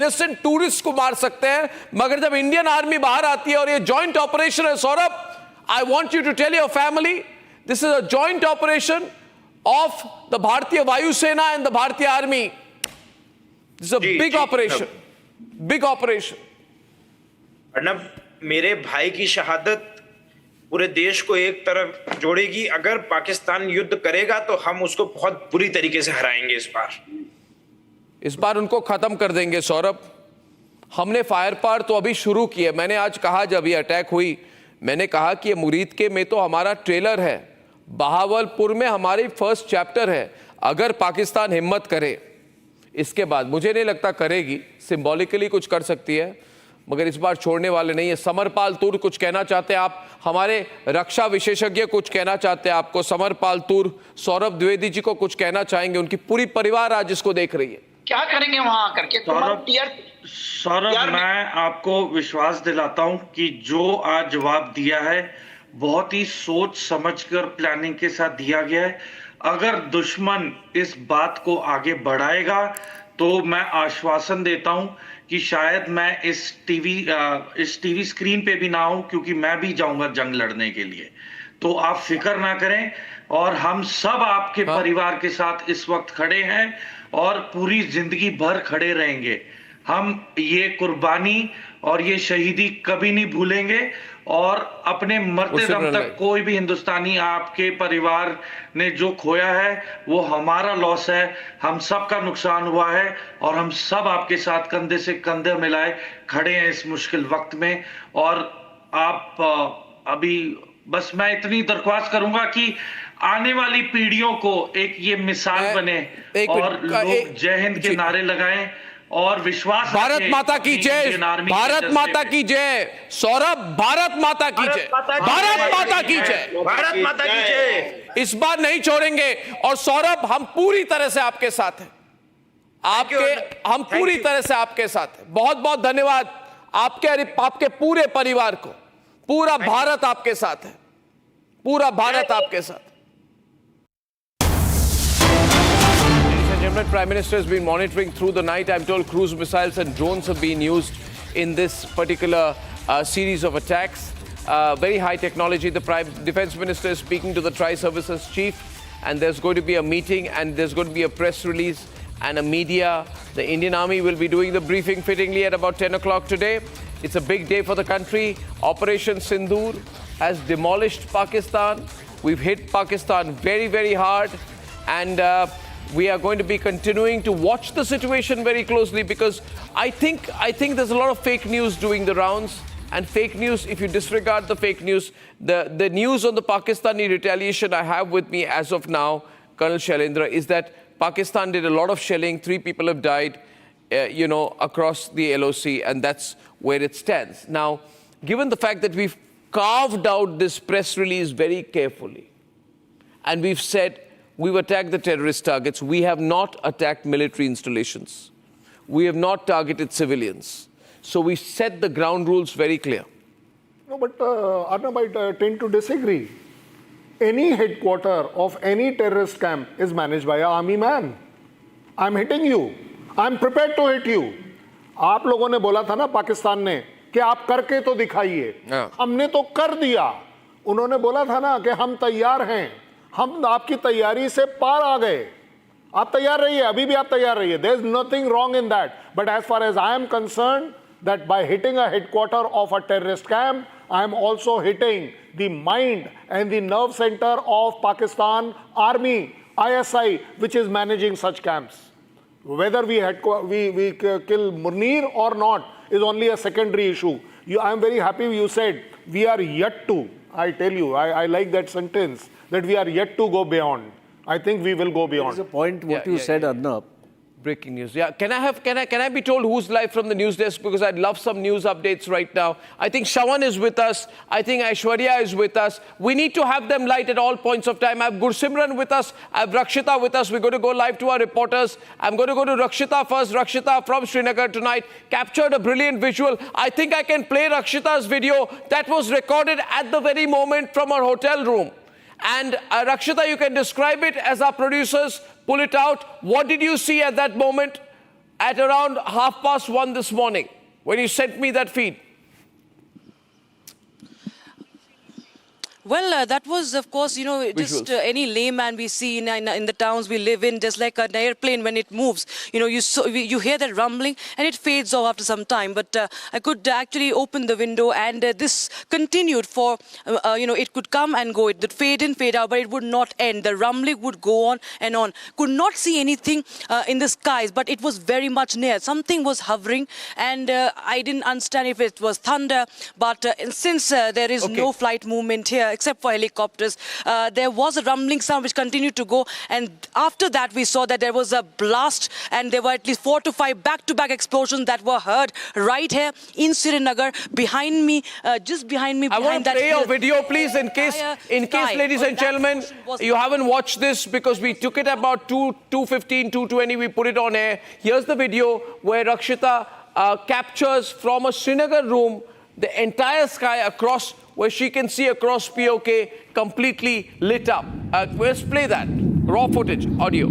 Clandestine tourist को मार सकते हैं, मगर जब इंडियन आर्मी बाहर आती है और ये जॉइंट ऑपरेशन है, Saurabh, I want you to tell your family this is a joint operation of the Bharatiya Vayusena and the Bharatiya army. This is a big operation, big operation. Arnab, मेरे भाई की शहादत पूरे देश को एक तरफ जोड़ेगी. अगर पाकिस्तान युद्ध करेगा तो हम उसको बहुत बुरी तरीके से हराएंगे. इस बार उनको खत्म कर देंगे. सौरभ, हमने फायर पार तो अभी शुरू की है. मैंने आज कहा, जब ये अटैक हुई, मैंने कहा कि ये मुरीद के में तो हमारा ट्रेलर है, बहावलपुर में हमारी फर्स्ट चैप्टर है. अगर पाकिस्तान हिम्मत करे, इसके बाद मुझे नहीं लगता करेगी, सिंबॉलिकली कुछ कर सकती है, मगर इस बार छोड़ने वाले नहीं है. समरपाल तूर कुछ कहना चाहते हैं आप? हमारे रक्षा विशेषज्ञ कुछ कहना चाहते हैं आपको? समरपाल तूर, सौरभ द्विवेदी जी को कुछ कहना चाहेंगे? उनकी पूरी परिवार आज इसको देख रही है. क्या करेंगे वहां करके? सौरभ, मैं आपको विश्वास दिलाता हूं कि जो आज जवाब दिया है बहुत ही सोच समझकर प्लानिंग के साथ दिया गया है. अगर दुश्मन इस बात को आगे बढ़ाएगा तो मैं आश्वासन देता हूं कि शायद मैं इस टीवी स्क्रीन पे भी ना हूं, क्योंकि मैं भी जाऊंगा जंग लड़ने के लिए. तो आप फिक्र ना करें, और हम सब आपके परिवार के साथ इस वक्त खड़े हैं और पूरी जिंदगी भर खड़े रहेंगे. हम ये कुर्बानी और ये शहीदी कभी नहीं भूलेंगे, और अपने मरते दम तक कोई भी हिंदुस्तानी, आपके परिवार ने जो खोया है वो हमारा लॉस है, हम सब का नुकसान हुआ है, और हम सब आपके साथ कंधे से कंधे मिलाए खड़े हैं इस मुश्किल वक्त में. और आप अभी बस मैं इतनी दरख्वास्त करूंगा कि आने वाली पीढ़ियों को एक ये मिसाल बने, और लोग जय हिंद के नारे लगाएं और विश्वास. भारत माता की जय, भारत माता की जय. सौरभ, भारत माता की जय, भारत माता की जय, भारत माता की जय. इस बार नहीं छोड़ेंगे. और सौरभ, हम पूरी तरह से आपके साथ हैं. हम पूरी तरह से आपके साथ हैं. बहुत बहुत धन्यवाद. आपके पूरे परिवार को, पूरा भारत आपके साथ है, पूरा भारत आपके साथ. Prime Minister has been monitoring through the night. I'm told cruise missiles and drones have been used in this particular series of attacks. Very high technology. The Defense Minister is speaking to the Tri-Services Chief, and there's going to be a meeting, and there's going to be a press release and a media. The Indian Army will be doing the briefing fittingly at about 10 o'clock today. It's a big day for the country. Operation Sindoor has demolished Pakistan. We've hit Pakistan very, very hard, and we are going to be continuing to watch the situation very closely, because I think there's a lot of fake news doing the rounds. And fake news, if you disregard the fake news, the news on the Pakistani retaliation I have with me as of now, Colonel Shailendra, is that Pakistan did a lot of shelling. 3 people have died, across the LOC, and that's where it stands. Now, given the fact that we've carved out this press release very carefully, and we've said, we've attacked the terrorist targets. We have not attacked military installations. We have not targeted civilians. So we set the ground rules very clear. No, but Arnab, I tend to disagree. Any headquarter of any terrorist camp is managed by an army man. I'm hitting you. I'm prepared to hit you. आप लोगों ने बोला था ना पाकिस्तान ने कि आप करके तो दिखाइए. हमने तो कर दिया. उन्होंने बोला था ना कि हम तैयार हैं. हम आपकी तैयारी से पार आ गए. आप तैयार रहिए, अभी भी आप तैयार रहिए. There is nothing wrong in that. But as far as I am concerned, that by hitting a headquarter of a terrorist camp, I am also hitting the mind and the nerve center of Pakistan Army, ISI, which is managing such camps. Whether we kill Munir or not is only a secondary issue. I am very happy you said we are yet to. I tell you, I like that sentence, that we are yet to go beyond. I think we will go beyond. There's a point what you said, Arnab. Breaking news. Yeah, can I be told who's live from the news desk? Because I'd love some news updates right now. I think Shawan is with us. I think Aishwarya is with us. We need to have them light at all points of time. I have Gursimran with us. I have Rakshita with us. We're going to go live to our reporters. I'm going to go to Rakshita first. Rakshita from Srinagar tonight captured a brilliant visual. I think I can play Rakshita's video that was recorded at the very moment from our hotel room. And Rakshita, you can describe it as our producers pull it out. What did you see at that moment? at around 1:30 this morning when you sent me that feed? Well, that was, of course, just any layman we see in the towns we live in, just like an airplane when it moves. You hear that rumbling and it fades off after some time. But I could actually open the window and this continued for, it could come and go. It would fade in, fade out, but it would not end. The rumbling would go on and on. Could not see anything in the skies, but it was very much near. Something was hovering and I didn't understand if it was thunder. But since there is no flight movement here, except for helicopters, there was a rumbling sound which continued to go, and after that we saw that there was a blast and there were at least 4 to 5 back-to-back explosions that were heard right here in Srinagar, behind me, just behind me. I want to play your video, please, in case, ladies and gentlemen, you haven't watched this, because we took it about 2:15, 2:20, we put it on air. Here's the video where Rakshita captures from a Srinagar room the entire sky across, where she can see across POK completely lit up. Let's play that. Raw footage, audio.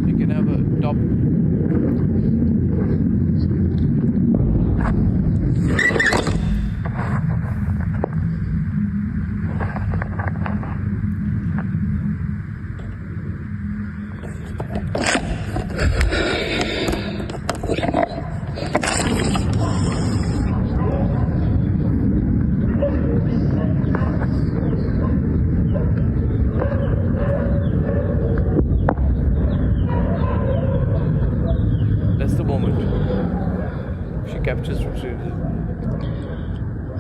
You can have a top. Captures.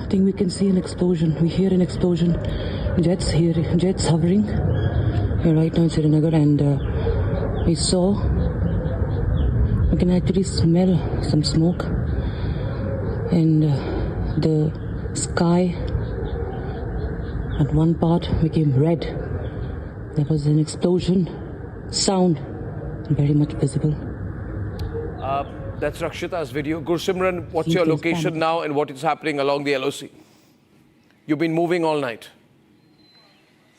I think we can see an explosion. We hear an explosion. Jets hovering here right now in Srinagar, and we can actually smell some smoke, and the sky at one part became red. There was an explosion sound, very much visible. That's Rakshita's video. Gursimran, what's your location now and what is happening along the LOC? You've been moving all night.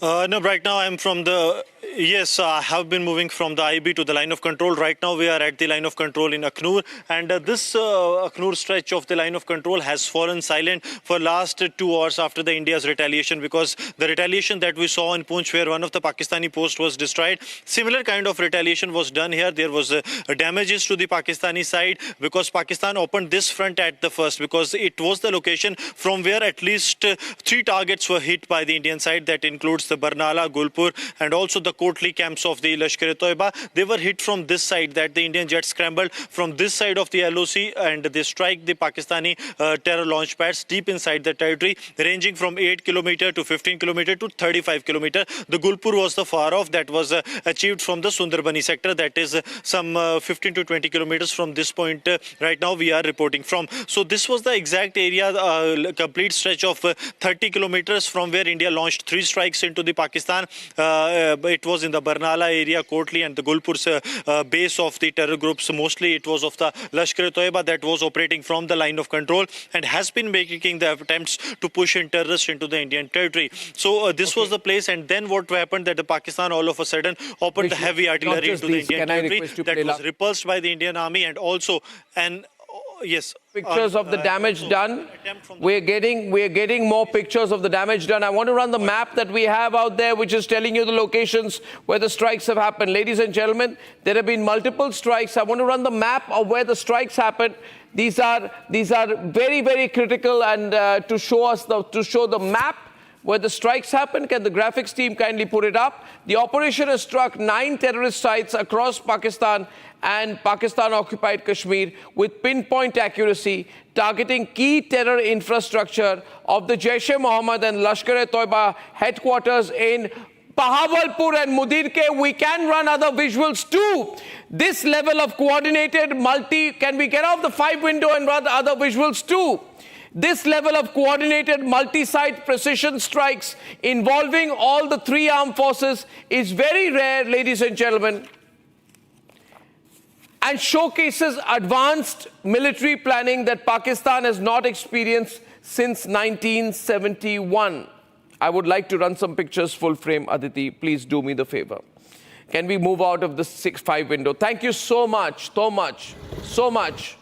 No, right now I'm from the... Yes, I have been moving from the IB to the line of control. Right now we are at the line of control in Akhnur, and this Akhnur stretch of the line of control has fallen silent for last 2 hours after the India's retaliation, because the retaliation that we saw in Poonch, where one of the Pakistani posts was destroyed, similar kind of retaliation was done here. There was damages to the Pakistani side, because Pakistan opened this front at the first, because it was the location from where at least 3 targets were hit by the Indian side. That includes the Barnala, Gulpur, and also the Kotli camps of the Lashkar-e-Toiba. They were hit from this side, that the Indian jets scrambled from this side of the LOC, and they strike the Pakistani terror launch pads deep inside the territory, ranging from 8 km to 15 km to 35 km. The Gulpur was the far off, that was achieved from the Sundarbani sector, that is some 15 to 20 kilometers from this point right now we are reporting from. So this was the exact area, complete stretch of 30 kilometers from where India launched 3 strikes into the Pakistan. It was in the Barnala area, Kotli, and the Gulpur's base of the terror groups. Mostly it was of the Lashkar-e-Toiba that was operating from the line of control and has been making the attempts to push in terrorists into the Indian territory. So this was the place, and then what happened, that the Pakistan all of a sudden opened the heavy artillery into the Indian territory. That was repulsed by the Indian army, and also yes. Pictures of the damage done. We're getting more pictures of the damage done. I want to run the map that we have out there, which is telling you the locations where the strikes have happened. Ladies and gentlemen, there have been multiple strikes. I want to run the map of where the strikes happened. These are very, very critical, and to show the map where the strikes happened. Can the graphics team kindly put it up? The operation has struck 9 terrorist sites across Pakistan and Pakistan-occupied Kashmir with pinpoint accuracy, targeting key terror infrastructure of the Jaish-e-Mohammed and Lashkar-e-Toiba headquarters in Bahawalpur and Mudirke. We can run other visuals too. This level of coordinated can we get off the 5 window and run other visuals too? This level of coordinated multi-site precision strikes involving all the 3 armed forces is very rare, ladies and gentlemen, and showcases advanced military planning that Pakistan has not experienced since 1971. I would like to run some pictures full frame. Aditi, please do me the favor. Can we move out of the 6-5 window? Thank you so much, so much.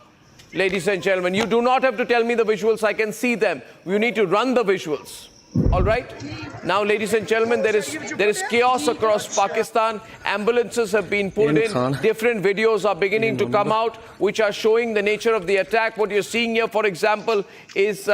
Ladies and gentlemen, you do not have to tell me the visuals. I can see them. You need to run the visuals. All right? Now, ladies and gentlemen, there is chaos across Pakistan. Ambulances have been pulled in. Different videos are beginning to come out, which are showing the nature of the attack. What you're seeing here, for example, is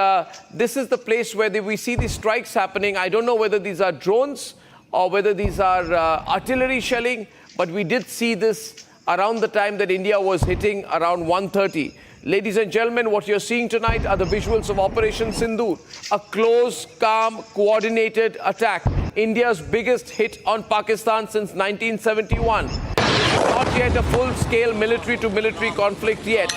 this is the place where we see these strikes happening. I don't know whether these are drones or whether these are artillery shelling, but we did see this around the time that India was hitting around 1:30. Ladies and gentlemen, what you're seeing tonight are the visuals of Operation Sindoor, a close, calm, coordinated attack. India's biggest hit on Pakistan since 1971. Not yet a full-scale military-to-military conflict yet,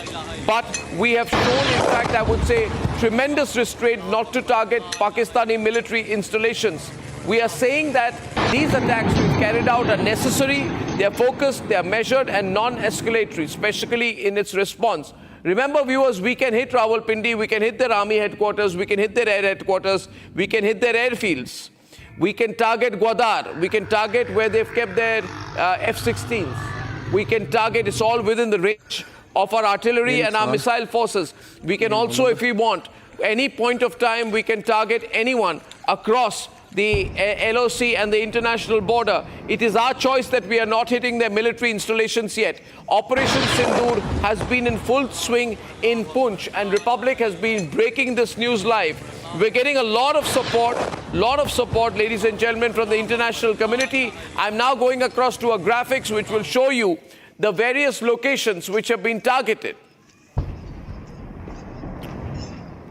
but we have shown, in fact, I would say, tremendous restraint not to target Pakistani military installations. We are saying that these attacks we've carried out are necessary, they are focused, they are measured and non-escalatory, especially in its response. Remember, viewers, we can hit Rawalpindi, we can hit their army headquarters, we can hit their air headquarters, we can hit their airfields. We can target Gwadar, we can target where they've kept their F-16s. We can target, it's all within the range of our artillery and our missile forces. We can also, if we want, any point of time, we can target anyone across the LOC and the international border. It is our choice that we are not hitting their military installations yet. Operation Sindoor has been in full swing in Poonch, and Republic has been breaking this news live. We're getting a lot of support, ladies and gentlemen, from the international community. I'm now going across to a graphics which will show you the various locations which have been targeted.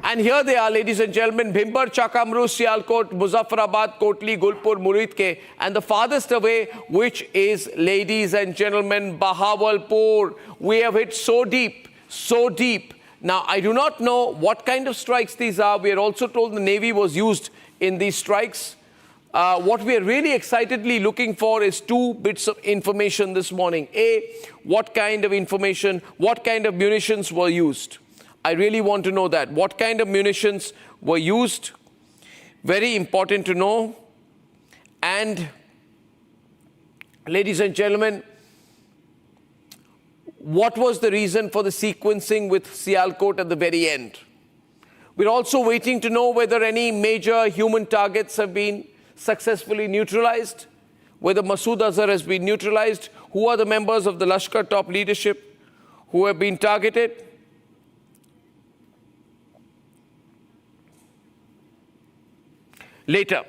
And here they are, ladies and gentlemen, Bhimbar, Chakamru, Sialkot, Muzaffarabad, Kotli, Gulpur, Muridke, and the farthest away, which is, ladies and gentlemen, Bahawalpur. We have hit so deep, so deep. Now, I do not know what kind of strikes these are. We are also told the Navy was used in these strikes. What we are really excitedly looking for is two bits of information this morning. A, what kind of information, what kind of munitions were used? I really want to know that. What kind of munitions were used? Very important to know. And, ladies and gentlemen, what was the reason for the sequencing with Sialkot at the very end? We're also waiting to know whether any major human targets have been successfully neutralized, whether Masood Azhar has been neutralized, who are the members of the Lashkar top leadership who have been targeted. Later.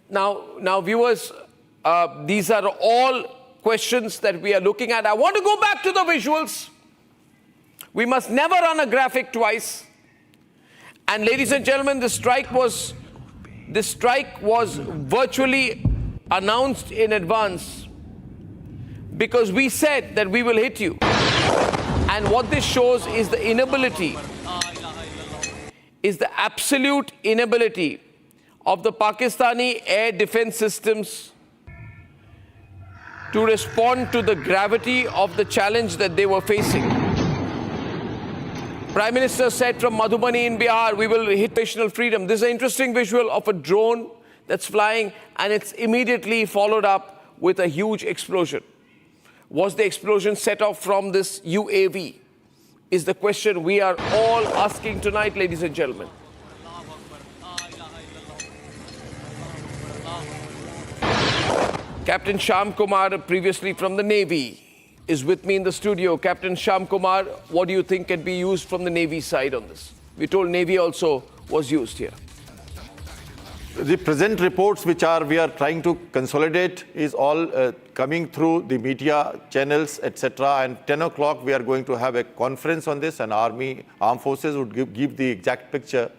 Now, viewers, these are all questions that we are looking at. I want to go back to the visuals. We must never run a graphic twice. And ladies and gentlemen, this strike was virtually announced in advance because we said that we will hit you. And what this shows is the inability, is the absolute inability of the Pakistani air defense systems to respond to the gravity of the challenge that they were facing. Prime Minister said from Madhubani in Bihar, we will hit operational freedom. This is an interesting visual of a drone that's flying, and it's immediately followed up with a huge explosion. Was the explosion set off from this UAV? Is the question we are all asking tonight, ladies and gentlemen. Captain Sham Kumar, previously from the Navy, is with me in the studio. Captain Sham Kumar, what do you think can be used from the Navy side on this? We're told Navy also was used here. The present reports which we are trying to consolidate is all coming through the media channels, etc. And 10 o'clock we are going to have a conference on this, and Armed Forces would give the exact picture.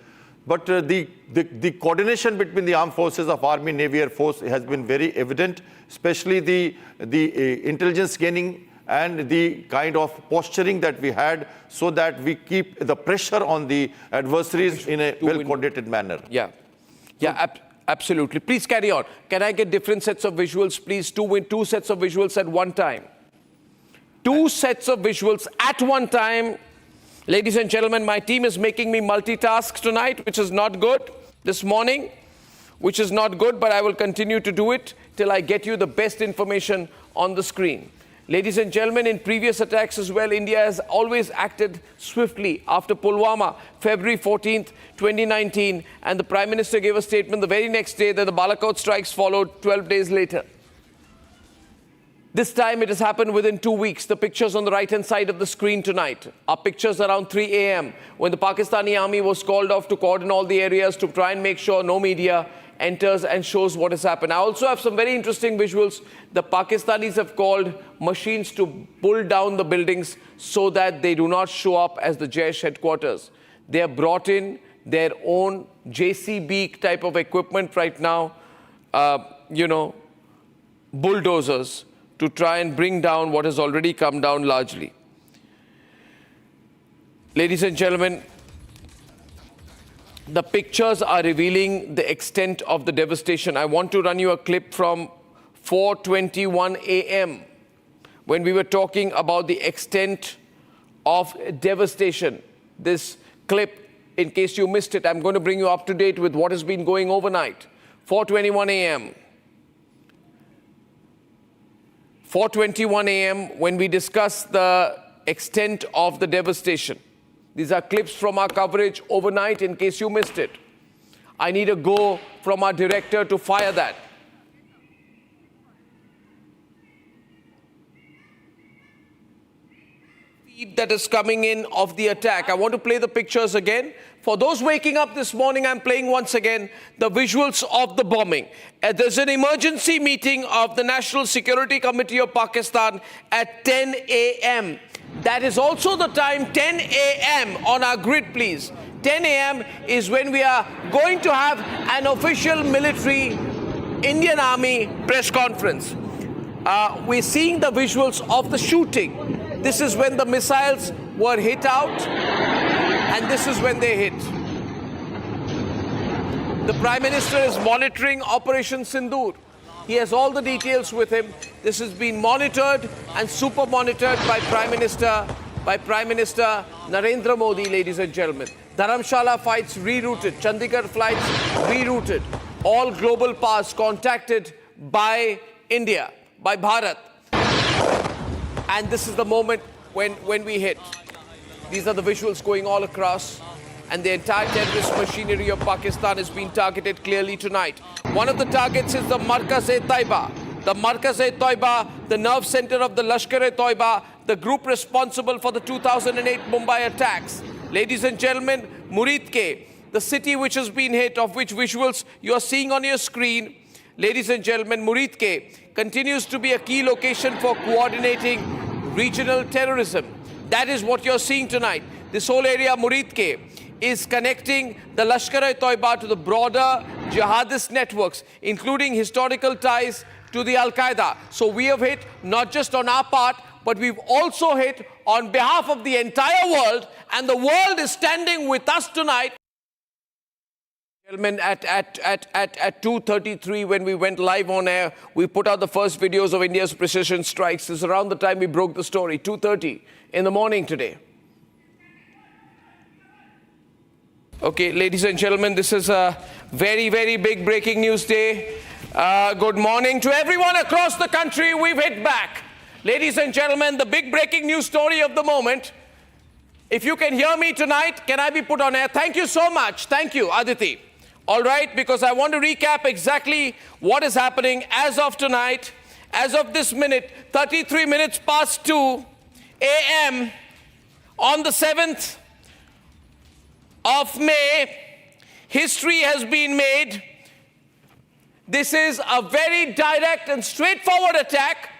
But the coordination between the armed forces of Army, Navy, Air Force has been very evident, especially the intelligence gaining and the kind of posturing that we had so that we keep the pressure on the adversaries in a well-coordinated manner. Yeah, absolutely. Please carry on. Can I get different sets of visuals, please? Two sets of visuals at one time. Two sets of visuals at one time. Ladies and gentlemen, my team is making me multitask tonight, which is not good, this morning, which is not good, but I will continue to do it till I get you the best information on the screen. Ladies and gentlemen, in previous attacks as well, India has always acted swiftly. After Pulwama, February 14th, 2019, and the Prime Minister gave a statement the very next day that the Balakot strikes followed 12 days later. This time it has happened within 2 weeks. The pictures on the right-hand side of the screen tonight are pictures around 3 a.m. when the Pakistani army was called off to cordon all the areas to try and make sure no media enters and shows what has happened. I also have some very interesting visuals. The Pakistanis have called machines to pull down the buildings so that they do not show up as the Jaish headquarters. They have brought in their own JCB type of equipment right now, bulldozers, to try and bring down what has already come down largely. Ladies and gentlemen, the pictures are revealing the extent of the devastation. I want to run you a clip from 4:21 a.m. when we were talking about the extent of devastation. This clip, in case you missed it, I'm going to bring you up to date with what has been going overnight. 4:21 a.m. 4:21 a.m. when we discussed the extent of the devastation. These are clips from our coverage overnight in case you missed it. I need a go from our director to fire that. Feed that is coming in of the attack. I want to play the pictures again. For those waking up this morning, I'm playing once again the visuals of the bombing. There's an emergency meeting of the National Security Committee of Pakistan at 10 a.m. That is also the time, 10 a.m. on our grid, please. 10 a.m. is when we are going to have an official military Indian Army press conference. We're seeing the visuals of the shooting. This is when the missiles were hit out, and this is when they hit. The Prime Minister is monitoring Operation Sindoor. He has all the details with him. This has been monitored and super monitored by Prime Minister Narendra Modi, ladies and gentlemen. Dharamshala flights rerouted, Chandigarh flights rerouted. All global powers contacted by India, by Bharat. And this is the moment when we hit. These are the visuals going all across. And the entire terrorist machinery of Pakistan is being targeted clearly tonight. One of the targets is the Markaz-e-Taiba. The Markaz-e-Taiba, the nerve center of the Lashkar-e-Taiba, the group responsible for the 2008 Mumbai attacks. Ladies and gentlemen, Muridke, the city which has been hit, of which visuals you are seeing on your screen. Ladies and gentlemen, Muridke continues to be a key location for coordinating regional terrorism. That is what you're seeing tonight. This whole area, Muridke, is connecting the Lashkar-e-Taiba to the broader jihadist networks, including historical ties to the Al-Qaeda. So we have hit not just on our part, but we've also hit on behalf of the entire world, and the world is standing with us tonight. Gentlemen, at 2:33, when we went live on air, we put out the first videos of India's precision strikes. This is around the time we broke the story, 2:30 in the morning today. Okay, ladies and gentlemen, this is a very, very big breaking news day. Good morning to everyone across the country. We've hit back. Ladies and gentlemen, the big breaking news story of the moment. If you can hear me tonight, can I be put on air? Thank you so much. Thank you, Aditi. All right, because I want to recap exactly what is happening as of tonight, as of this minute, 33 minutes past 2 a.m. on the 7th of May. History has been made. This is a very direct and straightforward attack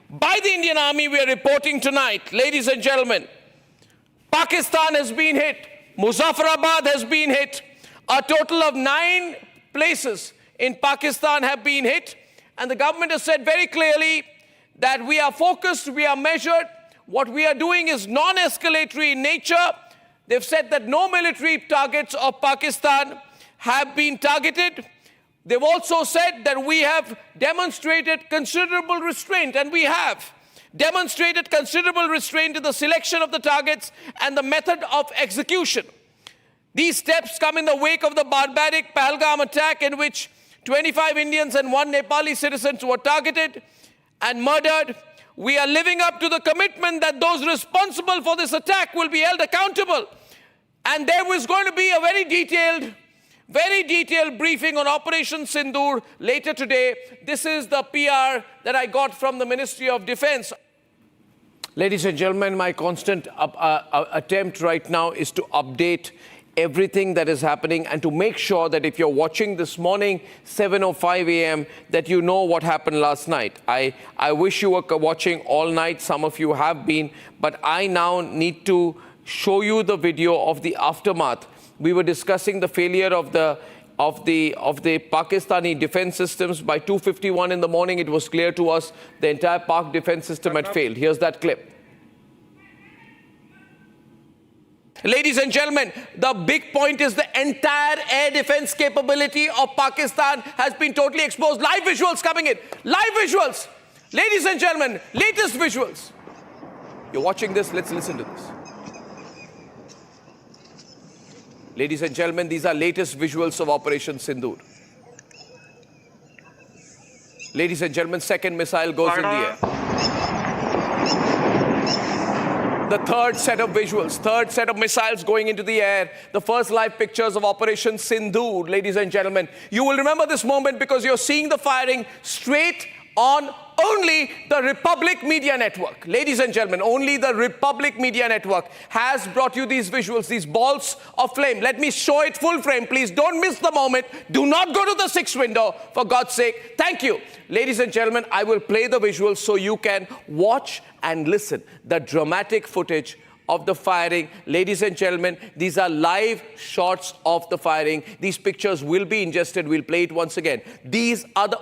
by the Indian Army we are reporting tonight. Ladies and gentlemen, Pakistan has been hit. Muzaffarabad has been hit. A total of 9 places in Pakistan have been hit. And the government has said very clearly that we are focused, we are measured. What we are doing is non-escalatory in nature. They've said that no military targets of Pakistan have been targeted. They've also said that we have demonstrated considerable restraint, and we have demonstrated considerable restraint in the selection of the targets and the method of execution. These steps come in the wake of the barbaric Pahalgam attack, in which 25 Indians and 1 Nepali citizens were targeted. and murdered. We are living up to the commitment that those responsible for this attack will be held accountable. And there was going to be a very detailed briefing on Operation Sindoor later today. This is the PR that I got from the Ministry of Defense. Ladies and gentlemen, my constant attempt right now is to update everything that is happening and to make sure that if you're watching this morning, 7:05 a.m., that you know what happened last night. I wish you were watching all night. Some of you have been, but I now need to show you the video of the aftermath. We were discussing the failure of the Pakistani defense systems. By 2:51 in the morning, it was clear to us the entire Pak defense system had failed. Here's that clip. Ladies and gentlemen, the big point is the entire air defense capability of Pakistan has been totally exposed. Live visuals coming in. Live visuals. Ladies and gentlemen, latest visuals. You're watching this, let's listen to this. Ladies and gentlemen, these are latest visuals of Operation Sindoor. Ladies and gentlemen, second missile goes in the air. The third set of visuals, third set of missiles going into the air. The first live pictures of Operation Sindoor, ladies and gentlemen. You will remember this moment because you're seeing the firing straight on only the Republic Media Network. Ladies and gentlemen, only the Republic Media Network has brought you these visuals, these balls of flame. Let me show it full frame, please. Don't miss the moment. Do not go to the sixth window, for God's sake. Thank you. Ladies and gentlemen, I will play the visuals so you can watch and listen. The dramatic footage of the firing. Ladies and gentlemen, these are live shots of the firing. These pictures will be ingested. We'll play it once again. These are the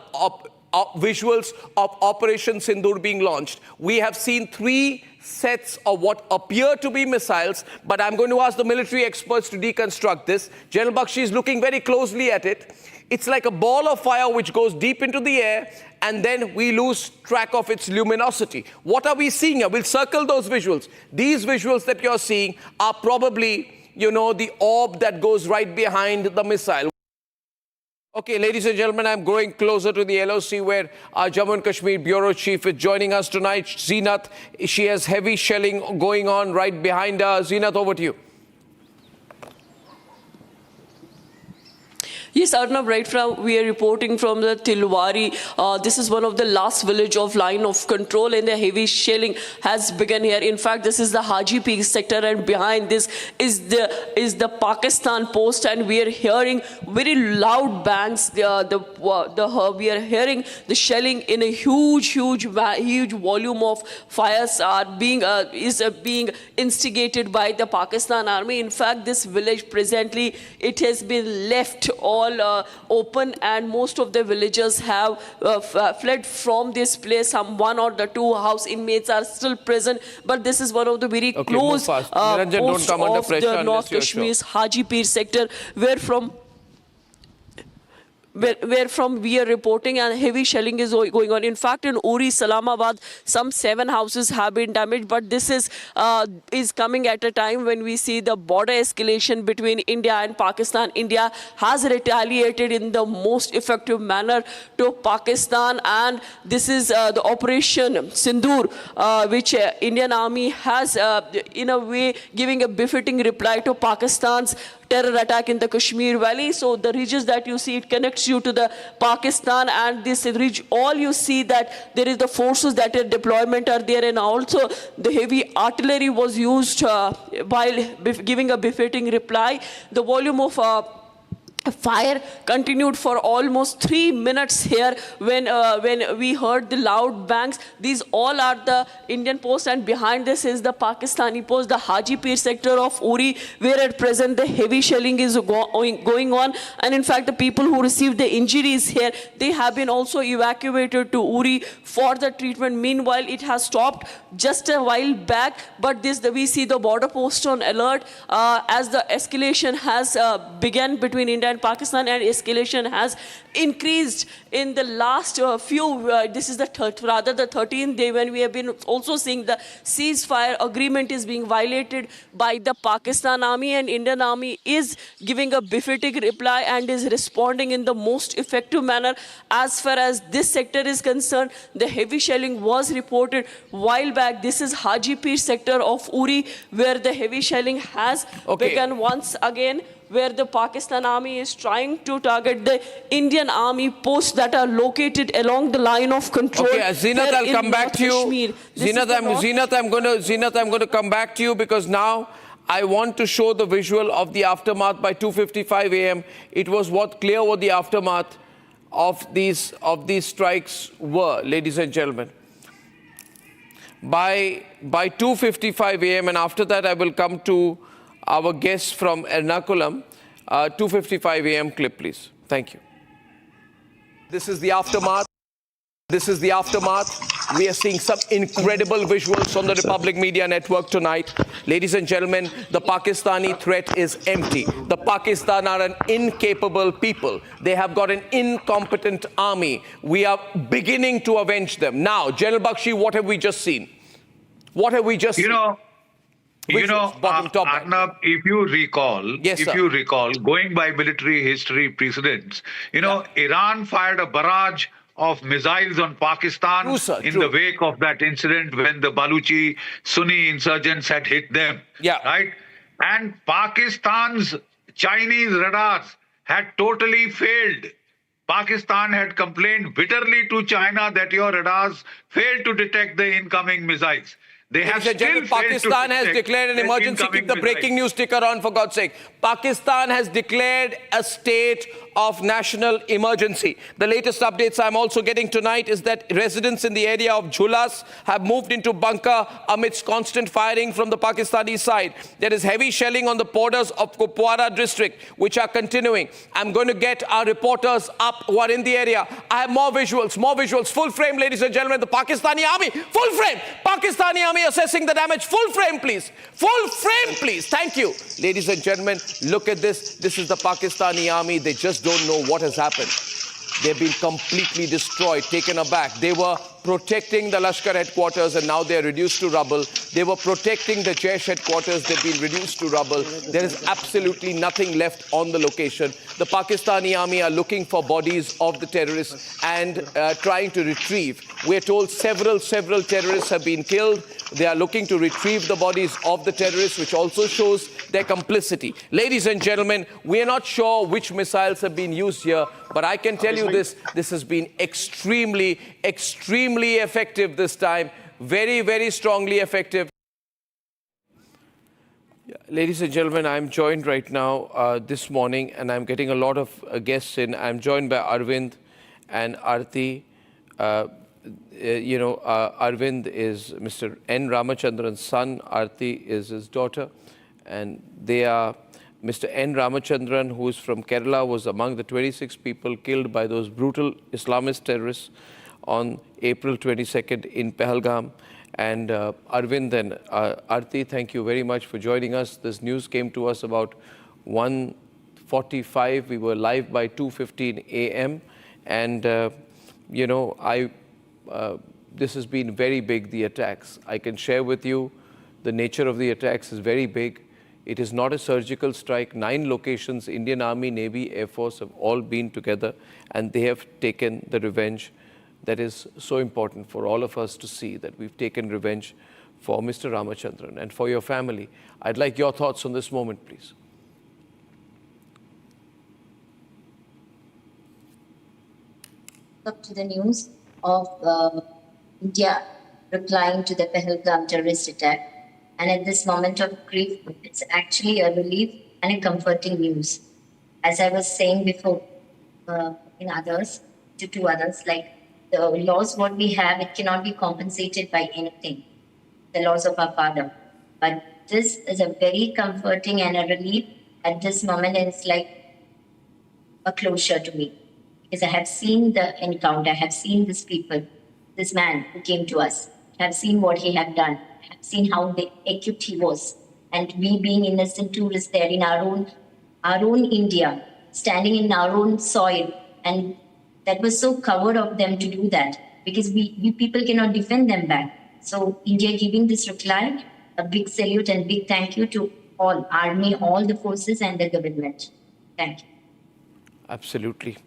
visuals of Operation Sindoor being launched. We have seen 3 sets of what appear to be missiles, but I'm going to ask the military experts to deconstruct this. General Bakshi is looking very closely at it. It's like a ball of fire which goes deep into the air, and then we lose track of its luminosity. What are we seeing here? We'll circle those visuals. These visuals that you're seeing are probably, you know, the orb that goes right behind the missile. Okay, ladies and gentlemen, I'm going closer to the LOC where our Jammu and Kashmir Bureau Chief is joining us tonight, Zeenat. She has heavy shelling going on right behind her. Zeenat, over to you. Yes, Arnab, right from we are reporting from the Tilwari. This is one of the last village of line of control, and the heavy shelling has begun here. In fact, this is the Haji Peak sector, and behind this is the Pakistan post, and we are hearing very loud bangs. We are hearing the shelling in a huge volume of fires are being instigated by the Pakistan army. In fact, this village presently it has been left all open, and most of the villagers have fled from this place. Some 1 or 2 house inmates are still present, but this is one of the very close posts of the North Kashmir's Haji Peer sector, where from we are reporting and heavy shelling is going on. In fact, in Uri, Islamabad, some 7 houses have been damaged, but this is coming at a time when we see the border escalation between India and Pakistan. India has retaliated in the most effective manner to Pakistan, and this is the Operation Sindoor, which Indian Army has in a way giving a befitting reply to Pakistan's terror attack in the Kashmir Valley. So the regions that you see, it connects you to the Pakistan, and this region, all you see that there is the forces that are deployment are there, and also the heavy artillery was used while giving a befitting reply. The volume of fire continued for almost 3 minutes here when we heard the loud bangs. These all are the Indian posts, and behind this is the Pakistani post, the Haji Peer sector of Uri, where at present the heavy shelling is going on. And in fact, the people who received the injuries here, they have been also evacuated to Uri for the treatment. Meanwhile, it has stopped just a while back, but we see the border post on alert as the escalation has begun between India and Pakistan, and escalation has increased in the last this is the 13th day when we have been also seeing the ceasefire agreement is being violated by the Pakistan army, and Indian army is giving a befitting reply and is responding in the most effective manner. As far as this sector is concerned, the heavy shelling was reported while back. This is Hajipir sector of Uri, where the heavy shelling has begun once again, where the Pakistan army is trying to target the Indian army posts that are located along the line of control. Okay, Zeenat, I'll come back to you. Zeenat, I'm going to come back to you, because now I want to show the visual of the aftermath by 2:55 a.m. It was clear what the aftermath of these strikes were, ladies and gentlemen. By 2:55 a.m. and after that I will come to our guests from Ernakulam. 2:55 a.m. clip, please. Thank you. This is the aftermath. This is the aftermath. We are seeing some incredible visuals on the Republic Media Network tonight. Ladies and gentlemen, the Pakistani threat is empty. The Pakistan are an incapable people. They have got an incompetent army. We are beginning to avenge them. Now, General Bakshi, what have we just seen? What have we just seen? Arnab, if you recall, going by military history precedents, Iran fired a barrage of missiles on Pakistan in the wake of that incident when the Baluchi Sunni insurgents had hit them. Right? And Pakistan's Chinese radars had totally failed. Pakistan had complained bitterly to China that your radars failed to detect the incoming missiles. They have still Pakistan has declared an emergency. Keep the breaking news ticker on, for God's sake. Pakistan has declared a state of national emergency. The latest updates I'm also getting tonight is that residents in the area of Jhulas have moved into bunker amidst constant firing from the Pakistani side. There is heavy shelling on the borders of Kupwara district, which are continuing. I'm going to get our reporters up who are in the area. I have more visuals, full frame, ladies and gentlemen. The Pakistani army, full frame. Pakistani army assessing the damage. Full frame, please. Full frame, please. Thank you. Ladies and gentlemen, look at this. This is the Pakistani army. They just don't know what has happened. They've been completely destroyed, taken aback. They were protecting the Lashkar headquarters and now they're reduced to rubble. They were protecting the Jaish headquarters. They've been reduced to rubble. There is absolutely nothing left on the location. The Pakistani army are looking for bodies of the terrorists and trying to retrieve. We're told several terrorists have been killed. They are looking to retrieve the bodies of the terrorists, which also shows their complicity. Ladies and gentlemen, we are not sure which missiles have been used here, but I can tell you this has been extremely effective this time. Very strongly effective. Ladies and gentlemen, I'm joined right now this morning, and I'm getting a lot of guests in. I'm joined by Arvind and Aarti. Arvind is Mr. N. Ramachandran's son. Aarti is his daughter. And they are Mr. N. Ramachandran, who is from Kerala, was among the 26 people killed by those brutal Islamist terrorists on April 22nd in Pahalgam. And Arvind and Aarti, thank you very much for joining us. This news came to us about 1:45. We were live by 2:15 a.m. And, this has been very big, the attacks. I can share with you the nature of the attacks is very big. It is not a surgical strike. 9 locations, Indian Army, Navy, Air Force have all been together and they have taken the revenge that is so important for all of us to see, that we've taken revenge for Mr. Ramachandran and for your family. I'd like your thoughts on this moment, please. Up to the news of India replying to the Pahalgam terrorist attack. And at this moment of grief, it's actually a relief and a comforting news. As I was saying before, to others, like the laws what we have, it cannot be compensated by anything, the laws of our father. But this is a very comforting and a relief at this moment, and it's like a closure to me. Because I have seen the encounter, I have seen these people, this man who came to us, I have seen what he had done, I have seen how equipped he was. And we being innocent tourists there in our own India, standing in our own soil. And that was so coward of them to do that, because we people cannot defend them back. So India giving this reply, a big salute and big thank you to all army, all the forces and the government. Thank you. Absolutely.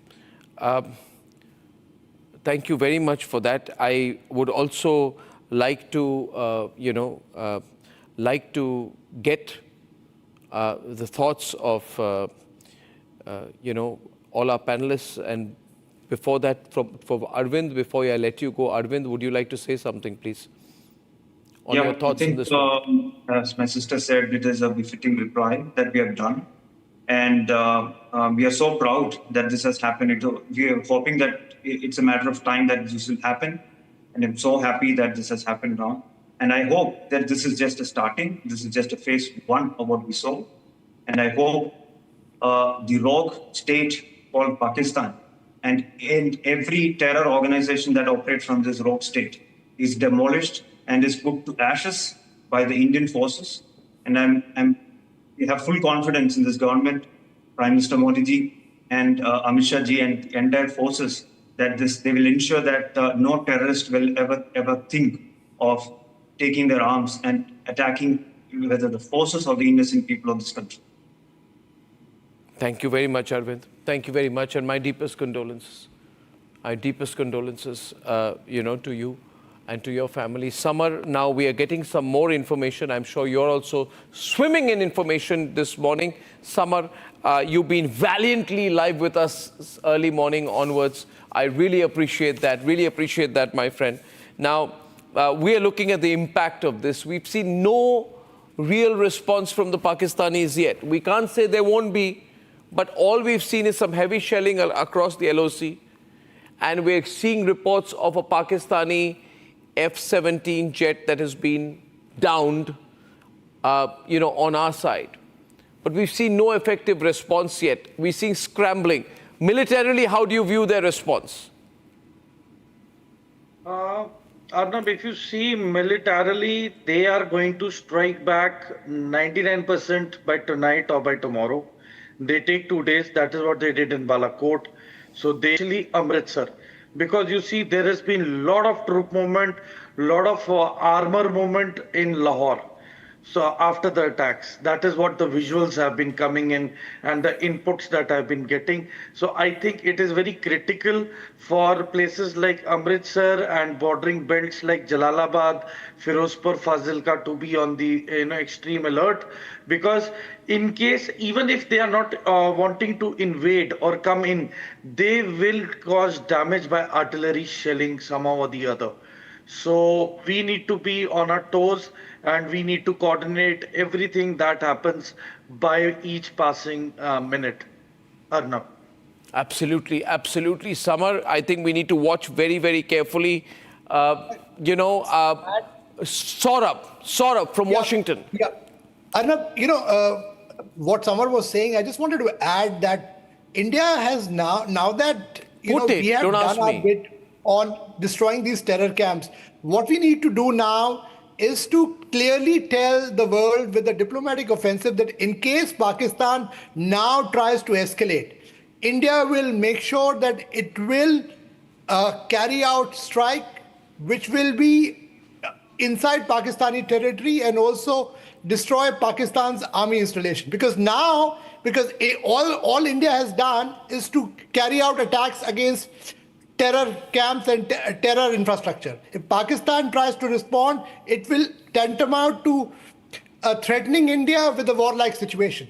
Thank you very much for that. I would also like to, like to get the thoughts of, all our panelists. And before that, for Arvind, before I let you go, Arvind, would you like to say something, please? On your thoughts I think, on this one? as my sister said, it is a befitting reply that we have done. And we are so proud that this has happened. We are hoping that it's a matter of time that this will happen. And I'm so happy that this has happened now. And I hope that this is just a starting. This is just a phase 1 of what we saw. And I hope the rogue state called Pakistan and every terror organization that operates from this rogue state is demolished and is put to ashes by the Indian forces. And we have full confidence in this government, Prime Minister Modi ji and Amit Shah ji and the entire forces, that they will ensure that no terrorist will ever think of taking their arms and attacking whether the forces or the innocent people of this country. Thank you very much, Arvind. Thank you very much, and my deepest condolences. My deepest condolences, to you and to your family. Samar, now we are getting some more information. I'm sure you're also swimming in information this morning. Samar, you've been valiantly live with us early morning onwards. I really appreciate that, my friend. Now, we are looking at the impact of this. We've seen no real response from the Pakistanis yet. We can't say there won't be, but all we've seen is some heavy shelling across the LOC. And we're seeing reports of a Pakistani F-17 jet that has been downed, on our side. But we've seen no effective response yet. We're seeing scrambling. Militarily, how do you view their response? Arnab, if you see militarily, they are going to strike back 99% by tonight or by tomorrow. They take 2 days. That is what they did in Balakot. So they actually Amritsar. Because you see, there has been a lot of troop movement, lot of armor movement in Lahore. So after the attacks, that is what the visuals have been coming in and the inputs that I've been getting. So I think it is very critical for places like Amritsar and bordering belts like Jalalabad, Firozpur, Fazilka to be on the extreme alert, because in case, even if they are not wanting to invade or come in, they will cause damage by artillery shelling somehow or the other. So we need to be on our toes and we need to coordinate everything that happens by each passing minute. Arnab. Absolutely, absolutely. Samar, I think we need to watch very, very carefully. Saurabh from Washington. Yeah. Arnab, what Samar was saying, I just wanted to add that India has now that we have done our bit on destroying these terror camps, what we need to do now is to clearly tell the world with a diplomatic offensive that in case Pakistan now tries to escalate, India will make sure that it will carry out strike which will be inside Pakistani territory and also destroy Pakistan's army installation. Because all India has done is to carry out attacks against terror camps and terror infrastructure. If Pakistan tries to respond, it will tantamount to threatening India with a warlike situation.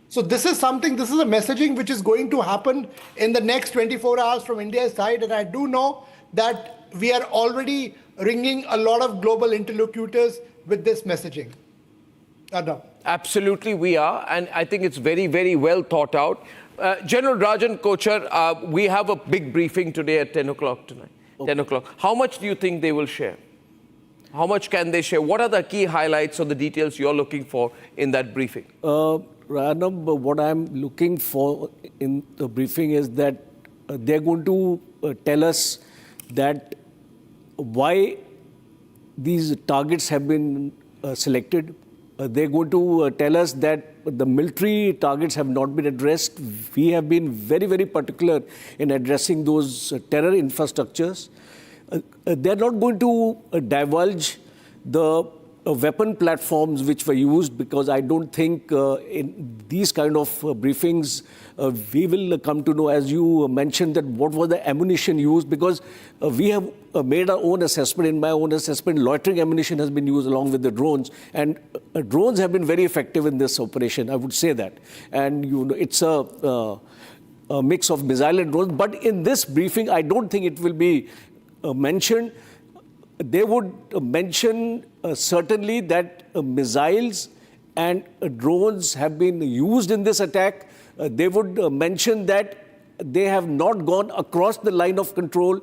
So this is a messaging which is going to happen in the next 24 hours from India's side. And I do know that we are already ringing a lot of global interlocutors with this messaging. Absolutely, we are. And I think it's very, very well thought out. General Rajan Kochar, we have a big briefing today at 10 o'clock tonight. Okay. 10 o'clock. How much do you think they will share? How much can they share? What are the key highlights or the details you're looking for in that briefing? Ranab, what I'm looking for in the briefing is that they're going to tell us that why these targets have been selected, they're going to tell us that the military targets have not been addressed. We have been very, very particular in addressing those terror infrastructures. They're not going to divulge the weapon platforms which were used, because I don't think in these kind of briefings we will come to know, as you mentioned, that what was the ammunition used, because we have made our own assessment. In my own assessment, loitering ammunition has been used along with the drones, and drones have been very effective in this operation, I would say that. And it's a mix of missile and drones, but in this briefing I don't think it will be mentioned. They would mention certainly that missiles and drones have been used in this attack. They would mention that they have not gone across the line of control.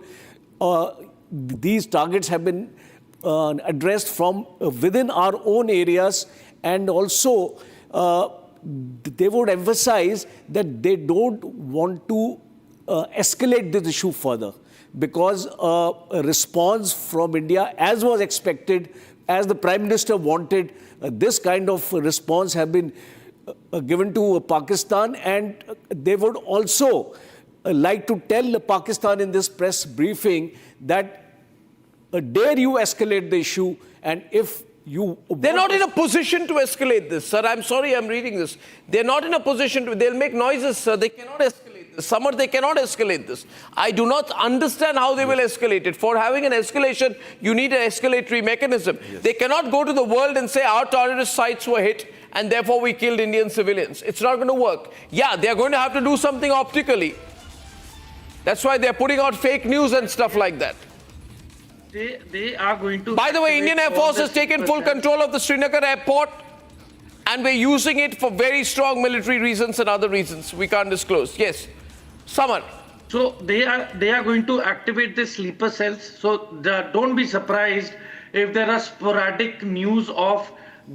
These targets have been addressed from within our own areas, and also they would emphasize that they don't want to escalate this issue further, because a response from India, as was expected, as the Prime Minister wanted, this kind of response have been given to Pakistan, and they would also like to tell Pakistan in this press briefing that dare you escalate the issue, and if you... They're not in a position to escalate this, sir. I'm sorry I'm reading this. They're not in a position to... They'll make noises, sir. They cannot escalate this. Summer, they cannot escalate this. I do not understand how they will escalate it. For having an escalation, you need an escalatory mechanism. Yes. They cannot go to the world and say our terrorist sites were hit and therefore we killed Indian civilians. It's not going to work. Yeah, they're going to have to do something optically. That's why they're putting out fake news and stuff like that. They are going to... By the way, Indian Air Force has taken full control of the Srinagar airport, and we're using it for very strong military reasons and other reasons we can't disclose. Yes, Samar. So they are going to activate the sleeper cells. So don't be surprised if there are sporadic news of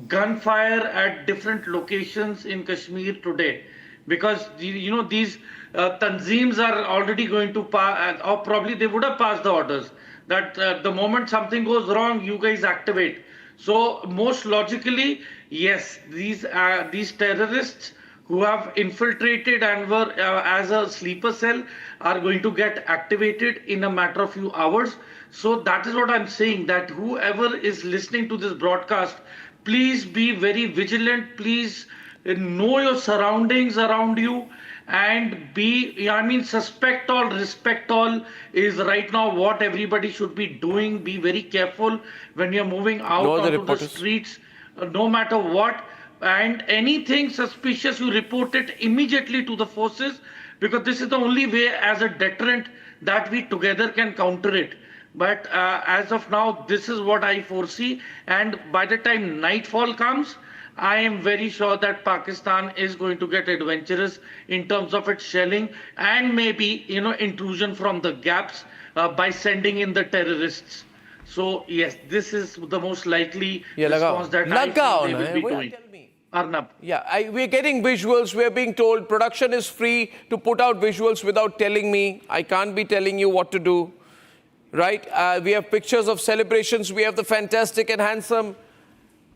gunfire at different locations in Kashmir today, because these tanzeems are already going to pass, or probably they would have passed the orders that the moment something goes wrong, you guys activate. So most logically, yes, these terrorists who have infiltrated and were as a sleeper cell are going to get activated in a matter of few hours. So that is what I'm saying, that whoever is listening to this broadcast, please be very vigilant. Please know your surroundings around you, and suspect all, respect all is right now what everybody should be doing. Be very careful when you're moving out onto the streets, no matter what. And anything suspicious, you report it immediately to the forces, because this is the only way as a deterrent that we together can counter it. But as of now, this is what I foresee. And by the time nightfall comes, I am very sure that Pakistan is going to get adventurous in terms of its shelling and maybe, intrusion from the gaps by sending in the terrorists. So, yes, this is the most likely response that I think they will be doing. Arnab. Yeah, we're getting visuals. We're being told production is free to put out visuals without telling me. I can't be telling you what to do. Right? We have pictures of celebrations. We have the fantastic and handsome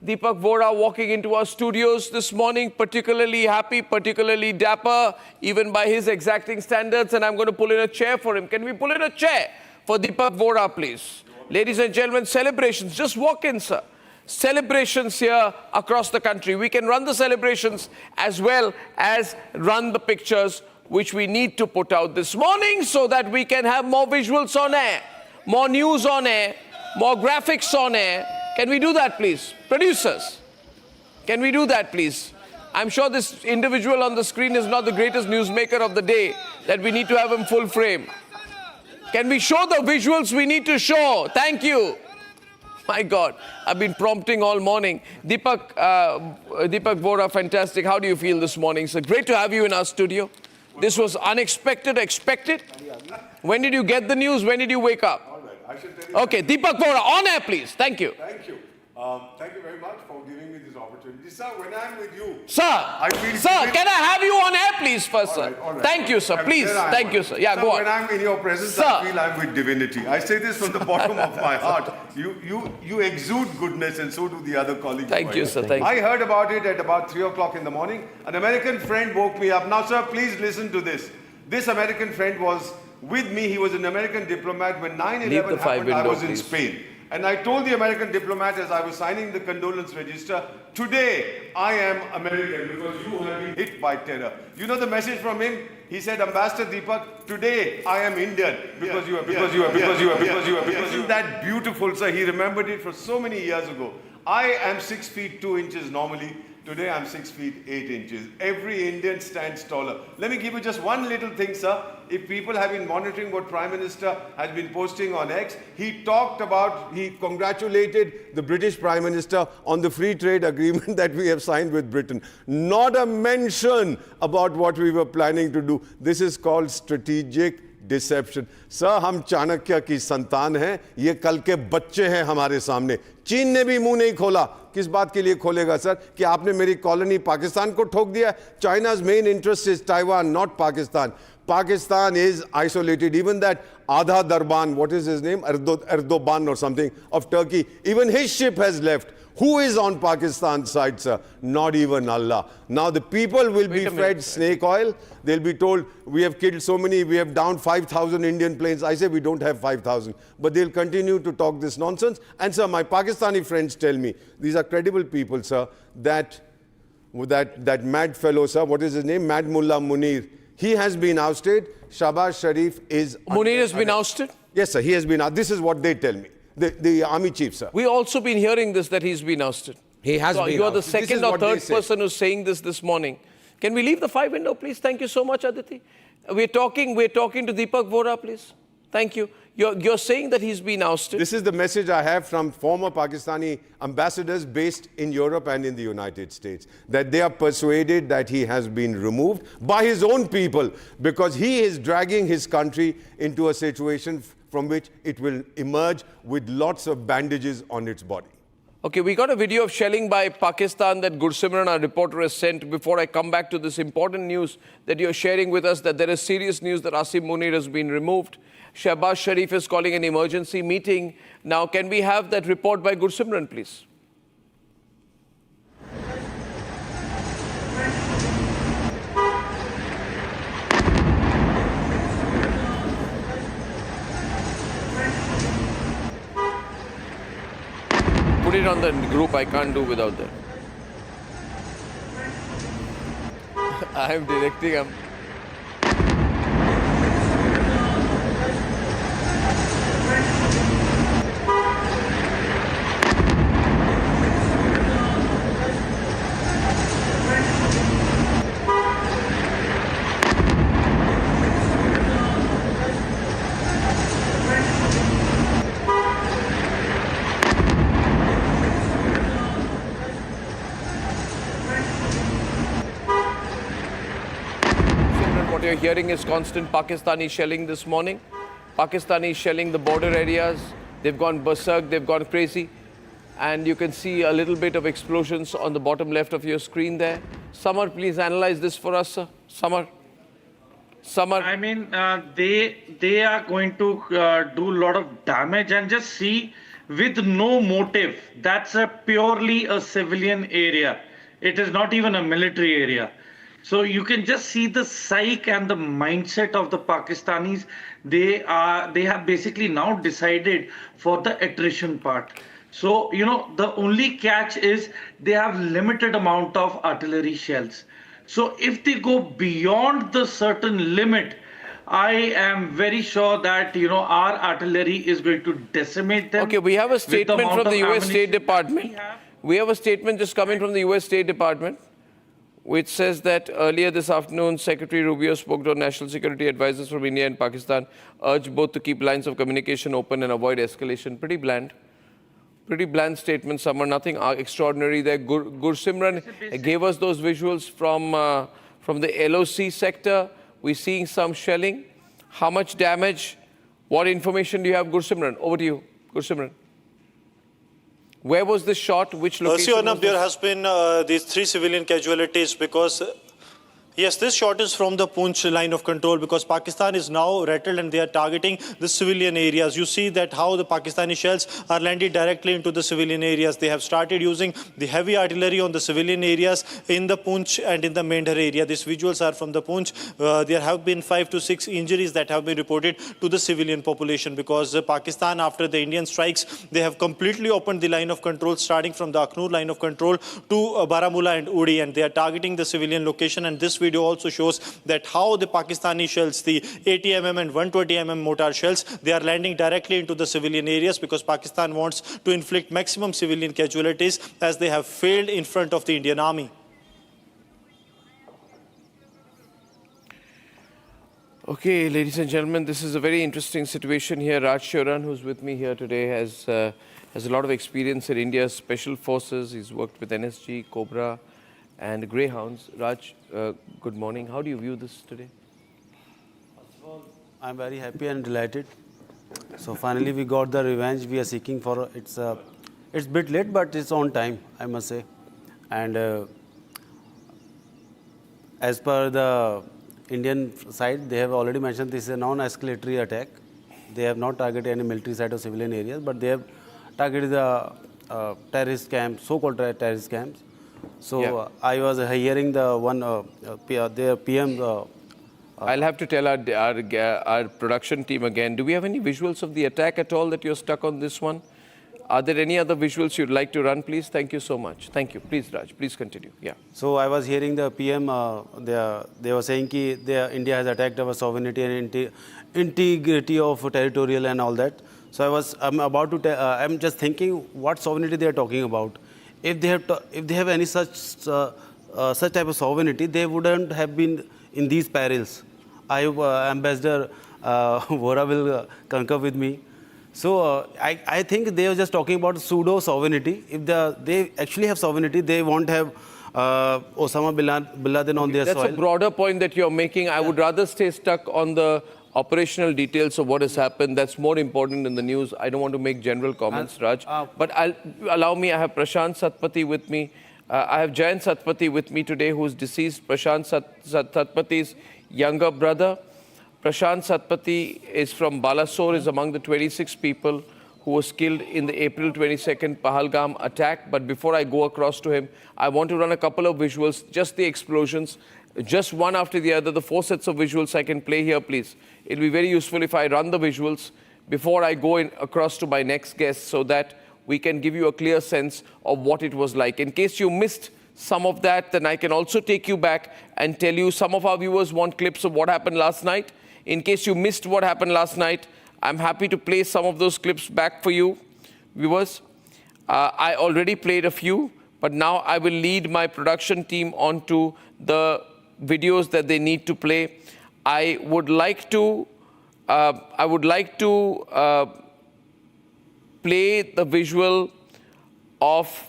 Deepak Vora walking into our studios this morning, particularly happy, particularly dapper, even by his exacting standards. And I'm going to pull in a chair for him. Can we pull in a chair for Deepak Vora, please? Ladies and gentlemen, celebrations. Just walk in, sir. Celebrations here across the country. We can run the celebrations as well as run the pictures which we need to put out this morning so that we can have more visuals on air, more news on air, more graphics on air. Can we do that, please? Producers, can we do that, please? I'm sure this individual on the screen is not the greatest newsmaker of the day, that we need to have him full frame. Can we show the visuals we need to show? Thank you. My God, I've been prompting all morning. Deepak Vora, fantastic. How do you feel this morning, sir? Great to have you in our studio. This was unexpected, expected. When did you get the news? When did you wake up? Okay, Deepak Vora, on air, please. Thank you. Thank you. Thank you very much for giving me this opportunity. Sir, when I'm with you... Sir, can I have you on air, please, first, sir? All right. Thank you, sir. Please. Thank you, sir. Yeah, sir, go on. When I'm in your presence, sir. I feel I'm with divinity. I say this from the bottom of my heart. You exude goodness, and so do the other colleagues. Thank you, sir. Thank you. I heard about it at about 3 o'clock in the morning. An American friend woke me up. Now, sir, please listen to this. This American friend was with me. He was an American diplomat. When 9/11 happened, I was in Spain. And I told the American diplomat as I was signing the condolence register, today I am American because you have been hit by terror. You know the message from him? He said, Ambassador Deepak, today I am Indian because you are. Isn't that beautiful, sir? He remembered it for so many years ago. I am 6 feet 2 inches normally. Today I'm 6 feet 8 inches. Every Indian stands taller. Let me give you just one little thing, sir. If people have been monitoring what Prime Minister has been posting on X, he congratulated the British Prime Minister on the free trade agreement that we have signed with Britain. Not a mention about what we were planning to do. This is called strategic deception sir हम चाणक्य की संतान हैं ये कल के बच्चे हैं हमारे सामने चीन ने भी मुंह नहीं खोला किस बात के लिए खोलेगा सर कि आपने मेरी कॉलोनी पाकिस्तान को ठोक दिया चाइना's main interest is Taiwan not Pakistan is isolated even that Adha Darban what is his name Erdogan or something of Turkey even his ship has left. Who is on Pakistan's side, sir? Not even Allah. Now the people will be fed snake oil. They'll be told, we have killed so many, we have downed 5,000 Indian planes. I say we don't have 5,000. But they'll continue to talk this nonsense. And sir, my Pakistani friends tell me, these are credible people, sir, that mad fellow, sir, what is his name? Mad Mullah Munir. He has been ousted. Shahbaz Sharif is... Munir has been ousted? Yes, sir, he has been ousted. This is what they tell me. The army chief, sir. We also been hearing this, that he's been ousted. He has been You are the ousted. second or third person who's saying this morning. Can we leave the 5 window, please? Thank you so much, Aditi. We're talking to Deepak Vora, please. Thank you. You're saying that he's been ousted. This is the message I have from former Pakistani ambassadors based in Europe and in the United States, that they are persuaded that he has been removed by his own people because he is dragging his country into a situation from which it will emerge with lots of bandages on its body. Okay, we got a video of shelling by Pakistan that Gursimran, our reporter, has sent. Before I come back to this important news that you're sharing with us, that there is serious news that Asim Munir has been removed. Shahbaz Sharif is calling an emergency meeting. Now, can we have that report by Gursimran, please? Put it on the group, I can't do without that. I am directing. What you're hearing is constant Pakistani shelling this morning. Pakistani shelling the border areas. They've gone berserk, they've gone crazy. And you can see a little bit of explosions on the bottom left of your screen there. Samar, please analyze this for us, sir. Samar. I mean, they are going to do a lot of damage and just see with no motive. That's purely a civilian area. It is not even a military area. So you can just see the psyche and the mindset of the Pakistanis. They have basically now decided for the attrition part. So, you know, the only catch is they have limited amount of artillery shells. So if they go beyond the certain limit, I am very sure that, you know, our artillery is going to decimate them. Okay, we have a statement from the US State Department. We have a statement just coming from the US State Department, which says that earlier this afternoon, Secretary Rubio spoke to national security advisors from India and Pakistan, urged both to keep lines of communication open and avoid escalation. Pretty bland statement, Samar, nothing extraordinary there. Gursimran gave us those visuals from the LOC sector. We're seeing some shelling. How much damage? What information do you have, Gursimran? Over to you, Gursimran. Where was this shot? Which location? There has been these 3 civilian casualties because yes, this shot is from the Poonch line of control because Pakistan is now rattled and they are targeting the civilian areas. You see that how the Pakistani shells are landing directly into the civilian areas. They have started using the heavy artillery on the civilian areas in the Poonch and in the Mendhar area. These visuals are from the Poonch. There have been 5 to 6 injuries that have been reported to the civilian population because Pakistan, after the Indian strikes, they have completely opened the line of control starting from the Akhnur line of control to Baramulla and Uri, and they are targeting the civilian location. And this video also shows that how the Pakistani shells, the 80mm and 120mm mortar shells, they are landing directly into the civilian areas because Pakistan wants to inflict maximum civilian casualties as they have failed in front of the Indian army. Okay, ladies and gentlemen, this is a very interesting situation here. Raj Shoran, who's with me here today, has a lot of experience in India's special forces. He's worked with NSG, Cobra, and Greyhounds. Raj, good morning. How do you view this today? First of all, I'm very happy and delighted. So finally, we got the revenge we are seeking for. It's a bit late, but it's on time, I must say. And as per the Indian side, they have already mentioned this is a non-escalatory attack. They have not targeted any military site or civilian areas, but they have targeted the terrorist camps, so-called terrorist camps. So I was hearing the one, their PM. I'll have to tell our production team again. Do we have any visuals of the attack at all that you're stuck on this one? Are there any other visuals you'd like to run, please? Thank you so much. Thank you. Please, Raj, please continue. Yeah. So I was hearing the PM, they were saying that India has attacked our sovereignty and integrity of territorial and all that. So I'm just thinking what sovereignty they are talking about. If they have any such type of sovereignty, they wouldn't have been in these perils. I hope Ambassador Vora will concur with me. So I think they are just talking about pseudo sovereignty. If they actually have sovereignty, they won't have Osama bin Laden on their soil. That's a broader point that you're making. I would rather stay stuck on the operational details of what has happened. That's more important in the news. I don't want to make general comments, Raj. But allow me, I have Prashant Satpathy with me. I have Jayant Satpathy with me today, who's deceased, Prashant Satpathy's younger brother. Prashant Satpathy is from Balasore, is among the 26 people who was killed in the April 22nd Pahalgam attack. But before I go across to him, I want to run a couple of visuals, just the explosions, just one after the other, the 4 sets of visuals I can play here, please. It'll be very useful if I run the visuals before I go across to my next guest so that we can give you a clear sense of what it was like. In case you missed some of that, then I can also take you back and tell you some of our viewers want clips of what happened last night. In case you missed what happened last night, I'm happy to play some of those clips back for you, viewers. I already played a few, but now I will lead my production team onto the videos that they need to play. I would like to play the visual of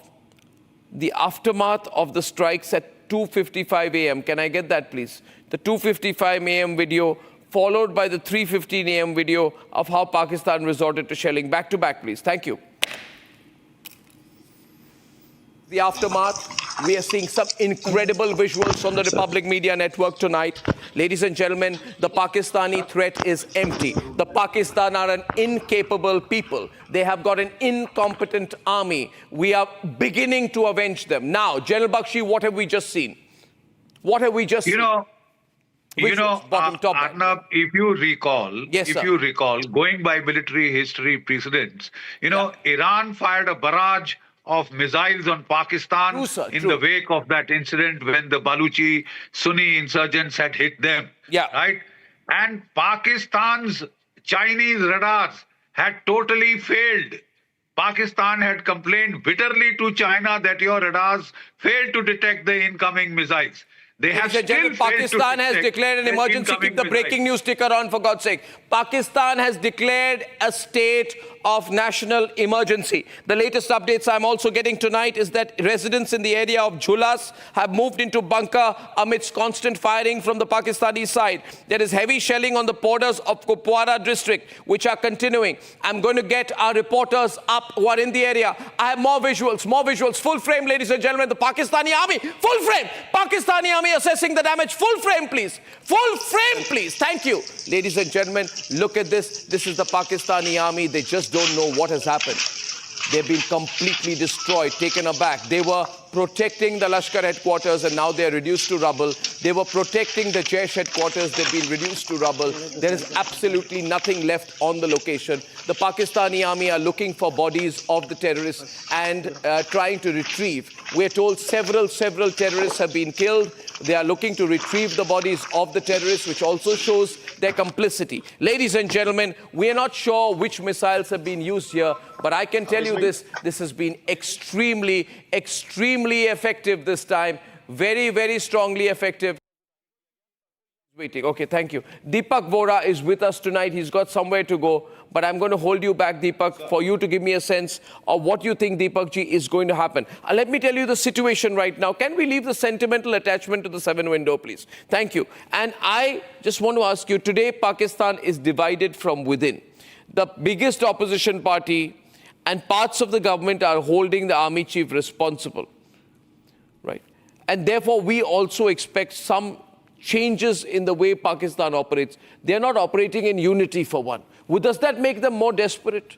the aftermath of the strikes at 2:55 a.m. Can I get that, please? The 2:55 a.m. video, followed by the 3:15 a.m. video of how Pakistan resorted to shelling. Back to back, please. Thank you. The aftermath. We are seeing some incredible visuals on the Republic Media Network tonight. Ladies and gentlemen, the Pakistani threat is empty. The Pakistan are an incapable people. They have got an incompetent army. We are beginning to avenge them. Now, General Bakshi, what have we just seen? What have we just seen? Arnab, if you recall, going by military history precedents, Iran fired a barrage of missiles on Pakistan the wake of that incident when the Baluchi Sunni insurgents had hit them. Right? And Pakistan's Chinese radars had totally failed. Pakistan had complained bitterly to China that your radars failed to detect the incoming missiles. They have still failed to Pakistan has declared an emergency. Keep the breaking news ticker on, for God's sake. Pakistan has declared a state of national emergency. The latest updates I'm also getting tonight is that residents in the area of Jhulas have moved into bunker amidst constant firing from the Pakistani side. There is heavy shelling on the borders of Kupwara district, which are continuing. I'm going to get our reporters up who are in the area. I have more visuals, full frame, ladies and gentlemen. The Pakistani army, full frame. Pakistani army assessing the damage. Full frame, please. Full frame, please. Thank you. Ladies and gentlemen, look at this. This is the Pakistani army. They just don't know what has happened. They've been completely destroyed, taken aback. They were protecting the Lashkar headquarters and now they're reduced to rubble. They were protecting the Jaish headquarters. They've been reduced to rubble. There is absolutely nothing left on the location. The Pakistani army are looking for bodies of the terrorists and trying to retrieve. We're told several terrorists have been killed. They are looking to retrieve the bodies of the terrorists, which also shows their complicity. Ladies and gentlemen, we are not sure which missiles have been used here, but I can tell you this has been extremely effective this time. Very strongly effective. Waiting. Okay, thank you. Deepak Vora is with us tonight. He's got somewhere to go, but I'm going to hold you back, Deepak, for you to give me a sense of what you think, Deepak ji, is going to happen. Let me tell you the situation right now. Can we leave the sentimental attachment to the 7 window, please? Thank you. And I just want to ask you, today Pakistan is divided from within. The biggest opposition party and parts of the government are holding the army chief responsible, right? And therefore, we also expect some changes in the way Pakistan operates. They're not operating in unity, for one. Does that make them more desperate?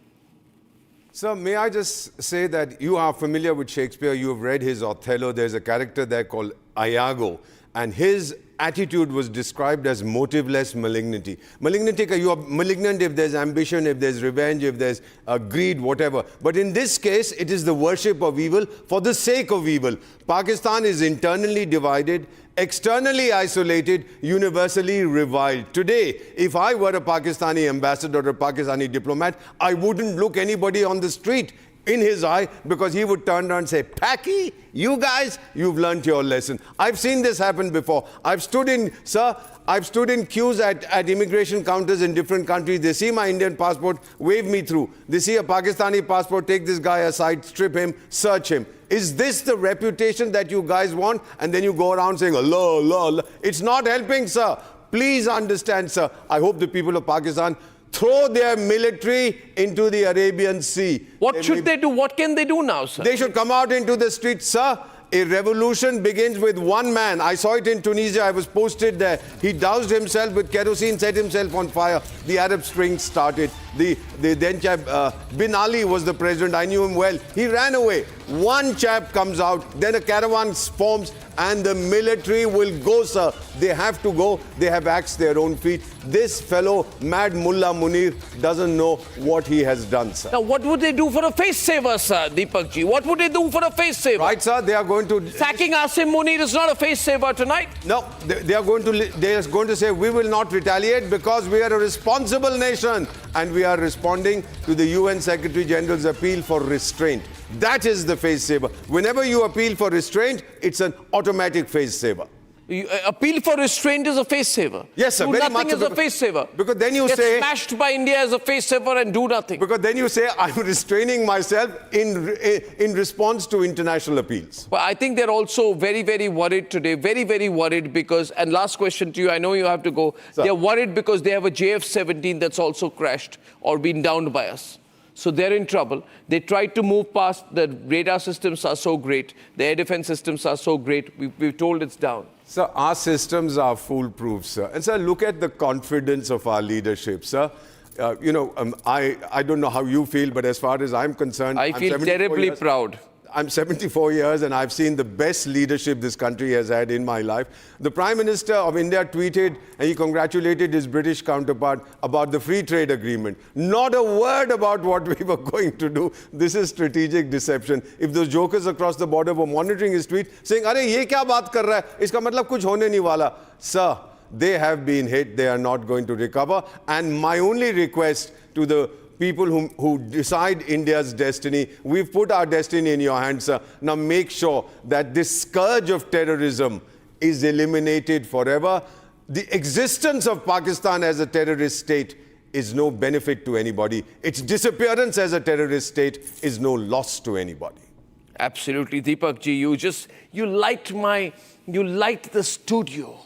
Sir, may I just say that you are familiar with Shakespeare, you have read his Othello. There's a character there called Iago, and his attitude was described as motiveless malignity. Malignity, you are malignant if there's ambition, if there's revenge, if there's greed, whatever. But in this case, it is the worship of evil for the sake of evil. Pakistan is internally divided, externally isolated, universally reviled. Today, if I were a Pakistani ambassador or a Pakistani diplomat, I wouldn't look anybody on the street in his eye, because he would turn around and say, Paki, you guys, you've learnt your lesson. I've seen this happen before. I've stood in queues at immigration counters in different countries. They see my Indian passport, wave me through. They see a Pakistani passport, take this guy aside, strip him, search him. Is this the reputation that you guys want? And then you go around saying, Allah, Allah, Allah. It's not helping, sir. Please understand, sir. I hope the people of Pakistan throw their military into the Arabian Sea. What should they do? What can they do now, sir? They should come out into the streets, sir. A revolution begins with one man. I saw it in Tunisia. I was posted there. He doused himself with kerosene, set himself on fire. The Arab Spring started. Then chap, Bin Ali was the president. I knew him well. He ran away. One chap comes out. Then a caravan forms and the military will go, sir. They have to go. They have axed their own feet. This fellow, Mad Mullah Munir, doesn't know what he has done, sir. Now, what would they do for a face saver, sir, Deepak ji? What would they do for a face saver? Right, sir. They are going to... Sacking Asim Munir is not a face saver tonight. No, they are going to say, we will not retaliate because we are a responsible nation and we are responding to the UN Secretary General's appeal for restraint. That is the face saver. Whenever you appeal for restraint, it's an automatic face saver. Appeal for restraint is a face saver. Yes, sir. Do very nothing much is a face saver. Because then you Get say... smashed by India as a face saver and do nothing. Because then you say, I'm restraining myself in response to international appeals. Well, I think they're also very worried today. Very worried because... And last question to you. I know you have to go. Sir. They're worried because they have a JF-17 that's also crashed or been downed by us. So they're in trouble. They tried to move past. The radar systems are so great. The air defense systems are so great. We've told it's down. Sir, our systems are foolproof, sir. And sir, look at the confidence of our leadership, sir. I don't know how you feel, but as far as I'm concerned... I feel terribly proud. I'm 74 years and I've seen the best leadership this country has had in my life. The Prime Minister of India tweeted and he congratulated his British counterpart about the free trade agreement. Not a word about what we were going to do. This is strategic deception. If those jokers across the border were monitoring his tweet, saying, "Arey, ye kya baat kar raha hai? Iska matlab kuch hone nahi wala." Sir, they have been hit. They are not going to recover. And my only request to the people who decide India's destiny, we've put our destiny in your hands, sir. Now make sure that this scourge of terrorism is eliminated forever. The existence of Pakistan as a terrorist state is no benefit to anybody. Its disappearance as a terrorist state is no loss to anybody. Absolutely, Deepak ji, you light the studio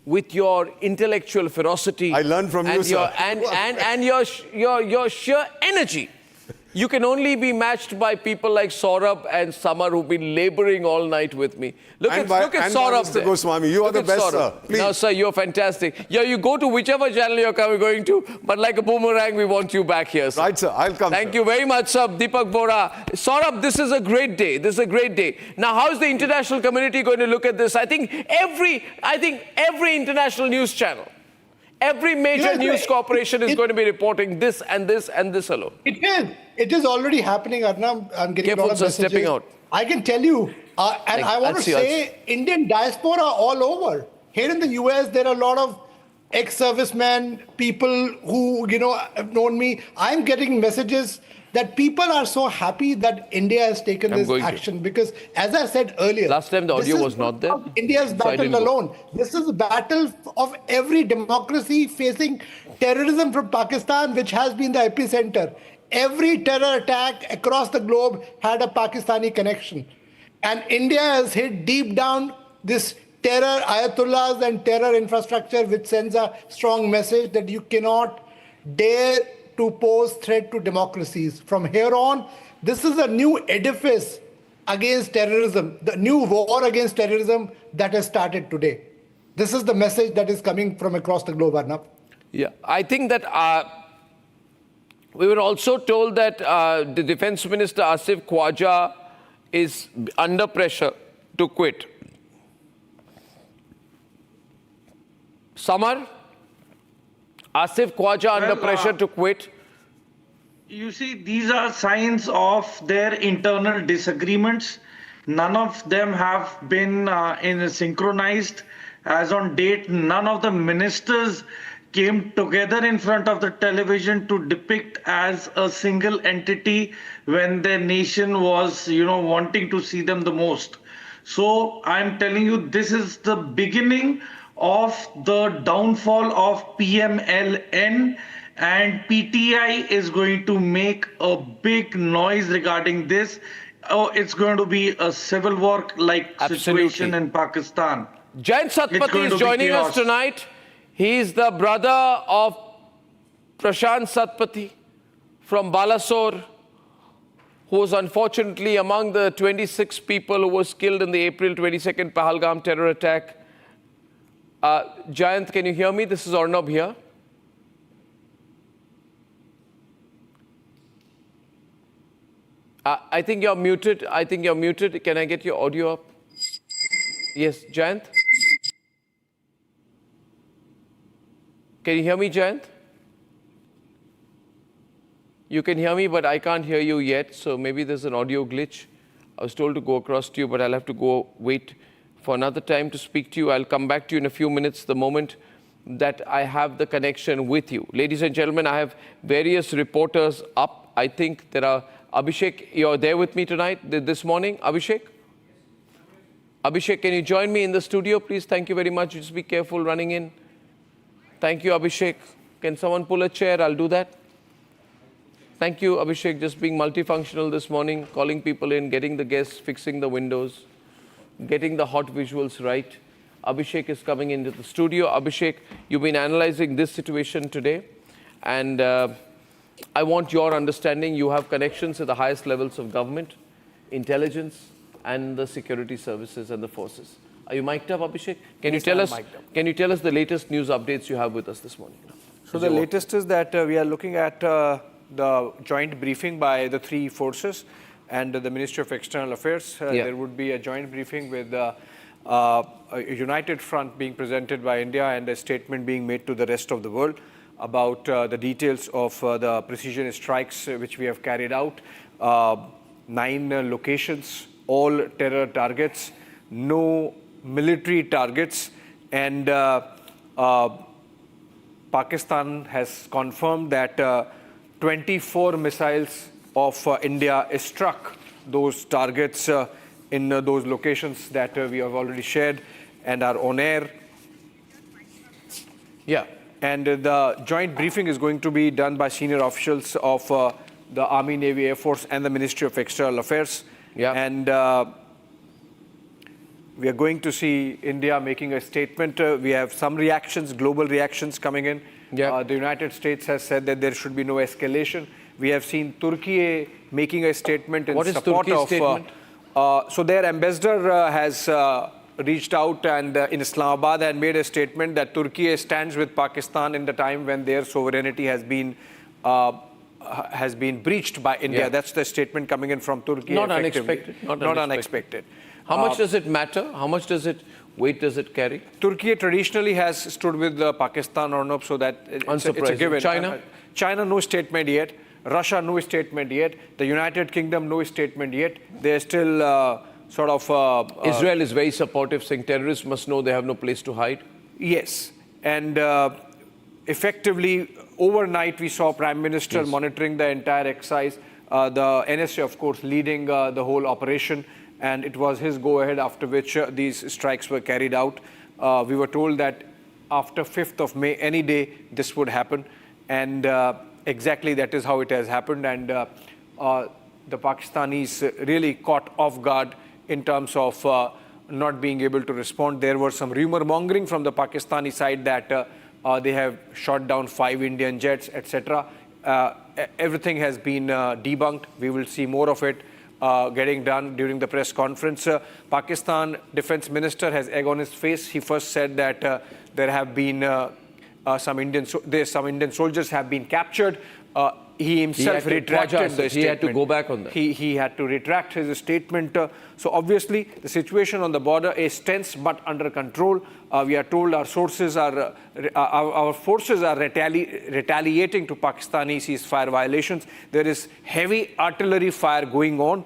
with your intellectual ferocity. I learned from you, sir. And your sheer energy. You can only be matched by people like Saurabh and Samar, who've been laboring all night with me. Look at Saurabh Mr. Goswami, you are the best, sir. Please. No, sir, you're fantastic. Yeah, you go to whichever channel you're going to, but like a boomerang, we want you back here, sir. Right, sir. I'll come. Thank you very much, sir. Deepak Bora. Saurabh, this is a great day. This is a great day. Now, how is the international community going to look at this? I think every international news channel, every major news corporation is going to be reporting this and this and this alone. It is already happening, Arnab. I'm getting a lot of messages. Stepping out. I can tell you, and I want to say, Indian diaspora all over. Here in the US, there are a lot of ex-servicemen, people who, have known me. I'm getting messages that people are so happy that India has taken this action because, as I said earlier, last time the audio was not there. India's battle alone. This is a battle of every democracy facing terrorism from Pakistan, which has been the epicenter. Every terror attack across the globe had a Pakistani connection. And India has hit deep down this terror ayatollahs and terror infrastructure, which sends a strong message that you cannot dare to pose threat to democracies. From here on, this is a new edifice against terrorism, the new war against terrorism that has started today. This is the message that is coming from across the globe, Arnab. Yeah, I think that we were also told that the Defense Minister Asif Khwaja is under pressure to quit. Samar, Asif Khwaja under pressure to quit. You see, these are signs of their internal disagreements. None of them have been synchronized. As on date, none of the ministers came together in front of the television to depict as a single entity when their nation was, wanting to see them the most. So I'm telling you, this is the beginning of the downfall of PMLN, and PTI is going to make a big noise regarding this. Oh, it's going to be a civil war-like situation in Pakistan. Jayant Satpathy is joining us tonight. He is the brother of Prashant Satpathy from Balasore, who was unfortunately among the 26 people who was killed in the April 22nd Pahalgam terror attack. Jayant, can you hear me? This is Arnab here. I think you're muted. Can I get your audio up? Yes, Jayant? Can you hear me, Jayant? You can hear me, but I can't hear you yet, so maybe there's an audio glitch. I was told to go across to you, but I'll have to wait for another time to speak to you. I'll come back to you in a few minutes, the moment that I have the connection with you. Ladies and gentlemen, I have various reporters up. I think there are... Abhishek, you're there with me tonight, this morning. Abhishek? Abhishek, can you join me in the studio, please? Thank you very much. Just be careful running in. Thank you, Abhishek. Can someone pull a chair? I'll do that. Thank you, Abhishek, just being multifunctional this morning, calling people in, getting the guests, fixing the windows, getting the hot visuals right. Abhishek is coming into the studio. Abhishek, you've been analyzing this situation today, and I want your understanding. You have connections at the highest levels of government, intelligence, and the security services and the forces. Are you mic'd up, Abhishek? Can you tell us the latest news updates you have with us this morning? So the latest is that we are looking at the joint briefing by the three forces and the Ministry of External Affairs. There would be a joint briefing with a united front being presented by India and a statement being made to the rest of the world about the details of the precision strikes which we have carried out. 9 locations, all terror targets, no military targets, and Pakistan has confirmed that 24 missiles of India struck those targets in those locations that we have already shared. and are on air. Yeah. And the joint briefing is going to be done by senior officials of the Army, Navy, Air Force, and the Ministry of External Affairs. Yeah. And we are going to see India making a statement. We have some reactions, global reactions coming in. Yeah. The United States has said that there should be no escalation. We have seen Turkey making a statement in support of... statement? So their ambassador has reached out and in Islamabad and made a statement that Turkey stands with Pakistan in the time when their sovereignty has been breached by India. Yeah. That's the statement coming in from Turkey. Not unexpected. Not unexpected. How much does it matter? How much weight does it carry? Turkey traditionally has stood with Pakistan or not, so that it's a given. China? China, no statement yet. Russia, no statement yet. The United Kingdom, no statement yet. They're still sort of... Israel is very supportive, saying terrorists must know they have no place to hide. Yes. And effectively, overnight, we saw Prime Minister monitoring the entire exercise. The NSA, of course, leading the whole operation. And it was his go-ahead after which these strikes were carried out. We were told that after 5th of May, any day, this would happen. And exactly that is how it has happened. And the Pakistanis really caught off guard in terms of not being able to respond. There was some rumor mongering from the Pakistani side that they have shot down 5 Indian jets, etc. Everything has been debunked. We will see more of it getting done during the press conference. Pakistan Defense Minister has egg on his face. He first said that there have been some Indian soldiers have been captured. He himself retracted the statement. He had to go back on that. He had to retract his statement. So obviously, the situation on the border is tense but under control. We are told our forces are retaliating to Pakistani ceasefire violations. There is heavy artillery fire going on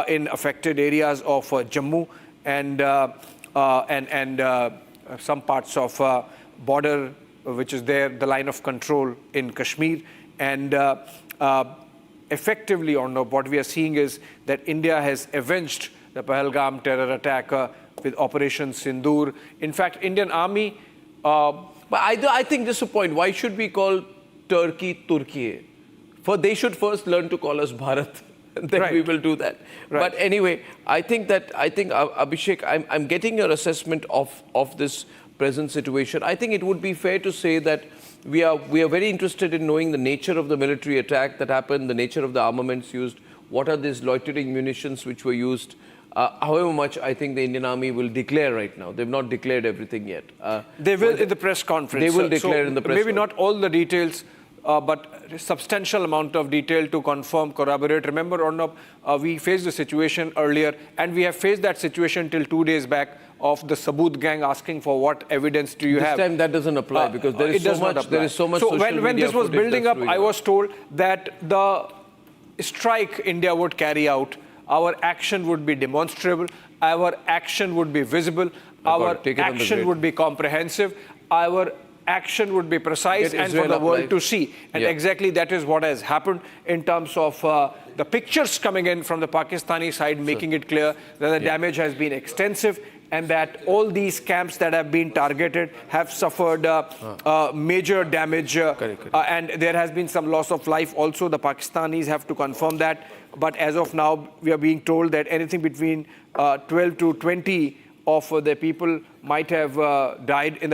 in affected areas of Jammu and some parts of border, which is there, the line of control in Kashmir. And effectively, or no, what we are seeing is that India has avenged the Pahalgam terror attack with Operation Sindoor. In fact, Indian Army... but I think this is a point. Why should we call Turkey, Turkey? They should first learn to call us Bharat. Then we will do that. Right. But anyway, I think Abhishek, I'm getting your assessment of this present situation. I think it would be fair to say that we are very interested in knowing the nature of the military attack that happened, the nature of the armaments used, what are these loitering munitions which were used, however much I think the Indian Army will declare right now. They've not declared everything yet. They will in the press conference. They will declare in the press conference. Maybe not all the details, but a substantial amount of detail to confirm, corroborate. Remember, Arnab, we faced the situation earlier, and we have faced that situation till 2 days back of the Saboot gang asking for what evidence do you have. This time that doesn't apply because there is so much social media. So when this was building up, I was told that the strike India would carry out, our action would be demonstrable, our action would be visible, our action would be comprehensive, our action would be precise and for the world to see. And exactly that is what has happened in terms of the pictures coming in from the Pakistani side, making it clear that the damage has been extensive and that all these camps that have been targeted have suffered major damage. And there has been some loss of life also. The Pakistanis have to confirm that. But as of now, we are being told that anything between 12 to 20 of the people might have died in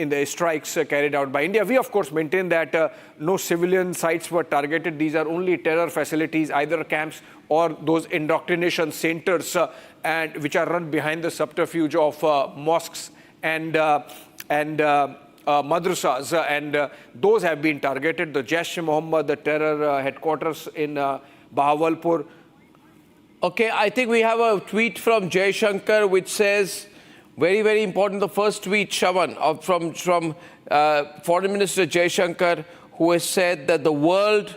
the strikes carried out by India. We, of course, maintain that no civilian sites were targeted. These are only terror facilities, either camps or those indoctrination centers, and which are run behind the subterfuge of mosques and madrasas, and those have been targeted. The Jaish-e-Mohammed, the terror headquarters in Bahawalpur. Okay, I think we have a tweet from Jai Shankar which says, very, very important, the first tweet, Shawan, from Foreign Minister Jai Shankar, who has said that the world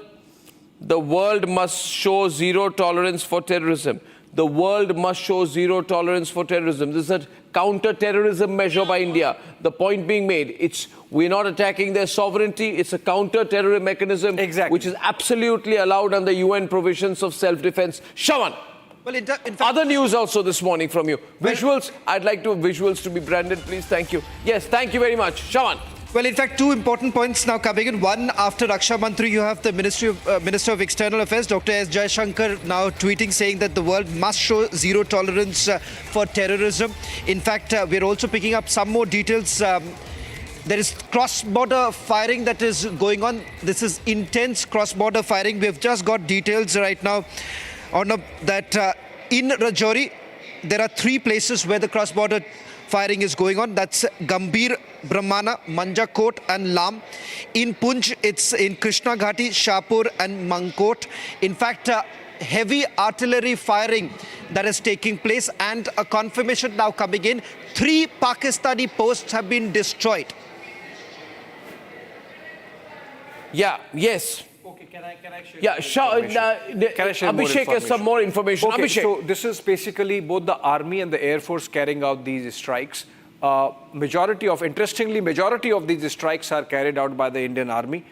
must show zero tolerance for terrorism. The world must show zero tolerance for terrorism. This is a counter-terrorism measure by India. The point being made, we're not attacking their sovereignty. It's a counter-terrorism mechanism, which is absolutely allowed under UN provisions of self-defense. Shawan. Well, in fact, other news also this morning from you. Visuals, I'd like visuals to be branded, please. Thank you. Yes, thank you very much. Shawan. Well, in fact, two important points now coming in. One, after Raksha Mantri, you have the Minister of External Affairs, Dr. S. Jaishankar, now tweeting saying that the world must show zero tolerance for terrorism. In fact, we're also picking up some more details. There is cross-border firing that is going on. This is intense cross-border firing. We've just got details right now on that in Rajouri, there are 3 places where the cross-border firing is going on. That's Gambhir, Brahmana, Manjakot and Lam. In Poonch, it's in Krishna Ghati, Shahpur and Mankot. In fact, heavy artillery firing that is taking place, and a confirmation now coming in. 3 Pakistani posts have been destroyed. Yeah, yes. Okay, can I share? Yeah, Can I share Abhishek has some more information. Okay, Abhishek. so this is basically both the Army and the Air Force carrying out these strikes. Interestingly, majority of these strikes are carried out by the Indian Army,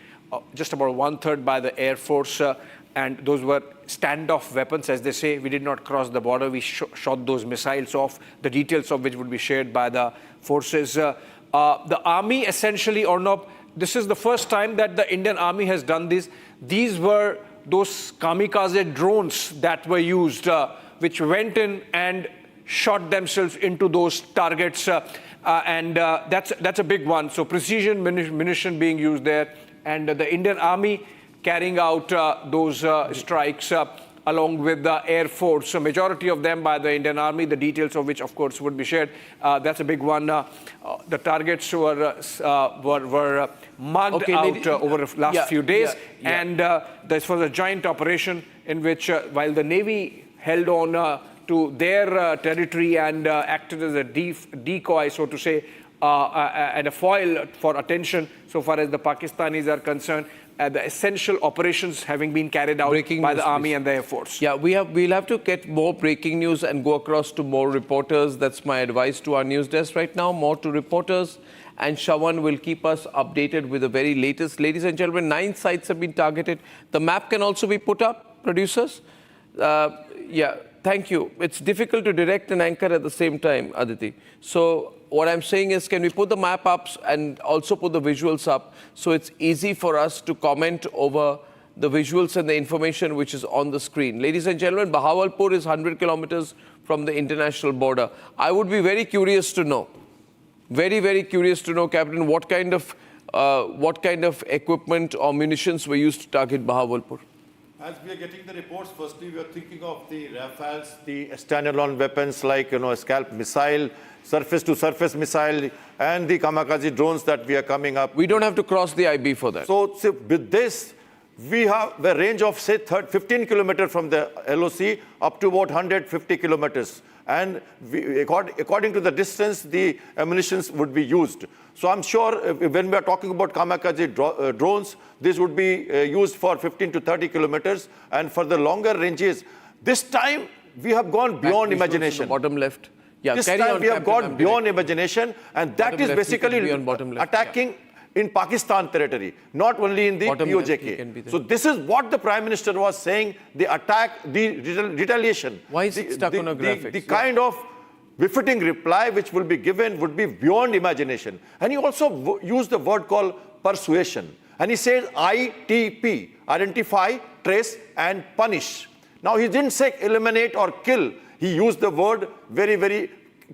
just about 1/3 by the Air Force, and those were standoff weapons, as they say. We did not cross the border. We shot those missiles off, the details of which would be shared by the forces. The Army essentially, Arnab, this is the first time that the Indian Army has done this. These were those kamikaze drones that were used, which went in and shot themselves into those targets. That's a big one. So precision munition being used there. And the Indian Army carrying out those strikes along with the Air Force. So majority of them by the Indian Army, the details of which, of course, would be shared. That's a big one. The targets were mugged out over the last few days. And this was a joint operation in which, while the Navy held on to their territory and acted as a decoy, so to say, and a foil for attention, so far as the Pakistanis are concerned, the essential operations having been carried out by the Army and the Air Force. Yeah, we'll have to get more breaking news and go across to more reporters. That's my advice to our news desk right now, more to reporters. And Shawan will keep us updated with the very latest. Ladies and gentlemen, 9 sites have been targeted. The map can also be put up, producers. Yeah, thank you. It's difficult to direct and anchor at the same time, Aditi. So what I'm saying is, can we put the map up and also put the visuals up so it's easy for us to comment over the visuals and the information which is on the screen. Ladies and gentlemen, Bahawalpur is 100 kilometers from the international border. I would be very curious to know, very curious to know, Captain, what kind of equipment or munitions were used to target Bahawalpur? As we are getting the reports, firstly, we are thinking of the Rafales, the standalone weapons like, Scalp missile, surface-to-surface missile, and the kamikaze drones that we are coming up. We don't have to cross the IB for that. So with this, we have a range of, say, 15 kilometers from the LOC up to about 150 kilometers. And according to the distance, the ammunitions would be used. So I'm sure when we are talking about kamikaze drones, this would be used for 15 to 30 kilometers. And for the longer ranges, this time we have gone beyond imagination. Bottom left. Yeah, this time we have gone beyond imagination, and that is basically attacking in Pakistan territory, not only in the PoJK. So this is what the Prime Minister was saying, the attack, the retaliation. Why is it stuck on a graphics? The kind of befitting reply which will be given would be beyond imagination. And he also used the word called persuasion. And he says ITP, identify, trace and punish. Now he didn't say eliminate or kill. He used the word very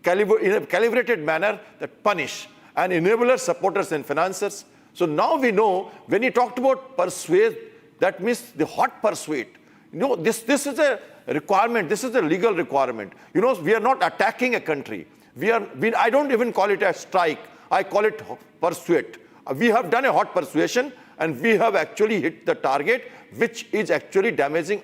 in a calibrated manner, that punish. And enablers, supporters and financiers. So now we know, when he talked about persuade, that means the hot persuade. This is a requirement, this is a legal requirement. We are not attacking a country. I don't even call it a strike, I call it persuade. We have done a hot persuasion and we have actually hit the target, which is actually damaging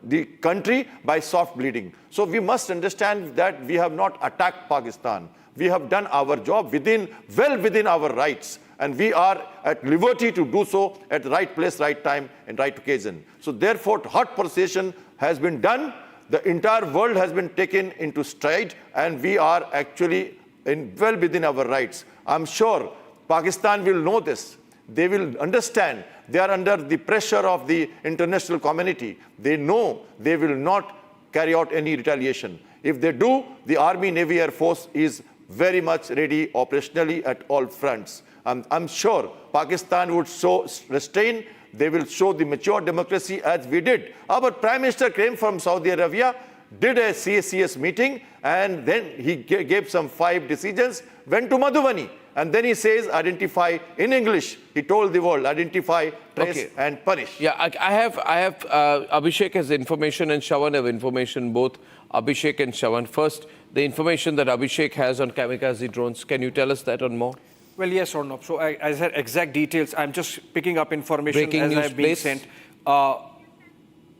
the country by soft bleeding. So we must understand that we have not attacked Pakistan. We have done our job well within our rights, and we are at liberty to do so at the right place, right time, and right occasion. So therefore, hot persuasion has been done. The entire world has been taken into stride, and we are actually well within our rights. I'm sure Pakistan will know this. They will understand. They are under the pressure of the international community. They know they will not carry out any retaliation. If they do, the Army, Navy, Air Force is very much ready operationally at all fronts. I'm sure Pakistan would show restraint. They will show the mature democracy as we did. Our Prime Minister came from Saudi Arabia, did a CACS meeting, and then he gave some 5 decisions, went to Madhubani, and then he says, identify in English. He told the world, identify, trace, and punish. Yeah, I have Abhishek has information and Shravan have information, both Abhishek and Shravan. First, the information that Abhishek has on kamikaze drones. Can you tell us that on more? Well, yes or no. So I said exact details. I'm just picking up information Breaking as news, I've been please. sent.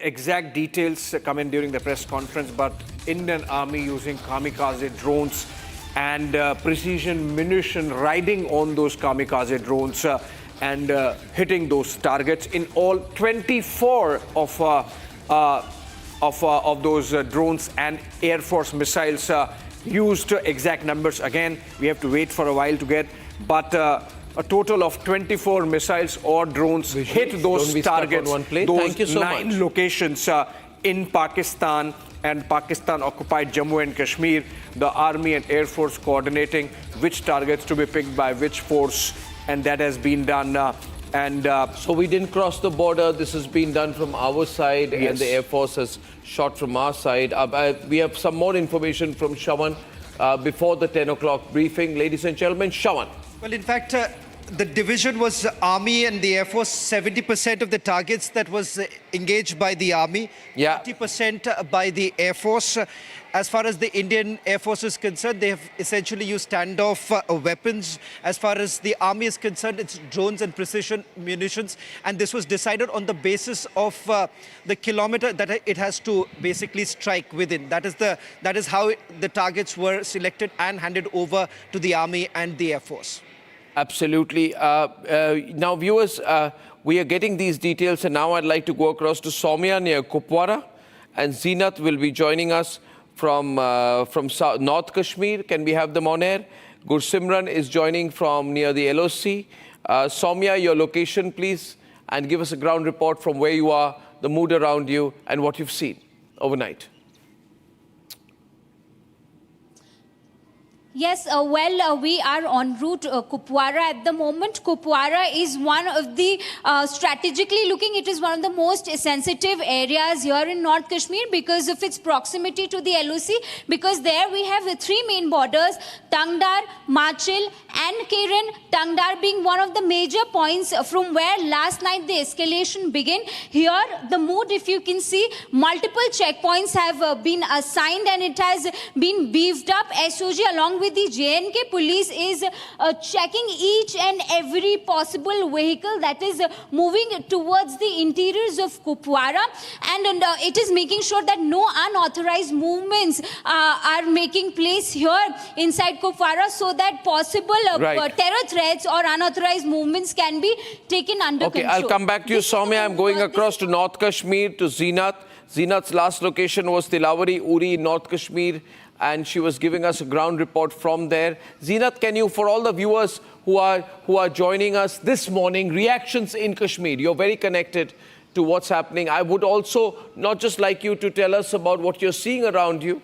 Exact details come in during the press conference, but Indian Army using kamikaze drones and precision munition riding on those kamikaze drones and hitting those targets. In all, 24 of those drones and Air Force missiles used. Exact numbers, again, we have to wait for a while to get, but a total of 24 missiles or drones hit those targets, those 9 locations in Pakistan and Pakistan-occupied Jammu and Kashmir. The Army and Air Force coordinating which targets to be picked by which force, and that has been done. So we didn't cross the border. This has been done from our side, yes. And the Air Force has shot from our side. We have some more information from Shravan before the 10 o'clock briefing. Ladies and gentlemen, Shravan. Well, in fact, the division was Army and the Air Force. 70% of the targets that was engaged by the Army, 30% by the Air Force. As far as the Indian Air Force is concerned, they have essentially used standoff weapons. As far as the Army is concerned, it's drones and precision munitions. And this was decided on the basis of the kilometer that it has to basically strike within. That is how the targets were selected and handed over to the Army and the Air Force. Absolutely. Now, viewers, we are getting these details, and now I'd like to go across to Soumya near Kupwara, and Zeenat will be joining us from North Kashmir. Can we have them on air? Gursimran is joining from near the LOC. Soumya, your location, please, and give us a ground report from where you are, the mood around you, and what you've seen overnight. Yes, we are en route Kupwara at the moment. Kupwara is one of the, strategically looking, it is one of the most sensitive areas here in North Kashmir because of its proximity to the LOC, because there we have 3 main borders, Tangdar, Machil and Kiran. Tangdar being one of the major points from where last night the escalation began. Here, the mood, if you can see, multiple checkpoints have been assigned and it has been beefed up. SOG along with the JNK police is checking each and every possible vehicle that is moving towards the interiors of Kupwara, and it is making sure that no unauthorized movements are making place here inside Kupwara, so that possible terror threats or unauthorized movements can be taken under control. I'll come back to you, Soumya. I'm going across to North Kashmir to Zeenat. Zeenat's last location was Tilawari, Uri, North Kashmir, and she was giving us a ground report from there. Zeenat, can you, for all the viewers who are joining us this morning, reactions in Kashmir? You're very connected to what's happening. I would also not just like you to tell us about what you're seeing around you,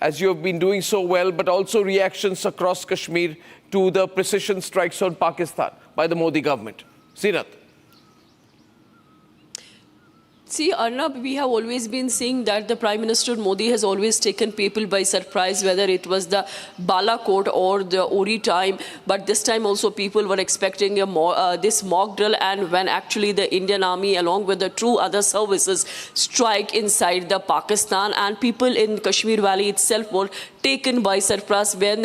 as you have been doing so well, but also reactions across Kashmir to the precision strikes on Pakistan by the Modi government. Zeenat. See, Arnab, we have always been seeing that the Prime Minister Modi has always taken people by surprise, whether it was the Balakot or the Uri time. But this time also people were expecting this mock drill, and when actually the Indian Army, along with the 2 other services, strike inside the Pakistan, and people in Kashmir Valley itself were taken by surprise when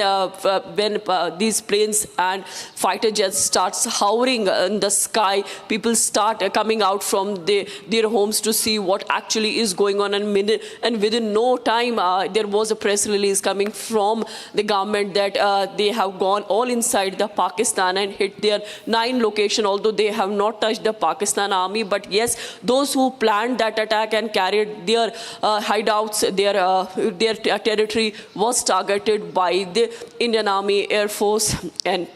these planes and fighter jets starts hovering in the sky. People start coming out from their homes to see what actually is going on, and within no time there was a press release coming from the government that they have gone all inside the Pakistan and hit their 9 locations, although they have not touched the Pakistan army. But yes, those who planned that attack and carried their hideouts, their territory was targeted by the Indian Army, Air Force and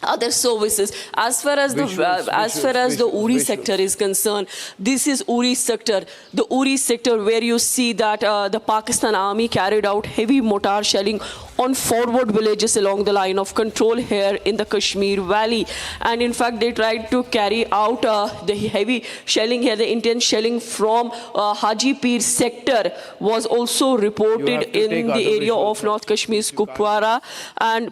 other services. As far as the Uri sector is concerned, this is Uri sector. The Uri sector where you see that the Pakistan army carried out heavy mortar shelling on forward villages along the line of control here in the Kashmir Valley. And in fact, they tried to carry out the heavy shelling here. The intense shelling from Hajipir sector was also reported in the area of North Kashmir's Kupwara, and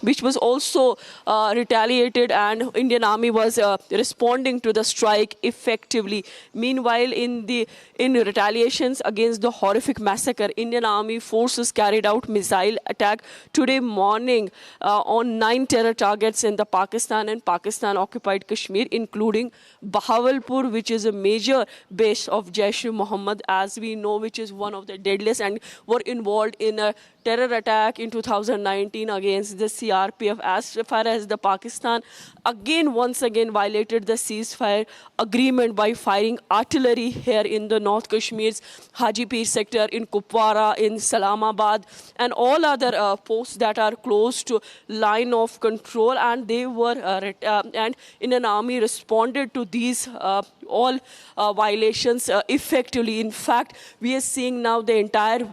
which was also retaliated, and Indian army was responding to the strike effectively. Meanwhile, in retaliations against the horrific massacre, Indian army forces carried out missile attack today morning on 9 terror targets in the Pakistan and Pakistan-occupied Kashmir, including Bahawalpur, which is a major base of Jaish-e-Mohammed, as we know, which is one of the deadliest, and were involved in a terror attack in 2019 against the CRPF. As far as the Pakistan, once again violated the ceasefire agreement by firing artillery here in the North Kashmir's Hajipir sector, in Kupwara, in Salamabad, and all other posts that are close to line of control, and they were and Indian army responded to these all violations effectively. In fact, we are seeing now the entire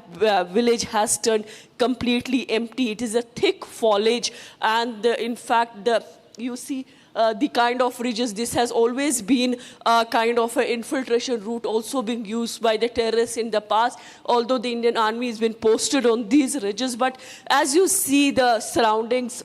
village has turned completely empty. It is a thick foliage, and in fact, you see the kind of ridges. This has always been a kind of an infiltration route also being used by the terrorists in the past, although the Indian army has been posted on these ridges. But as you see the surroundings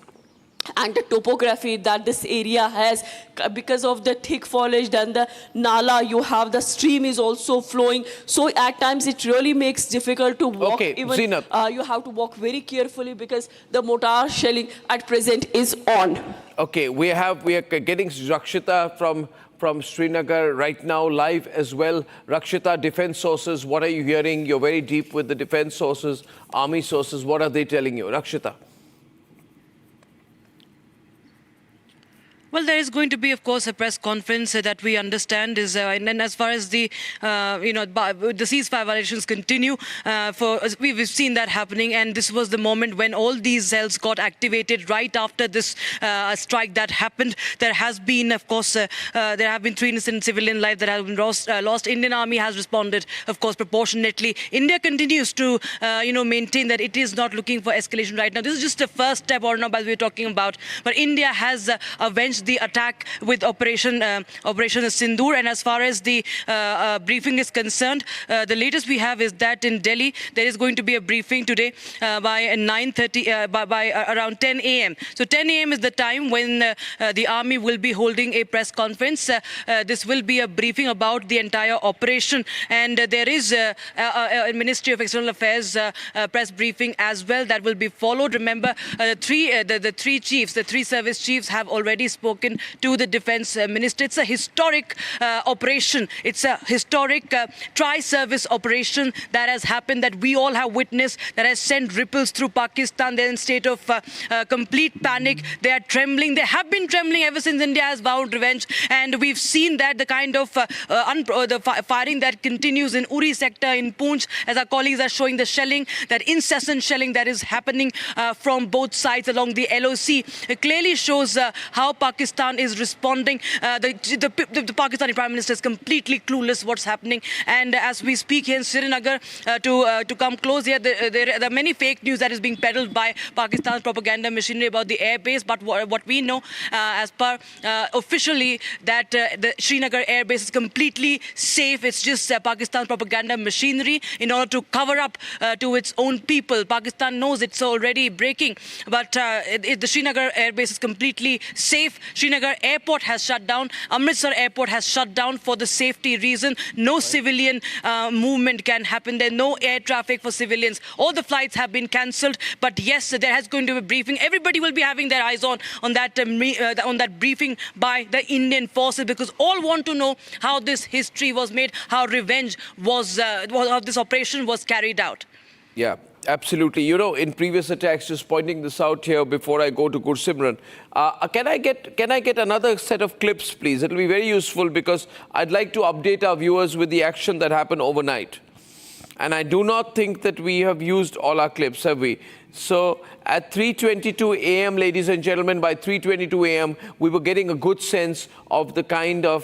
and the topography that this area has, because of the thick foliage, then the nala, you have the stream is also flowing. So at times it really makes difficult to walk. Okay, even Zeenat. you have to walk very carefully because the mortar shelling at present is on. Okay, we are getting Rakshita from Srinagar right now live as well. Rakshita, defense sources, what are you hearing? You're very deep with the defense sources, army sources. What are they telling you? Rakshita. Well, there is going to be, of course, a press conference that we understand is, and then as far as the, the ceasefire violations continue, we've seen that happening, and this was the moment when all these cells got activated right after this strike that happened. There has been, of course, there have been 3 innocent civilian lives that have been lost. Indian army has responded, of course, proportionately. India continues to, maintain that it is not looking for escalation right now. This is just the first step, or not, as we were talking about. But India has avenged the attack with Operation Sindoor, and as far as the briefing is concerned, the latest we have is that in Delhi there is going to be a briefing today by 9:30 by around 10 a.m. So 10 a.m. is the time when the army will be holding a press conference. This will be a briefing about the entire operation, and there is a Ministry of External Affairs press briefing as well that will be followed. Remember, the three service chiefs have already spoken to the defense minister. It's a historic operation. It's a historic tri-service operation that has happened, that we all have witnessed, that has sent ripples through Pakistan. They're in state of complete panic. They are trembling. They have been trembling ever since India has vowed revenge. And we've seen that the kind of firing that continues in Uri sector, in Poonch, as our colleagues are showing, the shelling, that incessant shelling that is happening from both sides along the LOC. It clearly shows how Pakistan is responding. The Pakistani Prime Minister is completely clueless what's happening. And as we speak here in Srinagar, to come close here, there are many fake news that is being peddled by Pakistan's propaganda machinery about the airbase. But what we know, as per officially, that the Srinagar airbase is completely safe. It's just Pakistan's propaganda machinery in order to cover up to its own people. Pakistan knows it's already breaking, but the Srinagar airbase is completely safe. Srinagar airport has shut down. Amritsar airport has shut down for the safety reason. No civilian movement can happen. There's no air traffic for civilians. All the flights have been cancelled. But yes, there has going to be a briefing. Everybody will be having their eyes on that briefing by the Indian forces, because all want to know how this history was made, how revenge was, how this operation was carried out. Yeah. Absolutely. You know, in previous attacks, just pointing this out here before I go to Gursimran, can I get another set of clips, please? It'll be very useful because I'd like to update our viewers with the action that happened overnight. And I do not think that we have used all our clips, have we? So at 3:22 a.m., ladies and gentlemen, by 3:22 a.m., we were getting a good sense of the kind of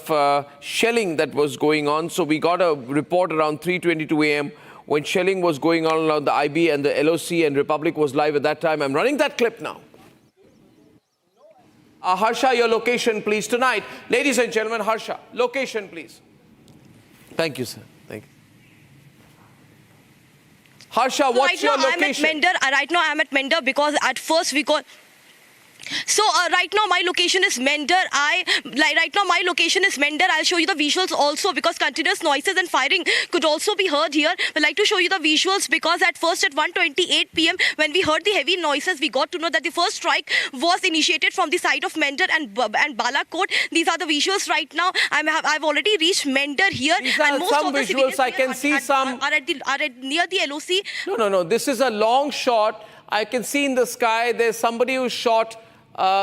shelling that was going on. So we got a report around 3:22 a.m. when shelling was going on around the IB and the LOC, and Republic was live at that time. I'm running that clip now. Harsha, your location, please, tonight. Ladies and gentlemen, Harsha, location, please. Thank you, sir. Thank you. Harsha, what's your location? Right now, I'm at Mender because at first we got... So right now my location is Mender. I'll show you the visuals also because continuous noises and firing could also be heard here. I'd like to show you the visuals because at first at 1:28 p.m. when we heard the heavy noises, we got to know that the first strike was initiated from the side of Mender and Balakot. These are the visuals right now. I've already reached Mender here. These are most some of the visuals. I can see some. Are near the LOC. No. This is a long shot. I can see in the sky there's somebody who shot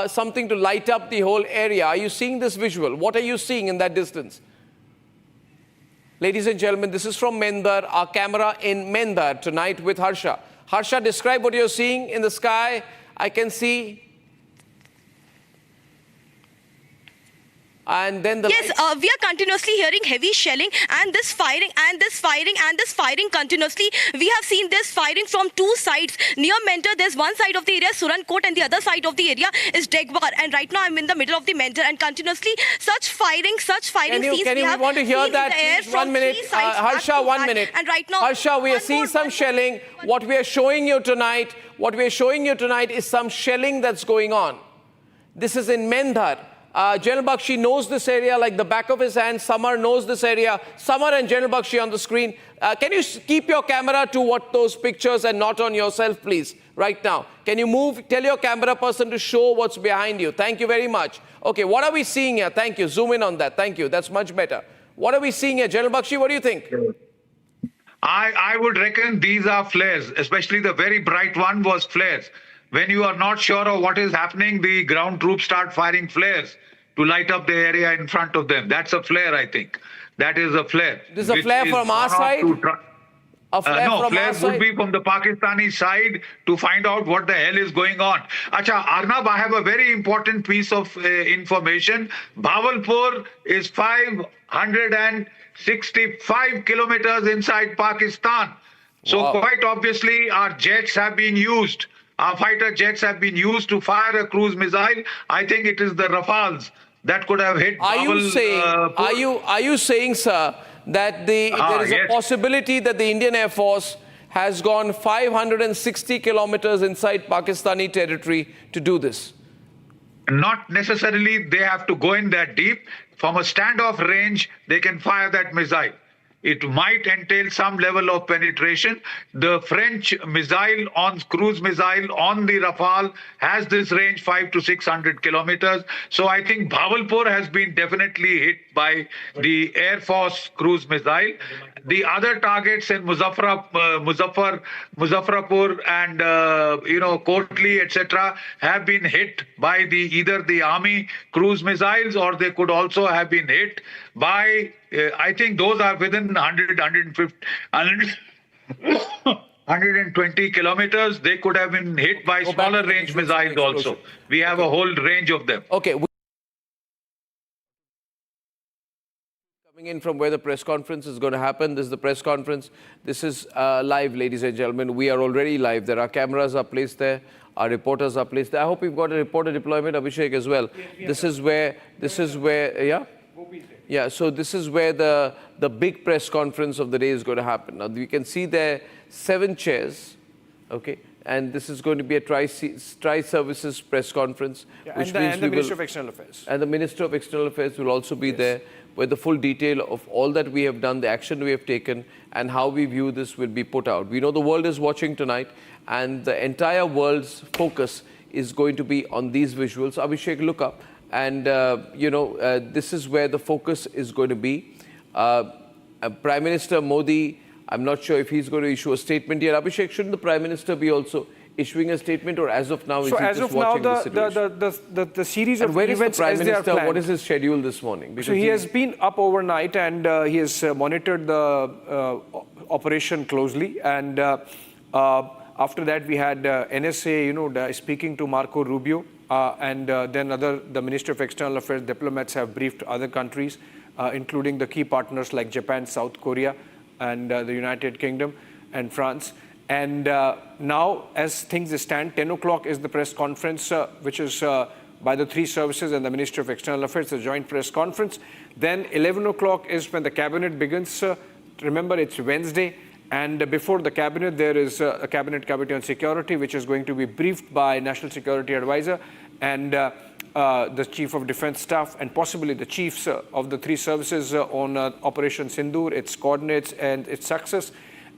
something to light up the whole area. Are you seeing this visual? What are you seeing in that distance? Ladies and gentlemen, this is from Mender, our camera in Mender tonight with Harsha. Harsha, describe what you're seeing in the sky. I can see. And then the yes, we are continuously hearing heavy shelling and this firing continuously. We have seen this firing from two sides. Near Mender, there's one side of the area, Surankot, and the other side of the area is Degwar. And right now I'm in the middle of the Mender and continuously such firing we want to hear that, please? 1 minute. Harsha, 1 minute. And right now, Harsha, we are seeing some shelling. What we are showing you tonight is some shelling that's going on. This is in Mender. General Bakshi knows this area like the back of his hand. Samar knows this area. Samar and General Bakshi on the screen. Can you keep your camera to what those pictures and not on yourself, please, right now? Can you move? Tell your camera person to show what's behind you. Thank you very much. Okay, what are we seeing here? Thank you. Zoom in on that. Thank you. That's much better. What are we seeing here? General Bakshi, what do you think? I would reckon these are flares, especially the very bright one was flares. When you are not sure of what is happening, the ground troops start firing flares to light up the area in front of them. That's a flare, I think. That is a flare. This is a flare from our side? No, flares would be from the Pakistani side to find out what the hell is going on. Acha, Arnab, I have a very important piece of information. Bawalpur is 565 kilometers inside Pakistan. So quite obviously our jets have been used. Our fighter jets have been used to fire a cruise missile. I think it is the Rafales that could have hit. Are you saying, sir, that there is a possibility that the Indian Air Force has gone 560 kilometers inside Pakistani territory to do this? Not necessarily they have to go in that deep. From a standoff range, they can fire that missile. It might entail some level of penetration. The French cruise missile on the Rafale has this range 500 to 600 kilometers. So I think Bawalpur has been definitely hit by the Air Force cruise missile. The other targets in Muzaffarpur and Kotli, etc., have been hit by either the army cruise missiles, or they could also have been hit by. I think those are within 120 kilometers. They could have been hit by smaller range missiles also. We have a whole range of them. Okay. Coming in from where the press conference is going to happen. This is the press conference. This is live, ladies and gentlemen. We are already live. There are cameras are placed there. Our reporters are placed there. I hope we've got a reporter deployment, Abhishek, as well. This is where, yeah? Yeah, so this is where the big press conference of the day is going to happen. Now, we can see there 7 chairs, okay? And this is going to be a tri-services press conference. Yeah, which means the Minister of External Affairs. And the Minister of External Affairs will also be there, where the full detail of all that we have done, the action we have taken, and how we view this will be put out. We know the world is watching tonight, and the entire world's focus is going to be on these visuals. Abhishek, look up. And, this is where the focus is going to be. Prime Minister Modi, I'm not sure if he's going to issue a statement here. Abhishek, shouldn't the Prime Minister be also issuing a statement, or as of now, is he just watching the situation? The series of where events is the Prime Minister? What is his schedule this morning? Because he has been up overnight and he has monitored the operation closely. And After that, we had NSA, speaking to Marco Rubio, and then the Ministry of External Affairs diplomats have briefed other countries, including the key partners like Japan, South Korea, and the United Kingdom and France. And now, as things stand, 10 o'clock is the press conference, which is by the three services and the Ministry of External Affairs, a joint press conference. Then 11 o'clock is when the cabinet begins. Remember, it's Wednesday. And before the cabinet, there is a cabinet committee on security, which is going to be briefed by National Security Advisor and the Chief of Defense Staff, and possibly the chiefs of the three services on Operation Sindoor, its coordinates and its success.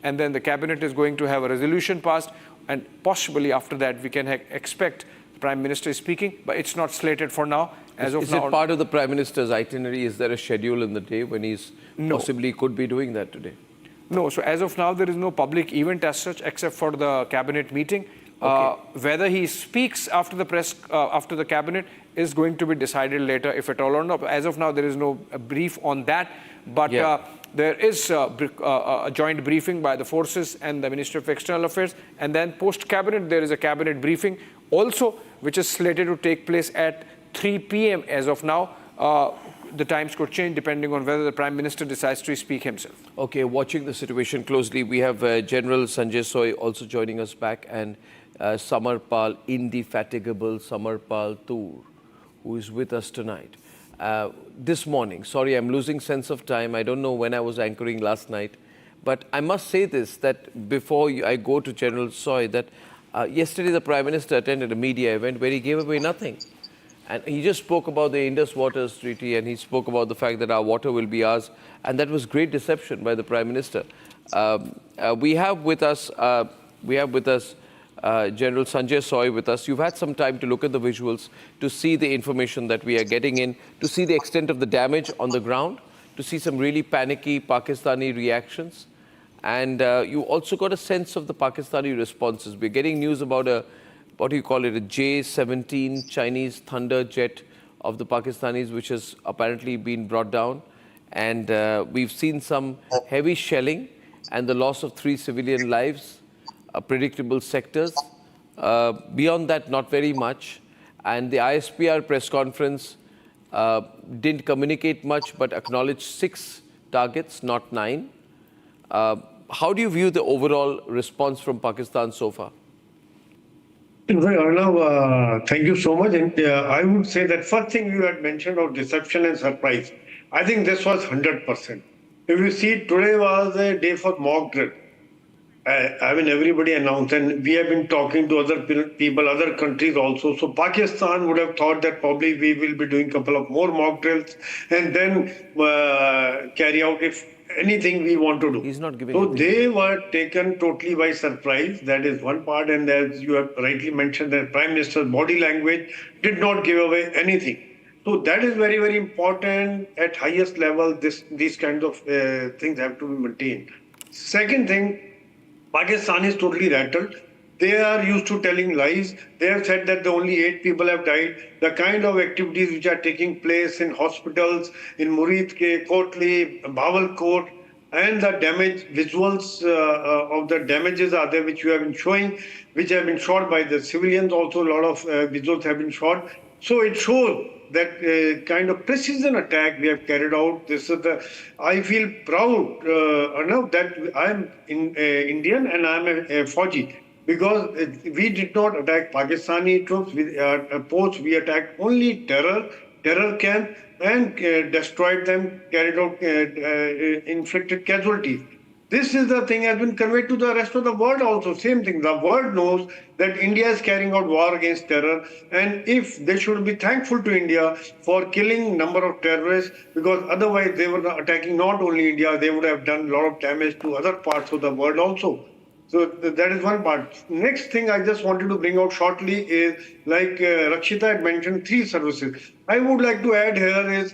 And then the cabinet is going to have a resolution passed, and possibly after that we can expect the Prime Minister speaking, but it's not slated for now. As of now, is it part of the Prime Minister's itinerary? Is there a schedule in the day when he's possibly could be doing that today? No, so as of now, there is no public event as such, except for the cabinet meeting. Whether he speaks after the cabinet is going to be decided later, if at all or not. As of now, there is no brief on that. But there is a joint briefing by the forces and the Ministry of External Affairs. And then post-cabinet, there is a cabinet briefing also, which is slated to take place at 3 p.m. as of now. The times could change depending on whether the Prime Minister decides to speak himself. Okay, watching the situation closely, we have General Sanjay Soy also joining us back, and Samarpal, indefatigable Samarpal Toor, who is with us tonight. This morning, sorry, I'm losing sense of time. I don't know when I was anchoring last night, but I must say this, that before I go to General Soy, that yesterday the Prime Minister attended a media event where he gave away nothing. And he just spoke about the Indus Waters Treaty, and he spoke about the fact that our water will be ours. And that was great deception by the Prime Minister. We have with us General Sanjay Soy with us. You've had some time to look at the visuals, to see the information that we are getting in, to see the extent of the damage on the ground, to see some really panicky Pakistani reactions. And you also got a sense of the Pakistani responses. We're getting news about a J-17 Chinese Thunder jet of the Pakistanis, which has apparently been brought down. And we've seen some heavy shelling and the loss of 3 civilian lives, predictable sectors. Beyond that, not very much. And the ISPR press conference didn't communicate much, but acknowledged 6 targets, not 9. How do you view the overall response from Pakistan so far? Arnav, thank you so much. And I would say that first thing you had mentioned of deception and surprise, I think this was 100%. If you see, today was a day for mock drill. I mean, everybody announced, and we have been talking to other people, other countries also. So Pakistan would have thought that probably we will be doing a couple of more mock drills and then carry out if anything we want to do. He's not giving. So they were taken totally by surprise. That is one part. And as you have rightly mentioned, the Prime Minister's body language did not give away anything. So that is very, very important at highest level. These kinds of things have to be maintained. Second thing, Pakistan is totally rattled. They are used to telling lies. They have said that only 8 people have died. The kind of activities which are taking place in hospitals, in Murid Ke, Kotli, Bawalkot, and the damage visuals of the damages are there, which you have been showing, which have been shot by the civilians. Also, a lot of visuals have been shot. So it shows that kind of precision attack we have carried out. This is I feel proud, Arnav, that I am Indian and I am a Fauji. Because we did not attack Pakistani troops, we attacked only terror camp, and destroyed them, carried out, inflicted casualties. This is the thing has been conveyed to the rest of the world also. Same thing. The world knows that India is carrying out war against terror, and if they should be thankful to India for killing number of terrorists, because otherwise they were attacking not only India, they would have done a lot of damage to other parts of the world also. So that is one part. Next thing I just wanted to bring out shortly is, like Rakshita had mentioned, 3 services. I would like to add here is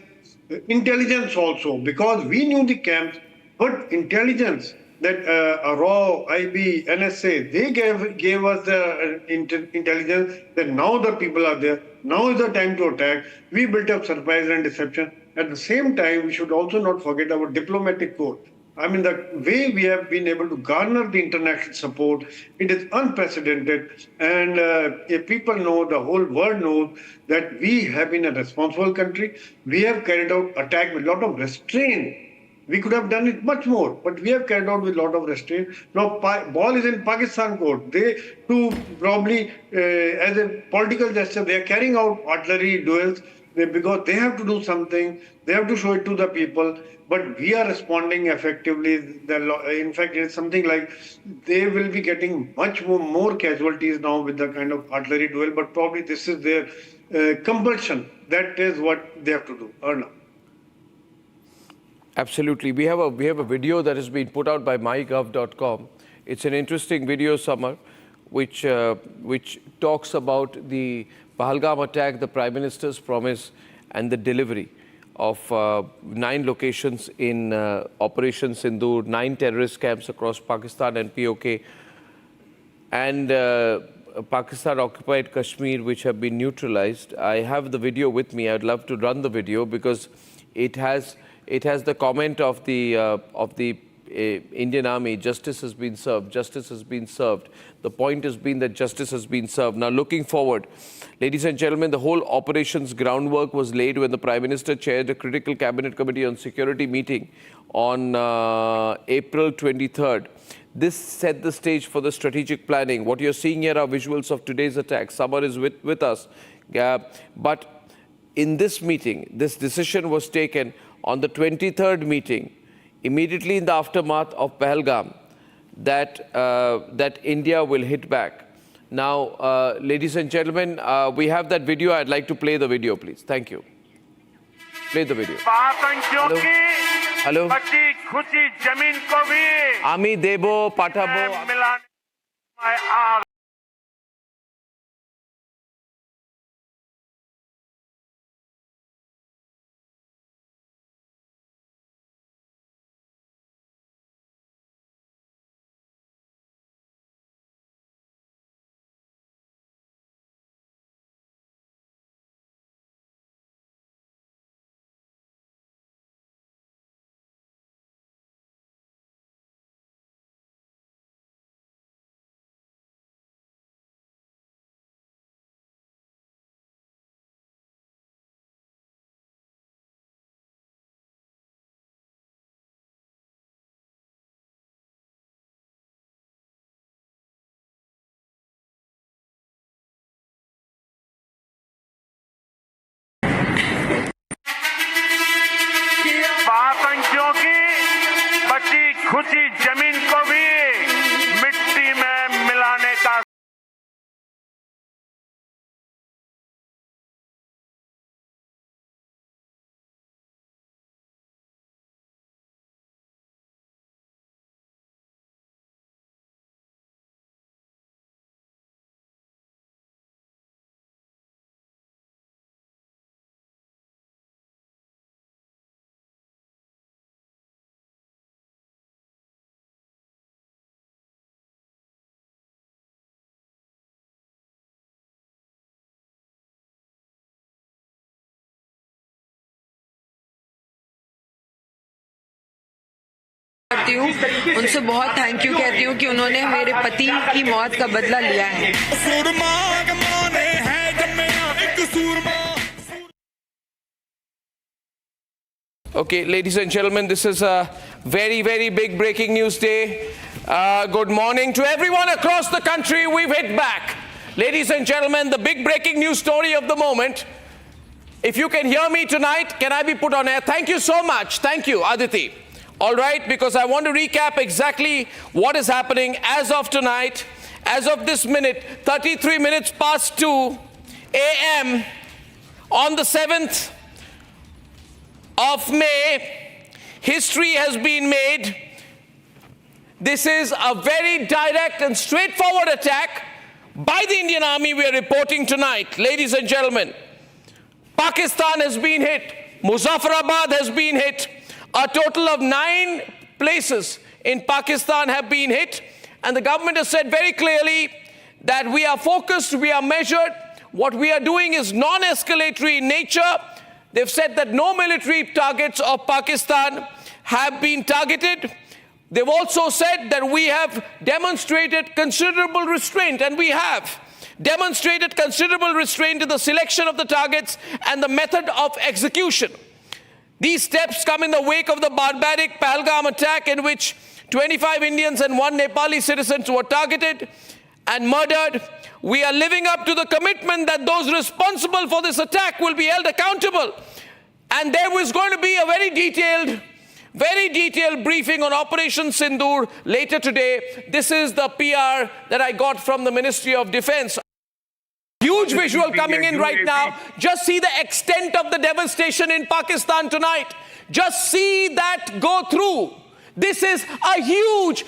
intelligence also, because we knew the camps, but intelligence that RAW, IB, NSA, they gave us the intelligence that now the people are there. Now is the time to attack. We built up surprise and deception. At the same time, we should also not forget our diplomatic corps. I mean, the way we have been able to garner the international support, it is unprecedented. And if people know, the whole world knows that we have been a responsible country. We have carried out attack with a lot of restraint. We could have done it much more, but we have carried out with a lot of restraint. Now, ball is in Pakistan court. They too probably, as a political gesture, they are carrying out artillery duels because they have to do something. They have to show it to the people. But we are responding effectively. In fact, it's something like they will be getting much more casualties now with the kind of artillery duel. But probably this is their compulsion. That is what they have to do. Arnab. Absolutely. We have a video that has been put out by mygov.com. It's an interesting video, Samar, which talks about the Pahalgam attack, the Prime Minister's promise, and the delivery of 9 locations in Operation Sindoor, 9 terrorist camps across Pakistan and PoK, and Pakistan-occupied Kashmir, which have been neutralized. I have the video with me. I'd love to run the video because it has the comment of the Indian Army. Justice has been served. Justice has been served. The point has been that justice has been served. Now, looking forward, ladies and gentlemen, the whole operations groundwork was laid when the Prime Minister chaired a critical cabinet committee on security meeting on April 23rd. This set the stage for the strategic planning. What you're seeing here are visuals of today's attack. Samar is with us. But in this meeting, this decision was taken on the 23rd meeting, immediately in the aftermath of Pahalgam, that India will hit back. Now, ladies and gentlemen, we have that video. I'd like to play the video, please. Thank you. Play the video. Hello. Ami Debo Patabo. खुशी जमीन को भी मिट्टी में मिलाने का करती हूँ, उनसे बहुत थैंक यू कहती हूँ कि उन्होंने मेरे पति की मौत का बदला लिया है। Okay, ladies and gentlemen, this is a very, very big breaking news day. Good morning to everyone across the country. We've hit back. Ladies and gentlemen, the big breaking news story of the moment. If you can hear me tonight, can I be put on air? Thank you so much. Thank you, Aditi. All right, because I want to recap exactly what is happening as of tonight, as of this minute, 33 minutes past 2 a.m. on the 7th of May. History has been made. This is a very direct and straightforward attack by the Indian Army we are reporting tonight. Ladies and gentlemen, Pakistan has been hit. Muzaffarabad has been hit. A total of 9 places in Pakistan have been hit. And the government has said very clearly that we are focused, we are measured. What we are doing is non-escalatory in nature. They've said that no military targets of Pakistan have been targeted. They've also said that we have demonstrated considerable restraint, and we have demonstrated considerable restraint in the selection of the targets and the method of execution. These steps come in the wake of the barbaric Pahalgam attack, in which 25 Indians and 1 Nepali citizen were targeted and murdered. We are living up to the commitment that those responsible for this attack will be held accountable. And there was going to be a very detailed briefing on Operation Sindoor later today. This is the PR that I got from the Ministry of Defense. Huge visual coming in right now. Just see the extent of the devastation in Pakistan tonight. Just see that go through. This is a huge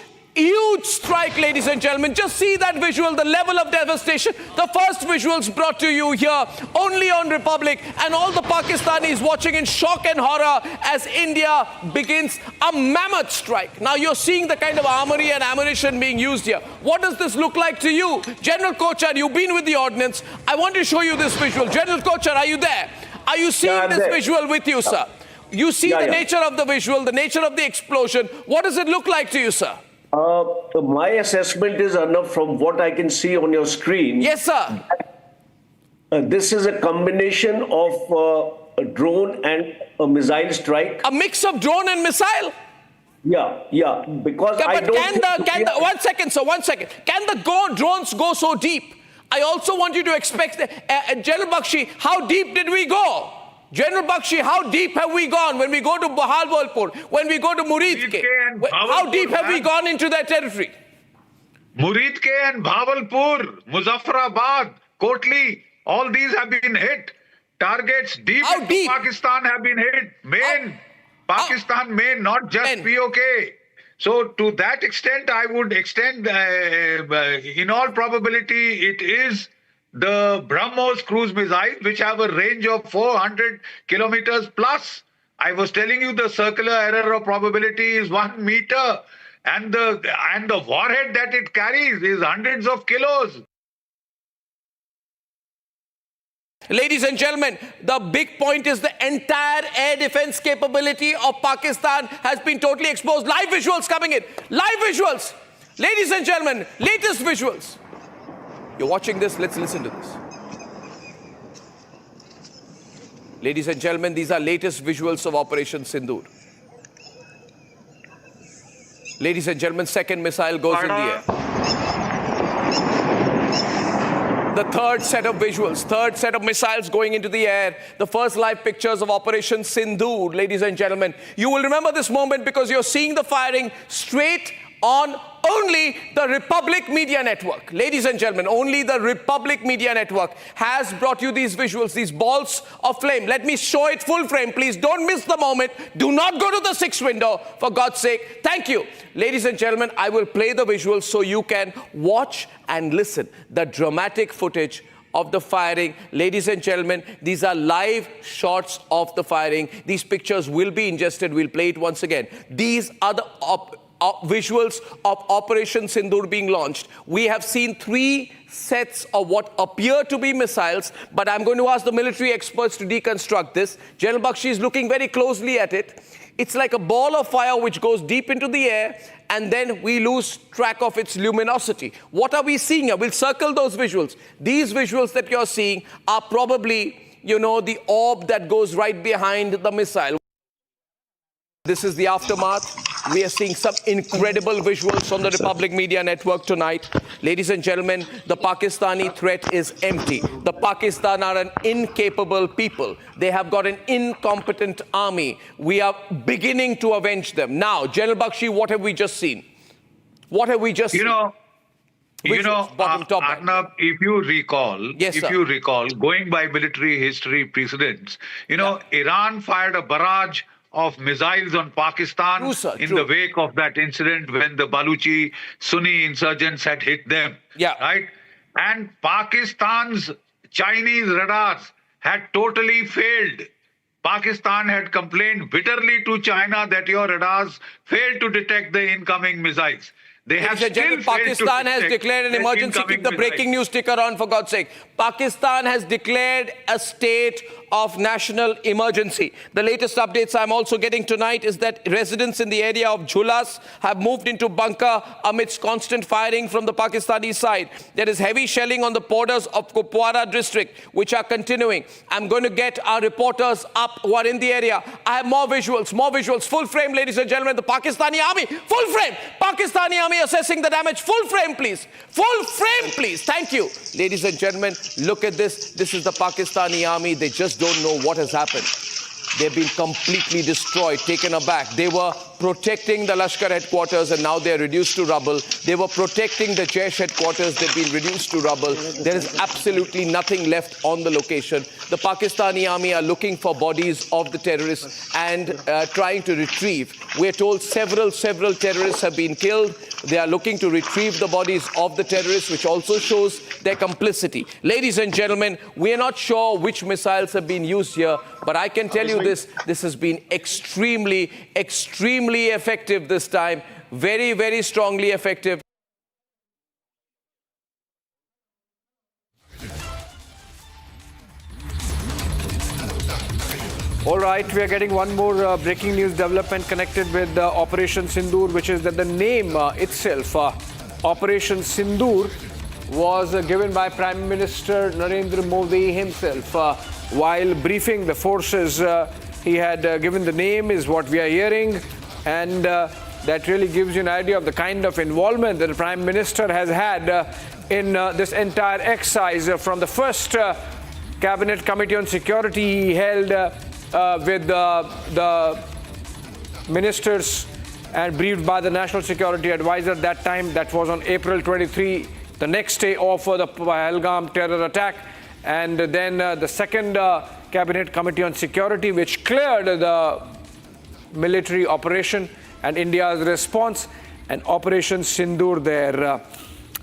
strike, ladies and gentlemen. Just see that visual, the level of devastation. The first visuals brought to you here only on Republic, and all the Pakistanis watching in shock and horror as India begins a mammoth strike. Now you're seeing the kind of armory and ammunition being used here. What does this look like to you? General Kochar, you've been with the ordnance. I want to show you this visual. General Kochar, are you there? Are you seeing this visual with you, sir? You see the nature of the visual, the nature of the explosion. What does it look like to you, sir? My assessment is, Arnab, from what I can see on your screen. Yes, sir. This is a combination of a drone and a missile strike. A mix of drone and missile? Yeah. Because I don't. One second, sir. One second. Can the drones go so deep? I also want you to expect, General Bakshi, how deep did we go? General Bakshi, how deep have we gone when we go to Pahalgam, when we go to Muridke? How deep have we gone into their territory? Muridke and Bhavalpur, Muzaffarabad, Kotli, all these have been hit. Targets deep into Pakistan have been hit. Pakistan main, not just POK. So to that extent, I would extend, in all probability, it is the BrahMos cruise missiles, which have a range of 400 kilometers plus. I was telling you the circular error of probability is 1 meter, and the warhead that it carries is hundreds of kilos. Ladies and gentlemen, the big point is the entire air defense capability of Pakistan has been totally exposed. Live visuals coming in. Live visuals. Ladies and gentlemen, latest visuals. You're watching this, let's listen to this. Ladies and gentlemen, these are latest visuals of Operation Sindoor. Ladies and gentlemen, second missile goes in the air. The third set of visuals, third set of missiles going into the air. The first live pictures of Operation Sindoor, ladies and gentlemen. You will remember this moment because you're seeing the firing straight on only the Republic Media Network. Ladies and gentlemen, only the Republic Media Network has brought you these visuals, these balls of flame. Let me show it full frame, please. Don't miss the moment. Do not go to the 6th window, for God's sake. Thank you. Ladies and gentlemen, I will play the visuals so you can watch and listen. The dramatic footage of the firing. Ladies and gentlemen, these are live shots of the firing. These pictures will be ingested. We'll play it once again. These are the visuals of Operation Sindoor being launched. We have seen 3 sets of what appear to be missiles, but I'm going to ask the military experts to deconstruct this. General Bakshi is looking very closely at it. It's like a ball of fire which goes deep into the air, and then we lose track of its luminosity. What are we seeing here? We'll circle those visuals. These visuals that you're seeing are probably, the orb that goes right behind the missile. This is the aftermath. We are seeing some incredible visuals on the Republic Media Network tonight. Ladies and gentlemen, the Pakistani threat is empty. The Pakistan are an incapable people. They have got an incompetent army. We are beginning to avenge them. Now, General Bakshi, what have we just seen? What have we just seen? Arnab, if you recall, going by military history precedents, Iran fired a barrage of missiles on Pakistan in the wake of that incident when the Baluchi Sunni insurgents had hit them. Right? And Pakistan's Chinese radars had totally failed. Pakistan had complained bitterly to China that your radars failed to detect the incoming missiles. They have still failed to Pakistan has detect declared an the emergency. incoming Keep the breaking news ticker on, for God's sake. Pakistan has declared a state of national emergency. The latest updates I'm also getting tonight is that residents in the area of Jhulas have moved into bunker amidst constant firing from the Pakistani side. There is heavy shelling on the borders of Kupwara district, which are continuing. I'm going to get our reporters up who are in the area. I have more visuals, full frame, ladies and gentlemen. The Pakistani army, full frame. Pakistani army assessing the damage. Full frame, please. Full frame, please. Thank you. Ladies and gentlemen, look at this. This is the Pakistani army. They just don't know what has happened. They've been completely destroyed, taken aback. They were protecting the Lashkar headquarters and now they're reduced to rubble. They were protecting the Jaish headquarters. They've been reduced to rubble. There is absolutely nothing left on the location. The Pakistani army are looking for bodies of the terrorists and trying to retrieve. We're told several terrorists have been killed. They are looking to retrieve the bodies of the terrorists, which also shows their complicity. Ladies and gentlemen, we are not sure which missiles have been used here, but I can tell you this has been extremely effective this time. Very strongly effective. All right, we are getting one more breaking news development connected with Operation Sindoor, which is that the name itself, Operation Sindoor, was given by Prime Minister Narendra Modi himself. While briefing the forces, he had given the name, is what we are hearing, and that really gives you an idea of the kind of involvement that the Prime Minister has had in this entire exercise. From the first Cabinet Committee on Security he held with the ministers and briefed by the National Security Advisor at that time. That was on April 23, the next day of the Pahalgam terror attack. And then the second Cabinet Committee on Security, which cleared the military operation and India's response, and Operation Sindoor there.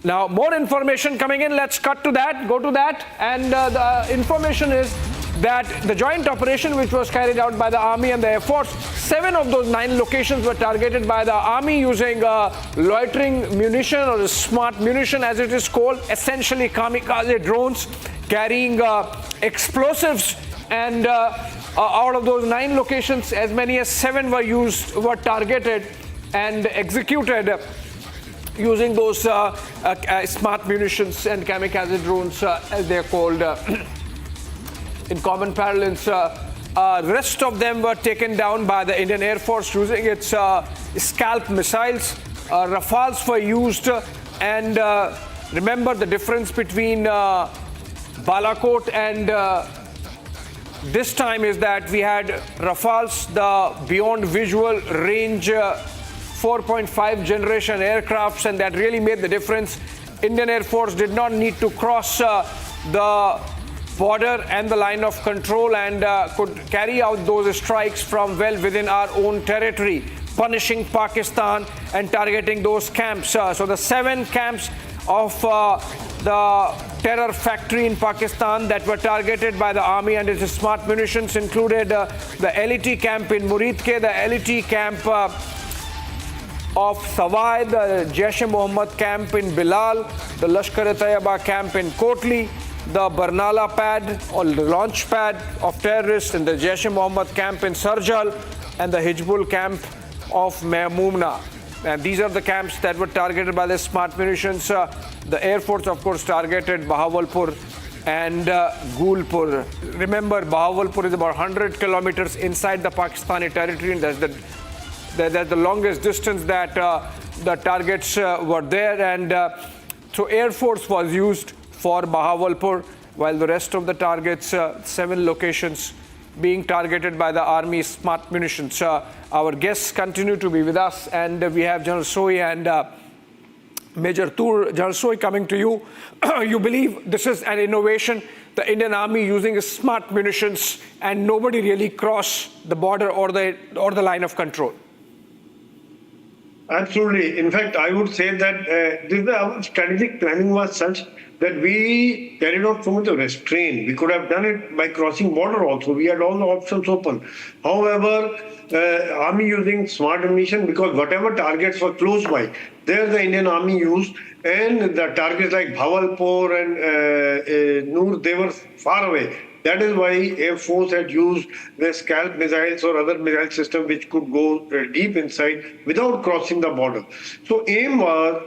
Now, more information coming in. Let's cut to that, go to that. And the information is that the joint operation, which was carried out by the Army and the Air Force, 7 of those 9 locations were targeted by the Army using loitering munition, or smart munition as it is called, essentially kamikaze drones carrying explosives. And out of those 9 locations, as many as 7 were targeted and executed using those smart munitions and kamikaze drones, as they're called in common parlance. The rest of them were taken down by the Indian Air Force using its scalp missiles. Rafales were used, and remember the difference between Balakot and this time is that we had Rafales, the beyond visual range 4.5 generation aircrafts, and that really made the difference. Indian Air Force did not need to cross the border and the line of control, and could carry out those strikes from well within our own territory, punishing Pakistan and targeting those camps. So the 7 camps of the terror factory in Pakistan that were targeted by the Army and its smart munitions included the LET camp in Muridke, the LET camp of Sawai, the Jaish-e-Mohammed camp in Bilal, the Lashkar-e-Taiba camp in Kotli, the Barnala pad or the launch pad of terrorists in the Jaish-e-Mohammed camp in Sarjal, and the Hijbul camp of Mahmumna. And these are the camps that were targeted by the smart munitions. The Air Force, of course, targeted Bahawalpur and Gulpur. Remember, Bahawalpur is about 100 kilometers inside the Pakistani territory, and that's the longest distance that the targets were there. And so Air Force was used for Bahawalpur, while the rest of the targets, 7 locations, being targeted by the Army smart munitions. Our guests continue to be with us, and we have General Sohi and Major Tur. General Sohi, coming to you. You believe this is an innovation, the Indian Army using smart munitions, and nobody really crossed the border or the line of control? Absolutely. In fact, I would say that our strategic planning was such that we carried out so much of restraint. We could have done it by crossing border also. We had all the options open. However, Army using smart ammunition, because whatever targets were close by, There the Indian Army used, and the targets like Bhavalpur and Noor, they were far away. That is why Air Force had used the scalp missiles or other missile system which could go deep inside without crossing the border. So aim was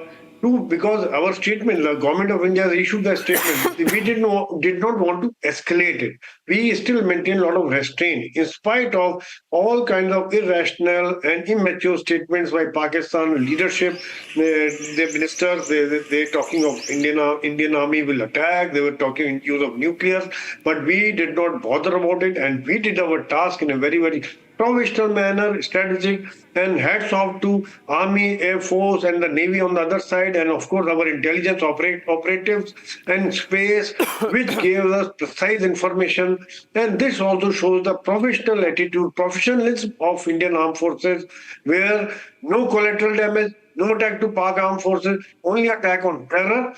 because our statement, the government of India has issued that statement, we did not want to escalate it. We still maintain a lot of restraint in spite of all kinds of irrational and immature statements by Pakistan leadership. The ministers, they're talking of Indian Army will attack. They were talking in use of nuclear, but we did not bother about it, and we did our task in a very, very professional manner, strategic, and hats off to Army, Air Force, and the Navy on the other side, and of course our intelligence operatives and space, which gave us precise information. And this also shows the professional attitude, professionalism of Indian Armed Forces, where no collateral damage, no attack to Pak Armed Forces, only attack on terror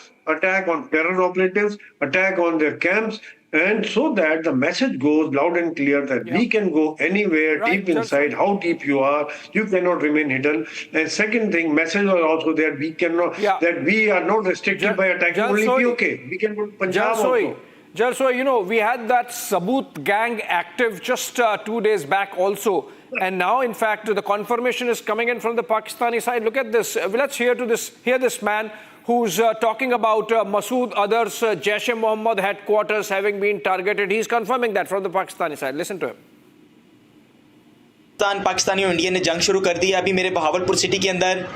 operatives, attack on their camps. And so that the message goes loud and clear that we can go anywhere deep inside, how deep you are, you cannot remain hidden. And second thing, message was also there, we cannot, that we are not restricted by attacking only PoK. We can go to Punjab also. Jalsoi, we had that Saboot gang active just 2 days back also. And now, in fact, the confirmation is coming in from the Pakistani side. Look at this. Let's hear this man who's talking about Masood Azhar's Jaish-e-Mohammed headquarters having been targeted. He's confirming that from the Pakistani side. Listen to him. Pakistani और India ने जंग शुरू कर दी है। अभी मेरे Bahawalpur city के अंदर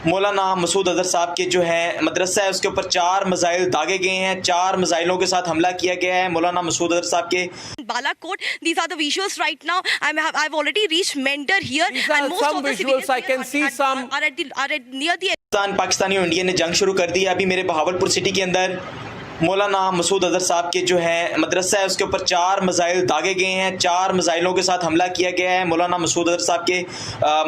मौलाना मसूद अजहर साहब के जो है मदरसा है उसके ऊपर 4 मिसाइल दागे गए हैं। 4 मिसाइलों के साथ हमला किया गया है मौलाना मसूद अजहर साहब के Balakot. These are the visuals right now. I've already reached Mender here, and most some of the visuals I can see some are near the. Pakistani और इंडिया ने जंग शुरू कर दी है। अभी मेरे बहावलपुर सिटी के अंदर मौलाना मसूद अजहर साहब के जो है मदरसा है उसके ऊपर 4 मिसाइल दागे गए हैं। 4 मिसाइलों के साथ हमला किया गया है मौलाना मसूद अजहर साहब के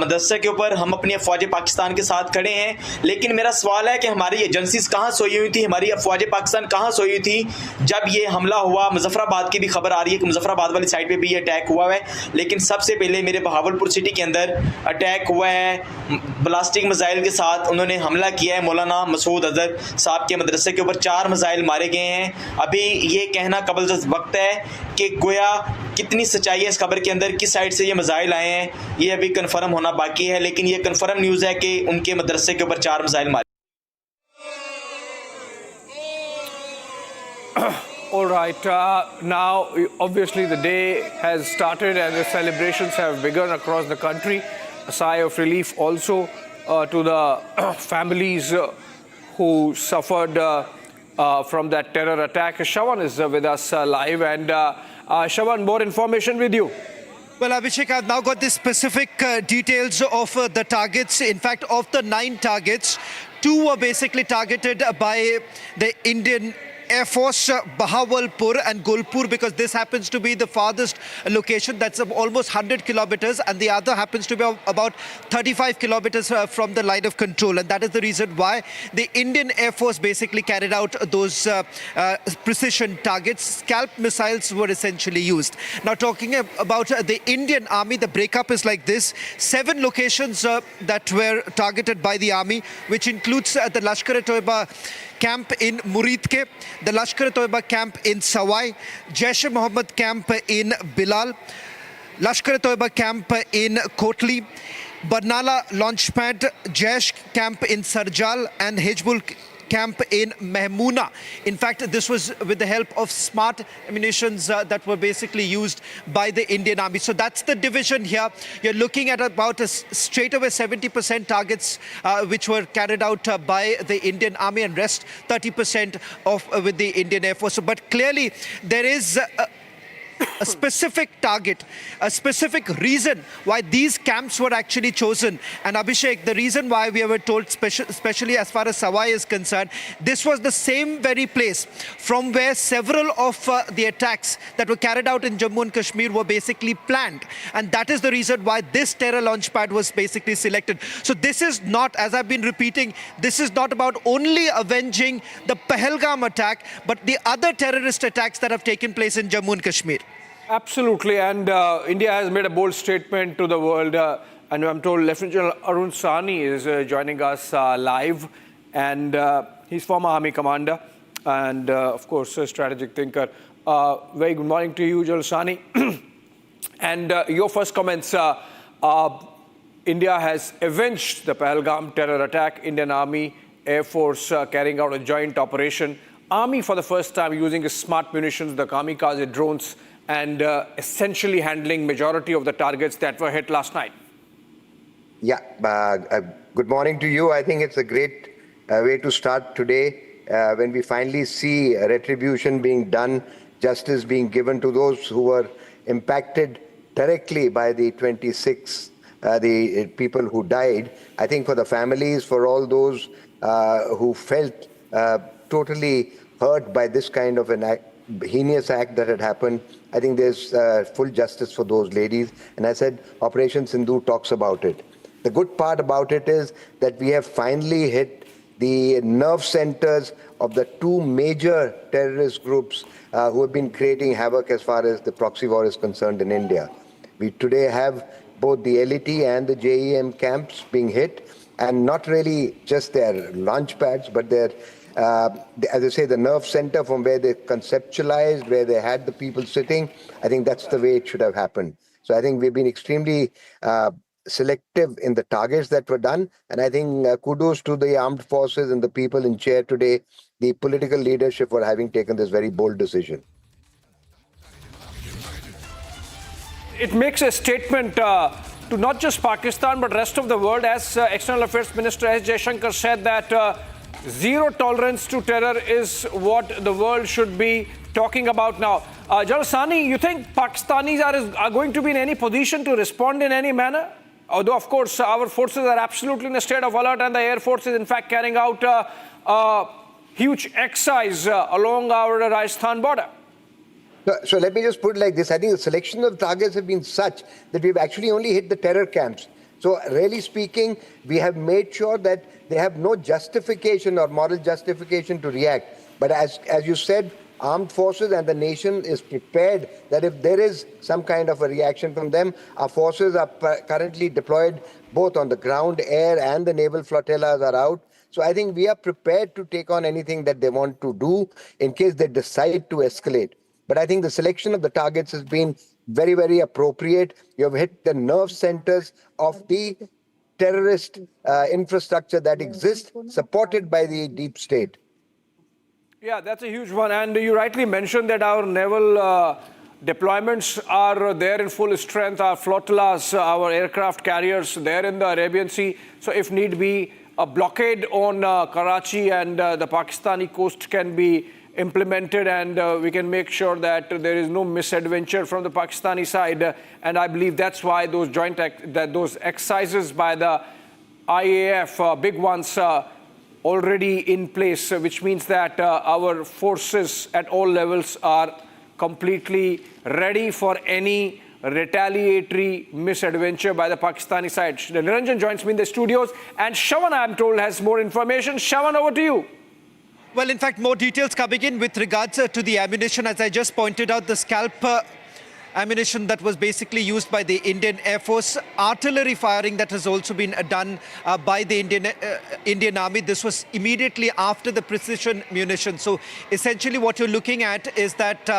मदरसे के ऊपर। हम अपनी अफवाज पाकिस्तान के साथ खड़े हैं, लेकिन मेरा सवाल है कि हमारी एजेंसीज कहाँ सोई हुई थी, हमारी अफवाज पाकिस्तान कहाँ सोई हुई थी जब ये हमला हुआ। मुजफ्फराबाद की भी खबर आ रही है कि मुजफ्फराबाद वाली साइड पर भी ये अटैक हुआ है, लेकिन सबसे पहले मेरे बहावलपुर सिटी के अंदर अटैक हुआ है ब्लास्टिक मिसाइल के साथ। उन्होंने हमला किया है मौलाना मसूद अजहर साहब के मदरसे के ऊपर। 4 मिसाइल मारे गए हैं। अभी ये कहना कबल वक्त है कि गोया कितनी सच्चाई है इस खबर के अंदर, किस साइड से ये मिसाइल आए हैं, ये अभी कंफर्म होना बाकी है, लेकिन ये कंफर्म न्यूज़ है कि उनके मदरसे के ऊपर 4 मिसाइल मारे। All right, now obviously the day has started and the celebrations have begun across the country. A sigh of relief also to the families who suffered from that terror attack. Shawan is with us live, and Shawan, more information with you. Well, Abhishek, I've now got the specific details of the targets. In fact, of the 9 targets, 2 were basically targeted by the Indian Air Force, Bahawalpur and Gulpur, because this happens to be the farthest location. That's almost 100 kilometers, and the other happens to be about 35 kilometers from the line of control. And that is the reason why the Indian Air Force basically carried out those precision targets. Scalp missiles were essentially used. Now, talking about the Indian Army, the breakup is like this. 7 locations that were targeted by the Army, which includes the Lashkar-e-Toiba camp in Muridke, the Lashkar-e-Toiba camp in Sawai, Jaish-e-Mohammed camp in Bilal, Lashkar-e-Toiba camp in Kotli, Barnala launchpad, Jaish camp in Sarjal, and Hejbul camp in Mehmoona. In fact, this was with the help of smart ammunitions that were basically used by the Indian Army. So that's the division here. You're looking at about a straight away 70% targets which were carried out by the Indian Army, and rest 30% of with the Indian Air Force. But clearly there is a specific target, a specific reason why these camps were actually chosen. And Abhishek, the reason why we were told, especially as far as Sawai is concerned, this was the same very place from where several of the attacks that were carried out in Jammu and Kashmir were basically planned. And that is the reason why this terror launch pad was basically selected. So this is not, as I've been repeating, this is not about only avenging the Pahalgam attack, but the other terrorist attacks that have taken place in Jammu and Kashmir. Absolutely, and India has made a bold statement to the world. And I'm told Lieutenant General Arun Sahni is joining us live, and he's former Army commander and, of course, a strategic thinker. Very good morning to you, General Sahni. And your first comments, India has avenged the Pahalgam terror attack. Indian Army, Air Force carrying out a joint operation. Army for the first time using smart munitions, the kamikaze drones, and essentially handling majority of the targets that were hit last night. Yeah, good morning to you. I think it's a great way to start today when we finally see retribution being done, justice being given to those who were impacted directly by the 26, the people who died. I think for the families, for all those who felt totally hurt by this kind of an heinous act that had happened, I think there's full justice for those ladies. And I said, Operation Sindoor talks about it. The good part about it is that we have finally hit the nerve centers of the two major terrorist groups who have been creating havoc as far as the proxy war is concerned in India. We today have both the LET and the JEM camps being hit, and not really just their launch pads, but their, as I say, the nerve center from where they conceptualized, where they had the people sitting. I think that's the way it should have happened. So I think we've been extremely selective in the targets that were done. And I think kudos to the armed forces and the people in chair today, the political leadership for having taken this very bold decision. It makes a statement to not just Pakistan, but rest of the world. As External Affairs Minister S. Jaishankar said that zero tolerance to terror is what the world should be talking about now. General Sahni, you think Pakistanis are going to be in any position to respond in any manner? Although, of course, our forces are absolutely in a state of alert, and the Air Force is, in fact, carrying out huge exercise along our Rajasthan border. So let me just put it like this. I think the selection of targets have been such that we've actually only hit the terror camps. So really speaking, we have made sure that they have no justification or moral justification to react. But as you said, armed forces and the nation is prepared that if there is some kind of a reaction from them, our forces are currently deployed both on the ground, air, and the naval flotillas are out. So I think we are prepared to take on anything that they want to do in case they decide to escalate. But I think the selection of the targets has been very, very appropriate. You have hit the nerve centers of the terrorist infrastructure that exists, supported by the deep state. Yeah, that's a huge one. And you rightly mentioned that our naval deployments are there in full strength. Our flotillas, our aircraft carriers, there in the Arabian Sea. So if need be, a blockade on Karachi and the Pakistani coast can be implemented, and we can make sure that there is no misadventure from the Pakistani side. And I believe that's why those those exercises by the IAF, big ones, already in place, which means that our forces at all levels are completely ready for any retaliatory misadventure by the Pakistani side. Niranjan joins me in the studios, and Shawan, I'm told, has more information. Shawan, over to you. Well, in fact, more details coming in with regards to the ammunition. As I just pointed out, the scalp ammunition that was basically used by the Indian Air Force, artillery firing that has also been done by the Indian Army. This was immediately after the precision munition. So essentially what you're looking at is that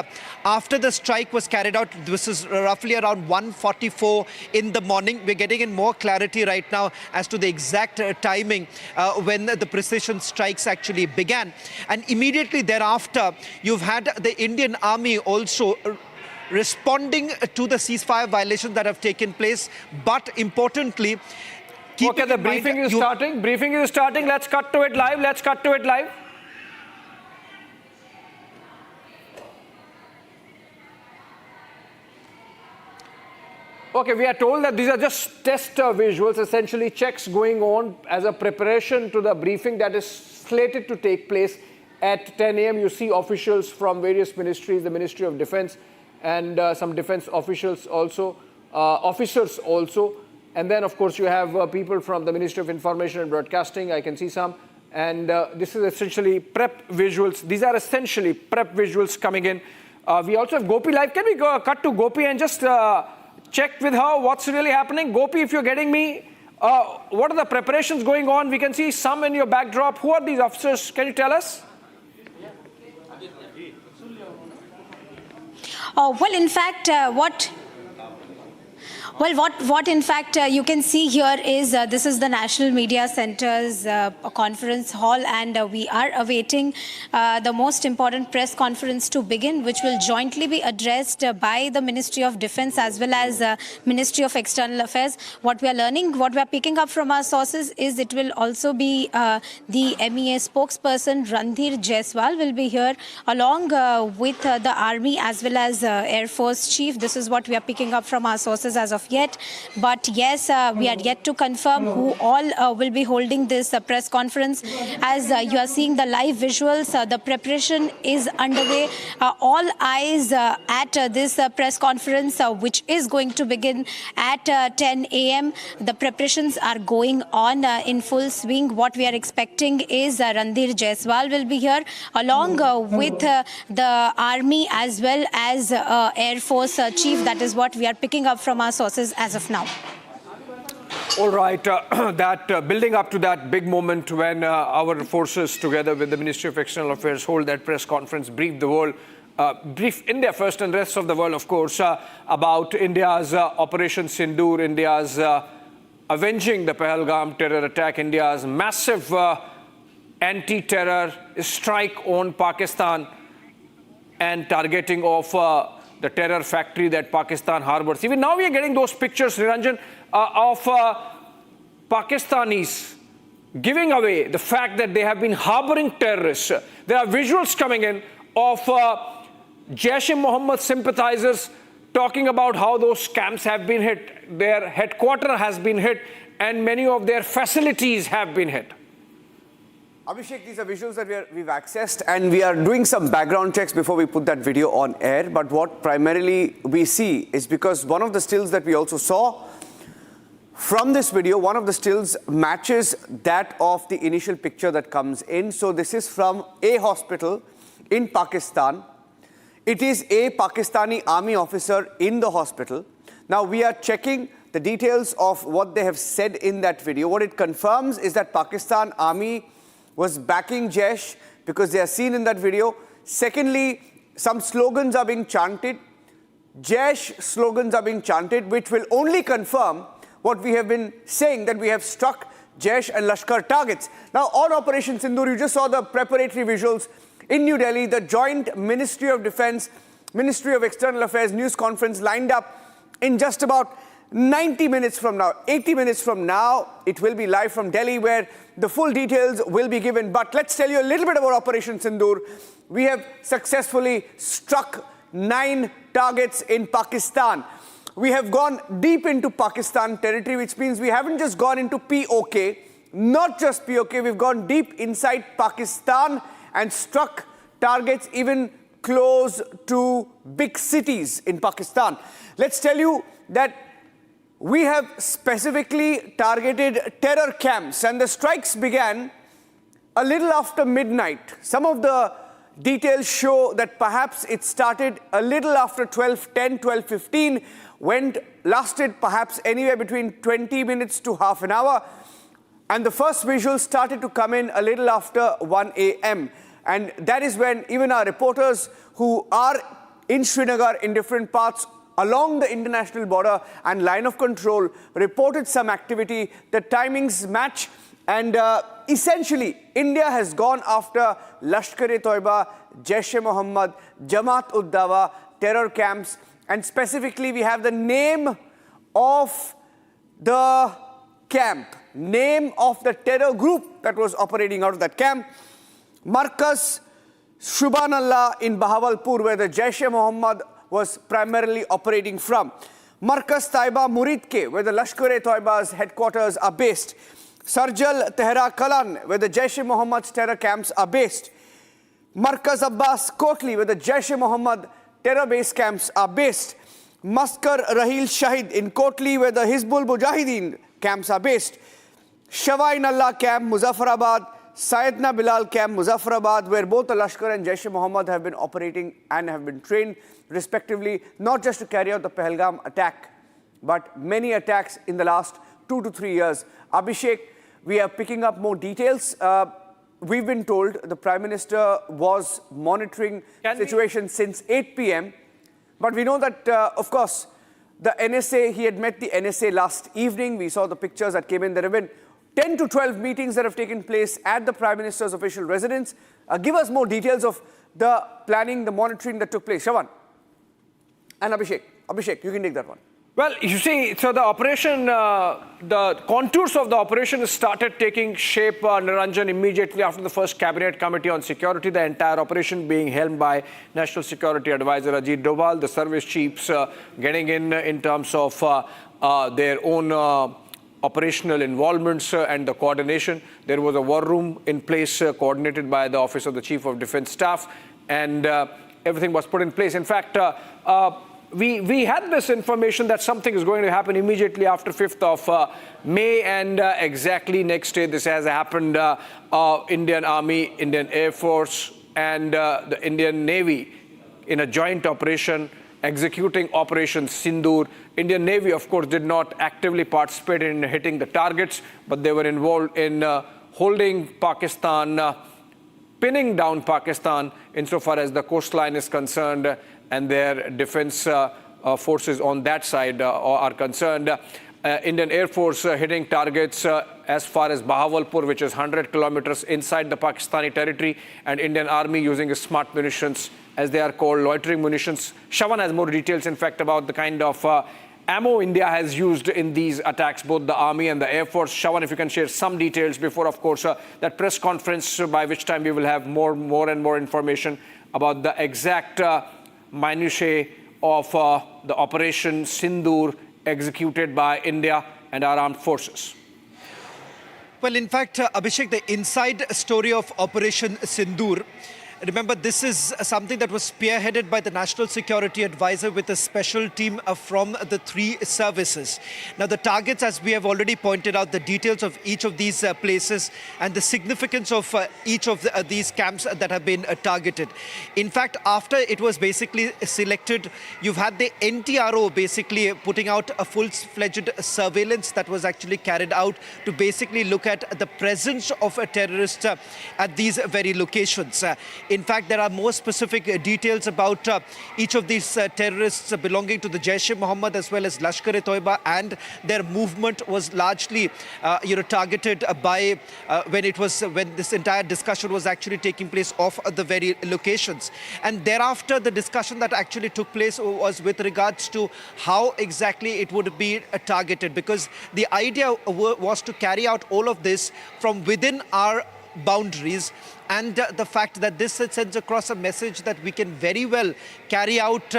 after the strike was carried out, this is roughly around 1:44 in the morning. We're getting in more clarity right now as to the exact timing when the precision strikes actually began. And immediately thereafter, you've had the Indian Army also responding to the ceasefire violations that have taken place, but importantly, okay, the briefing is starting. Briefing is starting. Let's cut to it live. Let's cut to it live. Okay, we are told that these are just test visuals, essentially checks going on as a preparation to the briefing that is slated to take place at 10 a.m. You see officials from various ministries, the Ministry of Defense, and some defense officials also, officers also. And then, of course, you have people from the Ministry of Information and Broadcasting. I can see some. And this is essentially prep visuals. These are essentially prep visuals coming in. We also have Gopi live. Can we cut to Gopi and just check with her what's really happening. Gopi, if you're getting me, what are the preparations going on? We can see some in your backdrop. Who are these officers? Can you tell us? Well, in fact, what in fact you can see here is this is the National Media Centre's conference hall, and we are awaiting the most important press conference to begin, which will jointly be addressed by the Ministry of Defence as well as Ministry of External Affairs. What we are learning, what we are picking up from our sources is it will also be the MEA spokesperson Randhir Jaiswal will be here along with the Army as well as Air Force Chief. This is what we are picking up from our sources as of yet. But yes, we are yet to confirm who all will be holding this press conference. As you are seeing the live visuals, the preparation is underway. All eyes at this press conference, which is going to begin at 10 a.m. The preparations are going on in full swing. What we are expecting is Randhir Jaiswal will be here along with the Army as well as Air Force Chief. That is what we are picking up from our sources as of now. All right, building up to that big moment when our forces together with the Ministry of External Affairs hold that press conference, brief the world, brief India first and rest of the world, of course, about India's Operation Sindoor, India's avenging the Pahalgam terror attack, India's massive anti-terror strike on Pakistan and targeting of the terror factory that Pakistan harbors. Even now we are getting those pictures, Niranjan, of Pakistanis giving away the fact that they have been harboring terrorists. There are visuals coming in of Jaish-e-Mohammed sympathizers talking about how those camps have been hit, their headquarters has been hit, and many of their facilities have been hit. Abhishek, these are visuals that we've accessed, and we are doing some background checks before we put that video on air. But what primarily we see is because one of the stills that we also saw from this video, one of the stills matches that of the initial picture that comes in. So this is from a hospital in Pakistan. It is a Pakistani army officer in the hospital. Now we are checking the details of what they have said in that video. What it confirms is that Pakistan army was backing Jaish because they are seen in that video. Secondly, some slogans are being chanted. Jaish slogans are being chanted, which will only confirm what we have been saying, that we have struck Jaish and Lashkar targets. Now, on Operation Sindoor, you just saw the preparatory visuals in New Delhi. The joint Ministry of Defence, Ministry of External Affairs news conference lined up in just about 90 minutes from now, 80 minutes from now. It will be live from Delhi where the full details will be given. But let's tell you a little bit about Operation Sindoor. We have successfully struck 9 targets in Pakistan. We have gone deep into Pakistan territory, which means we haven't just gone into PoK, not just PoK, we've gone deep inside Pakistan and struck targets even close to big cities in Pakistan. Let's tell you that we have specifically targeted terror camps, and the strikes began a little after midnight. Some of the details show that perhaps it started a little after 12:10, 12:15, lasted perhaps anywhere between 20 minutes to half an hour. And the first visuals started to come in a little after 1 a.m. And that is when even our reporters who are in Srinagar in different parts along the international border and line of control reported some activity. The timings match, and essentially India has gone after Lashkar-e-Toiba, Jaish-e-Mohammed, Jamaat-ud-Dawa terror camps, and specifically we have the name of the camp, name of the terror group that was operating out of that camp. Markaz Shubhanallah in Bahawalpur, where the Jaish-e-Mohammed was primarily operating from. Markaz Taiba Muridke, where the Lashkar-e-Toiba's headquarters are based. Sarjal Tehra Kalan, where the Jaish-e-Mohammed's terror camps are based. Markaz Abbas Kotli, where the Jaish-e-Mohammed terror base camps are based. Maskar Rahil Shahid in Kotli, where the Hizbul Mujahideen camps are based. Shawain Allah camp, Muzaffarabad. Sayyidna Bilal camp, Muzaffarabad, where both the Lashkar and Jaish-e-Mohammed have been operating and have been trained respectively, not just to carry out the Pahalgam attack but many attacks in the last 2 to 3 years. Abhishek, we are picking up more details. We've been told the Prime Minister was monitoring situation since 8 p.m. But we know that, of course, the NSA, he had met the NSA last evening. We saw the pictures that came in. There have been 10 to 12 meetings that have taken place at the Prime Minister's official residence. Give us more details of the planning, the monitoring that took place. Shravan and Abhishek. Abhishek, you can take that one. Well, you see, so the operation, the contours of the operation started taking shape, Niranjan, immediately after the first Cabinet Committee on Security, the entire operation being helmed by National Security Advisor Ajit Doval, the service chiefs getting in terms of their own operational involvements and the coordination. There was a war room in place coordinated by the Office of the Chief of Defence Staff, and everything was put in place. In fact, we had this information that something is going to happen immediately after 5th of May, and exactly next day this has happened. Indian Army, Indian Air Force and the Indian Navy in a joint operation executing Operation Sindoor. Indian Navy, of course, did not actively participate in hitting the targets, but they were involved in holding Pakistan, pinning down Pakistan insofar as the coastline is concerned, and their defense forces on that side are concerned. Indian Air Force hitting targets as far as Bahawalpur, which is 100 kilometers inside the Pakistani territory, and Indian Army using smart munitions, as they are called, loitering munitions. Shravan has more details, in fact, about the kind of ammo India has used in these attacks, both the Army and the Air Force. Shravan, if you can share some details before, of course, that press conference, by which time we will have more and more information about the exact minutiae of the Operation Sindoor executed by India and our armed forces. Well, in fact, Abhishek, the inside story of Operation Sindoor, remember, this is something that was spearheaded by the National Security Advisor with a special team from the 3 services. Now, the targets, as we have already pointed out, the details of each of these places and the significance of each of these camps that have been targeted. In fact, after it was basically selected, you've had the NTRO basically putting out a full-fledged surveillance that was actually carried out to basically look at the presence of a terrorist at these very locations. In fact, there are more specific details about each of these terrorists belonging to the Jaish-e-Mohammed as well as Lashkar-e-Toiba, and their movement was largely, targeted by when this entire discussion was actually taking place off the very locations. And thereafter, the discussion that actually took place was with regards to how exactly it would be targeted, because the idea was to carry out all of this from within our boundaries, and the fact that this sends across a message that we can very well carry out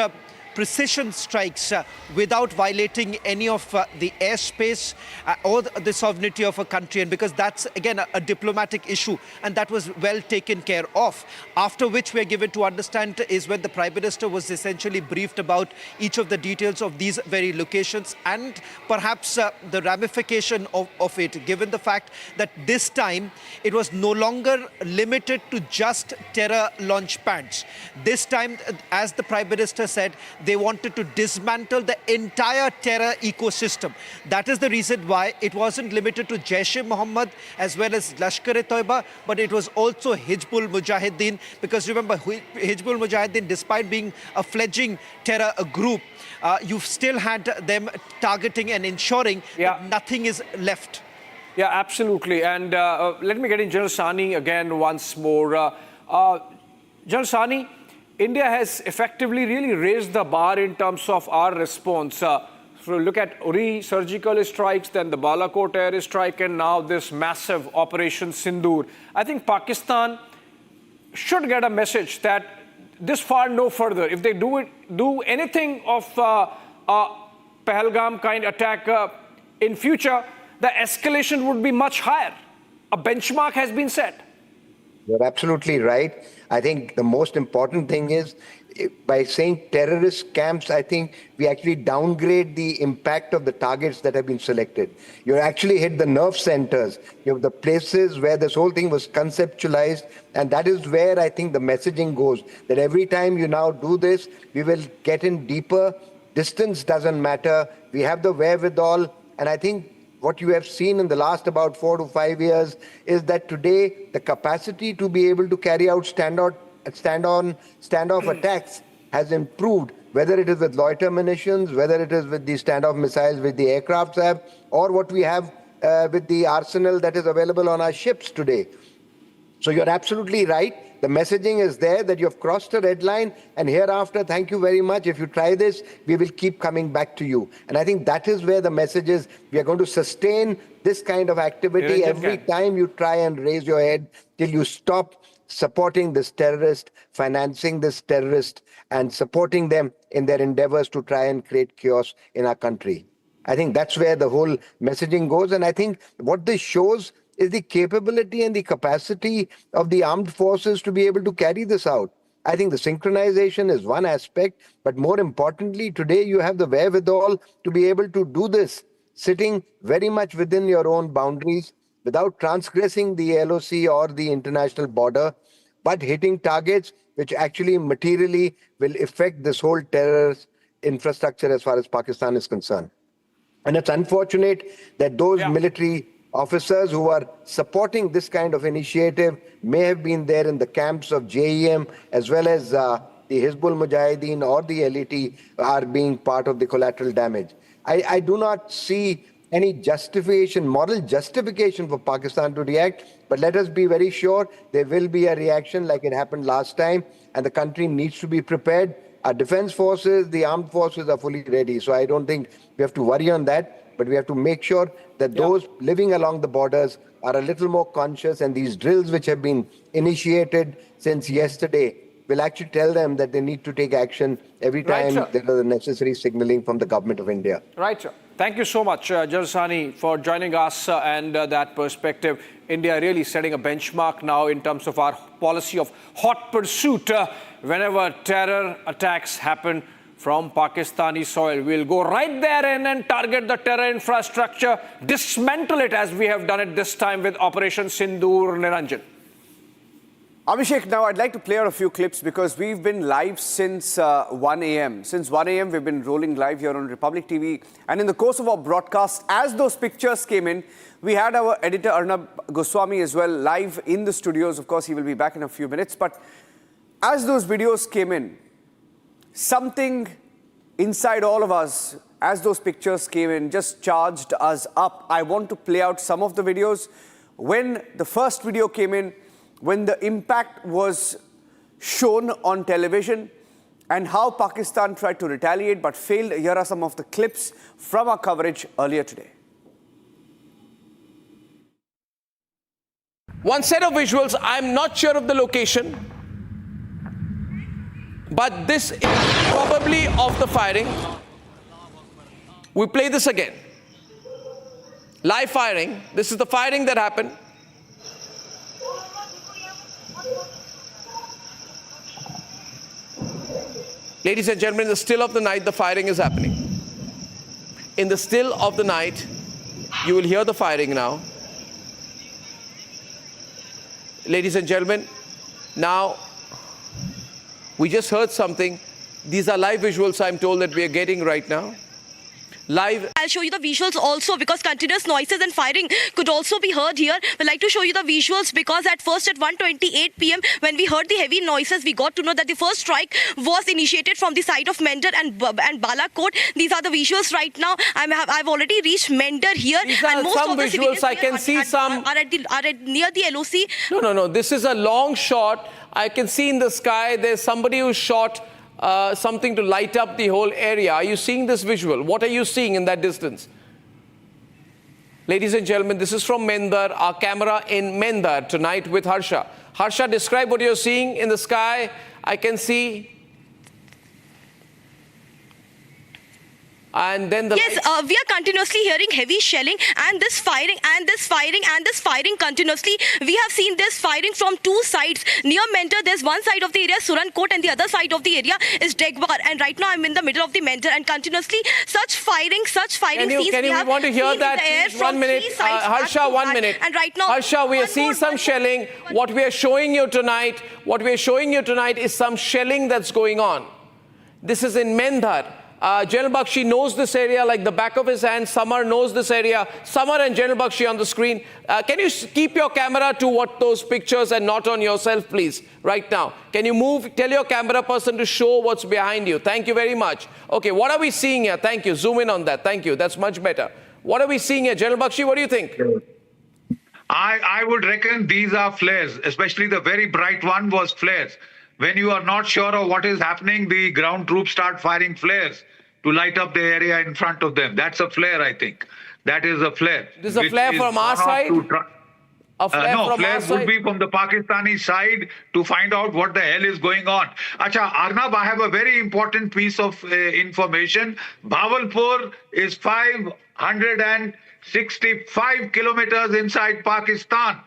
precision strikes without violating any of the airspace or the sovereignty of a country, and because that's again a diplomatic issue, and that was well taken care of. After which we are given to understand is when the Prime Minister was essentially briefed about each of the details of these very locations, and perhaps the ramification of it, given the fact that this time it was no longer limited to just terror launch pads. This time, as the Prime Minister said, they wanted to dismantle the entire terror ecosystem. That is the reason why it wasn't limited to Jaish-e-Mohammed as well as Lashkar-e-Toiba, but it was also Hizbul Mujahideen, because remember, Hizbul Mujahideen, despite being a fledgling terror group, you've still had them targeting and ensuring that nothing is left. Yeah, absolutely. And let me get in General Sani again once more. General Sani, India has effectively really raised the bar in terms of our response. So look at Uri surgical strikes, then the Balakot air strike, and now this massive Operation Sindoor. I think Pakistan should get a message that this far no further. If they do anything of Pahalgam kind attack in future, the escalation would be much higher. A benchmark has been set. You're absolutely right. I think the most important thing is, by saying terrorist camps, I think we actually downgrade the impact of the targets that have been selected. You actually hit the nerve centers. You have the places where this whole thing was conceptualized, and that is where I think the messaging goes, that every time you now do this, we will get in deeper. Distance doesn't matter. We have the wherewithal. And I think what you have seen in the last about 4 to 5 years is that today the capacity to be able to carry out standoff attacks has improved, whether it is with loiter munitions, whether it is with the standoff missiles which the aircrafts have, or what we have with the arsenal that is available on our ships today. So you're absolutely right. The messaging is there that you've crossed a red line, and hereafter, thank you very much. If you try this, we will keep coming back to you. And I think that is where the message is. We are going to sustain this kind of activity every time you try and raise your head till you stop supporting this terrorist, financing this terrorist, and supporting them in their endeavors to try and create chaos in our country. I think that's where the whole messaging goes. And I think what this shows is the capability and the capacity of the armed forces to be able to carry this out. I think the synchronization is one aspect, but more importantly, today you have the wherewithal to be able to do this, sitting very much within your own boundaries, without transgressing the LOC or the international border, but hitting targets which actually materially will affect this whole terrorist infrastructure as far as Pakistan is concerned. And it's unfortunate that those military officers who are supporting this kind of initiative may have been there in the camps of JEM as well as the Hizbul Mujahideen or the LET are being part of the collateral damage. I do not see any justification, moral justification for Pakistan to react, but let us be very sure there will be a reaction like it happened last time, and the country needs to be prepared. Our defense forces, the armed forces are fully ready, so I don't think we have to worry on that, but we have to make sure that those living along the borders are a little more conscious, and these drills which have been initiated since yesterday will actually tell them that they need to take action every time there is the necessary signaling from the government of India. Right, sir. Thank you so much, Jarsani, for joining us and that perspective. India really setting a benchmark now in terms of our policy of hot pursuit. Whenever terror attacks happen from Pakistani soil, we'll go right there in and target the terror infrastructure, dismantle it as we have done it this time with Operation Sindoor, Niranjan. Abhishek, now I'd like to play out a few clips because we've been live since 1 a.m. Since 1 a.m. we've been rolling live here on Republic TV. And in the course of our broadcast, as those pictures came in, we had our editor Arnab Goswami as well live in the studios. Of course, he will be back in a few minutes. But as those videos came in, something inside all of us, as those pictures came in, just charged us up. I want to play out some of the videos. When the first video came in, when the impact was shown on television and how Pakistan tried to retaliate but failed, here are some of the clips from our coverage earlier today. One set of visuals, I'm not sure of the location, but this is probably of the firing. We play this again. Live firing. This is the firing that happened. Ladies and gentlemen, in the still of the night, the firing is happening. In the still of the night, you will hear the firing now. Ladies and gentlemen, now we just heard something. These are live visuals, I'm told, that we are getting right now. Live. I'll show you the visuals also because continuous noises and firing could also be heard here. We'd like to show you the visuals because at first at 1:28 p.m. when we heard the heavy noises, we got to know that the first strike was initiated from the side of Mender and Balakot. These are the visuals right now. I've already reached Mender here. These are and most some of the visuals. I can see some. Are near the LOC. No. This is a long shot. I can see in the sky there's somebody who shot something to light up the whole area. Are you seeing this visual? What are you seeing in that distance? Ladies and gentlemen, this is from Mendar, our camera in Mendar tonight with Harsha. Harsha, describe what you're seeing in the sky. I can see. And then we are continuously hearing heavy shelling and this firing and this firing and this firing continuously. We have seen this firing from two sides. Near Mentor, there's one side of the area, Surankot, and the other side of the area is Degbar. And right now I'm in the middle of the Mentor and continuously such firing Can you want to hear that? Please, 1 minute. Harsha, 1 minute. And right now, Harsha, we are seeing some shelling. What we are showing you tonight is some shelling that's going on. This is in Mendhar. General Bakshi knows this area like the back of his hand. Samar knows this area. Samar and General Bakshi on the screen. Can you keep your camera to what those pictures and not on yourself, please, right now? Can you move? Tell your camera person to show what's behind you. Thank you very much. Okay, what are we seeing here? Thank you. Zoom in on that. Thank you. That's much better. What are we seeing here? General Bakshi, what do you think? I would reckon these are flares, especially the very bright one was flares. When you are not sure of what is happening, the ground troops start firing flares to light up the area in front of them. That's a flare, I think. That is a flare. This is a flare from our side? A flare no, from flares would be from the Pakistani side to find out what the hell is going on. Acha, Arnab, I have a very important piece of information. Bawalpur is 565 kilometers inside Pakistan.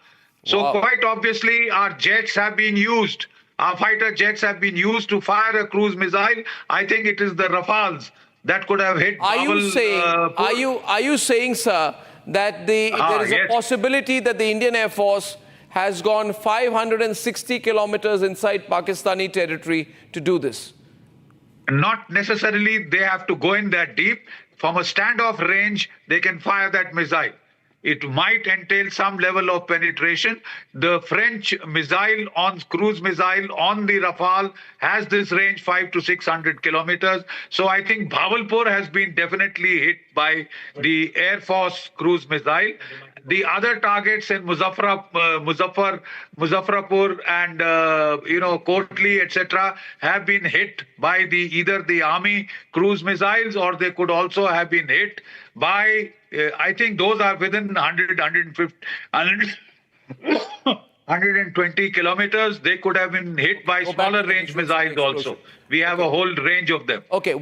So quite obviously our jets have been used. Our fighter jets have been used to fire a cruise missile. I think it is the Rafales that could have hit Bawalpur. Are you saying, sir, that there is a possibility that the Indian Air Force has gone 560 kilometers inside Pakistani territory to do this? Not necessarily they have to go in that deep. From a standoff range, they can fire that missile. It might entail some level of penetration. The French cruise missile on the Rafale has this range 500 to 600 kilometers. So I think Bawalpur has been definitely hit by the Air Force cruise missile. The other targets in Muzaffarpur and Kotli, etc., have been hit by either the army cruise missiles, or they could also have been hit by, I think those are within 120 kilometers. They could have been hit by smaller range missiles also. We have a whole range of them. Okay.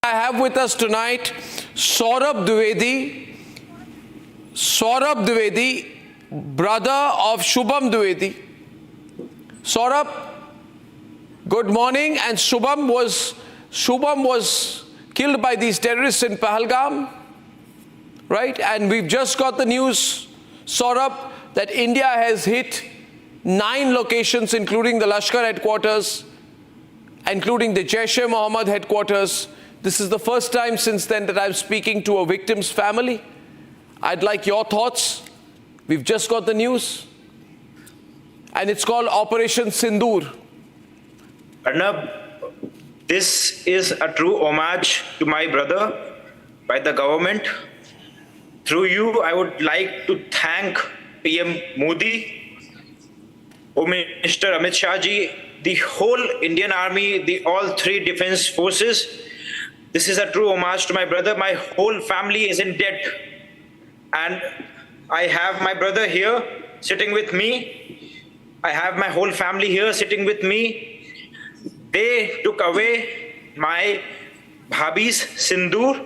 I have with us tonight Saurabh Dwivedi, brother of Shubham Dwivedi. Saurabh, good morning. And Shubham was killed by these terrorists in Pahalgam, right? And we've just got the news, Saurabh, that India has hit 9 locations, including the Lashkar headquarters, including the Jaish-e-Mohammed headquarters. This is the first time since then that I'm speaking to a victim's family. I'd like your thoughts. We've just got the news. And it's called Operation Sindoor. Arnab, this is a true homage to my brother by the government. Through you, I would like to thank PM Modi, Home Minister Amit Shah ji, the whole Indian Army, all 3 defense forces. This is a true homage to my brother. My whole family is in debt. And I have my brother here sitting with me. I have my whole family here sitting with me. They took away my bhabhi's sindoor,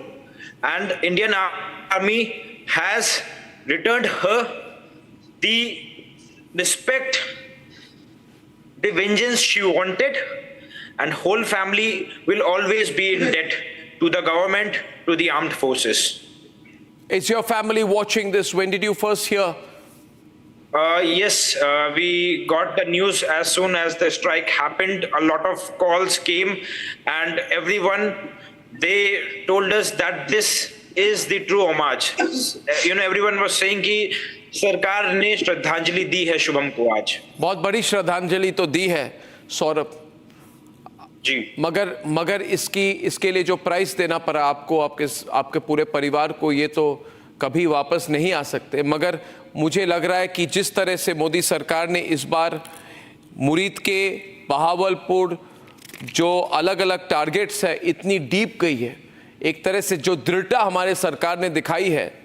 and Indian Army has returned her the respect, the vengeance she wanted, and whole family will always be in debt to the government, to the armed forces. Is your family watching this? When did you first hear? Yes, we got the news as soon as the strike happened. A lot of calls came, and everyone, they told us that this is the true homage. Everyone was saying कि सरकार ने श्रद्धांजलि दी है शुभम को आज. बहुत बड़ी श्रद्धांजलि तो दी है सौरभ जी, मगर इसके लिए जो प्राइस देना पड़ा आपको, आपके पूरे परिवार को, ये तो कभी वापस नहीं आ सकते. मगर मुझे लग रहा है कि जिस तरह से मोदी सरकार ने इस बार मुरीद के, बहावलपुर, जो अलग अलग टारगेट्स है, इतनी डीप गई है, एक तरह से जो दृढ़ता हमारे सरकार ने दिखाई है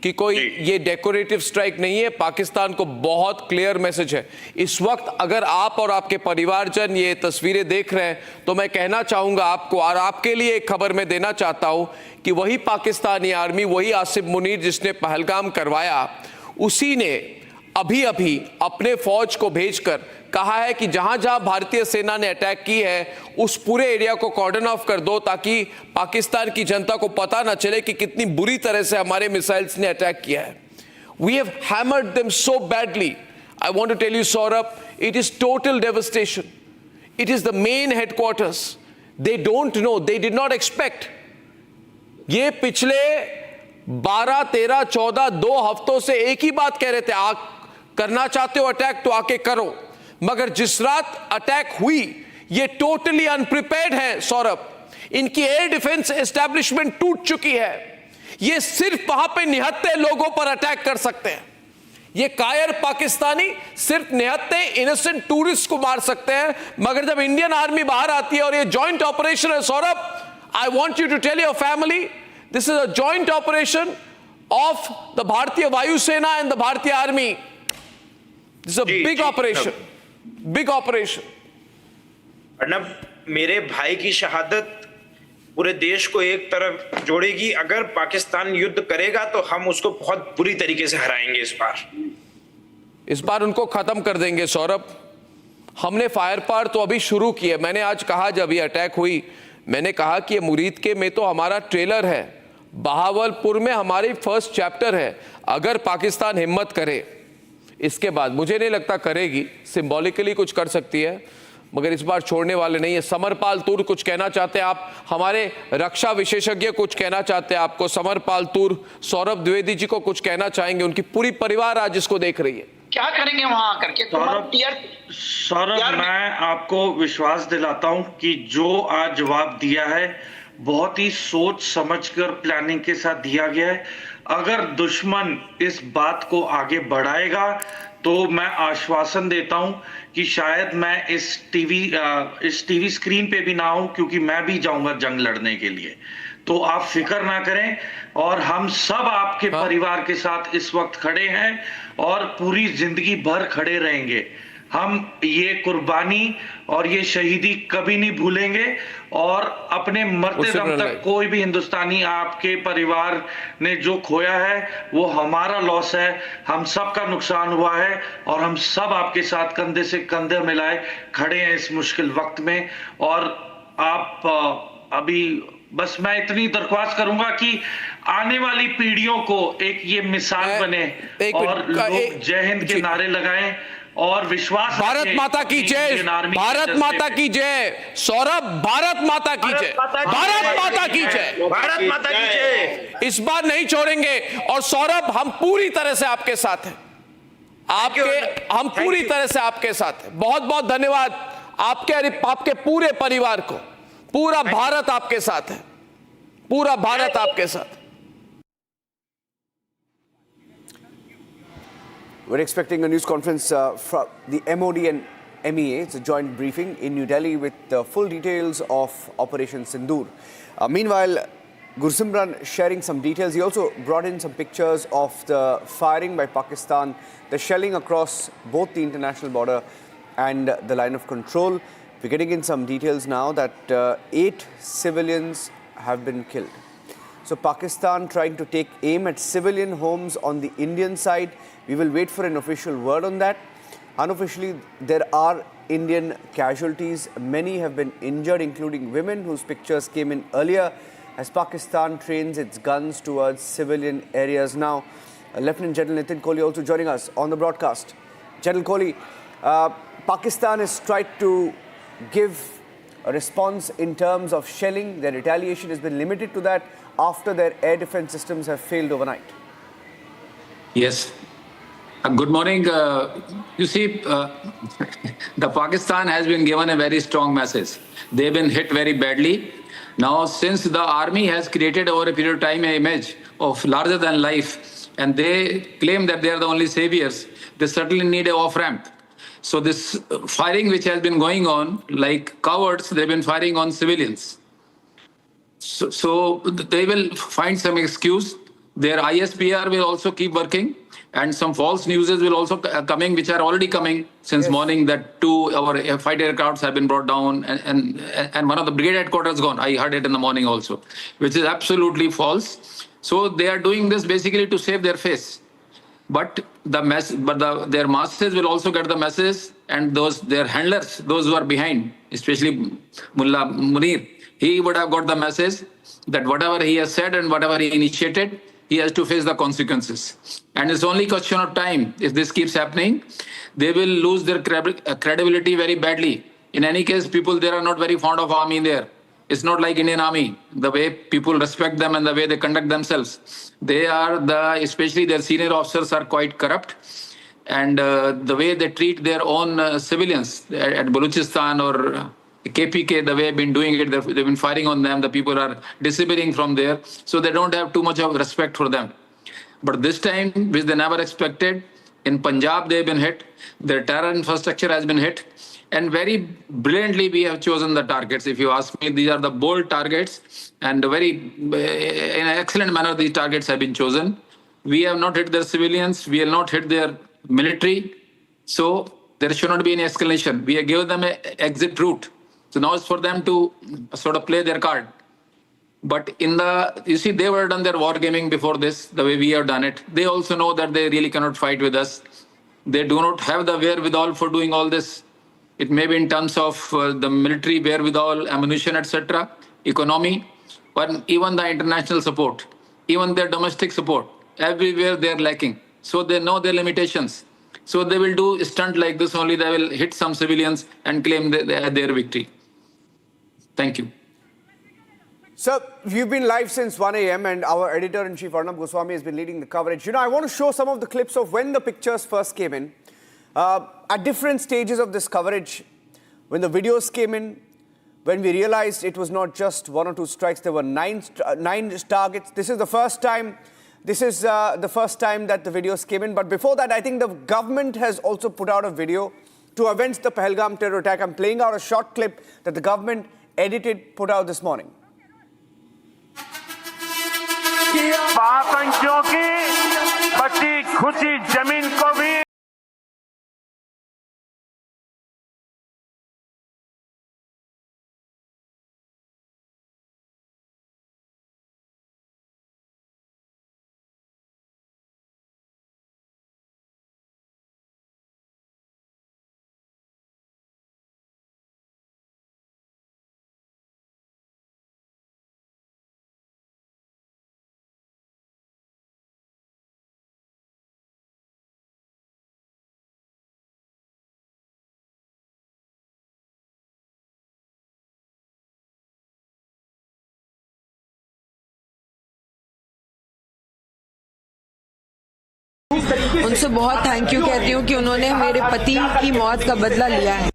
कि कोई ये डेकोरेटिव स्ट्राइक नहीं है. पाकिस्तान को बहुत क्लियर मैसेज है. इस वक्त अगर आप और आपके परिवारजन ये तस्वीरें देख रहे हैं तो मैं कहना चाहूँगा आपको, और आपके लिए एक खबर मैं देना चाहता हूँ कि वही पाकिस्तानी आर्मी, वही आसिफ मुनीर जिसने पहलगाम करवाया, उसी ने अभी अपने फौज को भेजकर कहा है कि जहां जहां भारतीय सेना ने अटैक की है उस पूरे एरिया को कॉर्डन ऑफ कर दो, ताकि पाकिस्तान की जनता को पता ना चले कि कितनी बुरी तरह से हमारे मिसाइल्स ने अटैक किया है. We have hammered them so badly. I want to tell you, Saurabh, it is total devastation. It is the main headquarters. They don't know, they did not expect. ये पिछले 12, 13, 14, 2 हफ्तों से एक ही बात कह रहे थे, करना चाहते हो अटैक तो आके करो। मगर जिस रात अटैक हुई, ये टोटली अनप्रिपेयर्ड है सौरभ। इनकी एयर डिफेंस एस्टैब्लिशमेंट टूट चुकी है। ये सिर्फ वहां पे निहत्थे लोगों पर अटैक कर सकते हैं। ये कायर पाकिस्तानी सिर्फ निहत्थे इनोसेंट टूरिस्ट को मार सकते हैं। मगर जब इंडियन आर्मी बाहर आती है और ये जॉइंट ऑपरेशन है Saurabh, I want you to tell your family, this is a joint operation of the Bharatiya Vayusena and the Bharatiya army. This a big operation, big operation. Arnab, मेरे भाई की शहादत पूरे देश को एक तरफ जोड़ेगी। अगर पाकिस्तान युद्ध करेगा तो हम उसको बहुत बुरी तरीके से हराएंगे इस बार उनको खत्म कर देंगे सौरभ। हमने फायर पार तो अभी शुरू किया। मैंने आज कहा, जब ये अटैक हुई, मैंने कहा कि ये मुरीद के में तो हमारा ट्रेलर है, बहावलपुर में हमारी फर्स्ट चैप्टर है। अगर पाकिस्तान हिम्मत करे, इसके बाद मुझे नहीं लगता करेगी, सिंबॉलिकली कुछ कर सकती है, मगर इस बार छोड़ने वाले नहीं है। समरपाल तूर, कुछ कहना चाहते हैं आप? हमारे रक्षा विशेषज्ञ कुछ कहना चाहते हैं आपको? समरपाल तूर, सौरभ द्विवेदी जी को कुछ कहना चाहेंगे? उनकी पूरी परिवार आज इसको देख रही है, क्या करेंगे वहां करके? सौरभ, मैं आपको विश्वास दिलाता हूं कि जो आज जवाब दिया है बहुत ही सोच समझकर प्लानिंग के साथ दिया गया है। अगर दुश्मन इस बात को आगे बढ़ाएगा तो मैं आश्वासन देता हूं कि शायद मैं इस टीवी स्क्रीन पे भी ना हूं, क्योंकि मैं भी जाऊंगा जंग लड़ने के लिए। तो आप फिक्र ना करें, और हम सब आपके परिवार के साथ इस वक्त खड़े हैं और पूरी जिंदगी भर खड़े रहेंगे। हम ये कुर्बानी और ये शहीदी कभी नहीं भूलेंगे, और अपने मरते दम तक कोई भी हिंदुस्तानी, आपके परिवार ने जो खोया है वो हमारा लॉस है, हम सब का नुकसान हुआ है, और हम सब आपके साथ कंधे से कंधे मिलाए खड़े हैं इस मुश्किल वक्त में। और आप अभी बस मैं इतनी दरख्वास्त करूंगा कि आने वाली पीढ़ियों को एक ये मिसाल बने, और लोग जय हिंद के नारे लगाएं और विश्वास। भारत माता की जय, भारत माता की जय सौरभ, भारत माता की जय, भारत माता की जय, भारत माता की जय। इस बार नहीं छोड़ेंगे। और सौरभ, हम पूरी तरह से आपके साथ हैं, हम पूरी तरह से आपके साथ हैं। बहुत बहुत धन्यवाद आपके पूरे परिवार को। पूरा भारत आपके साथ है, पूरा भारत आपके साथ। We're expecting a news conference from the MOD and MEA. It's a joint briefing in New Delhi with full details of Operation Sindoor. Meanwhile, Gursimran sharing some details. He also brought in some pictures of the firing by Pakistan, the shelling across both the international border and the line of control. We're getting in some details now that 8 civilians have been killed. So Pakistan trying to take aim at civilian homes on the Indian side. We will wait for an official word on that. Unofficially, there are Indian casualties. Many have been injured, including women whose pictures came in earlier, as Pakistan trains its guns towards civilian areas now. Lieutenant General Nitin Kohli also joining us on the broadcast. General Kohli, Pakistan has tried to give a response in terms of shelling. Their retaliation has been limited to that after their air defense systems have failed overnight. Yes. Good morning. You see, the Pakistan has been given a very strong message. They've been hit very badly. Now, since the army has created over a period of time an image of larger than life, and they claim that they are the only saviors, they certainly need an off-ramp. So this firing which has been going on, like cowards, they've been firing on civilians. So they will find some excuse. Their ISPR will also keep working, and some false news will also coming, which are already coming since morning, that 2 our fighter aircrafts have been brought down, and one of the brigade headquarters gone. I heard it in the morning also, which is absolutely false. So they are doing this basically to save their face. But their masters will also get the message, and their handlers, those who are behind, especially Mullah Munir, he would have got the message that whatever he has said and whatever he initiated, he has to face the consequences. And it's only a question of time. If this keeps happening, they will lose their credibility very badly. In any case, people there are not very fond of army there. It's not like Indian Army, the way people respect them and the way they conduct themselves. They are especially their senior officers are quite corrupt. And the way they treat their own civilians at Balochistan or KPK, the way they've been doing it, they've been firing on them. The people are disappearing from there. So they don't have too much of respect for them. But this time, which they never expected, in Punjab they've been hit. Their terror infrastructure has been hit. And very brilliantly, we have chosen the targets. If you ask me, these are the bold targets. And in an excellent manner, these targets have been chosen. We have not hit their civilians. We have not hit their military. So there should not be any escalation. We have given them an exit route. So now it's for them to sort of play their card. But you see, they were done their war gaming before this, the way we have done it. They also know that they really cannot fight with us. They do not have the wherewithal for doing all this. It may be in terms of the military wherewithal, ammunition, etc., economy, but even the international support, even their domestic support, everywhere they are lacking. So they know their limitations. So they will do a stunt like this only. They will hit some civilians and claim their victory. Thank you. Sir, you've been live since 1 a.m. and our editor-in-chief, Arnab Goswami, has been leading the coverage. I want to show some of the clips of when the pictures first came in. At different stages of this coverage, when the videos came in, when we realized it was not just 1 or 2 strikes, there were 9 targets. This is the first time. This is the first time that the videos came in. But before that, I think the government has also put out a video to avenge the Pahalgam terror attack. I'm playing out a short clip that the government put out this morning. आतंकियों की बची खुची जमीन को भी उनसे बहुत thank you कहती हूँ कि उन्होंने मेरे पति की मौत का बदला लिया है.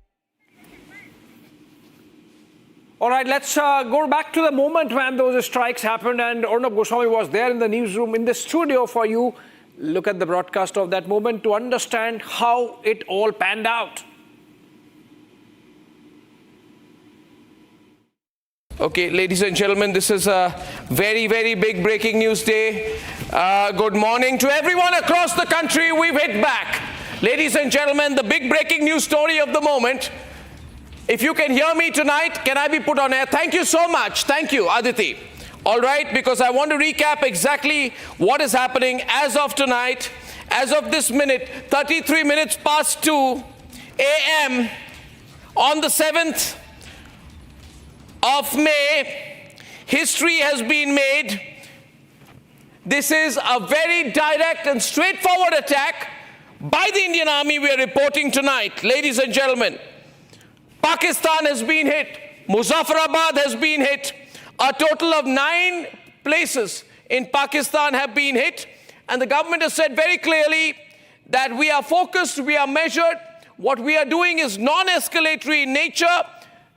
All right, let's go back to the moment when those strikes happened, and Arnab Goswami was there in the newsroom, in the studio for you. Look at the broadcast of that moment to understand how it all panned out. Okay, ladies and gentlemen, this is a very, very big breaking news day. Good morning to everyone across the country. We've hit back. Ladies and gentlemen, the big breaking news story of the moment. If you can hear me tonight, can I be put on air? Thank you so much. Thank you, Aditi. All right, because I want to recap exactly what is happening as of tonight, as of this minute, 33 minutes past 2 a.m. on the 7th of May, history has been made. This is a very direct and straightforward attack by the Indian Army we are reporting tonight. Ladies and gentlemen, Pakistan has been hit. Muzaffarabad has been hit. A total of 9 places in Pakistan have been hit. And the government has said very clearly that we are focused, we are measured. What we are doing is non-escalatory in nature.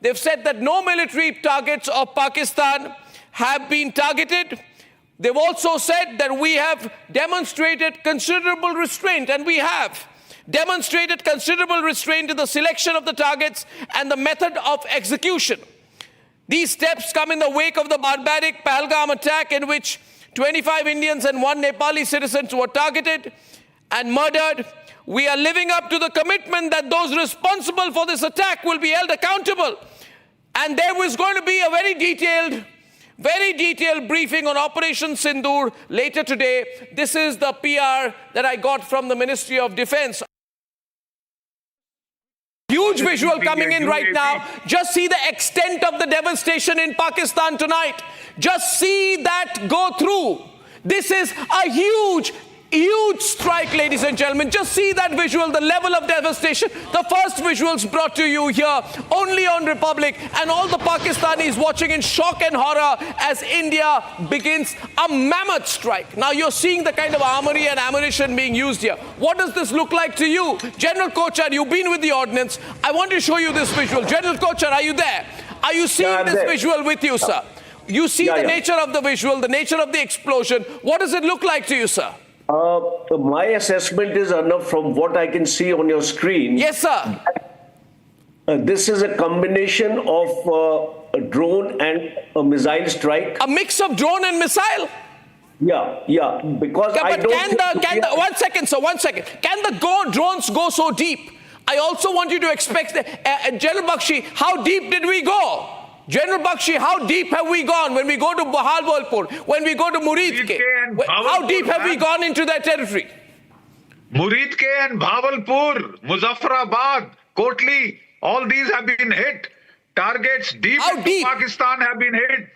They've said that no military targets of Pakistan have been targeted. They've also said that we have demonstrated considerable restraint, and we have demonstrated considerable restraint in the selection of the targets and the method of execution. These steps come in the wake of the barbaric Pahalgam attack, in which 25 Indians and 1 Nepali citizen were targeted and murdered. We are living up to the commitment that those responsible for this attack will be held accountable. And there was going to be a very detailed briefing on Operation Sindoor later today. This is the PR that I got from the Ministry of Defense. Huge visual coming in right now. Just see the extent of the devastation in Pakistan tonight. Just see that go through. This is a huge Huge strike, ladies and gentlemen. Just see that visual, the level of devastation. The first visuals brought to you here only on Republic, and all the Pakistanis watching in shock and horror as India begins a mammoth strike. Now you're seeing the kind of armory and ammunition being used here. What does this look like to you? General Kochar, you've been with the ordnance. I want to show you this visual. General Kochar, are you there? Are you seeing this visual with you, sir? You see the nature of the visual, the nature of the explosion. What does it look like to you, sir? My assessment is, Arnab, from what I can see on your screen. Yes, sir. This is a combination of a drone and a missile strike. A mix of drone and missile? Yeah. Because I don't. One second, sir. 1 second. Can the drones go so deep? I also want you to expect, General Bakshi, how deep did we go? General Bakshi, how deep have we gone when we go to Pahalgam, when we go to Muridke? How deep have we gone into that territory? Muridke and Bhavalpur, Muzaffarabad, Kotli, all these have been hit. Targets deep into Pakistan have been hit.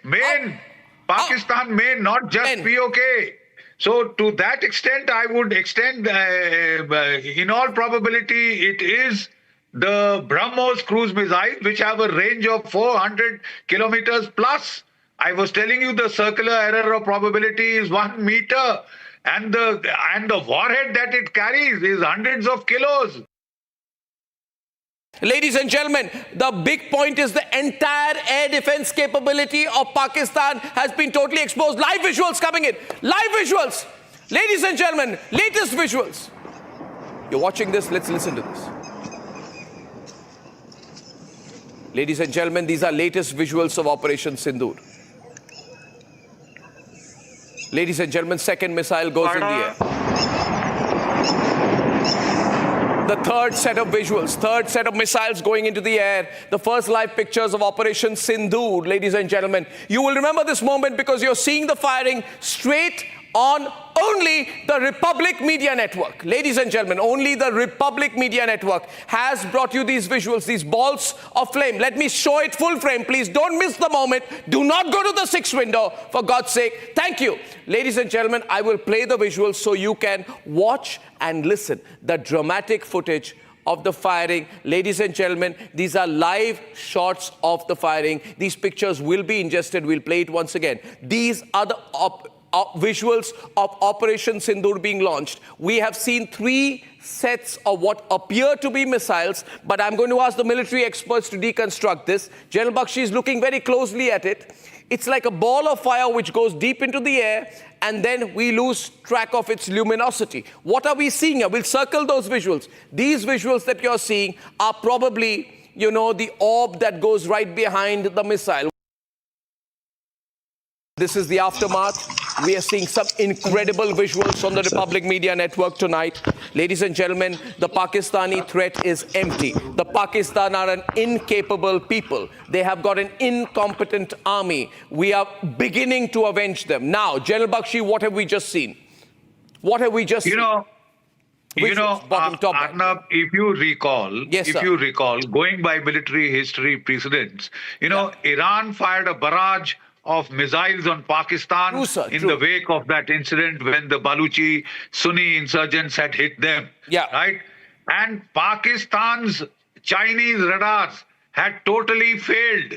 Pakistan main, not just PoK. So to that extent, I would extend, in all probability, it is the BrahMos cruise missiles, which have a range of 400 kilometers plus. I was telling you the circular error of probability is 1 meter, and the warhead that it carries is hundreds of kilos. Ladies and gentlemen, the big point is the entire air defense capability of Pakistan has been totally exposed. Live visuals coming in. Live visuals. Ladies and gentlemen, latest visuals. You're watching this. Let's listen to this. Ladies and gentlemen, these are latest visuals of Operation Sindoor. Ladies and gentlemen, second missile goes in the air. The third set of visuals, third set of missiles going into the air. The first live pictures of Operation Sindoor, ladies and gentlemen. You will remember this moment because you're seeing the firing straight on only the Republic Media Network. Ladies and gentlemen, only the Republic Media Network has brought you these visuals, these balls of flame. Let me show it full frame, please. Don't miss the moment. Do not go to the 6th window, for God's sake. Thank you. Ladies and gentlemen, I will play the visuals so you can watch and listen. The dramatic footage of the firing. Ladies and gentlemen, these are live shots of the firing. These pictures will be ingested. We'll play it once again. These are the visuals of Operation Sindoor being launched. We have seen 3 sets of what appear to be missiles, but I'm going to ask the military experts to deconstruct this. General Bakshi is looking very closely at it. It's like a ball of fire which goes deep into the air, and then we lose track of its luminosity. What are we seeing here? We'll circle those visuals. These visuals that you're seeing are probably, you know, the orb that goes right behind the missile. This is the aftermath. We are seeing some incredible visuals on the Republic Media Network tonight. Ladies and gentlemen, the Pakistani threat is empty. The Pakistan are an incapable people. They have got an incompetent army. We are beginning to avenge them. Now, General Bakshi, what have we just seen? What have we just seen? Arnab, if you recall, going by military history precedents, Iran fired a barrage of missiles on Pakistan the wake of that incident when the Baluchi Sunni insurgents had hit them. Right? And Pakistan's Chinese radars had totally failed.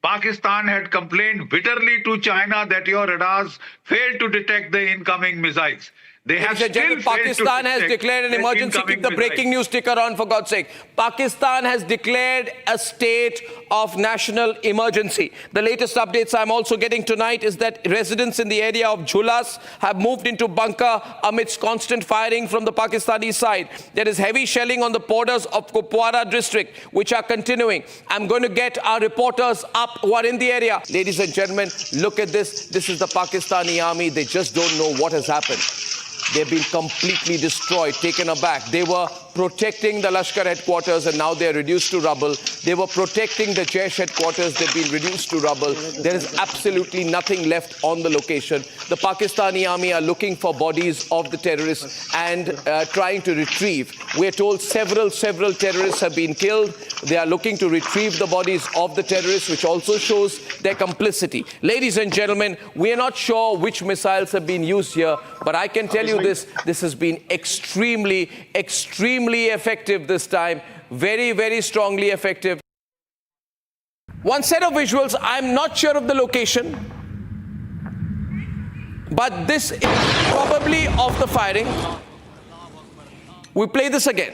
Pakistan had complained bitterly to China that your radars failed to detect the incoming missiles. They have still Pakistan has declared an emergency. Keep the breaking news ticker on, for God's sake. Pakistan has declared a state of national emergency. The latest updates I'm also getting tonight is that residents in the area of Jhulas have moved into bunker amidst constant firing from the Pakistani side. There is heavy shelling on the borders of Kupwara district, which are continuing. I'm going to get our reporters up who are in the area. Ladies and gentlemen, look at this. This is the Pakistani army. They just don't know what has happened. They've been completely destroyed, taken aback. They were protecting the Lashkar headquarters and now they are reduced to rubble. They were protecting the Jaish headquarters, they've been reduced to rubble. There is absolutely nothing left on the location. The Pakistani army are looking for bodies of the terrorists and trying to retrieve. We're told several terrorists have been killed. They are looking to retrieve the bodies of the terrorists, which also shows their complicity. Ladies and gentlemen, we are not sure which missiles have been used here, but I can tell you this has been extremely effective this time. Very strongly effective. One set of visuals, I'm not sure of the location, but this is probably of the firing. We play this again.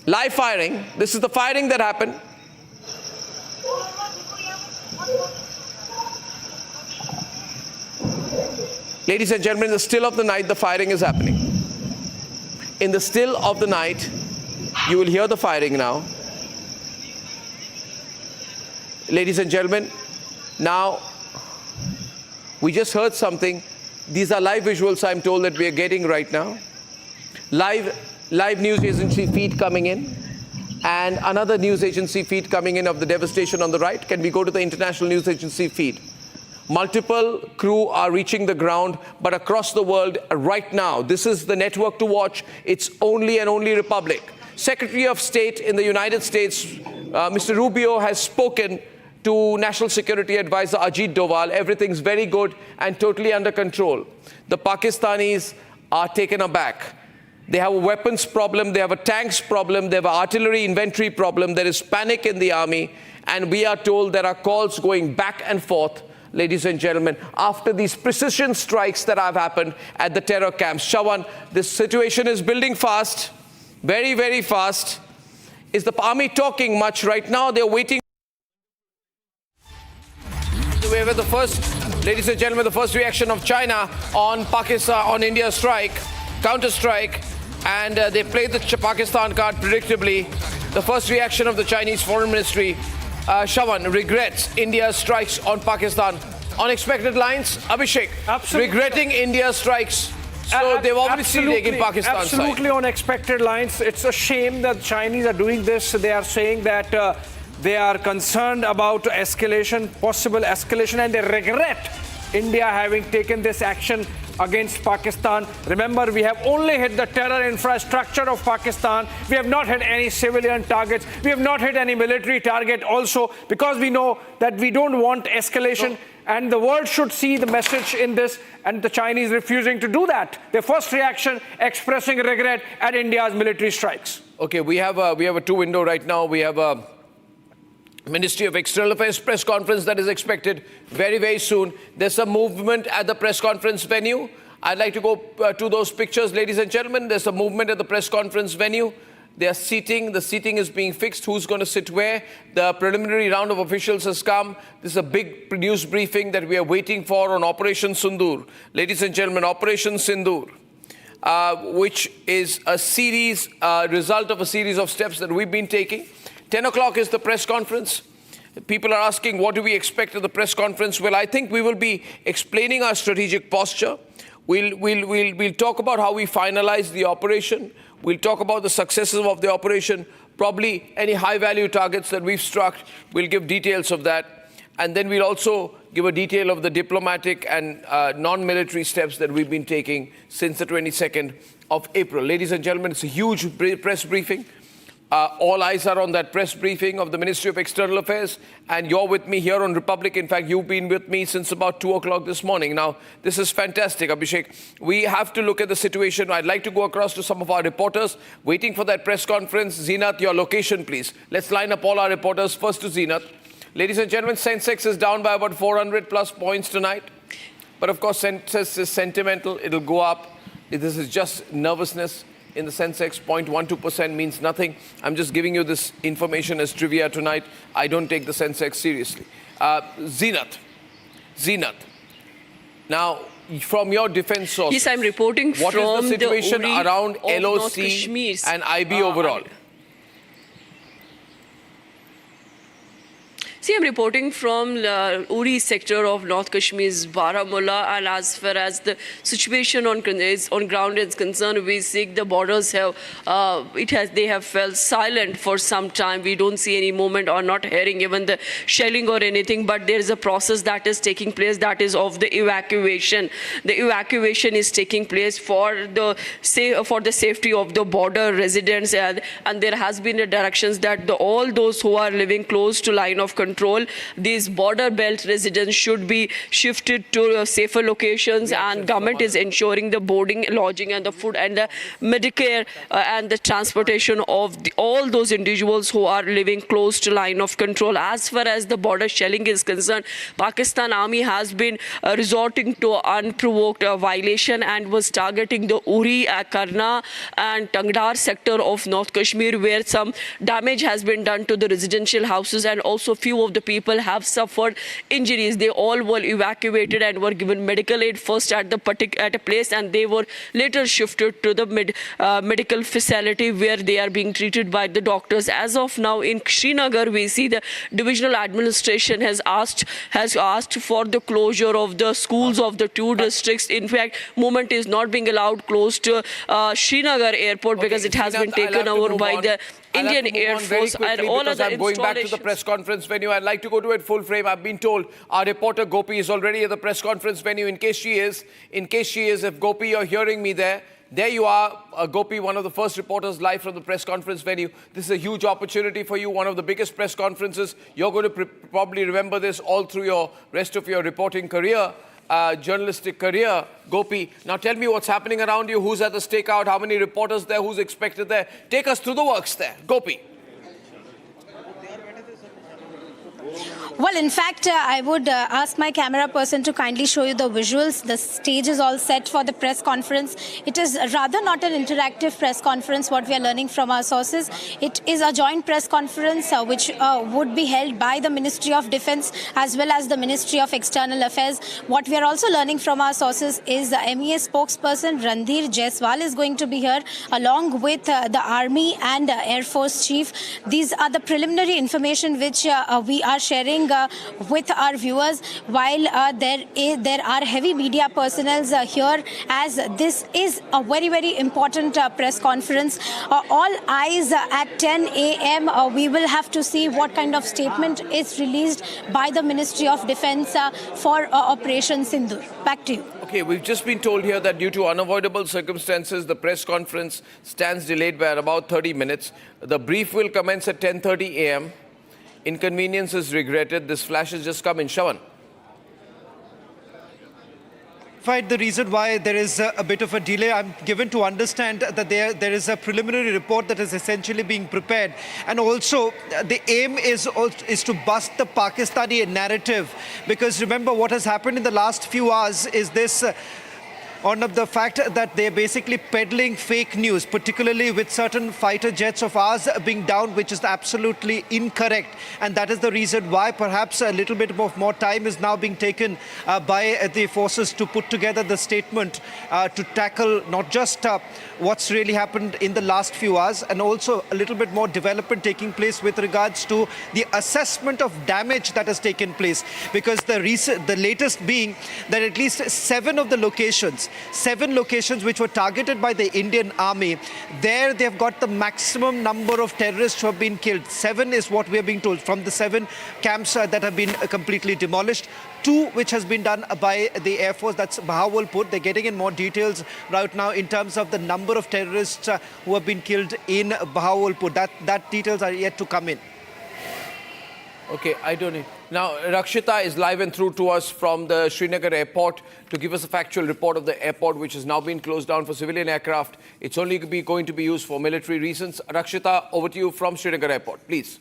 Live firing. This is the firing that happened. Ladies and gentlemen, in the still of the night, the firing is happening. In the still of the night, you will hear the firing now. Ladies and gentlemen, now we just heard something. These are live visuals I'm told that we are getting right now. Live news agency feed coming in, and another news agency feed coming in of the devastation on the right. Can we go to the international news agency feed? Multiple crew are reaching the ground, but across the world right now, this is the network to watch. It's only and only Republic. Secretary of State in the United States, Mr. Rubio, has spoken to National Security Advisor Ajit Doval. Everything's very good and totally under control. The Pakistanis are taken aback. They have a weapons problem, they have a tanks problem, they have an artillery inventory problem, there is panic in the army, and we are told there are calls going back and forth, ladies and gentlemen, after these precision strikes that have happened at the terror camps. Shawan, this situation is building fast, very fast. Is the army talking much right now? They're waiting. We were the first, ladies and gentlemen, the first reaction of China on Pakistan, on India's strike, counter-strike, and they played the Pakistan card predictably. The first reaction of the Chinese Foreign Ministry, Shawan, regrets India's strikes on Pakistan. Unexpected lines, Abhishek, regretting India's strikes. So they've obviously taken Pakistan's side. Absolutely unexpected lines. It's a shame that the Chinese are doing this. They are saying that they are concerned about escalation, possible escalation, and they regret India having taken this action against Pakistan. Remember, we have only hit the terror infrastructure of Pakistan. We have not hit any civilian targets. We have not hit any military target also, because we know that we don't want escalation. And the world should see the message in this, and the Chinese refusing to do that. Their first reaction, expressing regret at India's military strikes. Okay, we have a two-window right now. We have a Ministry of External Affairs press conference that is expected very soon. There's some movement at the press conference venue. I'd like to go to those pictures, ladies and gentlemen. There's a movement at the press conference venue. They are seating. The seating is being fixed. Who's going to sit where? The preliminary round of officials has come. This is a big news briefing that we are waiting for on Operation Sindoor. Ladies and gentlemen, Operation Sindoor, which is a result of a series of steps that we've been taking. 10 o'clock is the press conference. People are asking, what do we expect at the press conference? Well, I think we will be explaining our strategic posture. We'll talk about how we finalize the operation. We'll talk about the successes of the operation. Probably any high-value targets that we've struck. We'll give details of that. And then we'll also give a detail of the diplomatic and non-military steps that we've been taking since the 22nd of April. Ladies and gentlemen, it's a huge press briefing. All eyes are on that press briefing of the Ministry of External Affairs, and you're with me here on Republic. In fact, you've been with me since about 2 o'clock this morning. Now, this is fantastic, Abhishek. We have to look at the situation. I'd like to go across to some of our reporters waiting for that press conference. Zenat, your location, please. Let's line up all our reporters. First to Zenat. Ladies and gentlemen, Sensex is down by about 400 plus points tonight. But of course, Sensex is sentimental. It'll go up. This is just nervousness. In the Sensex, 0.12% means nothing. I'm just giving you this information as trivia tonight. I don't take the Sensex seriously. Zenat. Now, from your defense sources, yes, I'm reporting what from is the situation the around LOC and IB overall? See, I'm reporting from Uri sector of North Kashmir's Baramulla, and as far as the situation on ground is concerned, we see the borders have they have felt silent for some time. We don't see any movement or not hearing even the shelling or anything, but there is a process that is taking place, that is of the evacuation. The evacuation is taking place for the safety of the border residents, and there has been a directions that all those who are living close to line of control, these border belt residents should be shifted to safer locations, and government is ensuring the boarding, lodging and the food and the Medicare and the transportation of all those individuals who are living close to line of control. As far as the border shelling is concerned, Pakistan Army has been resorting to unprovoked violation and was targeting the Uri, Karna and Tangdar sector of North Kashmir, where some damage has been done to the residential houses, and also few of the people have suffered injuries. They all were evacuated and were given medical aid first at a place, and they were later shifted to the medical facility where they are being treated by the doctors. As of now in Srinagar, we see the divisional administration has asked for the closure of the schools of the two districts. In fact, movement is not being allowed close to Srinagar airport because it has been taken over by the Indian Air Force and all other I'm going back to the press conference venue. I'd like to go to it full frame. I've been told our reporter Gopi is already at the press conference venue. In case she is, if Gopi, you're hearing me there you are, Gopi, one of the first reporters live from the press conference venue. This is a huge opportunity for you, one of the biggest press conferences. You're going to probably remember this all through your rest of your reporting career, journalistic career, Gopi. Now tell me what's happening around you, who's at the stakeout, how many reporters there, who's expected there. Take us through the works there, Gopi. Well, in fact, I would ask my camera person to kindly show you the visuals. The stage is all set for the press conference. It is rather not an interactive press conference, what we are learning from our sources. It is a joint press conference which would be held by the Ministry of Defence as well as the Ministry of External Affairs. What we are also learning from our sources is the MEA spokesperson Randhir Jaiswal is going to be here along with the Army and Air Force Chief. These are the preliminary information which we are sharing with our viewers, while there are heavy media personnel here, as this is a very, very important press conference. All eyes at 10 a.m. We will have to see what kind of statement is released by the Ministry of Defence for Operation Sindoor. Back to you. Okay, we've just been told here that due to unavoidable circumstances, the press conference stands delayed by about 30 minutes. The brief will commence at 10:30 a.m. Inconvenience is regretted. This flash has just come in. Shawan. The reason why there is a bit of a delay, I'm given to understand that there is a preliminary report that is essentially being prepared, and also the aim is to bust the Pakistani narrative, because remember what has happened in the last few hours is this on the fact that they're basically peddling fake news, particularly with certain fighter jets of ours being down, which is absolutely incorrect. And that is the reason why perhaps a little bit more time is now being taken by the forces to put together the statement to tackle not just what's really happened in the last few hours, and also a little bit more development taking place with regards to the assessment of damage that has taken place. Because the latest being that at least 7 locations which were targeted by the Indian Army, there they've got the maximum number of terrorists who have been killed. 7 is what we are being told from the 7 camps that have been completely demolished. 2 which has been done by the Air Force, that's Bahawalpur. They're getting in more details right now in terms of the number of terrorists who have been killed in Bahawalpur. That details are yet to come in. Okay, I don't know. Now, Rakshita is live and through to us from the Srinagar airport to give us a factual report of the airport, which has now been closed down for civilian aircraft. It's only going to be used for military reasons. Rakshita, over to you from Srinagar airport, please.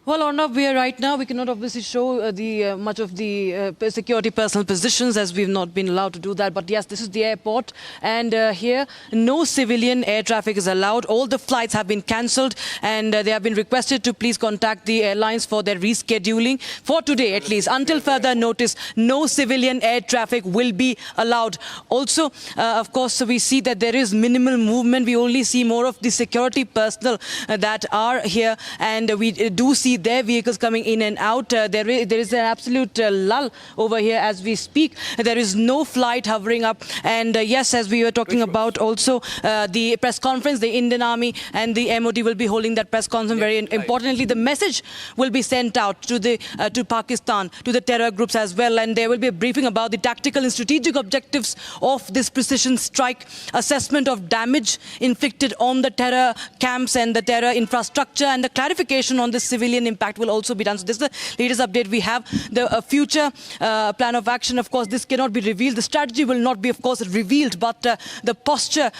Well, Arnav, right now we cannot obviously show much of the security personnel positions, as we've not been allowed to do that. But yes, this is the airport, and here no civilian air traffic is allowed. All the flights have been cancelled, and they have been requested to please contact the airlines for their rescheduling for today, at least until further notice. No civilian air traffic will be allowed. Also, of course, we see that there is minimal movement. We only see more of the security personnel that are here, and we do see their vehicles coming in and out. There is an absolute lull over here as we speak. There is no flight hovering up. And yes, as we were talking about also the press conference, the Indian Army and the MOD will be holding that press conference. Very importantly, the message will be sent out to Pakistan, to the terror groups as well. And there will be a briefing about the tactical and strategic objectives of this precision strike, assessment of damage inflicted on the terror camps and the terror infrastructure, and the clarification on the civilian impact will also be done. So this is the latest update we have. The future plan of action, of course, this cannot be revealed. The strategy will not be, of course, revealed, but the posture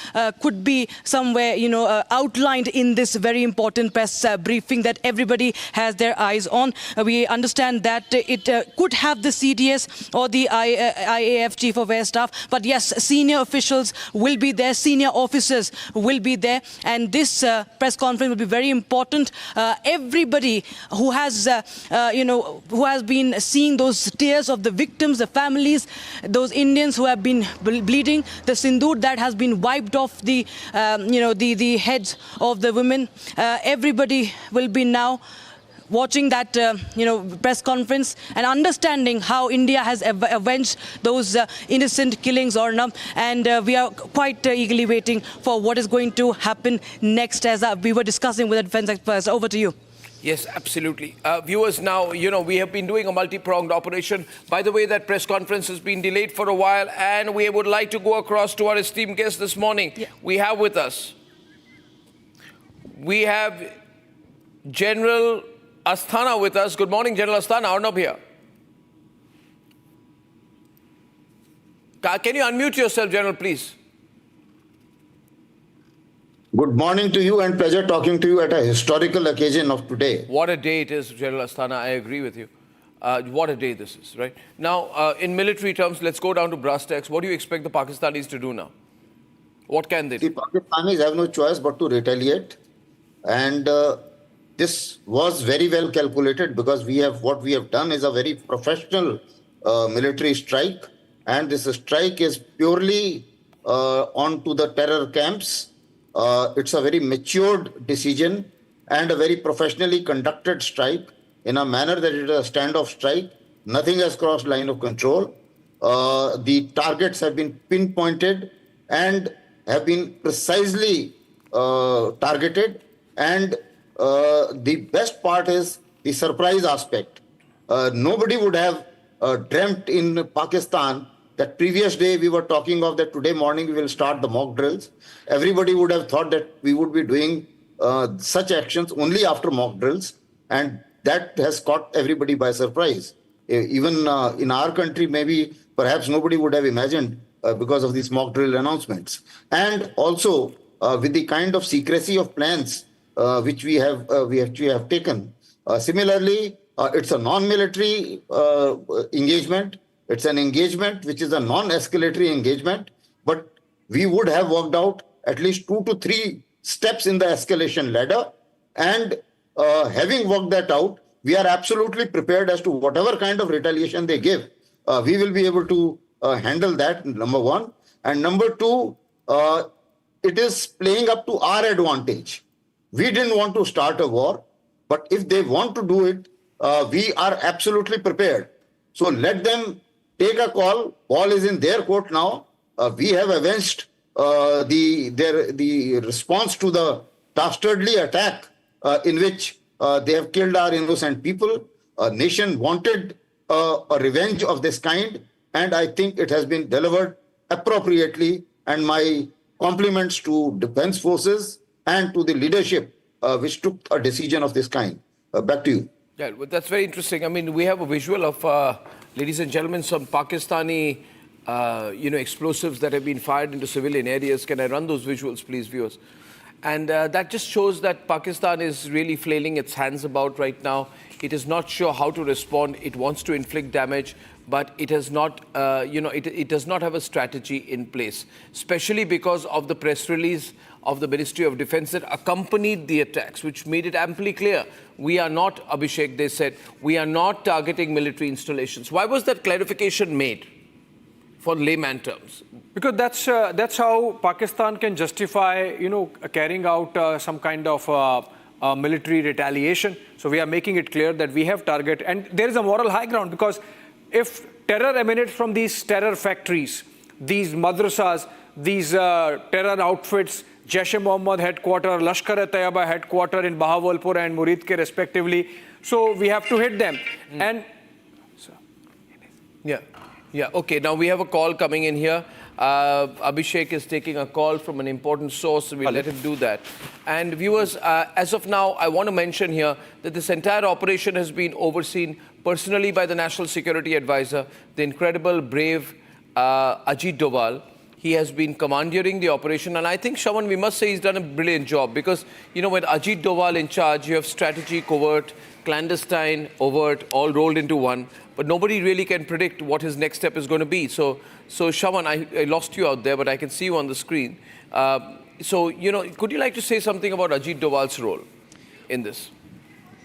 could be somewhere, outlined in this very important press briefing that everybody has their eyes on. We understand that it could have the CDS or the IAF Chief of Air Staff, but yes, senior officials will be there, senior officers will be there, and this press conference will be very important. Everybody who has, who has been seeing those tears of the victims, the families, those Indians who have been bleeding, the sindoor that has been wiped off the, the heads of the women. Everybody will be now watching that, press conference and understanding how India has avenged those innocent killings, Arnav. And we are quite eagerly waiting for what is going to happen next, as we were discussing with the defense experts. Over to you. Yes, absolutely. Viewers, now, we have been doing a multi-pronged operation. By the way, that press conference has been delayed for a while, and we would like to go across to our esteemed guest this morning. Yeah. We have with us, we have General Asthana with us. Good morning, General Asthana. Arnav here. Can you unmute yourself, General, please? Good morning to you, and pleasure talking to you at a historical occasion of today. What a day it is, General Asthana. I agree with you. What a day this is, right? Now, in military terms, let's go down to brass tacks. What do you expect the Pakistanis to do now? What can they do? The Pakistanis have no choice but to retaliate. And this was very well calculated, because what we have done is a very professional military strike. And this strike is purely onto the terror camps. It's a very matured decision and a very professionally conducted strike in a manner that it is a standoff strike. Nothing has crossed line of control. The targets have been pinpointed and have been precisely targeted. And the best part is the surprise aspect. Nobody would have dreamt in Pakistan that previous day we were talking of that today morning we will start the mock drills. Everybody would have thought that we would be doing such actions only after mock drills, and that has caught everybody by surprise. Even in our country, maybe perhaps nobody would have imagined because of these mock drill announcements. And also with the kind of secrecy of plans which we have taken. Similarly, it's a non-military engagement. It's an engagement which is a non-escalatory engagement, but we would have worked out at least 2 to 3 steps in the escalation ladder. And having worked that out, we are absolutely prepared as to whatever kind of retaliation they give. We will be able to handle that, number one. And number two, it is playing up to our advantage. We didn't want to start a war, but if they want to do it, we are absolutely prepared. So let them take a call. Ball is in their court now. We have avenged the response to the dastardly attack in which they have killed our innocent people. A nation wanted a revenge of this kind, and I think it has been delivered appropriately. And my compliments to defense forces and to the leadership which took a decision of this kind. Back to you. Yeah, well, that's very interesting. I mean, we have a visual of, ladies and gentlemen, some Pakistani, explosives that have been fired into civilian areas. Can I run those visuals, please, viewers? And that just shows that Pakistan is really flailing its hands about right now. It is not sure how to respond. It wants to inflict damage, but it has not, it does not have a strategy in place, especially because of the press release of the Ministry of Defense that accompanied the attacks, which made it amply clear. We are not, Abhishek, they said, we are not targeting military installations. Why was that clarification made for layman terms? Because that's how Pakistan can justify, carrying out some kind of military retaliation. So we are making it clear that we have target, and there is a moral high ground, because if terror emanates from these terror factories, these madrasas, these terror outfits, Jaish-e-Mohammed headquarter, Lashkar-e-Taiba headquarter in Bahawalpur and Muridke respectively, so we have to hit them. And yeah, okay, now we have a call coming in here. Abhishek is taking a call from an important source, so we'll let him do that. And viewers, as of now, I want to mention here that this entire operation has been overseen personally by the National Security Advisor, the incredible, brave Ajit Doval. He has been commandeering the operation, and I think, Shaman, we must say he's done a brilliant job, because, with Ajit Doval in charge, you have strategy, covert, clandestine, overt, all rolled into one, but nobody really can predict what his next step is going to be. So Shaman, I lost you out there, but I can see you on the screen. Could you like to say something about Ajit Doval's role in this?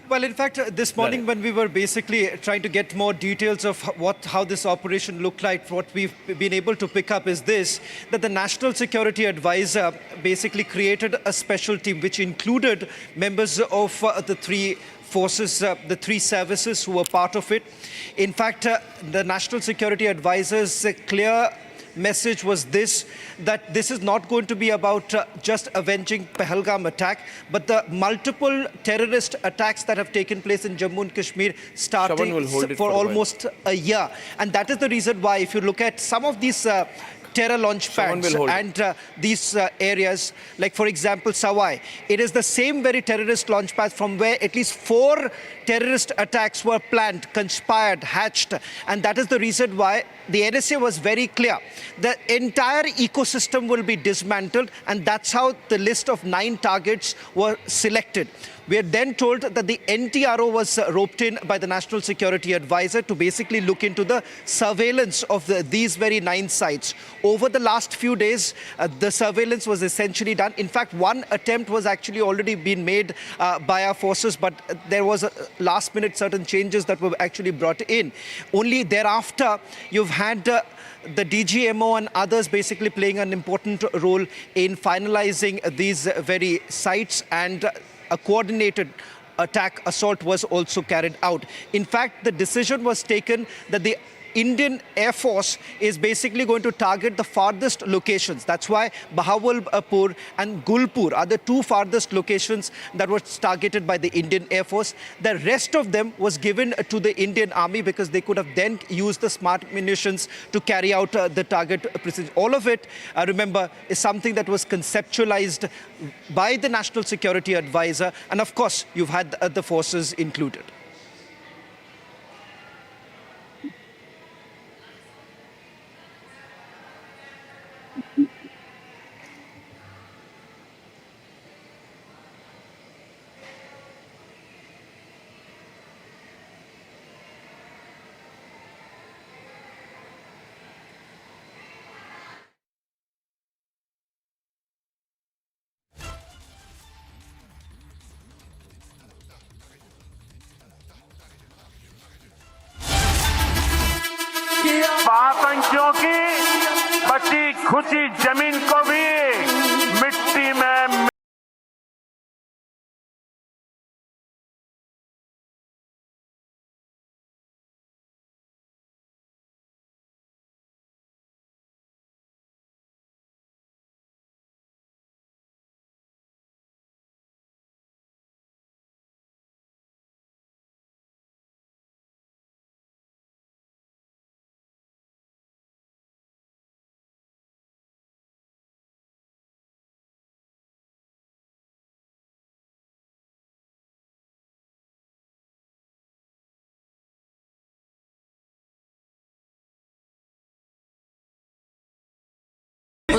Well, in fact, this morning when we were basically trying to get more details of how this operation looked like, what we've been able to pick up is this, that the National Security Advisor basically created a special team which included members of the three forces, the three services who were part of it. In fact, the National Security Advisor's clear message was this, that this is not going to be about just avenging Pahalgam attack, but the multiple terrorist attacks that have taken place in Jammu and Kashmir starting for almost a year. And that is the reason why, if you look at some of these terror launch pads and these areas, like for example Sawai, it is the same very terrorist launch pad from where at least 4 terrorist attacks were planned, conspired, hatched, and that is the reason why the NSA was very clear. The entire ecosystem will be dismantled, and that's how the list of 9 targets were selected. We are then told that the NTRO was roped in by the National Security Advisor to basically look into the surveillance of these very 9 sites. Over the last few days, the surveillance was essentially done. In fact, one attempt was actually already been made by our forces, but there was last-minute certain changes that were actually brought in. Only thereafter, you've had the DGMO and others basically playing an important role in finalizing these very sites, and a coordinated attack assault was also carried out. In fact, the decision was taken that the Indian Air Force is basically going to target the farthest locations. That's why Bahawalpur and Gulpur are the 2 farthest locations that were targeted by the Indian Air Force. The rest of them was given to the Indian Army because they could have then used the smart munitions to carry out the target precision. All of it, remember, is something that was conceptualized by the National Security Advisor, and of course, you've had the forces included. आतंकियों की बची खुची जमीन को भी मिट्टी में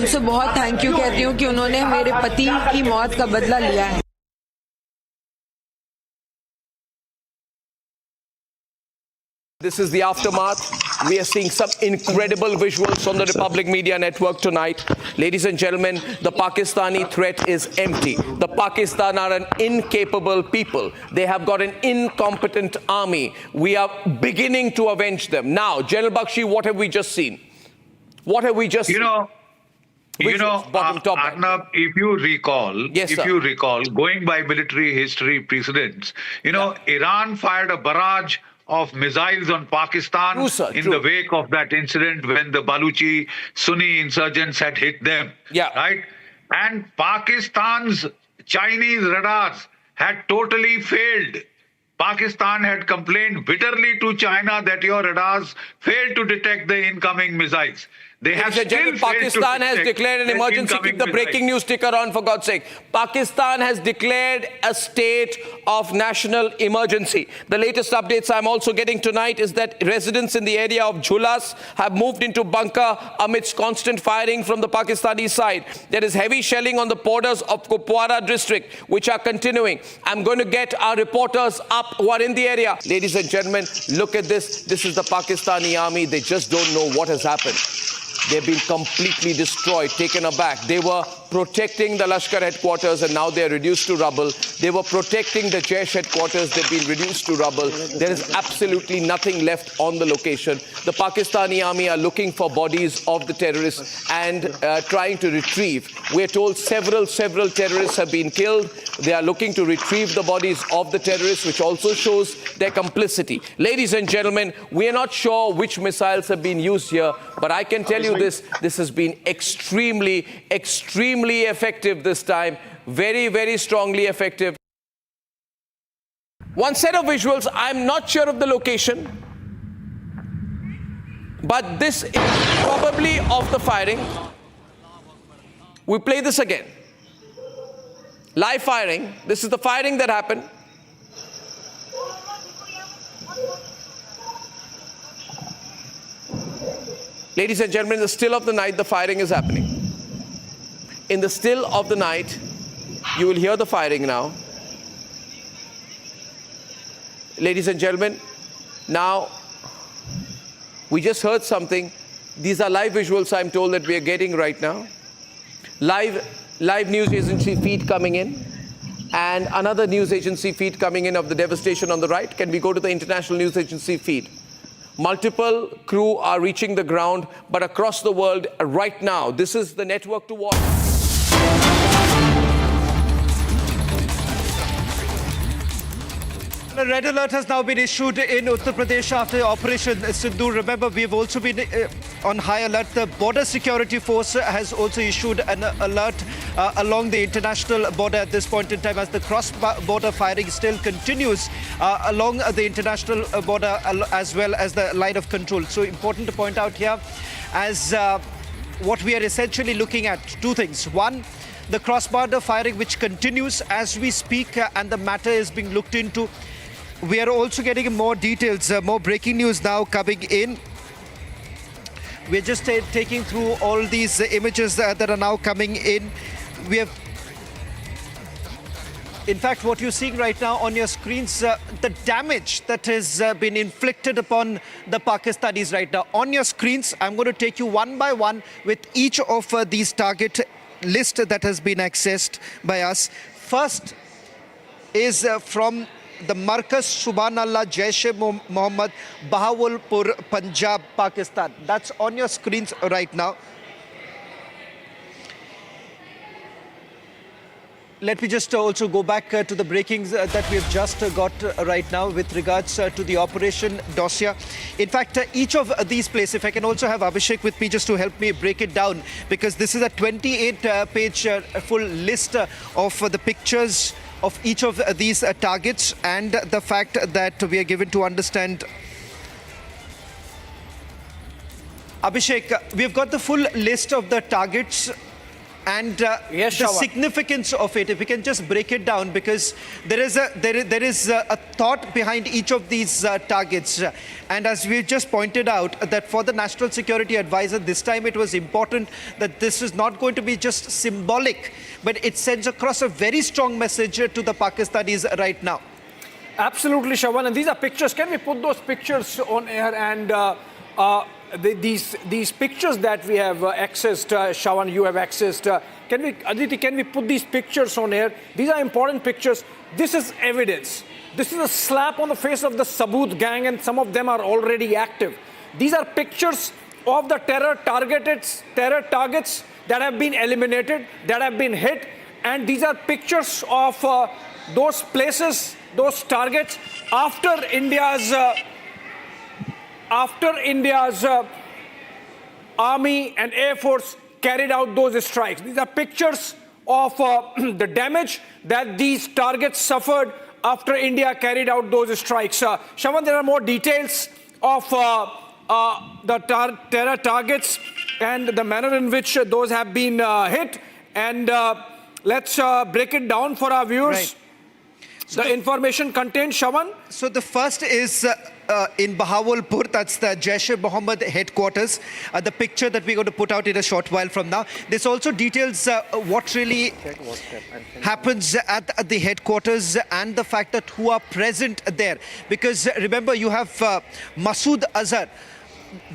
उनसे बहुत थैंक यू कहती हूँ कि उन्होंने मेरे पति की मौत का बदला लिया है। This is the aftermath. We are seeing some incredible visuals on the Republic Media Network tonight. Ladies and gentlemen, the Pakistani threat is empty. The Pakistan are an incapable people. They have got an incompetent army. We are beginning to avenge them. Now, General Bakshi, what have we just seen? What have we just seen? Arnab, if you recall, going by military history precedents, Iran fired a barrage of missiles on Pakistan in the wake of that incident when the Baluchi Sunni insurgents had hit them. Right? And Pakistan's Chinese radars had totally failed. Pakistan had complained bitterly to China that your radars failed to detect the incoming missiles. They have still Pakistan has declared an emergency. Keep the breaking news ticker on, for God's sake. Pakistan has declared a state of national emergency. The latest updates I'm also getting tonight is that residents in the area of Jhulas have moved into bunker amidst constant firing from the Pakistani side. There is heavy shelling on the borders of Kupwara district, which are continuing. I'm going to get our reporters up who are in the area. Ladies and gentlemen, look at this. This is the Pakistani army. They just don't know what has happened. They've been completely destroyed, taken aback. They were protecting the Lashkar headquarters and now they're reduced to rubble. They were protecting the Jaish headquarters. They've been reduced to rubble. There is absolutely nothing left on the location. The Pakistani army are looking for bodies of the terrorists and trying to retrieve. We're told several terrorists have been killed. They are looking to retrieve the bodies of the terrorists, which also shows their complicity. Ladies and gentlemen, we are not sure which missiles have been used here, but I can tell you this has been extremely effective this time. Very strongly effective. One set of visuals, I'm not sure of the location, but this is probably of the firing. We play this again. Live firing. This is the firing that happened. Ladies and gentlemen, in the still of the night, the firing is happening. In the still of the night, you will hear the firing now. Ladies and gentlemen, now we just heard something. These are live visuals, I'm told, that we are getting right now. Live news agency feed coming in, and another news agency feed coming in of the devastation on the right. Can we go to the international news agency feed? Multiple crew are reaching the ground, but across the world right now, this is the network to watch. A red alert has now been issued in Uttar Pradesh after Operation Sindoor. Remember, we've also been on high alert. The Border Security Force has also issued an alert along the international border at this point in time, as the cross-border firing still continues along the international border as well as the line of control. So important to point out here, as what we are essentially looking at, two things. One, the cross-border firing which continues as we speak, and the matter is being looked into. We are also getting more details, more breaking news now coming in. We're just taking through all these images that are now coming in. We have, in fact, what you're seeing right now on your screens, the damage that has been inflicted upon the Pakistanis right now. On your screens, I'm going to take you one by one with each of these target list that has been accessed by us. First is from the Marcus Subhanallah Jaish-e-Mohammed, Bahawalpur, Punjab, Pakistan. That's on your screens right now. Let me just also go back to the breakings that we have just got right now with regards to the operation dossier. In fact, each of these places, if I can also have Abhishek with me just to help me break it down, because this is a 28-page full list of the pictures of each of these targets, and the fact that we are given to understand. Abhishek, we've got the full list of the targets And the significance of it, if we can just break it down, because there is a thought behind each of these targets. And as we just pointed out, that for the National Security Advisor, this time it was important that this is not going to be just symbolic, but it sends across a very strong message to the Pakistanis right now. Absolutely, Shravan. And these are pictures. Can we put those pictures on air? And these pictures that we have accessed, Shravan, you have accessed. Aditi, can we put these pictures on air? These are important pictures. This is evidence. This is a slap on the face of the Saboot gang, and some of them are already active. These are pictures of the terror targets that have been eliminated, that have been hit. And these are pictures of those places, those targets after India's Army and Air Force carried out those strikes. These are pictures of the damage that these targets suffered after India carried out those strikes. Shravan, there are more details of the terror targets and the manner in which those have been hit. And let's break it down for our viewers. Right. So the information contained, Shravan? So the first is in Bahawalpur, that's the Jaish-e-Mohammed headquarters. The picture that we're going to put out in a short while from now. This also details what really happens at the headquarters and the fact that who are present there. Because remember, you have Masood Azhar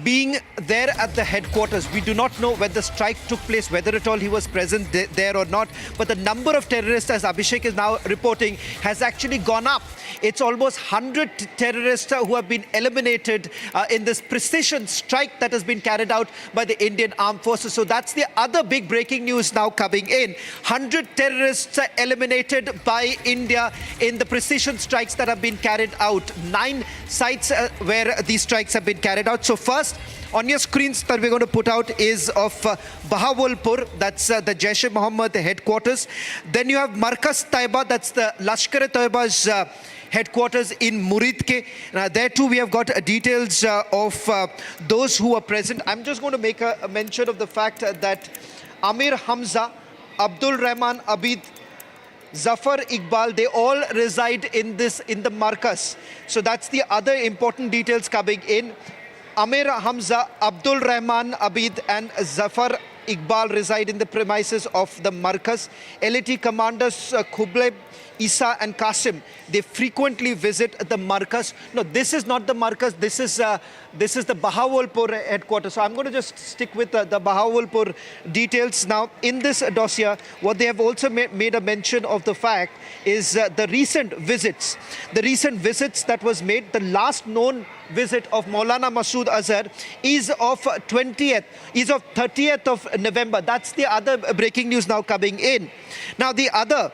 being there at the headquarters. We do not know when the strike took place, whether at all he was present there or not. But the number of terrorists, as Abhishek is now reporting, has actually gone up. It's almost 100 terrorists who have been eliminated in this precision strike that has been carried out by the Indian Armed Forces. So that's the other big breaking news now coming in. 100 terrorists eliminated by India in the precision strikes that have been carried out. 9 sites where these strikes have been carried out. So first, on your screens that we're going to put out is of Bahawalpur, that's the Jaish-e-Mohammed headquarters. Then you have Markaz Taiba, that's the Lashkar-e-Taiba's headquarters in Muridke. There too we have got details of those who are present. I'm just going to make a mention of the fact that Amir Hamza, Abdul Rahman Abid, Zafar Iqbal, they all reside in the Markaz. So that's the other important details coming in. Amir Hamza, Abdul Rahman Abid and Zafar Iqbal reside in the premises of the Markaz. LAT commanders Kublai, Isa and Qasim, they frequently visit the Markaz. No, this is not the Markaz. This is the Bahawalpur headquarters. So I'm going to just stick with the Bahawalpur details. Now, in this dossier, what they have also made a mention of the fact is the recent visits. The recent visits that was made, the last known visit of Maulana Masood Azhar is of 30th of November. That's the other breaking news now coming in. Now, the other,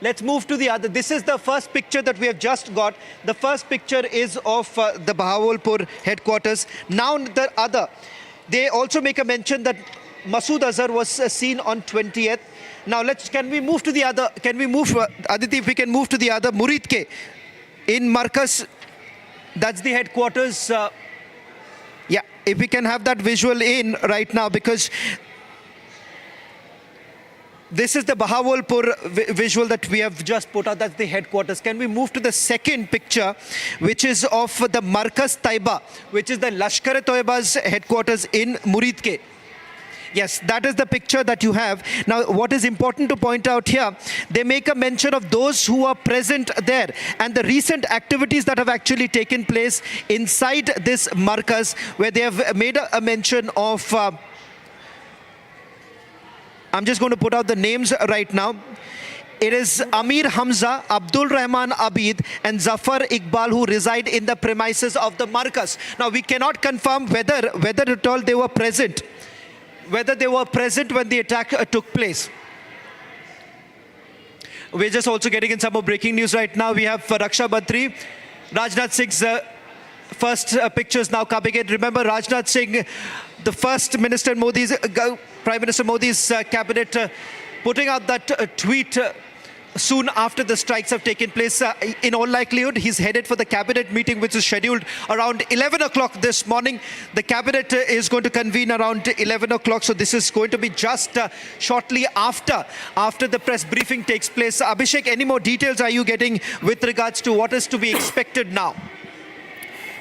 let's move to the other. This is the first picture that we have just got. The first picture is of the Bahawalpur headquarters. Now the other, they also make a mention that Masood Azhar was seen on 20th. Now can we move to the other? Can we move, Aditi, if we can move to the other, Muridke in Markaz. That's the headquarters. Yeah, if we can have that visual in right now, because this is the Bahawalpur visual that we have just put out. That's the headquarters. Can we move to the second picture, which is of the Markaz Taiba, which is the Lashkar-e-Taiba's headquarters in Muridke. Yes, that is the picture that you have. Now, what is important to point out here, they make a mention of those who are present there and the recent activities that have actually taken place inside this Markaz, where they have made a mention of, I'm just going to put out the names right now. It is Amir Hamza, Abdul Rahman Abid and Zafar Iqbal who reside in the premises of the Markaz. Now, we cannot confirm whether at all they were present. Whether they were present when the attack took place. We're just also getting in some more breaking news right now. We have Raksha Mantri, Rajnath Singh's first pictures now coming in. Remember, Rajnath Singh, the first Minister Modi's, Prime Minister Modi's cabinet, putting out that tweet soon after the strikes have taken place. In all likelihood, he's headed for the cabinet meeting, which is scheduled around 11 o'clock this morning. The cabinet is going to convene around 11 o'clock. So this is going to be just shortly after the press briefing takes place. Abhishek, any more details are you getting with regards to what is to be expected now?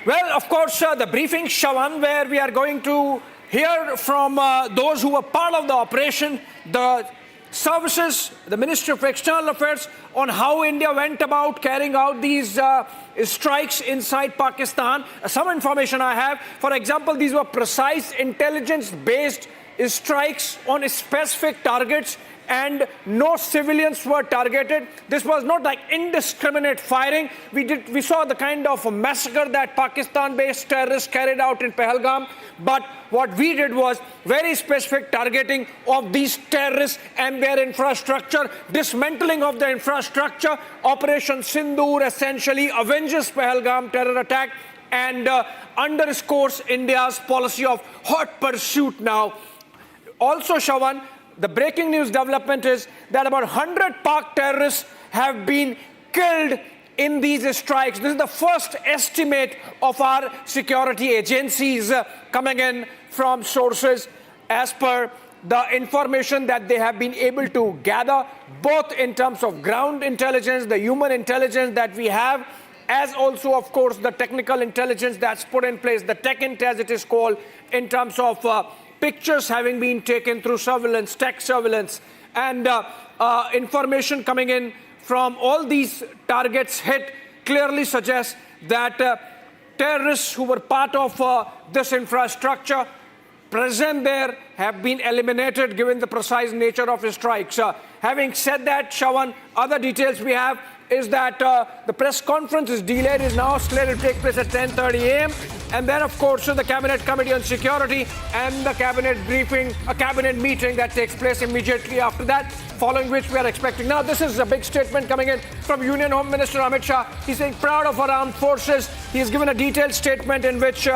Well, of course, the briefing, Shawan, where we are going to hear from those who were part of the operation, the services, the Ministry of External Affairs, on how India went about carrying out these strikes inside Pakistan. Some information I have, for example, these were precise intelligence-based strikes on specific targets, and no civilians were targeted. This was not like indiscriminate firing. We saw the kind of massacre that Pakistan-based terrorists carried out in Pahalgam. But what we did was very specific targeting of these terrorists and their infrastructure, dismantling of the infrastructure. Operation Sindoor essentially avenges Pahalgam terror attack and underscores India's policy of hot pursuit now. Also, Shawan, the breaking news development is that about 100 Pak terrorists have been killed in these strikes. This is the first estimate of our security agencies coming in from sources as per the information that they have been able to gather, both in terms of ground intelligence, the human intelligence that we have, as also, of course, the technical intelligence that's put in place, the tech int as it is called, in terms of pictures having been taken through surveillance, tech surveillance, and information coming in from all these targets hit clearly suggests that terrorists who were part of this infrastructure present there have been eliminated given the precise nature of the strikes. Having said that, Shawan, other details we have is that the press conference is delayed, is now slated to take place at 10:30 a.m. And then, of course, the Cabinet Committee on Security and the cabinet briefing, a cabinet meeting that takes place immediately after that, following which we are expecting. Now, this is a big statement coming in from Union Home Minister Amit Shah. He's saying proud of our armed forces. He's given a detailed statement in which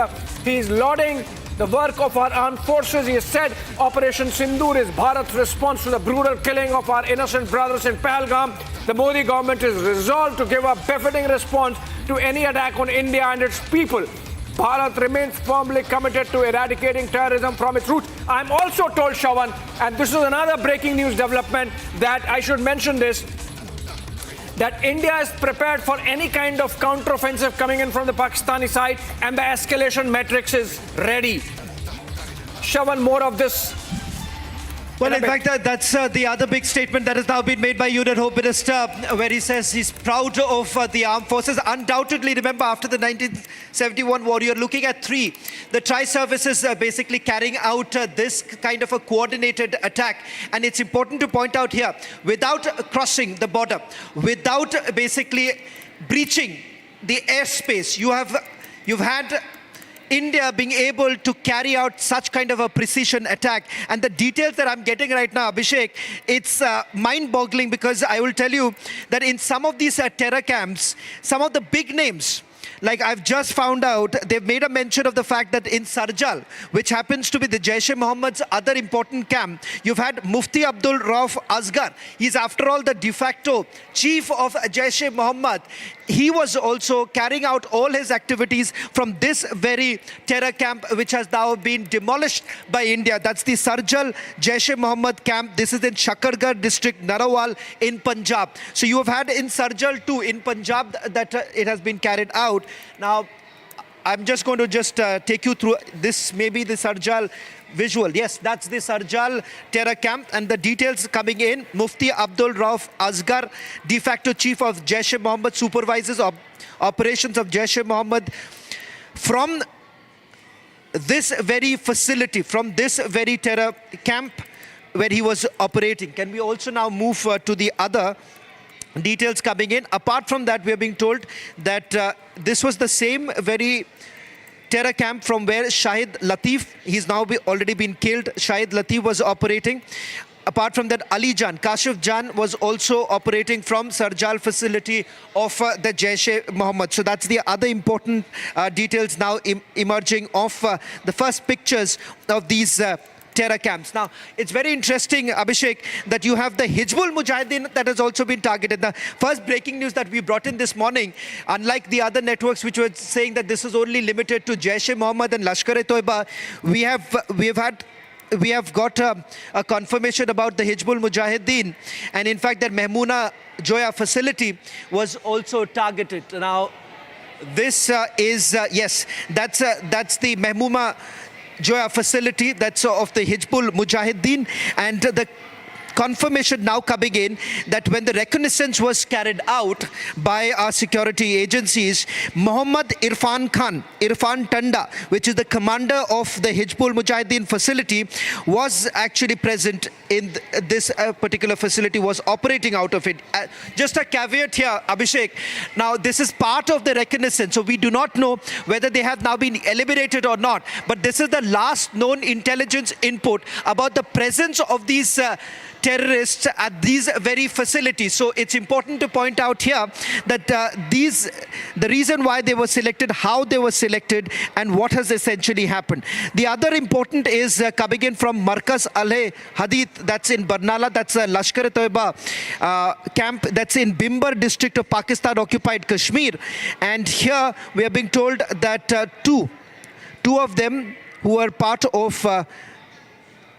he's lauding the work of our armed forces. He has said Operation Sindoor is Bharat's response to the brutal killing of our innocent brothers in Pahalgam. The Modi government is resolved to give a befitting response to any attack on India and its people. Bharat remains firmly committed to eradicating terrorism from its roots. I'm also told, Shawan, and this is another breaking news development, that I should mention this, that India is prepared for any kind of counteroffensive coming in from the Pakistani side, and the escalation matrix is ready. Shawan, more of this. Well, in fact, that's the other big statement that has now been made by Union Home Minister, where he says he's proud of the armed forces. Undoubtedly, remember, after the 1971 war, you're looking at three. The tri-services basically carrying out this kind of a coordinated attack. And it's important to point out here, without crossing the border, without basically breaching the airspace, you've had India being able to carry out such kind of a precision attack. And the details that I'm getting right now, Abhishek, it's mind-boggling, because I will tell you that in some of these terror camps, some of the big names, like I've just found out, they've made a mention of the fact that in Sarjal, which happens to be the Jaish-e-Mohammed's other important camp, you've had Mufti Abdul Rauf Asghar. He's, after all, the de facto chief of Jaish-e-Mohammed. He was also carrying out all his activities from this very terror camp, which has now been demolished by India. That's the Sarjal Jaish-e-Mohammed camp. This is in Shakargarh district, Narawal in Punjab. So you have had in Sarjal too, in Punjab, that it has been carried out. Now, I'm just going to take you through this, maybe the Sarjal visual. Yes, that's the Sarjal terror camp, and the details coming in. Mufti Abdul Rauf Asghar, de facto chief of Jaish-e-Mohammed, supervises operations of Jaish-e-Mohammed from this very facility, from this very terror camp where he was operating. Can we also now move to the other details coming in? Apart from that, we are being told that this was the same very terror camp from where Shahid Latif, he's now already been killed, Shahid Latif was operating. Apart from that, Ali Jan, Kashif Jan was also operating from Sarjal facility of the Jaish-e-Mohammed. So that's the other important details now emerging of the first pictures of these terror camps. Now, it's very interesting, Abhishek, that you have the Hizbul Mujahideen that has also been targeted. The first breaking news that we brought in this morning, unlike the other networks which were saying that this is only limited to Jaish-e-Mohammed and Lashkar-e-Toiba, we have got a confirmation about the Hizbul Mujahideen, and in fact that Mehmoona Joya facility was also targeted. Now, this yes, that's the Mehmoona Joya facility, that's of the Hizbul Mujahideen, and the confirmation now coming in that when the reconnaissance was carried out by our security agencies, Muhammad Irfan Tanda, which is the commander of the Hizbul Mujahideen facility, was actually present in this particular facility, was operating out of it. Just a caveat here, Abhishek. Now, this is part of the reconnaissance, so we do not know whether they have now been eliminated or not. But this is the last known intelligence input about the presence of these terrorists at these very facilities. So it's important to point out here that the reason why they were selected, how they were selected, and what has essentially happened. The other important is coming in from Markaz Al-Hadith, that's in Barnala, that's a Lashkar-e-Toiba camp, that's in Bimbar district of Pakistan occupied Kashmir. And here we are being told that two of them who are part of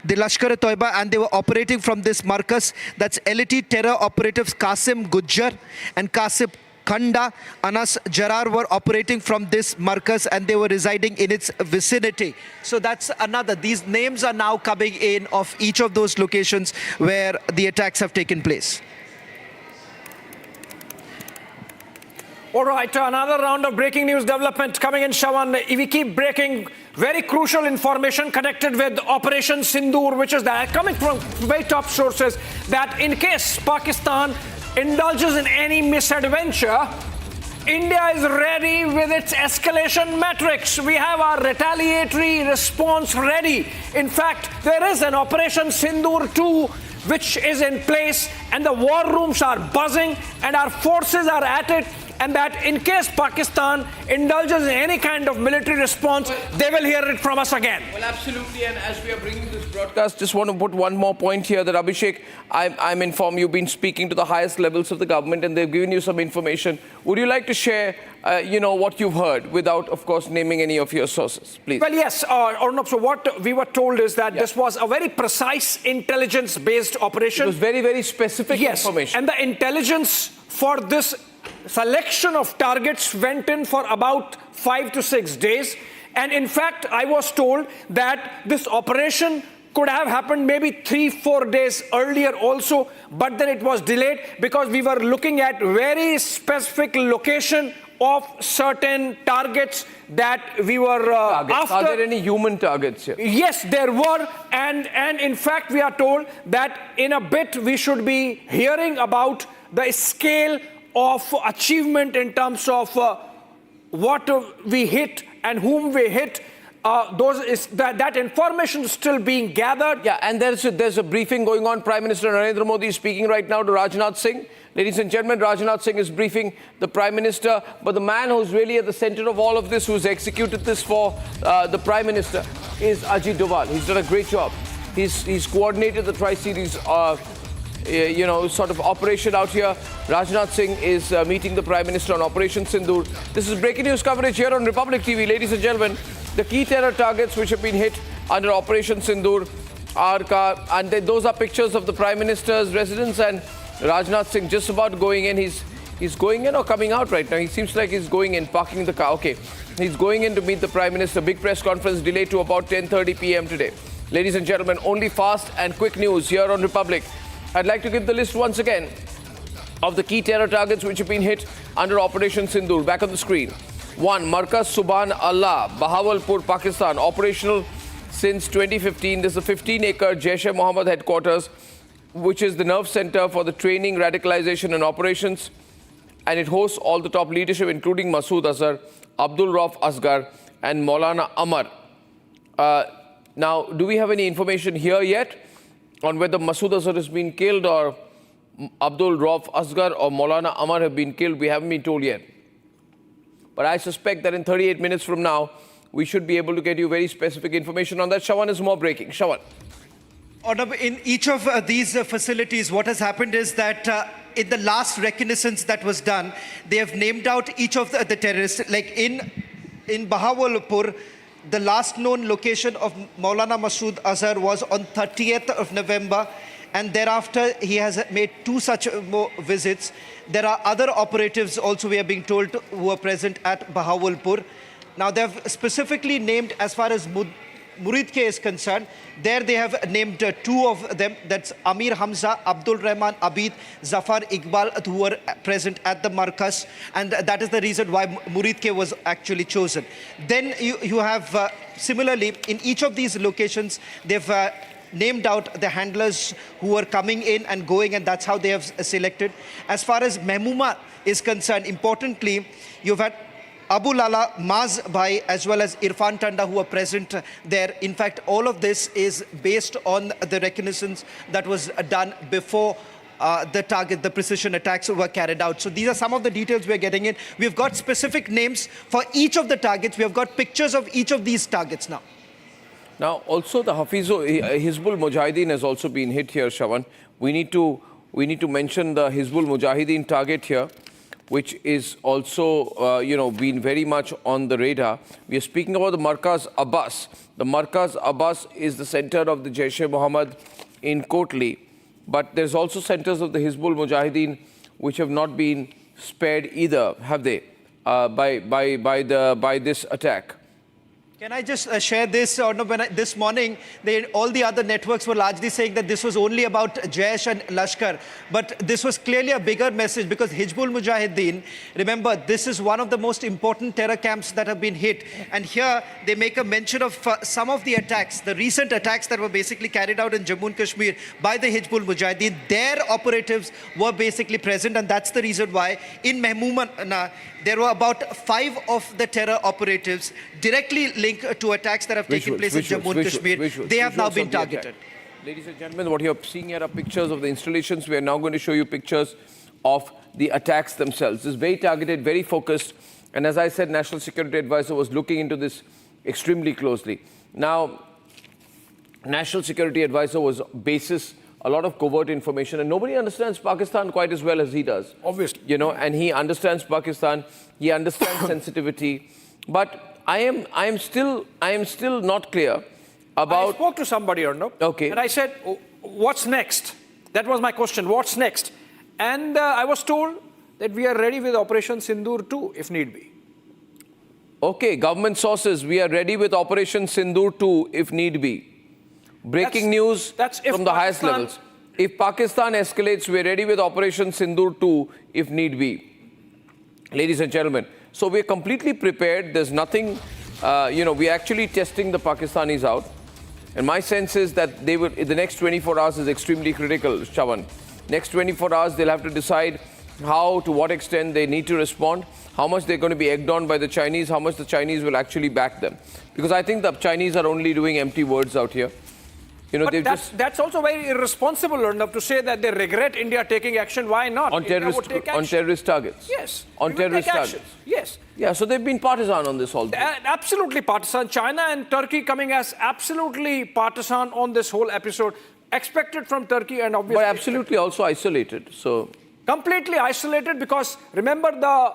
the Lashkar-e-Toiba, and they were operating from this Markaz. That's LET terror operatives Qasim Gujjar and Qasim Khanda Anas Jarar were operating from this Markaz, and they were residing in its vicinity. So that's another. These names are now coming in of each of those locations where the attacks have taken place. All right, another round of breaking news development coming in, Shawan. We keep breaking very crucial information connected with Operation Sindoor, which is that coming from very top sources, that in case Pakistan indulges in any misadventure, India is ready with its escalation metrics. We have our retaliatory response ready. In fact, there is an Operation Sindoor 2 which is in place, and the war rooms are buzzing, and our forces are at it. And that in case Pakistan indulges in any kind of military response, they will hear it from us again. Well, absolutely. And as we are bringing this broadcast, just want to put one more point here that, Abhishek, I'm informed you've been speaking to the highest levels of the government and they've given you some information. Would you like to share, what you've heard without, of course, naming any of your sources, please? Well, yes, Arnab. So what we were told is that this was a very precise intelligence-based operation. It was very, very specific information. And the intelligence for this selection of targets went in for about 5 to 6 days. And in fact, I was told that this operation could have happened maybe 3-4 days earlier also, but then it was delayed because we were looking at very specific location of certain targets that we were after. Are there any human targets here? Yes, there were. And in fact, we are told that in a bit we should be hearing about the scale of achievement in terms of what we hit and whom we hit. That information is still being gathered. Yeah, and there's a briefing going on. Prime Minister Narendra Modi is speaking right now to Rajnath Singh. Ladies and gentlemen, Rajnath Singh is briefing the Prime Minister, but the man who's really at the center of all of this, who's executed this for the Prime Minister, is Ajit Doval. He's done a great job. He's coordinated the Tri-Series sort of operation out here. Rajnath Singh is meeting the Prime Minister on Operation Sindoor. This is breaking news coverage here on Republic TV. Ladies and gentlemen, the key terror targets which have been hit under Operation Sindoor and those are pictures of the Prime Minister's residence, and Rajnath Singh just about going in. He's going in or coming out right now? He seems like he's going in, parking the car. Okay, he's going in to meet the Prime Minister. Big press conference delayed to about 10:30 p.m. today. Ladies and gentlemen, only fast and quick news here on Republic. I'd like to give the list once again of the key terror targets which have been hit under Operation Sindoor. Back on the screen. 1. Markaz Subhan Allah, Bahawalpur, Pakistan. Operational since 2015. This is a 15-acre Jaish-e-Mohammed headquarters, which is the nerve center for the training, radicalization and operations. And it hosts all the top leadership, including Masood Azhar, Abdul Rauf Asghar and Maulana Amar. Now, do we have any information here yet on whether Masood Azhar has been killed or Abdul Rauf Asghar or Maulana Amar have been killed? We haven't been told yet. But I suspect that in 38 minutes from now, we should be able to get you very specific information on that. Shawan is more breaking. Shawan. In each of these facilities, what has happened is that in the last reconnaissance that was done, they have named out each of the terrorists. Like in Bahawalpur, the last known location of Maulana Masood Azhar was on 30th of November. And thereafter, he has made 2 such more visits. There are other operatives also, we are being told, who are present at Bahawalpur. Now, they have specifically named, as far as Murid K is concerned, there they have named 2 of them. That's Amir Hamza, Abdul Rahman Abid, Zafar Iqbal, who were present at the Markas. And that is the reason why Murid K was actually chosen. Then you have, similarly, in each of these locations, they've named out the handlers who are coming in and going, and that's how they have selected. As far as Mehmuma is concerned, importantly, you've had Abu Lala, Maz Bhai, as well as Irfan Tanda, who are present there. In fact, all of this is based on the reconnaissance that was done before the precision attacks were carried out. So these are some of the details we're getting in. We've got specific names for each of the targets. We have got pictures of each of these targets now. Now, also the Hizbul Mujahideen has also been hit here, Shawan. We need to mention the Hizbul Mujahideen target here, which is also, been very much on the radar. We are speaking about the Markaz Abbas. The Markaz Abbas is the center of the Jaish-e-Mohammed in Kotli. But there's also centers of the Hizbul Mujahideen which have not been spared either, have they, by this attack? Can I just share this? This morning, all the other networks were largely saying that this was only about Jaish and Lashkar. But this was clearly a bigger message, because Hizbul Mujahideen, remember, this is one of the most important terror camps that have been hit. And here, they make a mention of some of the attacks, the recent attacks that were basically carried out in Jammu and Kashmir by the Hizbul Mujahideen. Their operatives were basically present, and that's the reason why in Mehmuma, there were about 5 of the terror operatives directly linked to attacks that have taken place in Jammu and Kashmir. They have now been targeted. Ladies and gentlemen, what you're seeing here are pictures of the installations. We are now going to show you pictures of the attacks themselves. This is very targeted, very focused. And as I said, National Security Advisor was looking into this extremely closely. Now, National Security Advisor was basis a lot of covert information, and nobody understands Pakistan quite as well as he does. Obviously. And he understands Pakistan, he understands sensitivity. But I am still not clear about... I spoke to somebody, Arnab, okay, and I said, what's next? That was my question, what's next? And I was told that we are ready with Operation Sindoor too, if need be. Okay, government sources, we are ready with Operation Sindoor too, if need be. Breaking news from the highest levels. If Pakistan escalates, we're ready with Operation Sindoor 2 if need be. Ladies and gentlemen, so we're completely prepared. There's nothing, we're actually testing the Pakistanis out. And my sense is that they will, the next 24 hours is extremely critical, Shawan. Next 24 hours, they'll have to decide how, to what extent they need to respond, how much they're going to be egged on by the Chinese, how much the Chinese will actually back them. Because I think the Chinese are only doing empty words out here. But that's also very irresponsible enough to say that they regret India taking action. Why not? On terrorist targets? Yes. On terrorist targets? Yes. Yeah, so they've been partisan on this whole thing. Absolutely partisan. China and Turkey coming as absolutely partisan on this whole episode. Expected from Turkey and obviously... But absolutely also isolated, so... Completely isolated, because remember the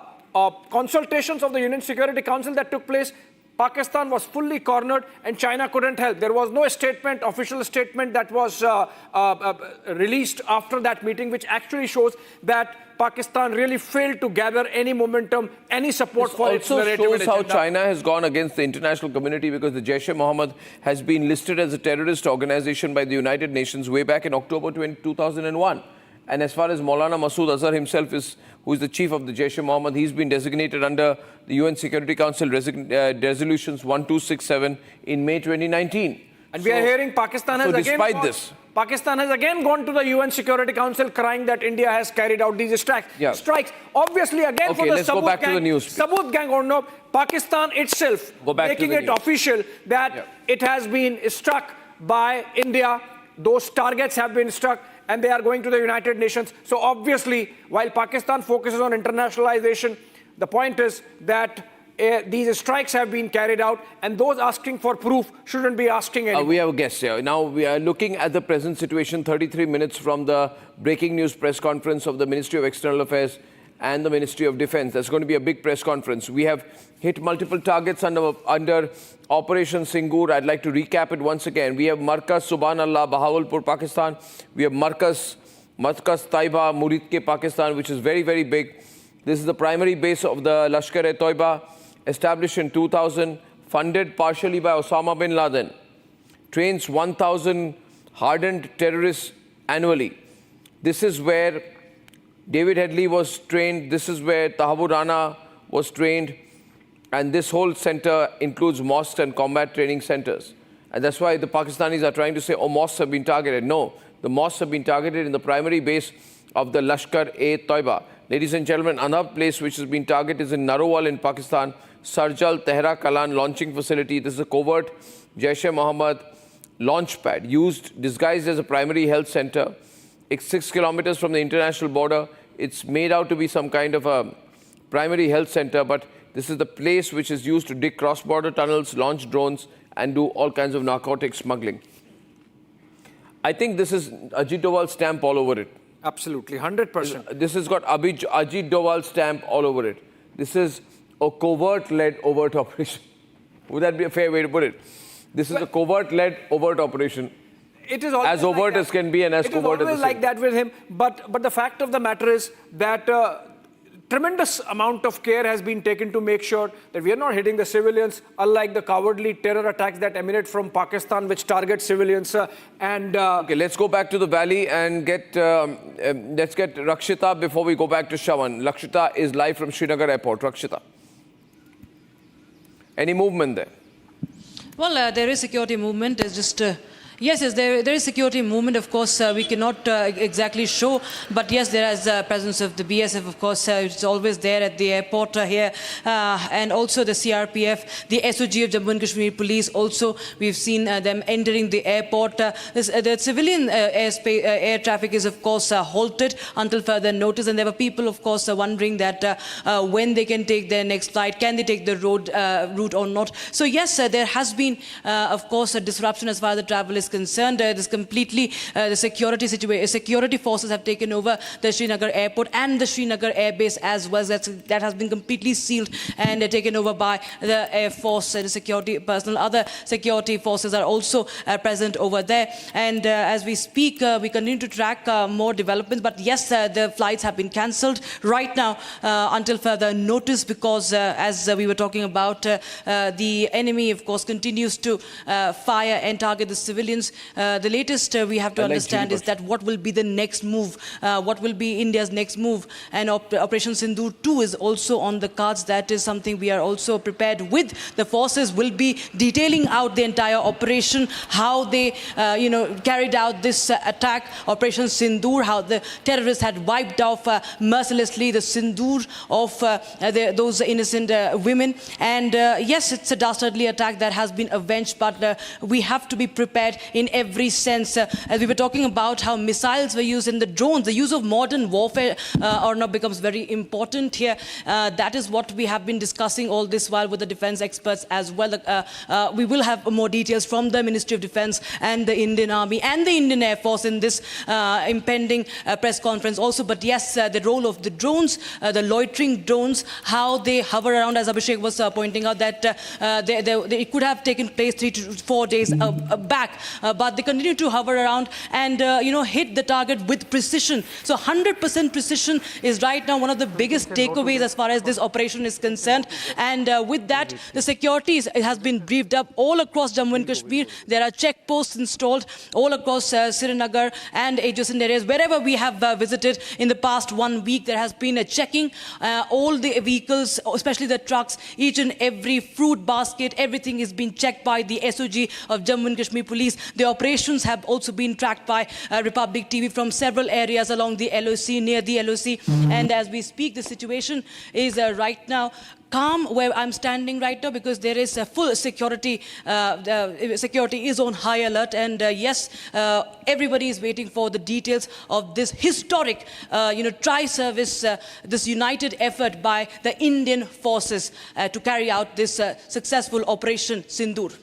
consultations of the Union Security Council that took place. Pakistan was fully cornered and China couldn't help. There was no statement, official statement that was released after that meeting, which actually shows that Pakistan really failed to gather any momentum, any support for its narrative. It also shows how China has gone against the international community, because the Jaish-e-Mohammed has been listed as a terrorist organization by the United Nations way back in October 2001. And as far as Maulana Masood Azhar himself who is the chief of the Jaish-e-Mohammed, he's been designated under the UN Security Council resolutions 1267 in May 2019. And we are hearing Pakistan has Pakistan has again gone to the UN Security Council crying that India has carried out these strikes. Obviously, again, for the Sabut gang or no, Pakistan itself making it official that it has been struck by India. Those targets have been struck, and they are going to the United Nations. So obviously, while Pakistan focuses on internationalization, the point is that these strikes have been carried out, and those asking for proof shouldn't be asking anymore. We have a guest here. Now we are looking at the present situation 33 minutes from the breaking news press conference of the Ministry of External Affairs and the Ministry of Defense. There's going to be a big press conference. We have hit multiple targets under Operation Sindoor. I'd like to recap it once again. We have Markaz Subhanallah, Bahawalpur, Pakistan. We have Markaz Taiba, Muridke, Pakistan, which is very, very big. This is the primary base of the Lashkar-e-Toiba, established in 2000, funded partially by Osama bin Laden. Trains 1,000 hardened terrorists annually. This is where David Headley was trained. This is where Tahabur Rana was trained. And this whole center includes mosques and combat training centers. And that's why the Pakistanis are trying to say, oh, mosques have been targeted. No, the mosques have been targeted in the primary base of the Lashkar-e-Toiba. Ladies and gentlemen, another place which has been targeted is in Narowal in Pakistan, Sarjal Tehra Kalan launching facility. This is a covert Jaish-e-Mohammed launch pad disguised as a primary health center. It's 6 kilometers from the international border. It's made out to be some kind of a primary health center, but this is the place which is used to dig cross-border tunnels, launch drones, and do all kinds of narcotic smuggling. I think this is Ajit Doval's stamp all over it. Absolutely, 100%. This has got Ajit Doval's stamp all over it. This is a covert-led overt operation. Would that be a fair way to put it? This is a covert-led overt operation. It is as overt like as can be and as covert as it is always like that with him. But the fact of the matter is that tremendous amount of care has been taken to make sure that we are not hitting the civilians, unlike the cowardly terror attacks that emanate from Pakistan, which target civilians. Okay, let's go back to the valley and let's get Rakshita before we go back to Shawan. Rakshita is live from Srinagar Airport. Rakshita, any movement there? Well, there is security movement. It's just... Yes, there is security movement, of course. We cannot exactly show, but yes, there is presence of the BSF, of course. It's always there at the airport here, and also the CRPF, the SOG of Jammu and Kashmir Police. Also, we've seen them entering the airport. The civilian air traffic is, of course, halted until further notice, and there were people, of course, wondering that when they can take their next flight, can they take the route or not? So yes, there has been, of course, a disruption as far as the travel is concerned. There's completely the security forces have taken over the Srinagar airport and the Srinagar air base as well. That has been completely sealed and taken over by the Air Force and the security personnel. Other security forces are also present over there. And as we speak, we continue to track more developments. But yes, the flights have been cancelled right now until further notice, because as we were talking about, the enemy, of course, continues to fire and target the civilians. The latest we have to understand is that what will be the next move, what will be India's next move, and Operation Sindoor 2 is also on the cards. That is something we are also prepared with. The forces will be detailing out the entire operation, how they carried out this attack, Operation Sindoor, how the terrorists had wiped off mercilessly the Sindoor of those innocent women. And yes, it's a dastardly attack that has been avenged, but we have to be prepared in every sense. As we were talking about how missiles were used in the drones, the use of modern warfare now becomes very important here. That is what we have been discussing all this while with the defense experts as well. We will have more details from the Ministry of Defense and the Indian Army and the Indian Air Force in this impending press conference also. But yes, the role of the drones, the loitering drones, how they hover around, as Abhishek was pointing out, that it could have taken place 3 to 4 days back. But they continue to hover around and hit the target with precision. So 100% precision is right now one of the biggest takeaways as far as this operation is concerned. And with that, the security has been briefed up all across Jammu and Kashmir. There are checkposts installed all across Srinagar and adjacent areas. Wherever we have visited in the past 1 week, there has been a checking. All the vehicles, especially the trucks, each and every fruit basket, everything is being checked by the SOG of Jammu and Kashmir Police. The operations have also been tracked by Republic TV from several areas along the LOC, near the LOC. And as we speak, the situation is right now calm where I'm standing right now, because there is a full security. Security is on high alert, and yes, everybody is waiting for the details of this historic, tri-service, this united effort by the Indian forces to carry out this successful Operation Sindoor.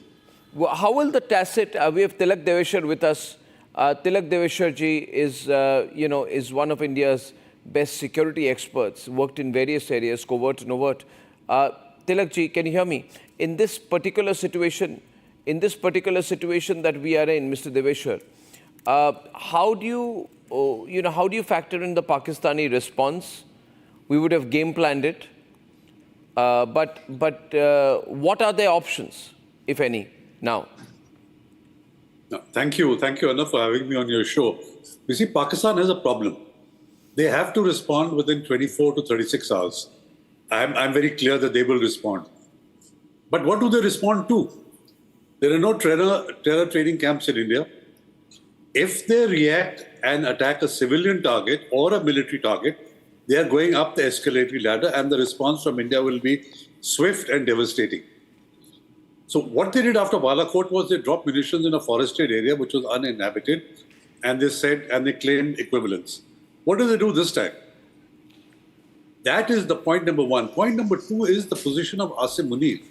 Well, how will the tacit? We have Tilak Deveshwar with us. Tilak Deveshwar ji is, is one of India's best security experts. Worked in various areas, covert and overt. Tilak ji, can you hear me? In this particular situation that we are in, Mr. Deveshwar, how do you factor in the Pakistani response? We would have game planned it, but what are their options, if any, now? No, thank you, Anna, for having me on your show. You see, Pakistan has a problem. They have to respond within 24 to 36 hours. I'm very clear that they will respond. But what do they respond to? There are no terror training camps in India. If they react and attack a civilian target or a military target, they are going up the escalatory ladder, and the response from India will be swift and devastating. So what they did after Balakot was they dropped munitions in a forested area which was uninhabited, and they claimed equivalence. What do they do this time? That is the point number one. Point number two is the position of Asim Munir.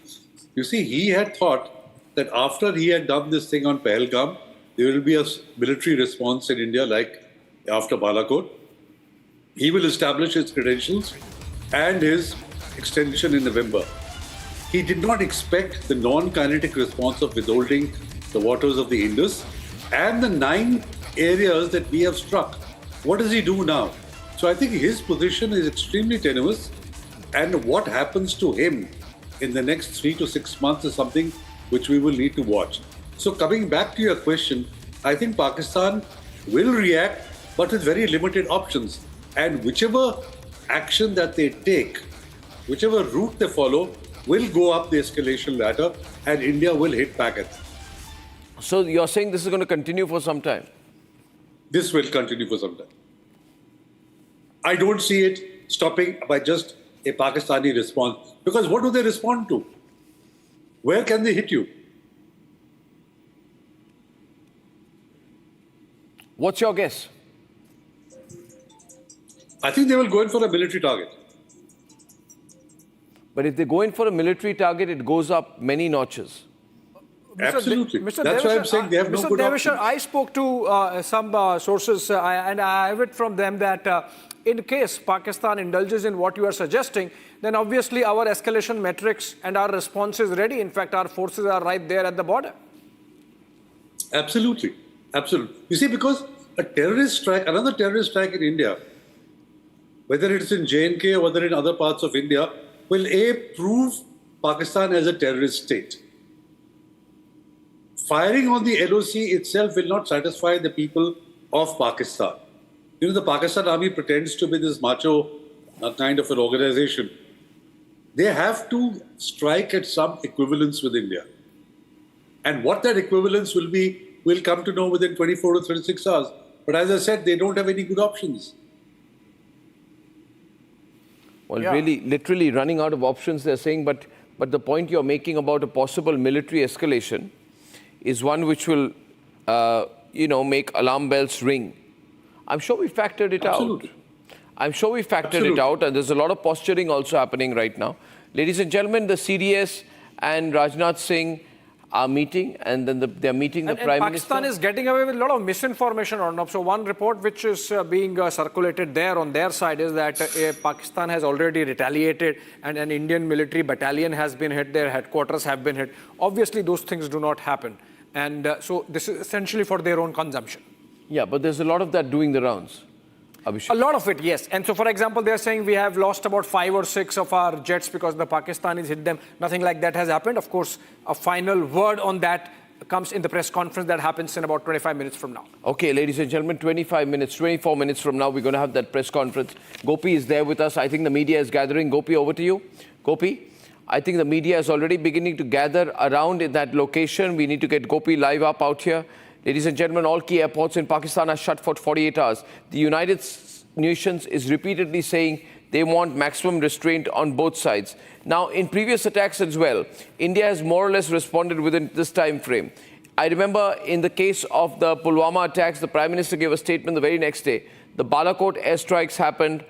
You see, he had thought that after he had done this thing on Pahalgam, there will be a military response in India like after Balakot. He will establish his credentials and his extension in November. He did not expect the non-kinetic response of withholding the waters of the Indus and the 9 areas that we have struck. What does he do now? So I think his position is extremely tenuous, and what happens to him in the next 3 to 6 months is something which we will need to watch. So coming back to your question, I think Pakistan will react, but with very limited options. And whichever action that they take, whichever route they follow, will go up the escalation ladder, and India will hit back at them. So you're saying this is going to continue for some time? This will continue for some time. I don't see it stopping by just a Pakistani response. Because what do they respond to? Where can they hit you? What's your guess? I think they will go in for a military target. But if they go in for a military target, it goes up many notches. Absolutely. Mr. That's why I'm saying they have no good options. I spoke to some sources, and I have it from them that in case Pakistan indulges in what you are suggesting, then obviously our escalation metrics and our response is ready. In fact, our forces are right there at the border. Absolutely. Absolutely. You see, because a terrorist strike, another terrorist strike in India, whether it's in J&K or whether in other parts of India, will prove Pakistan as a terrorist state. Firing on the LOC itself will not satisfy the people of Pakistan. You know, the Pakistan army pretends to be this macho kind of an organization. They have to strike at some equivalence with India. And what that equivalence will be, we'll come to know within 24 to 36 hours. But as I said, they don't have any good options. Well, really, literally running out of options, they're saying, but the point you're making about a possible military escalation is one which will, make alarm bells ring. I'm sure we factored it out. I'm sure we factored it out, and there's a lot of posturing also happening right now. Ladies and gentlemen, the CDS and Rajnath Singh are meeting, and then they're meeting the Prime Minister. Pakistan is getting away with a lot of misinformation on it. So one report which is being circulated there on their side is that Pakistan has already retaliated and an Indian military battalion has been hit, their headquarters have been hit. Obviously, those things do not happen. And so this is essentially for their own consumption. Yeah, but there's a lot of that doing the rounds, Abhishek. A lot of it, yes. And so, for example, they're saying we have lost about 5 or 6 of our jets because the Pakistanis hit them. Nothing like that has happened. Of course, a final word on that comes in the press conference that happens in about 25 minutes from now. Okay, ladies and gentlemen, 24 minutes from now, we're going to have that press conference. Gopi is there with us. I think the media is gathering. Gopi, over to you. Gopi, I think the media is already beginning to gather around in that location. We need to get Gopi live up out here. Ladies and gentlemen, all key airports in Pakistan are shut for 48 hours. The United Nations is repeatedly saying they want maximum restraint on both sides. Now, in previous attacks as well, India has more or less responded within this time frame. I remember in the case of the Pulwama attacks, the Prime Minister gave a statement the very next day. The Balakot airstrikes happened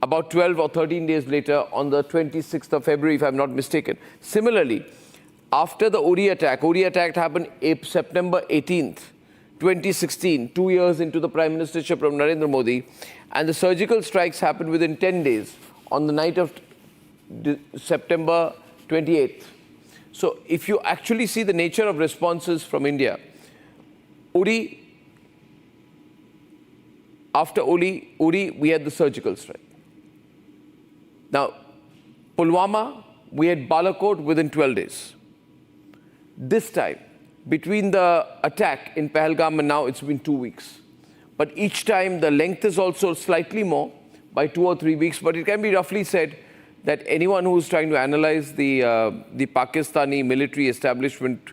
about 12 or 13 days later on the 26th of February, if I'm not mistaken. Similarly, after the Uri attack happened September 18th, 2016, 2 years into the Prime Ministership of Narendra Modi, and the surgical strikes happened within 10 days on the night of September 28th. So if you actually see the nature of responses from India, after Uri, we had the surgical strike. Now, Pulwama, we had Balakot within 12 days. This time, between the attack in Pahalgam and now, it's been 2 weeks. But each time, the length is also slightly more, by 2 or 3 weeks. But it can be roughly said that anyone who's trying to analyze the Pakistani military establishment,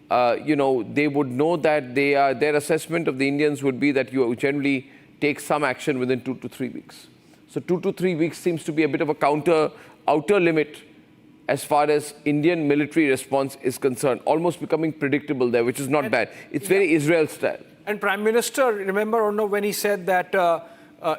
they would know that their assessment of the Indians would be that you generally take some action within 2 to 3 weeks. So 2 to 3 weeks seems to be a bit of a outer limit as far as Indian military response is concerned, almost becoming predictable there, which is not bad. It's very Israel style. And Prime Minister, remember, when he said that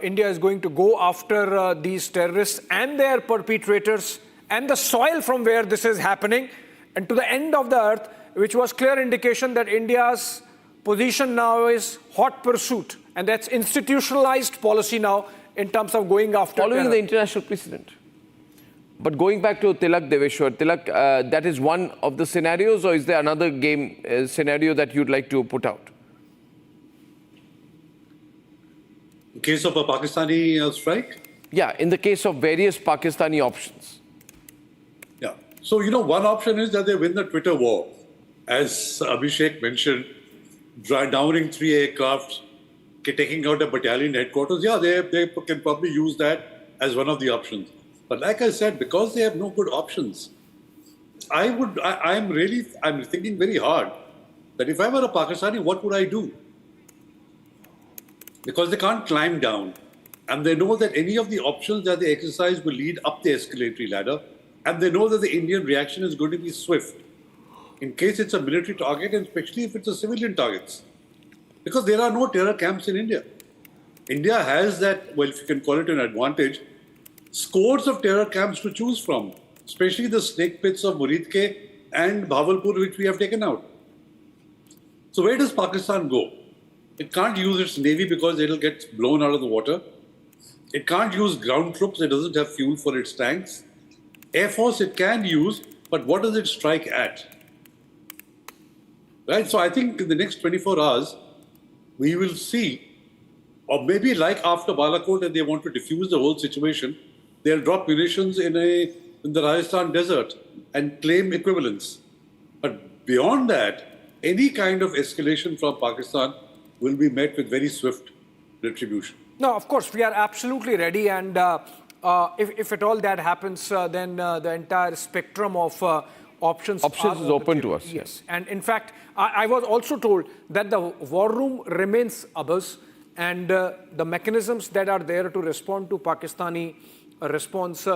India is going to go after these terrorists and their perpetrators and the soil from where this is happening and to the end of the earth, which was clear indication that India's position now is hot pursuit. And that's institutionalized policy now in terms of going after following the international precedent. But going back to Tilak Deveshwar, Tilak, that is one of the scenarios, or is there another scenario that you'd like to put out? In case of a Pakistani strike? Yeah, in the case of various Pakistani options. Yeah. So, one option is that they win the Twitter war. As Abhishek mentioned, downing 3 aircraft, taking out a battalion headquarters. Yeah, they can probably use that as one of the options. But like I said, because they have no good options, I'm thinking very hard that if I were a Pakistani, what would I do? Because they can't climb down. And they know that any of the options that they exercise will lead up the escalatory ladder. And they know that the Indian reaction is going to be swift. In case it's a military target, and especially if it's a civilian target. Because there are no terror camps in India. India has that, well, if you can call it an advantage, scores of terror camps to choose from, especially the snake pits of Muridke and Bhavalpur, which we have taken out. So where does Pakistan go? It can't use its navy because it'll get blown out of the water. It can't use ground troops. It doesn't have fuel for its tanks. Air Force it can use, but what does it strike at? Right? So I think in the next 24 hours, we will see, or maybe like after Balakot and they want to diffuse the whole situation, they'll drop munitions in the Rajasthan desert and claim equivalence. But beyond that, any kind of escalation from Pakistan will be met with very swift retribution. No, of course, we are absolutely ready. And if at all that happens, then the entire spectrum of options is open to us. Yes. And in fact, I was also told that the war room remains abuzz and the mechanisms that are there to respond to Pakistani response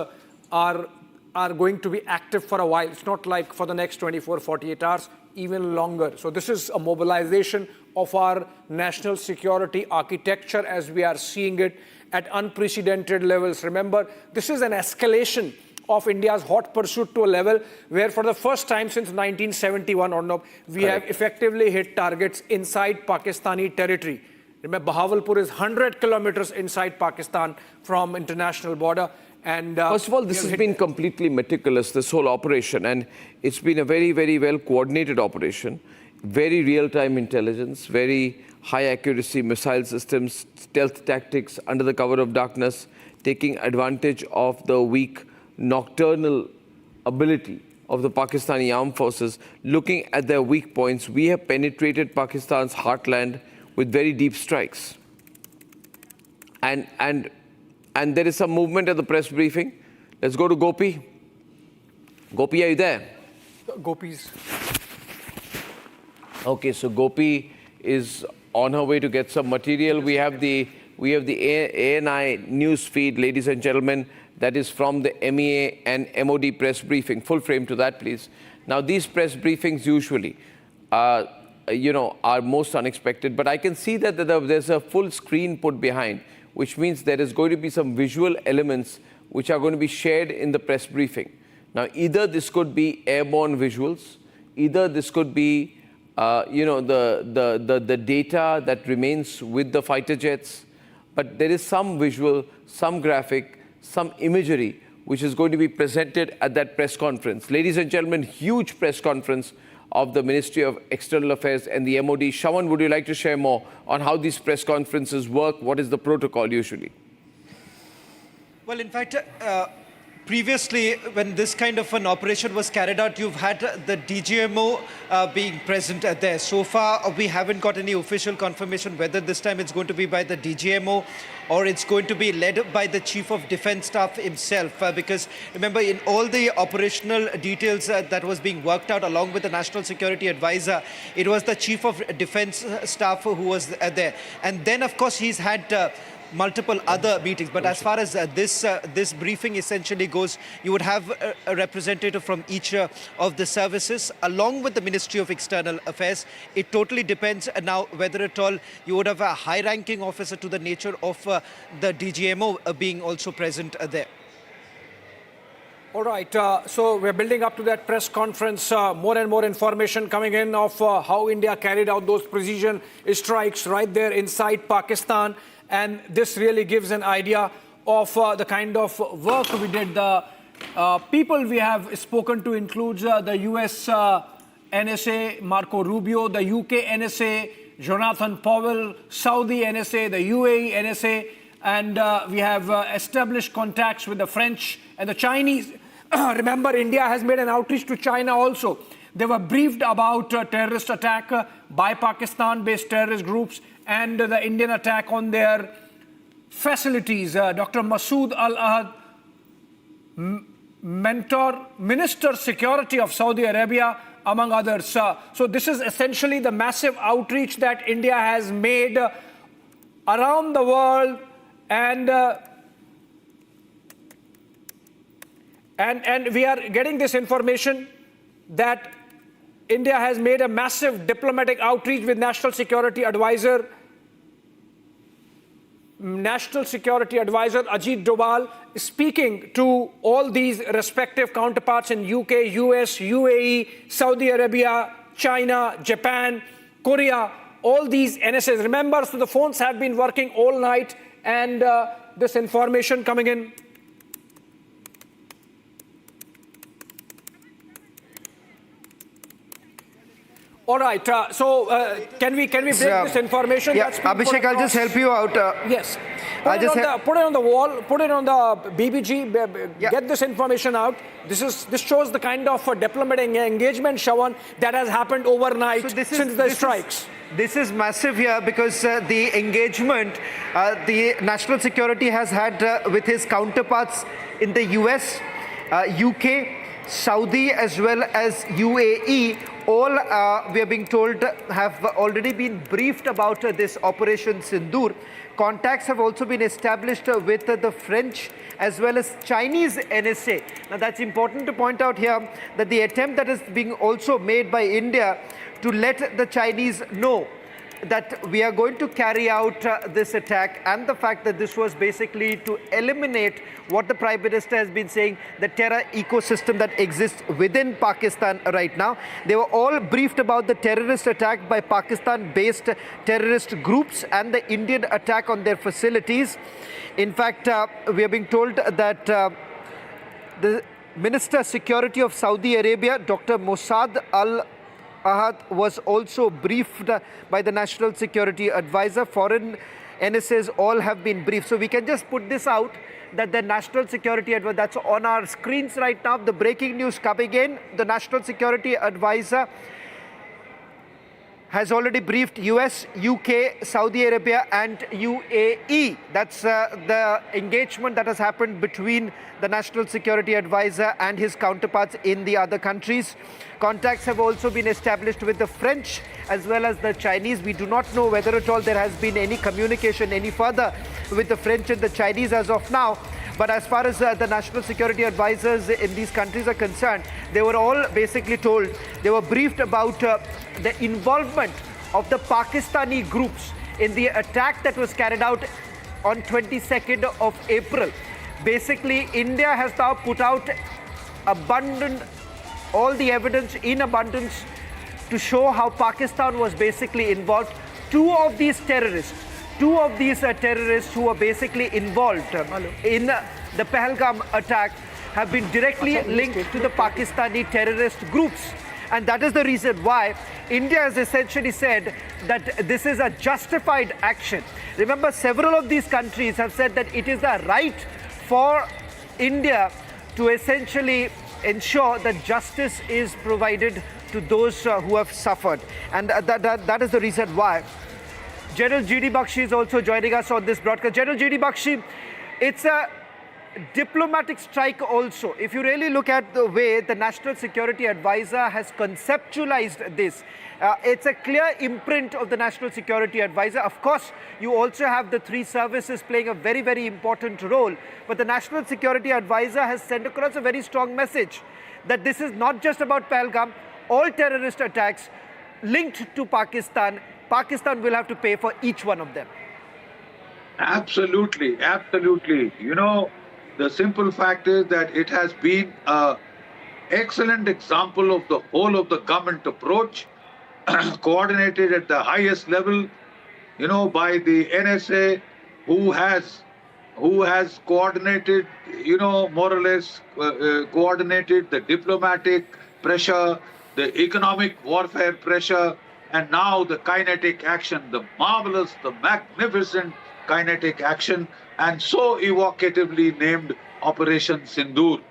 are going to be active for a while. It's not like for the next 24, 48 hours, even longer. So this is a mobilization of our national security architecture as we are seeing it at unprecedented levels. Remember, this is an escalation of India's hot pursuit to a level where for the first time since 1971, Arnab, we have effectively hit targets inside Pakistani territory. Remember, Bahawalpur is 100 kilometers inside Pakistan from international border. And first of all, this has been completely meticulous, this whole operation. And it's been a very, very well coordinated operation. Very real-time intelligence, very high accuracy missile systems, stealth tactics under the cover of darkness, taking advantage of the weak nocturnal ability of the Pakistani armed forces. Looking at their weak points, we have penetrated Pakistan's heartland with very deep strikes. And there is some movement at the press briefing. Let's go to Gopi. Gopi, are you there? Gopi's. Okay, so Gopi is on her way to get some material. We have the ANI news feed, ladies and gentlemen, that is from the MEA and MOD press briefing. Full frame to that, please. Now, these press briefings usually, are most unexpected, but I can see that there's a full screen put behind, which means there is going to be some visual elements which are going to be shared in the press briefing. Now, either this could be airborne visuals, either this could be, the data that remains with the fighter jets, but there is some visual, some graphic, some imagery which is going to be presented at that press conference. Ladies and gentlemen, huge press conference of the Ministry of External Affairs and the MOD. Shawan, would you like to share more on how these press conferences work? What is the protocol usually? Well, in fact, previously, when this kind of an operation was carried out, you've had the DGMO being present there. So far, we haven't got any official confirmation whether this time it's going to be by the DGMO or it's going to be led by the Chief of Defence Staff himself. Because remember, in all the operational details that was being worked out along with the National Security Advisor, it was the Chief of Defence Staff who was there. And then, of course, he's had multiple other meetings, but as far as this briefing essentially goes, you would have a representative from each of the services along with the Ministry of External Affairs. It totally depends now whether at all you would have a high-ranking officer to the nature of the DGMO being also present there. All right, so we're building up to that press conference. More and more information coming in of how India carried out those precision strikes right there inside Pakistan. And this really gives an idea of the kind of work we did. The people we have spoken to includes the US NSA, Marco Rubio, the UK NSA, Jonathan Powell, Saudi NSA, the UAE NSA, and we have established contacts with the French and the Chinese. Remember, India has made an outreach to China also. They were briefed about terrorist attack by Pakistan-based terrorist groups and the Indian attack on their facilities. Dr. Masood Al-Ahad, Minister Security of Saudi Arabia, among others. So this is essentially the massive outreach that India has made around the world, and we are getting this information that India has made a massive diplomatic outreach with National Security Advisor Ajit Doval, speaking to all these respective counterparts in UK, US, UAE, Saudi Arabia, China, Japan, Korea, all these NSAs. Remember, so the phones have been working all night, and this information coming in. All right, so can we break this information? Yeah, Abhishek, I'll just help you out. Yes. Put it on the wall, put it on the BBG, get this information out. This shows the kind of diplomatic engagement, Shawan, that has happened overnight since the strikes. This is massive here because the engagement the national security has had with his counterparts in the US, UK, Saudi as well as UAE, all we are being told have already been briefed about this Operation Sindoor. Contacts have also been established with the French as well as Chinese NSA. Now that's important to point out here that the attempt that is being also made by India to let the Chinese know that we are going to carry out this attack, and the fact that this was basically to eliminate what the Prime Minister has been saying, the terror ecosystem that exists within Pakistan right now. They were all briefed about the terrorist attack by Pakistan-based terrorist groups and the Indian attack on their facilities. In fact, we are being told that the Minister of Security of Saudi Arabia, Dr. Mossad Al-Ahad, was also briefed by the National Security Advisor. Foreign NSAs all have been briefed. So we can just put this out that the National Security Advisor, that's on our screens right now, the breaking news coming in, the National Security Advisor has already briefed US, UK, Saudi Arabia and UAE. That's the engagement that has happened between the National Security Advisor and his counterparts in the other countries. Contacts have also been established with the French as well as the Chinese. We do not know whether at all there has been any communication any further with the French and the Chinese as of now. But as far as the national security advisors in these countries are concerned, they were all basically told, they were briefed about the involvement of the Pakistani groups in the attack that was carried out on 22nd of April. Basically, India has now put out all the evidence in abundance to show how Pakistan was basically involved. Two of these terrorists who were basically involved in the Pahalgam attack have been directly linked to the Pakistani terrorist groups. And that is the reason why India has essentially said that this is a justified action. Remember, several of these countries have said that it is a right for India to essentially ensure that justice is provided to those who have suffered. And that is the reason why General G.D. Bakshi is also joining us on this broadcast. General G.D. Bakshi, it's a diplomatic strike also. If you really look at the way the National Security Advisor has conceptualized this, it's a clear imprint of the National Security Advisor. Of course, you also have the three services playing a very, very important role. But the National Security Advisor has sent across a very strong message that this is not just about Pahalgam. All terrorist attacks linked to Pakistan, Pakistan will have to pay for each one of them. Absolutely, absolutely. You know, the simple fact is that it has been an excellent example of the whole of the government approach, coordinated at the highest level, you know, by the NSA, who has coordinated, you know, more or less coordinated the diplomatic pressure, the economic warfare pressure, and now the kinetic action, the marvelous, the magnificent kinetic action, and so evocatively named Operation Sindoor.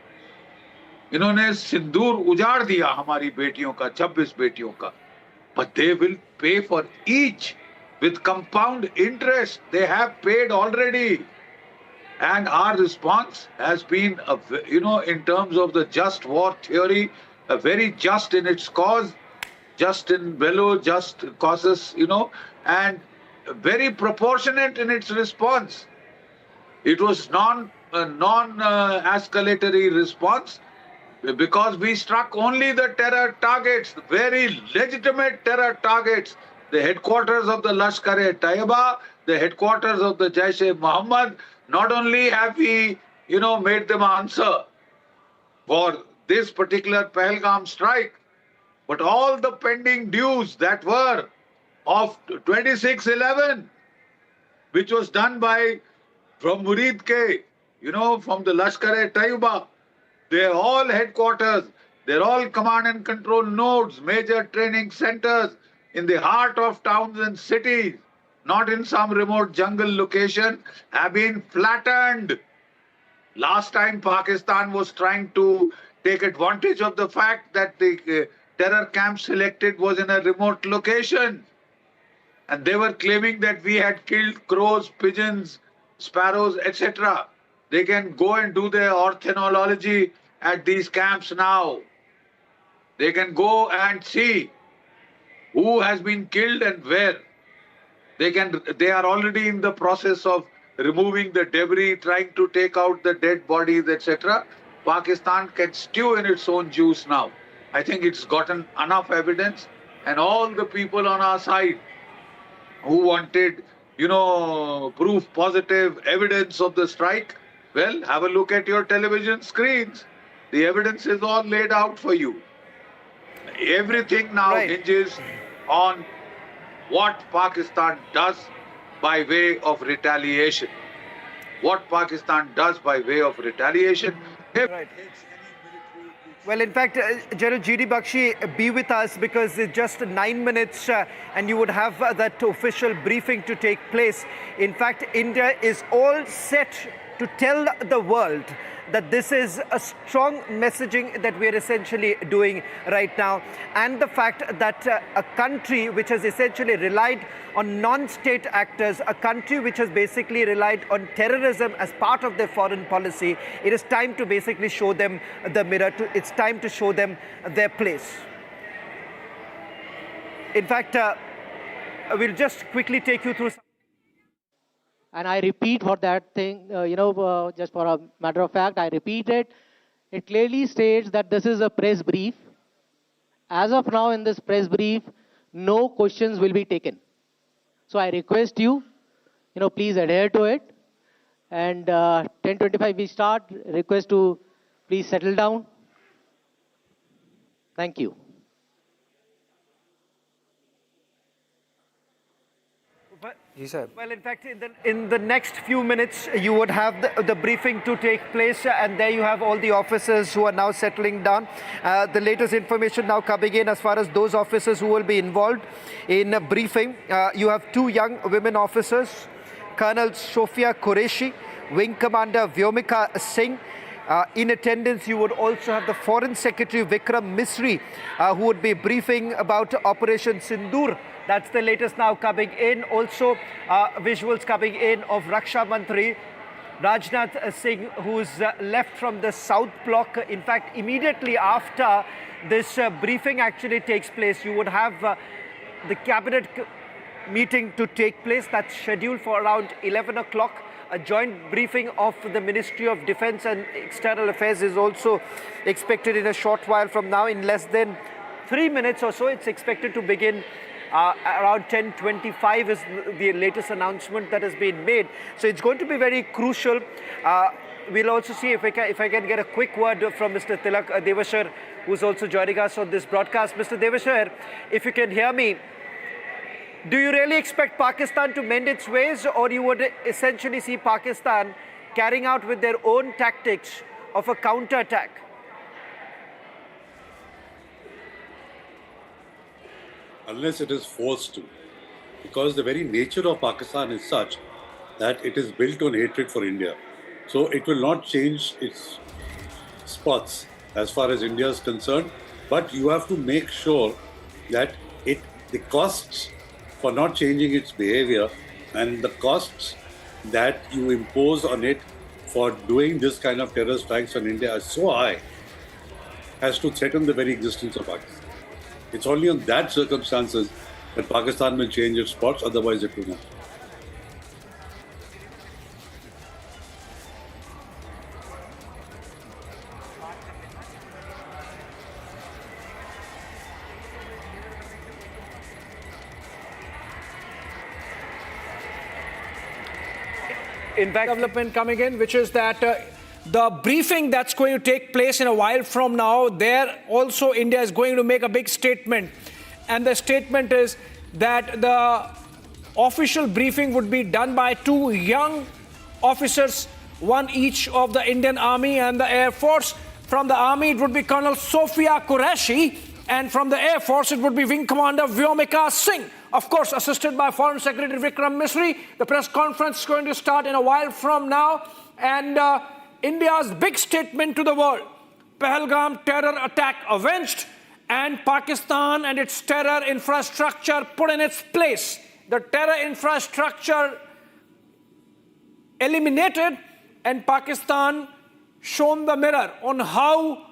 इन्होंने सिंदूर उजाड़ दिया हमारी बेटियों का, 26 बेटियों का. But they will pay for each with compound interest. They have paid already. And our response has been, you know, in terms of the just war theory, very just in its cause, just in bello, just causes, you know, and very proportionate in its response. It was non-escalatory response because we struck only the terror targets, very legitimate terror targets, the headquarters of the Lashkar-e-Taiba, the headquarters of the Jaish-e-Mohammed. Not only have we, you know, made them answer for this particular Pahalgam strike, but all the pending dues that were of 26/11, which was done from Murid Ke, you know, from the Lashkar-e-Taiba, they're all headquarters, they're all command and control nodes, major training centers in the heart of towns and cities, not in some remote jungle location, have been flattened. Last time Pakistan was trying to take advantage of the fact that the terror camp selected was in a remote location. And they were claiming that we had killed crows, pigeons, sparrows, etc. They can go and do their ornithology at these camps now. They can go and see who has been killed and where. They are already in the process of removing the debris, trying to take out the dead bodies, etc. Pakistan can stew in its own juice now. I think it's gotten enough evidence, and all the people on our side who wanted, you know, proof positive evidence of the strike, well, have a look at your television screens. The evidence is all laid out for you. Everything now hinges on what Pakistan does by way of retaliation. What Pakistan does by way of retaliation. Well, in fact, General G.D. Bakshi, be with us because it's just 9 minutes and you would have that official briefing to take place. In fact, India is all set to tell the world that this is a strong messaging that we are essentially doing right now, and the fact that a country which has essentially relied on non-state actors, a country which has basically relied on terrorism as part of their foreign policy, it is time to basically show them the mirror. It's time to show them their place. In fact, we'll just quickly take you through. And I repeat for that thing, just for a matter of fact, I repeat it. It clearly states that this is a press brief. As of now, in this press brief, no questions will be taken. So I request you, please adhere to it. And 10:25 we start. Request to please settle down. Thank you. Well, in fact, in the next few minutes, you would have the briefing to take place, and there you have all the officers who are now settling down. The latest information now coming in as far as those officers who will be involved in a briefing. You have two young women officers, Colonel Sophia Qureshi, Wing Commander Vyomika Singh. In attendance, you would also have the Foreign Secretary Vikram Misri, who would be briefing about Operation Sindoor. That's the latest now coming in. Also, visuals coming in of Raksha Mantri Rajnath Singh, who's left from the South Block. In fact, immediately after this briefing actually takes place, you would have the cabinet meeting to take place. That's scheduled for around 11 o'clock. A joint briefing of the Ministry of Defence and External Affairs is also expected in a short while from now. In less than 3 minutes or so, it's expected to begin. Around 10:25 is the latest announcement that has been made. So it's going to be very crucial. We'll also see if I can get a quick word from Mr. Tilak Devashar, who's also joining us on this broadcast. Mr. Devashar, if you can hear me, do you really expect Pakistan to mend its ways, or you would essentially see Pakistan carrying out with their own tactics of a counter-attack? Unless it is forced to. Because the very nature of Pakistan is such that it is built on hatred for India. So it will not change its spots as far as India is concerned. But you have to make sure that the costs for not changing its behavior and the costs that you impose on it for doing this kind of terror strikes on India are so high as to threaten the very existence of Pakistan. It's only on that circumstances that Pakistan will change its spots, otherwise it will not. In fact, development coming in, which is that the briefing that's going to take place in a while from now, there also India is going to make a big statement. And the statement is that the official briefing would be done by two young officers, one each of the Indian Army and the Air Force. From the Army, it would be Colonel Sophia Qureshi, and from the Air Force, it would be Wing Commander Vyomika Singh. Of course, assisted by Foreign Secretary Vikram Misri. The press conference is going to start in a while from now. And India's big statement to the world: Pahalgam terror attack avenged, and Pakistan and its terror infrastructure put in its place. The terror infrastructure eliminated, and Pakistan shown the mirror on how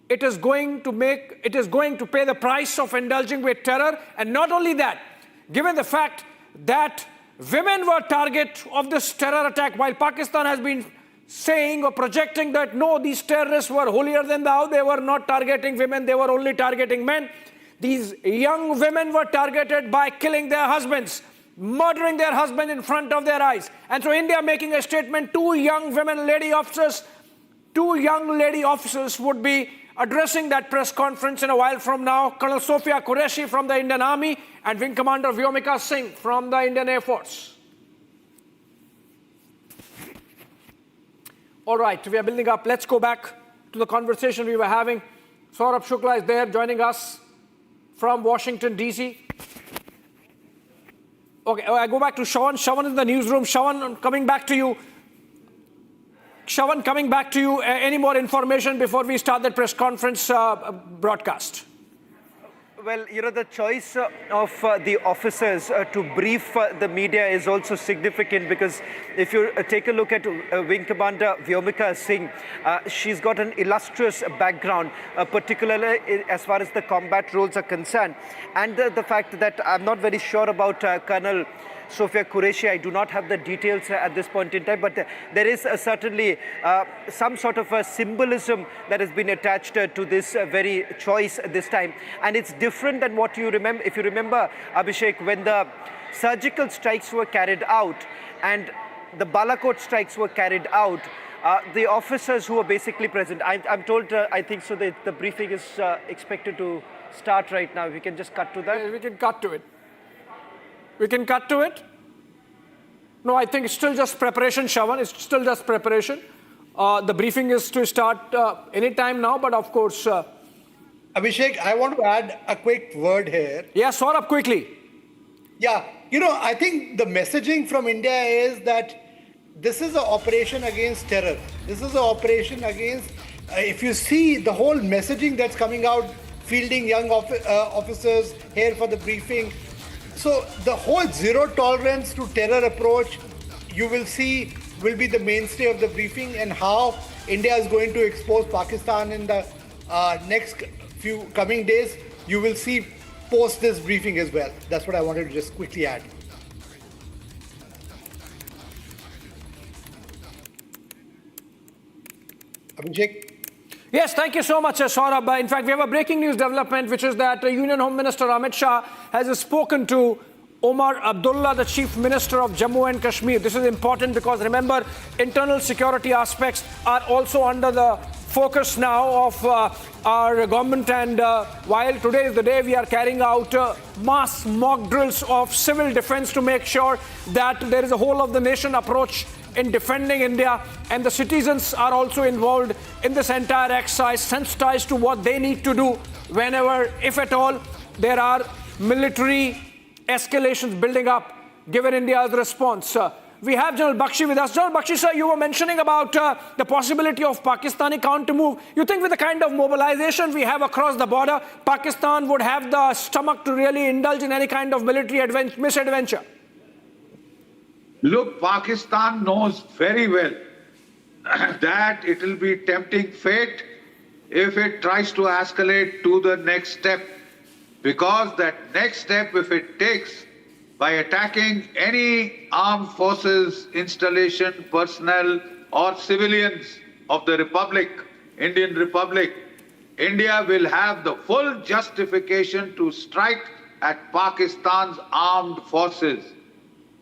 it is going to pay the price of indulging with terror. And not only that, given the fact that women were target of this terror attack, while Pakistan has been saying or projecting that no, these terrorists were holier than thou, they were not targeting women, they were only targeting men. These young women were targeted by killing their husbands, murdering their husband in front of their eyes. And so India making a statement, two young lady officers would be addressing that press conference in a while from now. Colonel Sophia Qureshi from the Indian Army and Wing Commander Vyomika Singh from the Indian Air Force. All right, we are building up. Let's go back to the conversation we were having. Saurabh Shukla is there joining us from Washington, D.C. Okay, I go back to Shawan. Shawan is in the newsroom. Shawan, coming back to you. Shravan, coming back to you, any more information before we start the press conference broadcast? Well, you know, the choice of the officers to brief the media is also significant, because if you take a look at Wing Commander Vyomika Singh, she's got an illustrious background, particularly as far as the combat roles are concerned. And the fact that I'm not very sure about Colonel Sophia Qureshi, I do not have the details at this point in time, but there is certainly some sort of a symbolism that has been attached to this very choice this time. And it's different than what you remember. If you remember, Abhishek, when the surgical strikes were carried out and the Balakot strikes were carried out, the officers who were basically present, I'm told, I think so, that the briefing is expected to start right now. We can just cut to that. Yeah, we can cut to it. We can cut to it? No, I think it's still just preparation, Shravan. It's still just preparation. The briefing is to start any time now, but of course... Abhishek, I want to add a quick word here. Yeah, Saurabh, quickly. Yeah, you know, I think the messaging from India is that this is an operation against terror. This is an operation against... if you see the whole messaging that's coming out, fielding young officers here for the briefing, so the whole zero tolerance to terror approach, you will see, will be the mainstay of the briefing, and how India is going to expose Pakistan in the next few coming days. You will see post this briefing as well. That's what I wanted to just quickly add. Abhishek? Yes, thank you so much, Saurabh. In fact, we have a breaking news development, which is that Union Home Minister Amit Shah has spoken to Omar Abdullah, the Chief Minister of Jammu and Kashmir. This is important because, remember, internal security aspects are also under the focus now of our government. And while today is the day we are carrying out mass mock drills of civil defense to make sure that there is a whole of the nation approach in defending India, and the citizens are also involved in this entire exercise, sensitized to what they need to do whenever, if at all, there are military escalations building up, given India's response. We have General Bakshi with us. General Bakshi, sir, you were mentioning about the possibility of Pakistani counter-move. You think with the kind of mobilization we have across the border, Pakistan would have the stomach to really indulge in any kind of military misadventure? Look, Pakistan knows very well that it will be tempting fate if it tries to escalate to the next step. Because that next step, if it takes by attacking any armed forces, installation, personnel or civilians of the Republic, Indian Republic, India will have the full justification to strike at Pakistan's armed forces.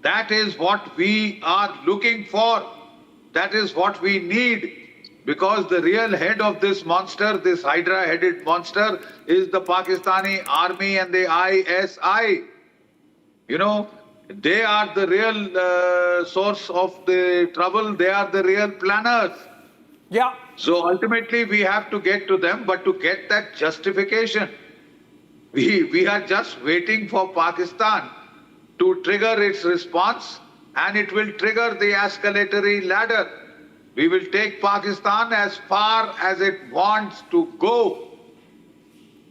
That is what we are looking for. That is what we need. Because the real head of this monster, this Hydra-headed monster, is the Pakistani army and the ISI. You know, they are the real source of the trouble. They are the real planners. Yeah. So ultimately we have to get to them, but to get that justification, we are just waiting for Pakistan to trigger its response, and it will trigger the escalatory ladder. We will take Pakistan as far as it wants to go.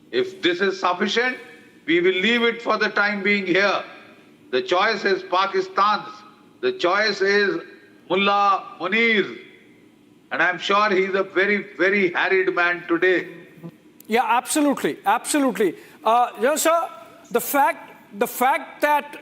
If this is sufficient, we will leave it for the time being here. The choice is Pakistan's. The choice is Mullah Munir. And I'm sure he's a very, very harried man today. Yeah, absolutely. Absolutely. Sir, the fact that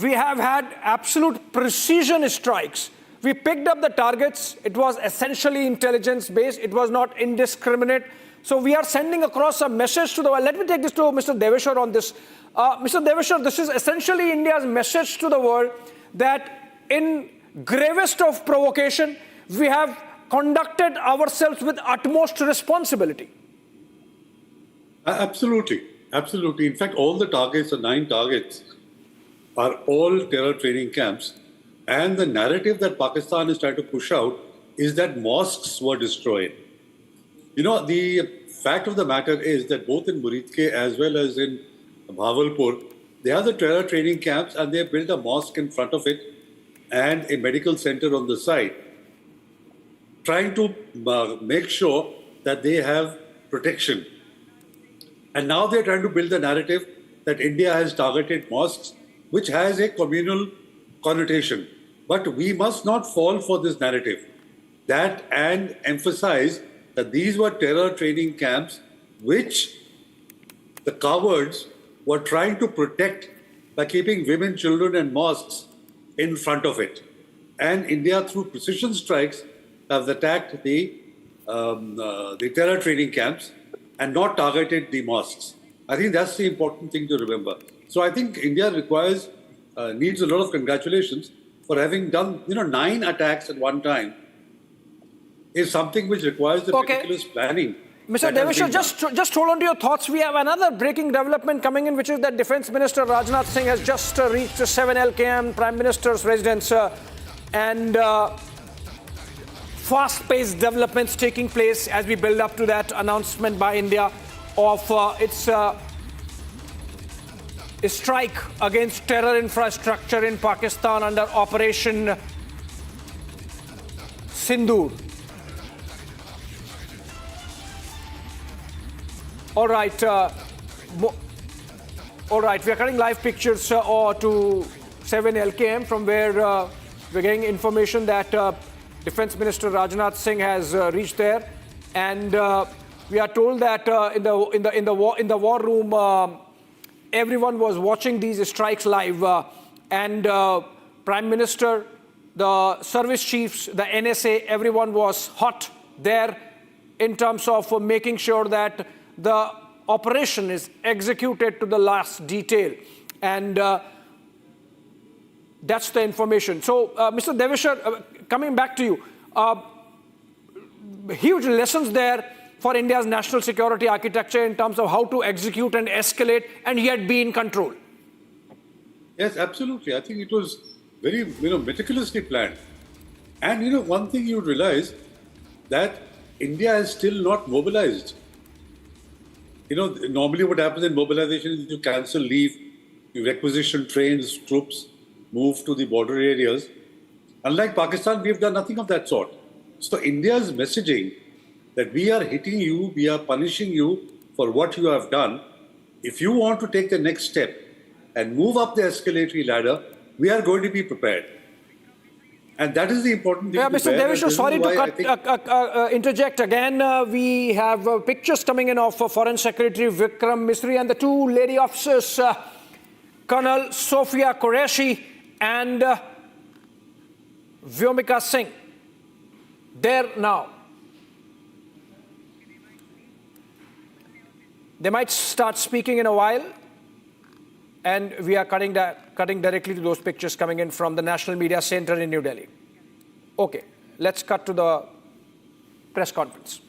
we have had absolute precision strikes. We picked up the targets. It was essentially intelligence-based. It was not indiscriminate. So we are sending across a message to the world. Let me take this to Mr. Deveshwar on this. Mr. Deveshwar, this is essentially India's message to the world that in gravest of provocation, we have conducted ourselves with utmost responsibility. Absolutely. Absolutely. In fact, all the targets, the 9 targets, are all terror training camps. And the narrative that Pakistan is trying to push out is that mosques were destroyed. You know, the fact of the matter is that both in Muridke as well as in Bahawalpur, they have the terror training camps and they built a mosque in front of it and a medical center on the side. trying to make sure that they have protection. And now they're trying to build the narrative that India has targeted mosques, which has a communal connotation. But we must not fall for this narrative and emphasize that these were terror training camps which the cowards were trying to protect by keeping women, children and mosques in front of it. And India, through precision strikes, has attacked the terror training camps and not targeted the mosques. I think that's the important thing to remember. So I think India needs a lot of congratulations for having done, 9 attacks at one time is something which requires the meticulous planning. Mr. Deveshwar, just hold on to your thoughts. We have another breaking development coming in, which is that Defence Minister Rajnath Singh has just reached 7 LKM, Prime Minister's residence, and fast-paced developments taking place as we build up to that announcement by India of its strike against terror infrastructure in Pakistan under Operation Sindoor. All right, we are cutting live pictures to 7 LKM from where we're getting information that Defence Minister Rajnath Singh has reached there, and we are told that in the war room, everyone was watching these strikes live, and Prime Minister, the service chiefs, the NSA, everyone was hot there in terms of making sure that the operation is executed to the last detail, and that's the information. So, Mr. Deveshwar, coming back to you, huge lessons there for India's national security architecture in terms of how to execute and escalate and yet be in control. Yes, absolutely. I think it was very, meticulously planned. And, one thing you realize that India is still not mobilized. Normally what happens in mobilization is you cancel leave, you requisition trains, troops, move to the border areas. Unlike Pakistan, we have done nothing of that sort. So India's messaging that we are hitting you, we are punishing you for what you have done. If you want to take the next step and move up the escalatory ladder, we are going to be prepared. And that is the important thing. Yeah, Mr. Deveshwar, sorry to interject again. We have pictures coming in of Foreign Secretary Vikram Misri and the 2 lady officers, Colonel Sophia Qureshi and Vyomika Singh. There now. They might start speaking in a while, and we are cutting directly to those pictures coming in from the National Media Center in New Delhi. Okay, let's cut to the press conference.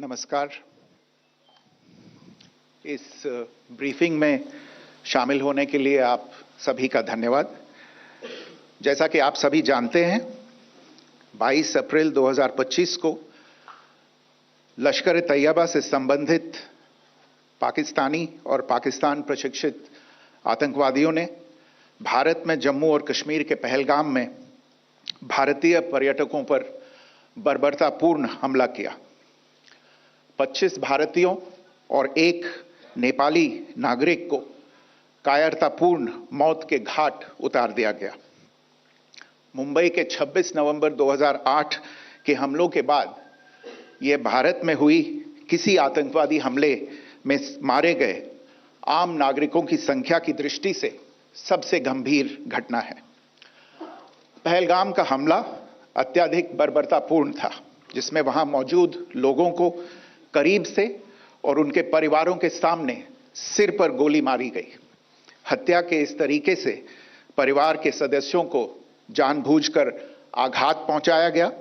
नमस्कार। इस briefing में शामिल होने के लिए आप सभी का धन्यवाद। जैसा कि आप सभी जानते हैं, 22 अप्रैल 2025 को लश्कर तैयबा से संबंधित पाकिस्तानी और पाकिस्तान प्रशिक्षित आतंकवादियों ने भारत में जम्मू और कश्मीर के पहलगाम में भारतीय पर्यटकों पर बर्बरतापूर्ण हमला किया। 25 भारतीयों और एक नेपाली नागरिक को कायरतापूर्ण मौत के घाट उतार दिया गया। मुंबई के 26 नवंबर 2008 के हमलों के बाद यह भारत में हुई किसी आतंकवादी हमले में मारे गए आम नागरिकों की संख्या की दृष्टि से सबसे गंभीर घटना है। पहलगाम का हमला अत्यधिक बर्बरतापूर्ण था, जिसमें वहां मौजूद लोगों को करीब से और उनके परिवारों के सामने सिर पर गोली मारी गई। हत्या के इस तरीके से परिवार के सदस्यों को जानबूझकर आघात पहुंचाया गया।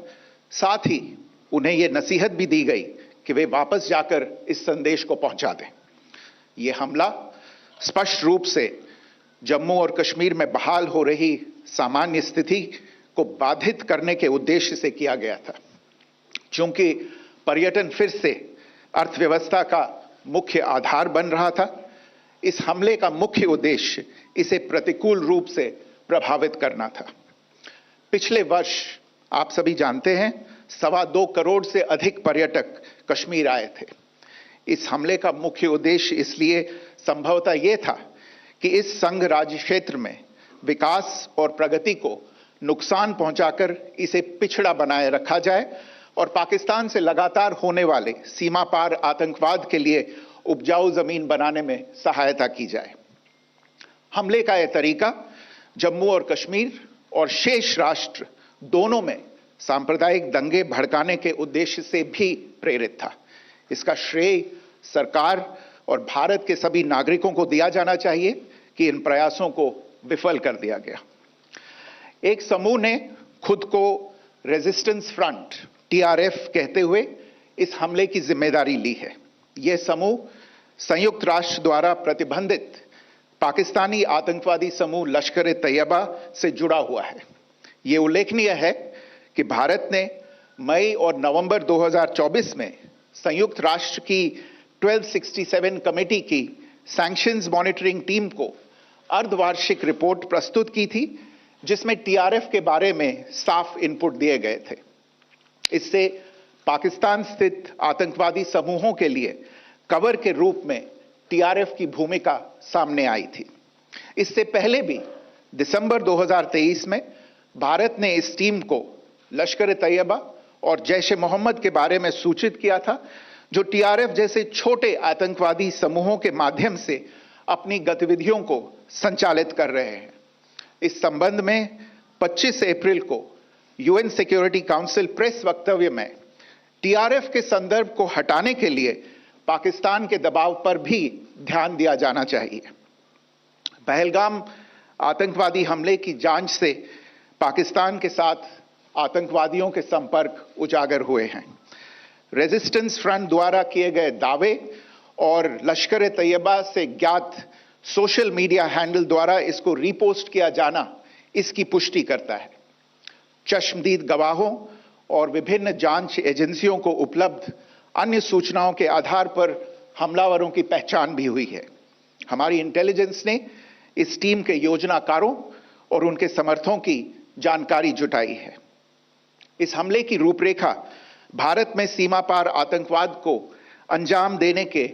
साथ ही उन्हें यह नसीहत भी दी गई कि वे वापस जाकर इस संदेश को पहुंचा दें। यह हमला स्पष्ट रूप से जम्मू और कश्मीर में बहाल हो रही सामान्य स्थिति को बाधित करने के उद्देश्य से किया गया था। चूंकि पर्यटन फिर से अर्थव्यवस्था का मुख्य आधार बन रहा था, इस हमले का मुख्य उद्देश्य इसे प्रतिकूल रूप से प्रभावित करना था। पिछले वर्ष आप सभी जानते हैं 2.25 करोड़ से अधिक पर्यटक कश्मीर आए थे। इस हमले का मुख्य उद्देश्य इसलिए संभवतः यह था कि इस संघ राज्य क्षेत्र में विकास और प्रगति को नुकसान पहुंचाकर इसे पिछड़ा बनाए रखा जाए और पाकिस्तान से लगातार होने वाले सीमा पार आतंकवाद के लिए उपजाऊ जमीन बनाने में सहायता की जाए। हमले का यह तरीका जम्मू और कश्मीर और शेष राष्ट्र दोनों में सांप्रदायिक दंगे भड़काने के उद्देश्य से भी प्रेरित था। इसका श्रेय सरकार और भारत के सभी नागरिकों को दिया जाना चाहिए कि इन प्रयासों को विफल कर दिया गया। एक समूह ने खुद को रेजिस्टेंस फ्रंट TRF कहते हुए इस हमले की जिम्मेदारी ली है। यह समूह संयुक्त राष्ट्र द्वारा प्रतिबंधित पाकिस्तानी आतंकवादी समूह लश्कर तैयबा से जुड़ा हुआ है। यह उल्लेखनीय है कि भारत ने मई और नवंबर 2024 में संयुक्त राष्ट्र की 1267 कमेटी की सैंक्शंस मॉनिटरिंग टीम को अर्धवार्षिक रिपोर्ट प्रस्तुत की थी, जिसमें TRF के बारे में साफ इनपुट दिए गए थे। इससे पाकिस्तान स्थित आतंकवादी समूहों के लिए कवर के रूप में TRF की भूमिका सामने आई थी। इससे पहले भी दिसंबर 2023 में भारत ने इस टीम को लश्कर तैयबा और जैश-ए-मोहम्मद के बारे में सूचित किया था, जो TRF जैसे छोटे आतंकवादी समूहों के माध्यम से अपनी गतिविधियों को संचालित कर रहे हैं। इस संबंध में 25 अप्रैल को UN सिक्योरिटी काउंसिल प्रेस वक्तव्य में TRF के संदर्भ को हटाने के लिए पाकिस्तान के दबाव पर भी ध्यान दिया जाना चाहिए। पहलगाम आतंकवादी हमले की जांच से पाकिस्तान के साथ आतंकवादियों के संपर्क उजागर हुए हैं। रेजिस्टेंस फ्रंट द्वारा किए गए दावे और लश्कर तैयबा से ज्ञात सोशल मीडिया हैंडल द्वारा इसको रीपोस्ट किया जाना इसकी पुष्टि करता है। चश्मदीद गवाहों और विभिन्न जांच एजेंसियों को उपलब्ध अन्य सूचनाओं के आधार पर हमलावरों की पहचान भी हुई है। हमारी इंटेलिजेंस ने इस टीम के योजनाकारों और उनके समर्थकों की जानकारी जुटाई है। इस हमले की रूपरेखा भारत में सीमा पार आतंकवाद को अंजाम देने के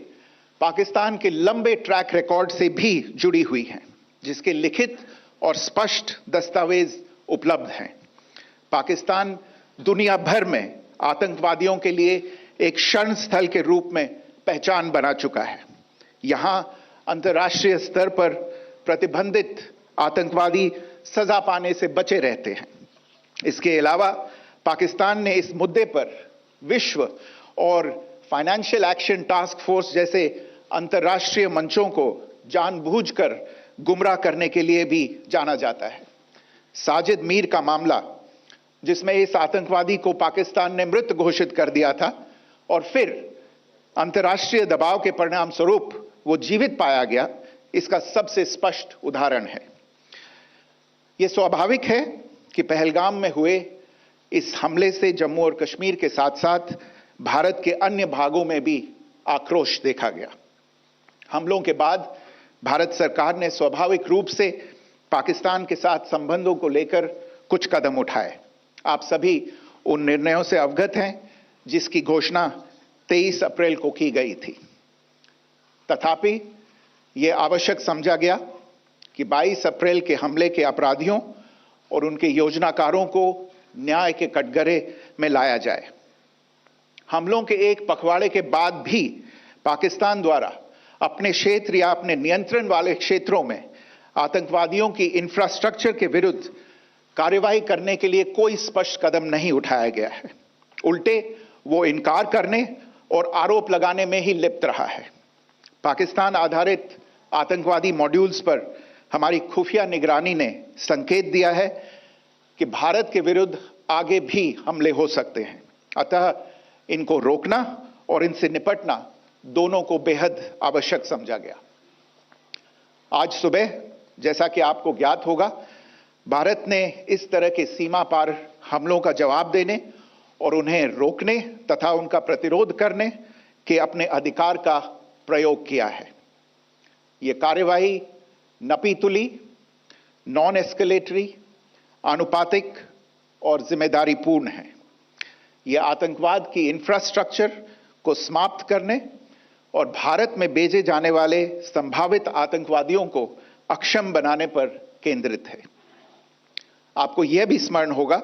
पाकिस्तान के लंबे ट्रैक रिकॉर्ड से भी जुड़ी हुई है, जिसके लिखित और स्पष्ट दस्तावेज उपलब्ध हैं। पाकिस्तान दुनिया भर में आतंकवादियों के लिए एक शरण स्थल के रूप में पहचान बना चुका है। यहां अंतर्राष्ट्रीय स्तर पर प्रतिबंधित आतंकवादी सजा पाने से बचे रहते हैं। इसके अलावा पाकिस्तान ने इस मुद्दे पर विश्व और फाइनेंशियल एक्शन टास्क फोर्स जैसे अंतर्राष्ट्रीय मंचों को जानबूझकर गुमराह करने के लिए भी जाना जाता है। साजिद मीर का मामला, जिसमें इस आतंकवादी को पाकिस्तान ने मृत घोषित कर दिया था और फिर अंतर्राष्ट्रीय दबाव के परिणाम स्वरूप वो जीवित पाया गया, इसका सबसे स्पष्ट उदाहरण है। ये स्वाभाविक है कि पहलगाम में हुए इस हमले से जम्मू और कश्मीर के साथ साथ भारत के अन्य भागों में भी आक्रोश देखा गया। हमलों के बाद भारत सरकार ने स्वाभाविक रूप से पाकिस्तान के साथ संबंधों को लेकर कुछ कदम उठाए। आप सभी उन निर्णयों से अवगत हैं जिसकी घोषणा 23 अप्रैल को की गई थी। तथापि ये आवश्यक समझा गया कि 22 अप्रैल के हमले के अपराधियों और उनके योजनाकारों को न्याय के कटघरे में लाया जाए। हमलों के एक पखवाड़े के बाद भी पाकिस्तान द्वारा अपने क्षेत्र या अपने नियंत्रण वाले क्षेत्रों में आतंकवादियों की इंफ्रास्ट्रक्चर के विरुद्ध कार्रवाई करने के लिए कोई स्पष्ट कदम नहीं उठाया गया है। उल्टे वो इनकार करने और आरोप लगाने में ही लिप्त रहा है। पाकिस्तान आधारित आतंकवादी मॉड्यूल्स पर हमारी खुफिया निगरानी ने संकेत दिया है कि भारत के विरुद्ध आगे भी हमले हो सकते हैं। अतः इनको रोकना और इनसे निपटना दोनों को बेहद आवश्यक समझा गया। आज सुबह, जैसा कि आपको ज्ञात होगा, भारत ने इस तरह के सीमा पार हमलों का जवाब देने और उन्हें रोकने तथा उनका प्रतिरोध करने के अपने अधिकार का प्रयोग किया है। ये कार्यवाही नपीतुली, नॉन एस्केलेटरी, आनुपातिक और जिम्मेदारीपूर्ण है। यह आतंकवाद की इंफ्रास्ट्रक्चर को समाप्त करने और भारत में भेजे जाने वाले संभावित आतंकवादियों को अक्षम बनाने पर केंद्रित है। आपको यह भी स्मरण होगा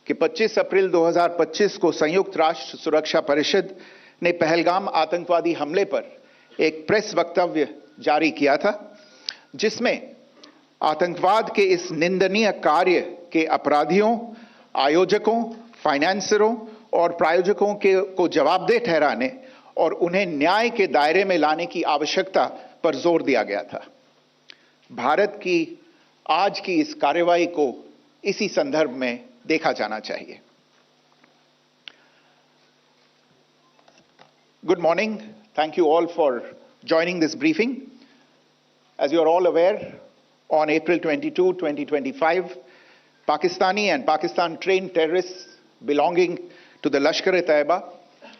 कि 25 अप्रैल 2025 को संयुक्त राष्ट्र सुरक्षा परिषद ने पहलगाम आतंकवादी हमले पर एक प्रेस वक्तव्य जारी किया था, जिसमें आतंकवाद के इस निंदनीय कार्य के अपराधियों, आयोजकों, फाइनेंसरों और प्रायोजकों को जवाबदेह ठहराने और उन्हें न्याय के दायरे में लाने की आवश्यकता पर जोर दिया गया था। भारत की आज की इस कार्रवाई को इसी संदर्भ में देखा जाना चाहिए। Good morning. Thank you all for joining this briefing. As you are all aware, on April 22, 2025, Pakistani and Pakistan-trained terrorists belonging to the Lashkar-e-Taiba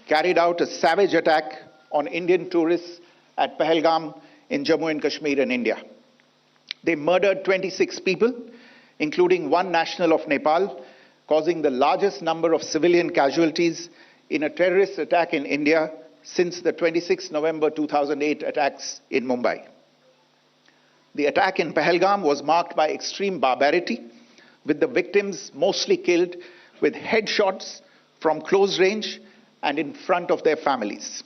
carried out a savage attack on Indian tourists at Pahalgam in Jammu and Kashmir in India. They murdered 26 people, including one national of Nepal, causing the largest number of civilian casualties in a terrorist attack in India since the 26 November 2008 attacks in Mumbai. The attack in Pahalgam was marked by extreme barbarity, with the victims mostly killed with headshots from close range and in front of their families.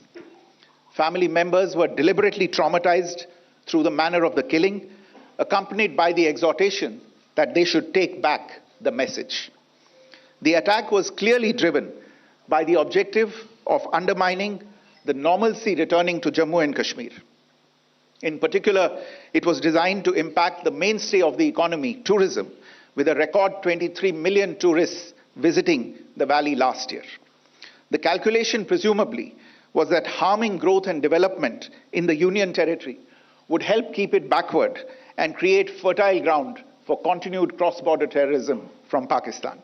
Family members were deliberately traumatized through the manner of the killing, accompanied by the exhortation that they should take back the message. The attack was clearly driven by the objective of undermining the normalcy returning to Jammu and Kashmir. In particular, it was designed to impact the mainstay of the economy, tourism, with a record 23 million tourists visiting the valley last year. The calculation, presumably, was that harming growth and development in the Union Territory would help keep it backward and create fertile ground for continued cross-border terrorism from Pakistan.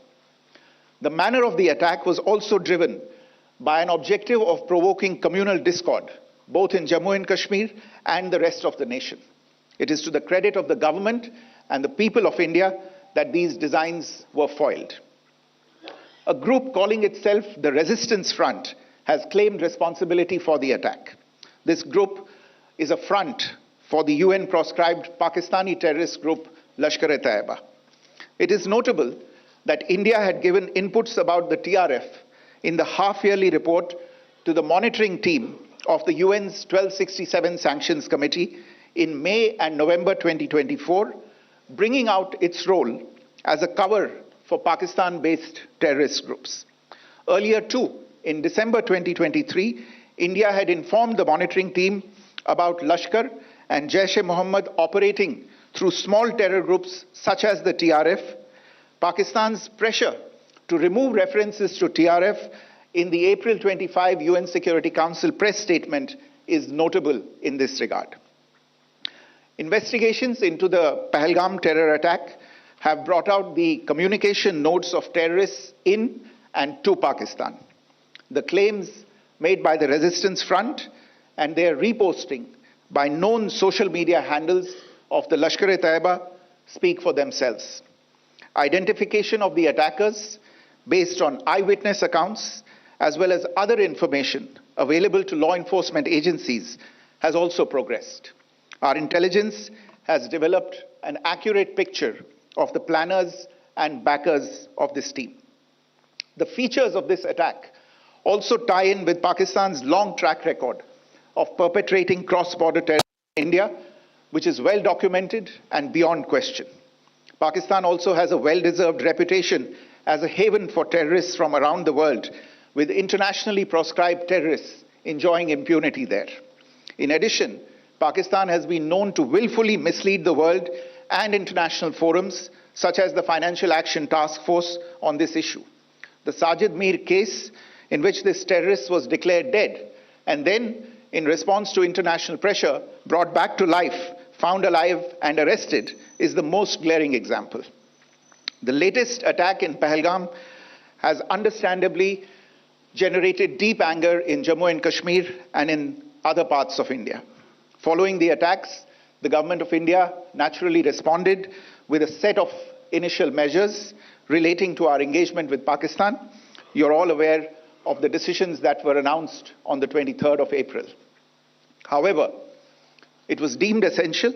The manner of the attack was also driven by an objective of provoking communal discord, both in Jammu and Kashmir and the rest of the nation. It is to the credit of the government and the people of India that these designs were foiled. A group calling itself the Resistance Front has claimed responsibility for the attack. This group is a front for the UN-proscribed Pakistani terrorist group Lashkar-e-Taiba. It is notable that India had given inputs about the TRF in the half-yearly report to the monitoring team of the UN's 1267 Sanctions Committee in May and November 2024, bringing out its role as a cover for Pakistan-based terrorist groups. Earlier too, in December 2023, India had informed the monitoring team about Lashkar and Jaish-e-Mohammed operating through small terror groups such as the TRF. Pakistan's pressure to remove references to TRF in the April 25 UN Security Council press statement is notable in this regard. Investigations into the Pahalgam terror attack have brought out the communication notes of terrorists in and to Pakistan, the claims made by the resistance front and their reposting by known social media handles of the Lashkar-e-Taiba speak for themselves. Identification of the attackers based on eyewitness accounts as well as other information available to law enforcement agencies has also progressed. Our intelligence has developed an accurate picture of the planners and backers of this team. The features of this attack also tie in with Pakistan's long track record of perpetrating cross-border terror in India, which is well documented and beyond question. Pakistan also has a well-deserved reputation as a haven for terrorists from around the world, with internationally proscribed terrorists enjoying impunity there. In addition, Pakistan has been known to willfully mislead the world and international forums, such as the Financial Action Task Force, on this issue. The Sajid Mir case, in which this terrorist was declared dead and then, in response to international pressure, brought back to life, found alive and arrested, is the most glaring example. The latest attack in Pahalgam has understandably generated deep anger in Jammu and Kashmir and in other parts of India. Following the attacks, the government of India naturally responded with a set of initial measures relating to our engagement with Pakistan. You're all aware of the decisions that were announced on the 23rd of April. However, it was deemed essential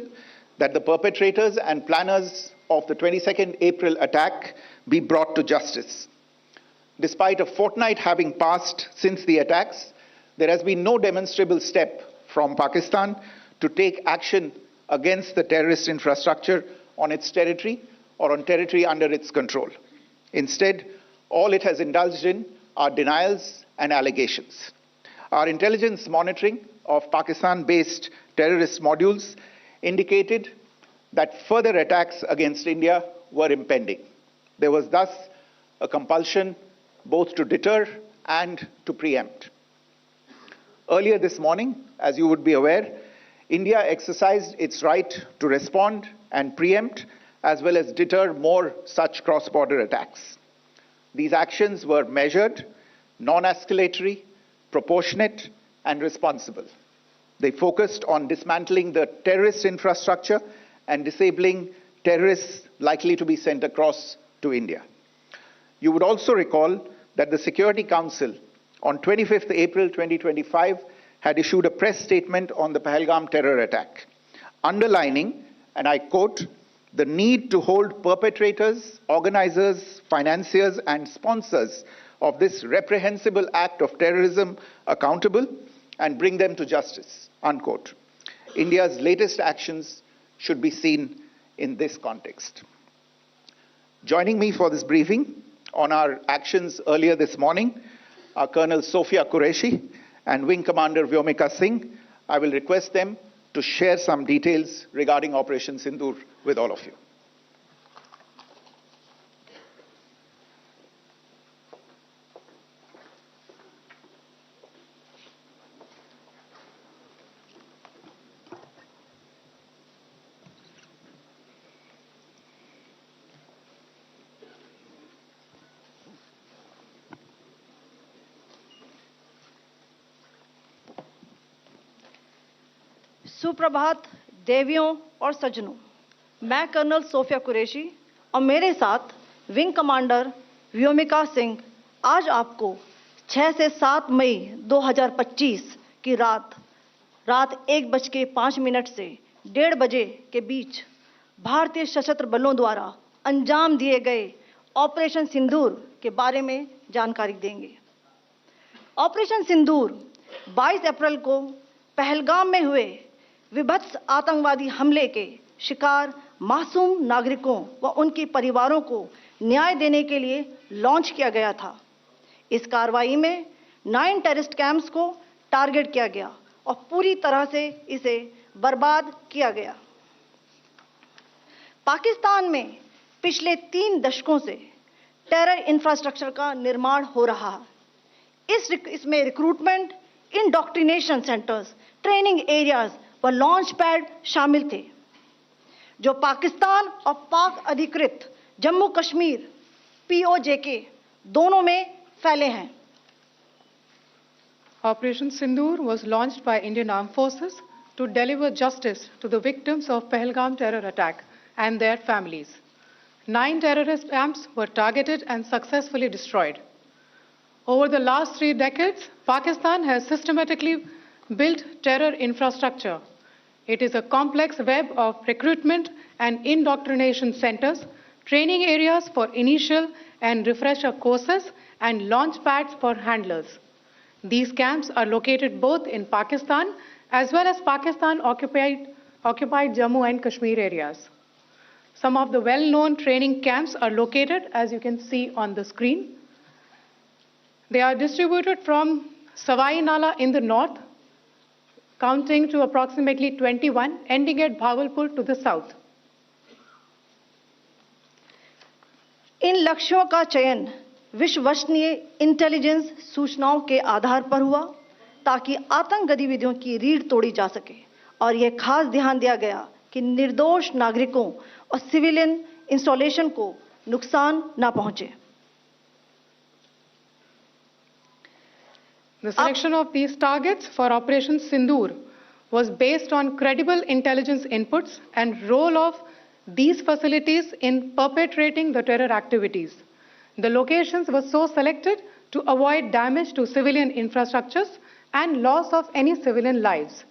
that the perpetrators and planners of the 22nd April attack be brought to justice. Despite a fortnight having passed since the attacks, there has been no demonstrable step from Pakistan to take action against the terrorist infrastructure on its territory or on territory under its control. Instead, all it has indulged in are denials and allegations. Our intelligence monitoring of Pakistan-based terrorist modules indicated that further attacks against India were impending. There was thus a compulsion both to deter and to preempt. Earlier this morning, as you would be aware, India exercised its right to respond and preempt as well as deter more such cross-border attacks. These actions were measured, non-escalatory, proportionate, and responsible. They focused on dismantling the terrorist infrastructure and disabling terrorists likely to be sent across to India. You would also recall that the Security Council on 25th April 2025 had issued a press statement on the Pahalgam terror attack, underlining, and I quote, the need to hold perpetrators, organizers, financiers, and sponsors of this reprehensible act of terrorism accountable and bring them to justice, unquote. India's latest actions should be seen in this context. Joining me for this briefing on our actions earlier this morning are Colonel Sophia Qureshi and Wing Commander Vyomika Singh. I will request them to share some details regarding Operation Sindoor with all of you. सुप्रभात देवियों और सज्जनों, मैं colonel Sophia Qureshi और मेरे साथ wing commander Vyomika Singh आज आपको 6 से 7 मई 2025 की रात 1:05 से 1:30 बजे के बीच भारतीय सशस्त्र बलों द्वारा अंजाम दिए गए ऑपरेशन सिंदूर के बारे में जानकारी देंगे। ऑपरेशन सिंदूर 22 अप्रैल को पहलगाम में हुए विभत्स आतंकवादी हमले के शिकार मासूम नागरिकों व उनके परिवारों को न्याय देने के लिए लॉन्च किया गया था। इस कार्रवाई में 9 टेररिस्ट कैंप्स को टारगेट किया गया और पूरी तरह से इसे बर्बाद किया गया। पाकिस्तान में पिछले 3 दशकों से टेरर इंफ्रास्ट्रक्चर का निर्माण हो रहा है। इसमें recruitment, indoctrination centres, training areas व लॉन्च पैड शामिल थे, जो पाकिस्तान और पाक अधिकृत जम्मू कश्मीर PoJK दोनों में फैले हैं। Operation Sindoor was launched by Indian Armed Forces to deliver justice to the victims of Pahalgam terror attack and their families. 9 terrorist camps were targeted and successfully destroyed. Over the last 3 decades, Pakistan has systematically built terror infrastructure. It is a complex web of recruitment and indoctrination centers, training areas for initial and refresher courses, and launch pads for handlers. These camps are located both in Pakistan as well as Pakistan-occupied Jammu and Kashmir areas. Some of the well-known training camps are located, as you can see on the screen. They are distributed from Savai Nala in the north, counting to approximately 21, ending at Bhagalpur to the south. इन लक्ष्यों का चयन विश्वसनीय intelligence सूचनाओं के आधार पर हुआ, ताकि आतंक गतिविधियों की रीढ़ तोड़ी जा सके, और यह खास ध्यान दिया गया कि निर्दोष नागरिकों और सिविलियन इंस्टॉलेशन को नुकसान न पहुंचे। The selection of these targets for Operation Sindoor was based on credible intelligence inputs and role of these facilities in perpetrating the terror activities. The locations were so selected to avoid damage to civilian infrastructures and loss of any civilian lives.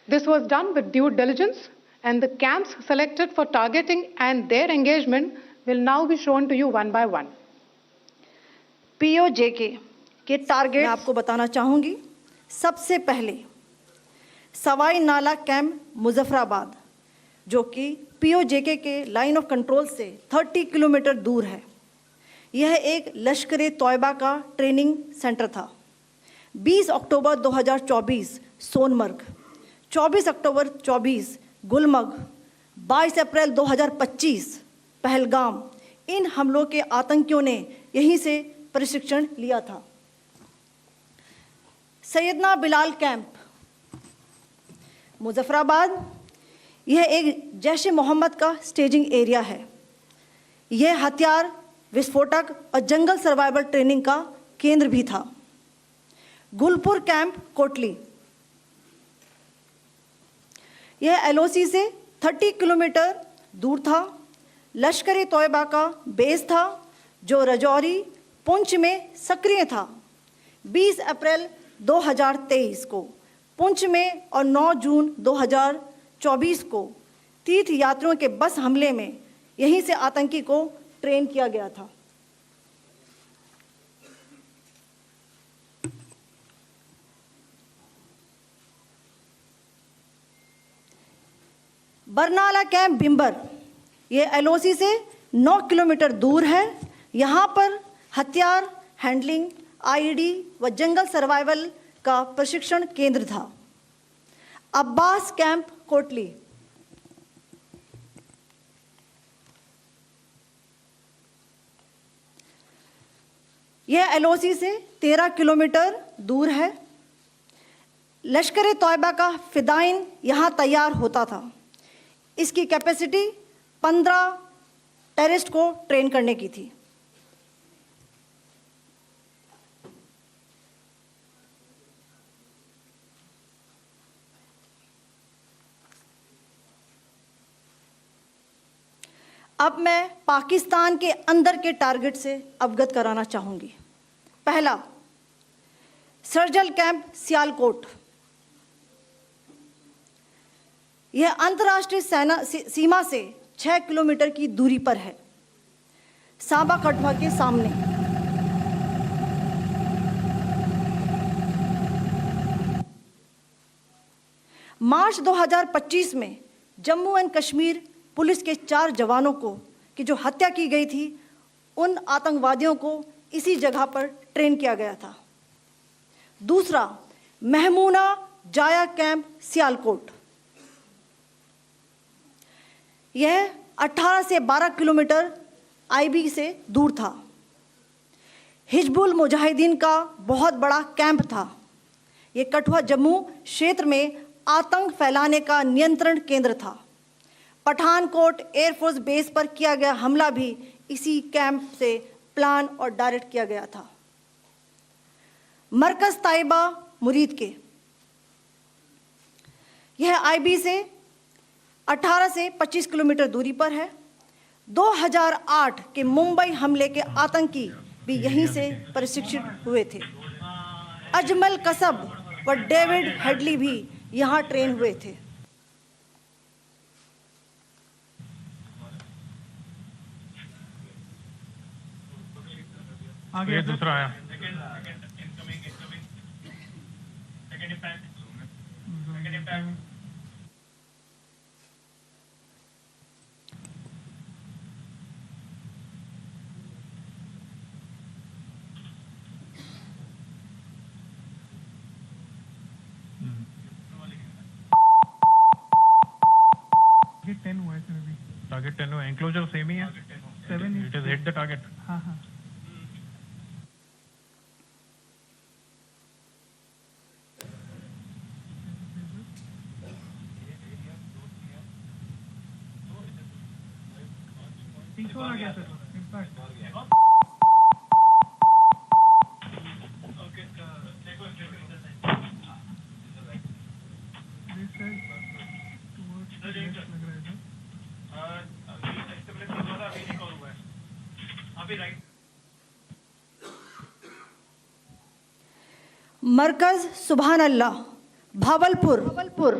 This was done with due diligence, and the camps selected for targeting and their engagement will now be shown to you one by one. PoJK के target मैं आपको बताना चाहूंगी। सबसे पहले सवाई नाला camp Muzaffarabad, जो कि PoJK के लाइन ऑफ कंट्रोल से 30 किलोमीटर दूर है। यह एक लश्कर तौयबा का ट्रेनिंग सेंटर था। 20 अक्टूबर 2024 सोनमर्ग, 24 अक्टूबर 24 गुलमर्ग, 22 अप्रैल 2025 पहलगाम, इन हमलों के आतंकियों ने यहीं से प्रशिक्षण लिया था। सैयदना बिलाल कैंप मुजफ्फराबाद, यह एक जैश मोहम्मद का स्टेजिंग एरिया है। यह हथियार, विस्फोटक और जंगल सर्वाइवल ट्रेनिंग का केंद्र भी था। गुलपुर कैंप कोटली, यह LOC से 30 किलोमीटर दूर था। लश्कर तौयबा का बेस था, जो रजौरी पुंछ में सक्रिय था। 20 अप्रैल 2023 को पुंछ में और 9 जून 2024 को तीर्थ यात्रियों के बस हमले में यहीं से आतंकी को ट्रेन किया गया था। बरनाला कैंप बिम्बर, ये LOC से 9 किलोमीटर दूर है। यहाँ पर हथियार, हैंडलिंग, IED व जंगल सर्वाइवल का प्रशिक्षण केंद्र था। अब्बास कैंप कोटली, यह LOC से 13 किलोमीटर दूर है। लश्कर तौयबा का फिदाइन यहाँ तैयार होता था। इसकी कैपेसिटी 15 टेररिस्ट को ट्रेन करने की थी। अब मैं पाकिस्तान के अंदर के टारगेट से अवगत कराना चाहूंगी। पहला, सर्जल कैंप सियालकोट, यह अंतर्राष्ट्रीय सीमा से 6 किलोमीटर की दूरी पर है, सांबा कठवा के सामने। मार्च 2025 में जम्मू एंड कश्मीर पुलिस के 4 जवानों को की जो हत्या की गई थी, उन आतंकवादियों को इसी जगह पर ट्रेन किया गया था। दूसरा, महमूना जाया कैंप सियालकोट, यह 18 से 12 किलोमीटर IB से दूर था। हिजबुल मुजाहिदीन का बहुत बड़ा कैंप था। ये कठुआ जम्मू क्षेत्र में आतंक फैलाने का नियंत्रण केंद्र था। पठानकोट एयरफोर्स बेस पर किया गया हमला भी इसी कैंप से प्लान और डायरेक्ट किया गया था। मरकज ताइबा मुरीद के, यह आईबी से 18 से 25 किलोमीटर दूरी पर है। 2008 के मुंबई हमले के आतंकी भी यहीं से प्रशिक्षित हुए थे। अजमल कसब व डेविड हेडली भी यहाँ ट्रेन हुए थे। आगे दूसरा आया। टारगेट 10 हुआ है सर अभी। टारगेट 10 हुआ है, एंक्लोजर सेम ही है। 7 it is hit the target. हाँ हाँ। आ गया सर इम्पैक्ट। मरकज सुभान अल्लाह भावलपुर,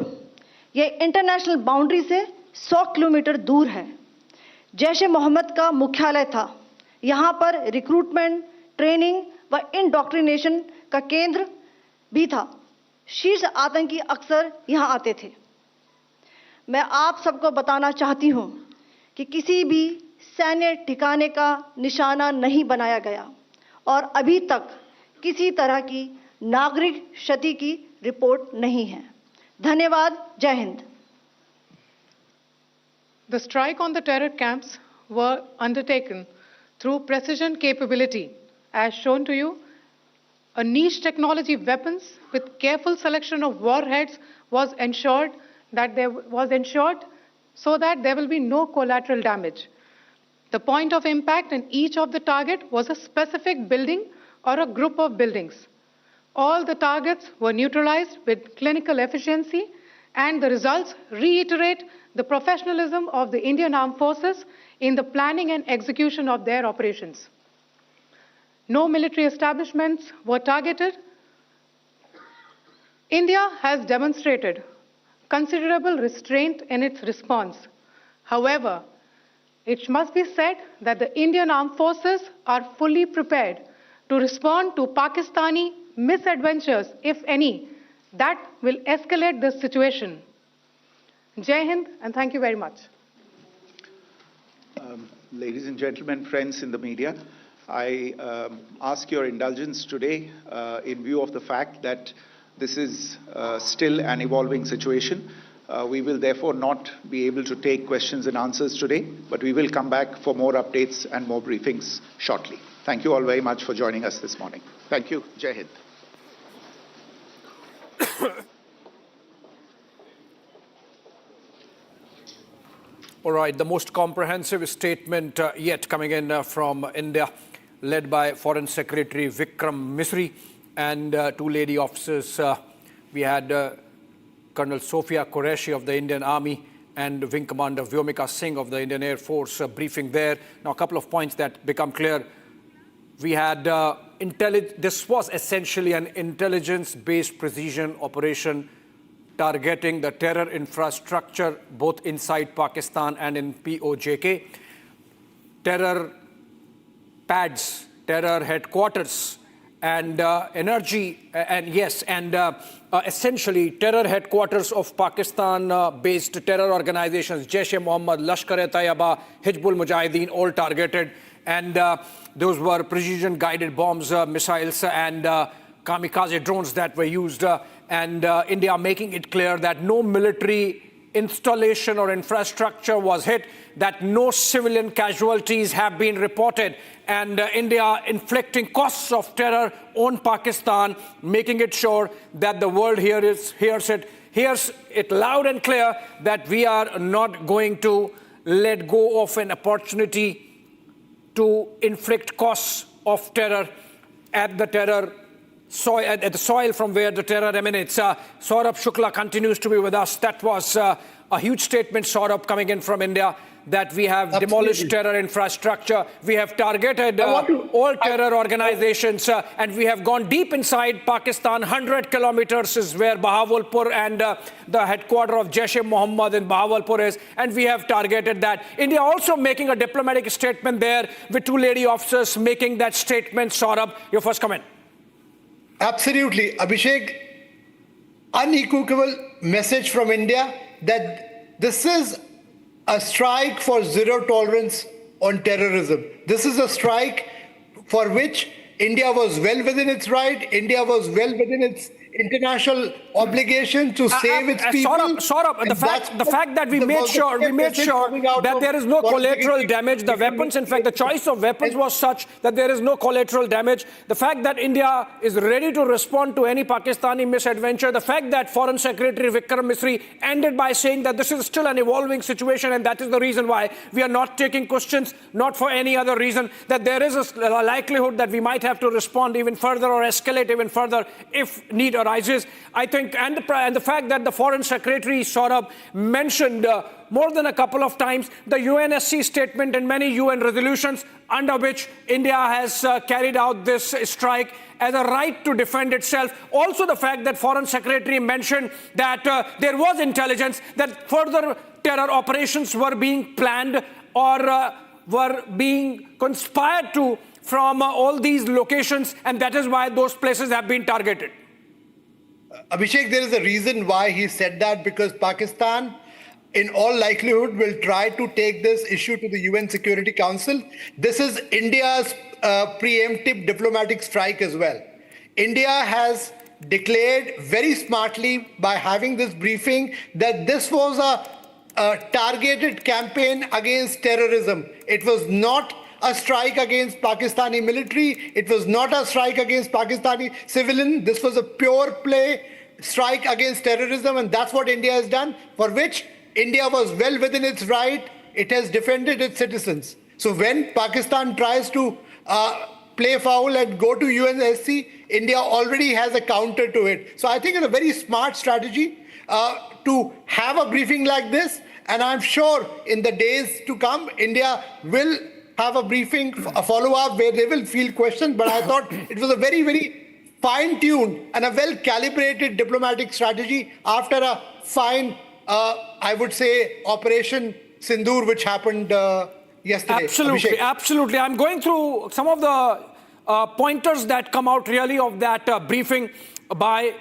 ये इंटरनेशनल बाउंड्री से 100 किलोमीटर दूर है। जैश ए मोहम्मद का मुख्यालय था। यहाँ पर रिक्रूटमेंट, ट्रेनिंग व इंडॉक्ट्रिनेशन का केंद्र भी था। शीर्ष आतंकी अक्सर यहाँ आते थे। मैं आप सबको बताना चाहती हूँ कि किसी भी सैन्य ठिकाने का निशाना नहीं बनाया गया और अभी तक किसी तरह की नागरिक क्षति की रिपोर्ट नहीं है। धन्यवाद। जय Hind. The strike on the terror camps were undertaken through precision capability, as shown to you. A niche technology weapons with careful selection of warheads was ensured so that there will be no collateral damage. The point of impact in each of the target was a specific building or a group of buildings. All the targets were neutralized with clinical efficiency, and the results reiterate the professionalism of the Indian Armed Forces in the planning and execution of their operations. No military establishments were targeted. India has demonstrated considerable restraint in its response. However, it must be said that the Indian Armed Forces are fully prepared to respond to Pakistani misadventures, if any, that will escalate this situation. Jai Hind, and thank you very much. Ladies and gentlemen, friends in the media, I ask your indulgence today in view of the fact that this is still an evolving situation. We will therefore not be able to take questions and answers today, but we will come back for more updates and more briefings shortly. Thank you all very much for joining us this morning. Thank you. Jai Hind. All right, the most comprehensive statement yet coming in from India, led by Foreign Secretary Vikram Misri and two lady officers. We had Colonel Sophia Qureshi of the Indian Army and Wing Commander Vyomika Singh of the Indian Air Force briefing there. Now, a couple of points that become clear. We had this was essentially an intelligence-based precision operation targeting the terror infrastructure both inside Pakistan and in PoJK. Terror pads, terror headquarters, and essentially terror headquarters of Pakistan-based terror organizations, Jaish-e-Mohammed, Lashkar-e-Taiba, Hizbul Mujahideen, all targeted. And those were precision-guided bombs, missiles, and kamikaze drones that were used. And India making it clear that no military installation or infrastructure was hit, that no civilian casualties have been reported. And India inflicting costs of terror on Pakistan, making it sure that the world hears it loud and clear that we are not going to let go of an opportunity to inflict costs of terror at the soil from where the terror emanates. Saurabh Shukla continues to be with us. That was a huge statement, Saurabh, coming in from India, that we have demolished terror infrastructure, we have targeted all terror organizations, and we have gone deep inside Pakistan. 100 kilometers is where Bahawalpur and the headquarters of Jaish-e-Mohammed in Bahawalpur is, and we have targeted that. India also making a diplomatic statement there, with 2 lady officers making that statement. Saurabh, your first comment. Absolutely. Abhishek, unequivocal message from India that this is a strike for zero tolerance on terrorism. This is a strike for which India was well within its right. India was well within its international obligation to save its people. Saurabh, the fact that we made sure that there is no collateral damage. The weapons, in fact, the choice of weapons was such that there is no collateral damage. The fact that India is ready to respond to any Pakistani misadventure. The fact that Foreign Secretary Vikram Misri ended by saying that this is still an evolving situation, and that is the reason why we are not taking questions, not for any other reason, that there is a likelihood that we might have to respond even further or escalate even further if need arises. I think, and the fact that the Foreign Secretary Saurabh mentioned more than a couple of times the UNSC statement and many UN resolutions under which India has carried out this strike as a right to defend itself. Also the fact that Foreign Secretary mentioned that there was intelligence that further terror operations were being planned or were being conspired to from all these locations, and that is why those places have been targeted. Abhishek, there is a reason why he said that, because Pakistan, in all likelihood, will try to take this issue to the UN Security Council. This is India's preemptive diplomatic strike as well. India has declared very smartly by having this briefing that this was a targeted campaign against terrorism. It was not a strike against Pakistani military. It was not a strike against Pakistani civilian. This was a pure play strike against terrorism, and that's what India has done, for which India was well within its right. It has defended its citizens. So when Pakistan tries to play foul and go to UNSC, India already has a counter to it. So I think it's a very smart strategy to have a briefing like this, and I'm sure in the days to come, India will have a briefing, a follow-up where they will field questions. But I thought it was a very, very fine-tuned and a well-calibrated diplomatic strategy after a fine, I would say, Operation Sindoor, which happened yesterday. Absolutely, Abhishek. absolutely. I'm going through some of the pointers that come out really of that briefing by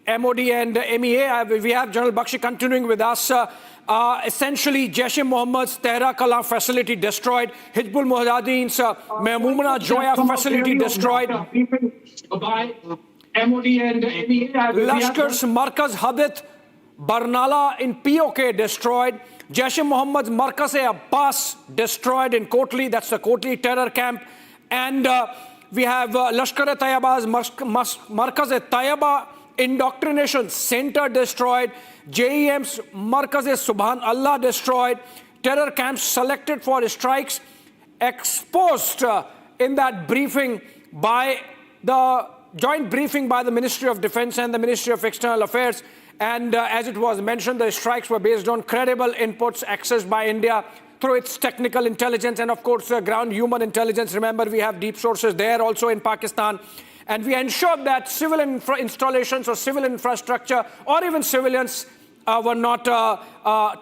MOD and MEA. We have General Bakshi continuing with us. Essentially, Jaish-e-Mohammed's Tehra Kalam facility destroyed, Hizbul Mujahideen's Mehmoona Joya facility destroyed, by MOD and MEA. Lashkar's Markaz Hadith Barnala in PoK destroyed, Jaish-e-Mohammed's Markaz-e-Abbas destroyed in Kotli, that's the Kotli terror camp, and we have Lashkar-e-Tayyiba's Markaz-e-Tayyiba Indoctrination Center destroyed, JEM's Markaz-e-Subhan Allah destroyed, terror camps selected for strikes exposed in that briefing by the joint briefing by the Ministry of Defense and the Ministry of External Affairs. And as it was mentioned, the strikes were based on credible inputs accessed by India through its technical intelligence and, of course, ground human intelligence. Remember, we have deep sources there also in Pakistan. And we ensured that civil installations or civil infrastructure or even civilians were not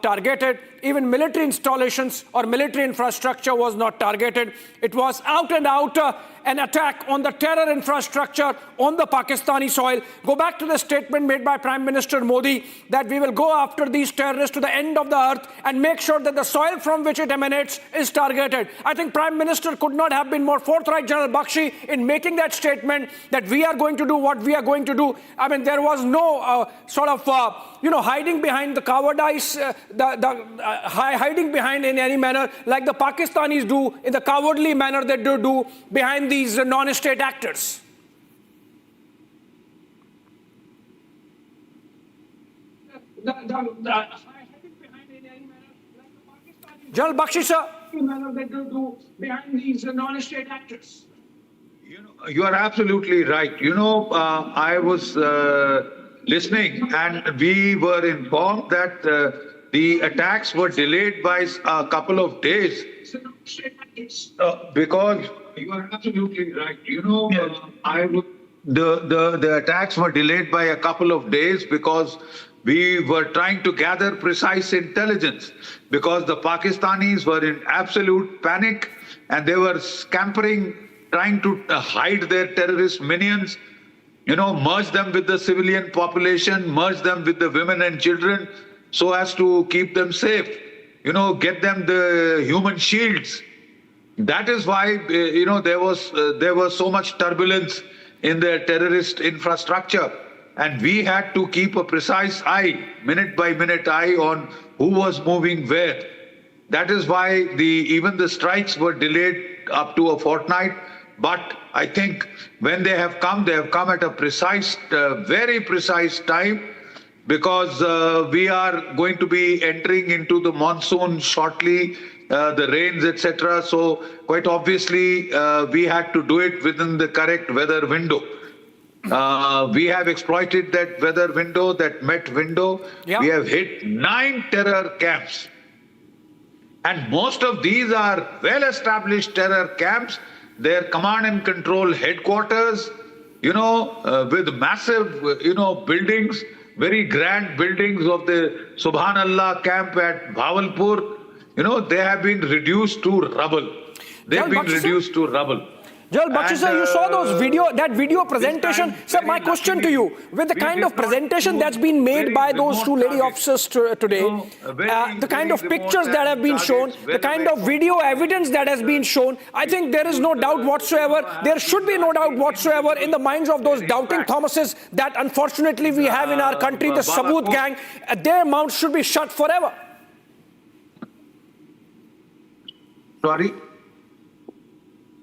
targeted. even military installations or military infrastructure was not targeted. It was out and out an attack on the terror infrastructure on the Pakistani soil. Go back to the statement made by Prime Minister Modi that we will go after these terrorists to the end of the earth and make sure that the soil from which it emanates is targeted. I think Prime Minister could not have been more forthright, General Bakshi, in making that statement that we are going to do what we are going to do. I mean, there was no hiding behind the cowardice, hiding behind in any manner like the Pakistanis do, in the cowardly manner that they do behind these non-state actors. General Bakshi, sir. Behind these non-state actors. You are absolutely right. I was listening and we were informed that the attacks were delayed by a couple of days because you are absolutely right. The attacks were delayed by a couple of days because we were trying to gather precise intelligence, because the Pakistanis were in absolute panic and they were scampering, trying to hide their terrorist minions, merge them with the civilian population, merge them with the women and children so as to keep them safe, get them the human shields. That is why, there was so much turbulence in the terrorist infrastructure. And we had to keep a precise eye, minute by minute eye on who was moving where. That is why even the strikes were delayed up to a fortnight. But I think when they have come at a precise, very precise time, because we are going to be entering into the monsoon shortly, the rains, etc. So quite obviously, we had to do it within the correct weather window. We have exploited that weather window, that Met window. Yeah. We have hit 9 terror camps. And most of these are well-established terror camps. Their command and control headquarters, with massive, buildings, very grand buildings of the Subhanallah camp at Bhavalpur. They have been reduced to rubble. They've been reduced to rubble. General Bakshi, sir, you saw that video presentation. Sir, my question to you, with the kind of presentation that's been made by those 2 lady officers today, the kind of pictures that have been shown, the kind of video evidence that has been shown, I think there is no doubt whatsoever, there should be no doubt whatsoever in the minds of those doubting Thomases that unfortunately we have in our country, the Saboot gang. Their mouths should be shut forever.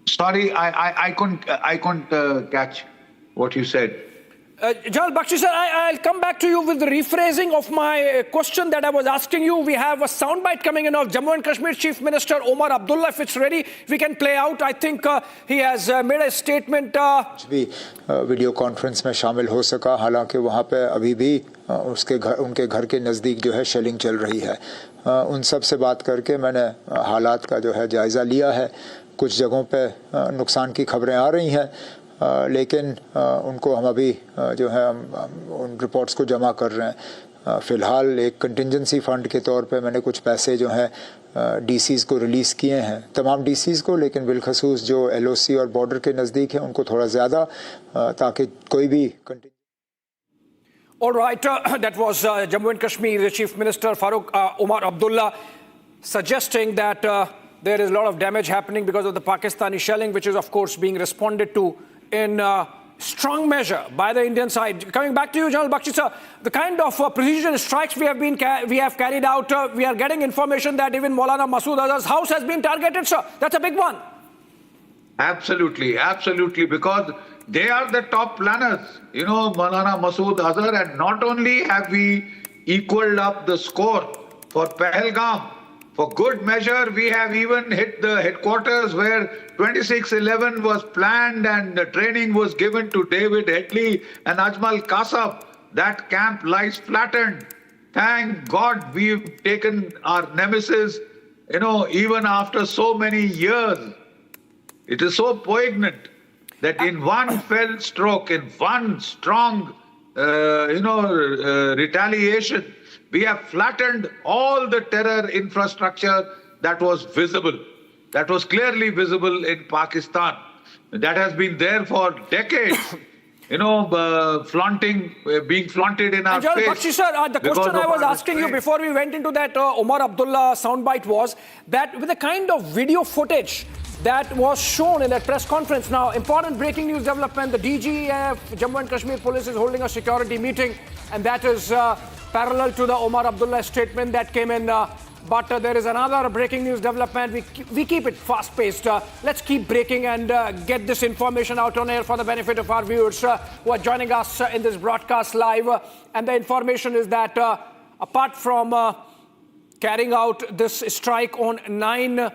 Sorry, I couldn't catch what you said. General Bakshi, sir, I'll come back to you with the rephrasing of my question that I was asking you. We have a soundbite coming in of Jammu and Kashmir Chief Minister Omar Abdullah. If it's ready, we can play out. I think he has made a statement. भी video conference में शामिल हो सका, हालांकि वहाँ पे अभी भी उनके घर के नज़दीक जो है शेलिंग चल रही है। उन सब से बात करके मैंने हालात का जो है जायज़ा लिया है। कुछ जगहों पे नुकसान की खबरें आ रही हैं, लेकिन उनको हम अभी जो है उन रिपोर्ट्स को जमा कर रहे हैं। फ़िलहाल एक कंटिजेंसी फ़ंड के तौर पे मैंने कुछ पैसे जो हैं डीसीज़ को रिलीज़ किए हैं, तमाम डीसीज़ को, लेकिन बिलखसूस जो एलओसी और बॉर्डर के नज़दीक है उनको थोड़ा ज़्यादा, ताकि कोई भी All right, that was Jammu and Kashmir Chief Minister Omar Abdullah suggesting that there is a lot of damage happening because of the Pakistani shelling, which is of course being responded to in strong measure by the Indian side. Coming back to you, General Bakshi, sir, the kind of precision strikes we have carried out, we are getting information that even Maulana Masood Azhar's house has been targeted, sir. That's a big one. Absolutely, absolutely, because they are the top planners, Maulana Masood Azhar, and not only have we equaled up the score for Pahalgam, for good measure, we have even hit the headquarters where 2611 was planned and the training was given to David Headley and Ajmal Kasab. That camp lies flattened. Thank God we've taken our nemesis, even after so many years. It is so poignant that in one fell stroke, in one strong, retaliation, We have flattened all the terror infrastructure that was visible, that was clearly visible in Pakistan. That has been there for decades. Being flaunted in our face. Bakshi sir, the question I was asking you before we went into that Omar Abdullah soundbite was that with the kind of video footage that was shown in that press conference. Now, important breaking news development, the DGF, Jammu and Kashmir Police is holding a security meeting, and that is parallel to the Omar Abdullah statement that came in. But there is another breaking news development. We keep it fast-paced. Let's keep breaking and get this information out on air for the benefit of our viewers who are joining us in this broadcast live. And the information is that apart from carrying out this strike on 9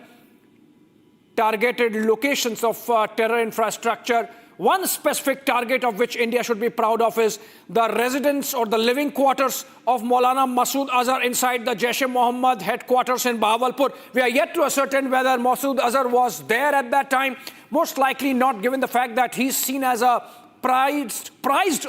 targeted locations of terror infrastructure, one specific target of which India should be proud of is the residence or the living quarters of Maulana Masood Azhar inside the Jaish-e-Mohammed headquarters in Bahawalpur. We are yet to ascertain whether Masood Azhar was there at that time. Most likely not, given the fact that he's seen as a prized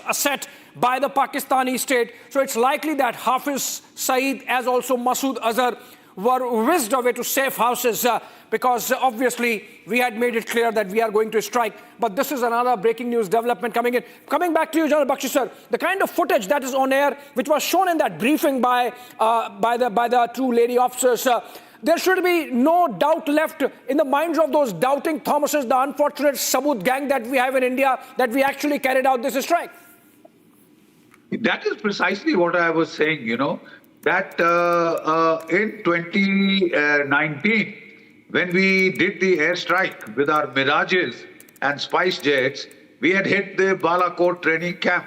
asset by the Pakistani state. So it's likely that Hafiz Saeed, as also Masood Azhar, were whisked away to safe houses because obviously we had made it clear that we are going to strike. But this is another breaking news development coming in. Coming back to you, General Bakshi sir, the kind of footage that is on air, which was shown in that briefing by the 2 lady officers, there should be no doubt left in the minds of those doubting Thomases, the unfortunate Sabut gang that we have in India, that we actually carried out this strike. That is precisely what I was saying, that in 2019, when we did the airstrike with our Mirages and Spice Jets, we had hit the Balakot training camp.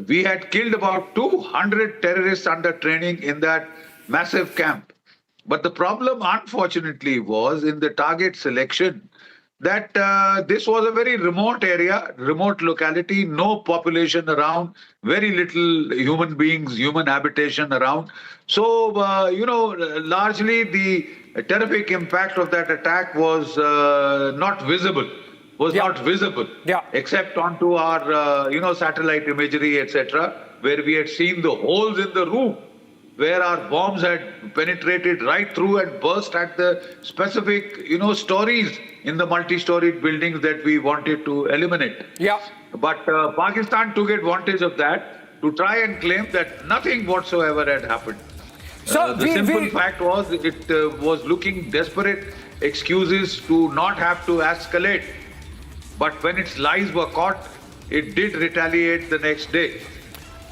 We had killed about 200 terrorists under training in that massive camp. But the problem, unfortunately, was in the target selection that this was a very remote area, remote locality, no population around, very little human beings, human habitation around. So, largely the terrific impact of that attack was not visible, except onto our, satellite imagery, etc., where we had seen the holes in the roof, where our bombs had penetrated right through and burst at the specific, stories in the multi-storied buildings that we wanted to eliminate. But Pakistan took advantage of that to try and claim that nothing whatsoever had happened. So the simple fact was it was looking desperate excuses to not have to escalate. But when its lies were caught, it did retaliate the next day.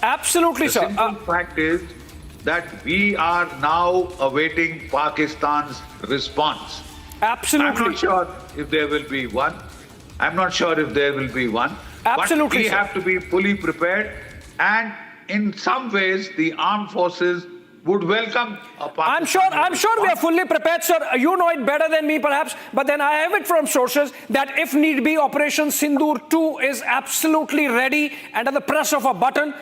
Absolutely, the sir. The simple fact is that we are now awaiting Pakistan's response. Absolutely. I'm not sure if there will be one. Absolutely, but we have to be fully prepared, and in some ways the armed forces would welcome a Pakistan. I'm sure we are fully prepared, sir. You know it better than me, perhaps. But then I have it from sources that if need be, Operation Sindoor 2 is absolutely ready, and at the press of a button,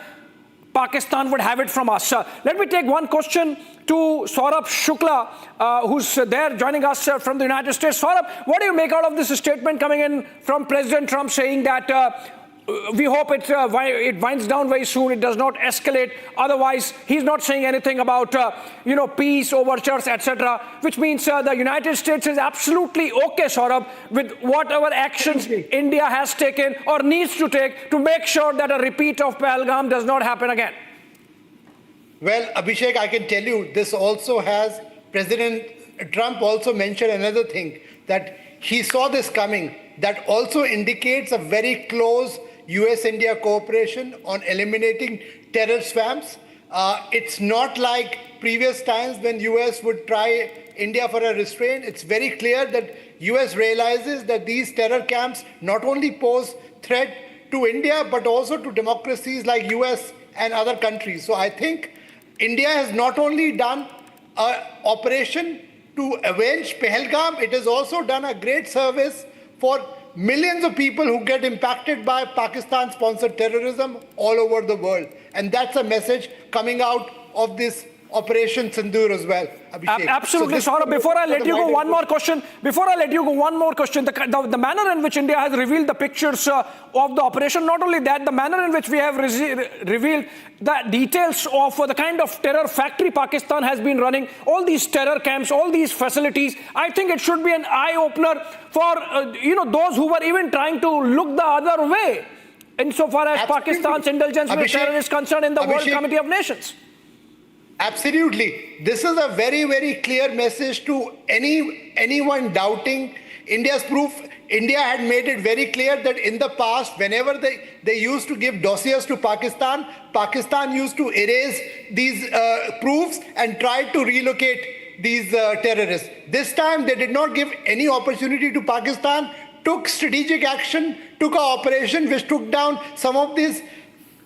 Pakistan would have it from us. Let me take one question to Saurabh Shukla, who's there joining us from the United States. Saurabh, what do you make out of this statement coming in from President Trump saying that we hope it winds down very soon, it does not escalate. Otherwise, he's not saying anything about, peace, overtures, etc., which means the United States is absolutely okay, Saurabh, with whatever actions India has taken or needs to take to make sure that a repeat of Pahalgam does not happen again. Well, Abhishek, I can tell you, this also has, President Trump also mentioned another thing, that he saw this coming. That also indicates a very close US-India cooperation on eliminating terror swamps. It's not like previous times when US would try India for a restraint. It's very clear that US realizes that these terror camps not only pose threat to India, but also to democracies like US and other countries. So I think India has not only done an operation to avenge Pahalgam, it has also done a great service for millions of people who get impacted by Pakistan-sponsored terrorism all over the world. And that's a message coming out of this Operation Sindoor as well, Abhishek. Absolutely, Saurabh. Before I let you go, one more question. The manner in which India has revealed the pictures of the operation, not only that, the manner in which we have revealed the details of the kind of terror factory Pakistan has been running, all these terror camps, all these facilities, I think it should be an eye-opener for those who were even trying to look the other way insofar as Pakistan's indulgence with terror is concerned in the World Committee of Nations. Absolutely. This is a very, very clear message to anyone doubting India's proof. India had made it very clear that in the past, whenever they used to give dossiers to Pakistan, Pakistan used to erase these proofs and tried to relocate these terrorists. This time, they did not give any opportunity to Pakistan, took strategic action, took an operation which took down some of these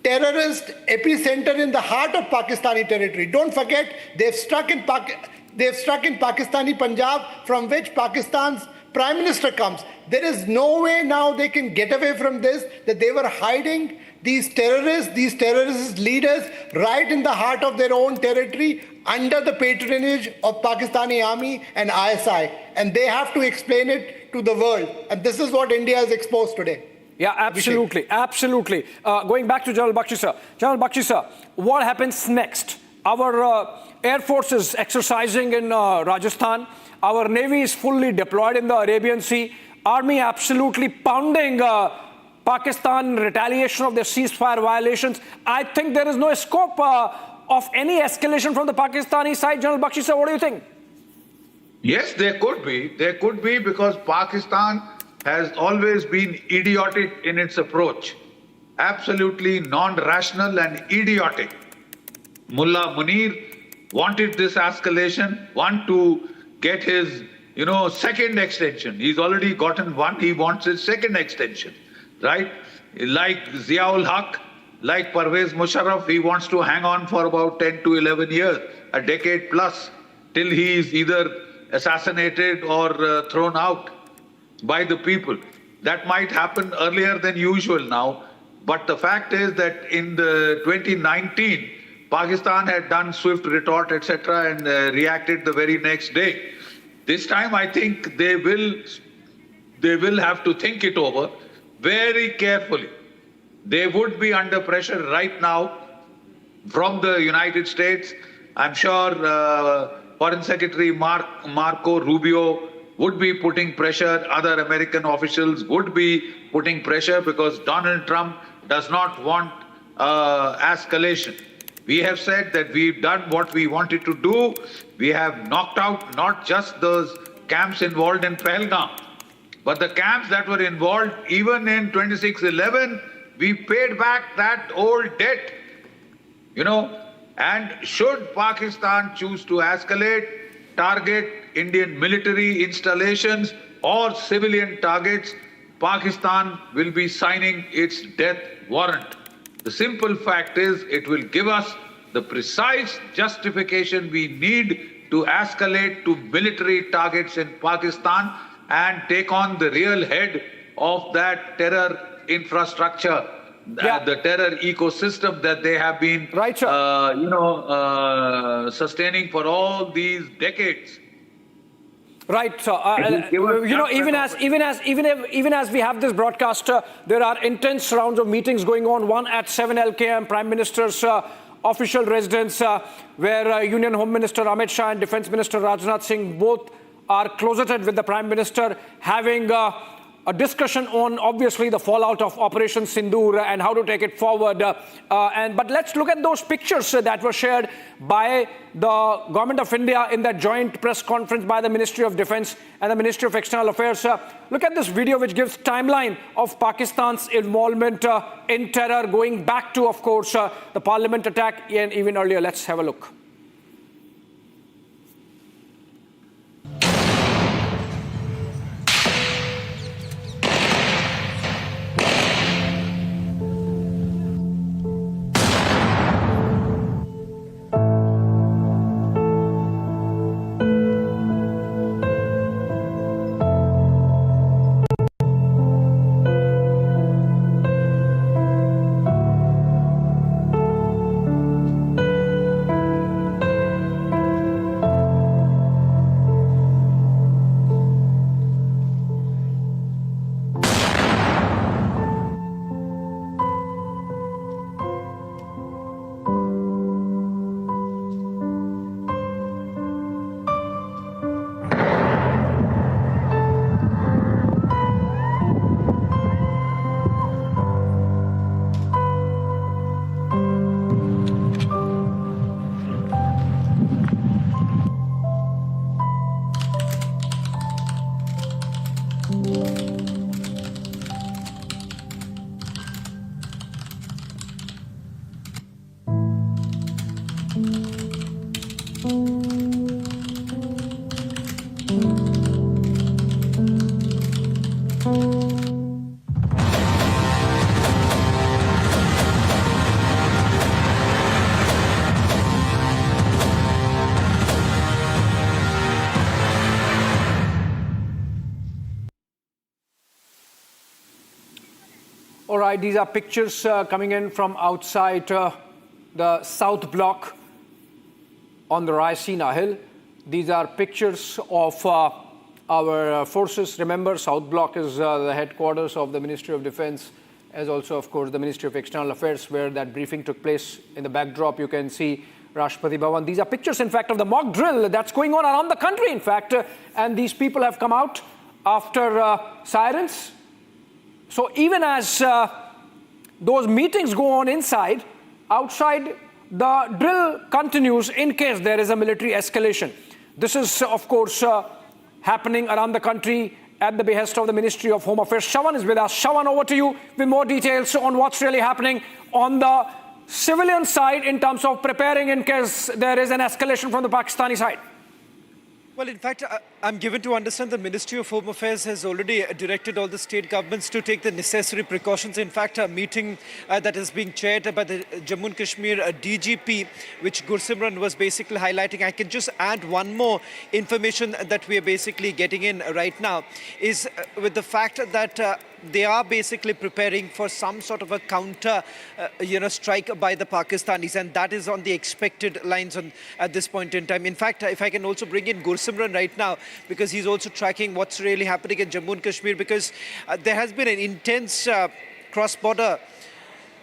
terrorist epicenter in the heart of Pakistani territory. Don't forget, they've struck in Pakistani Punjab, from which Pakistan's Prime Minister comes. There is no way now they can get away from this, that they were hiding these terrorist leaders right in the heart of their own territory under the patronage of Pakistani army and ISI. And they have to explain it to the world. And this is what India has exposed today. Yeah, absolutely, absolutely. Going back to General Bakshi sir. General Bakshi sir, what happens next? Our Air Force is exercising in Rajasthan. Our Navy is fully deployed in the Arabian Sea. Army absolutely pounding Pakistan retaliation of their ceasefire violations. I think there is no scope of any escalation from the Pakistani side. General Bakshi sir, what do you think? Yes, there could be. There could be, because Pakistan has always been idiotic in its approach. Absolutely non-rational and idiotic. Mullah Munir wanted this escalation, want to get his, second extension. He's already gotten one, he wants his second extension, right? Like Ziaul Haq, like Parvez Musharraf, he wants to hang on for about 10 to 11 years, a decade plus, till he is either assassinated or thrown out by the people. That might happen earlier than usual now. But the fact is that in the 2019, Pakistan had done swift retort, etc., and reacted the very next day. This time, I think they will have to think it over very carefully. They would be under pressure right now from the United States. I'm sure Foreign Secretary Marco Rubio would be putting pressure, other American officials would be putting pressure, because Donald Trump does not want escalation. We have said that we've done what we wanted to do. We have knocked out not just those camps involved in Pahalgam, but the camps that were involved even in 26/11, we paid back that old debt, and should Pakistan choose to escalate, target Indian military installations or civilian targets, Pakistan will be signing its death warrant. The simple fact is, it will give us the precise justification we need to escalate to military targets in Pakistan and take on the real head of that terror infrastructure, the terror ecosystem that they have been, sustaining for all these decades. Right. So, even as we have this broadcast, there are intense rounds of meetings going on. One at 7 LKM, Prime Minister's official residence, where Union Home Minister Amit Shah and Defence Minister Rajnath Singh both are closeted with the Prime Minister, having a discussion on, obviously, the fallout of Operation Sindoor and how to take it forward. But let's look at those pictures that were shared by the Government of India in that joint press conference by the Ministry of Defence and the Ministry of External Affairs. Look at this video, which gives timeline of Pakistan's involvement in terror, going back to, of course, the Parliament attack and even earlier. Let's have a look. All right, these are pictures coming in from outside the South Block on the Raisina Hill. These are pictures of our forces. Remember, South Block is the headquarters of the Ministry of Defense, as also, of course, the Ministry of External Affairs, where that briefing took place. In the backdrop, you can see Rashtrapati Bhavan. These are pictures, in fact, of the mock drill that's going on around the country, in fact. And these people have come out after sirens. So even as those meetings go on inside, outside the drill continues in case there is a military escalation. This is, of course, happening around the country at the behest of the Ministry of Home Affairs. Shawan is with us. Shawan, over to you with more details on what's really happening on the civilian side in terms of preparing in case there is an escalation from the Pakistani side. Well, in fact, I'm given to understand the Ministry of Home Affairs has already directed all the state governments to take the necessary precautions. In fact, a meeting that is being chaired by the Jammu and Kashmir DGP, which Gursimran was basically highlighting. I can just add one more information that we are basically getting in right now is with the fact that they are basically preparing for some sort of a counter, strike by the Pakistanis, and that is on the expected lines at this point in time. In fact, if I can also bring in Gursimran right now, because he's also tracking what's really happening in Jammu and Kashmir, because there has been an intense cross-border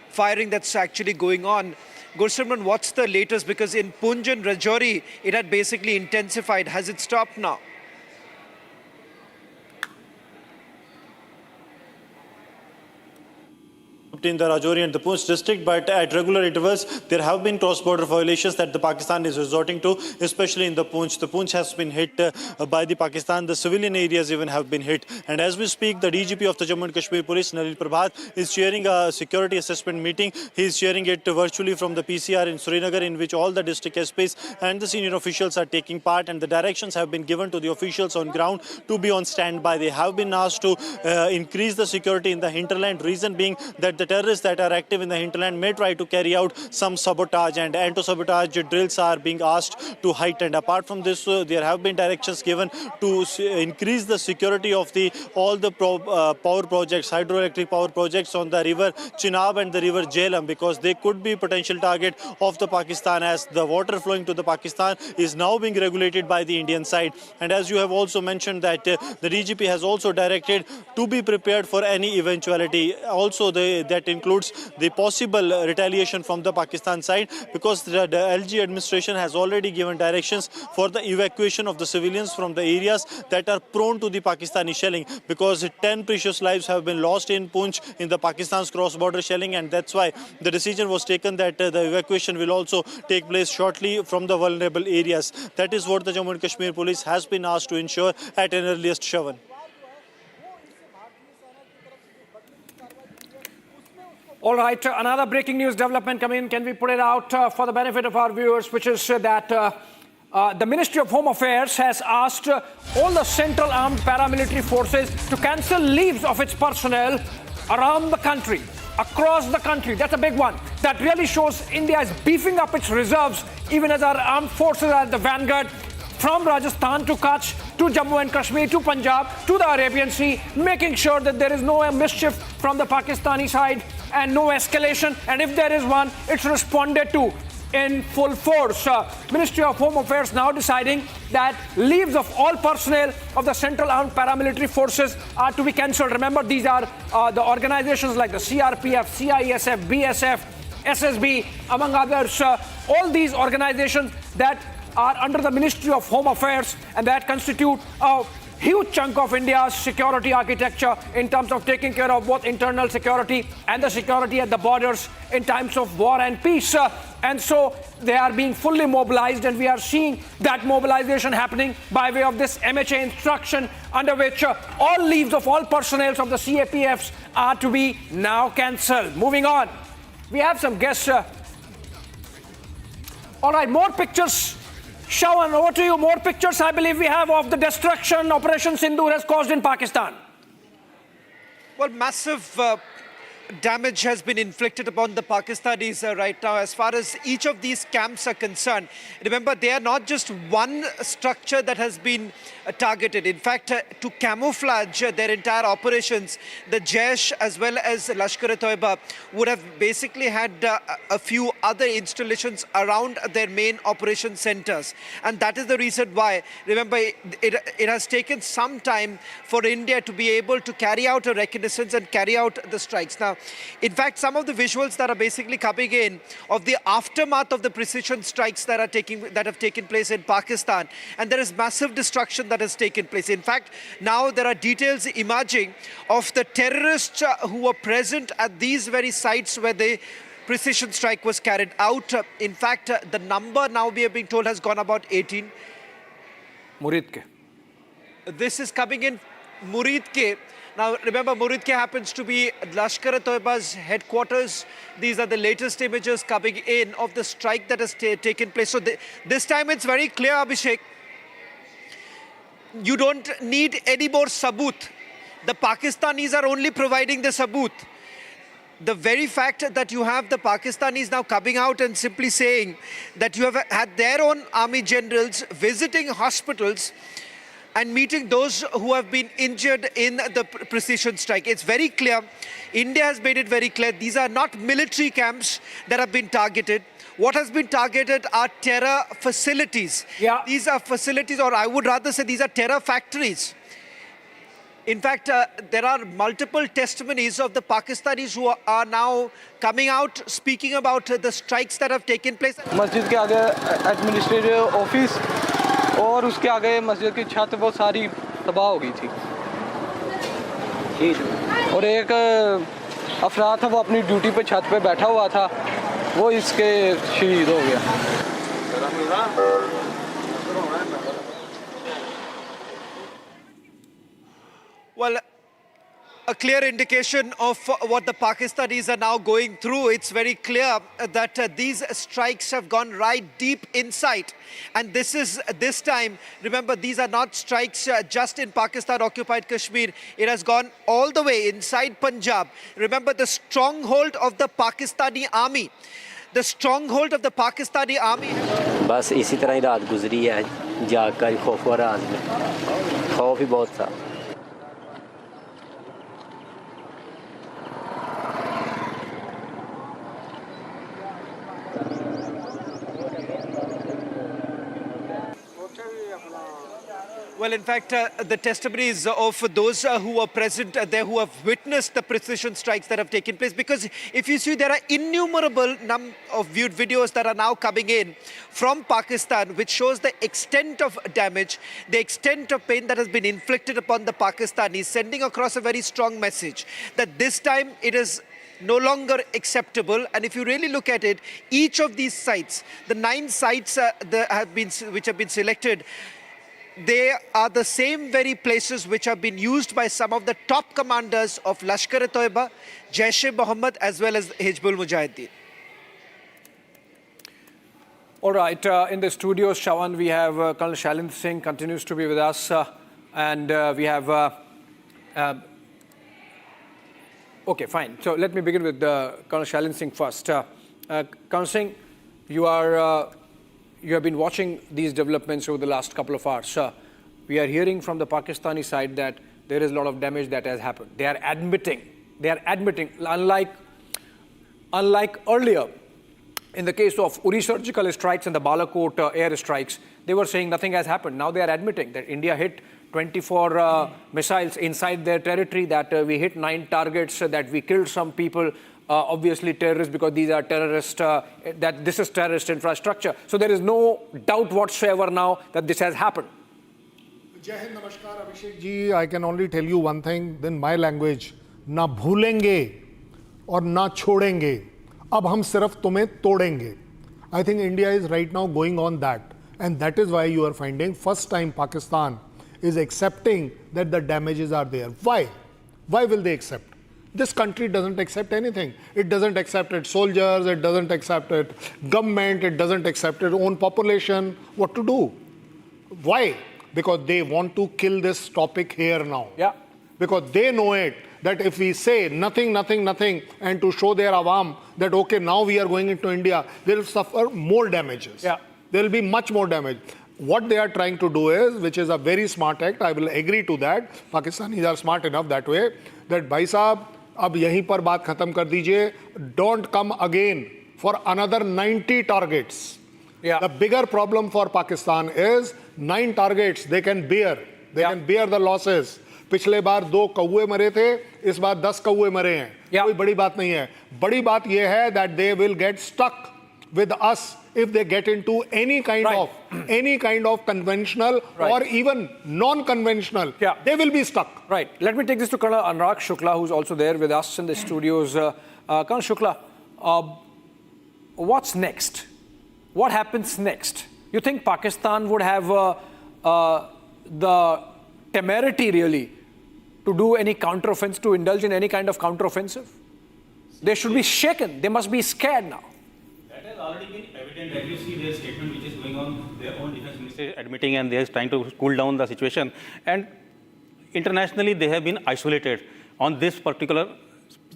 firing that's actually going on. Gursimran, what's the latest? Because in Poonch and Rajouri, it had basically intensified. Has it stopped now? In the Rajouri and the Poonch district, but at regular intervals there have been cross-border violations that the Pakistan is resorting to, especially in the Poonch. The Poonch has been hit by the Pakistan. The civilian areas even have been hit. And as we speak, the DGP of the Jammu and Kashmir Police, Nalin Prabhat, is chairing a security assessment meeting. He is chairing it virtually from the PCR in Srinagar, in which all the district SPs and the senior officials are taking part, and the directions have been given to the officials on ground to be on standby. They have been asked to increase the security in the hinterland, reason being that the terrorists that are active in the hinterland may try to carry out some sabotage, and anti-sabotage drills are being asked to heighten. Apart from this, there have been directions given to increase the security of all the power projects, hydroelectric power projects on the river Chenab and the river Jhelum, because they could be potential target of the Pakistan, as the water flowing to the Pakistan is now being regulated by the Indian side. And as you have also mentioned, that the DGP has also directed to be prepared for any eventuality. Also, that includes the possible retaliation from the Pakistan side, because the LG administration has already given directions for the evacuation of the civilians from the areas that are prone to the Pakistani shelling, because 10 precious lives have been lost in Poonch in the Pakistan's cross-border shelling, and that's why the decision was taken that the evacuation will also take place shortly from the vulnerable areas. That is what the Jammu and Kashmir Police has been asked to ensure at an earliest. Shawan. All right, another breaking news development coming in. Can we put it out for the benefit of our viewers, which is that the Ministry of Home Affairs has asked all the Central Armed Paramilitary Forces to cancel leaves of its personnel around the country, across the country. That's a big one. That really shows India is beefing up its reserves, even as our armed forces are at the vanguard, from Rajasthan to Kutch, to Jammu and Kashmir, to Punjab, to the Arabian Sea, making sure that there is no mischief from the Pakistani side and no escalation. And if there is one, it's responded to in full force. Ministry of Home Affairs now deciding that leaves of all personnel of the Central Armed Paramilitary Forces are to be cancelled. Remember, these are the organizations like the CRPF, CISF, BSF, SSB, among others. All these organizations that are under the Ministry of Home Affairs, and that constitute a huge chunk of India's security architecture in terms of taking care of both internal security and the security at the borders in times of war and peace. And so they are being fully mobilized, and we are seeing that mobilization happening by way of this MHA instruction, under which all leaves of all personnel of the CAPFs are to be now cancelled. Moving on, we have some guests. All right, more pictures. Shawan, over to you. More pictures, I believe we have, of the destruction Operation Sindoor has caused in Pakistan. Well, massive damage has been inflicted upon the Pakistanis right now as far as each of these camps are concerned. Remember, they are not just one structure that has been targeted. In fact, to camouflage their entire operations, the Jaish as well as Lashkar-e-Toiba would have basically had a few other installations around their main operation centers. And that is the reason why, remember, it has taken some time for India to be able to carry out a reconnaissance and carry out the strikes. Now, in fact, some of the visuals that are basically coming in of the aftermath of the precision strikes that have taken place in Pakistan, and there is massive destruction that has taken place. In fact, now there are details emerging of the terrorists who were present at these very sites where the precision strike was carried out. In fact, the number now we are being told has gone about 18. Muridke. This is coming in Muridke. Now, remember, Muridke happens to be Lashkar-e-Toiba's headquarters. These are the latest images coming in of the strike that has taken place. So this time it's very clear, Abhishek. You don't need any more sabut. The Pakistanis are only providing the sabut. The very fact that you have the Pakistanis now coming out and simply saying that you have had their own army generals visiting hospitals and meeting those who have been injured in the precision strike. It's very clear. India has made it very clear. These are not military camps that have been targeted. What has been targeted are terror facilities. Yeah. These are facilities, or I would rather say these are terror factories. In fact, there are multiple testimonies of the Pakistanis who are now coming out speaking about the strikes that have taken place. Masjid ke aage administrative office और उसके आगे मस्जिद की छत बहुत सारी तबाह हो गई थी और एक अफराद था वो अपनी ड्यूटी पे छत पे बैठा हुआ था वो इसके शहीद हो गया Well, a clear indication of what the Pakistanis are now going through. It's very clear that these strikes have gone right deep inside. And this time, remember, these are not strikes just in Pakistan-occupied Kashmir. It has gone all the way inside Punjab. Remember the stronghold of the Pakistani army. The stronghold of the Pakistani army. बस इसी तरह ही रात गुजरी है जाकर खौफ और रात में खौफ ही बहुत था Well, in fact, the testimonies of those who were present there, who have witnessed the precision strikes that have taken place, because if you see, there are innumerable number of viewed videos that are now coming in from Pakistan, which shows the extent of damage, the extent of pain that has been inflicted upon the Pakistanis, sending across a very strong message that this time it is no longer acceptable. And if you really look at it, each of these sites, the 9 sites which have been selected, they are the same very places which have been used by some of the top commanders of Lashkar-e-Toiba, Jaish-e-Mohammed, as well as Hizbul Mujahideen. All right, in the studios, Shawan, we have Colonel Shailendra Singh continues to be with us, and we have... okay, fine. So let me begin with Colonel Shailendra Singh first. Colonel Singh, you have been watching these developments over the last couple of hours. We are hearing from the Pakistani side that there is a lot of damage that has happened. They are admitting, unlike earlier, in the case of Uri surgical strikes and the Balakot air strikes, they were saying nothing has happened. Now they are admitting that India hit 24 missiles inside their territory, that we hit 9 targets, that we killed some people. Obviously terrorists, because these are terrorist, that this is terrorist infrastructure. So there is no doubt whatsoever now that this has happened. Jai Hind, Namaskar, Abhishek ji. I can only tell you one thing in my language. Na bhulenge aur na chodenge. Ab hum sirf tumhe todenge. I think India is right now going on that. And that is why you are finding first time Pakistan is accepting that the damages are there. Why? Why will they accept? This country doesn't accept anything. It doesn't accept its soldiers, it doesn't accept its government, it doesn't accept its own population. What to do? Why? Because they want to kill this topic here now. Yeah. Because they know it, that if we say nothing, nothing, nothing, and to show their awam that, okay, now we are going into India, they will suffer more damages. Yeah. There will be much more damage. What they are trying to do is, which is a very smart act, I will agree to that. Pakistanis are smart enough that way, that bhai sahab, ab yahin par baat khatam kar dijiye, don't come again for another 90 targets. Yeah. The bigger problem for Pakistan is 9 targets they can bear. They can bear the losses. पिछले बार 2 कौवे मरे थे, इस बार 10 कौवे मरे हैं. कोई बड़ी बात नहीं है. बड़ी बात यह है that they will get stuck with us if they get into any kind of conventional or even non-conventional. They will be stuck. Right. Let me take this to Colonel Anurag Shukla, who's also there with us in the studios. Colonel Shukla, what's next? What happens next? You think Pakistan would have the temerity really to do any counteroffensive, to indulge in any kind of counteroffensive? They should be shaken. They must be scared now. That has already been evident. That you see their statement which is going on, their own defense minister admitting, and they are trying to cool down the situation. And internationally, they have been isolated on this particular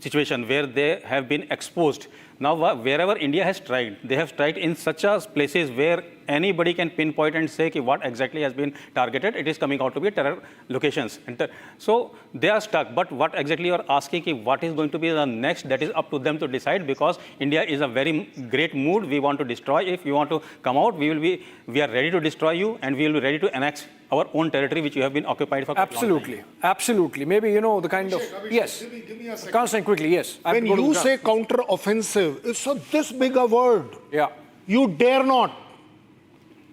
situation where they have been exposed. Now, wherever India has tried, they have tried in such a places where anybody can pinpoint and say what exactly has been targeted. It is coming out to be terror locations. So they are stuck. But what exactly you are asking, what is going to be the next, that is up to them to decide, because India is a very great mood. We want to destroy. If you want to come out, we are ready to destroy you, and we will be ready to annex our own territory, which you have been occupied for quite a long time. Absolutely. Maybe, you know, the kind of... Yes. Give me a second. Constantine, quickly, yes. When you say counter-offensive, it's this big a word. Yeah. You dare not.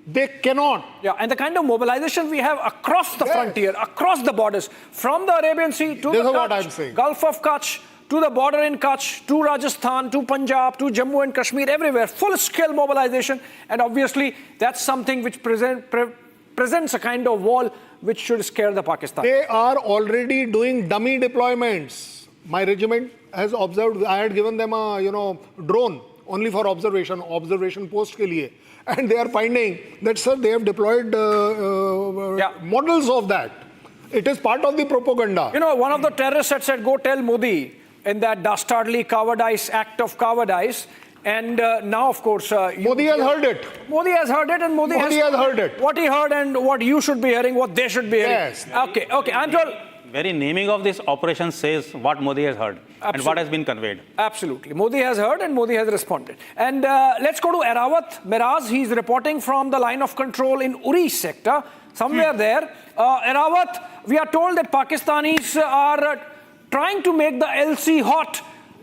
They cannot. Yeah, and the kind of mobilization we have across the frontier, across the borders, from the Arabian Sea to the what I'm saying. Gulf of Kutch, to the border in Kutch, to Rajasthan, to Punjab, to Jammu and Kashmir, everywhere, full-scale mobilization. And obviously, that's something which presents a kind of wall which should scare the Pakistan. They are already doing dummy deployments. My regiment has observed, I had given them a drone only for observation post ke liye. And they are finding that, sir, they have deployed models of that. It is part of the propaganda. You know, one of the terrorists had said, go tell Modi in that dastardly cowardice, act of cowardice. And now, of course... Modi has heard it. Modi has heard it, and Modi has heard it. What he heard and what you should be hearing, what they should be hearing. Yes. Okay. I'm told... Very naming of this operation says what Modi has heard and what has been conveyed. Absolutely. Modi has heard and Modi has responded. And let's go to Erawat Miraz. He's reporting from the line of control in Uri sector, somewhere there. Erawat, we are told that Pakistanis are trying to make the LC hot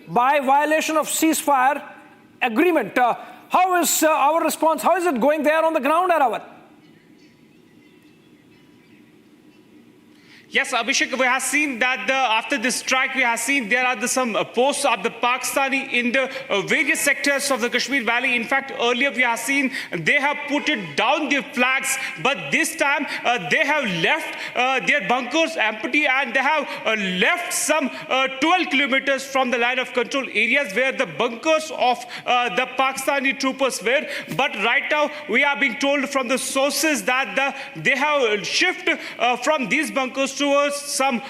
by violation of ceasefire agreement. How is our response? How is it going there on the ground, Erawat? Yes, Abhishek, we have seen that after this strike, we have seen there are some posts of the Pakistani in the various sectors of the Kashmir Valley. In fact, earlier we have seen they have put it down their flags, but this time they have left their bunkers empty, and they have left some 12 kilometers from the line of control areas where the bunkers of the Pakistani troopers were. But right now, we are being told from the sources that they have shifted from these bunkers towards some,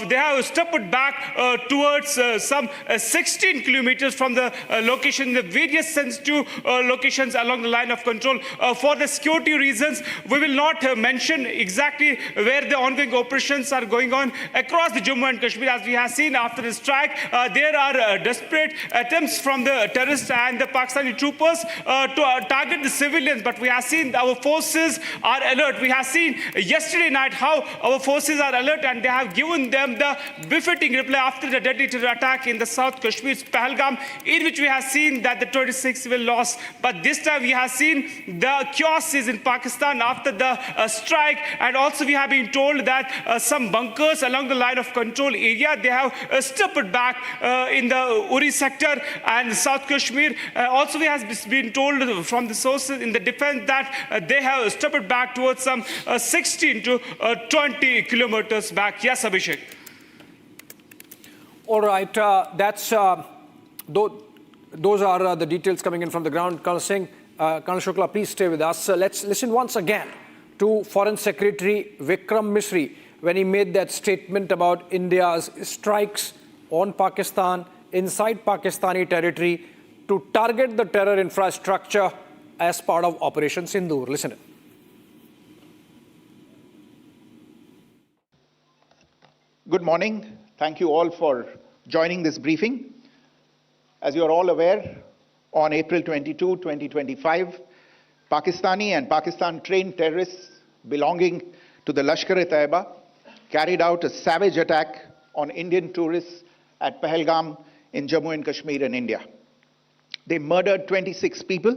they have stepped back towards some 16 kilometers from the location, the various sensitive locations along the line of control. For the security reasons, we will not mention exactly where the ongoing operations are going on across the Jammu and Kashmir. As we have seen after the strike, there are desperate attempts from the terrorists and the Pakistani troopers to target the civilians, but we have seen our forces are alert. We have seen yesterday night how our forces are alert, and they have given them the befitting reply after the deadly terror attack in the South Kashmir's Pahalgam, in which we have seen that the 26 civil lost. But this time we have seen the chaos is in Pakistan after the strike, and also we have been told that some bunkers along the line of control area, they have stepped back in the Uri sector and South Kashmir. Also we have been told from the sources in the defense that they have stepped back towards some 16 to 20 kilometers back. Yes, Abhishek. All right, those are the details coming in from the ground. Colonel Singh, Colonel Shukla, please stay with us. Let's listen once again to Foreign Secretary Vikram Misri when he made that statement about India's strikes on Pakistan, inside Pakistani territory, to target the terror infrastructure as part of Operation Sindoor. Listen in. Good morning. Thank you all for joining this briefing. As you are all aware, on April 22, 2025, Pakistani and Pakistan-trained terrorists belonging to the Lashkar-e-Taiba carried out a savage attack on Indian tourists at Pahalgam in Jammu and Kashmir in India. They murdered 26 people,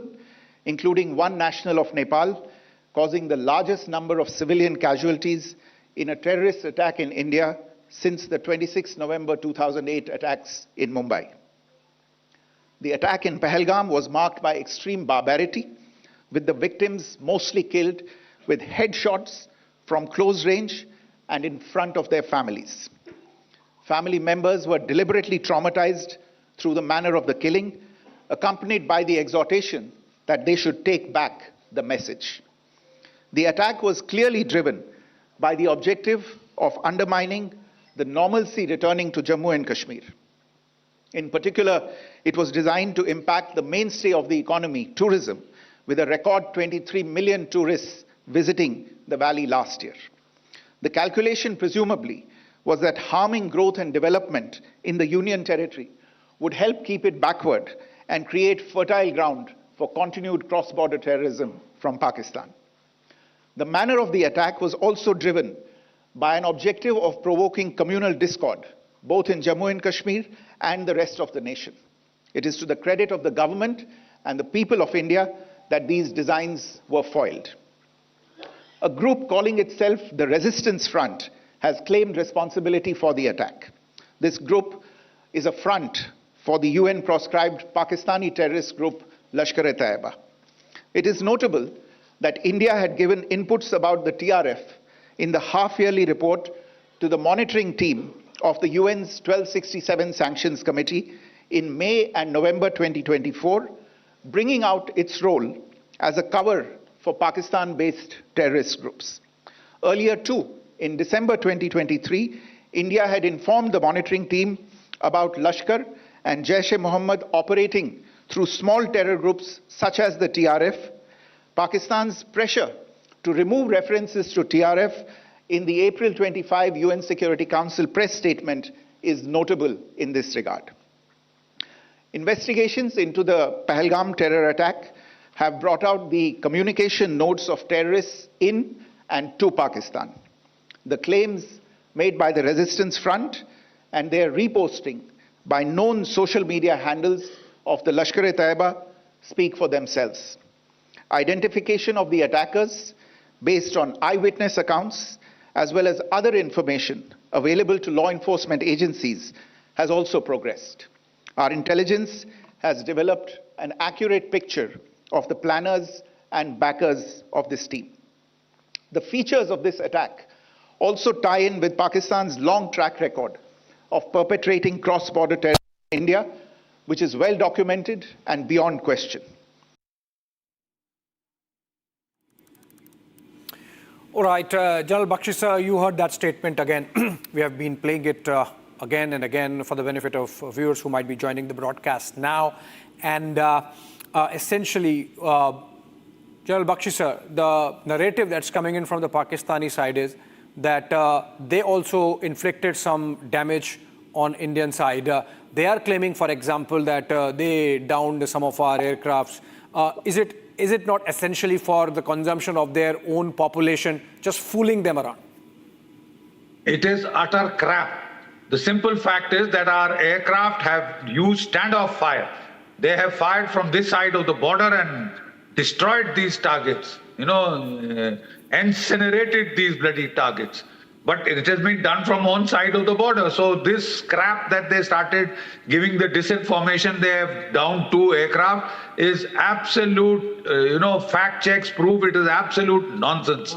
including one national of Nepal, causing the largest number of civilian casualties in a terrorist attack in India since the 26 November 2008 attacks in Mumbai. The attack in Pahalgam was marked by extreme barbarity, with the victims mostly killed with headshots from close range and in front of their families. Family members were deliberately traumatized through the manner of the killing, accompanied by the exhortation that they should take back the message. The attack was clearly driven by the objective of undermining the normalcy returning to Jammu and Kashmir. In particular, it was designed to impact the mainstay of the economy, tourism, with a record 23 million tourists visiting the valley last year. The calculation, presumably, was that harming growth and development in the Union territory would help keep it backward and create fertile ground for continued cross-border terrorism from Pakistan. The manner of the attack was also driven by an objective of provoking communal discord, both in Jammu and Kashmir and the rest of the nation. It is to the credit of the government and the people of India that these designs were foiled. A group calling itself the Resistance Front has claimed responsibility for the attack. This group is a front for the UN-proscribed Pakistani terrorist group Lashkar-e-Taiba. It is notable that India had given inputs about the TRF in the half-yearly report to the monitoring team of the UN's 1267 Sanctions Committee in May and November 2024, bringing out its role as a cover for Pakistan-based terrorist groups. Earlier too, in December 2023, India had informed the monitoring team about Lashkar and Jaish-e-Mohammed operating through small terror groups such as the TRF. Pakistan's pressure to remove references to TRF in the April 25 UN Security Council press statement is notable in this regard. Investigations into the Pahalgam terror attack have brought out the communication notes of terrorists in and to Pakistan. The claims made by the Resistance Front and their reposting by known social media handles of the Lashkar-e-Taiba speak for themselves. Identification of the attackers based on eyewitness accounts as well as other information available to law enforcement agencies has also progressed. Our intelligence has developed an accurate picture of the planners and backers of this team. The features of this attack also tie in with Pakistan's long track record of perpetrating cross-border terror in India, which is well documented and beyond question. All right, General Bakshi sir, you heard that statement again. We have been playing it again and again for the benefit of viewers who might be joining the broadcast now. And essentially, General Bakshi sir, the narrative that's coming in from the Pakistani side is that they also inflicted some damage on Indian side. They are claiming, for example, that they downed some of our aircrafts. Is it not essentially for the consumption of their own population, just fooling them around? It is utter crap. The simple fact is that our aircraft have used standoff fire. They have fired from this side of the border and destroyed these targets, incinerated these bloody targets. But it has been done from one side of the border. So this crap that they started giving the disinformation, they have downed 2 aircraft, is absolute, fact checks prove it is absolute nonsense.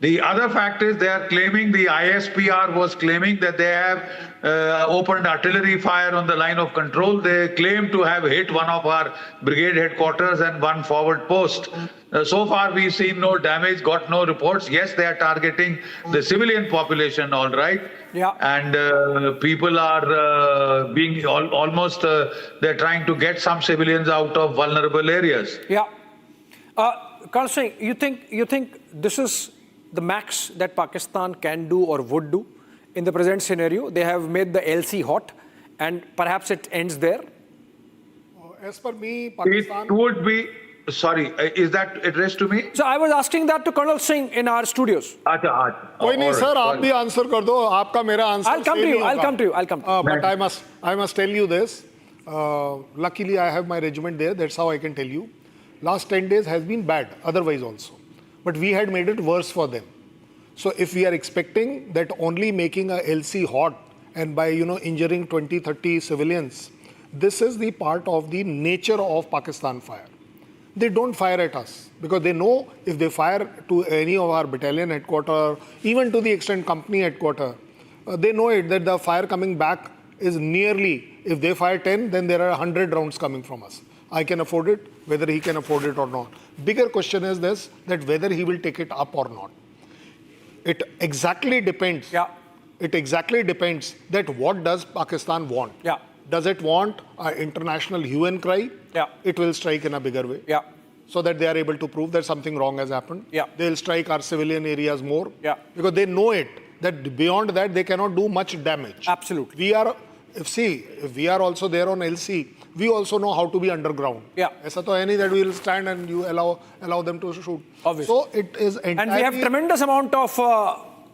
The other fact is they are claiming, the ISPR was claiming that they have opened artillery fire on the line of control. They claim to have hit one of our brigade headquarters and one forward post. So far we've seen no damage, got no reports. Yes, they are targeting the civilian population, all right. Yeah. And people are being almost, they're trying to get some civilians out of vulnerable areas. Yeah. Colonel Singh, you think this is the max that Pakistan can do or would do in the present scenario? They have made the LC hot, and perhaps it ends there. As per me, Pakistan... It would be... Sorry, is that addressed to me? So I was asking that to Colonel Singh in our studios. कोई नहीं sir, आप भी answer कर दो. आपका मेरा answer I'll come to you. I'll come to you. But I must tell you this. Luckily, I have my regiment there. That's how I can tell you. Last 10 days has been bad, otherwise also. But we had made it worse for them. So if we are expecting that only making a LC hot and by injuring 20-30 civilians, this is the part of the nature of Pakistan fire. They don't fire at us because they know if they fire to any of our battalion headquarters, even to the extent company headquarters, they know it that the fire coming back is nearly, if they fire 10, then there are 100 rounds coming from us. I can afford it, whether he can afford it or not. Bigger question is this, that whether he will take it up or not. It exactly depends. Yeah. It exactly depends that what does Pakistan want. Yeah. Does it want an international hue and cry? Yeah. It will strike in a bigger way. Yeah. So that they are able to prove that something wrong has happened. Yeah. They'll strike our civilian areas more. Yeah. Because they know it, that beyond that, they cannot do much damage. Absolutely. If we are also there on LC, we also know how to be underground. Yeah. ऐसा तो है नहीं that we will stand and you allow them to shoot. Obviously. So it is entirely... And we have tremendous amount of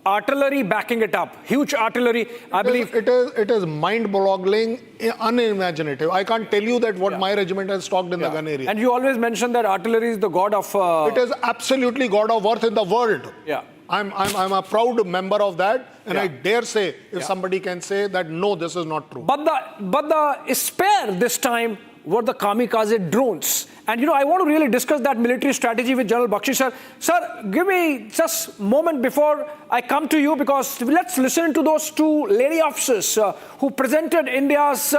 artillery backing it up. Huge artillery, I believe. It is mind-boggling, unimaginative. I can't tell you that what my regiment has stocked in the gun area. And you always mention that artillery is the god of... It is absolutely god of worth in the world. Yeah. I'm a proud member of that, and I dare say, if somebody can say that, no, this is not true. But the spare this time were the kamikaze drones. And I want to really discuss that military strategy with General Bakshi, sir. Sir, give me just a moment before I come to you, because let's listen to those two lady officers who presented India's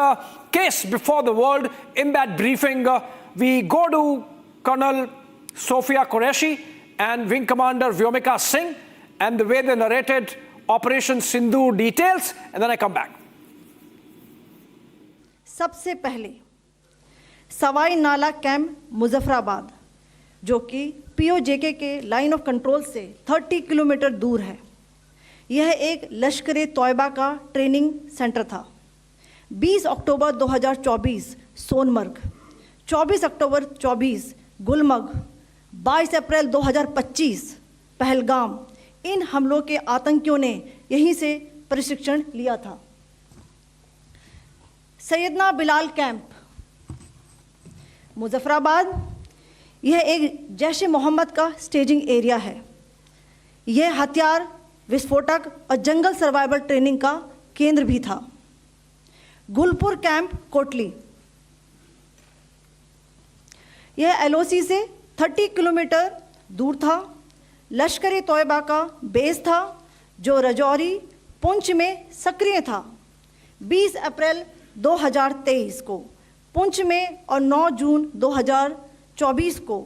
case before the world in that briefing. We go to Colonel Sophia Qureshi and Wing Commander Vyomika Singh, and the way they narrated Operation Sindoor details, and then I come back. सबसे पहले सवाई नाला camp Muzaffarabad, जो कि PoJK के line of control से 30 kilometre दूर है, यह एक लश्कर तौयबा का ट्रेनिंग सेंटर था। 20 अक्टूबर 2024 सोनमर्ग, 24 अक्टूबर 24 गुलमर्ग, 22 अप्रैल 2025 पहलगाम, इन हमलों के आतंकियों ने यहीं से प्रशिक्षण लिया था। सैयदना बिलाल कैंप मुजफ्फराबाद, यह एक जैश ए मोहम्मद का स्टेजिंग एरिया है। यह हथियार, विस्फोटक और जंगल सर्वाइवल ट्रेनिंग का केंद्र भी था। गुलपुर कैंप कोटली, यह LOC से 30 किलोमीटर दूर था। लश्कर तौयबा का बेस था, जो रजौरी पुंछ में सक्रिय था। 20 अप्रैल 2023 को पुंछ में और 9 जून 2024 को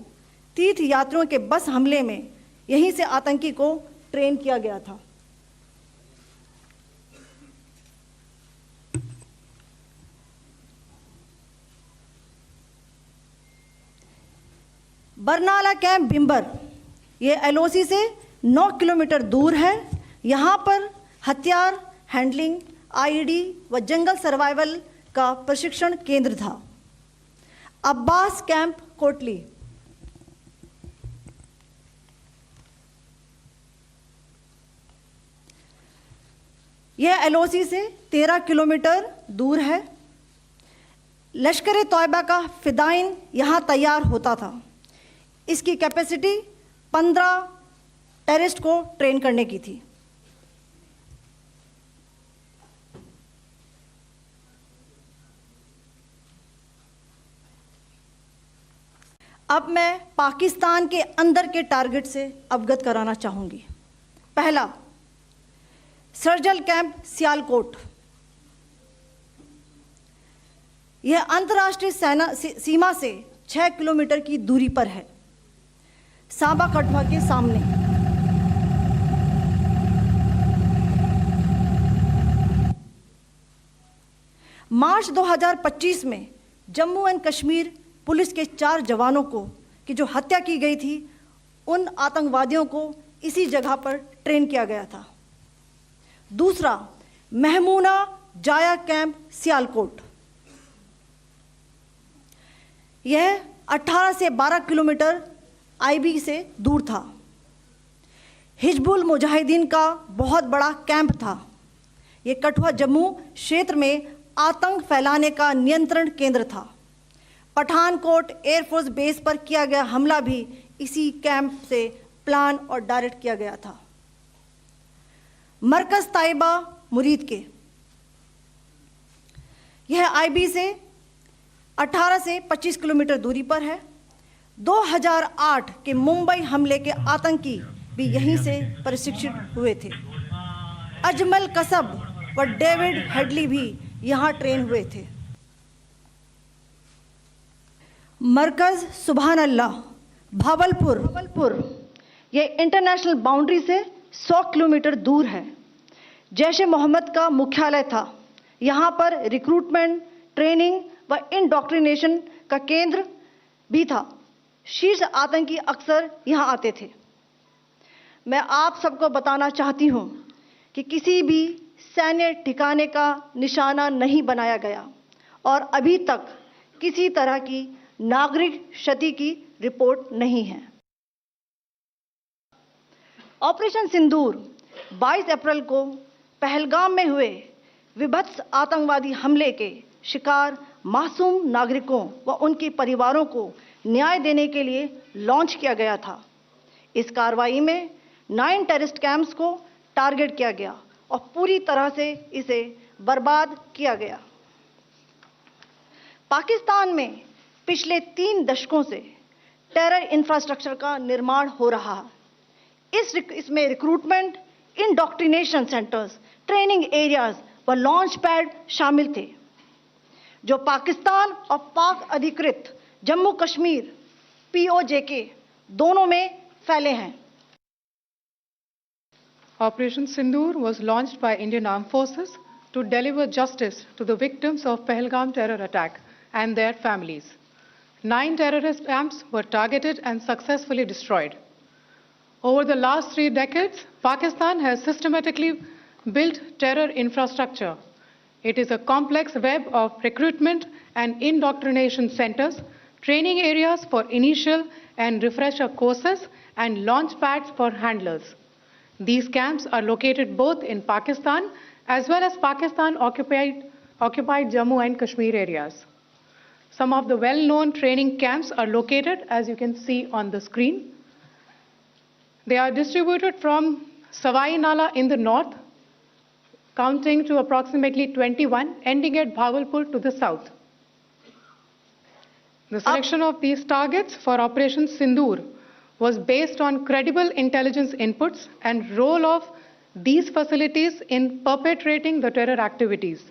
तीर्थ यात्रियों के बस हमले में यहीं से आतंकी को ट्रेन किया गया था। बरनाला कैंप बिम्बर, ये LOC से 9 किलोमीटर दूर है। यहाँ पर हथियार, हैंडलिंग, IED व जंगल सर्वाइवल का प्रशिक्षण केंद्र था। अब्बास कैंप कोटली, यह LOC से 13 किलोमीटर दूर है। लश्कर तौयबा का फिदाइन यहाँ तैयार होता था। इसकी कैपेसिटी 15 टेररिस्ट को ट्रेन करने की थी। अब मैं पाकिस्तान के अंदर के टारगेट से अवगत कराना चाहूँगी। पहला, सर्जिकल कैंप सियालकोट। यह अंतर्राष्ट्रीय सीमा से 6 किलोमीटर की दूरी पर है, सांबा कठुआ के सामने। मार्च 2025 में जम्मू एंड कश्मीर पुलिस के 4 जवानों की जो हत्या की गई थी, उन आतंकवादियों को इसी जगह पर ट्रेन किया गया था। दूसरा, महमूना जाया कैंप सियालकोट। यह 18 से 12 किलोमीटर आईबी से दूर था। हिजबुल मुजाहिदीन का बहुत बड़ा कैंप था। यह कठुआ जम्मू क्षेत्र में आतंक फैलाने का नियंत्रण केंद्र था। पठानकोट एयरफोर्स बेस पर किया गया हमला भी इसी कैंप से प्लान और डायरेक्ट किया गया था। मरकज ताइबा मुरीद के, यह आईबी से 18 से 25 किलोमीटर दूरी पर है। 2008 के मुंबई हमले के आतंकी भी यहीं से प्रशिक्षित हुए थे। अजमल कसब व डेविड हेडली भी यहां ट्रेन हुए थे। मरकज सुभान अल्लाह भावलपुर, यह इंटरनेशनल बाउंड्री से 100 किलोमीटर दूर है। जैश ए मोहम्मद का मुख्यालय था। यहाँ पर रिक्रूटमेंट, ट्रेनिंग व इंडॉक्ट्रिनेशन का केंद्र भी था। शीर्ष आतंकी अक्सर यहाँ आते थे। मैं आप सबको बताना चाहती हूँ कि किसी भी सैन्य ठिकाने का निशाना नहीं बनाया गया और अभी तक किसी तरह की नागरिक क्षति की रिपोर्ट नहीं है। ऑपरेशन सिंदूर 22 अप्रैल को पहलगाम में हुए विभत्स आतंकवादी हमले के शिकार मासूम नागरिकों व उनके परिवारों को न्याय देने के लिए लॉन्च किया गया था। इस कार्रवाई में 9 टेररिस्ट कैंप्स को टारगेट किया गया और पूरी तरह से इसे बर्बाद किया गया। पाकिस्तान में पिछले 3 दशकों से टेरर इंफ्रास्ट्रक्चर का निर्माण हो रहा है। इसमें recruitment, indoctrination centres, training areas व लॉन्च पैड शामिल थे, जो पाकिस्तान और पाक अधिकृत जम्मू कश्मीर PoJK दोनों में फैले हैं। Operation Sindoor was launched by Indian Armed Forces to deliver justice to the victims of Pahalgam terror attack and their families. 9 terrorist camps were targeted and successfully destroyed. Over the last 3 decades, Pakistan has systematically built terror infrastructure. It is a complex web of recruitment and indoctrination centers, training areas for initial and refresher courses, and launch pads for handlers. These camps are located both in Pakistan as well as Pakistan-occupied Jammu and Kashmir areas. Some of the well-known training camps are located, as you can see on the screen. They are distributed from Savai Nala in the north, counting to approximately 21, ending at Bhagalpur to the south. The selection of these targets for Operation Sindoor was based on credible intelligence inputs and role of these facilities in perpetrating the terror activities.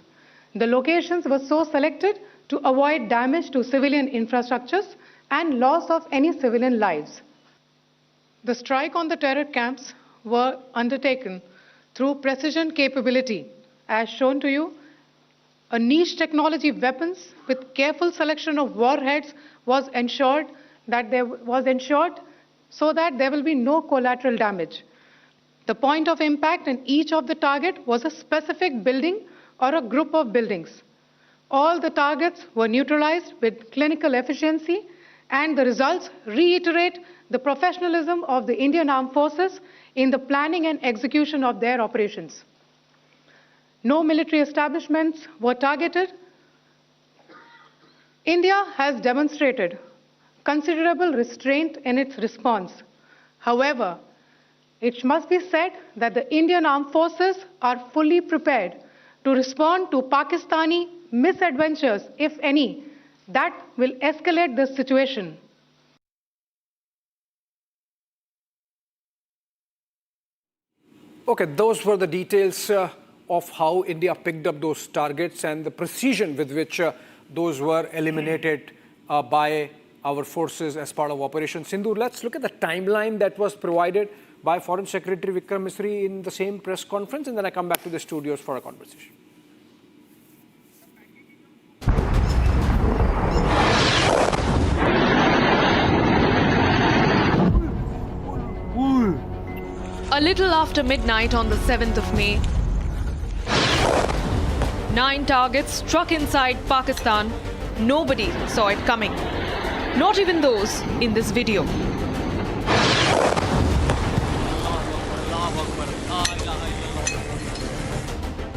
The locations were so selected to avoid damage to civilian infrastructures and loss of any civilian lives. The strike on the terror camps were undertaken through precision capability, as shown to you. A niche technology weapons with careful selection of warheads was ensured so that there will be no collateral damage. The point of impact in each of the target was a specific building or a group of buildings. All the targets were neutralized with clinical efficiency, and the results reiterate the professionalism of the Indian Armed Forces in the planning and execution of their operations. No military establishments were targeted. India has demonstrated considerable restraint in its response. However, it must be said that the Indian Armed Forces are fully prepared to respond to Pakistani misadventures, if any, that will escalate this situation. Okay, those were the details of how India picked up those targets and the precision with which those were eliminated by our forces as part of Operation Sindoor. Let's look at the timeline that was provided by Foreign Secretary Vikram Misri in the same press conference, and then I come back to the studios for a conversation. A little after midnight on the 7th of May, 9 targets struck inside Pakistan. Nobody saw it coming. Not even those in this video.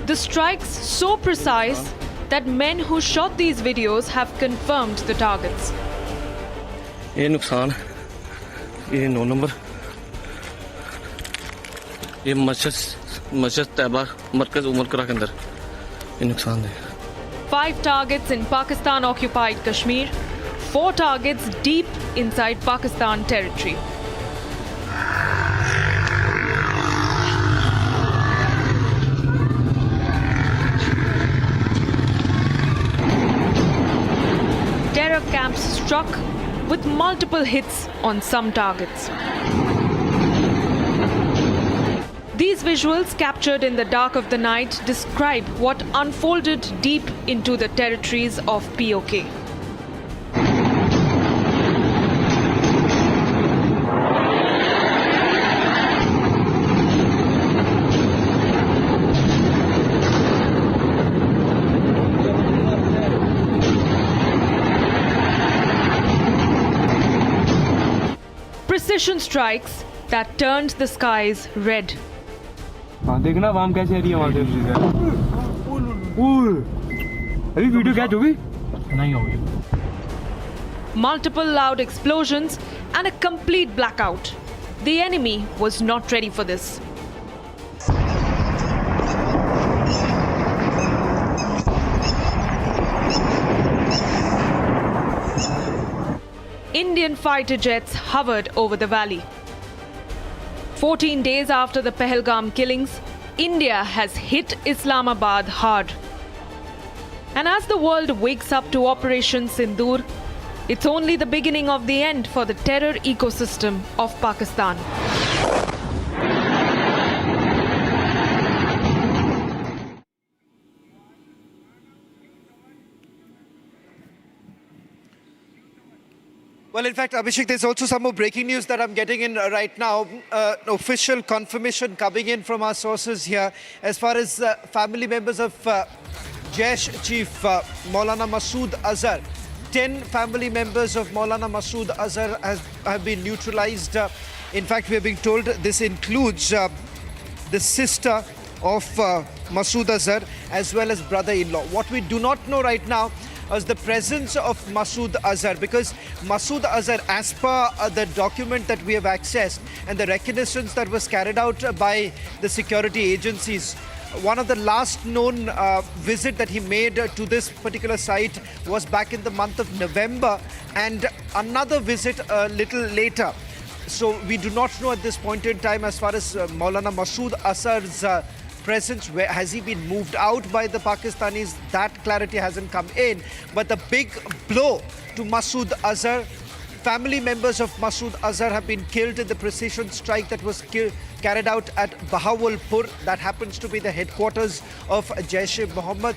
The strikes so precise that men who shot these videos have confirmed the targets. ये नुकसान ये 9 number ये मस्जिद तैयबा मरकज उमर करा के अंदर ये नुकसान है 5 targets in Pakistan occupied Kashmir, 4 targets deep inside Pakistan territory. Terror camps struck with multiple hits on some targets. These visuals captured in the dark of the night describe what unfolded deep into the territories of PoK. Precision strikes that turned the skies red. देखना वाम कैसे आ रही है वहां से अभी video catch होगी नहीं होगी Multiple loud explosions and a complete blackout. The enemy was not ready for this. Indian fighter jets hovered over the valley. 14 days after the Pahalgam killings, India has hit Islamabad hard. And as the world wakes up to Operation Sindoor, it's only the beginning of the end for the terror ecosystem of Pakistan. Well, in fact, Abhishek, there's also some more breaking news that I'm getting in right now. Official confirmation coming in from our sources here as far as family members of Jaish Chief Maulana Masood Azhar. 10 family members of Maulana Masood Azhar have been neutralized. In fact, we are being told this includes the sister of Masood Azhar as well as brother-in-law. What we do not know right now is the presence of Masood Azhar, because Masood Azhar, as per the document that we have accessed and the reconnaissance that was carried out by the security agencies, one of the last known visit that he made to this particular site was back in the month of November, and another visit a little later. So we do not know at this point in time as far as Maulana Masood Azhar's presence, where has he been moved out by the Pakistanis? That clarity hasn't come in. But the big blow to Masood Azhar, family members of Masood Azhar have been killed in the precision strike that was carried out at Bahawalpur. That happens to be the headquarters of Jaish-e-Mohammed.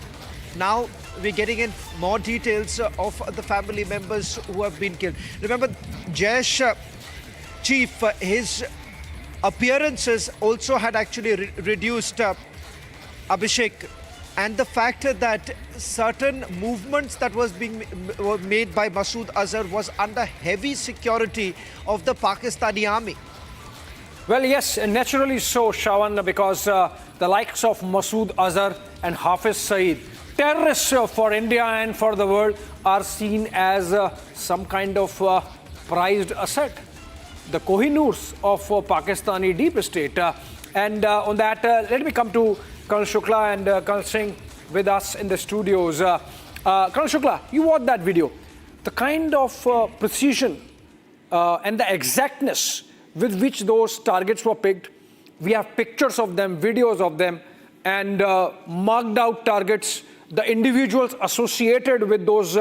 Now we're getting in more details of the family members who have been killed. Remember, Jaish Chief, his appearances also had actually reduced, Abhishek, and the fact that certain movements that were made by Masood Azhar was under heavy security of the Pakistani army. Well, yes, naturally so, Shawan, because the likes of Masood Azhar and Hafiz Saeed, terrorists for India and for the world, are seen as some kind of prized asset. The Kohinoors of Pakistani deep state. And on that, let me come to Colonel Shukla and Colonel Singh with us in the studios. Colonel Shukla, you watched that video. The kind of precision and the exactness with which those targets were picked We have pictures of them, videos of them, and marked out targets, the individuals associated with those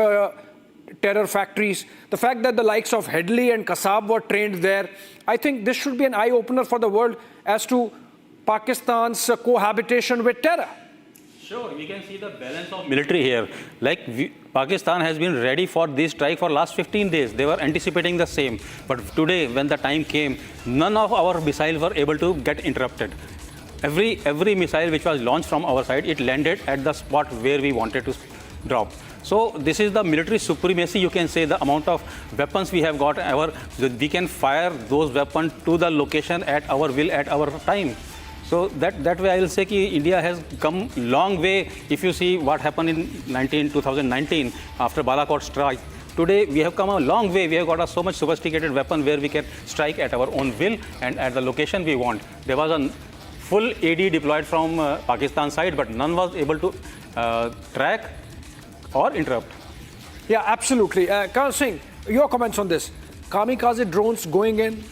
terror factories, the fact that the likes of Headley and Kassab were trained there. I think this should be an eye-opener for the world as to Pakistan's cohabitation with terror. Sure, we can see the balance of military here. Like Pakistan has been ready for this strike for last 15 days. They were anticipating the same. But today, when the time came, none of our missiles were able to get interrupted. Every missile which was launched from our side, it landed at the spot where we wanted to drop. So this is the military supremacy, you can say, the amount of weapons we have got. We can fire those weapons to the location at our will, at our time. So that way I will say that India has come a long way. If you see what happened in 2019 after Balakot strike, today we have come a long way. We have got a so much sophisticated weapon where we can strike at our own will and at the location we want. There was a full AD deployed from Pakistan side, but none was able to track or interrupt. Yeah, absolutely. Colonel Singh, your comments on this. Kamikaze drones going in,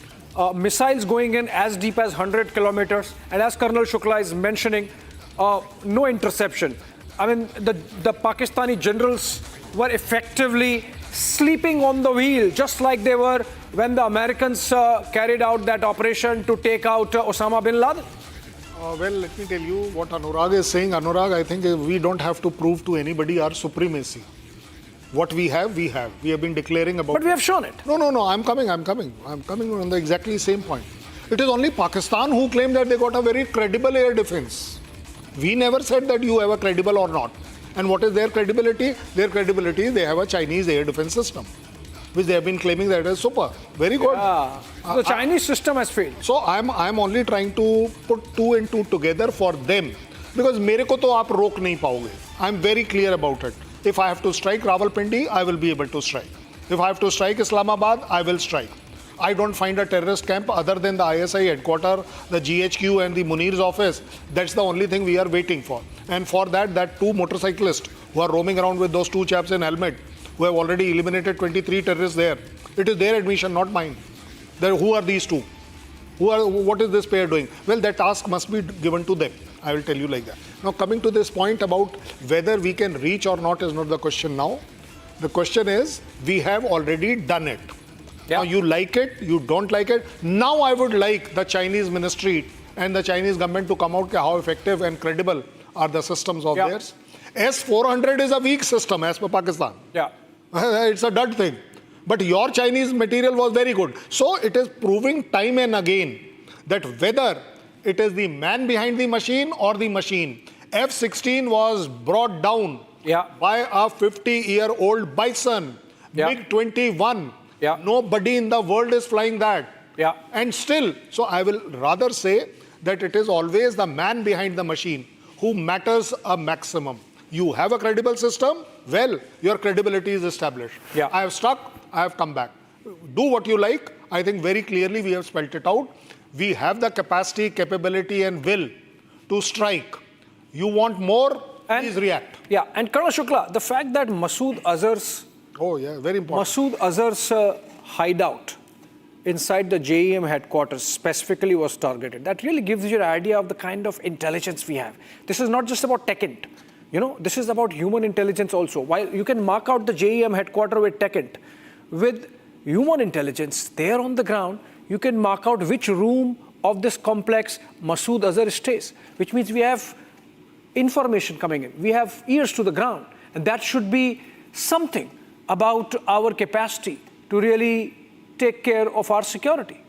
missiles going in as deep as 100 kilometers, and as Colonel Shukla is mentioning, no interception. I mean, the Pakistani generals were effectively sleeping on the wheel, just like they were when the Americans carried out that operation to take out Osama bin Laden. Well, let me tell you what Anurag is saying. Anurag, I think we don't have to prove to anybody our supremacy. What we have, we have. We have been declaring about... But we have shown it. No, I'm coming on the exactly same point. It is only Pakistan who claimed that they got a very credible air defense. We never said that you have a credible or not. And what is their credibility? Their credibility is they have a Chinese air defense system, which they have been claiming that is super. Very good. Yeah. The Chinese system has failed. So I'm only trying to put two and two together for them. Because मेरे को तो आप रोक नहीं पाओगे. I'm very clear about it. If I have to strike Rawalpindi, I will be able to strike. If I have to strike Islamabad, I will strike. I don't find a terrorist camp other than the ISI headquarters, the GHQ and the Munir's office. That's the only thing we are waiting for. And for that two motorcyclists who are roaming around with those two chaps in helmet, who have already eliminated 23 terrorists there. It is their admission, not mine. Who are these two? What is this pair doing? Well, that task must be given to them. I will tell you like that. Now, coming to this point about whether we can reach or not is not the question now. The question is, we have already done it. Yeah. Now, you like it, you don't like it. Now, I would like the Chinese ministry and the Chinese government to come out how effective and credible are the systems of theirs. S-400 is a weak system as per Pakistan. Yeah. It's a dud thing. But your Chinese material was very good. So it is proving time and again that whether it is the man behind the machine or the machine, F-16 was brought down by a 50-year-old Bison, MiG-21. Nobody in the world is flying that. And still, so I will rather say that it is always the man behind the machine who matters a maximum. You have a credible system, well, your credibility is established. I have stuck, I have come back. Do what you like. I think very clearly we have spelled it out. We have the capacity, capability and will to strike. You want more, please react. Yeah, and Colonel Shukla, the fact that Masood Azhar's... Oh yeah, very important. Masood Azhar's hideout inside the JEM headquarters specifically was targeted. That really gives you an idea of the kind of intelligence we have. This is not just about TechInt. You know, this is about human intelligence also. While you can mark out the JEM headquarters with TechInt, with human intelligence there on the ground, you can mark out which room of this complex Masood Azhar stays, which means we have information coming in. We have ears to the ground. And that should be something about our capacity to really take care of our security.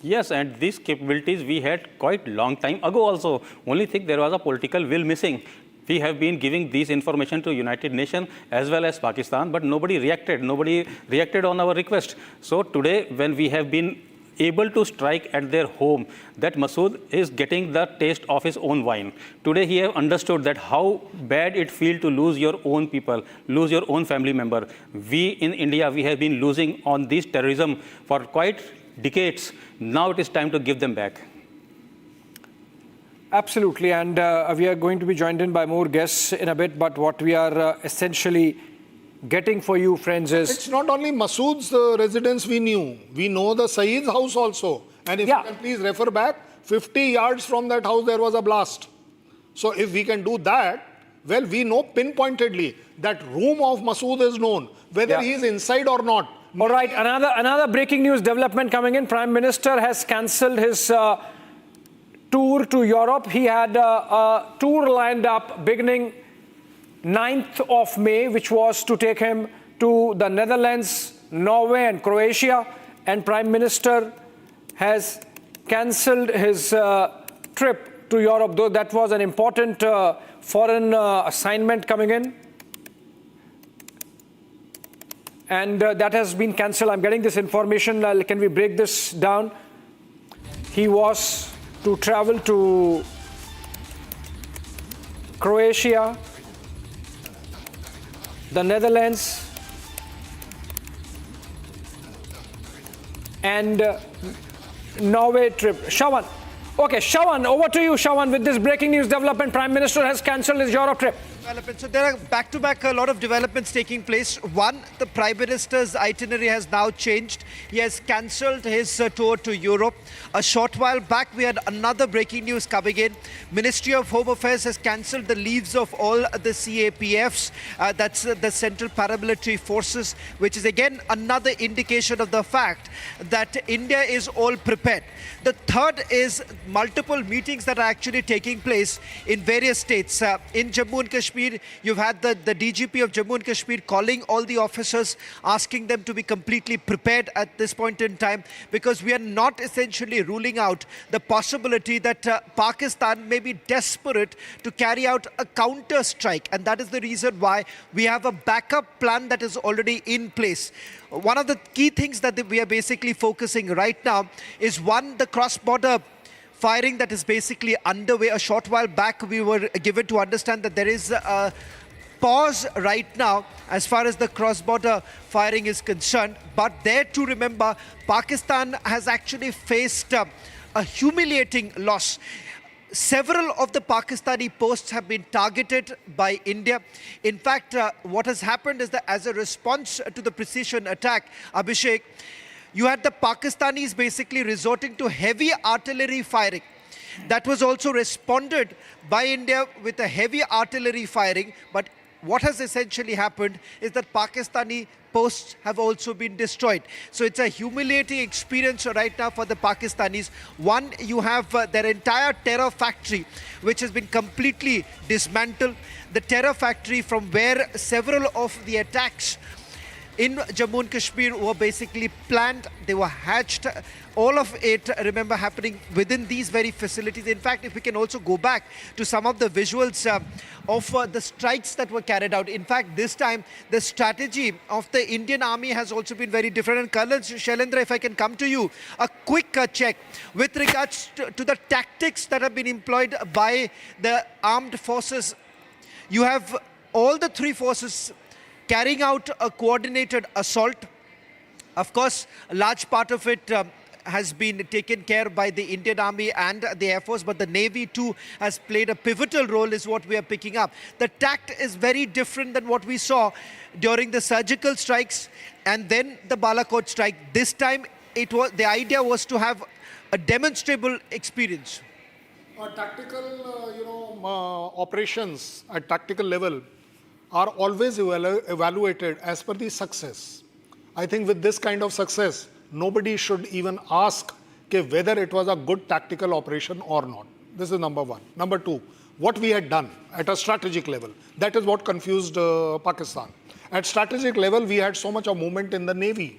Yes, and these capabilities we had quite long time ago also. Only thing there was a political will missing. We have been giving these information to United Nations as well as Pakistan, but nobody reacted. Nobody reacted on our request. So today, when we have been able to strike at their home, that Masood is getting the taste of his own wine. Today, he have understood that how bad it feels to lose your own people, lose your own family member. We in India, we have been losing on this terrorism for quite decades. Now it is time to give them back. Absolutely, and we are going to be joined in by more guests in a bit, but what we are essentially getting for you, friends, is... It's not only Masood's residence we knew. We know the Saeed's house also. And if you can please refer back, 50 yards from that house there was a blast. So if we can do that, well, we know pinpointedly that room of Masood is known, whether he is inside or not. All right, another breaking news development coming in. Prime Minister has cancelled his tour to Europe. He had a tour lined up beginning 9th of May, which was to take him to the Netherlands, Norway and Croatia. And Prime Minister has cancelled his trip to Europe, though that was an important foreign assignment coming in. And that has been cancelled. I'm getting this information. Can we break this down? He was to travel to Croatia, the Netherlands, and Norway trip. Shawan. Okay, Shawan, over to you, Shawan, with this breaking news development. Prime Minister has cancelled his Europe trip. So there are back-to-back a lot of developments taking place. One, the Prime Minister's itinerary has now changed. He has cancelled his tour to Europe. A short while back, we had another breaking news coming in. Ministry of Home Affairs has cancelled the leaves of all the CAPFs. That's the Central Paramilitary Forces, which is again another indication of the fact that India is all prepared. The third is multiple meetings that are actually taking place in various states. In Jammu and Kashmir, you've had the DGP of Jammu and Kashmir calling all the officers, asking them to be completely prepared at this point in time, because we are not essentially ruling out the possibility that Pakistan may be desperate to carry out a counter-strike. And that is the reason why we have a backup plan that is already in place. One of the key things that we are basically focusing right now is, one, the cross-border firing that is basically underway. A short while back, we were given to understand that there is a pause right now as far as the cross-border firing is concerned. But there too, remember, Pakistan has actually faced a humiliating loss. Several of the Pakistani posts have been targeted by India. In fact, what has happened is that as a response to the precision attack, Abhishek, you had the Pakistanis basically resorting to heavy artillery firing. That was also responded by India with a heavy artillery firing. But what has essentially happened is that Pakistani posts have also been destroyed. So it's a humiliating experience right now for the Pakistanis. One, you have their entire terror factory, which has been completely dismantled. The terror factory from where several of the attacks in Jammu and Kashmir were basically planned, they were hatched. All of it, remember, happening within these very facilities. In fact, if we can also go back to some of the visuals of the strikes that were carried out. In fact, this time, the strategy of the Indian Army has also been very different. And Colonel Shailendra, if I can come to you, a quick check with regards to the tactics that have been employed by the armed forces. You have all the three forces carrying out a coordinated assault. Of course, a large part of it has been taken care by the Indian Army and the Air Force, but the Navy too has played a pivotal role, is what we are picking up. The tact is very different than what we saw during the surgical strikes and then the Balakot strike. This time, the idea was to have a demonstrable experience. Tactical, operations at tactical level are always evaluated as per the success. I think with this kind of success, nobody should even ask whether it was a good tactical operation or not. This is number one. Number two, what we had done at a strategic level, that is what confused Pakistan. At strategic level, we had so much of movement in the Navy.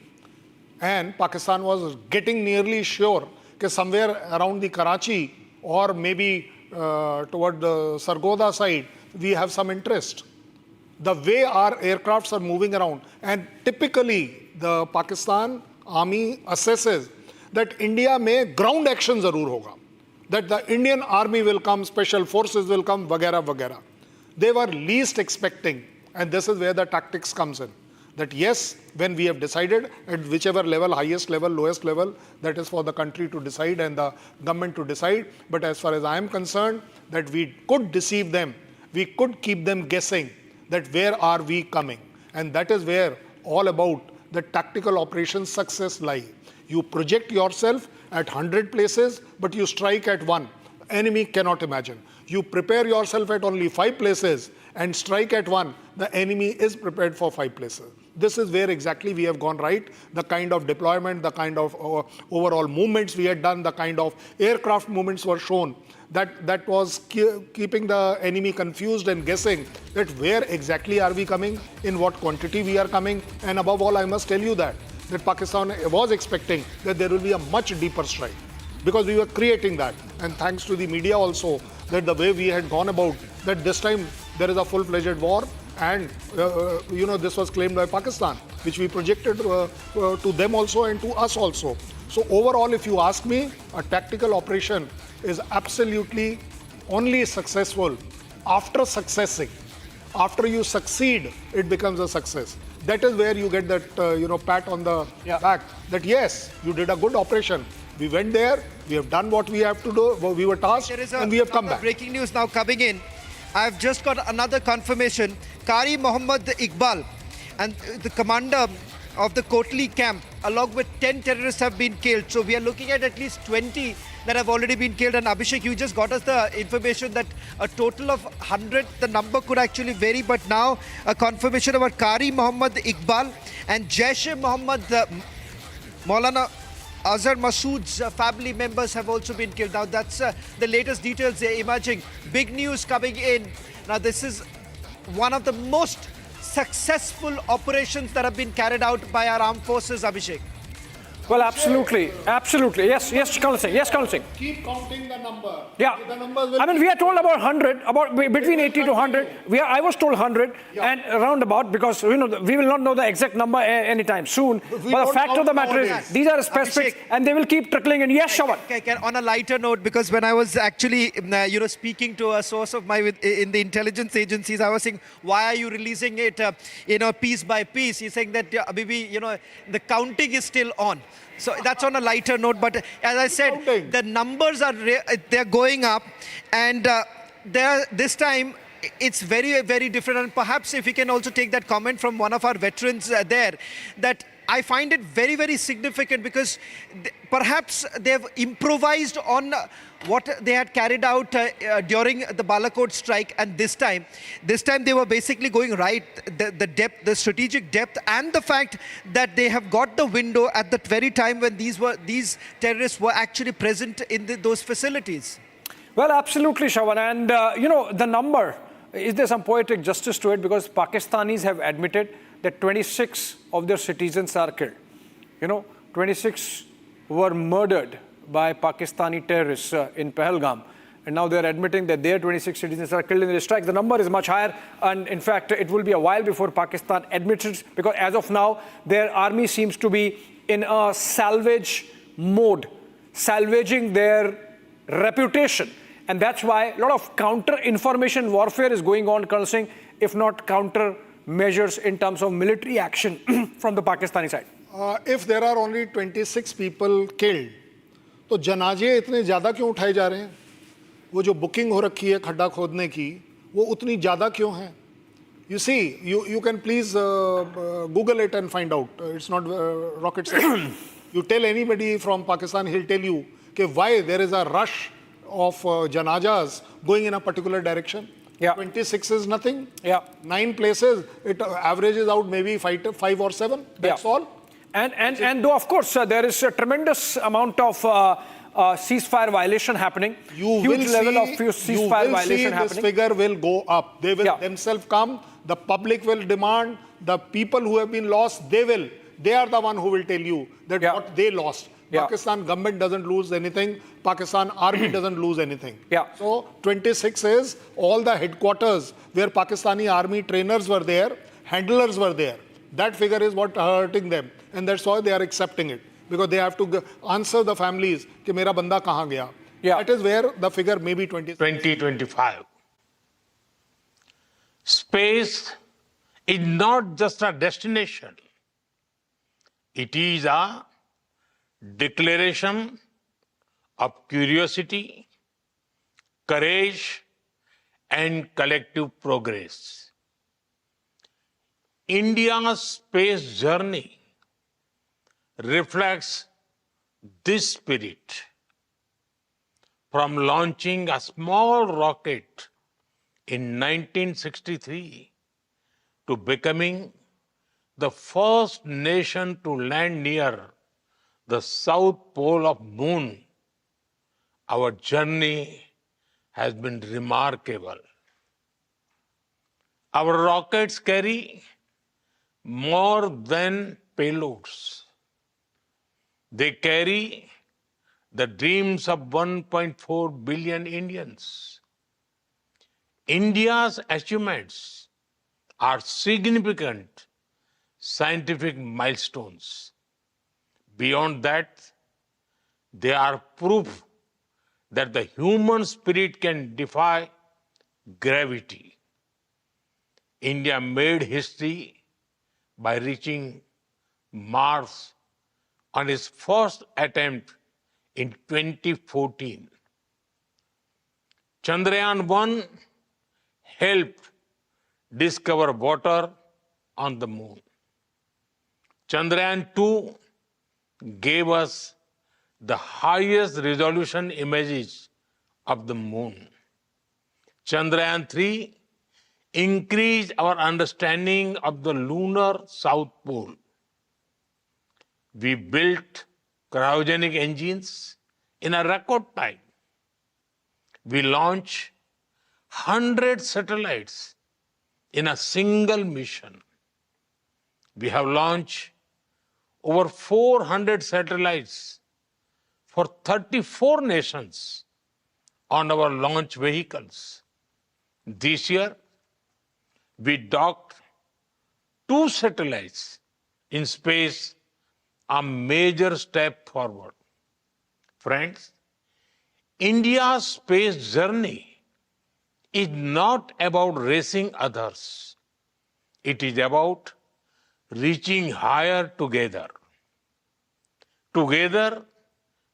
And Pakistan was getting nearly sure that somewhere around the Karachi or maybe toward the Sargodha side, we have some interest. The way our aircrafts are moving around, and typically the Pakistan Army assesses that India may ground action zarur hoga, that the Indian Army will come, special forces will come, vagera, vagera. They were least expecting, and this is where the tactics comes in. That yes, when we have decided at whichever level, highest level, lowest level, that is for the country to decide and the government to decide. But as far as I am concerned, that we could deceive them, we could keep them guessing that where are we coming. And that is where all about the tactical operation success lie. You project yourself at 100 places, but you strike at one. Enemy cannot imagine. You prepare yourself at only 5 places and strike at one. The enemy is prepared for 5 places. This is where exactly we have gone right. The kind of deployment, the kind of overall movements we had done, the kind of aircraft movements were shown, that was keeping the enemy confused and guessing that where exactly are we coming, in what quantity we are coming. And above all, I must tell you that Pakistan was expecting that there will be a much deeper strike, because we were creating that. And thanks to the media also, that the way we had gone about, that this time there is a full-fledged war. And, this was claimed by Pakistan, which we projected to them also and to us also. So overall, if you ask me, a tactical operation is absolutely only successful after succeeding. After you succeed, it becomes a success. That is where you get that, pat on the back, that yes, you did a good operation. We went there, we have done what we have to do, we were tasked, and we have come back. Breaking news now coming in. I've just got another confirmation. Qari Mohammed Iqbal and the commander of the Kotli camp, along with 10 terrorists, have been killed. So we are looking at least 20 that have already been killed. And Abhishek, you just got us the information that a total of 100, the number could actually vary, but now a confirmation about Qari Mohammed Iqbal and Jaish-e-Mohammed Maulana Azhar Masood's family members have also been killed. Now that's the latest details they're emerging. Big news coming in. Now this is one of the most successful operations that have been carried out by our armed forces, Abhishek. Well, absolutely. Absolutely. Yes, Colonel Singh. Yes, Colonel Singh. Keep counting the number. Yeah. The numbers will we are told about 100, about between 80 to 100. I was told 100 and around about, because we will not know the exact number anytime soon. But the fact of the matter is, these are specifics, and they will keep trickling in. Yes, Shawan. On a lighter note, because when I was actually, speaking to a source of mine in the intelligence agencies, I was saying, why are you releasing it, piece by piece? He's saying that, the counting is still on. So that's on a lighter note, but as I said, the numbers they're going up, and this time it's very, very different. And perhaps if we can also take that comment from one of our veterans there, that I find it very, very significant, because perhaps they've improvised on what they had carried out during the Balakot strike, and this time they were basically going right, the depth, the strategic depth, and the fact that they have got the window at the very time when these terrorists were actually present in those facilities. Well, absolutely, Shawan. And, the number, is there some poetic justice to it? Because Pakistanis have admitted that 26 of their citizens are killed. 26 were murdered by Pakistani terrorists in Pahalgam. And now they're admitting that their 26 citizens are killed in the strike. The number is much higher. And in fact, it will be a while before Pakistan admits it, because as of now, their army seems to be in a salvage mode, salvaging their reputation. And that's why a lot of counter-information warfare is going on, Colonel Singh, if not counter measures in terms of military action from the Pakistani side. If there are only 26 people killed, तो जनाजे इतने ज़्यादा क्यों उठाए जा रहे हैं? वो जो बुकिंग हो रखी है खड्डा खोदने की, वो उतनी ज़्यादा क्यों है? You see, you can please Google it and find out. It's not rocket science. You tell anybody from Pakistan, he'll tell you why there is a rush of janazas going in a particular direction. 26 is nothing. 9 places, it averages out maybe 5 or 7. That's all. And though, of course, there is a tremendous amount of ceasefire violation happening. Huge level of ceasefire violation happening. This figure will go up. They will themselves come. The public will demand. The people who have been lost, they are the one who will tell you that what they lost. Pakistan government doesn't lose anything. Pakistan army doesn't lose anything. So 26 is all the headquarters where Pakistani army trainers were there, handlers were there. That figure is what hurting them. And that's why they are accepting it. Because they have to answer the families, कि मेरा बंदा कहाँ गया? That is where the figure may be 2025. Space is not just a destination. It is a declaration of curiosity, courage, and collective progress. India's space journey reflects this spirit. From launching a small rocket in 1963 to becoming the first nation to land near the south pole of moon, our journey has been remarkable. Our rockets carry more than payloads. They carry the dreams of 1.4 billion Indians. India's achievements are significant scientific milestones. Beyond that, they are proof that the human spirit can defy gravity. India made history by reaching Mars on its first attempt in 2014. Chandrayaan-1 helped discover water on the moon. Chandrayaan-2 gave us the highest resolution images of the moon. Chandrayaan-3 increased our understanding of the lunar south pole. We built cryogenic engines in a record time. We launched 100 satellites in a single mission. We have launched over 400 satellites for 34 nations on our launch vehicles. This year, we docked 2 satellites in space, a major step forward. Friends, India's space journey is not about racing others. It is about reaching higher together. Together,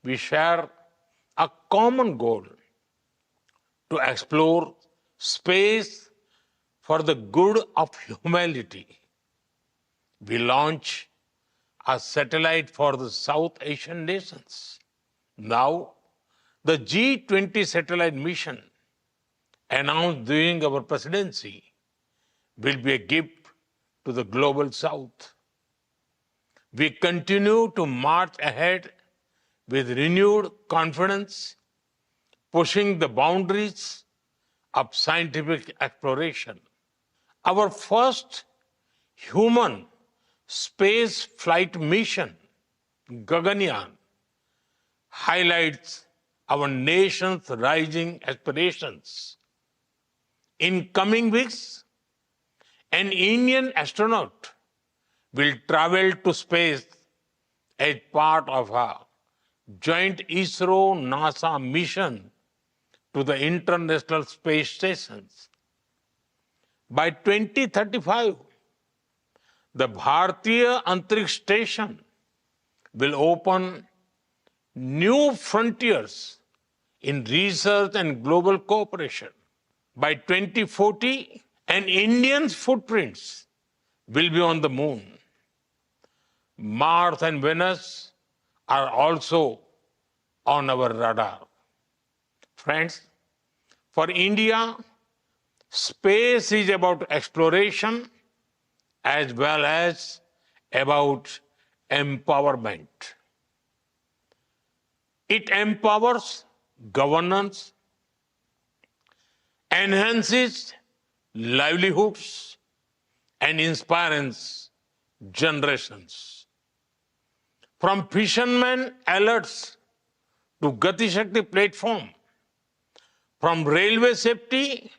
we share a common goal to explore space for the good of humanity. We launch a satellite for the South Asian nations. Now, the G20 satellite mission announced during our presidency will be a gift to the global South. We continue to march ahead with renewed confidence, pushing the boundaries of scientific exploration. Our first human space flight mission, Gaganyaan, highlights our nation's rising aspirations. In coming weeks, an Indian astronaut will travel to space as part of a joint ISRO-NASA mission to the International Space Stations. By 2035, the Bharatiya Antariksh Station will open new frontiers in research and global cooperation. By 2040, an Indian's footprints will be on the moon. Mars and Venus are also on our radar. Friends, for India, space is about exploration as well as about empowerment. It empowers governance, enhances livelihoods, and inspires generations. From fishermen alerts to Gati Shakti platform, from railway safety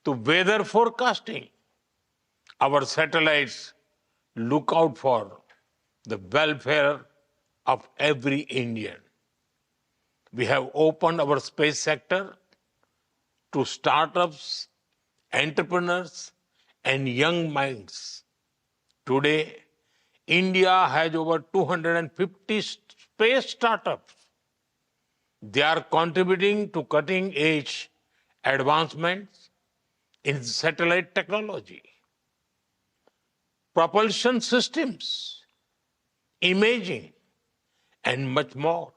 to weather forecasting, our satellites look out for the welfare of every Indian. We have opened our space sector to startups, entrepreneurs, and young minds. Today, India has over 250 space startups. They are contributing to cutting-edge advancements in satellite technology, propulsion systems, imaging, and much more.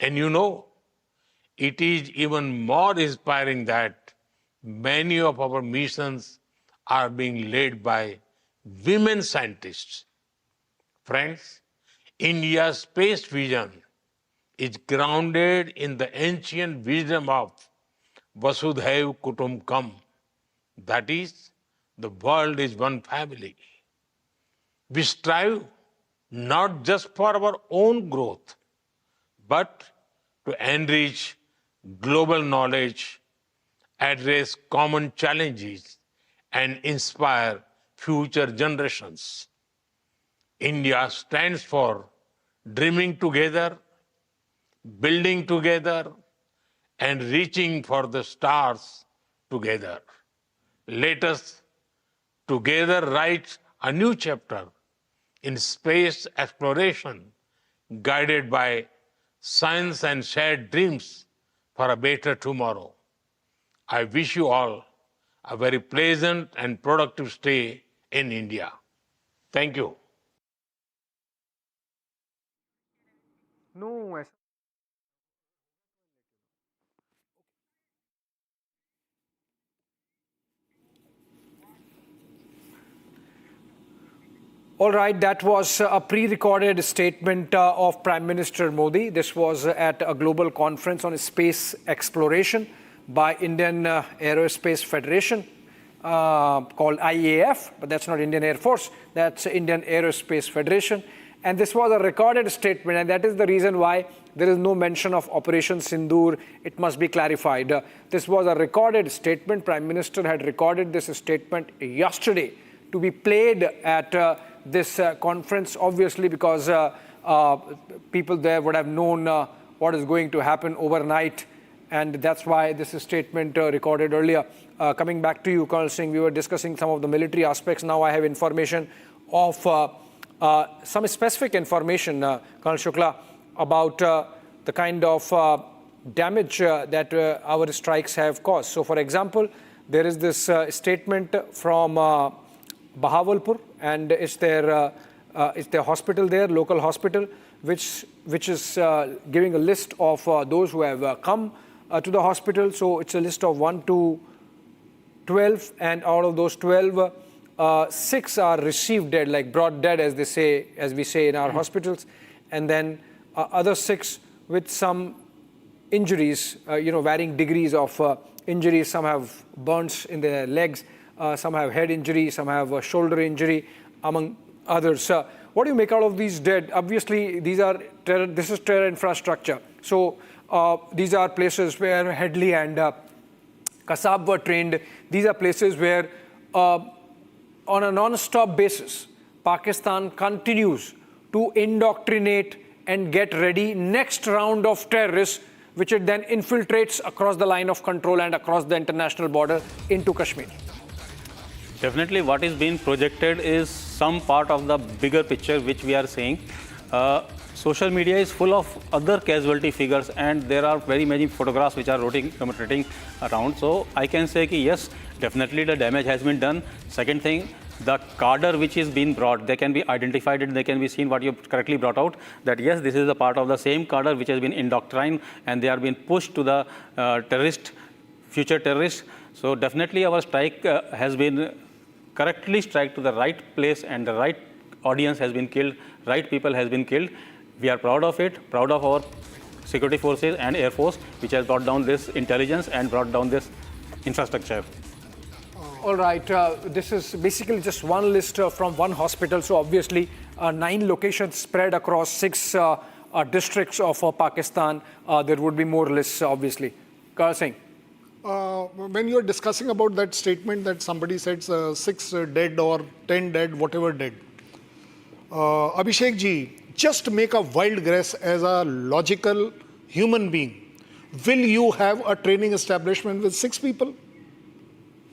And you know, it is even more inspiring that many of our missions are being led by women scientists. Friends, India's space vision is grounded in the ancient wisdom of Vasudhaiv Kutumbakam. That is, the world is one family. We strive not just for our own growth, but to enrich global knowledge, address common challenges, and inspire future generations. India stands for dreaming together, building together, and reaching for the stars together. Let us together write a new chapter in space exploration, guided by science and shared dreams for a better tomorrow. I wish you all a very pleasant and productive stay in India. Thank you. No, all right, that was a pre-recorded statement of Prime Minister Modi. This was at a global conference on space exploration by Indian Aerospace Federation called IAF, but that's not Indian Air Force, that's Indian Aerospace Federation. And this was a recorded statement, and that is the reason why there is no mention of Operation Sindoor. It must be clarified. This was a recorded statement. Prime Minister had recorded this statement yesterday to be played at this conference, obviously, because people there would have known what is going to happen overnight, and that's why this statement recorded earlier. Coming back to you, Colonel Singh, we were discussing some of the military aspects. Now I have information of some specific information, Colonel Shukla, about the kind of damage that our strikes have caused. So, for example, there is this statement from Bahawalpur, and it's their hospital there, local hospital, which is giving a list of those who have come to the hospital. So it's a list of 1 to 12, and out of those 12, 6 are received dead, like brought dead, as we say in our hospitals, and then other 6 with some injuries, varying degrees of injuries. Some have burns in their legs. Some have head injury, some have a shoulder injury, among others. What do you make out of these dead? Obviously, this is terror infrastructure. So these are places where Headley and Kasab were trained. These are places where, on a non-stop basis, Pakistan continues to indoctrinate and get ready next round of terrorists, which it then infiltrates across the line of control and across the international border into Kashmir. Definitely what is being projected is some part of the bigger picture which we are seeing. Social media is full of other casualty figures, and there are very many photographs which are rotating around. So I can say that yes, definitely the damage has been done. Second thing, the cadre which is being brought, they can be identified and they can be seen, what you correctly brought out, that yes, this is a part of the same cadre which has been indoctrined and they are being pushed to the future terrorists. So definitely our strike has been correctly struck to the right place, and the right audience has been killed, right people has been killed. We are proud of it, proud of our security forces and Air Force, which has brought down this intelligence and brought down this infrastructure. All right, this is basically just one list from one hospital. So obviously 9 locations spread across 6 districts of Pakistan. There would be more lists, obviously. Colonel Singh. When you're discussing about that statement that somebody said 6 dead or 10 dead, whatever dead, Abhishek ji, just make a wild guess as a logical human being. Will you have a training establishment with 6 people?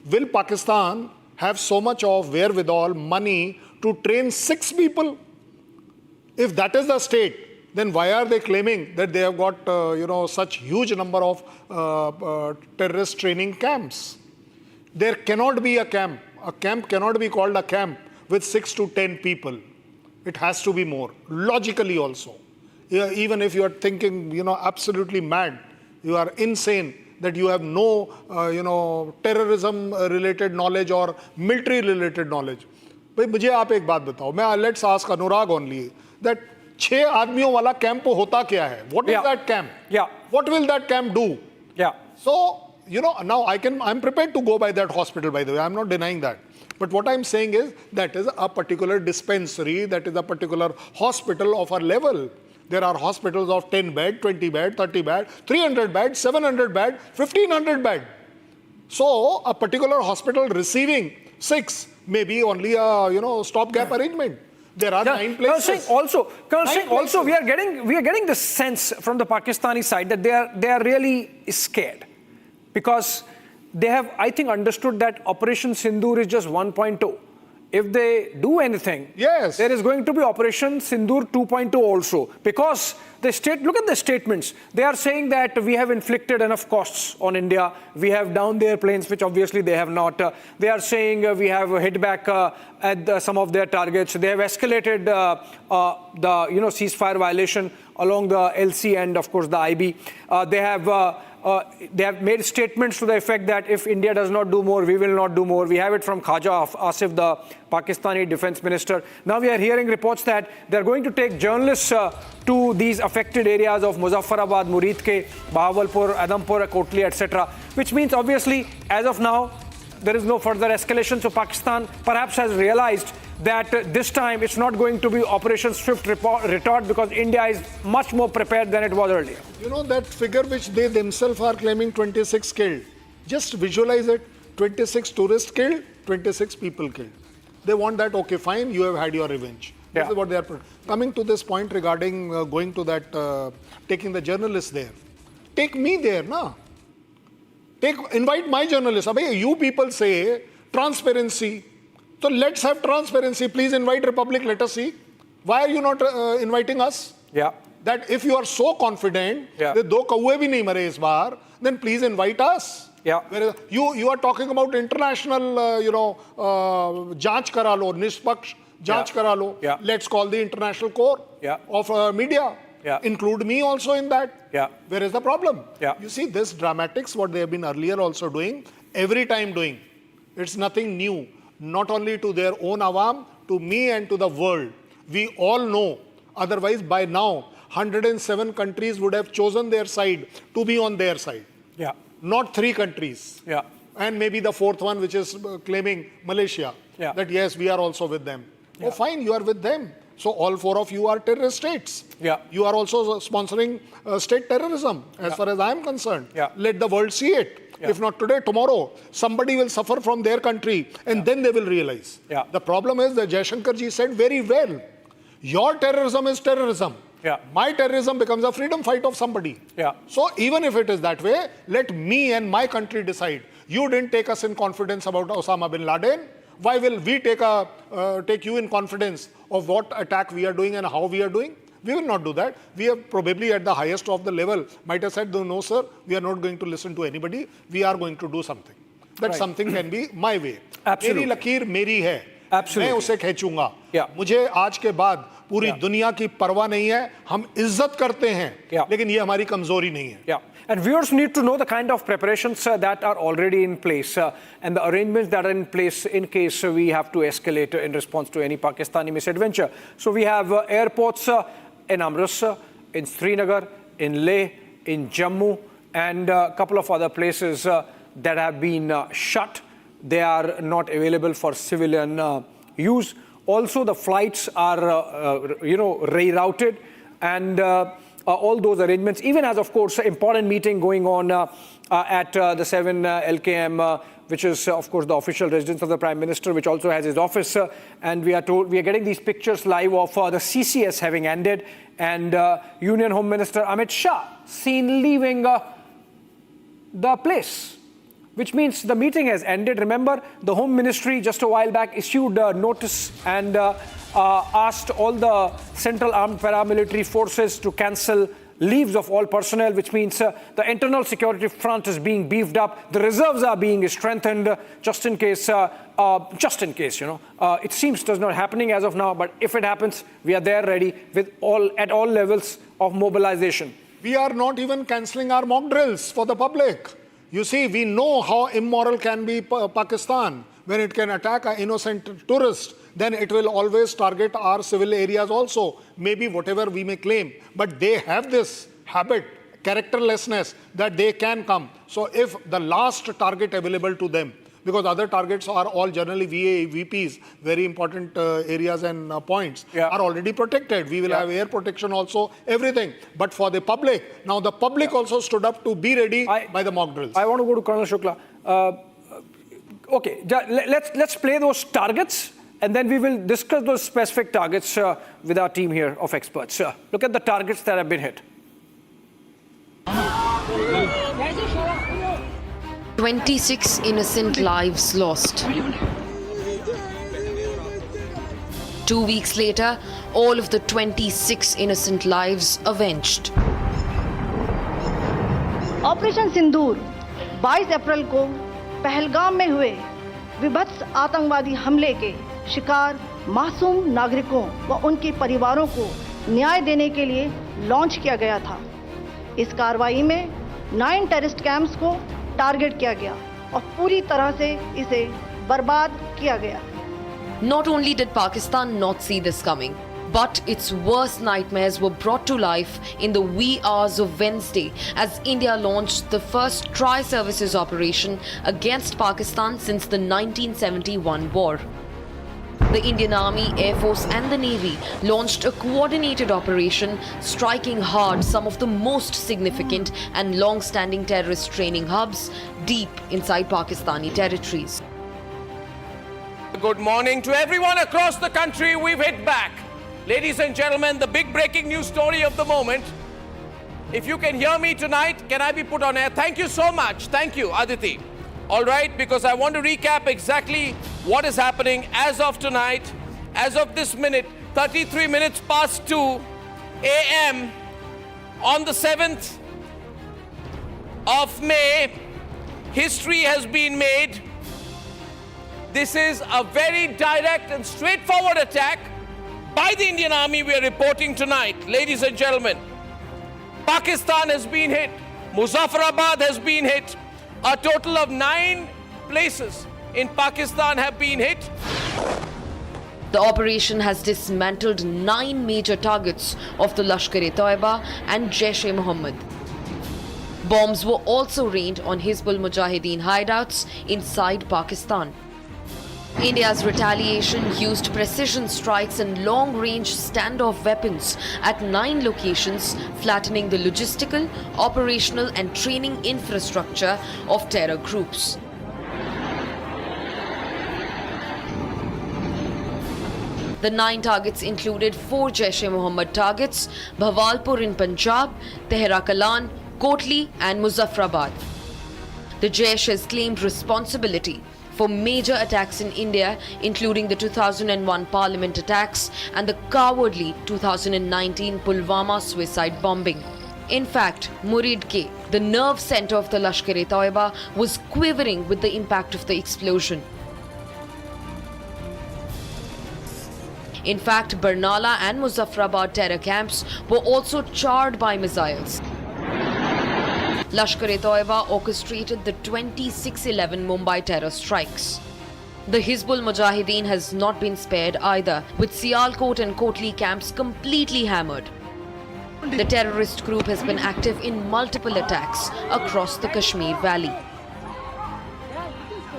Will Pakistan have so much of wherewithal, money to train 6 people? If that is the state, then why are they claiming that they have got such huge number of terrorist training camps? There cannot be a camp. A camp cannot be called a camp with 6 to 10 people. It has to be more, logically also. even if you are thinking, absolutely mad, you are insane, that you have no, terrorism-related knowledge or military-related knowledge. भाई मुझे आप एक बात बताओ, let's ask Anurag only, that 6 आदमियों वाला camp होता क्या है? What is that camp? Yeah. What will that camp do? Yeah. So, now I'm prepared to go by that hospital, by the way. I'm not denying that. But what I'm saying is, that is a particular dispensary, that is a particular hospital of our level. There are hospitals of 10 bed, 20 bed, 30 bed, 300 bed, 700 bed, 1500 bed. So, a particular hospital receiving 6 may be only a, stopgap arrangement. There are 9 places. Colonel Singh, also we are getting the sense from the Pakistani side that they are really scared, because they have, I think, understood that Operation Sindoor is just 1.0. If they do anything, yes, there is going to be Operation Sindoor 2.0 also, because look at the statements. They are saying that we have inflicted enough costs on India. We have downed their planes, which obviously they have not. They are saying we have hit back at some of their targets. They have escalated the ceasefire violation along the LC and of course the IB. They have made statements to the effect that if India does not do more, we will not do more. We have it from Khaja Asif, the Pakistani defense minister. Now we are hearing reports that they are going to take journalists to these affected areas of Muzaffarabad, Muridke, Bahawalpur, Adampur, Kotli, etc. Which means obviously, as of now, there is no further escalation. So Pakistan perhaps has realized that this time it's not going to be Operation Swift Retort, because India is much more prepared than it was earlier. That figure which they themselves are claiming, 26 killed. Just visualize it. 26 tourists killed, 26 people killed. They want that, okay, fine, you have had your revenge. Yeah. This is what they are coming to this point regarding going to that, taking the journalists there. Take me there, na? Invite my journalists. You people say transparency. So let's have transparency. Please invite Republic. Let us see. Why are you not inviting us? Yeah. That if you are so confident that 2 kauwe bhi nahi mare is baar, then please invite us. Yeah. Whereas you are talking about international, jaanch kara lo, nispaksh jaanch kara lo. Yeah. Let's call the international core of media. Yeah. Include me also in that. Yeah. Where is the problem? Yeah. You see, this dramatics, what they have been earlier also doing, every time doing. It's nothing new. Not only to their own awam, to me and to the world. We all know. Otherwise, by now, 107 countries would have chosen their side to be on their side. Yeah. Not 3 countries. Yeah. And maybe the 4th one, which is claiming Malaysia. Yeah. That yes, we are also with them. Yeah. Oh, fine, you are with them. So all 4 of you are terrorist states. Yeah. You are also sponsoring state terrorism, as far as I am concerned. Yeah. Let the world see it. Yeah. If not today, tomorrow, somebody will suffer from their country, and then they will realize. Yeah. The problem is that Jaishankar ji said very well, your terrorism is terrorism. Yeah. My terrorism becomes a freedom fight of somebody. Yeah. So even if it is that way, let me and my country decide. You didn't take us in confidence about Osama bin Laden. Why will we take you in confidence of what attack we are doing and how we are doing? We will not do that. We have probably at the highest of the level might have said, no, sir, we are not going to listen to anybody. We are going to do something. That something can be my way. Absolutely. मेरी लकीर मेरी है. Absolutely. मैं उसे खींचूंगा. Yeah. मुझे आज के बाद पूरी दुनिया की परवाह नहीं है. हम इज्जत करते हैं. लेकिन ये हमारी कमजोरी नहीं है. Yeah. And viewers need to know the kind of preparations that are already in place and the arrangements that are in place in case we have to escalate in response to any Pakistani misadventure. So we have airports in Amritsar, in Srinagar, in Leh, in Jammu, and a couple of other places that have been shut. They are not available for civilian use. Also, the flights are, rerouted, and all those arrangements, even as, of course, an important meeting going on at the 7 LKM, which is, of course, the official residence of the Prime Minister, which also has his office. And we are getting these pictures live of the CCS having ended, and Union Home Minister Amit Shah seen leaving the place, which means the meeting has ended. Remember, the Home Ministry just a while back issued a notice and asked all the Central Armed Paramilitary Forces to cancel leaves of all personnel, which means the internal security front is being beefed up. The reserves are being strengthened just in case, it seems does not happening as of now, but if it happens, we are there ready with at all levels of mobilization. We are not even cancelling our mock drills for the public. You see, we know how immoral can be Pakistan. When it can attack an innocent tourist, then it will always target our civil areas also, maybe whatever we may claim. But they have this habit, characterlessness, that they can come. So if the last target available to them, because other targets are all generally VPs, very important areas and points, are already protected. We will have air protection also, everything. But for the public, now the public also stood up to be ready by the mock drills. I want to go to Colonel Shukla. Okay, let's play those targets, and then we will discuss those specific targets with our team here of experts. Look at the targets that have been hit. 26 innocent lives lost. 2 weeks later, all of the 26 innocent lives avenged. Operation Sindoor 22 अप्रैल को पहलगाम में हुए विभत्स आतंकवादी हमले के शिकार मासूम नागरिकों व उनके परिवारों को न्याय देने के लिए लॉन्च किया गया था। इस कार्रवाई में 9 टेररिस्ट कैंप्स को टारगेट किया गया और पूरी तरह से इसे बर्बाद किया गया। Not only did Pakistan not see this coming, but its worst nightmares were brought to life in the wee hours of Wednesday as India launched the first tri-services operation against Pakistan since the 1971 war. The Indian Army, Air Force and the Navy launched a coordinated operation striking hard some of the most significant and long-standing terrorist training hubs deep inside Pakistani territories. Good morning to everyone across the country. We've hit back. Ladies and gentlemen, the big breaking news story of the moment. If you can hear me tonight, can I be put on air? Thank you so much. Thank you, Aditi. All right, because I want to recap exactly what is happening as of tonight, as of this minute, 33 minutes past 2 a.m. on the 7th of May. History has been made. This is a very direct and straightforward attack by the Indian Army we are reporting tonight. Ladies and gentlemen, Pakistan has been hit. Muzaffarabad has been hit. A total of 9 places in Pakistan have been hit. The operation has dismantled 9 major targets of the Lashkar-e-Toiba and Jaish-e-Mohammed. Bombs were also rained on Hizbul Mujahideen hideouts inside Pakistan. India's retaliation used precision strikes and long-range standoff weapons at 9 locations, flattening the logistical, operational and training infrastructure of terror groups. The 9 targets included 4 Jaish-e-Mohammed targets, Bhawalpur in Punjab, Tehra Kalan, Kotli and Muzaffarabad. The Jaish has claimed responsibility for major attacks in India, including the 2001 Parliament attacks and the cowardly 2019 Pulwama suicide bombing. In fact, Murid K, the nerve center of the Lashkar-e-Toiba, was quivering with the impact of the explosion. In fact, Barnala and Muzaffarabad terror camps were also charred by missiles. Lashkar-e-Toiba orchestrated the 26/11 Mumbai terror strikes. The Hizbul Mujahideen has not been spared either, with Sialkot and Kotli camps completely hammered. The terrorist group has been active in multiple attacks across the Kashmir Valley.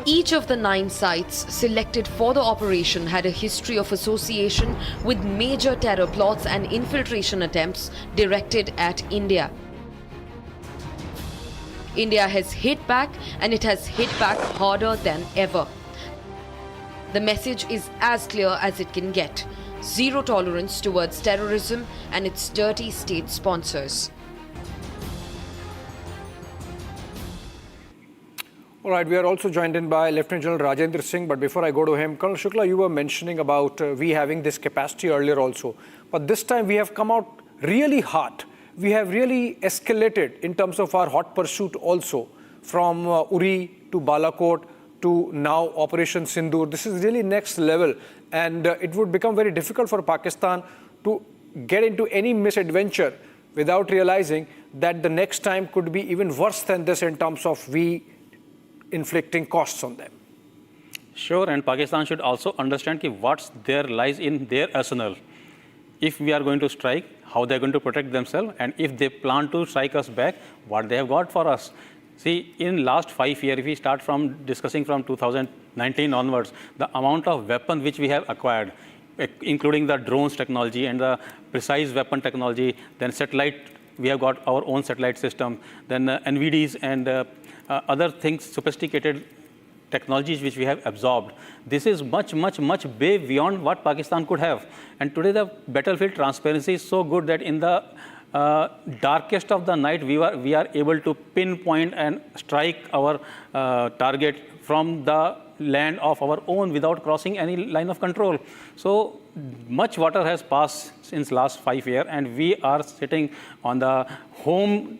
Each of the 9 sites selected for the operation had a history of association with major terror plots and infiltration attempts directed at India. India has hit back, and it has hit back harder than ever. The message is as clear as it can get: zero tolerance towards terrorism and its dirty state sponsors. All right, we are also joined in by Lieutenant General Rajendra Singh, but before I go to him, Colonel Shukla, you were mentioning about we having this capacity earlier also, but this time we have come out really hard we have really escalated in terms of our hot pursuit also, from Uri to Balakot to now Operation Sindoor. This is really next level, and it would become very difficult for Pakistan to get into any misadventure without realizing that the next time could be even worse than this in terms of we inflicting costs on them. Sure, and Pakistan should also understand what there lies in their arsenal. If we are going to strike, how they are going to protect themselves, and if they plan to strike us back, what they have got for us. See, in last 5 years, if we start from discussing from 2019 onwards, the amount of weapon which we have acquired, including the drones technology and the precise weapon technology, then satellite, we have got our own satellite system, then NVDs and other things, sophisticated technologies which we have absorbed. This is much, much, much way beyond what Pakistan could have. And today the battlefield transparency is so good that in the darkest of the night, we are able to pinpoint and strike our target from the land of our own without crossing any line of control. So much water has passed since last 5 years, and we are sitting on the home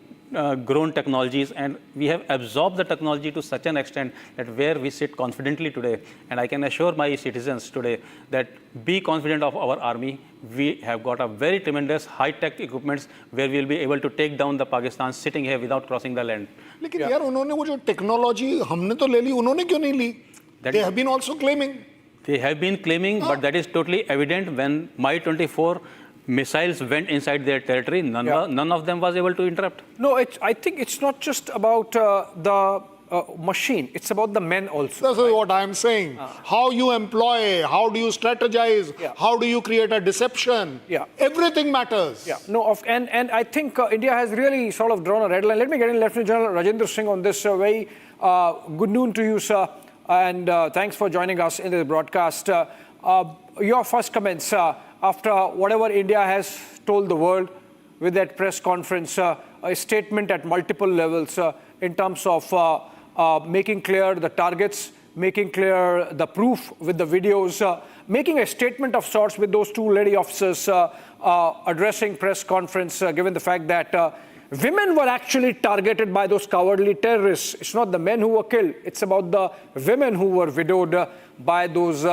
grown technologies, and we have absorbed the technology to such an extent that where we sit confidently today. And I can assure my citizens today that be confident of our army. We have got a very tremendous high-tech equipments where we will be able to take down the Pakistan sitting here without crossing the land. लेकिन यार उन्होंने वो जो technology हमने तो ले ली, उन्होंने क्यों नहीं ली? They have been also claiming. They have been claiming, but that is totally evident when Mi-24 missiles went inside their territory. None of them was able to interrupt. No, I think it's not just about the machine. It's about the men also. This is what I'm saying. How you employ, how do you strategize, how do you create a deception? Everything matters. And I think India has really sort of drawn a red line. Let me get in Lieutenant General Rajendra Singh on this. Very good noon to you, sir. And thanks for joining us in this broadcast. Your first comments after whatever India has told the world with that press conference, a statement at multiple levels in terms of making clear the targets, making clear the proof with the videos, making a statement of sorts with those two lady officers addressing press conference, given the fact that women were actually targeted by those cowardly terrorists. It's not the men who were killed. It's about the women who were widowed by those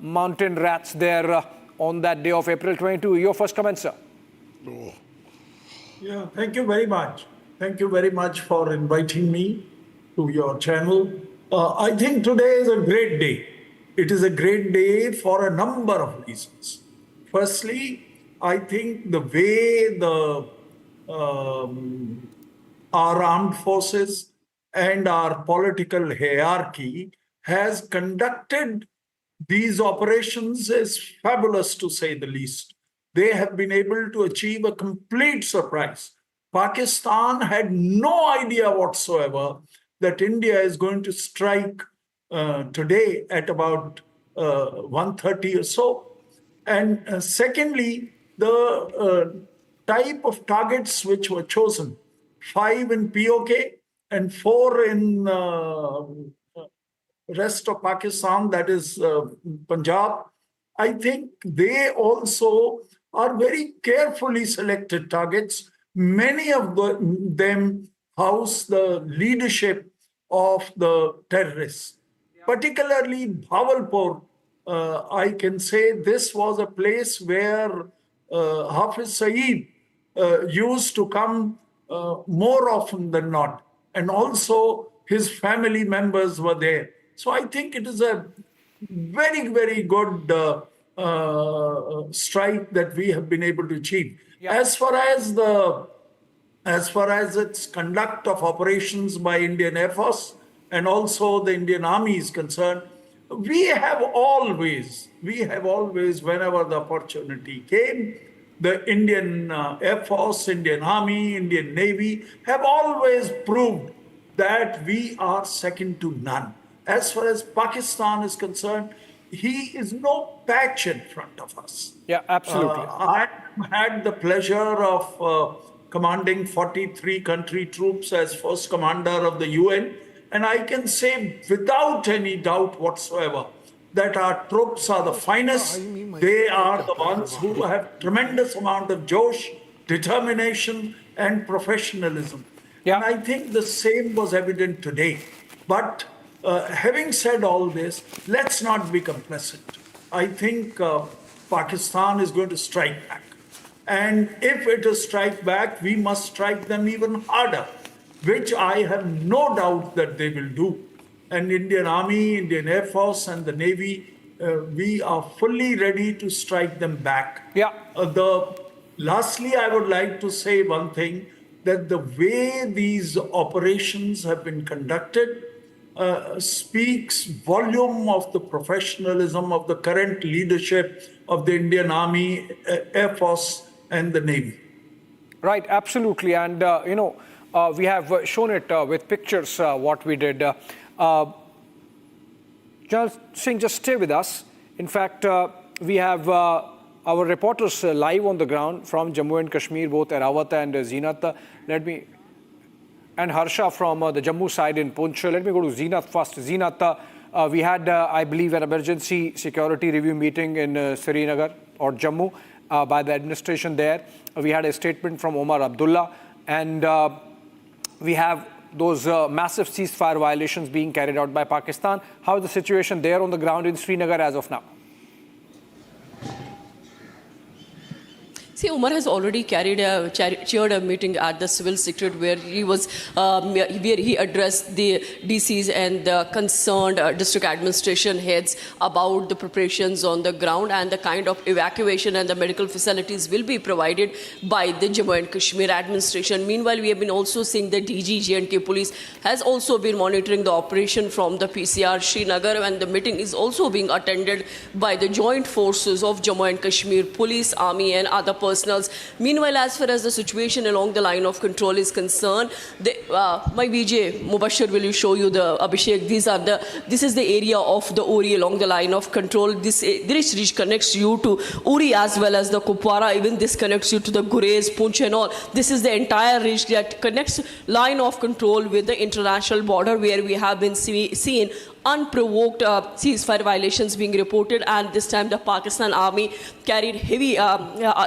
mountain rats there on that day of April 22. Your first comment, sir. Yeah, thank you very much. Thank you very much for inviting me to your channel. I think today is a great day. It is a great day for a number of reasons. Firstly, I think the way our armed forces and our political hierarchy has conducted these operations is fabulous, to say the least. They have been able to achieve a complete surprise. Pakistan had no idea whatsoever that India is going to strike today at about 1:30 or so. And secondly, the type of targets which were chosen, 5 in PoK and 4 in rest of Pakistan, that is Punjab. I think they also are very carefully selected targets. Many of them house the leadership of the terrorists, particularly Bawalpur. I can say this was a place where Hafiz Saeed used to come more often than not, and also his family members were there. So I think it is a very, very good strike that we have been able to achieve. As far as its conduct of operations by Indian Air Force and also the Indian Army is concerned, we have always, whenever the opportunity came, the Indian Air Force, Indian Army, Indian Navy have always proved that we are second to none. As far as Pakistan is concerned, he is no patch in front of us. Yeah, absolutely. I had the pleasure of commanding 43 country troops as first commander of the UN. And I can say without any doubt whatsoever that our troops are the finest. They are the ones who have tremendous amount of josh. determination, and professionalism. And I think the same was evident today. But having said all this, let's not be complacent. I think Pakistan is going to strike back. And if it is strike back, we must strike them even harder, which I have no doubt that they will do. And Indian Army, Indian Air Force, and the Navy, we are fully ready to strike them back. Lastly, I would like to say one thing, that the way these operations have been conducted speaks volume of the professionalism of the current leadership of the Indian Army, Air Force, and the Navy. Right, absolutely. And, we have shown it with pictures, what we did. General Singh, just stay with us. In fact, we have our reporters live on the ground from Jammu and Kashmir, both Erawat and Zeenat. And Harsha from the Jammu side in Poonch. Let me go to Zeenat first. Zeenat, we had, I believe, an emergency security review meeting in Srinagar or Jammu by the administration there. We had a statement from Omar Abdullah, and we have those massive ceasefire violations being carried out by Pakistan. How is the situation there on the ground in Srinagar as of now? See, Umar has already chaired a meeting at the Civil Secretariat where he addressed the DCs and the concerned district administration heads about the preparations on the ground and the kind of evacuation and the medical facilities will be provided by the Jammu and Kashmir administration. Meanwhile, we have been also seeing the DG J&K police has also been monitoring the operation from the PCR Srinagar, and the meeting is also being attended by the joint forces of Jammu and Kashmir police, army, and other personals. Meanwhile, as far as the situation along the line of control is concerned, my VJ Mubashir will show you the Abhishek. This is the area of the Uri along the line of control. This ridge connects you to Uri as well as the Kupwara. Even this connects you to the Gurez, Poonch and all. This is the entire ridge that connects line of control with the international border, where we have been seeing unprovoked ceasefire violations being reported, and this time the Pakistan army carried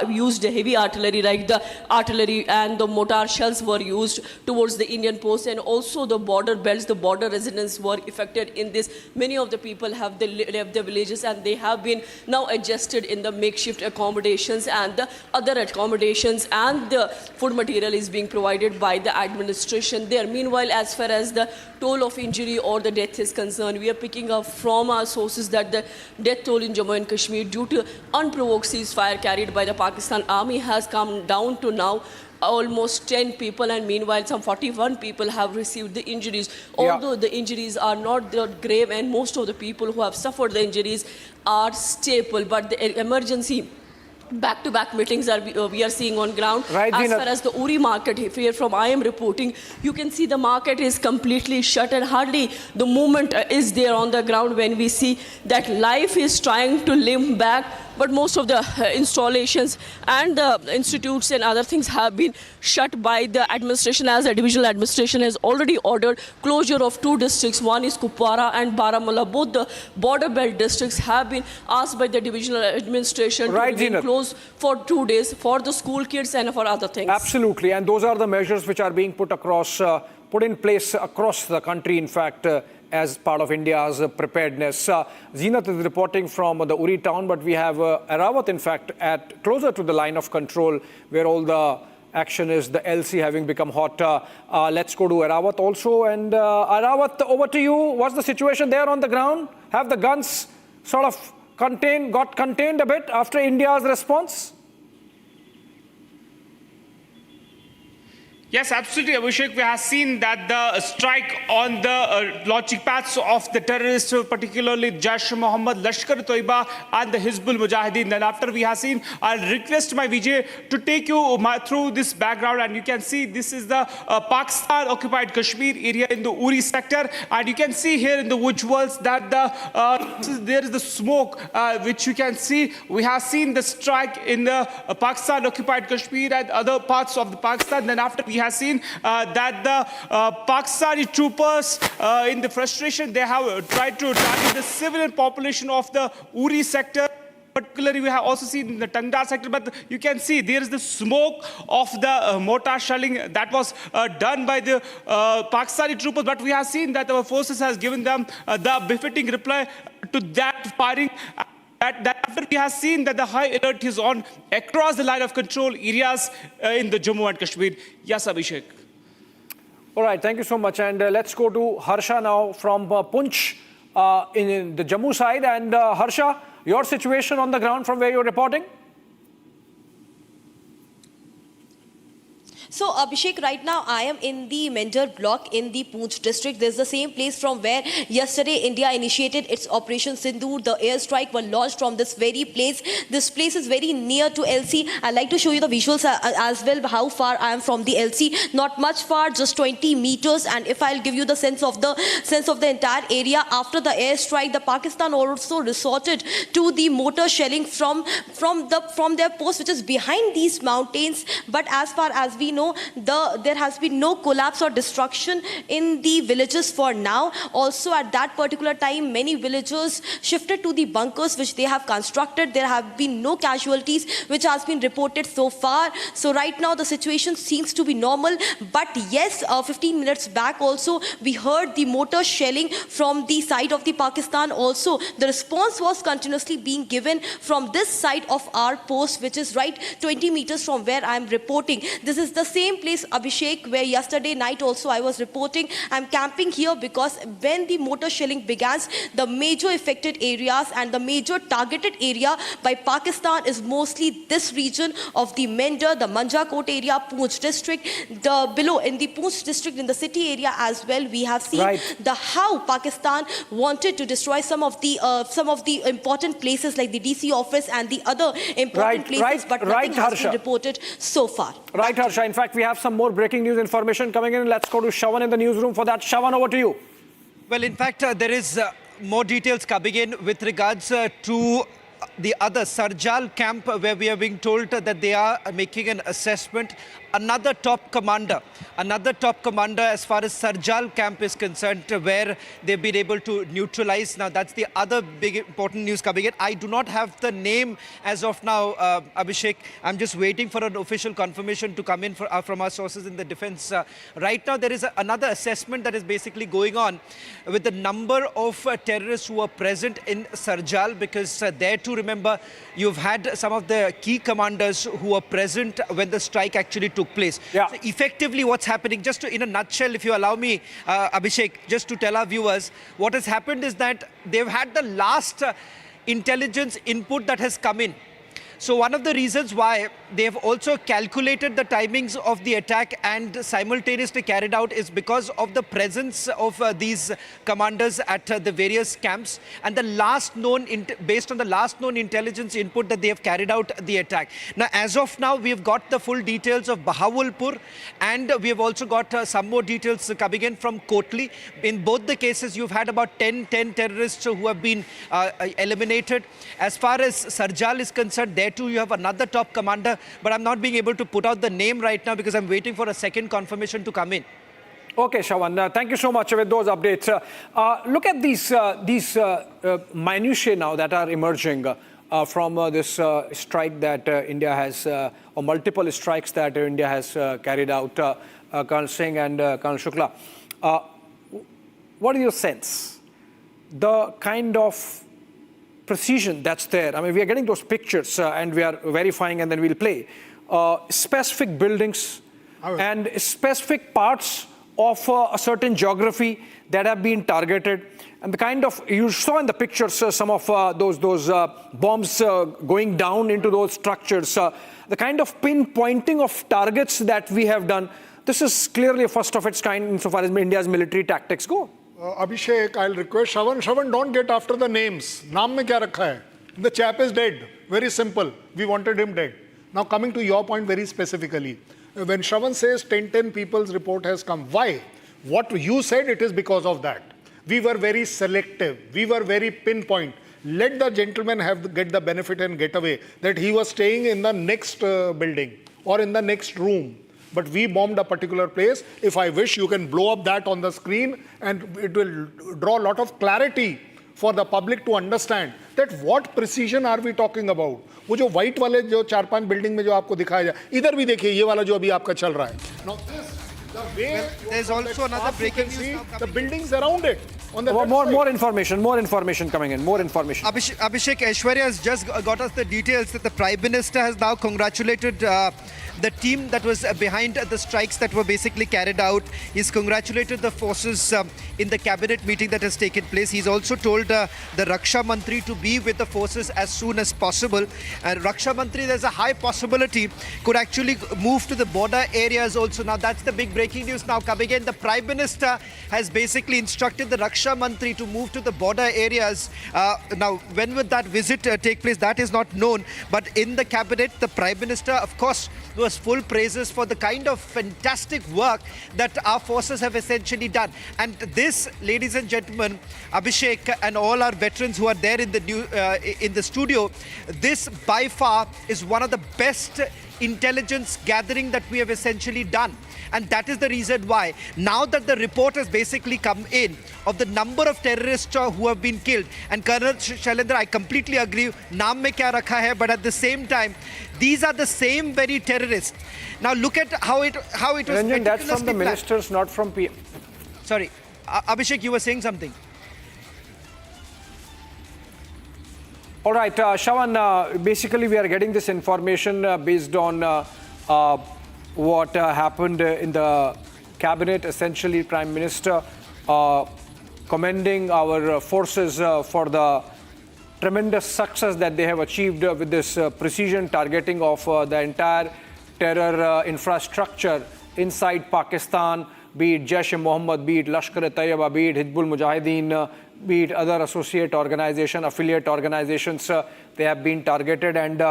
used heavy artillery, like the artillery and the mortar shells were used towards the Indian posts, and also the border belts, the border residents were affected in this. Many of the people have left the villages, and they have been now adjusted in the makeshift accommodations and the other accommodations, and the food material is being provided by the administration there. Meanwhile, as far as the toll of injury or the death is concerned, we are picking up from our sources that the death toll in Jammu and Kashmir due to unprovoked ceasefire carried by the Pakistan army has come down to now almost 10 people, and meanwhile some 41 people have received the injuries. Although the injuries are not that grave, and most of the people who have suffered the injuries are stable, but the emergency back-to-back meetings we are seeing on ground. Right, as far as the Uri market here from I am reporting, you can see the market is completely shut and hardly the movement is there on the ground, when we see that life is trying to limp back. But most of the installations and the institutes and other things have been shut by the administration, as the divisional administration has already ordered closure of 2 districts. One is Kupwara and Baramulla. Both the border belt districts have been asked by the divisional administration to remain closed for 2 days for the school kids and for other things. Absolutely, and those are the measures which are being put in place across the country, in fact, as part of India's preparedness. Zeenat is reporting from the Uri town, but we have Erawat, in fact, closer to the line of control, where all the action is, the LC having become hot. Let's go to Erawat also. And Erawat, over to you. What's the situation there on the ground? Have the guns sort of got contained a bit after India's response? Yes, absolutely, Abhishek. We have seen that the strike on the launching pads of the terrorists, particularly Jaish Mohammed, Lashkar-e-Toiba and the Hizbul Mujahideen. Then after we have seen, I'll request my Vijay to take you through this background, and you can see this is the Pakistan-occupied Kashmir area in the Uri sector, and you can see here in the visuals that there is the smoke, which you can see. We have seen the strike in the Pakistan-occupied Kashmir and other parts of the Pakistan. Then after we have seen that the Pakistani troopers, in the frustration, they have tried to target the civilian population of the Uri sector. particularly we have also seen in the Tangdar sector, but you can see there is the smoke of the mortar shelling that was done by the Pakistani troopers, but we have seen that our forces has given them the befitting reply to that firing. That after we have seen that the high alert is on across the line of control areas in the Jammu and Kashmir. Yes, Abhishek. All right, thank you so much. And let's go to Harsha now from Poonch in the Jammu side. And Harsha, your situation on the ground from where you're reporting? So, Abhishek, right now I am in the Mendar block in the Poonch district. This is the same place from where yesterday India initiated its Operation Sindoor. The airstrike was launched from this very place. This place is very near to LC. I'd like to show you the visuals as well, how far I am from the LC. Not much far, just 20 meters. And if I'll give you the sense of the entire area, after the airstrike, the Pakistan also resorted to the mortar shelling from their post, which is behind these mountains. But as far as we know, there has been no collapse or destruction in the villages for now. Also, at that particular time, many villagers shifted to the bunkers which they have constructed. There have been no casualties which has been reported so far. So right now the situation seems to be normal. But yes, 15 minutes back also we heard the mortar shelling from the side of the Pakistan. Also, the response was continuously being given from this side of our post, which is right 20 meters from where I am reporting. This is the same place, Abhishek, where yesterday night also I was reporting. I'm camping here because when the mortar shelling began, the major affected areas and the major targeted area by Pakistan is mostly this region of the Mendar, the Manjakot area, Poonch district, the below in the Poonch district, in the city area as well. We have seen how Pakistan wanted to destroy some of the important places like the DC office and the other important places, but nothing has been reported so far. Right, Harsha. In fact, we have some more breaking news information coming in. Let's go to Shawan in the newsroom for that. Shawan, over to you. Well, in fact, there is more details coming in with regards to the other Sarjal camp, where we are being told that they are making an assessment. Another top commander as far as Sarjal camp is concerned, where they've been able to neutralize. Now, that's the other big important news coming in. I do not have the name as of now, Abhishek. I'm just waiting for an official confirmation to come in from our sources in the defense. Right now, there is another assessment that is basically going on with the number of terrorists who are present in Sarjal, because there too, remember, you've had some of the key commanders who were present when the strike actually took place. So effectively, what's happening, just in a nutshell, if you allow me, Abhishek, just to tell our viewers, what has happened is that they've had the last intelligence input that has come in. So one of the reasons why they have also calculated the timings of the attack and simultaneously carried out is because of the presence of these commanders at the various camps, and the last known, based on the last known intelligence input, that they have carried out the attack. Now, as of now, we have got the full details of Bahawalpur, and we have also got some more details coming in from Kotli. In both the cases, you've had about 10 terrorists who have been eliminated. As far as Sarjal is concerned, there too you have another top commander, but I'm not being able to put out the name right now because I'm waiting for a second confirmation to come in. Okay, Shawan, thank you so much with those updates. Look at these minutiae now that are emerging from this strike that India has, or multiple strikes that India has carried out, Colonel Singh and Colonel Shukla. What is your sense? The kind of precision that's there. I mean, we are getting those pictures and we are verifying, and then we'll play specific buildings and specific parts of a certain geography that have been targeted. And the kind of, you saw in the pictures some of those bombs going down into those structures. The kind of pinpointing of targets that we have done, this is clearly a first of its kind insofar as India's military tactics go. Abhishek, I'll request Shawan. Shawan, don't get after the names. Naam mein kya rakha hai? The chap is dead. Very simple. We wanted him dead. Now coming to your point very specifically. When Shawan says 10 people's report has come, why? What you said, it is because of that. We were very selective. We were very pinpoint. Let the gentleman get the benefit and get away that he was staying in the next building or in the next room. But we bombed a particular place. If I wish, you can blow up that on the screen and it will draw a lot of clarity for the public to understand that what precision are we talking about. वो जो white वाले जो 4-5 building में जो आपको दिखाया जाए, इधर भी देखिए ये वाला जो अभी आपका चल रहा है. Now this, the way there's also another breaking news. The buildings around it. On the more information coming in, more information. Abhishek, Aishwarya has just got us the details that the Prime Minister has now congratulated the team that was behind the strikes that were basically carried out. He's congratulated the forces in the cabinet meeting that has taken place. He's also told the Raksha Mantri to be with the forces as soon as possible. And Raksha Mantri, there's a high possibility, could actually move to the border areas also. Now, that's the big breaking news now coming in. The Prime Minister has basically instructed the Raksha Mantri to move to the border areas. Now, when would that visit take place? That is not known. But in the cabinet, the Prime Minister, of course, was full praises for the kind of fantastic work that our forces have essentially done. And this, ladies and gentlemen, Abhishek and all our veterans who are there in the studio, this by far is one of the best intelligence gathering that we have essentially done. And that is the reason why, now that the report has basically come in of the number of terrorists who have been killed, and Colonel Shailendra, I completely agree, naam mein kya rakha hai, but at the same time, these are the same very terrorists. Now look at how it was. Ranjan, that's from the ministers, not from PM. Sorry, Abhishek, you were saying something. All right, Shawan, basically we are getting this information based on what happened in the cabinet. Essentially, Prime Minister commending our forces for the tremendous success that they have achieved with this precision targeting of the entire terror infrastructure inside Pakistan, be it Jaish-e-Mohammed, be it Lashkar-e-Taiba, be it Hizbul Mujahideen, be it other associate organizations, affiliate organizations, they have been targeted. And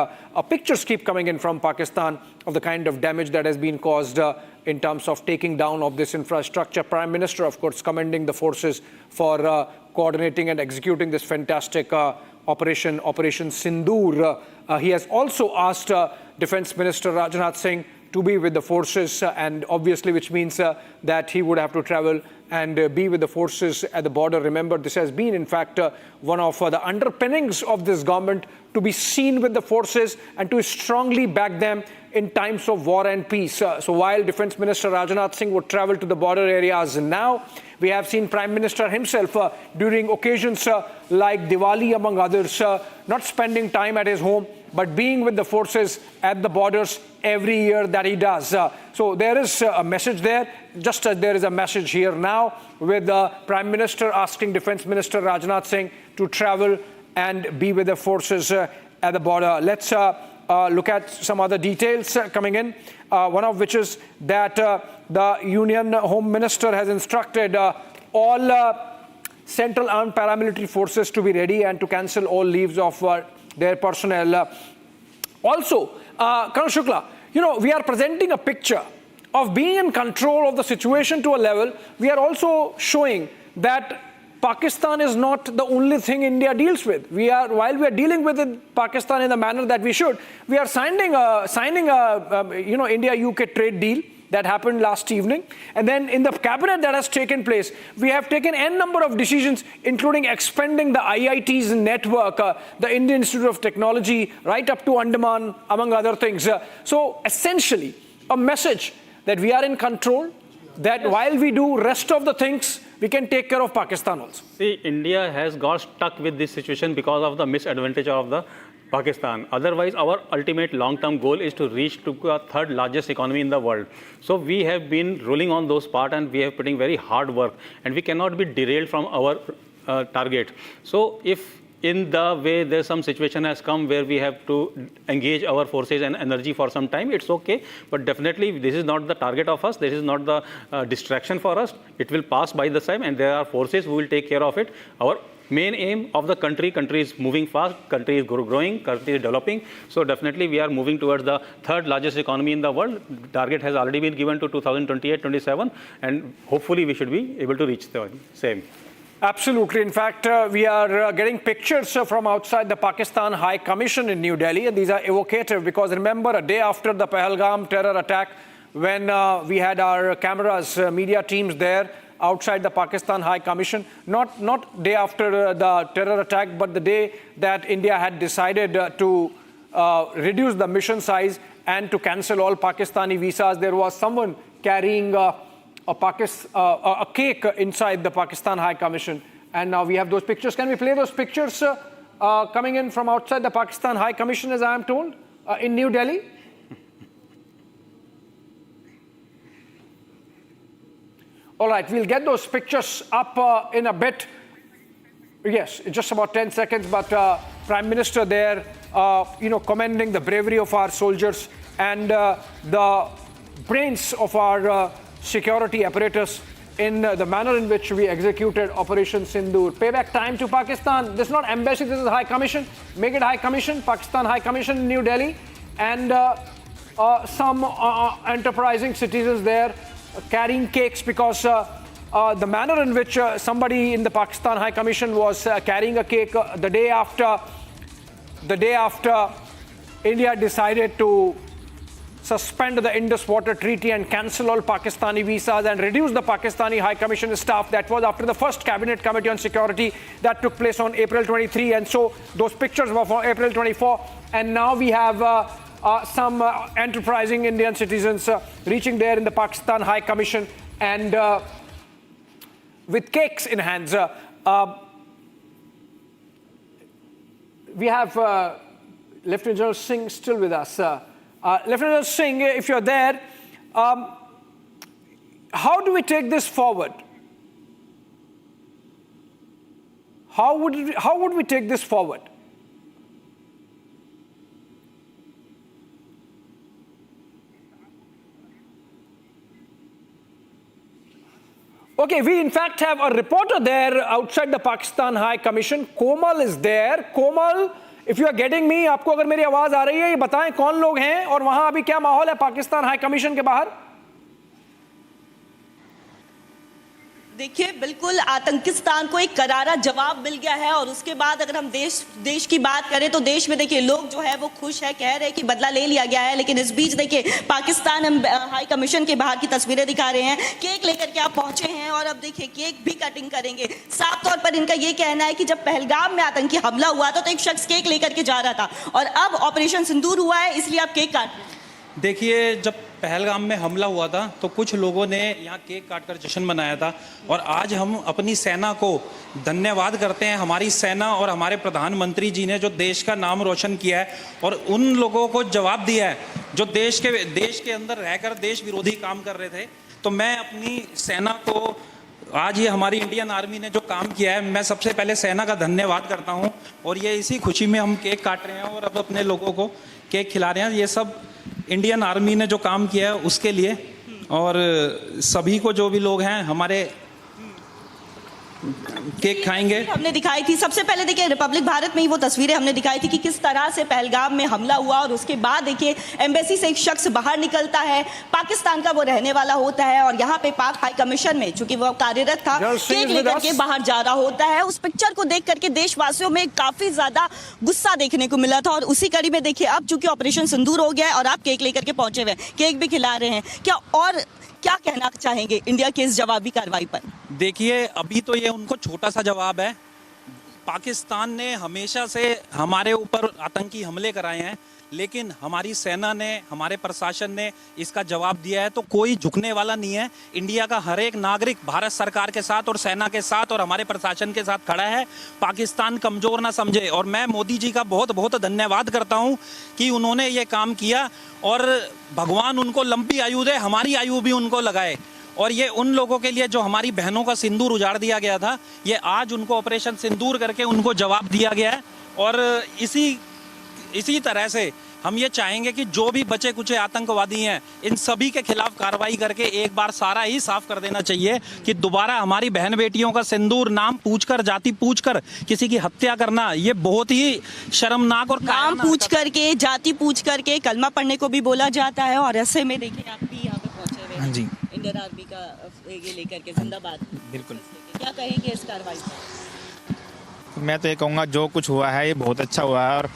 pictures keep coming in from Pakistan of the kind of damage that has been caused in terms of taking down of this infrastructure. Prime Minister, of course, commending the forces for coordinating and executing this fantastic Operation Sindoor. He has also asked Defense Minister Rajnath Singh to be with the forces, and obviously which means that he would have to travel and be with the forces at the border. Remember, this has been, in fact, one of the underpinnings of this government, to be seen with the forces and to strongly back them in times of war and peace. So while Defense Minister Rajnath Singh would travel to the border areas now, we have seen Prime Minister himself during occasions like Diwali, among others, not spending time at his home, but being with the forces at the borders every year that he does. So there is a message there, just as there is a message here now with the Prime Minister asking Defense Minister Rajnath Singh to travel and be with the forces at the border. Let's look at some other details coming in, one of which is that the Union Home Minister has instructed all Central Armed Paramilitary Forces to be ready and to cancel all leaves of their personnel. Also, Colonel Shukla, you know, we are presenting a picture of being in control of the situation to a level. We are also showing that Pakistan is not the only thing India deals with. While we are dealing with Pakistan in the manner that we should, we are signing a India-UK trade deal that happened last evening. And then in the cabinet that has taken place, we have taken n number of decisions, including expanding the IIT's network, the Indian Institute of Technology, right up to Andaman, among other things. So essentially, a message that we are in control, that while we do rest of the things, we can take care of Pakistan also. See, India has got stuck with this situation because of the misadvantage of the Pakistan. Otherwise, our ultimate long-term goal is to reach to the third largest economy in the world. So we have been rolling on those parts, and we are putting very hard work, and we cannot be derailed from our target. So if in the way there's some situation has come where we have to engage our forces and energy for some time, it's okay. But definitely this is not the target of us. This is not the distraction for us. It will pass by the time, and there are forces who will take care of it. Our main aim of the country is moving fast, country is growing, country is developing. So definitely we are moving towards the third largest economy in the world. Target has already been given to 2028-27, and hopefully we should be able to reach the same. Absolutely. In fact, we are getting pictures from outside the Pakistan High Commission in New Delhi, and these are evocative because remember, a day after the Pahalgam terror attack, when we had our cameras, media teams there, outside the Pakistan High Commission, not day after the terror attack, but the day that India had decided to reduce the mission size and to cancel all Pakistani visas. There was someone carrying a cake inside the Pakistan High Commission, and now we have those pictures. Can we play those pictures coming in from outside the Pakistan High Commission, as I am told, in New Delhi? All right, we'll get those pictures up in a bit. Yes, just about 10 seconds, but Prime Minister there, commending the bravery of our soldiers and the brains of our security apparatus in the manner in which we executed Operation Sindoor. Payback time to Pakistan. This is not embassy, this is High Commission. Make it High Commission, Pakistan High Commission in New Delhi. And some enterprising citizens there carrying cakes, because the manner in which somebody in the Pakistan High Commission was carrying a cake the day after India decided to suspend the Indus Water Treaty and cancel all Pakistani visas and reduce the Pakistani High Commission staff. That was after the first Cabinet Committee on Security that took place on April 23. And so those pictures were for April 24. And now we have some enterprising Indian citizens reaching there in the Pakistan High Commission and with cakes in hands. We have Lieutenant General Singh still with us. Lieutenant General Singh, if you're there, how do we take this forward? How would we take this forward? Okay, we in fact have a reporter there outside the Pakistan High Commission. Komal is there. Komal, if you are getting me, आपको अगर मेरी आवाज आ रही है, ये बताएं कौन लोग हैं और वहां अभी क्या माहौल है पाकिस्तान हाई कमीशन के बाहर? देखिए, बिल्कुल आतंकिस्तान को एक करारा जवाब मिल गया है और उसके बाद अगर हम देश की बात करें तो देश में देखिए लोग जो है वो खुश है, कह रहे हैं कि बदला ले लिया गया है। लेकिन इस बीच देखिए पाकिस्तान हाई कमीशन के बाहर की तस्वीरें दिखा रहे हैं, केक लेकर के आप पहुंचे हैं और अब देखिए केक भी कटिंग करेंगे। साफ तौर पर इनका ये कहना है कि जब पहलगाम में आतंकी हमला हुआ था तो एक शख्स केक लेकर के जा रहा था और अब ऑपरेशन सिंदूर हुआ है, इसलिए आप केक काट रहे हैं। देखिए, जब पहलगाम में हमला हुआ था तो कुछ लोगों ने यहाँ केक काटकर जश्न मनाया था और आज हम अपनी सेना को धन्यवाद करते हैं। हमारी सेना और हमारे प्रधानमंत्री जी ने जो देश का नाम रोशन किया है और उन लोगों को जवाब दिया है जो देश के अंदर रहकर देश विरोधी काम कर रहे थे। तो मैं अपनी सेना को, आज ये हमारी इंडियन आर्मी ने जो काम किया है, मैं सबसे पहले सेना का धन्यवाद करता हूँ और ये इसी खुशी में हम केक काट रहे हैं और अब अपने लोगों को केक खिला रहे हैं। ये सब इंडियन आर्मी ने जो काम किया है उसके लिए और सभी को, जो भी लोग हैं हमारे, केक खाएंगे। हमने दिखाई थी सबसे पहले, देखिए रिपब्लिक भारत में ही वो तस्वीरें हमने दिखाई थी कि किस तरह से पहलगाम में हमला हुआ और उसके बाद देखिए एम्बेसी से एक शख्स बाहर निकलता है, पाकिस्तान का वो रहने वाला होता है और यहाँ पे पाक हाई कमीशन में चूंकि वो कार्यरत था, केक लेकर के बाहर जा रहा होता है। उस पिक्चर को देख करके देशवासियों में काफी ज्यादा गुस्सा देखने को मिला था और उसी कड़ी में देखिए अब चूंकि ऑपरेशन सिंदूर हो गया है और आप केक लेकर के पहुंचे हुए, केक भी खिला रहे हैं, क्या कहना चाहेंगे इंडिया के इस जवाबी कार्रवाई पर? देखिए, अभी तो ये उनको छोटा सा जवाब है। पाकिस्तान ने हमेशा से हमारे ऊपर आतंकी हमले कराए हैं, लेकिन हमारी सेना ने, हमारे प्रशासन ने इसका जवाब दिया है। तो कोई झुकने वाला नहीं है। इंडिया का हर एक नागरिक भारत सरकार के साथ और सेना के साथ और हमारे प्रशासन के साथ खड़ा है। पाकिस्तान कमजोर ना समझे और मैं मोदी जी का बहुत बहुत धन्यवाद करता हूं कि उन्होंने ये काम किया और भगवान उनको लंबी आयु दे, हमारी आयु भी उनको लगाए। और ये उन लोगों के लिए जो हमारी बहनों का सिंदूर उजाड़ दिया गया था, ये आज उनको ऑपरेशन सिंदूर करके उनको जवाब दिया गया है। और इसी तरह से हम ये चाहेंगे कि जो भी बचे कुचे आतंकवादी हैं, इन सभी के खिलाफ कार्रवाई करके एक बार सारा ही साफ कर देना चाहिए कि दोबारा हमारी बहन बेटियों का सिंदूर नाम पूछकर, जाति पूछकर किसी की हत्या करना, ये बहुत ही शर्मनाक और नाम पूछ करके, जाति पूछ करके कलमा पढ़ने को भी बोला जाता है। और ऐसे में देखिए आप भी यहाँ पे पहुंचे हुए हैं, जी, इंडियन आर्मी का ये लेकर के जिंदाबाद। बिल्कुल, क्या कहेंगे इस कार्रवाई पर? मैं तो ये कहूँगा जो कुछ हुआ है ये बहुत अच्छा हुआ है और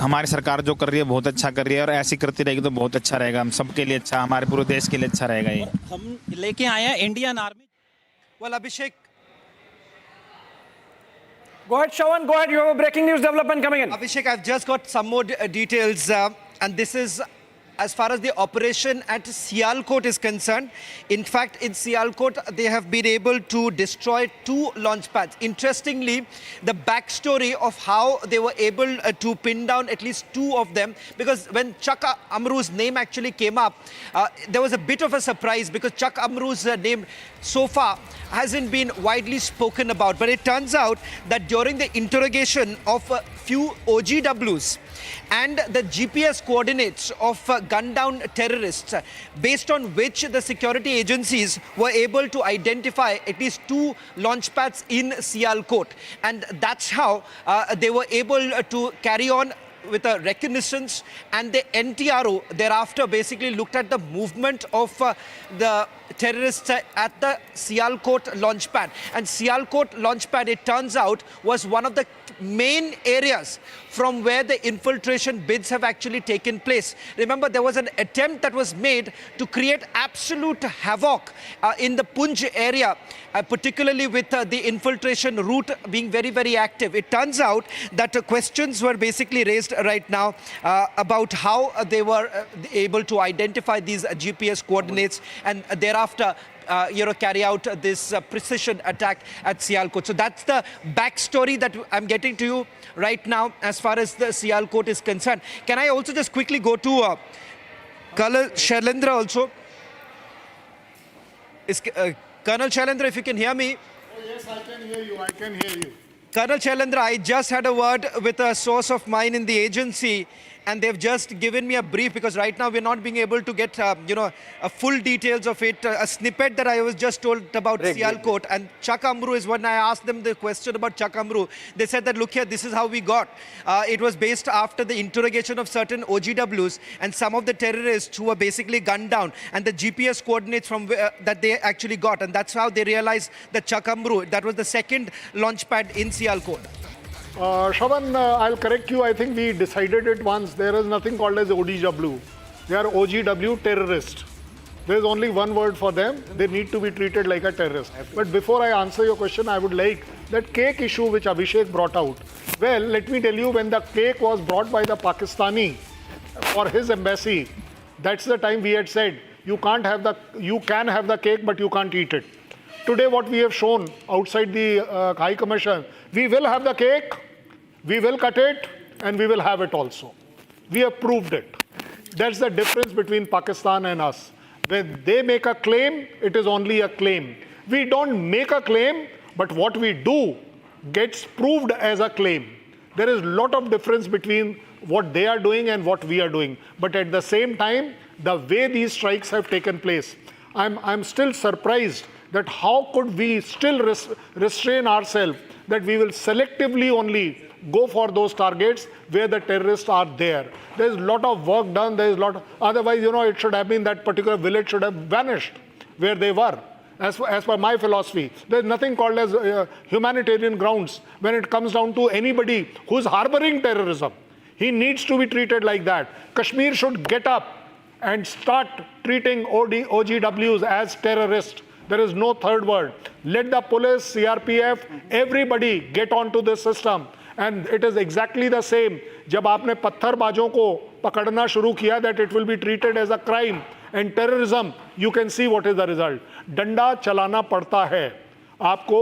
हमारी सरकार जो कर रही है बहुत अच्छा कर रही है और ऐसी करती रहेगी तो बहुत अच्छा रहेगा, हम सबके लिए अच्छा, हमारे पूरे देश के लिए अच्छा रहेगा। ये हम लेके आए हैं Indian army. Well, Abhishek. Go ahead, Shawan. Go ahead. You have a breaking news development coming in. Abhishek, I've just got some more details. And this is as far as the operation at Sialkot is concerned. In fact, in Sialkot, they have been able to destroy 2 launch pads. Interestingly, the backstory of how they were able to pin down at least 2 of them, because when Chuck Amru's name actually came up, there was a bit of a surprise because Chuck Amru's name so far hasn't been widely spoken about. But it turns out that during the interrogation of a few OGWs and the GPS coordinates of gunned down terrorists, based on which the security agencies were able to identify at least 2 launch pads in Sialkot. And that's how they were able to carry on with a reconnaissance, and the NTRO thereafter basically looked at the movement of the terrorists at the Sialkot launch pad. And Sialkot launch pad, it turns out, was one of the main areas from where the infiltration bids have actually taken place. Remember, there was an attempt that was made to create absolute havoc in the Punj area, particularly with the infiltration route being very, very active. It turns out that questions were basically raised right now about how they were able to identify these GPS coordinates and thereafter carry out this precision attack at Sialkot. So that's the backstory that I'm getting to you right now as far as the Sialkot is concerned. Can I also just quickly go to Colonel Shailendra also? Colonel Shailendra, if you can hear me. Oh, yes, I can hear you. I can hear you. Colonel Shailendra, I just had a word with a source of mine in the agency, and they've just given me a brief because right now we're not being able to get, full details of it. A snippet that I was just told about Sialkot, and Chuck Amru is when I asked them the question about Chuck Amru. They said that, look here, this is how we got. It was based after the interrogation of certain OGWs and some of the terrorists who were basically gunned down, and the GPS coordinates from where, that they actually got. And that's how they realized that Chuck Amru, that was the second launch pad in Sialkot. Shawan, I'll correct you. I think we decided it once. There is nothing called as ODW. They are OGW terrorists. There is only one word for them. They need to be treated like a terrorist. But before I answer your question, I would like that cake issue which Abhishek brought out. Well, let me tell you, when the cake was brought by the Pakistani for his embassy, that's the time we had said, you can have the cake, but you can't eat it. Today, what we have shown outside the High Commission, we will have the cake, we will cut it, and we will have it also. We have proved it. That's the difference between Pakistan and us. When they make a claim, it is only a claim. We don't make a claim, but what we do gets proved as a claim. There is a lot of difference between what they are doing and what we are doing. But at the same time, the way these strikes have taken place, I'm still surprised that how could we still restrain ourselves that we will selectively only go for those targets where the terrorists are there. There's a lot of work done. There's a lot. Otherwise, it should have been that particular village should have vanished where they were. As per my philosophy, there's nothing called as humanitarian grounds when it comes down to anybody who's harboring terrorism. He needs to be treated like that. Kashmir should get up and start treating OGWs as terrorists. There is no third word. Let the police, CRPF, everybody get onto this system. And it is exactly the same. जब आपने पत्थरबाजों को पकड़ना शुरू किया, that it will be treated as a crime and terrorism, you can see what is the result. डंडा चलाना पड़ता है. आपको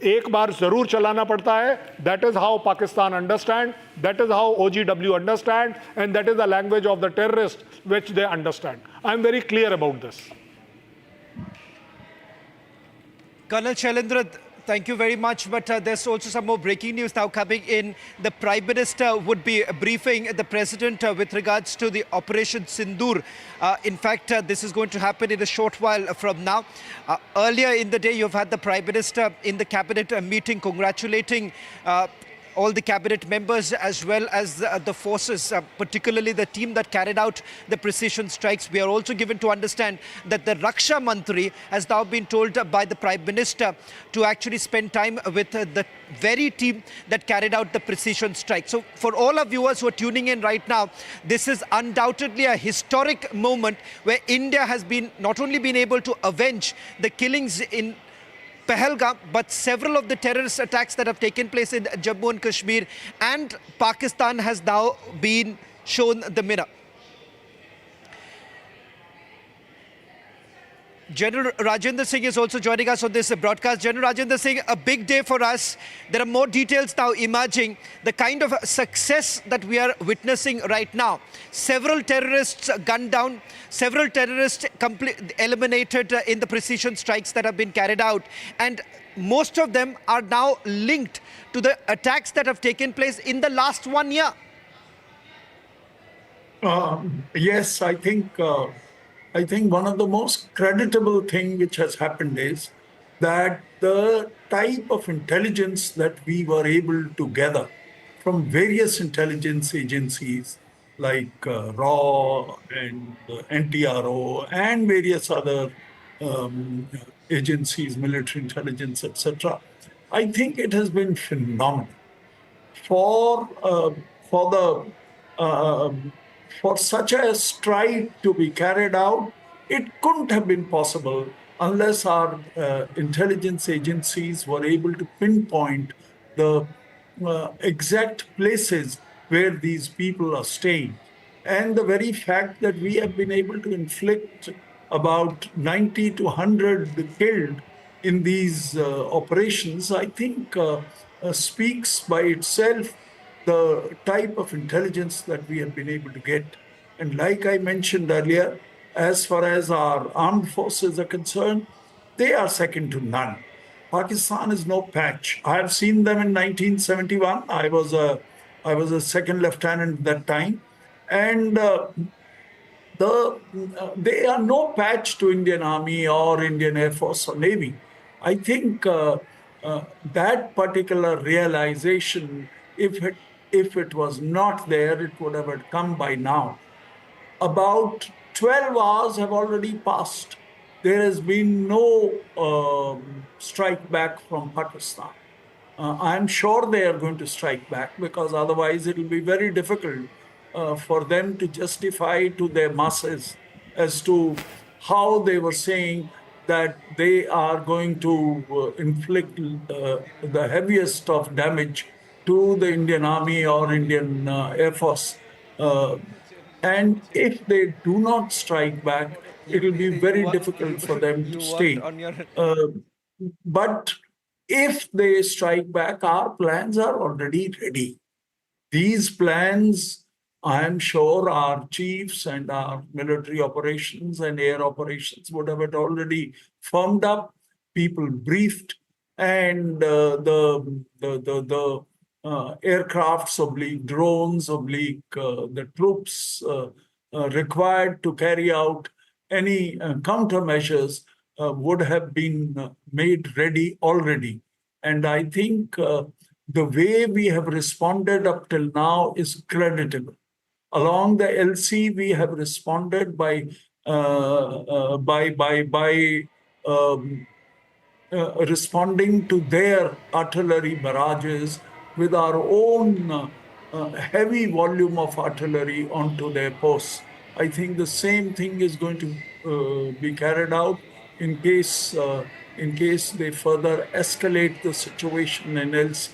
एक बार जरूर चलाना पड़ता है. That is how Pakistan understand. That is how OGW understand. And that is the language of the terrorists which they understand. I am very clear about this. Colonel Shailendra, thank you very much. But there's also some more breaking news now coming in. The Prime Minister would be briefing the President with regards to the Operation Sindoor. In fact, this is going to happen in a short while from now. Earlier in the day, you've had the Prime Minister in the Cabinet meeting congratulating all the cabinet members as well as the forces, particularly the team that carried out the precision strikes. We are also given to understand that the Raksha Mantri has now been told by the Prime Minister to actually spend time with the very team that carried out the precision strike. So for all our viewers who are tuning in right now, this is undoubtedly a historic moment where India has been not only been able to avenge the killings in Pahalgam, but several of the terrorist attacks that have taken place in Jammu and Kashmir and Pakistan has now been shown the mirror. General Rajendra Singh is also joining us on this broadcast. General Rajendra Singh, a big day for us. There are more details now emerging. The kind of success that we are witnessing right now. Several terrorists gunned down, several terrorists eliminated in the precision strikes that have been carried out. And most of them are now linked to the attacks that have taken place in the last 1 year. Yes, I think one of the most creditable thing which has happened is that the type of intelligence that we were able to gather from various intelligence agencies like RAW and NTRO and various other agencies, military intelligence, etc. I think it has been phenomenal for such a strike to be carried out. It couldn't have been possible unless our intelligence agencies were able to pinpoint the exact places where these people are staying. And the very fact that we have been able to inflict about 90 to 100 killed in these operations, I think speaks by itself the type of intelligence that we have been able to get. And like I mentioned earlier, as far as our armed forces are concerned, they are second to none. Pakistan is no patch. I have seen them in 1971. I was a second lieutenant at that time. And they are no patch to Indian Army or Indian Air Force or Navy. I think that particular realization, if it was not there, it would have come by now. About 12 hours have already passed. There has been no strike back from Pakistan. I'm sure they are going to strike back because otherwise it will be very difficult for them to justify to their masses as to how they were saying that they are going to inflict the heaviest of damage to the Indian Army or Indian Air Force. And if they do not strike back, it will be very difficult for them to stay. But if they strike back, our plans are already ready. These plans, I am sure our chiefs and our military operations and air operations would have it already firmed up, people briefed, and the aircrafts, drones, the troops required to carry out any countermeasures would have been made ready already. And I think the way we have responded up till now is creditable. Along the LC, we have responded by responding to their artillery barrages with our own heavy volume of artillery onto their posts. I think the same thing is going to be carried out in case they further escalate the situation in LC.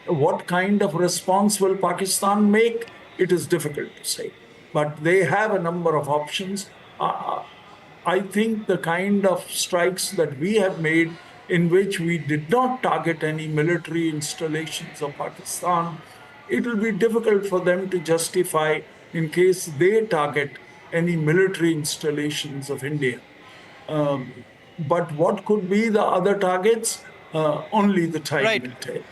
What kind of response will Pakistan make? It is difficult to say, but they have a number of options. I think the kind of strikes that we have made in which we did not target any military installations of Pakistan, it will be difficult for them to justify in case they target any military installations of India. But what could be the other targets? Only the time will tell.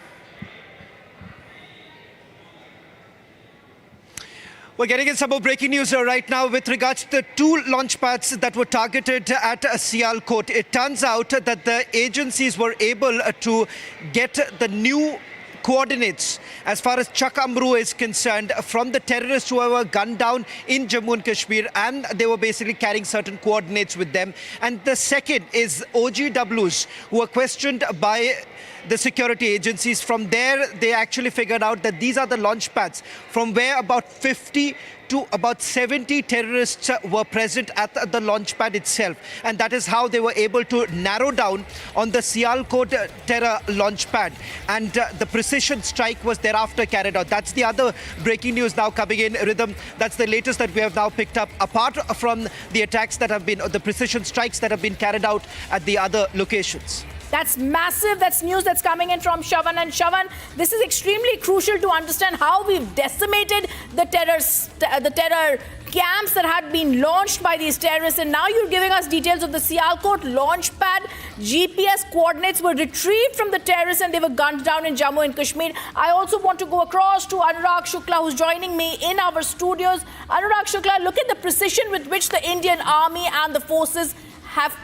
We're getting in some more breaking news right now with regards to the 2 launch pads that were targeted at Sialkot. It turns out that the agencies were able to get the new coordinates as far as Chak Amru is concerned from the terrorists who were gunned down in Jammu and Kashmir, and they were basically carrying certain coordinates with them. And the second is OGWs who were questioned by the security agencies. From there, they actually figured out that these are the launch pads from where about 50 to about 70 terrorists were present at the launch pad itself. And that is how they were able to narrow down on the Sialkot terror launch pad. And the precision strike was thereafter carried out. That's the other breaking news now coming in, Rhythm. That's the latest that we have now picked up, apart from the attacks that have been, the precision strikes that have been carried out at the other locations. That's massive. That's news that's coming in from Shavan. And Shavan, this is extremely crucial to understand how we've decimated the terror camps that had been launched by these terrorists. And now you're giving us details of the Sialkot launch pad. GPS coordinates were retrieved from the terrorists and they were gunned down in Jammu and Kashmir. I also want to go across to Anurag Shukla, who's joining me in our studios. Anurag Shukla, look at the precision with which the Indian Army and the forces have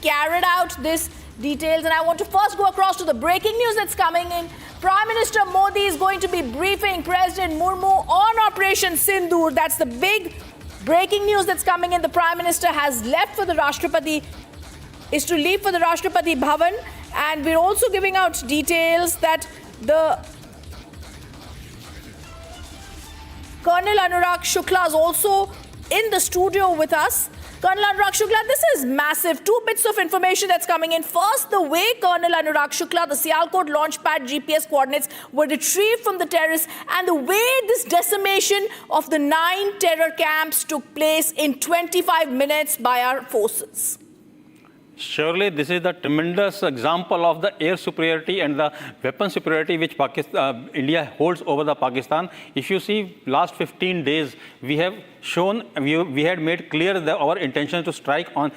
carried out this details. And I want to first go across to the breaking news that's coming in. Prime Minister Modi is going to be briefing President Murmu on Operation Sindoor. That's the big breaking news that's coming in. The Prime Minister has left for the Rashtrapati, is to leave for the Rashtrapati Bhavan. And we're also giving out details that the Colonel Anurag Shukla is also in the studio with us. Colonel Anurag Shukla, this is massive. Two bits of information that's coming in. First, the way Colonel Anurag Shukla, the Sialkot launch pad GPS coordinates were retrieved from the terrorists, and the way this decimation of the 9 terror camps took place in 25 minutes by our forces. Surely this is the tremendous example of the air superiority and the weapon superiority which India holds over the Pakistan. If you see last 15 days, we have shown, we had made clear our intention to strike on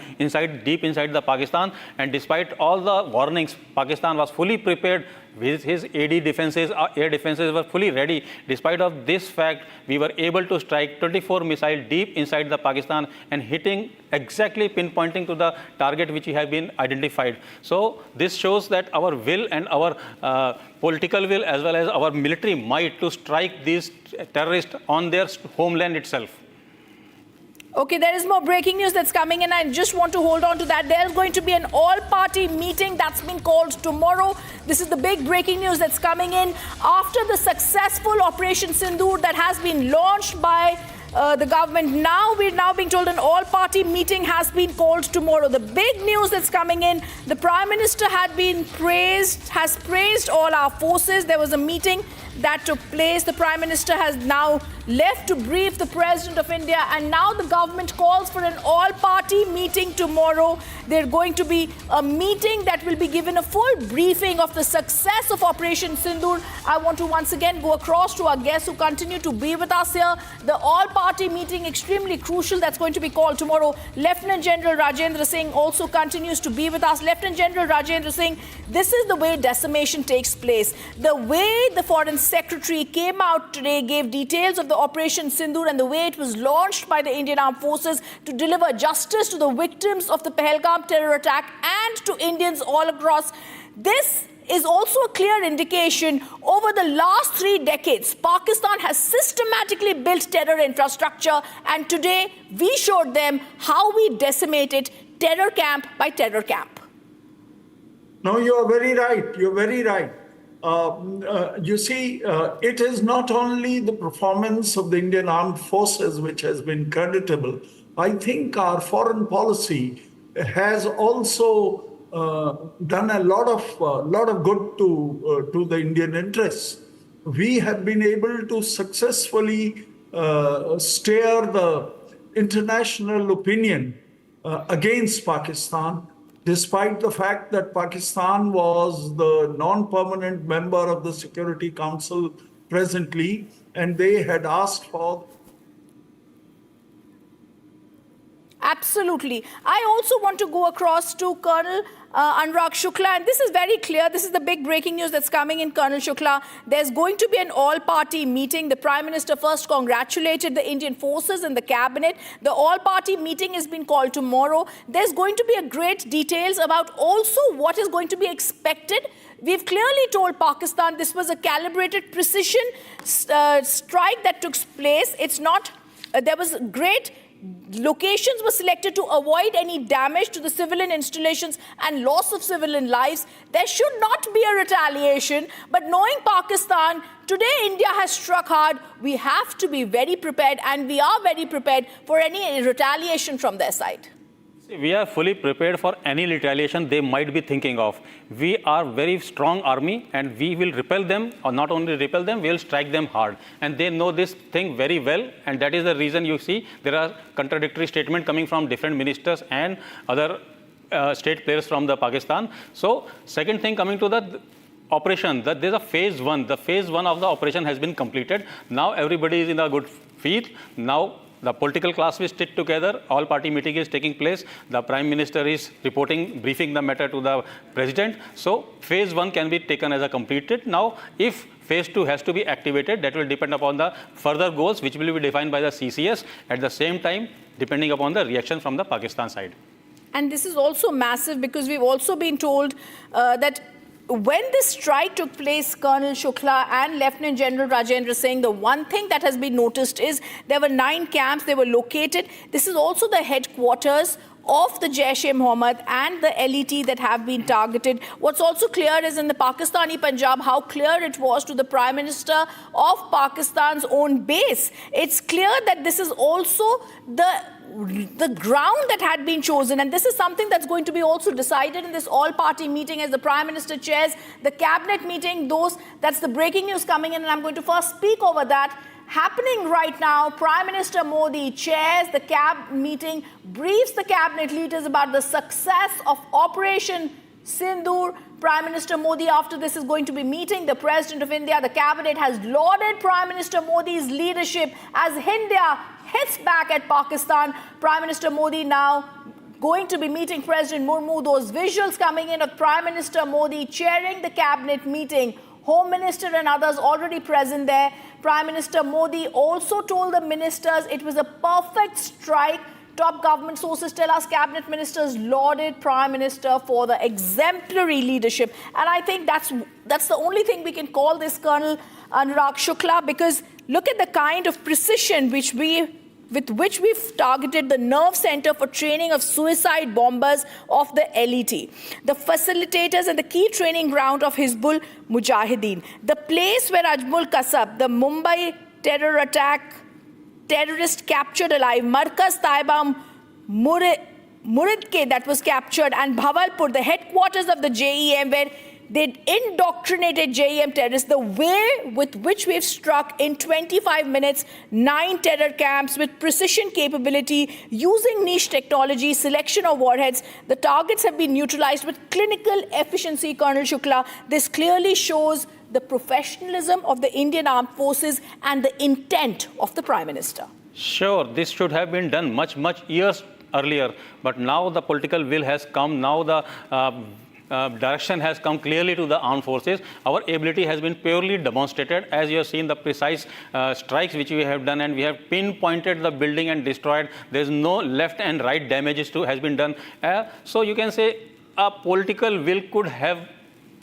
deep inside the Pakistan, and despite all the warnings, Pakistan was fully prepared. His AD defenses, air defenses were fully ready. Despite of this fact, we were able to strike 24 missiles deep inside the Pakistan and hitting exactly pinpointing to the target which we have been identified. So this shows that our will and our political will as well as our military might to strike these terrorists on their homeland itself. Okay, there is more breaking news that's coming in. I just want to hold on to that. There's going to be an all-party meeting that's been called tomorrow. This is the big breaking news that's coming in. After the successful Operation Sindoor that has been launched by the government, we're now being told an all-party meeting has been called tomorrow. The big news that's coming in, the Prime Minister has praised all our forces. There was a meeting that took place. The Prime Minister has now left to brief the President of India, and now the government calls for an all-party meeting tomorrow. There's going to be a meeting that will be given a full briefing of the success of Operation Sindoor. I want to once again go across to our guests who continue to be with us here. The all-party meeting, extremely crucial, that's going to be called tomorrow. Lieutenant General Rajendra Singh also continues to be with us. Lieutenant General Rajendra Singh, this is the way decimation takes place. The way the Foreign Secretary came out today, gave details of the Operation Sindoor and the way it was launched by the Indian Armed Forces to deliver justice to the victims of the Pahalgam terror attack and to Indians all across. This is also a clear indication over the last 3 decades, Pakistan has systematically built terror infrastructure, and today we showed them how we decimated terror camp by terror camp. No, you're very right. You're very right. You see, it is not only the performance of the Indian Armed Forces which has been creditable. I think our foreign policy has also done a lot of good to the Indian interests. We have been able to successfully steer the international opinion against Pakistan, despite the fact that Pakistan was the non-permanent member of the Security Council presently, and they had asked for. Absolutely. I also want to go across to Colonel Anurag Shukla, and this is very clear. This is the big breaking news that's coming in, Colonel Shukla. There's going to be an all-party meeting. The Prime Minister first congratulated the Indian forces and the cabinet. The all-party meeting has been called tomorrow. There's going to be a great details about also what is going to be expected. We've clearly told Pakistan this was a calibrated precision strike that took place. It's not, there was great locations were selected to avoid any damage to the civilian installations and loss of civilian lives. There should not be a retaliation, but knowing Pakistan, today India has struck hard. We have to be very prepared, and we are very prepared for any retaliation from their side. We are fully prepared for any retaliation they might be thinking of. We are very strong army, and we will repel them, or not only repel them, we will strike them hard. And they know this thing very well, and that is the reason you see there are contradictory statements coming from different ministers and other state players from the Pakistan. So second thing, coming to the operation, that there's a phase one. The phase one of the operation has been completed. Now everybody is in a good field. Now the political class will stick together. All party meeting is taking place. The Prime Minister is reporting, briefing the matter to the President. So phase one can be taken as a completed. Now, if phase two has to be activated, that will depend upon the further goals, which will be defined by the CCS. At the same time, depending upon the reaction from the Pakistan side. And this is also massive because we've also been told that when this strike took place, Colonel Shukla and Lieutenant General Rajendra Singh, the one thing that has been noticed is there were 9 camps, they were located. This is also the headquarters of the Jaish-e-Mohammed and the LET that have been targeted. What's also clear is in the Pakistani Punjab, how clear it was to the Prime Minister of Pakistan's own base. It's clear that this is also the ground that had been chosen, and this is something that's going to be also decided in this all-party meeting as the Prime Minister chairs the cabinet meeting. That's the breaking news coming in, and I'm going to first speak over that. Happening right now, Prime Minister Modi chairs the CAB meeting, briefs the cabinet leaders about the success of Operation Sindoor. Prime Minister Modi, after this, is going to be meeting the President of India. The cabinet has lauded Prime Minister Modi's leadership as India hits back at Pakistan. Prime Minister Modi now going to be meeting President Murmu. Those visuals coming in of Prime Minister Modi chairing the cabinet meeting. Home Minister and others already present there. Prime Minister Modi also told the ministers it was a perfect strike. Top government sources tell us cabinet ministers lauded Prime Minister for the exemplary leadership. And I think that's the only thing we can call this, Colonel Anurag Shukla, because look at the kind of precision with which we've targeted the nerve center for training of suicide bombers of the LET, the facilitators and the key training ground of Hizbul Mujahideen, the place where Ajmul Kasab, the Mumbai terror attack terrorist captured alive, Markaz Taiba Muridke that was captured, and Bhavalpur, the headquarters of the JEM, where they indoctrinated JEM terrorists. The way with which we've struck in 25 minutes 9 terror camps with precision capability, using niche technology, selection of warheads, the targets have been neutralized with clinical efficiency, Colonel Shukla. This clearly shows the professionalism of the Indian Armed Forces and the intent of the Prime Minister. Sure, this should have been done much years earlier, but now the political will has come. Now the direction has come clearly to the armed forces. Our ability has been purely demonstrated, as you have seen the precise strikes which we have done, and we have pinpointed the building and destroyed. There is no left and right damages has been done. So you can say a political will could have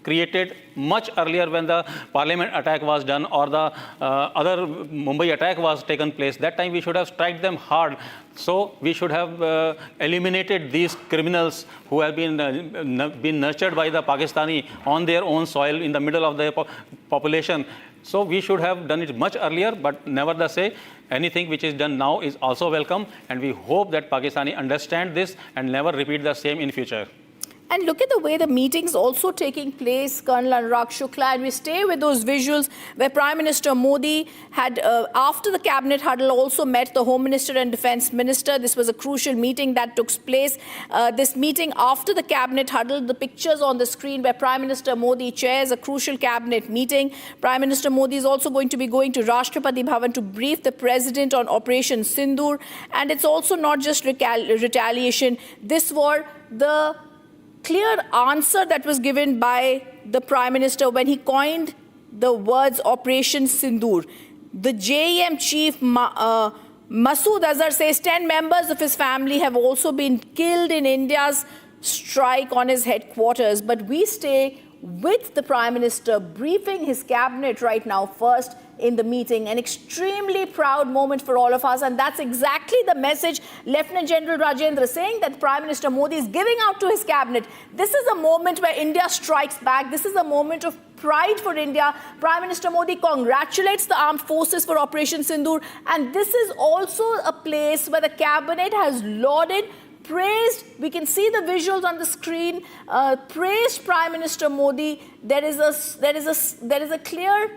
created much earlier when the parliament attack was done or the other Mumbai attack was taken place. That time we should have struck them hard. So we should have eliminated these criminals who have been nurtured by the Pakistani on their own soil in the middle of the population. So we should have done it much earlier, but nevertheless, anything which is done now is also welcome, and we hope that Pakistani understand this and never repeat the same in future. And look at the way the meeting's also taking place, Colonel Anurag Shukla, and we stay with those visuals where Prime Minister Modi had, after the cabinet huddle, also met the Home Minister and Defence Minister. This was a crucial meeting that took place. This meeting after the cabinet huddle, the pictures on the screen where Prime Minister Modi chairs a crucial cabinet meeting. Prime Minister Modi is also going to be going to Rashtrapati Bhavan to brief the President on Operation Sindoor. And it's also not just retaliation. This was the clear answer that was given by the Prime Minister when he coined the words Operation Sindoor. The JEM chief Masood Azhar says 10 members of his family have also been killed in India's strike on his headquarters. But we stay with the Prime Minister, briefing his cabinet right now first in the meeting. An extremely proud moment for all of us, and that's exactly the message Lieutenant General Rajendra is saying, that Prime Minister Modi is giving out to his cabinet. This is a moment where India strikes back. This is a moment of pride for India. Prime Minister Modi congratulates the armed forces for Operation Sindoor, and this is also a place where the cabinet has lauded, praised, we can see the visuals on the screen, praised Prime Minister Modi. There is a clear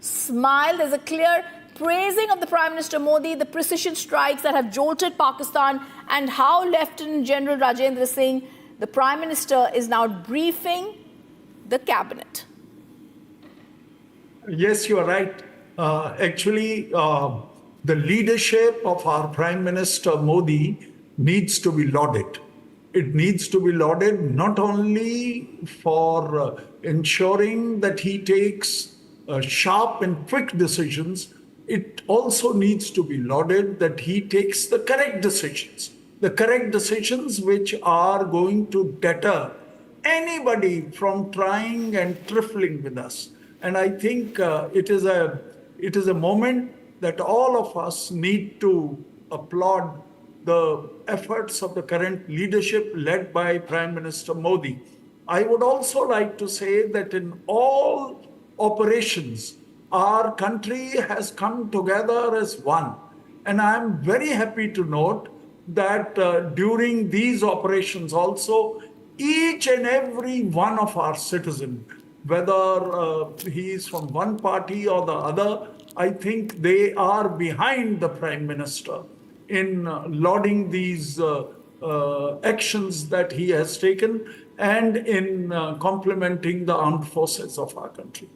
smile, there's a clear praising of the Prime Minister Modi, the precision strikes that have jolted Pakistan, and how Lieutenant General Rajendra is saying the Prime Minister is now briefing the cabinet. Yes, you are right. Actually, the leadership of our Prime Minister Modi needs to be lauded. It needs to be lauded not only for ensuring that he takes sharp and quick decisions, it also needs to be lauded that he takes the correct decisions which are going to deter anybody from trying and trifling with us. And I think it is a moment that all of us need to applaud the efforts of the current leadership led by Prime Minister Modi. I would also like to say that in all operations, our country has come together as one. And I'm very happy to note that during these operations also, each and every one of our citizens, whether he is from one party or the other, I think they are behind the Prime Minister in lauding these actions that he has taken and in complimenting the armed forces of our country.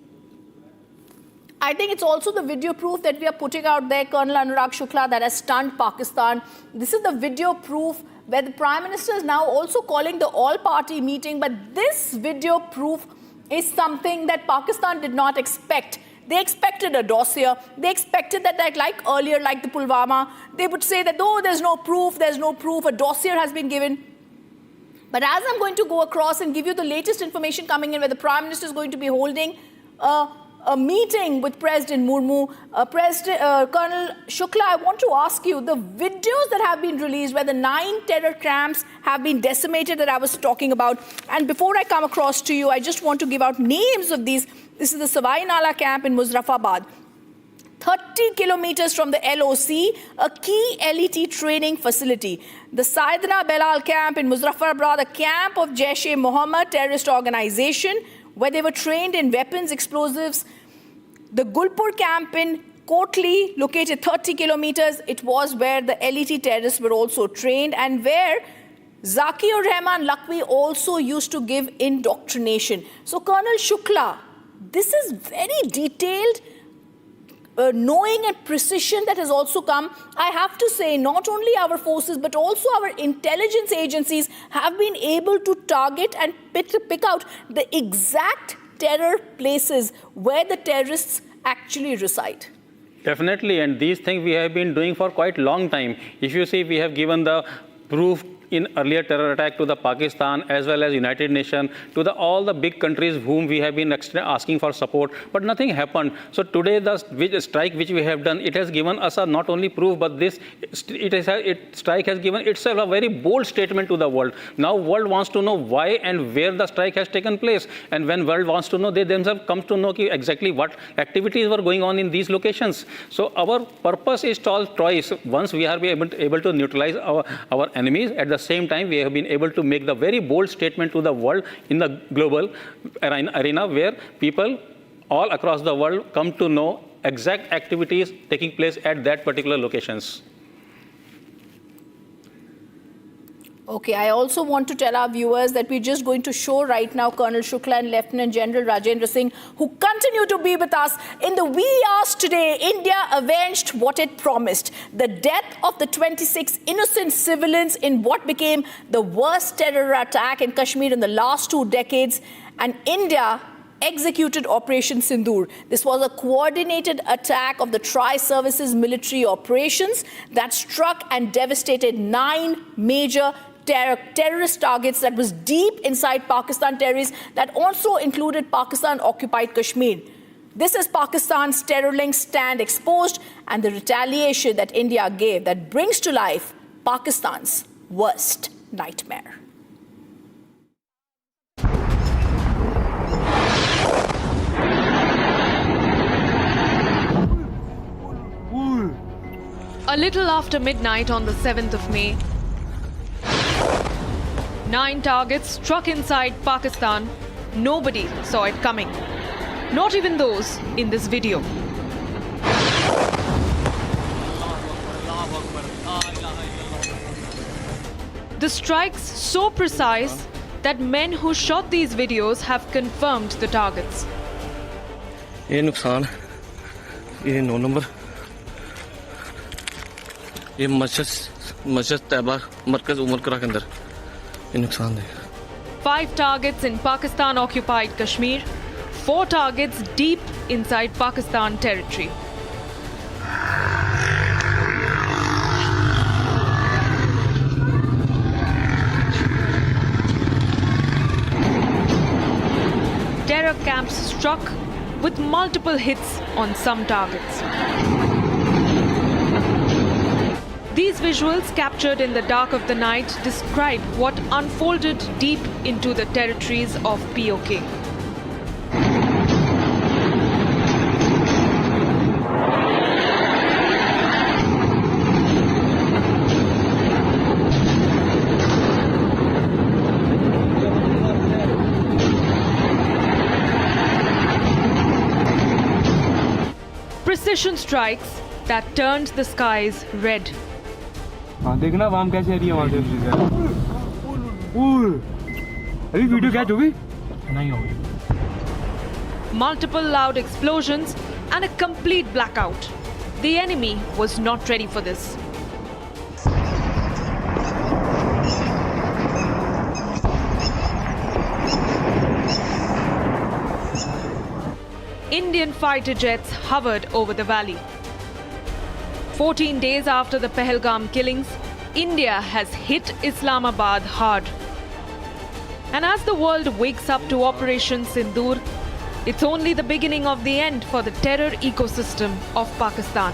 I think it's also the video proof that we are putting out there, Colonel Anurag Shukla, that has stunned Pakistan. This is the video proof where the Prime Minister is now also calling the all-party meeting, but this video proof is something that Pakistan did not expect. They expected a dossier. They expected that, like earlier, like the Pulwama, they would say that, oh, there's no proof, a dossier has been given. But as I'm going to go across and give you the latest information coming in, where the Prime Minister is going to be holding a meeting with President Murmu, Colonel Shukla, I want to ask you, the videos that have been released where the 9 terror camps have been decimated that I was talking about, and before I come across to you, I just want to give out names of these. This is the Savai Nala camp in Muzaffarabad. 30 kilometers from the LOC, a key LET training facility. The Saidana Belal camp in Muzaffarabad, a camp of Jaish-e-Mohammed terrorist organization, where they were trained in weapons, explosives. The Gulpur camp in Kotli, located 30 kilometers, it was where the LET terrorists were also trained, and where Zakir Rahman Lakwi also used to give indoctrination. So, Colonel Shukla, this is very detailed knowing and precision that has also come. I have to say, not only our forces, but also our intelligence agencies have been able to target and pick out the exact terror places where the terrorists actually reside. Definitely, and these things we have been doing for quite a long time. If you see, we have given the proof in earlier terror attack to the Pakistan as well as United Nations, to all the big countries whom we have been asking for support, but nothing happened. So today the strike which we have done, it has given us a not only proof, but this strike has given itself a very bold statement to the world. Now world wants to know why and where the strike has taken place, and when world wants to know, they themselves come to know exactly what activities were going on in these locations. So our purpose is twice. Once we are able to neutralize our enemies, at the same time we have been able to make the very bold statement to the world in the global arena, where people all across the world come to know exact activities taking place at that particular locations. Okay, I also want to tell our viewers that we're just going to show right now Colonel Shukla and Lieutenant General Rajendra Singh, who continue to be with us. In the wee hours today, India avenged what it promised: the death of the 26 innocent civilians in what became the worst terror attack in Kashmir in the last 2 decades. And India executed Operation Sindoor. This was a coordinated attack of the Tri-Services military operations that struck and devastated 9 major terrorist targets that was deep inside Pakistan territories that also included Pakistan-occupied Kashmir. This is Pakistan's terror-linked stand exposed and the retaliation that India gave that brings to life Pakistan's worst nightmare. A little after midnight on the 7th of May, 9 targets struck inside Pakistan. Nobody saw it coming. Not even those in this video. The strikes so precise that men who shot these videos have confirmed the targets. ये नुकसान ये 9 number ये मस्जिद तैयबा मरकज उमर करा के अंदर ये नुकसान है 5 targets in Pakistan-occupied Kashmir, 4 targets deep inside Pakistan territory. Terror camps struck with multiple hits on some targets. These visuals captured in the dark of the night describe what unfolded deep into the territories of PoK. Precision strikes that turned the skies red. देखना वाम कैसे आ रही है वहां से अभी video catch होगी नहीं होगी Multiple loud explosions and a complete blackout. The enemy was not ready for this. Indian fighter jets hovered over the valley. 14 days after the Pahalgam killings, India has hit Islamabad hard. And as the world wakes up to Operation Sindoor, it's only the beginning of the end for the terror ecosystem of Pakistan.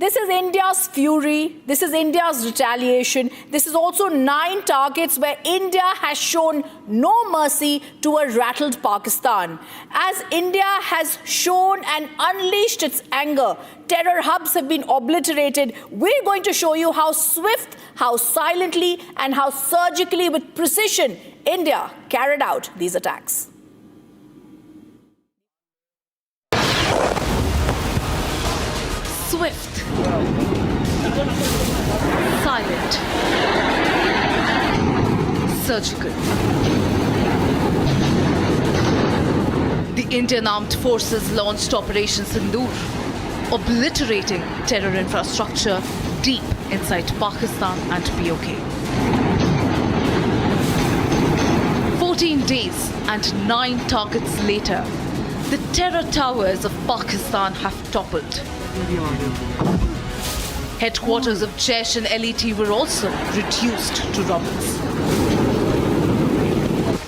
This is India's fury. This is India's retaliation. This is also 9 targets where India has shown no mercy to a rattled Pakistan. As India has shown and unleashed its anger, terror hubs have been obliterated. We're going to show you how swift, how silently, and how surgically with precision India carried out these attacks. Swift, silent, surgical. The Indian Armed Forces launched Operation Sindoor, obliterating terror infrastructure deep inside Pakistan and PoK. 14 days and 9 targets later, the terror towers of Pakistan have toppled. Headquarters of Jaish and LET were also reduced to rubble.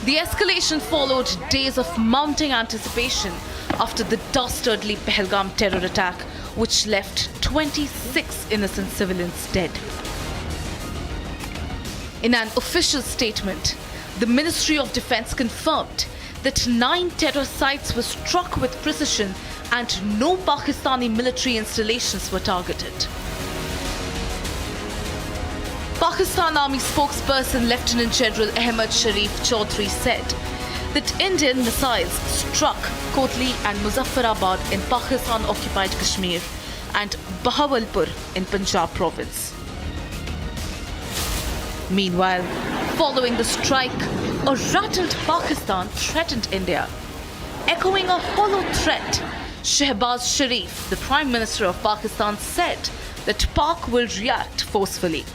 The escalation followed days of mounting anticipation after the dastardly Pahalgam terror attack, which left 26 innocent civilians dead. In an official statement, the Ministry of Defence confirmed that 9 terror sites were struck with precision and no Pakistani military installations were targeted. Pakistan Army spokesperson Lieutenant General Ahmad Sharif Chaudhry said that Indian missiles struck Kotli and Muzaffarabad in Pakistan-occupied Kashmir and Bahawalpur in Punjab province. Meanwhile, following the strike, a rattled Pakistan threatened India. Echoing a hollow threat, Shehbaz Sharif, the Prime Minister of Pakistan, said that Pak will react forcefully.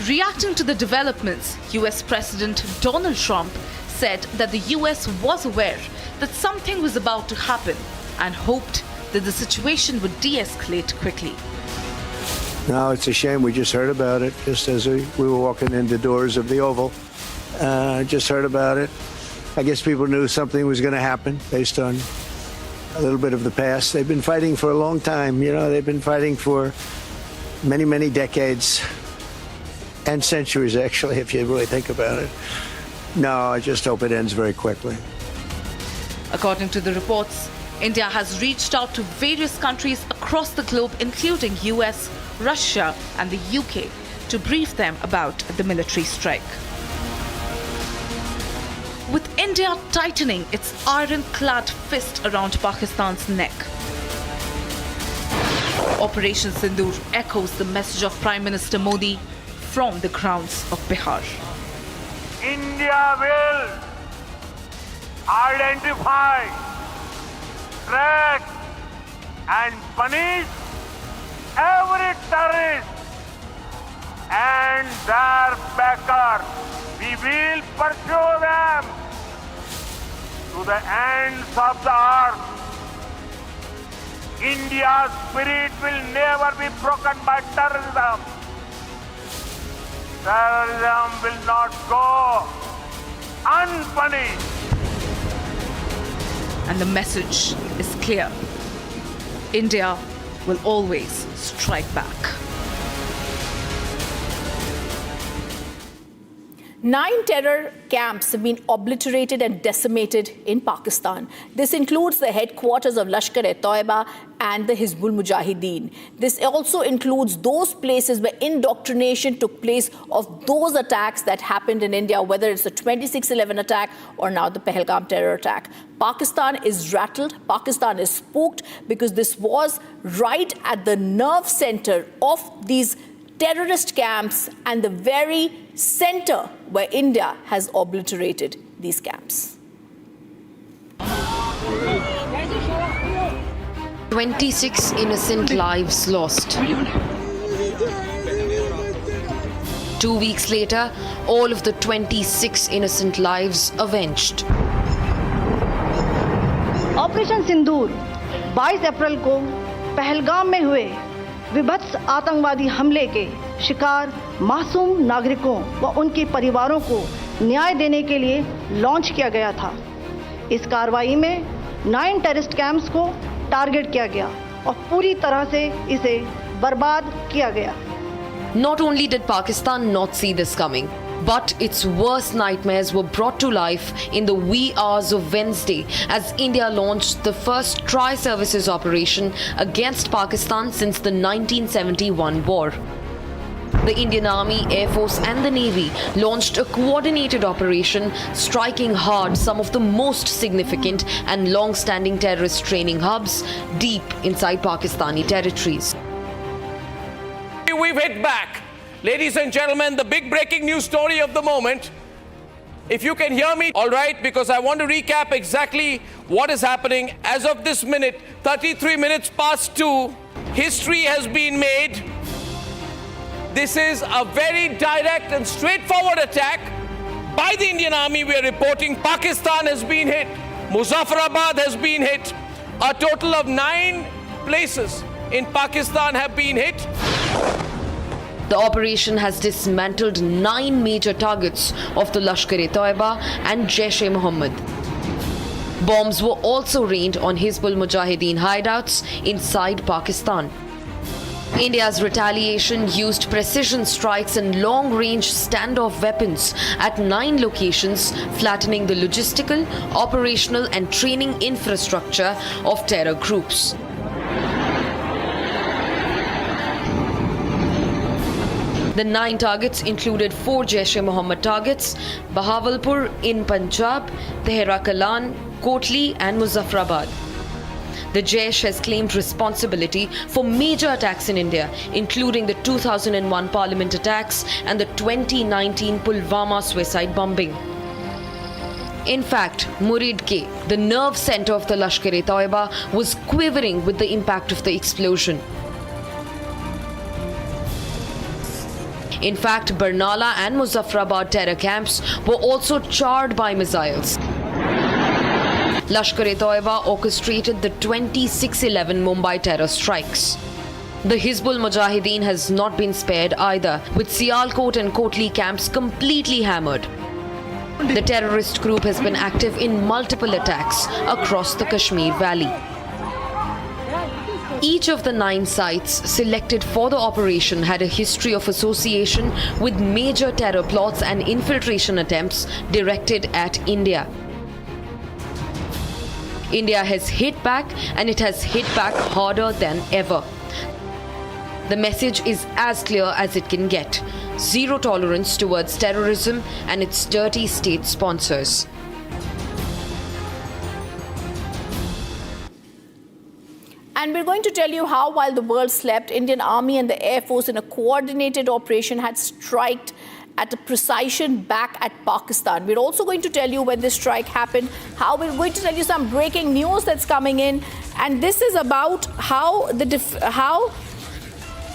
Reacting to the developments, US President Donald Trump said that the US was aware that something was about to happen and hoped that the situation would de-escalate quickly. No, it's a shame. We just heard about it just as we were walking in the doors of the Oval. Just heard about it. I guess people knew something was going to happen based on a little bit of the past. They've been fighting for a long time. You know, they've been fighting for many, many decades and centuries, actually, if you really think about it. No, I just hope it ends very quickly. According to the reports, India has reached out to various countries across the globe, including US, Russia and the UK, to brief them about the military strike. With India tightening its ironclad fist around Pakistan's neck, Operation Sindoor echoes the message of Prime Minister Modi from the grounds of Bihar. India will identify, track and punish every terrorist and their backer. We will pursue them to the ends of the earth. India's spirit will never be broken by terrorism. Terrorism will not go unpunished. And the message is clear. India will always strike back. 9 terror camps have been obliterated and decimated in Pakistan. This includes the headquarters of Lashkar-e-Toiba and the Hizbul Mujahideen. This also includes those places where indoctrination took place of those attacks that happened in India, whether it's the 26/11 attack or now the Pahalgam terror attack. Pakistan is rattled, Pakistan is spooked, because this was right at the nerve center of these terrorist camps and the very center where India has obliterated these camps. 26 innocent lives lost. 2 weeks later, all of the 26 innocent lives avenged. Operation Sindoor 22 अप्रैल को पहलगाम में हुए विभत्स आतंकवादी हमले के शिकार मासूम नागरिकों व उनके परिवारों को न्याय देने के लिए लॉन्च किया गया था। इस कार्रवाई में 9 टेररिस्ट कैंप्स को टारगेट किया गया और पूरी तरह से इसे बर्बाद किया गया। Not only did Pakistan not see this coming, but its worst nightmares were brought to life in the wee hours of Wednesday as India launched the first tri-services operation against Pakistan since the 1971 war. The Indian Army, Air Force and the Navy launched a coordinated operation striking hard some of the most significant and long-standing terrorist training hubs deep inside Pakistani territories. We've hit back. Ladies and gentlemen, the big breaking news story of the moment. If you can hear me, all right, because I want to recap exactly what is happening. As of this minute, 33 minutes past 2, history has been made. This is a very direct and straightforward attack by the Indian Army. We are reporting Pakistan has been hit. Muzaffarabad has been hit. A total of 9 places in Pakistan have been hit. The operation has dismantled 9 major targets of the Lashkar-e-Toiba and Jaish-e-Mohammed. Bombs were also rained on Hizbul Mujahideen hideouts inside Pakistan. India's retaliation used precision strikes and long-range standoff weapons at 9 locations, flattening the logistical, operational and training infrastructure of terror groups. The 9 targets included 4 Jaish-e-Mohammed targets: Bahawalpur in Punjab, Tehra Kalan, Kotli and Muzaffarabad. The Jaish has claimed responsibility for major attacks in India, including the 2001 Parliament attacks and the 2019 Pulwama suicide bombing. In fact, Muridke, the nerve center of the Lashkar-e-Toiba, was quivering with the impact of the explosion. In fact, Barnala and Muzaffarabad terror camps were also charred by missiles. Lashkar-e-Toiba orchestrated the 26/11 Mumbai terror strikes. The Hizbul Mujahideen has not been spared either, with Sialkot and Kotli camps completely hammered. The terrorist group has been active in multiple attacks across the Kashmir Valley. Each of the 9 sites selected for the operation had a history of association with major terror plots and infiltration attempts directed at India. India has hit back, and it has hit back harder than ever. The message is as clear as it can get: zero tolerance towards terrorism and its dirty state sponsors. And we're going to tell you how, while the world slept, Indian Army and the Air Force in a coordinated operation had striked at a precision back at Pakistan. We're also going to tell you when this strike happened, how we're going to tell you some breaking news that's coming in. And this is about how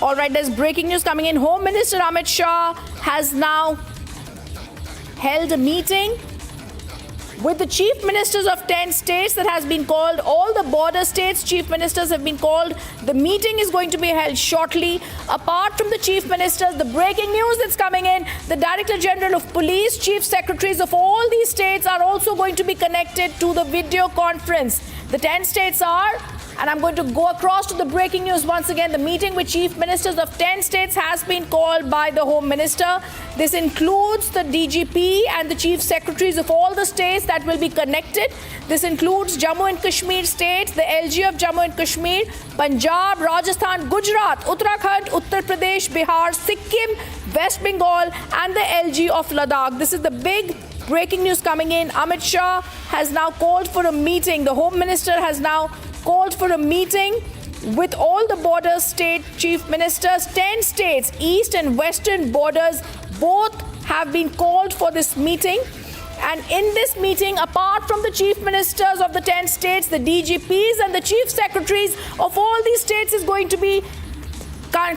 all right, there's breaking news coming in. Home Minister Amit Shah has now held a meeting with the chief ministers of 10 states that has been called. All the border states chief ministers have been called. The meeting is going to be held shortly. Apart from the chief ministers, the breaking news that's coming in, the Director General of Police, chief secretaries of all these states are also going to be connected to the video conference. The 10 states are, and I'm going to go across to the breaking news once again. The meeting with chief ministers of 10 states has been called by the Home Minister. This includes the DGP and the chief secretaries of all the states that will be connected. This includes Jammu and Kashmir state, the LG of Jammu and Kashmir, Punjab, Rajasthan, Gujarat, Uttarakhand, Uttar Pradesh, Bihar, Sikkim, West Bengal, and the LG of Ladakh. This is the big breaking news coming in. Amit Shah has now called for a meeting. The Home Minister has now called for a meeting with all the border state chief ministers. 10 states, east and western borders, both have been called for this meeting. And in this meeting, apart from the chief ministers of the 10 states, the DGPs and the chief secretaries of all these states is going to be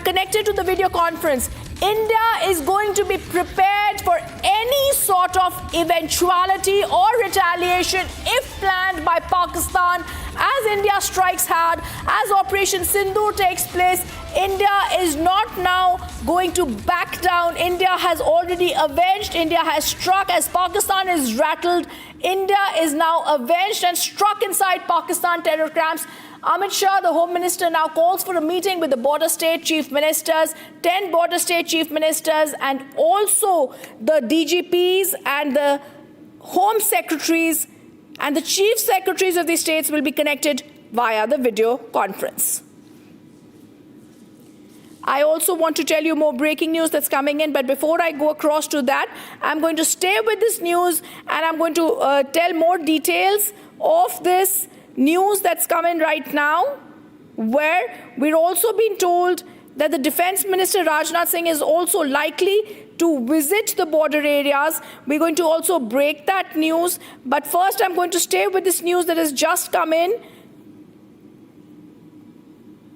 connected to the video conference. India is going to be prepared for any sort of eventuality or retaliation if planned by Pakistan. As India strikes hard, as Operation Sindoor takes place, India is not now going to back down. India has already avenged. India has struck. As Pakistan is rattled, India is now avenged and struck inside Pakistan terror camps. Amit Shah, the Home Minister, now calls for a meeting with the border state chief ministers, 10 border state chief ministers, and also the DGPs and the Home Secretaries and the chief secretaries of the states will be connected via the video conference. I also want to tell you more breaking news that's coming in, but before I go across to that, I'm going to stay with this news and I'm going to tell more details of this news that's coming right now, where we're also being told that the Defense Minister Rajnath Singh is also likely to visit the border areas. We're going to also break that news, but first I'm going to stay with this news that has just come in.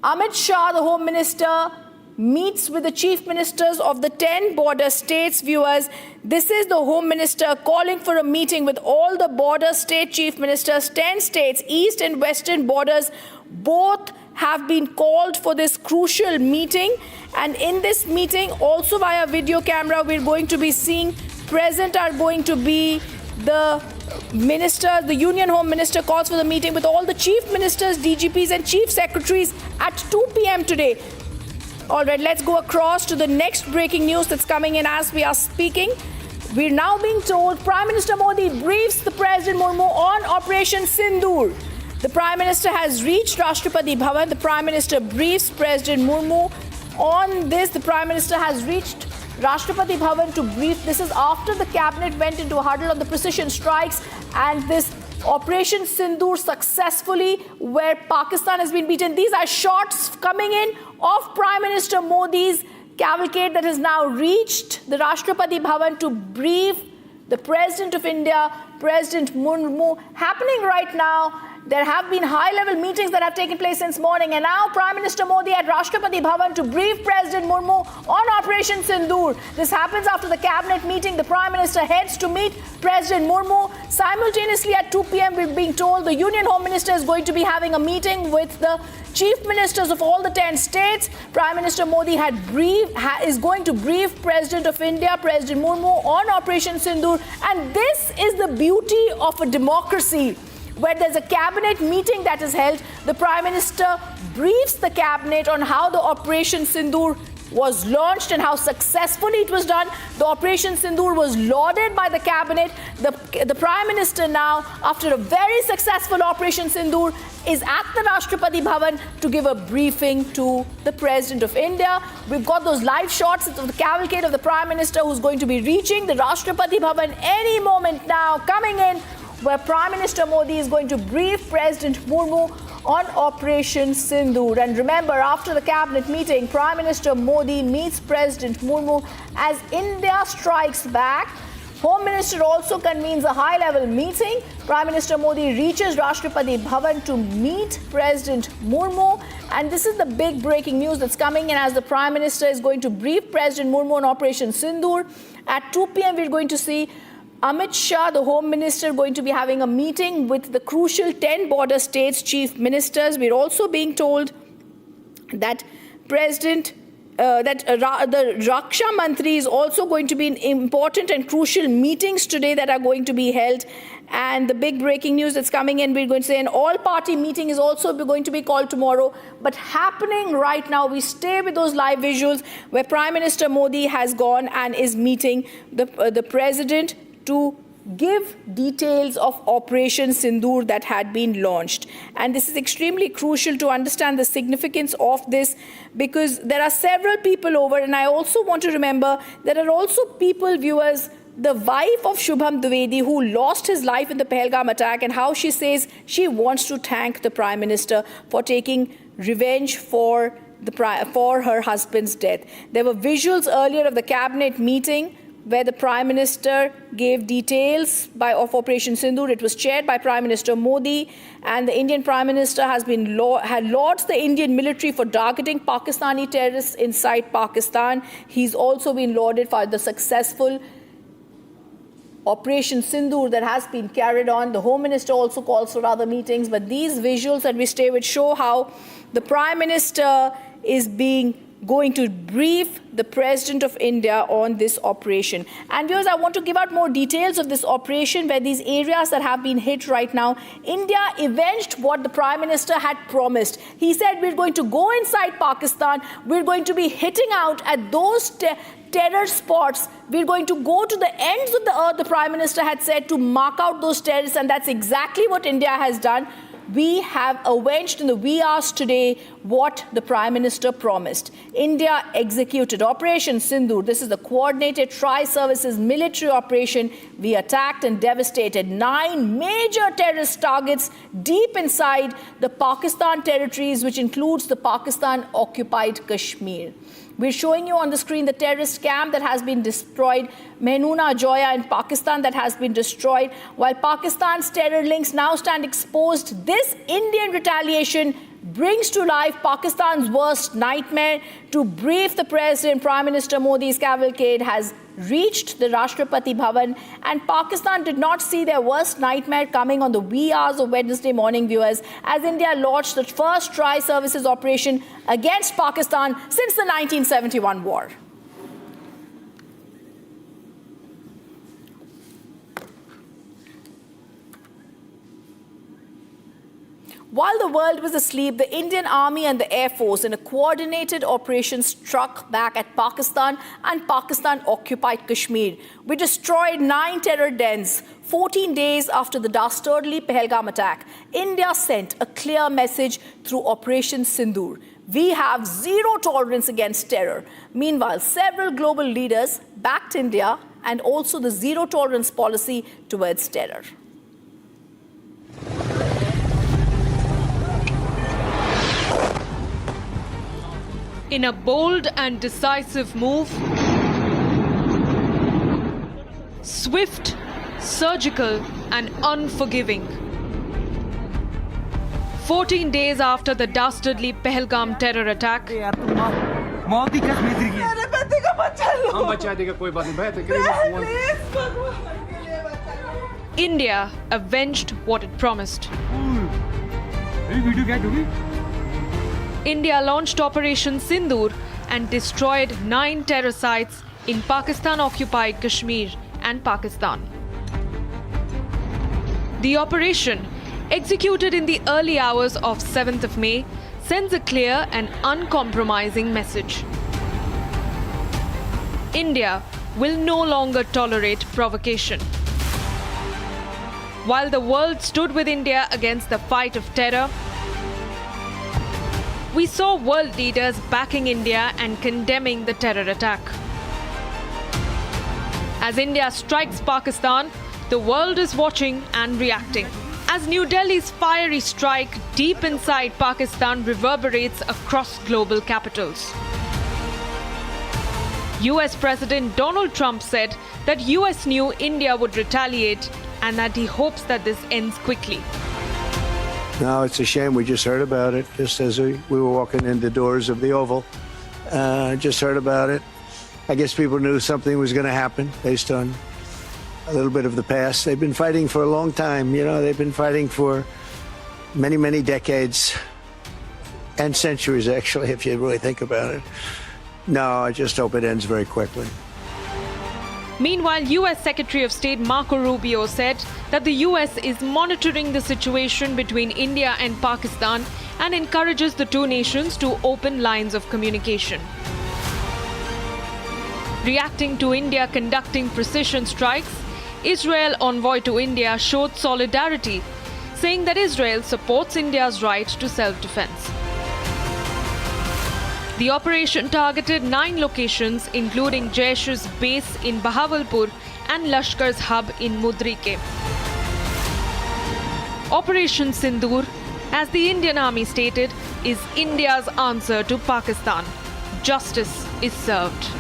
Amit Shah, the Home Minister, meets with the chief ministers of the 10 border states. Viewers, this is the Home Minister calling for a meeting with all the border state chief ministers. 10 states, east and western borders, both have been called for this crucial meeting. And in this meeting, also via video camera, we're going to be seeing present are going to be the minister. The Union Home Minister calls for the meeting with all the chief ministers, DGPs and chief secretaries at 2 p.m. today. All right, let's go across to the next breaking news that's coming in as we are speaking. We're now being told Prime Minister Modi briefs the President Murmu on Operation Sindoor. The Prime Minister has reached Rashtrapati Bhavan. The Prime Minister briefs President Murmu on this. The Prime Minister has reached Rashtrapati Bhavan to brief. This is after the cabinet went into a huddle on the precision strikes and this Operation Sindoor successfully, where Pakistan has been beaten. These are shots coming in of Prime Minister Modi's cavalcade that has now reached the Rashtrapati Bhavan to brief the President of India, President Murmu. Happening right now, there have been high-level meetings that have taken place since morning, and now Prime Minister Modi at Rashtrapati Bhavan to brief President Murmu on Operation Sindoor. This happens after the cabinet meeting. The Prime Minister heads to meet President Murmu. Simultaneously at 2 p.m. we're being told the Union Home Minister is going to be having a meeting with the chief ministers of all the 10 states. Prime Minister Modi is going to brief President of India, President Murmu, on Operation Sindoor. And this is the beauty of a democracy, where there's a cabinet meeting that is held. The Prime Minister briefs the cabinet on how the Operation Sindoor was launched and how successfully it was done. The Operation Sindoor was lauded by the cabinet. The Prime Minister now, after a very successful Operation Sindoor, is at the Rashtrapati Bhavan to give a briefing to the President of India. We've got those live shots of the cavalcade of the Prime Minister, who's going to be reaching the Rashtrapati Bhavan any moment now, coming in, where Prime Minister Modi is going to brief President Murmu on Operation Sindoor. And remember, after the cabinet meeting, Prime Minister Modi meets President Murmu as India strikes back. Home Minister also convenes a high-level meeting. Prime Minister Modi reaches Rashtrapati Bhavan to meet President Murmu. And this is the big breaking news that's coming in as the Prime Minister is going to brief President Murmu on Operation Sindoor. At 2 p.m. we're going to see Amit Shah, the Home Minister, going to be having a meeting with the crucial 10 border states' chief ministers. We're also being told that the Raksha Mantri is also going to be in important and crucial meetings today that are going to be held. And the big breaking news that's coming in, we're going to say an all-party meeting is also going to be called tomorrow. But happening right now, we stay with those live visuals where Prime Minister Modi has gone and is meeting the President to give details of Operation Sindoor that had been launched. And this is extremely crucial to understand the significance of this, because there are several people over, and I also want to remember there are also people, viewers, the wife of Shubham Dwivedi, who lost his life in the Pahalgam attack, and how she says she wants to thank the Prime Minister for taking revenge for her husband's death. There were visuals earlier of the cabinet meeting where the Prime Minister gave details of Operation Sindoor. It was chaired by Prime Minister Modi, and the Indian Prime Minister had lauds the Indian military for targeting Pakistani terrorists inside Pakistan. He's also been lauded for the successful Operation Sindoor that has been carried on. The Home Minister also calls for other meetings, but these visuals that we stay with show how the Prime Minister is going to brief the President of India on this operation. And viewers, I want to give out more details of this operation, where these areas that have been hit right now, India avenged what the Prime Minister had promised. He said, we're going to go inside Pakistan, we're going to be hitting out at those terror spots, we're going to go to the ends of the earth, the Prime Minister had said, to mark out those terrorists, and that's exactly what India has done. We have avenged in the wee hours today what the Prime Minister promised. India executed Operation Sindoor. This is the coordinated tri-services military operation. We attacked and devastated 9 major terrorist targets deep inside the Pakistan territories, which includes the Pakistan-occupied Kashmir. We're showing you on the screen the terrorist camp that has been destroyed, Mehnoona Joya in Pakistan that has been destroyed. While Pakistan's terror links now stand exposed, this Indian retaliation brings to life Pakistan's worst nightmare. To brief the President, Prime Minister Modi's cavalcade has reached the Rashtrapati Bhavan, and Pakistan did not see their worst nightmare coming on the wee hours of Wednesday morning, viewers, as India launched the first tri-services operation against Pakistan since the 1971 war. While the world was asleep, the Indian Army and the Air Force in a coordinated operation struck back at Pakistan and Pakistan-occupied Kashmir. We destroyed 9 terror dens 14 days after the dastardly Pahalgam attack. India sent a clear message through Operation Sindoor. We have zero tolerance against terror. Meanwhile, several global leaders backed India and also the zero tolerance policy towards terror. In a bold and decisive move, swift, surgical, and unforgiving. 14 days after the dastardly Pahalgam terror attack, India avenged what it promised. India launched Operation Sindoor and destroyed 9 terror sites in Pakistan-occupied Kashmir and Pakistan. The operation, executed in the early hours of 7th of May, sends a clear and uncompromising message. India will no longer tolerate provocation. While the world stood with India against the fight of terror, we saw world leaders backing India and condemning the terror attack. As India strikes Pakistan, the world is watching and reacting. As New Delhi's fiery strike deep inside Pakistan reverberates across global capitals. US President Donald Trump said that US knew India would retaliate and that he hopes that this ends quickly. No, it's a shame. We just heard about it just as we were walking in the doors of the Oval. Just heard about it. I guess people knew something was going to happen based on a little bit of the past. They've been fighting for a long time. You know, they've been fighting for many, many decades and centuries, actually, if you really think about it. No, I just hope it ends very quickly. Meanwhile, US Secretary of State Marco Rubio said that the US is monitoring the situation between India and Pakistan and encourages the two nations to open lines of communication. Reacting to India conducting precision strikes, Israel envoy to India showed solidarity, saying that Israel supports India's right to self-defense. The operation targeted 9 locations, including Jaish's base in Bahawalpur and Lashkar's hub in Mudrike. Operation Sindoor, as the Indian Army stated, is India's answer to Pakistan. Justice is served.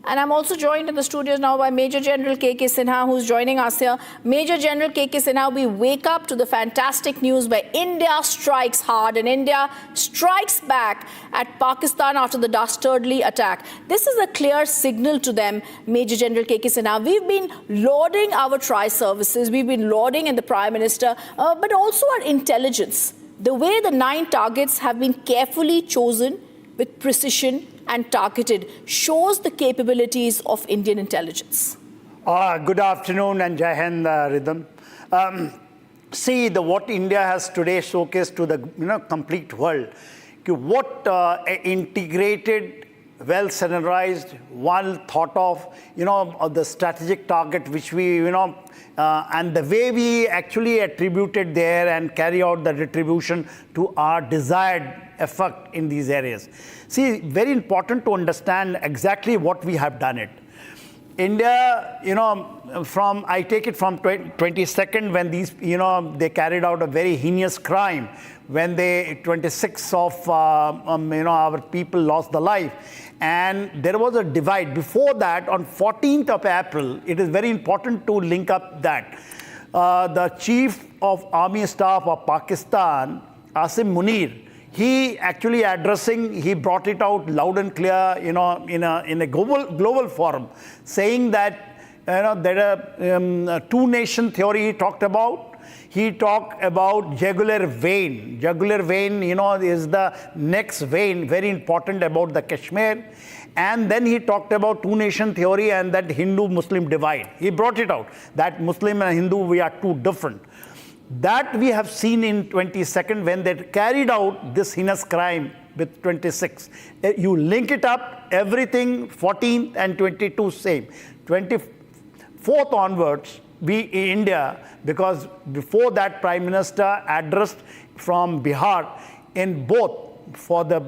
And I'm also joined in the studios now by Major General K.K. Sinha, who's joining us here. Major General K.K. Sinha, we wake up to the fantastic news where India strikes hard and India strikes back at Pakistan after the dastardly attack. This is a clear signal to them, Major General K.K. Sinha. We've been lauding our tri-services, we've been lauding and the Prime Minister, but also our intelligence. The way the 9 targets have been carefully chosen with precision and targeted shows the capabilities of Indian intelligence. Good afternoon and Jai Hind, Rhythm. See, what India has today showcased to the complete world, what integrated, well scenarized, well thought of, the strategic target which we, and the way we actually attributed there and carry out the retribution to our desired effect in these areas. See, very important to understand exactly what we have done it. India, I take it from 22nd when these, they carried out a very heinous crime when 26 of, our people lost their life. And there was a divide. Before that, on 14th of April, it is very important to link up that. The Chief of Army Staff of Pakistan, Asim Munir, he actually he brought it out loud and clear, in a global forum, saying that, that two-nation theory he talked about. He talked about jugular vein. Jugular vein, is the next vein, very important about the Kashmir. And then he talked about two-nation theory and that Hindu-Muslim divide. He brought it out, that Muslim and Hindu, we are two different. That we have seen in 22nd when they carried out this heinous crime with 26. You link it up, everything 14th and 22 same. 24th onwards, we in India, because before that Prime Minister addressed from Bihar in both for the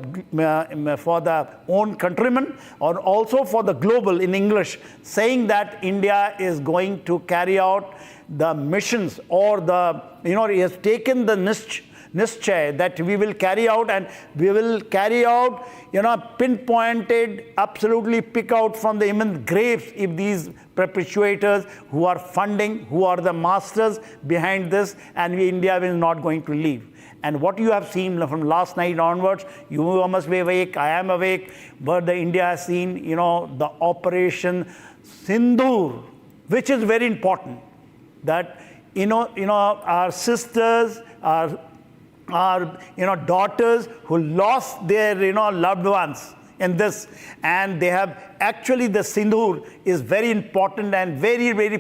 own countrymen or also for the global in English, saying that India is going to carry out the missions or he has taken the niche nischay that we will carry out, and we will carry out, pinpointed, absolutely pick out from the immense graves if these perpetuators who are funding, who are the masters behind this, and India is not going to leave. And what you have seen from last night onwards, you must be awake, I am awake, but the India has seen, the Operation Sindoor, which is very important. That, our sisters, our daughters who lost their, loved ones in this, and they have actually, the Sindoor is very important and very, very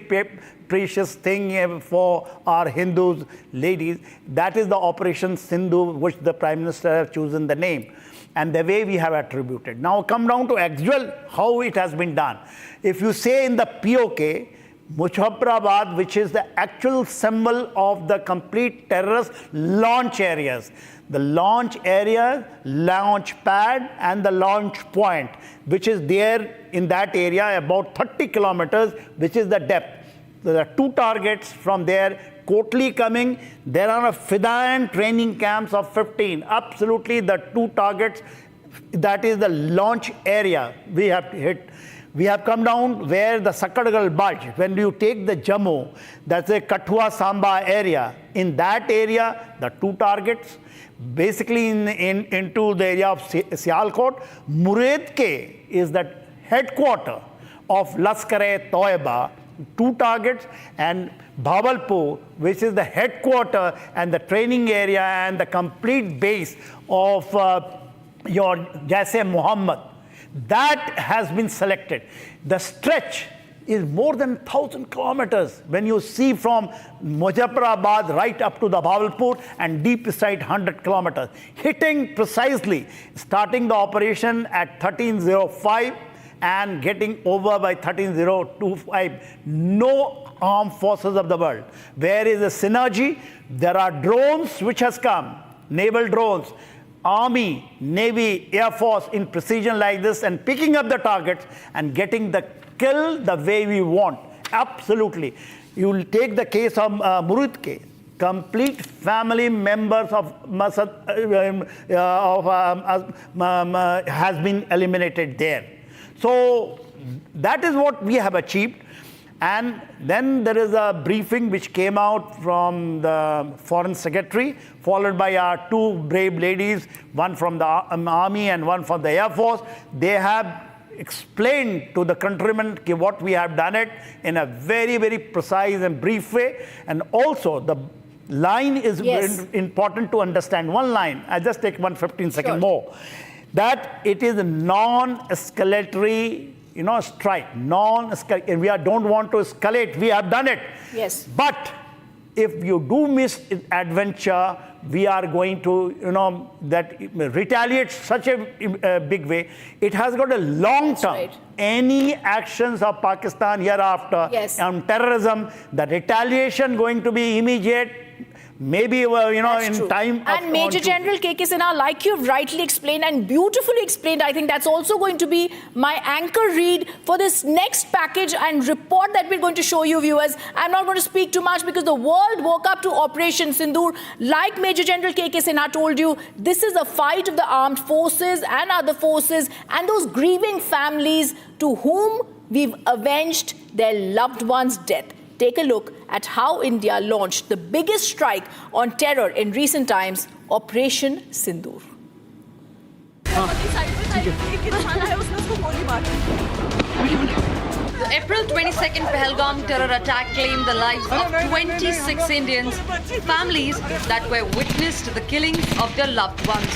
precious thing for our Hindus, ladies. That is the Operation Sindoor, which the Prime Minister has chosen the name, and the way we have attributed. Now come down to actual, how it has been done. If you say in the PoK, Muzaffarabad, which is the actual symbol of the complete terrorist launch areas. The launch area, launch pad, and the launch point, which is there in that area, about 30 kilometers, which is the depth. There are 2 targets from there, Kotli coming. There are Fidan training camps of 15. Absolutely, the 2 targets, that is the launch area we have to hit. We have come down where the Sakadagal Bulge, when you take the Jammu, that's a Kathua Samba area. In that area, the 2 targets, basically into the area of Sialkot. Muredke is the headquarter of Laskar-e-Toiba, 2 targets, and Bhabalpur, which is the headquarter and the training area and the complete base of your Jaise Muhammad. That has been selected. The stretch is more than 1,000 kilometers when you see from Muzaffarabad right up to the Bhabalpur and deep inside 100 kilometers. Hitting precisely, starting the operation at 13:05 and getting over by 13:25. No armed forces of the world. Where is the synergy? There are drones which has come, naval drones. Army, Navy, Air Force in precision like this, and picking up the targets and getting the kill the way we want. Absolutely. You will take the case of Murudke. Complete family members of has been eliminated there. So that is what we have achieved. And then there is a briefing which came out from the Foreign Secretary, followed by our 2 brave ladies, one from the Army and one from the Air Force. They have explained to the countrymen what we have done it in a very, very precise and brief way. And also the line is important to understand. One line, I'll just take 15-second more. That it is a non-escalatory strike, and we don't want to escalate. We have done it. Yes. But if you do miss adventure, we are going to, that retaliate such a big way. It has got a long term. Right. Any actions of Pakistan hereafter on terrorism, the retaliation going to be immediate. Maybe, in time. And Major General K.K. Sinha, like you've rightly explained and beautifully explained, I think that's also going to be my anchor read for this next package and report that we're going to show you, viewers. I'm not going to speak too much because the world woke up to Operation Sindoor. Like Major General K.K. Sinha told you, this is a fight of the armed forces and other forces and those grieving families to whom we've avenged their loved ones' death. Take a look at how India launched the biggest strike on terror in recent times, Operation Sindoor. The April 22nd Pahalgam terror attack claimed the lives of 26 Indians, families that were witness to the killings of their loved ones.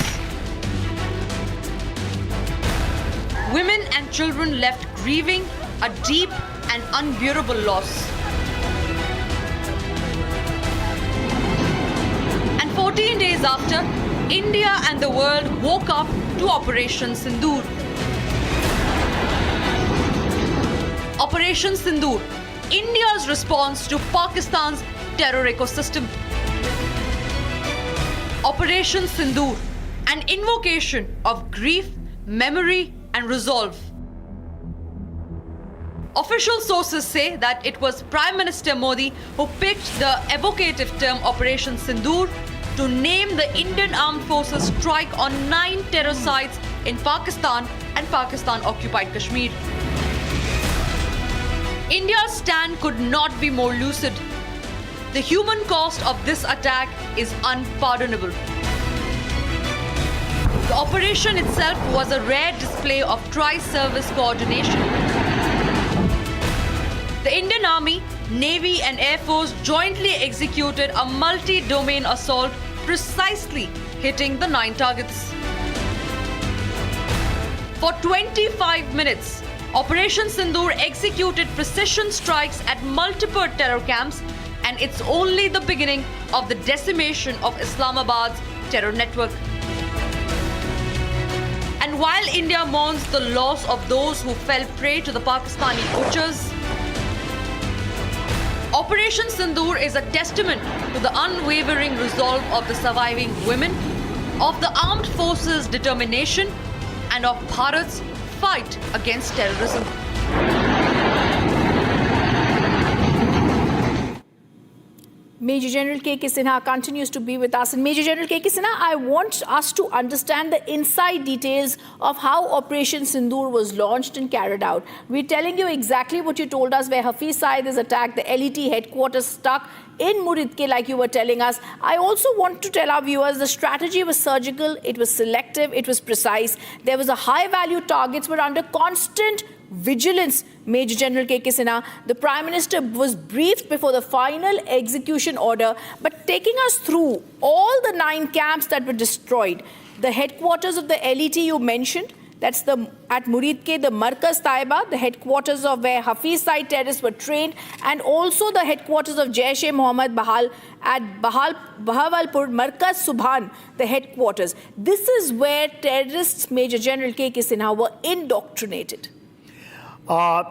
Women and children left grieving a deep and unbearable loss. And 14 days after, India and the world woke up to Operation Sindoor. Operation Sindoor, India's response to Pakistan's terror ecosystem. Operation Sindoor, an invocation of grief, memory, and resolve. Official sources say that it was Prime Minister Modi who picked the evocative term Operation Sindoor to name the Indian Armed Forces strike on 9 terror sites in Pakistan and Pakistan-occupied Kashmir. India's stand could not be more lucid. The human cost of this attack is unpardonable. The operation itself was a rare display of tri-service coordination. The Indian Army, Navy and Air Force jointly executed a multi-domain assault, precisely hitting the 9 targets. For 25 minutes, Operation Sindoor executed precision strikes at multiple terror camps, and it's only the beginning of the decimation of Islamabad's terror network. And while India mourns the loss of those who fell prey to the Pakistani butchers, Operation Sindoor is a testament to the unwavering resolve of the surviving women, of the armed forces' determination, and of Bharat's fight against terrorism. Major General K.K. Sinha continues to be with us. And Major General K.K. Sinha, I want us to understand the inside details of how Operation Sindoor was launched and carried out. We're telling you exactly what you told us, where Hafiz Saeed is attacked, the LET headquarters stuck in Muridke, like you were telling us. I also want to tell our viewers the strategy was surgical, it was selective, it was precise. There was a high-value targets were under constant vigilance. Major General K.K. Sinha, the Prime Minister was briefed before the final execution order, but taking us through all the 9 camps that were destroyed, the headquarters of the LET you mentioned, that's at Muridke, the Markaz Taiba, the headquarters of where Hafiz Saeed terrorists were trained, and also the headquarters of Jaish-e-Mohammed Bahal at Bahawalpur, Markaz Subhan, the headquarters. This is where terrorists, Major General K.K. Sinha, were indoctrinated.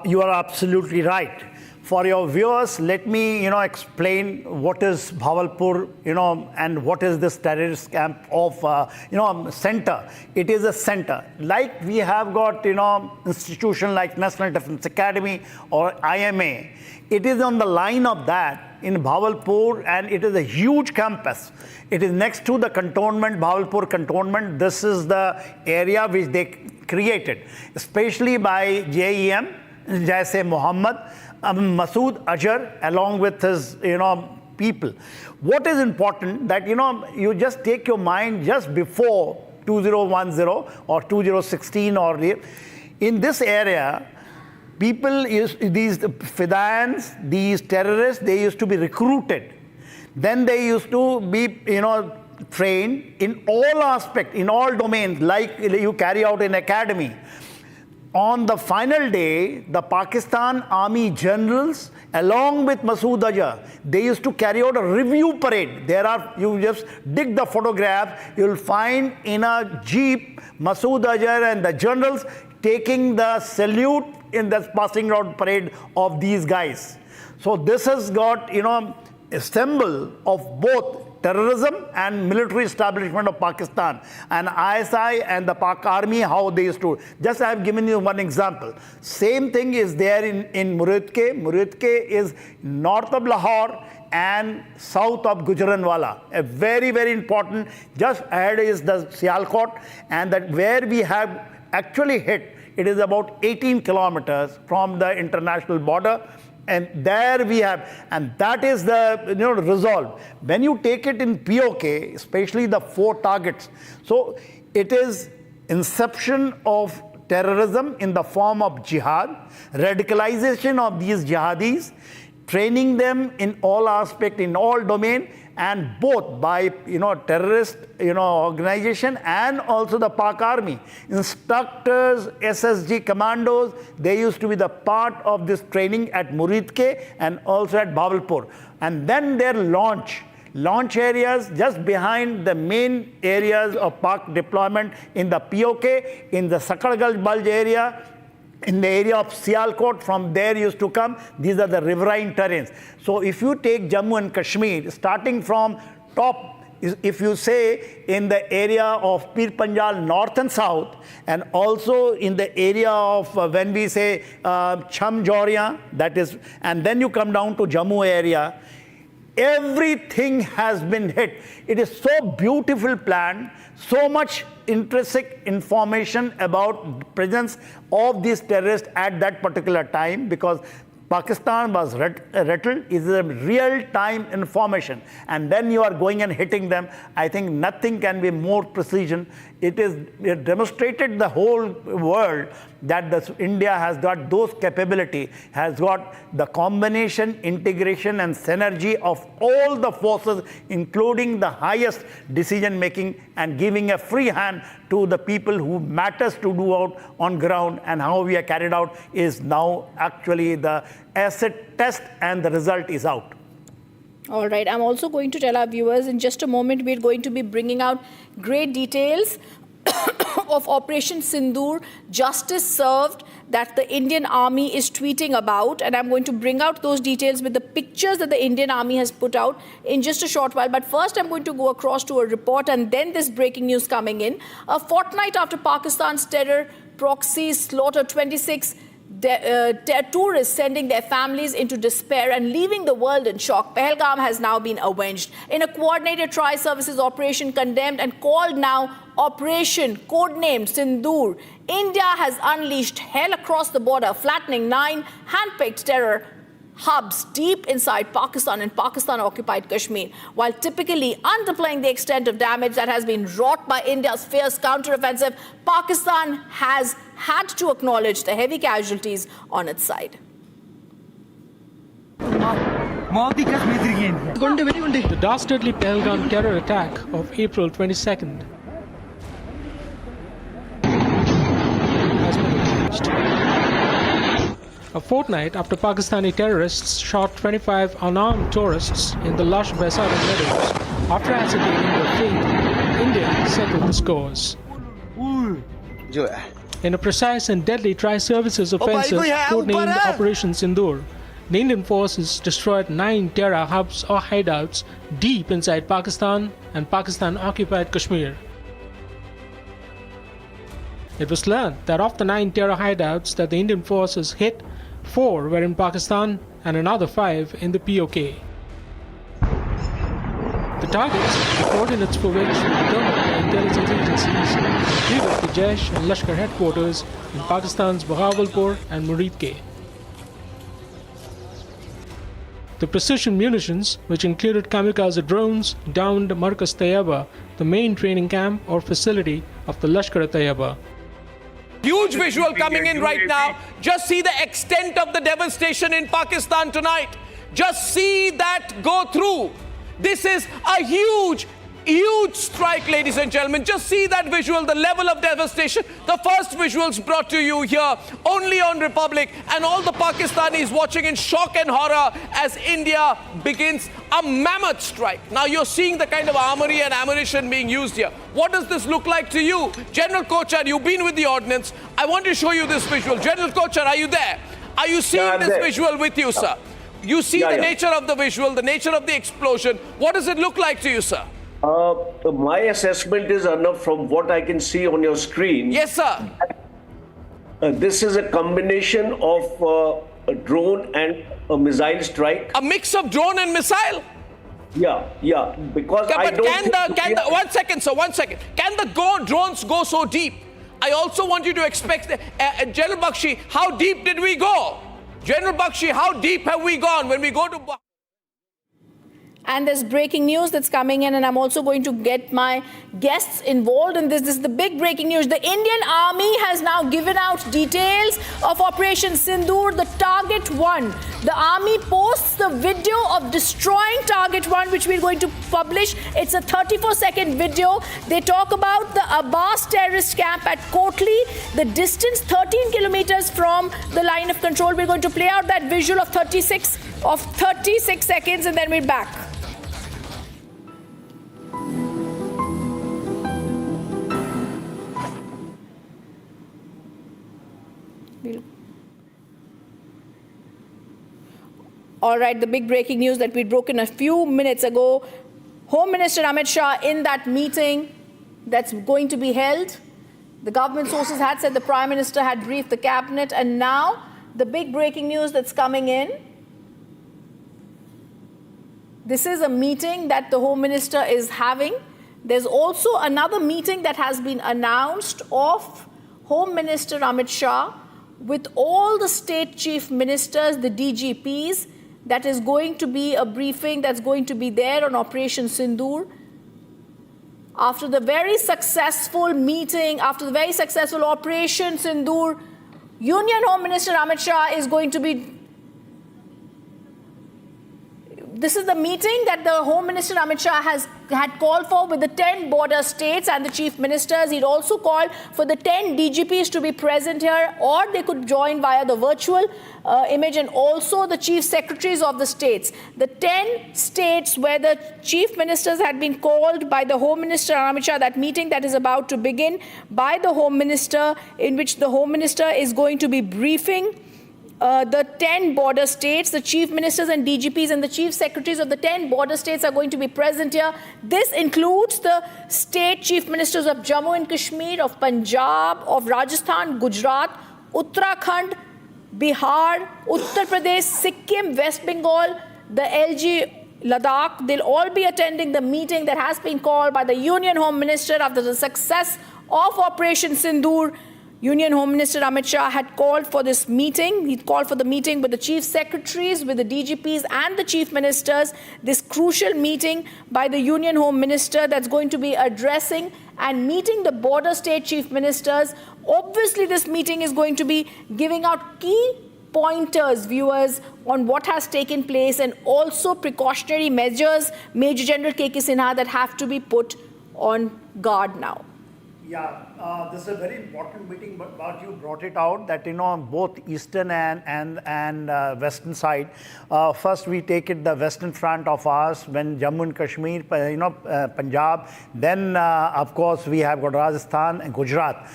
You are absolutely right. For your viewers, let me, explain what is Bahawalpur, and what is this terrorist camp of, center. It is a center. Like we have got, institution like National Defense Academy or IMA. It is on the line of that in Bahawalpur, and it is a huge campus. It is next to the cantonment, Bahawalpur cantonment. This is the area which they created, especially by JEM, Jaish-e-Mohammed, Masood Azhar, along with his, people. What is important that, you just take your mind just before 2010 or 2016 or in this area, people, these Fidayans, these terrorists, they used to be recruited. Then they used to be, trained in all aspects, in all domains, like you carry out in academy. On the final day, the Pakistan Army generals, along with Masood Azhar, they used to carry out a review parade. You just dig the photograph, you'll find in a jeep, Masood Azhar and the generals taking the salute in the passing out parade of these guys. So this has got, a symbol of both terrorism and military establishment of Pakistan, and ISI and the Pak Army, how they used to. Just I have given you one example. Same thing is there in Muridke. Muridke is north of Lahore and south of Gujranwala. A very, very important. Just ahead is the Sialkot, and that where we have actually hit, it is about 18 kilometers from the international border. And there we have, and that is the resolve. When you take it in PoK, especially the 4 targets, so it is inception of terrorism in the form of jihad, radicalization of these jihadis, training them in all aspects, in all domain, and both by terrorist organization and also the Pak Army. Instructors, SSG commandos, they used to be the part of this training at Muridke and also at Bahawalpur. And then their launch areas just behind the main areas of Pak deployment in the PoK, in the Sakargal Bulge area, in the area of Sialkot, from there used to come. These are the riverine terrains. So if you take Jammu and Kashmir, starting from top, if you say in the area of Pir Panjal north and south, and also in the area of when we say Cham Joria, that is, and then you come down to Jammu area, Everything has been hit. It is so beautiful planned, so much intrinsic information about presence of these terrorists at that particular time, because Pakistan was rattled. It is a real-time information. And then you are going and hitting them. I think nothing can be more precision. It demonstrated the whole world that India has got those capability, has got the combination, integration and synergy of all the forces, including the highest decision-making, and giving a free hand to the people who matters to do out on ground. And how we are carried out is now actually the asset test, and the result is out. All right. I'm also going to tell our viewers in just a moment we're going to be bringing out great details of Operation Sindoor, justice served, that the Indian Army is tweeting about. And I'm going to bring out those details with the pictures that the Indian Army has put out in just a short while. But first, I'm going to go across to a report and then this breaking news coming in. A fortnight after Pakistan's terror proxies slaughtered 26 tourists, sending their families into despair and leaving the world in shock, Pahalgam has now been avenged. In a coordinated tri-services operation condemned and called now Operation codenamed Sindoor, India has unleashed hell across the border, flattening 9 hand-picked terror hubs deep inside Pakistan and Pakistan-occupied Kashmir, while typically underplaying the extent of damage that has been wrought by India's fierce counter-offensive. Pakistan has had to acknowledge the heavy casualties on its side. The dastardly Pahalgam terror attack of April 22nd has been avenged. A fortnight after Pakistani terrorists shot 25 unarmed tourists in the lush Baisara meadows after ascertaining their fate, India settled the scores. In a precise and deadly tri-services offensive codenamed Operation Sindoor, the Indian forces destroyed 9 terror hubs or hideouts deep inside Pakistan and Pakistan-occupied Kashmir. It was learned that of the 9 terror hideouts that the Indian forces hit, 4 were in Pakistan and another 5 in the PoK. The targets, the coordinates for which were determined by intelligence agencies, included the Jaish and Lashkar headquarters in Pakistan's Bahawalpur and Muridke. The precision munitions, which included kamikaze drones, downed Markaz Tayyaba, the main training camp or facility of the Lashkar-e-Taiba. Huge visual coming in right now. Just see the extent of the devastation in Pakistan tonight. Just see that go through. This is a huge strike, ladies and gentlemen. Just see that visual, the level of devastation. The first visuals brought to you here only on Republic, and all the Pakistanis watching in shock and horror as India begins a mammoth strike. Now you're seeing the kind of armory and ammunition being used here. What does this look like to you? General Kochar, you've been with the ordnance. I want to show you this visual. General Kochar, are you there? Are you seeing this visual with you, sir? You see the nature of the visual, the nature of the explosion. What does it look like to you, sir? My assessment is, Arnab, from what I can see on your screen. Yes, sir. This is a combination of a drone and a missile strike. A mix of drone and missile? Yeah. Because I don't. One second, sir. One second. Can the drones go so deep? I also want you to expect, General Bakshi, how deep did we go? General Bakshi, how deep have we gone when we go to... And there's breaking news that's coming in, and I'm also going to get my guests involved in this. This is the big breaking news. The Indian Army has now given out details of Operation Sindoor, the Target 1. The Army posts the video of destroying Target 1, which we're going to publish. It's a 34-second video. They talk about the Abbas terrorist camp at Kotli, the distance 13 kilometers from the line of control. We're going to play out that visual of 36 seconds, and then we're back. All right, the big breaking news that we'd broken a few minutes ago. Home Minister Amit Shah in that meeting that's going to be held. The government sources had said the Prime Minister had briefed the cabinet, and now the big breaking news that's coming in. This is a meeting that the Home Minister is having. There's also another meeting that has been announced of Home Minister Amit Shah with all the state chief ministers, the DGPs. That is going to be a briefing that's going to be there on Operation Sindoor. After the very successful meeting, after the very successful Operation Sindoor, Union Home Minister Amit Shah is going to be... This is the meeting that the Home Minister Amit Shah had called for with the 10 border states and the chief ministers. He'd also called for the 10 DGPs to be present here, or they could join via the virtual image, and also the chief secretaries of the states. The 10 states where the chief ministers had been called by the Home Minister Amit Shah, that meeting that is about to begin by the Home Minister, in which the Home Minister is going to be briefing the 10 border states. The chief ministers and DGPs and the chief secretaries of the 10 border states are going to be present here. This includes the state chief ministers of Jammu and Kashmir, of Punjab, of Rajasthan, Gujarat, Uttarakhand, Bihar, Uttar Pradesh, Sikkim, West Bengal, the LG Ladakh. They'll all be attending the meeting that has been called by the Union Home Minister after the success of Operation Sindoor. Union Home Minister Amit Shah had called for this meeting. He called for the meeting with the chief secretaries, with the DGPs and the chief ministers. This crucial meeting by the Union Home Minister that's going to be addressing and meeting the border state chief ministers. Obviously, this meeting is going to be giving out key pointers, viewers, on what has taken place, and also precautionary measures, Major General K.K. Sinha, that have to be put on guard now. Yeah, this is a very important meeting, but you brought it out that, both eastern and western side. First, we take it the western front of ours, when Jammu and Kashmir, Punjab. Then, of course, we have got Rajasthan and Gujarat.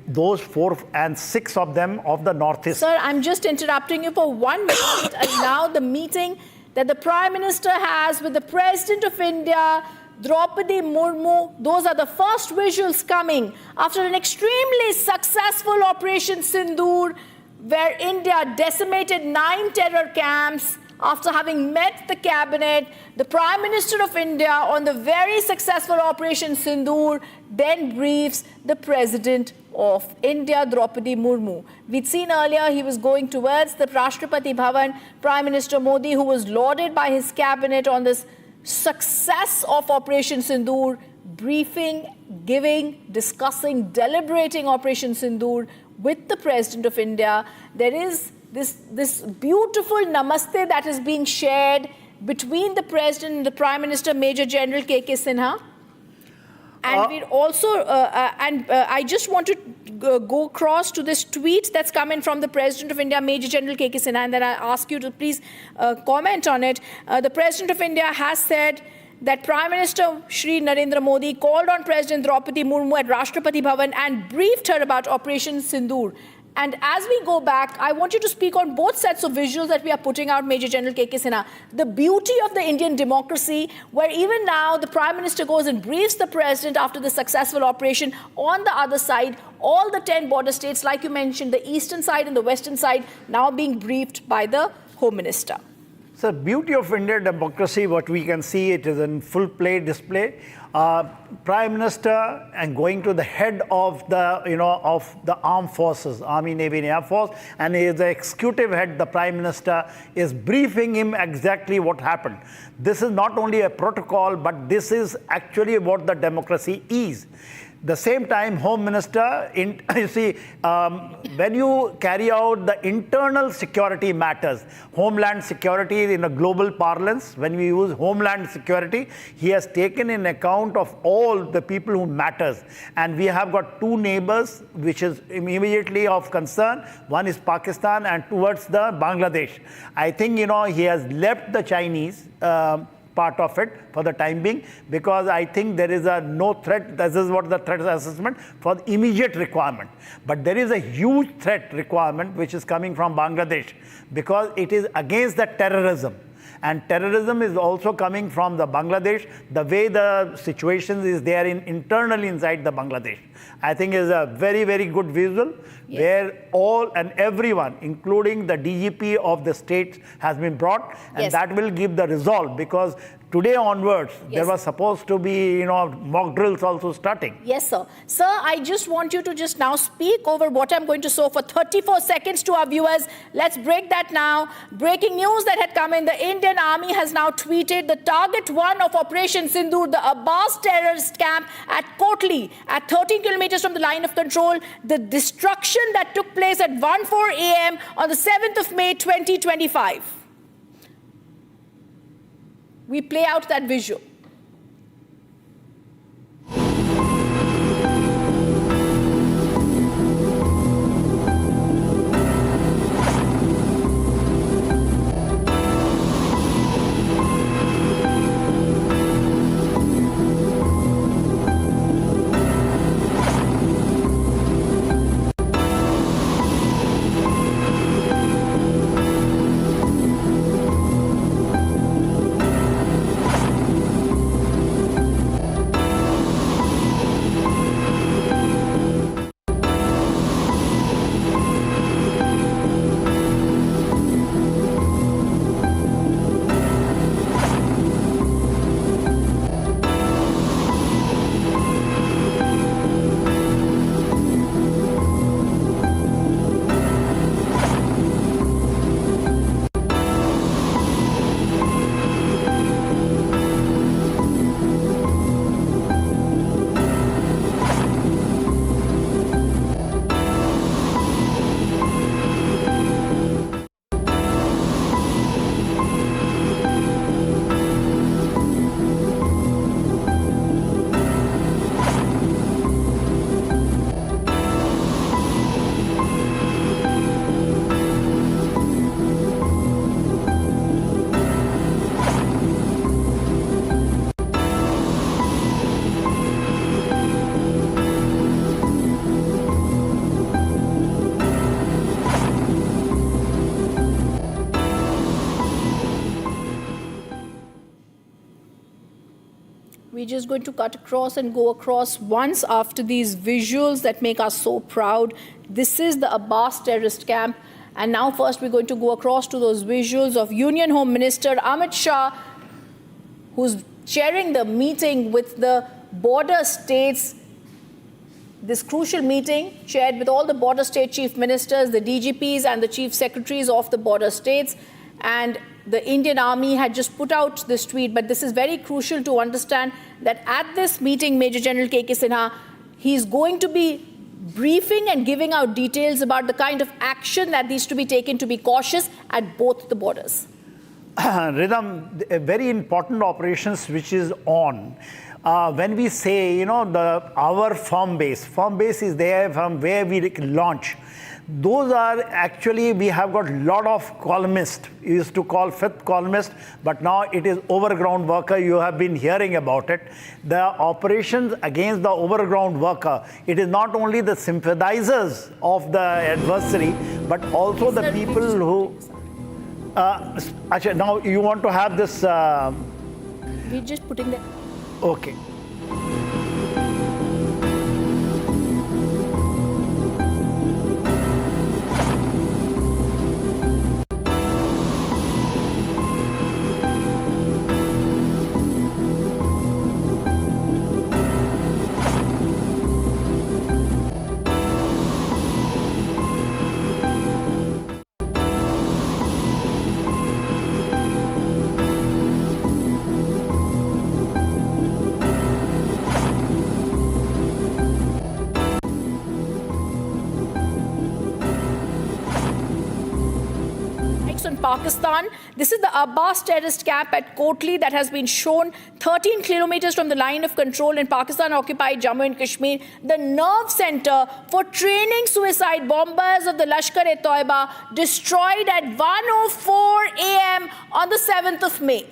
Those 4 and 6 of them of the northeast. Sir, I'm just interrupting you for 1 minute. And now the meeting that the Prime Minister has with the President of India, Draupadi Murmu, those are the first visuals coming after an extremely successful Operation Sindoor, where India decimated 9 terror camps. After having met the cabinet, the Prime Minister of India on the very successful Operation Sindoor then briefs the President of India, Draupadi Murmu. We'd seen earlier he was going towards the Rashtrapati Bhavan, Prime Minister Modi, who was lauded by his cabinet on this success of Operation Sindoor, briefing, giving, discussing, deliberating Operation Sindoor with the President of India. There is this beautiful namaste that is being shared between the President and the Prime Minister, Major General K.K. Sinha. And we're also, I just want to go across to this tweet that's come in from the President of India, Major General K.K. Sinha, and then I ask you to please comment on it. The President of India has said that Prime Minister Shri Narendra Modi called on President Draupadi Murmu at Rashtrapati Bhavan and briefed her about Operation Sindoor. And as we go back, I want you to speak on both sets of visuals that we are putting out, Major General K.K. Sinha. The beauty of the Indian democracy, where even now the Prime Minister goes and briefs the President after the successful operation. On the other side, all the 10 border states, like you mentioned, the eastern side and the western side, now being briefed by the Home Minister. So, beauty of Indian democracy, what we can see, it is in full play display. Prime Minister and going to the head of the armed forces, Army, Navy and Air Force, and he is the executive head, the Prime Minister, is briefing him exactly what happened. This is not only a protocol, but this is actually what the democracy is. The same time, Home Minister, you see, when you carry out the internal security matters, homeland security in a global parlance, when we use homeland security, he has taken in account of all the people who matters. And we have got 2 neighbors, which is immediately of concern. One is Pakistan and towards the Bangladesh. I think, he has left the Chinese part of it for the time being, because I think there is no threat. This is what the threat assessment for the immediate requirement. But there is a huge threat requirement which is coming from Bangladesh, because it is against the terrorism. And terrorism is also coming from the Bangladesh, the way the situation is there internally inside the Bangladesh. I think is a very, very good visual, where all and everyone, including the DGP of the state, has been brought, and that will give the resolve, because today onwards, Yes. there was supposed to be, mock drills also starting. Yes, sir. Sir, I just want you to just now speak over what I'm going to show for 34 seconds to our viewers. Let's break that now. Breaking news that had come in. The Indian Army has now tweeted the target one of Operation Sindoor, the Abbas terrorist camp at Kotli, at 13 kilometers from the line of control. The destruction that took place at 1:04 a.m. on the 7th of May, 2025. We play out that visual. We're just going to cut across and go across once after these visuals that make us so proud. This is the Abbas terrorist camp. And now first we're going to go across to those visuals of Union Home Minister Amit Shah, who's chairing the meeting with the border states. This crucial meeting chaired with all the border state chief ministers, the DGPs and the chief secretaries of the border states. And the Indian Army had just put out this tweet, but this is very crucial to understand that at this meeting, Major General K.K. Sinha, he's going to be briefing and giving out details about the kind of action that needs to be taken to be cautious at both the borders. Rhythm, a very important operations which is on. When we say, our firm base is there from where we launch. Those are actually, we have got a lot of columnists. We used to call fifth columnist, but now it is overground worker. You have been hearing about it. The operations against the overground worker, it is not only the sympathizers of the adversary, but also the people who... now you want to have this... We're just putting that... Okay. Pakistan. This is the Abbas terrorist camp at Kotli that has been shown 13 kilometers from the line of control in Pakistan-occupied Jammu and Kashmir, the nerve center for training suicide bombers of the Lashkar-e-Toiba, destroyed at 1:04 a.m. on the 7th of May.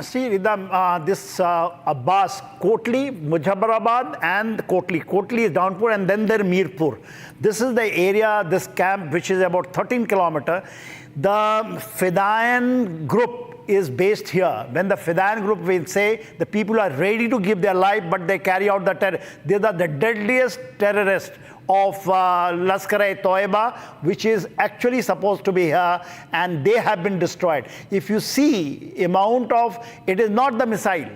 See, this Abbas, Kotli, Muzaffarabad and Kotli. Kotli is Downpur and then there Mirpur. This is the area, this camp, which is about 13 kilometers. The Fidayan group is based here. When the Fidayan group will say the people are ready to give their life, but they carry out the terror. They are the deadliest terrorists of Lashkar-e-Toiba, which is actually supposed to be here, and they have been destroyed. If you see amount of, it is not the missile.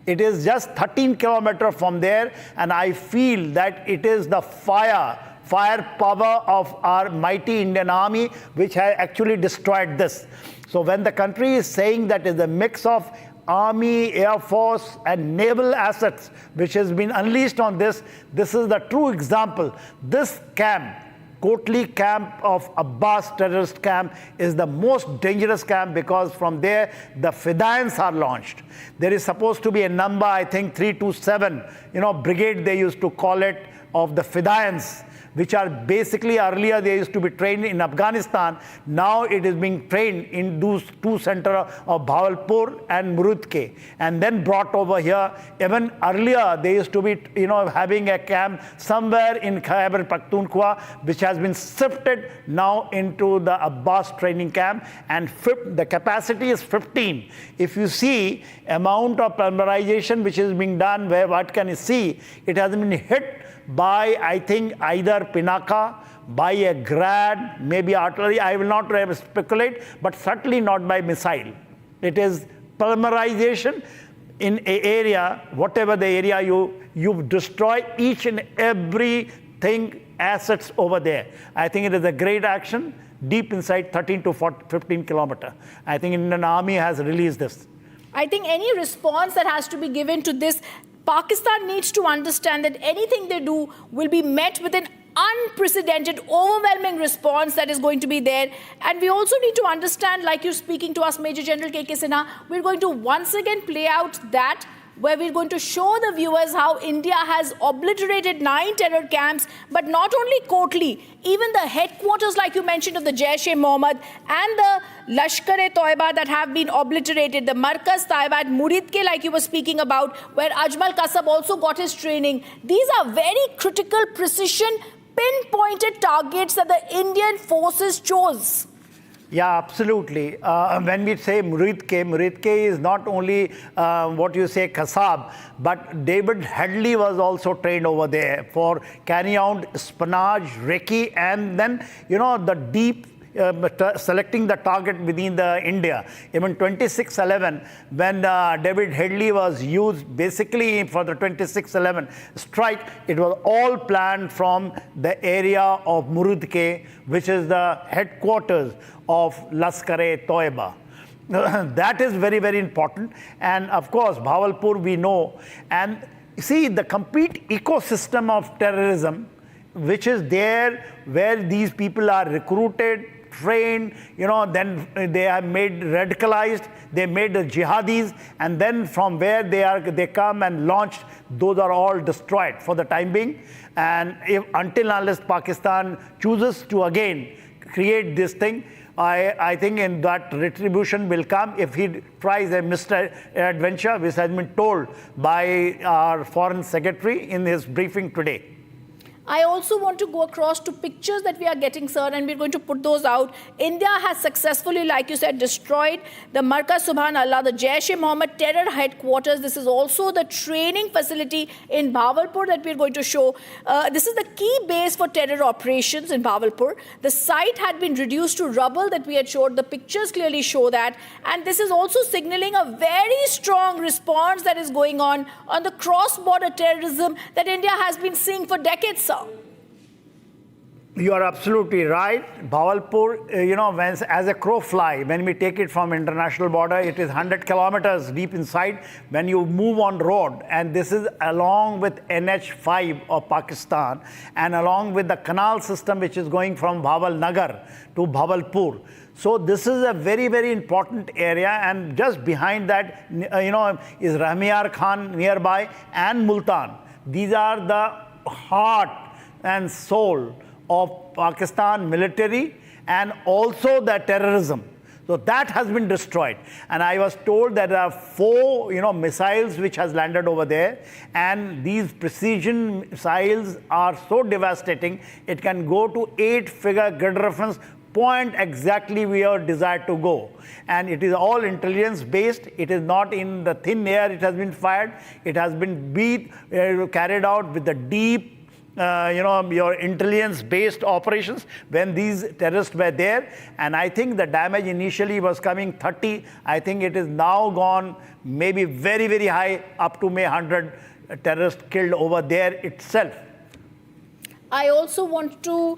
It is just 13 kilometers from there, and I feel that it is the fire power of our mighty Indian Army which has actually destroyed this. So when the country is saying that is a mix of Army, Air Force and naval assets which has been unleashed on this, this is the true example. This camp, Kotli camp of Abbas terrorist camp, is the most dangerous camp because from there the Fidayans are launched. There is supposed to be a number, I think 327, brigade they used to call it, of the Fidayans, which are basically earlier they used to be trained in Afghanistan. Now it is being trained in those two centers of Bahawalpur and Murudke, and then brought over here. Even earlier they used to be having a camp somewhere in Khyber Pakhtunkhwa, which has been shifted now into the Abbas training camp, and the capacity is 15. If you see amount of polymerization which is being done, where what can you see, it has been hit by, I think, either Pinaka, by a grad, maybe artillery. I will not speculate, but certainly not by missile. It is polymerization in an area, whatever the area you destroy each and everything, assets over there. I think it is a great action, deep inside 13 to 15 kilometers. I think Indian Army has released this. I think any response that has to be given to this, Pakistan needs to understand that anything they do will be met with an unprecedented, overwhelming response that is going to be there. And we also need to understand, like you're speaking to us, Major General K.K. Sinha, we're going to once again play out that, where we're going to show the viewers how India has obliterated 9 terror camps, but not only Kotli, even the headquarters, like you mentioned, of the Jaish-e-Mohammed and the Lashkar-e-Toiba that have been obliterated, the Markaz Taiba at Muridke, like you were speaking about, where Ajmal Kasab also got his training. These are very critical, precision, pinpointed targets that the Indian forces chose. Yeah, absolutely. When we say Muridke is not only what you say Kasab, but David Headley was also trained over there for carrying out espionage, recce, and then, the deep selecting the target within the India. Even 26/11, when David Headley was used basically for the 26/11 strike, it was all planned from the area of Murudke, which is the headquarters of Lashkar-e-Toiba. That is very, very important. And of course, Bahawalpur we know. And see, the complete ecosystem of terrorism, which is there, where these people are recruited, trained, then they are made radicalized, they made the jihadis, and then from where they come and launched, those are all destroyed for the time being. And until unless Pakistan chooses to again create this thing, I think in that retribution will come if he tries a misadventure, which has been told by our Foreign Secretary in his briefing today. I also want to go across to pictures that we are getting, sir, and we're going to put those out. India has successfully, like you said, destroyed the Markaz Subhanallah, the Jaish-e-Mohammed terror headquarters. This is also the training facility in Bahawalpur that we're going to show. This is the key base for terror operations in Bahawalpur. The site had been reduced to rubble that we had showed. The pictures clearly show that. And this is also signaling a very strong response that is going on the cross-border terrorism that India has been seeing for decades, sir. You are absolutely right. Bahawalpur, as a crow fly, when we take it from international border, it is 100 kilometers deep inside. When you move on road, and this is along with NH5 of Pakistan, and along with the canal system which is going from Bhawal Nagar to Bahawalpur. So this is a very, very important area, and just behind that, is Rahmiyar Khan nearby and Multan. These are the heart and soul of Pakistan military and also the terrorism. So that has been destroyed. And I was told that there are 4, missiles which has landed over there. And these precision missiles are so devastating, it can go to 8-figure grid reference point exactly where desired to go. And it is all intelligence based. It is not in the thin air it has been fired. It has been carried out with the deep, your intelligence-based operations when these terrorists were there. And I think the damage initially was coming 30. I think it is now gone maybe very, very high, up to 100 terrorists killed over there itself. I also want to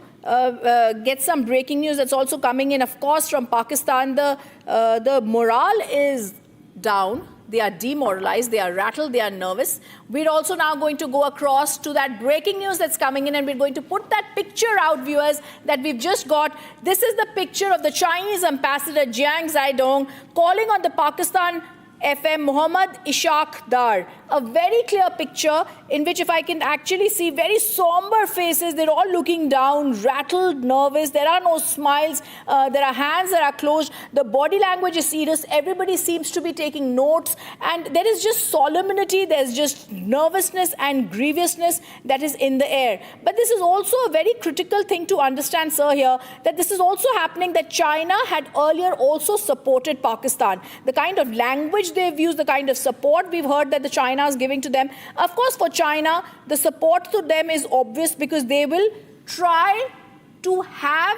get some breaking news that's also coming in, of course, from Pakistan. The morale is down. They are demoralized, they are rattled, they are nervous. We're also now going to go across to that breaking news that's coming in, and we're going to put that picture out, viewers, that we've just got. This is the picture of the Chinese ambassador Jiang Zhaidong calling on the Pakistan FM Muhammad Ishaq Dar. A very clear picture in which, if I can actually see, very somber faces. They're all looking down, rattled, nervous. There are no smiles. There are hands that are closed. The body language is serious. Everybody seems to be taking notes. And there is just solemnity. There's just nervousness and grievousness that is in the air. But this is also a very critical thing to understand, sir, here, that this is also happening, that China had earlier also supported Pakistan. The kind of language they've used, the kind of support we've heard that the China is giving to them. Of course, for China, the support to them is obvious because they will try to have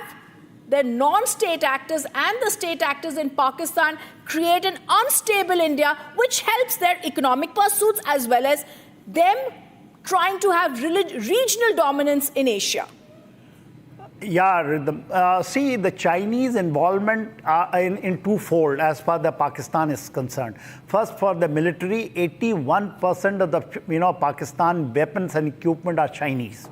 the non-state actors and the state actors in Pakistan create an unstable India, which helps their economic pursuits as well as them trying to have regional dominance in Asia. Yeah, see, the Chinese involvement in twofold as far as Pakistan is concerned. First, for the military, 81% of the Pakistan weapons and equipment are Chinese,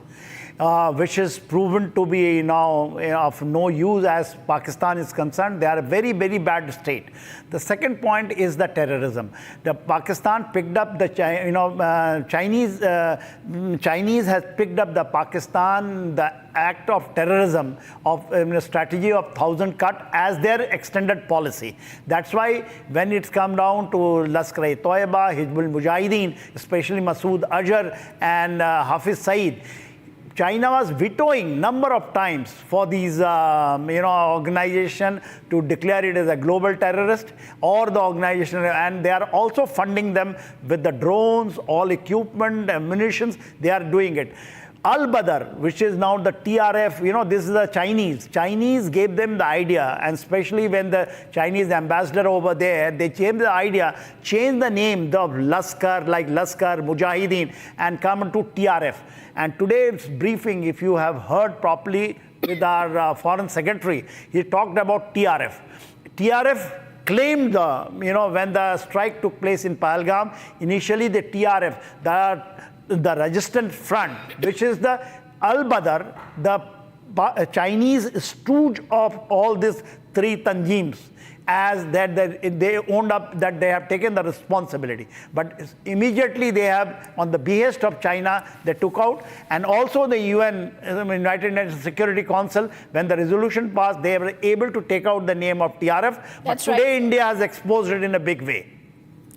which is proven to be now of no use as Pakistan is concerned. They are a very, very bad state. The second point is the terrorism. The Pakistan picked up the Chinese has picked up the Pakistan, the act of terrorism of strategy of 1,000 cut as their extended policy. That's why when it's come down to Lashkar-e-Toiba, Hizbul Mujahideen, especially Masood Azhar and Hafiz Saeed, China was vetoing number of times for these organization to declare it as a global terrorist or the organization, and they are also funding them with the drones, all equipment, ammunitions. They are doing it. Al-Badr, which is now the TRF, this is the Chinese. Chinese gave them the idea, and especially when the Chinese ambassador over there, they changed the idea, changed the name of Lashkar, like Lashkar, Mujahideen, and come to TRF. And today's briefing, if you have heard properly with our foreign secretary, he talked about TRF. TRF claimed, when the strike took place in Pahalgam, initially the TRF, the resistant front, which is the Al-Badr, the Chinese stooge of all these three tanjims, as that they owned up that they have taken the responsibility. But immediately they have, on the behest of China, they took out. And also the UN, United Nations Security Council, when the resolution passed, they were able to take out the name of TRF. But today India has exposed it in a big way.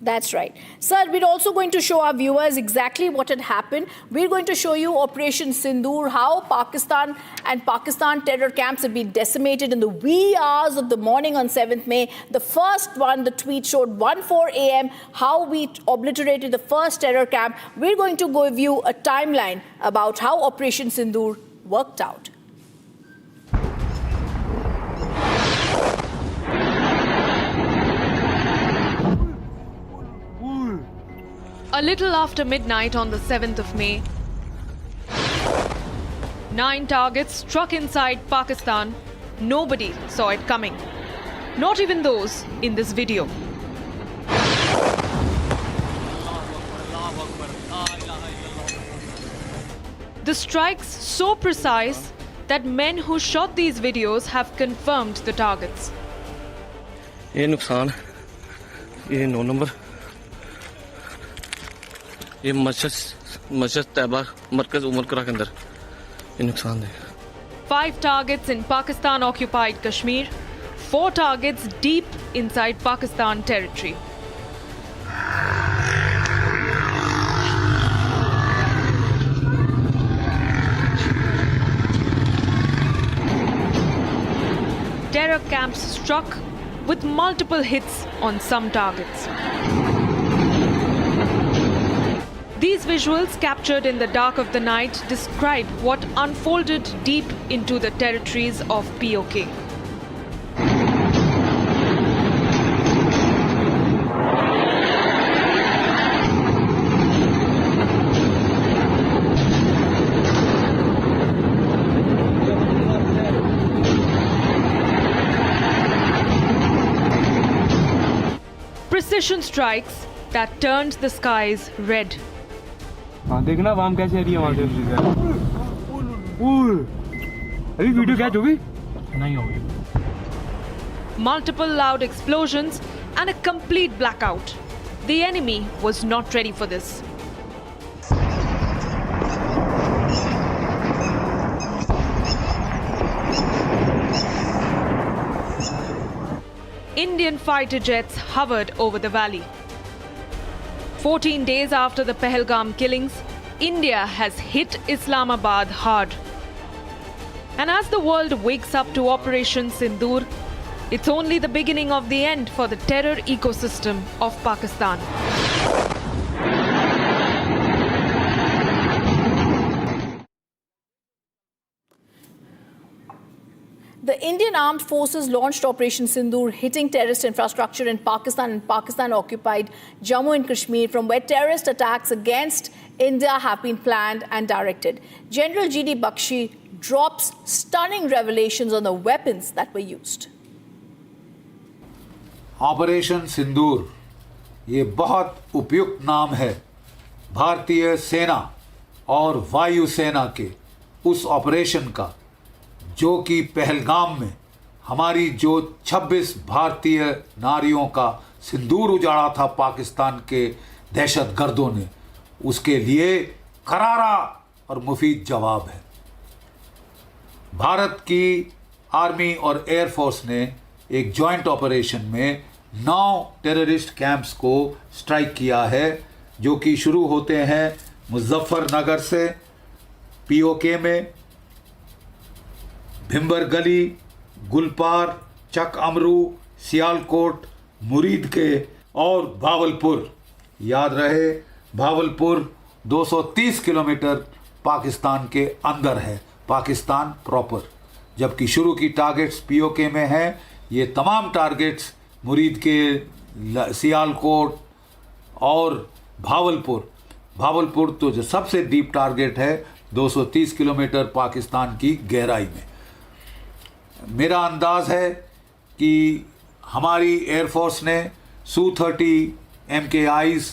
That's right. Sir, we're also going to show our viewers exactly what had happened. We're going to show you Operation Sindoor, how Pakistan and Pakistan terror camps have been decimated in the wee hours of the morning on 7th May. The first one, the tweet showed 1:04 a.m., how we obliterated the first terror camp. We're going to give you a timeline about how Operation Sindoor worked out. A little after midnight on the 7th of May, 9 targets struck inside Pakistan. Nobody saw it coming. Not even those in this video. The strikes so precise that men who shot these videos have confirmed the targets. ये नुकसान, ये 9 number, ये मस्जिद तैयबा मरकज उमर करा के अंदर ये नुकसान है. 5 targets in Pakistan-occupied Kashmir, 4 targets deep inside Pakistan territory. camps struck with multiple hits on some targets. These visuals, captured in the dark of the night, describe what unfolded deep into the territories of PoK. Precision strikes that turned the skies red. देखना वाम कैसे आ रही है वहां से अभी video catch होगी नहीं होगी. Multiple loud explosions and a complete blackout. The enemy was not ready for this. Indian fighter jets hovered over the valley. 14 days after the Pahalgam killings, India has hit Islamabad hard. And as the world wakes up to Operation Sindoor, it's only the beginning of the end for the terror ecosystem of Pakistan. The Indian Armed Forces launched Operation Sindoor, hitting terrorist infrastructure in Pakistan and Pakistan-occupied Jammu and Kashmir, from where terrorist attacks against India have been planned and directed. General G.D. Bakshi drops stunning revelations on the weapons that were used. Operation Sindoor ये बहुत उपयुक्त नाम है भारतीय सेना और वायुसेना के उस ऑपरेशन का जो कि पहलगाम में हमारी जो 26 भारतीय नारियों का सिंदूर उजाड़ा था पाकिस्तान के दहशतगर्दों ने, उसके लिए करारा और मुफीद जवाब है। भारत की आर्मी और एयरफोर्स ने एक जॉइंट ऑपरेशन में 9 टेररिस्ट कैंप्स को स्ट्राइक किया है, जो कि शुरू होते हैं मुजफ्फरनगर से, पीओके में, भिंबर गली, गुलपार, चक अमरू, सियालकोट, मुरीद के और भावलपुर। याद रहे, भावलपुर 230 किलोमीटर पाकिस्तान के अंदर है, पाकिस्तान प्रॉपर। जबकि शुरू की टारगेट्स पीओके में हैं। ये तमाम टारगेट्स मुरीद के, सियालकोट और भावलपुर तो जो सबसे डीप टारगेट है 230 किलोमीटर पाकिस्तान की गहराई में। मेरा अंदाज है कि हमारी एयरफोर्स ने Su-30 MKIs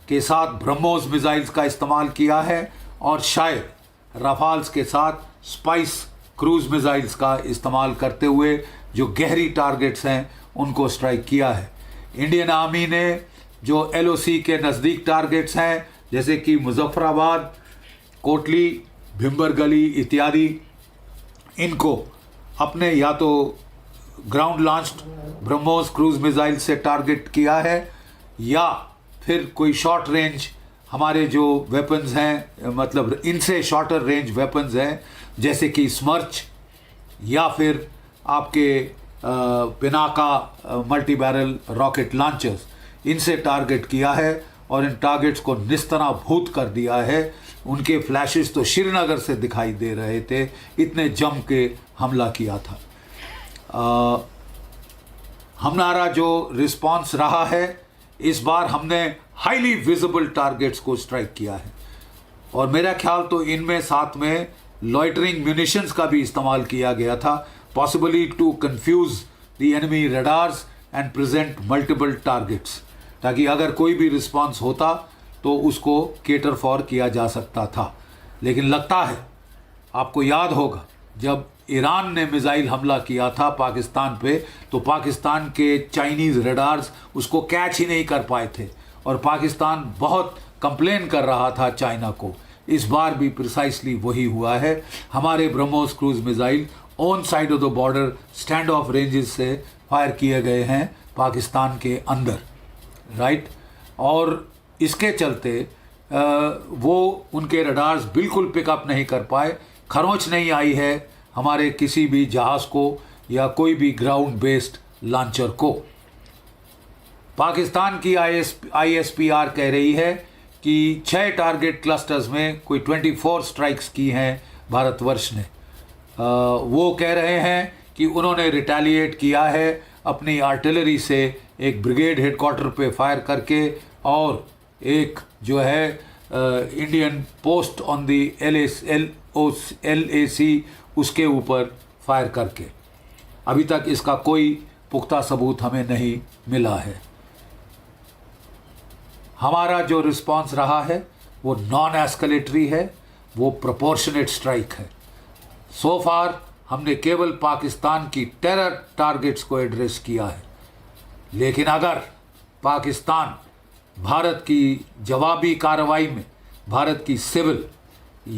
के साथ ब्रह्मोस मिसाइल्स का इस्तेमाल किया है और शायद राफाल्स के साथ स्पाइस क्रूज मिसाइल्स का इस्तेमाल करते हुए जो गहरी टारगेट्स हैं उनको स्ट्राइक किया है। इंडियन आर्मी ने जो LOC के नज़दीक टारगेट्स हैं जैसे कि मुजफ्फराबाद, कोटली, भिंबर गली इत्यादि, इनको अपने या तो ground launched BrahMos cruise missile से टारगेट किया है या फिर कोई शॉर्ट रेंज हमारे जो वेपन्स हैं, मतलब इनसे शॉर्टर रेंज वेपन्स हैं जैसे कि स्मर्च या फिर आपके Pinaka multi barrel rocket launchers, इनसे टारगेट किया है और इन टारगेट्स को निस्तनाभूत कर दिया है। उनके फ्लैशेस तो श्रीनगर से दिखाई दे रहे थे, इतने जम के हमला किया था। हमारा जो रिस्पांस रहा है, इस बार हमने हाईली विजिबल टारगेट्स को स्ट्राइक किया है और मेरा ख्याल तो इनमें साथ में लॉइटरिंग म्यूनिशंस का भी इस्तेमाल किया गया था, possibly to confuse the enemy radars and present multiple targets, ताकि अगर कोई भी रिस्पांस होता तो उसको केटर फॉर किया जा सकता था। लेकिन लगता है आपको याद होगा जब ईरान ने मिसाइल हमला किया था पाकिस्तान पे, तो पाकिस्तान के चाइनीज़ रडार्स उसको कैच ही नहीं कर पाए थे और पाकिस्तान बहुत कंप्लेन कर रहा था चाइना को। इस बार भी प्रिसाइसली वही हुआ है। हमारे BrahMos cruise missile on side of the border stand of ranges से फायर किए गए हैं पाकिस्तान के अंदर, राइट। और इसके चलते वो उनके रडार्स बिल्कुल पिकअप नहीं कर पाए, खरोंच नहीं आई है हमारे किसी भी जहाज़ को या कोई भी ग्राउंड बेस्ड लॉन्चर को। पाकिस्तान की ISPR कह रही है कि 6 टारगेट क्लस्टर्स में कोई 24 स्ट्राइक्स की हैं भारतवर्ष ने। वो कह रहे हैं कि उन्होंने रिटेलिएट किया है अपनी आर्टिलरी से, एक ब्रिगेड हेडक्वार्टर पे फायर करके और एक जो है Indian post on the LAC उसके ऊपर फायर करके। अभी तक इसका कोई पुख्ता सबूत हमें नहीं मिला है। हमारा जो रिस्पांस रहा है वो नॉन एस्केलेटरी है, वो प्रोपोर्शनेट स्ट्राइक है। सो फार हमने केवल पाकिस्तान की टेरर टारगेट्स को एड्रेस किया है, लेकिन अगर पाकिस्तान भारत की जवाबी कार्रवाई में भारत की सिविल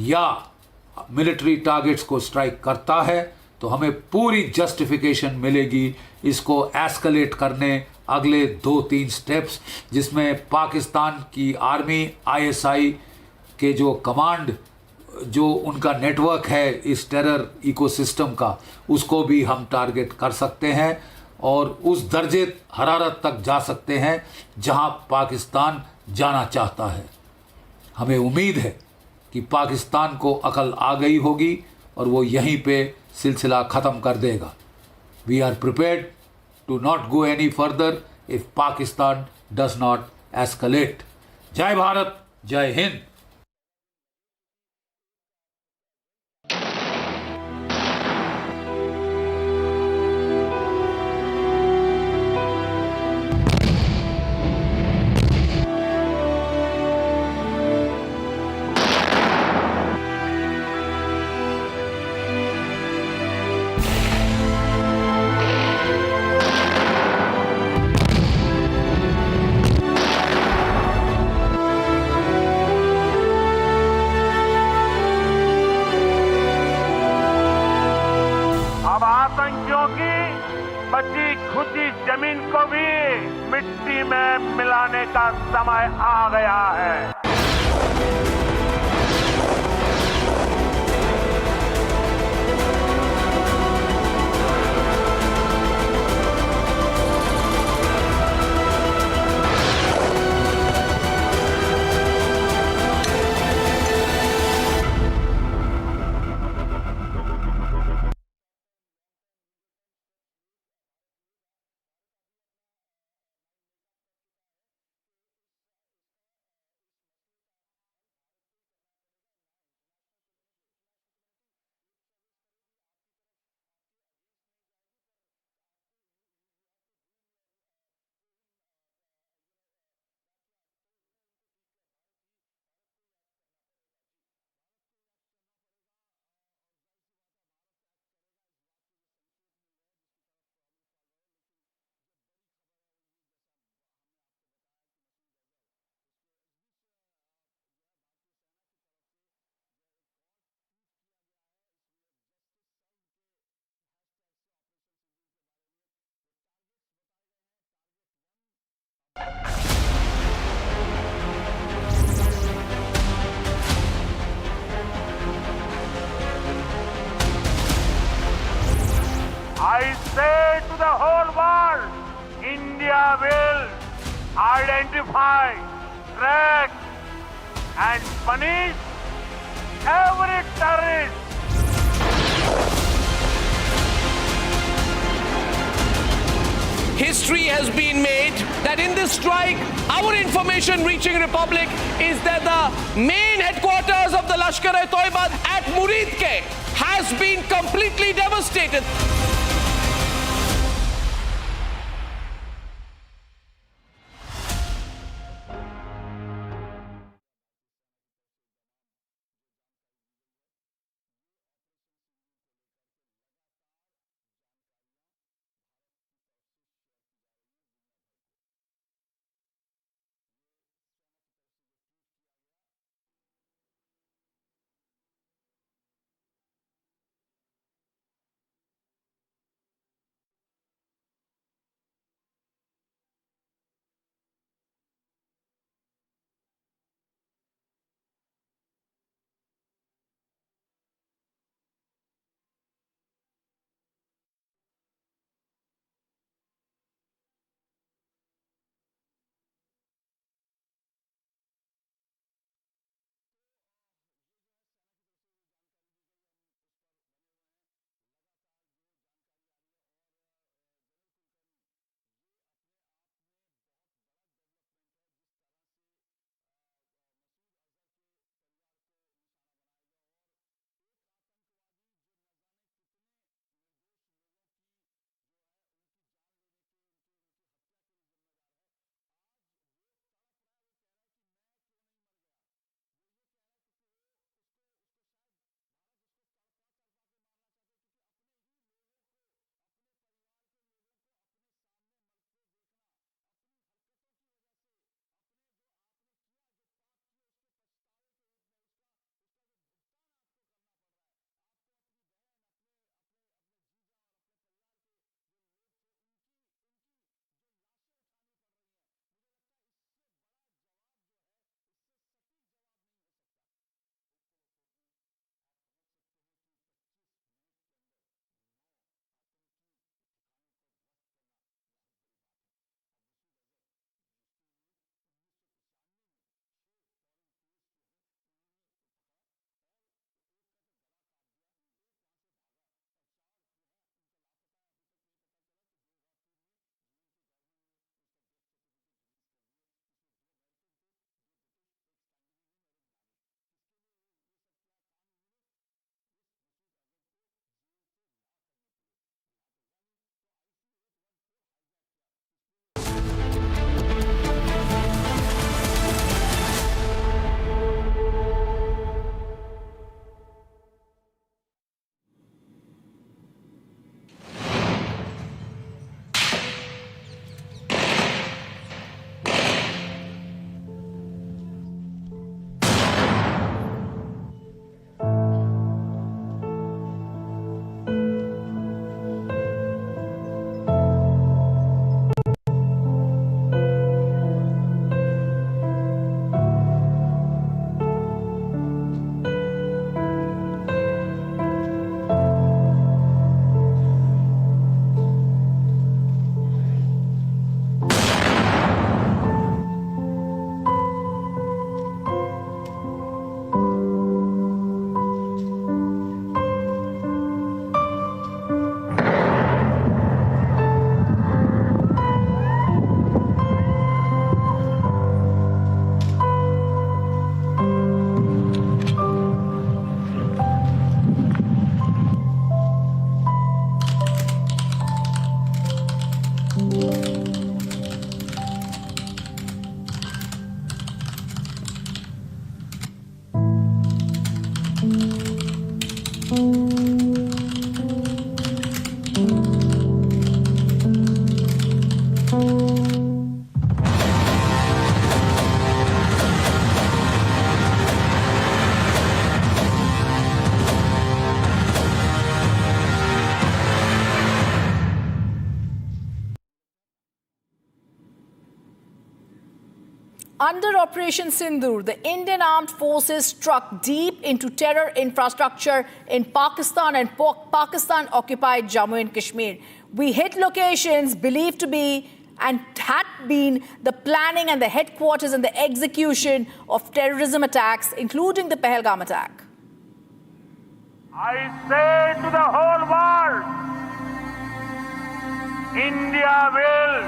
या मिलिट्री टारगेट्स को स्ट्राइक करता है तो हमें पूरी जस्टिफिकेशन मिलेगी इसको एस्केलेट करने अगले 2-3 स्टेप्स, जिसमें पाकिस्तान की आर्मी, ISI के जो कमांड, जो उनका नेटवर्क है इस टेरर इकोसिस्टम का, उसको भी हम टारगेट कर सकते हैं और उस दर्जे हरारत तक जा सकते हैं जहां पाकिस्तान जाना चाहता है। हमें उम्मीद है कि पाकिस्तान को अकल आ गई होगी और वो यहीं पे सिलसिला ख़त्म कर देगा। We are prepared to not go any further if Pakistan does not escalate. जय भारत, जय हिंद। अब आतंकियों की बची खुची जमीन को भी मिट्टी में मिलाने का समय आ गया है। I say to the whole world, India will identify, track and punish every terrorist. History has been made that in this strike, our information reaching Republic is that the main headquarters of the Lashkar-e-Toiba at Muridke has been completely devastated. Under Operation Sindoor, the Indian armed forces struck deep into terror infrastructure in Pakistan and Pakistan-occupied Jammu and Kashmir. We hit locations believed to be and had been the planning and the headquarters and the execution of terrorism attacks, including the Pahalgam attack. I say to the whole world, India will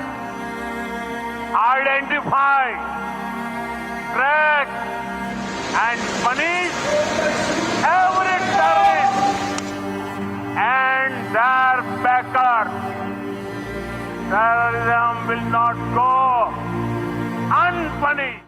identify, track and punish every terrorist and their backers. Terrorism will not go unpunished.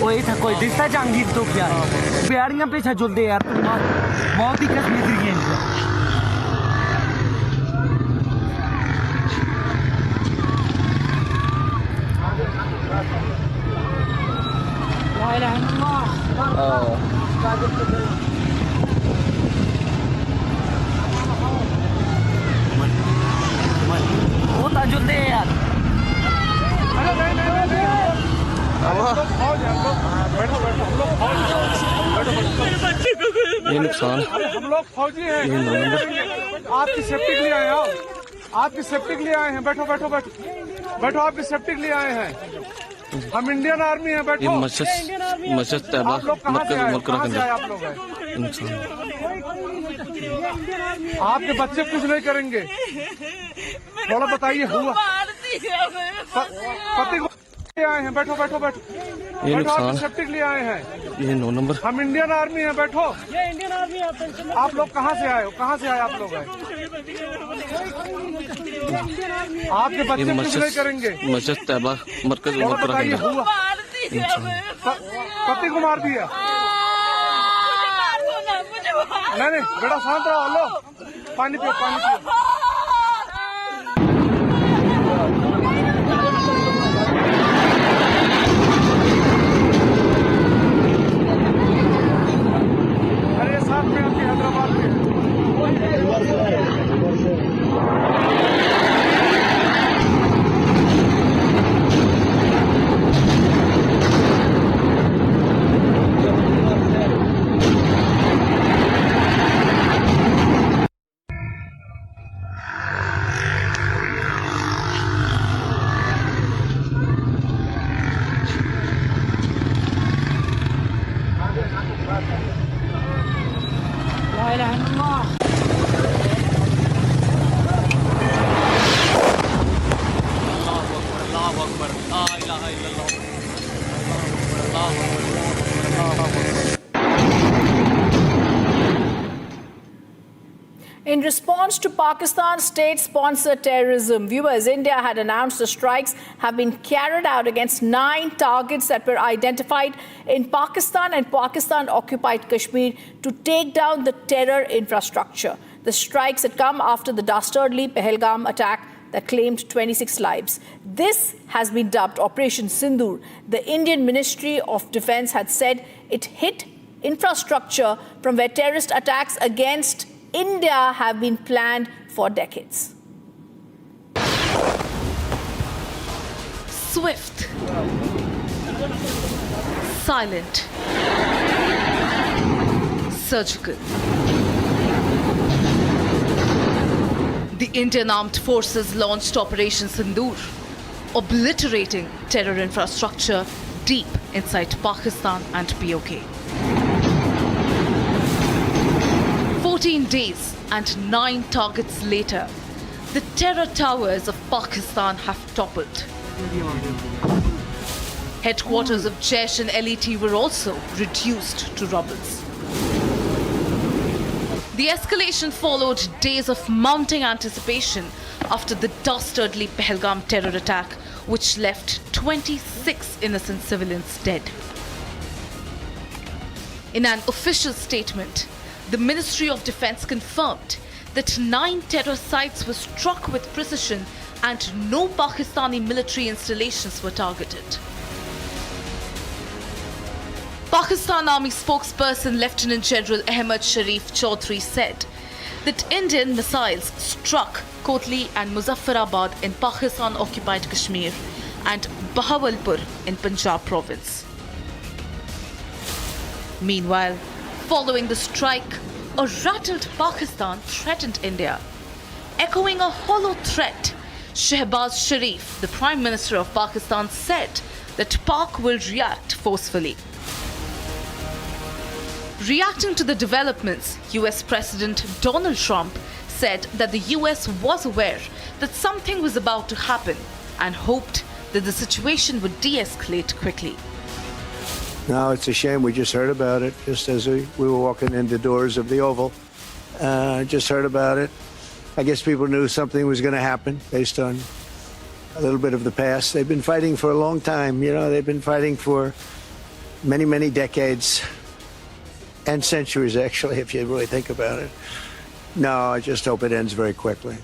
कोई था कोई दिखता जहांगीर तो क्या बिहारियां पे झुलते यार बहुत ही कसमी तरीके बहुत झुलते यार ये नुकसान हम लोग फौजी हैं, आपकी सेफ्टी के लिए आए हैं, आपकी सेफ्टी के लिए आए हैं, बैठो बैठो बैठो बैठो, आपकी सेफ्टी के लिए आए हैं, हम इंडियन आर्मी हैं, बैठो। ये मस्जिद तैयबा आप लोग हैं, आपके बच्चे कुछ नहीं करेंगे, थोड़ा बताइए हुआ पति को आए हैं, बैठो बैठो बैठो ये नुकसान सेफ्टी के लिए आए हैं, ये 9 नंबर हम इंडियन आर्मी हैं, बैठो। ये इंडियन आर्मी आप लोग कहाँ से आए हो, कहाँ से आए आप लोग आए, आपके बच्चे कुछ नहीं करेंगे, मस्जिद तैयबा मरकज बताइए हुआ पति को मार दिया, नहीं बेटा शांत रहो, लो पानी पियो पानी पियो। In response to Pakistan's state-sponsored terrorism, viewers, India had announced the strikes have been carried out against 9 targets that were identified in Pakistan and Pakistan-occupied Kashmir to take down the terror infrastructure. The strikes had come after the dastardly Pahalgam attack that claimed 26 lives. This has been dubbed Operation Sindoor. The Indian Ministry of Defence had said it hit infrastructure from where terrorist attacks against India have been planned for decades. Swift, silent, surgical. The Indian Armed Forces launched Operation Sindoor, obliterating terror infrastructure deep inside Pakistan and PoK. 14 days and 9 targets later, the terror towers of Pakistan have toppled. Headquarters of Jaish and LET were also reduced to rubbles. The escalation followed days of mounting anticipation after the dastardly Pahalgam terror attack, which left 26 innocent civilians dead. In an official statement, the Ministry of Defense confirmed that 9 terror sites were struck with precision and no Pakistani military installations were targeted. Pakistan Army spokesperson Lieutenant General Ahmad Sharif Chaudhry said that Indian missiles struck Kotli and Muzaffarabad in Pakistan-occupied Kashmir and Bahawalpur in Punjab province. Meanwhile, following the strike, a rattled Pakistan threatened India. Echoing a hollow threat, Shehbaz Sharif, the Prime Minister of Pakistan, said that Pak will react forcefully. Reacting to the developments, US President Donald Trump said that the US was aware that something was about to happen and hoped that the situation would de-escalate quickly. No, it's a shame. We just heard about it just as we were walking in the doors of the Oval. Just heard about it. I guess people knew something was going to happen based on a little bit of the past. They've been fighting for a long time. You know, they've been fighting for many, many decades and centuries, actually, if you really think about it. No, I just hope it ends very quickly.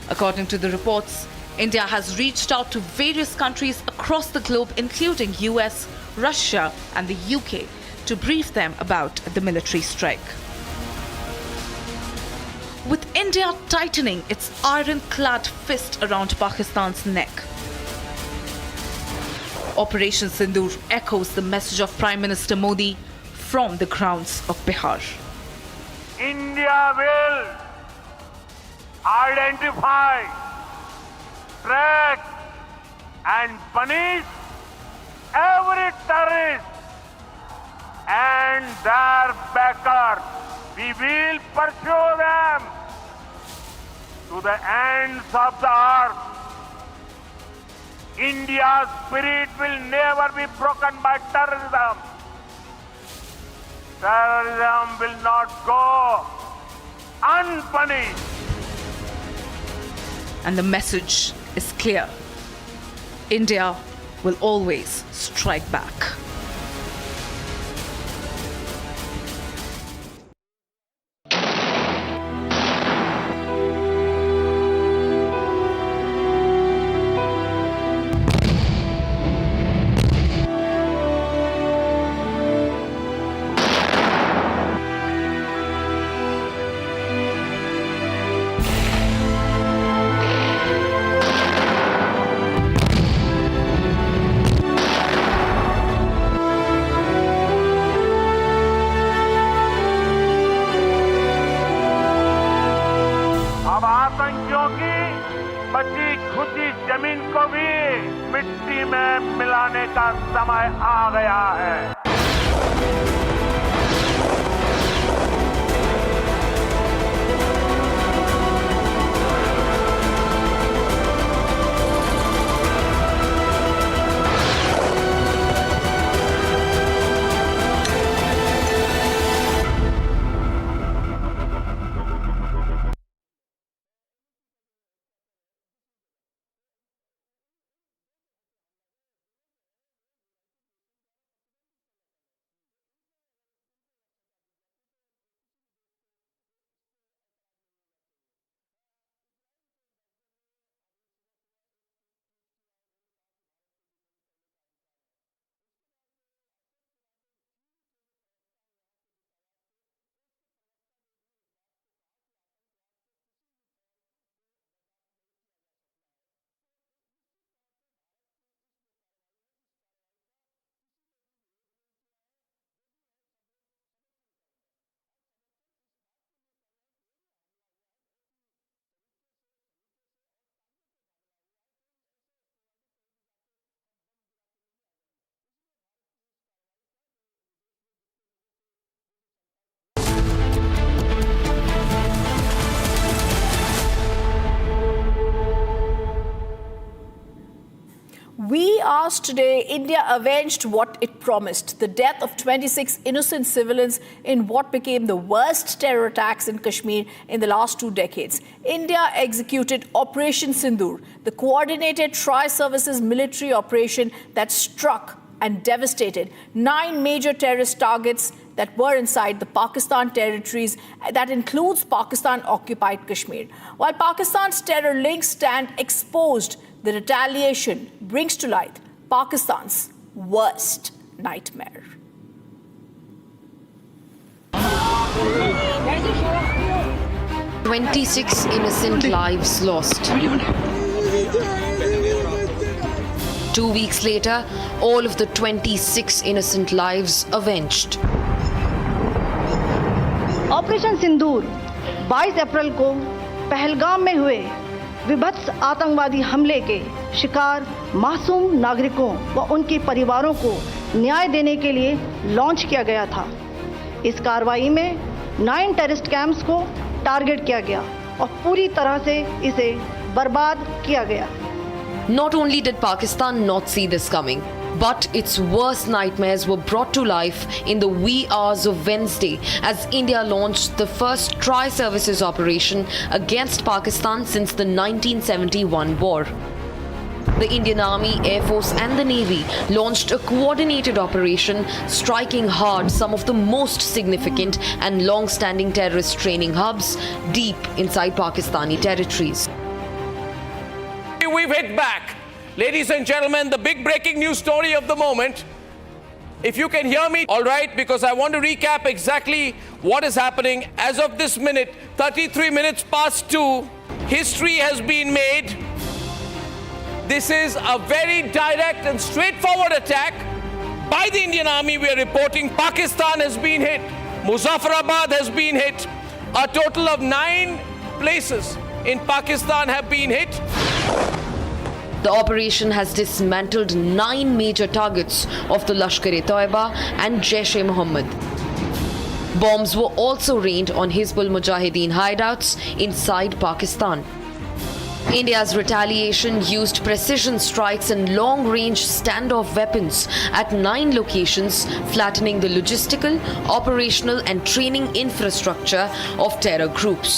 According to the reports, India has reached out to various countries across the globe, including US, Russia and the UK, to brief them about the military strike. With India tightening its ironclad fist around Pakistan's neck, Operation Sindoor echoes the message of Prime Minister Modi from the grounds of Bihar. India will identify, track and punish every terrorist and their backers. We will pursue them to the ends of the earth. India's spirit will never be broken by terrorism. Terrorism will not go unpunished. And the message is clear. India will always strike back. आतंकियों की बची खुची जमीन को भी मिट्टी में मिलाने का समय आ गया है। We asked today, India avenged what it promised, the death of 26 innocent civilians in what became the worst terror attacks in Kashmir in the last 2 decades. India executed Operation Sindoor, the coordinated tri-services military operation that struck and devastated 9 major terrorist targets that were inside the Pakistan territories. That includes Pakistan-occupied Kashmir. While Pakistan's terror links stand exposed, the retaliation brings to light Pakistan's worst nightmare. "26 innocent lives lost. 2 weeks later, all of the 26 innocent lives avenged. Operation Sindoor 22 अप्रैल को पहलगाम में हुए विभत्स आतंकवादी हमले के शिकार मासूम नागरिकों व उनके परिवारों को न्याय देने के लिए लॉन्च किया गया था। इस कार्रवाई में 9 टेररिस्ट कैंप्स को टारगेट किया गया और पूरी तरह से इसे बर्बाद किया गया। Not only did Pakistan not see this coming, but its worst nightmares were brought to life in the wee hours of Wednesday as India launched the first tri-services operation against Pakistan since the 1971 war. The Indian Army, Air Force and the Navy launched a coordinated operation striking hard some of the most significant and long-standing terrorist training hubs deep inside Pakistani territories. We've hit back. Ladies and gentlemen, the big breaking news story of the moment. If you can hear me, all right, because I want to recap exactly what is happening. As of this minute, 33 minutes past 2, history has been made. This is a very direct and straightforward attack by the Indian Army. We are reporting Pakistan has been hit. Muzaffarabad has been hit. A total of 9 places in Pakistan have been hit. The operation has dismantled 9 major targets of the Lashkar-e-Toiba and Jaish-e-Mohammed. Bombs were also rained on Hizbul Mujahideen hideouts inside Pakistan. India's retaliation used precision strikes and long-range standoff weapons at 9 locations, flattening the logistical, operational and training infrastructure of terror groups.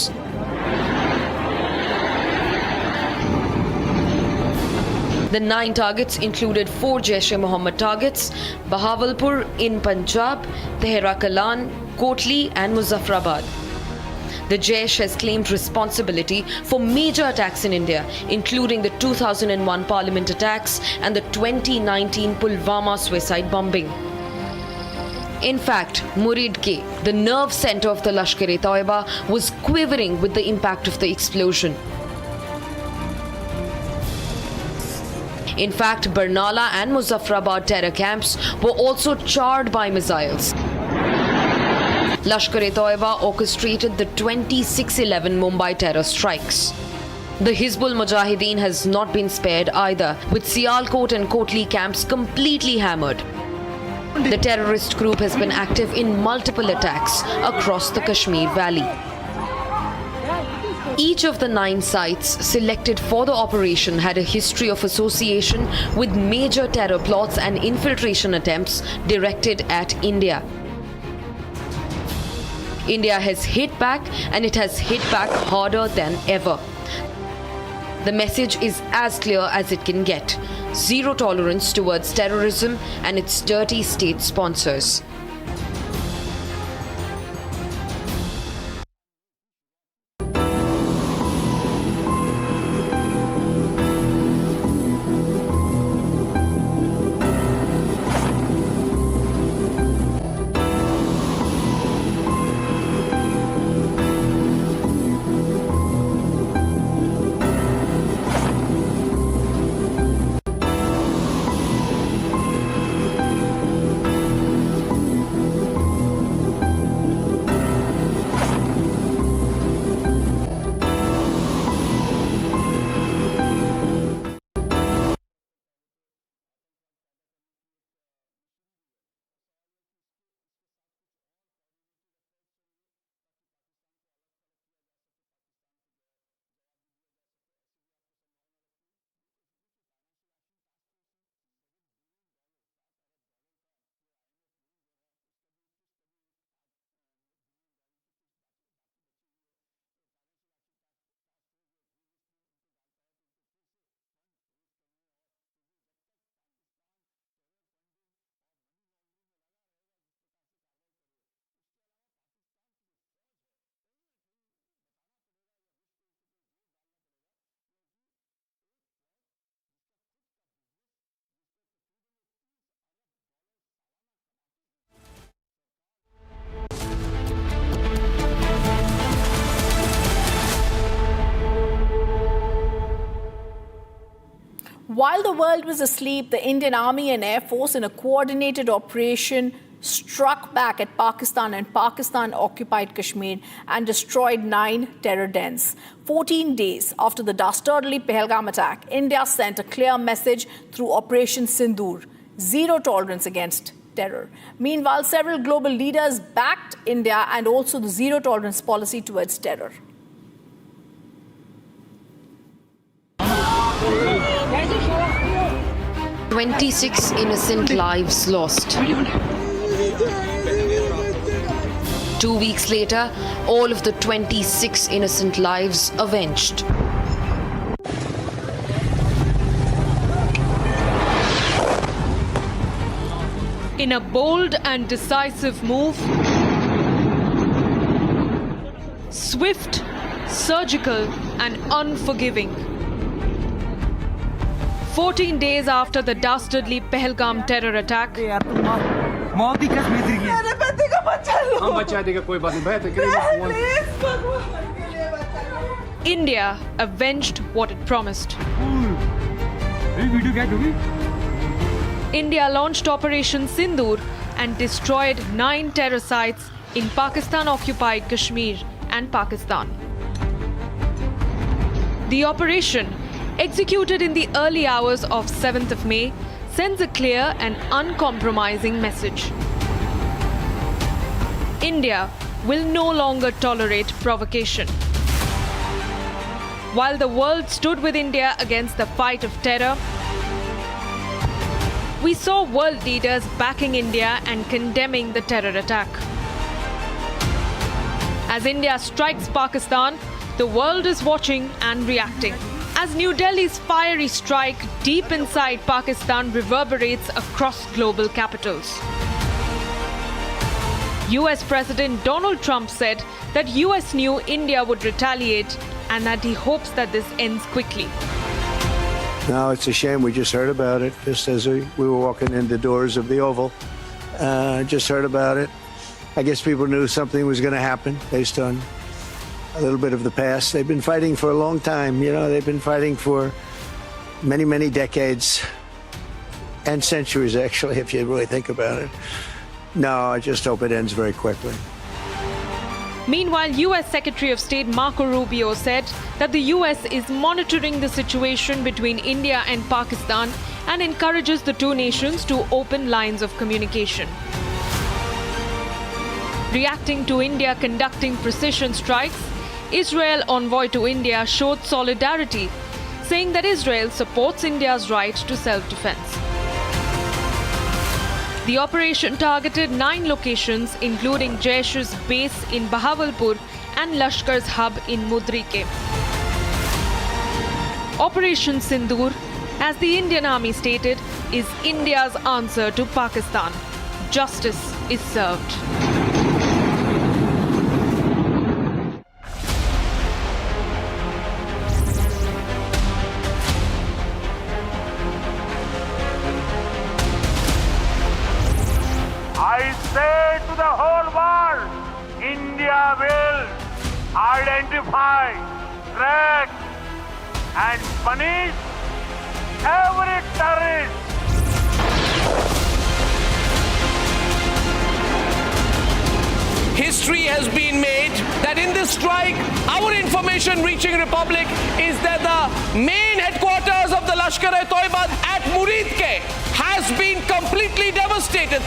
The 9 targets included 4 Jaish-e-Mohammed targets: Bahawalpur in Punjab, Tehra Kalan, Kotli and Muzaffarabad. The Jaish has claimed responsibility for major attacks in India, including the 2001 Parliament attacks and the 2019 Pulwama suicide bombing. In fact, Murid K, the nerve center of the Lashkar-e-Toiba, was quivering with the impact of the explosion. In fact, Barnala and Muzaffarabad terror camps were also charred by missiles. Lashkar-e-Toiba orchestrated the 26/11 Mumbai terror strikes. The Hizbul Mujahideen has not been spared either, with Sialkot and Kotli camps completely hammered. The terrorist group has been active in multiple attacks across the Kashmir Valley. Each of the 9 sites selected for the operation had a history of association with major terror plots and infiltration attempts directed at India. India has hit back, and it has hit back harder than ever. The message is as clear as it can get: zero tolerance towards terrorism and its dirty state sponsors. While the world was asleep, the Indian Army and Air Force, in a coordinated operation, struck back at Pakistan and Pakistan-occupied Kashmir and destroyed 9 terror dens. 14 days after the dastardly Pahalgam attack, India sent a clear message through Operation Sindoor: zero tolerance against terror. Meanwhile, several global leaders backed India and also the zero tolerance policy towards terror. "26 innocent lives lost." 2 weeks later, all of the 26 innocent lives avenged. In a bold and decisive move, swift, surgical, and unforgiving. 14 days after the dastardly Pahalgam terror attack, India avenged what it promised. India launched Operation Sindoor and destroyed 9 terror sites in Pakistan-occupied Kashmir and Pakistan. The operation, executed in the early hours of 7th of May, sends a clear and uncompromising message. India will no longer tolerate provocation. While the world stood with India against the fight of terror, we saw world leaders backing India and condemning the terror attack. As India strikes Pakistan, the world is watching and reacting. As New Delhi's fiery strike deep inside Pakistan reverberates across global capitals. US President Donald Trump said that US knew India would retaliate and that he hopes that this ends quickly. No, it's a shame. We just heard about it just as we were walking in the doors of the Oval. Just heard about it. I guess people knew something was going to happen based on a little bit of the past. They've been fighting for a long time. You know, they've been fighting for many, many decades and centuries, actually, if you really think about it. No, I just hope it ends very quickly. Meanwhile, US Secretary of State Marco Rubio said that the US is monitoring the situation between India and Pakistan and encourages the two nations to open lines of communication. Reacting to India conducting precision strikes, Israel envoy to India showed solidarity, saying that Israel supports India's right to self-defense. The operation targeted 9 locations, including Jaish's base in Bahawalpur and Lashkar's hub in Mudrike. Operation Sindoor, as the Indian Army stated, is India's answer to Pakistan. Justice is served. I say to the whole world, India will identify, track, and punish every terrorist. History has been made that in this strike, our information reaching Republic is that the main headquarters of the Lashkar-e-Toiba at Muridke has been completely devastated.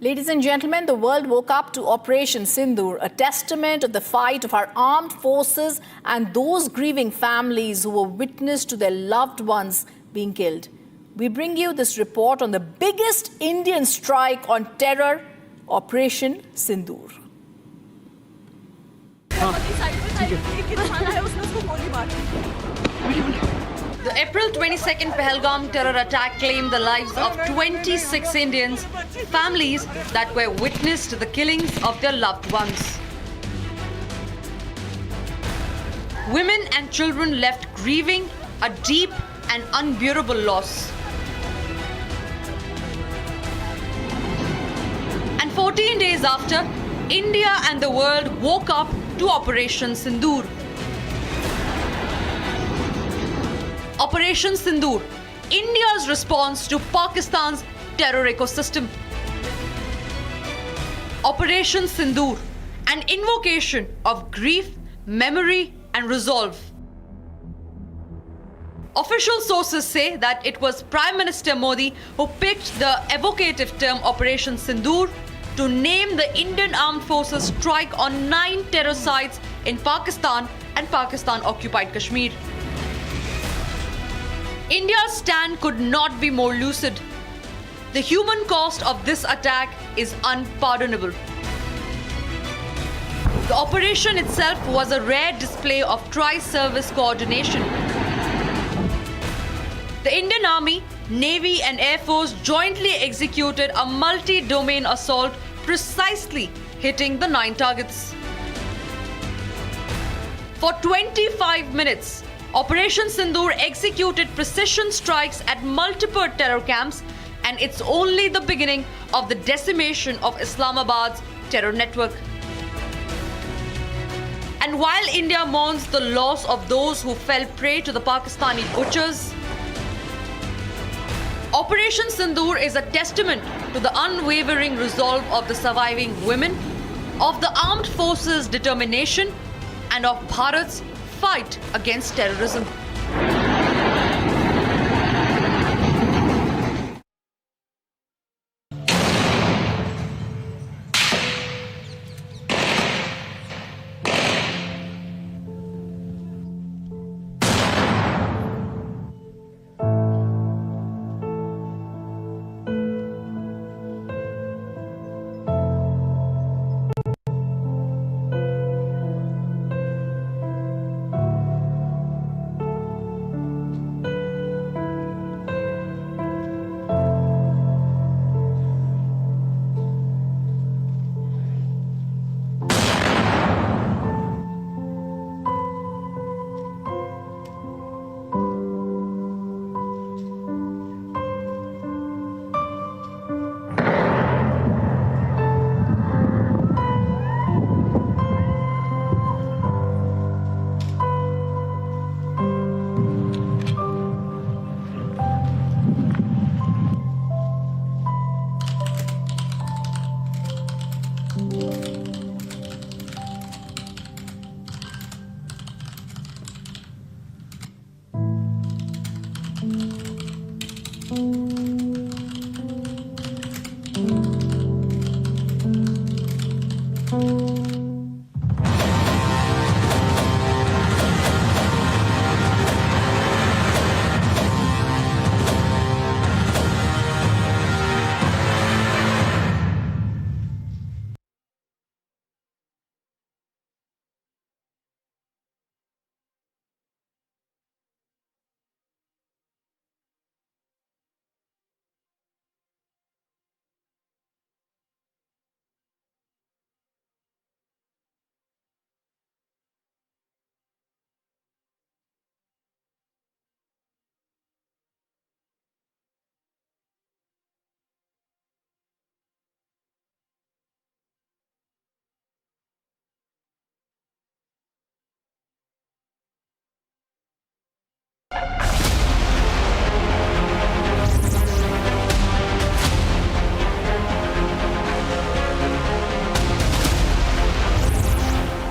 Ladies and gentlemen, the world woke up to Operation Sindoor, a testament of the fight of our armed forces and those grieving families who were witness to their loved ones being killed. We bring you this report on the biggest Indian strike on terror, Operation Sindoor. The April 22nd Pahalgam terror attack claimed the lives of 26 Indians, families that were witness to the killings of their loved ones. Women and children left grieving a deep and unbearable loss. And 14 days after, India and the world woke up to Operation Sindoor. Operation Sindoor, India's response to Pakistan's terror ecosystem. Operation Sindoor, an invocation of grief, memory and resolve. Official sources say that it was Prime Minister Modi who picked the evocative term Operation Sindoor to name the Indian Armed Forces strike on 9 terror sites in Pakistan and Pakistan-occupied Kashmir. India's stand could not be more lucid. The human cost of this attack is unpardonable. The operation itself was a rare display of tri-service coordination. The Indian Army, Navy and Air Force jointly executed a multi-domain assault, precisely hitting the 9 targets. For 25 minutes, Operation Sindoor executed precision strikes at multiple terror camps, and it's only the beginning of the decimation of Islamabad's terror network. And while India mourns the loss of those who fell prey to the Pakistani butchers, Operation Sindoor is a testament to the unwavering resolve of the surviving women, of the armed forces' determination, and of Bharat's fight against terrorism.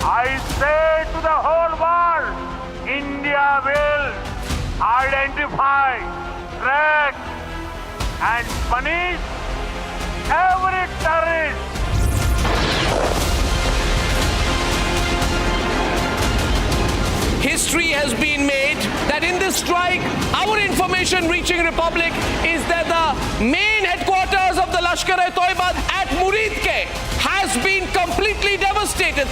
I say to the whole world, India will identify, track and punish every terrorist. History has been made that in this strike, our information reaching Republic is that the main headquarters of the Lashkar-e-Toiba at Muridke has been completely devastated.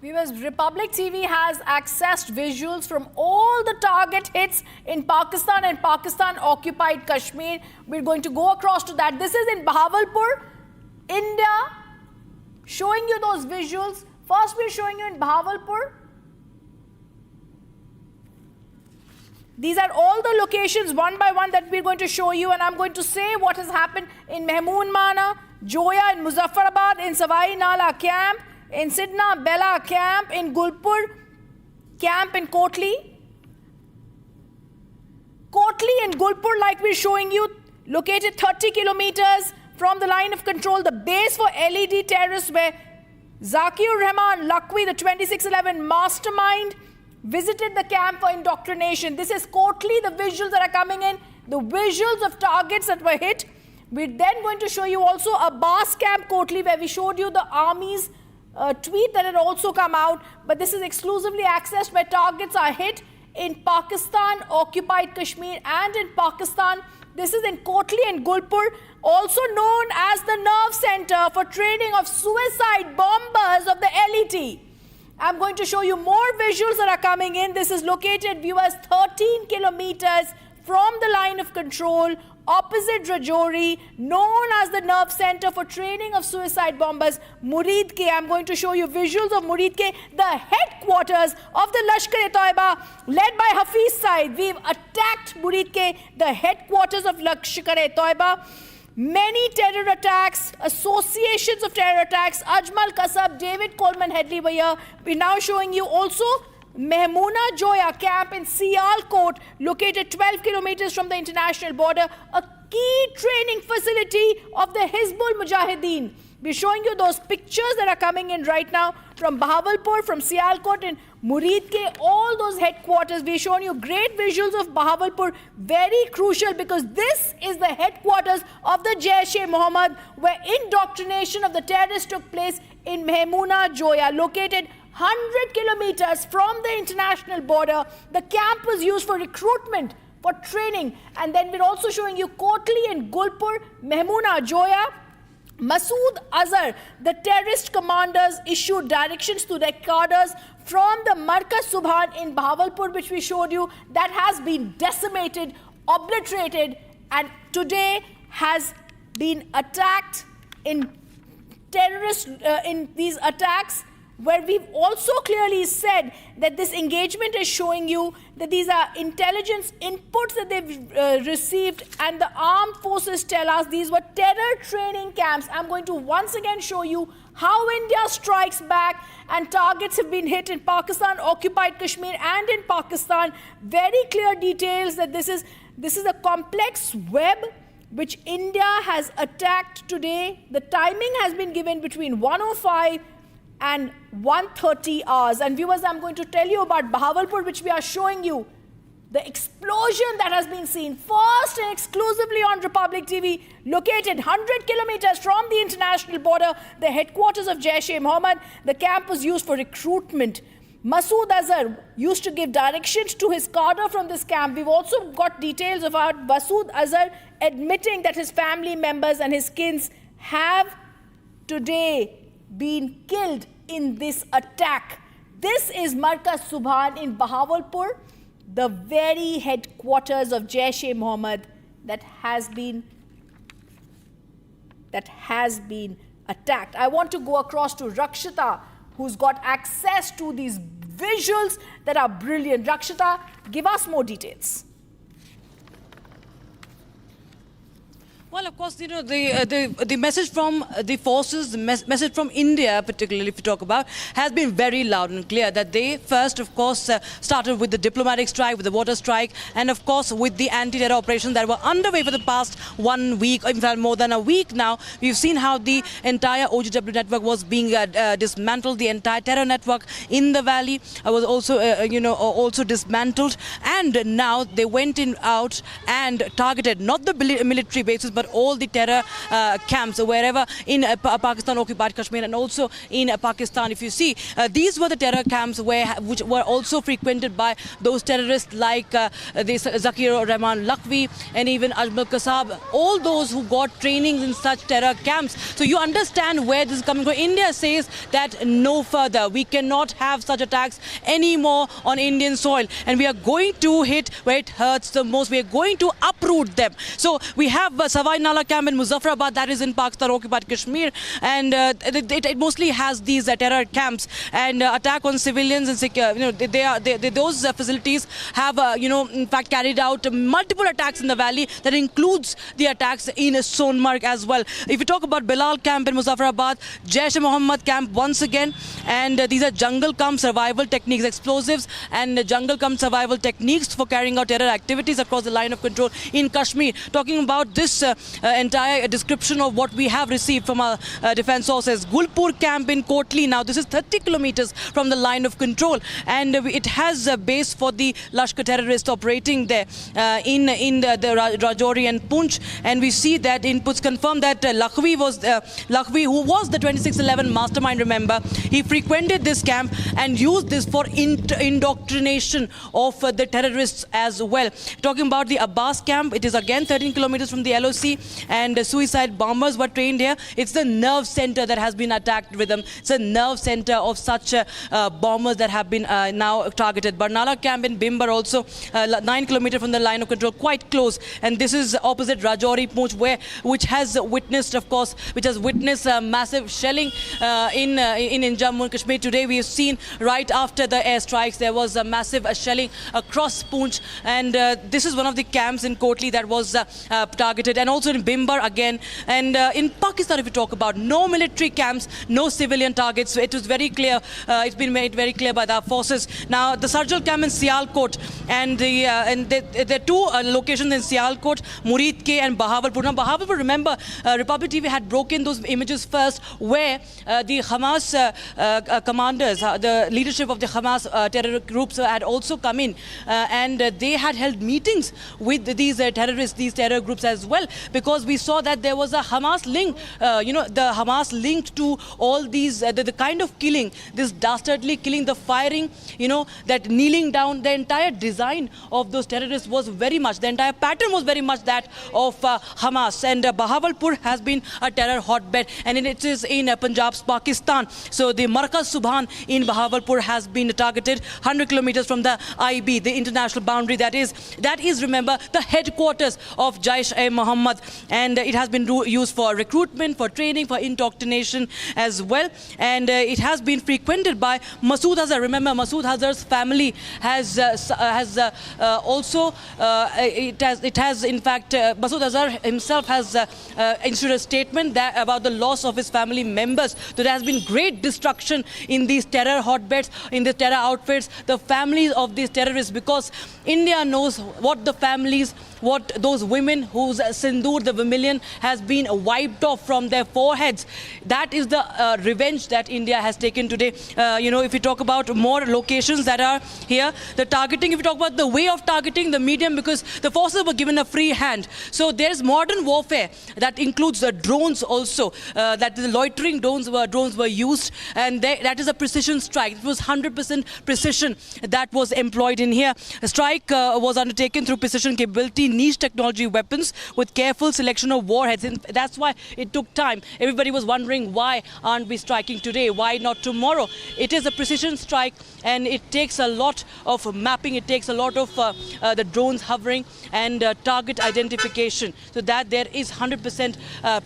Viewers, Republic TV has accessed visuals from all the target hits in Pakistan and Pakistan-occupied Kashmir. We're going to go across to that. This is in Bahawalpur, India, showing you those visuals. First, we're showing you in Bahawalpur. These are all the locations one by one that we're going to show you, and I'm going to say what has happened in Mehmoon Mana, Joya, in Muzaffarabad, in Savai Nala camp, in Sidna Bella camp, in Gulpur camp in Kotli. Kotli and Gulpur, like we're showing you, located 30 kilometers from the line of control, the base for LED terrorists where Zakir Rahman Lakwi, the 2611 mastermind, visited the camp for indoctrination. This is Kotli, the visuals that are coming in, the visuals of targets that were hit. We're then going to show you also Abbas camp Kotli, where we showed you the army's tweet that had also come out, but this is exclusively accessed where targets are hit in Pakistan, occupied Kashmir, and in Pakistan. This is in Kotli and Gulpur, also known as the nerve center for training of suicide bombers of the LET. I'm going to show you more visuals that are coming in. This is located, viewers, 13 kilometers from the line of control, opposite Rajouri, known as the nerve center for training of suicide bombers, Muridke. I'm going to show you visuals of Muridke, the headquarters of the Lashkar-e-Toiba, led by Hafiz Saeed. We've attacked Muridke, the headquarters of Lashkar-e-Toiba. Many terror attacks, associations of terror attacks, Ajmal Kasab, David Coleman Headley were here. We're now showing you also Mehmoona Joya camp in Sialkot, located 12 kilometers from the international border, a key training facility of the Hizbul Mujahideen. We're showing you those pictures that are coming in right now from Bahawalpur, from Sialkot and Muridke, all those headquarters. We're showing you great visuals of Bahawalpur, very crucial because this is the headquarters of the Jaish-e-Mohammed, where indoctrination of the terrorists took place in Mehmoona Joya, located 100 kilometers from the international border. The camp was used for recruitment, for training. And then we're also showing you Kotli and Gulpur, Mehmoona Joya. Masood Azhar, the terrorist commanders, issued directions to their cadres from the Markaz Subhan in Bahawalpur, which we showed you, that has been decimated, obliterated, and today has been attacked in terrorist, in these attacks, where we've also clearly said that this engagement is showing you that these are intelligence inputs that they've received, and the armed forces tell us these were terror training camps. I'm going to once again show you how India strikes back, and targets have been hit in Pakistan, occupied Kashmir, and in Pakistan. Very clear details that this is a complex web which India has attacked today. The timing has been given between 1:05 and 1:30 hours. And viewers, I'm going to tell you about Bahawalpur, which we are showing you. The explosion that has been seen first and exclusively on Republic TV, located 100 kilometers from the international border, the headquarters of Jaish-e-Mohammed. The camp was used for recruitment. Masood Azhar used to give directions to his cadre from this camp. We've also got details about Masood Azhar admitting that his family members and his kins have today been killed in this attack. This is Markaz Subhan in Bahawalpur, the very headquarters of Jaish-e-Mohammed that has been attacked. I want to go across to Rakshita, who's got access to these visuals that are brilliant. Rakshita, give us more details. Well, of course, you know, the message from the forces, the message from India, particularly if you talk about, has been very loud and clear that they first, of course, started with the diplomatic strike, with the water strike, and of course, with the anti-terror operations that were underway for the past 1 week, in fact, more than a week now. We've seen how the entire OGW network was being dismantled. The entire terror network in the valley was also, also dismantled. And now they went out and targeted not the military bases, but all the terror camps wherever in Pakistan occupied Kashmir and also in Pakistan. If you see, these were the terror camps which were also frequented by those terrorists like Zakir Rahman Lakhvi and even Ajmal Kasab, all those who got trainings in such terror camps. So you understand where this is coming from. India says that no further. We cannot have such attacks anymore on Indian soil, and we are going to hit where it hurts the most. We are going to uproot them. So we have Savai Nala camp in Muzaffarabad, that is in Pakistan occupied Kashmir, and it mostly has these terror camps and attack on civilians and those facilities have in fact carried out multiple attacks in the valley. That includes the attacks in Sonmarg as well. If you talk about Bilal camp in Muzaffarabad, Jaish-e-Mohammed camp once again, and these are jungle camp survival techniques, explosives and jungle camp survival techniques for carrying out terror activities across the line of control in Kashmir. Talking about this entire description of what we have received from our defense sources. Gulpur camp in Kotli, now this is 30 kilometers from the line of control, and it has a base for the Lashkar terrorists operating there in the Rajouri and Poonch, and we see that inputs confirm that Lakhvi, who was the 2611 mastermind, remember, he frequented this camp and used this for indoctrination of the terrorists as well. Talking about the Abbas camp, it is again 13 kilometers from the LOC, and suicide bombers were trained here. It's the nerve center that has been attacked with them. It's a nerve center of such bombers that have been now targeted. Barnala camp in Bimbar also 9 kilometers from the line of control, quite close, and this is opposite Rajouri Poonch, which has witnessed massive shelling in Jammu and Kashmir. Today we have seen right after the airstrikes there was a massive shelling across Poonch, and this is one of the camps in Kotli that was targeted, and also in Bimbar again. And in Pakistan, if you talk about, no military camps, no civilian targets. So it was very clear. It's been made very clear by the forces. Now the Sarjal camp in Sialkot, and there are two locations in Sialkot, Murid K and Bahawalpur. Now Bahawalpur, remember, Republic TV had broken those images first, where the Hamas commanders, the leadership of the Hamas terror groups had also come in, and they had held meetings with these terrorists, these terror groups as well, because we saw that there was a Hamas link, the Hamas linked to all these, the kind of killing, this dastardly killing, the firing, that kneeling down, the entire design of those terrorists was very much, the entire pattern was very much that of Hamas. And Bahawalpur has been a terror hotbed, and it is in Punjab's Pakistan. So the Markaz Subhan in Bahawalpur has been targeted 100 kilometers from the IB, the international boundary. That is, remember, the headquarters of Jaish-e-Mohammed, and it has been used for recruitment, for training, for indoctrination as well. And it has been frequented by Masood Azhar. Remember, Masood Azhar's family has also, in fact, Masood Azhar himself has issued a statement about the loss of his family members. So there has been great destruction in these terror hotbeds, in the terror outfits, the families of these terrorists, because India knows what the families, what those women whose sindoor, the vermilion, has been wiped off from their foreheads. That is the revenge that India has taken today. If you talk about more locations that are here, the targeting, if you talk about the way of targeting, the medium, because the forces were given a free hand. So there's modern warfare that includes the drones also, that the loitering drones were used, and that is a precision strike. It was 100% precision that was employed in here. A strike was undertaken through precision capability, niche technology weapons with careful selection of warheads. And that's why it took time. Everybody was wondering, why aren't we striking today? Why not tomorrow? It is a precision strike, and it takes a lot of mapping. It takes a lot of the drones hovering and target identification, so that there is 100%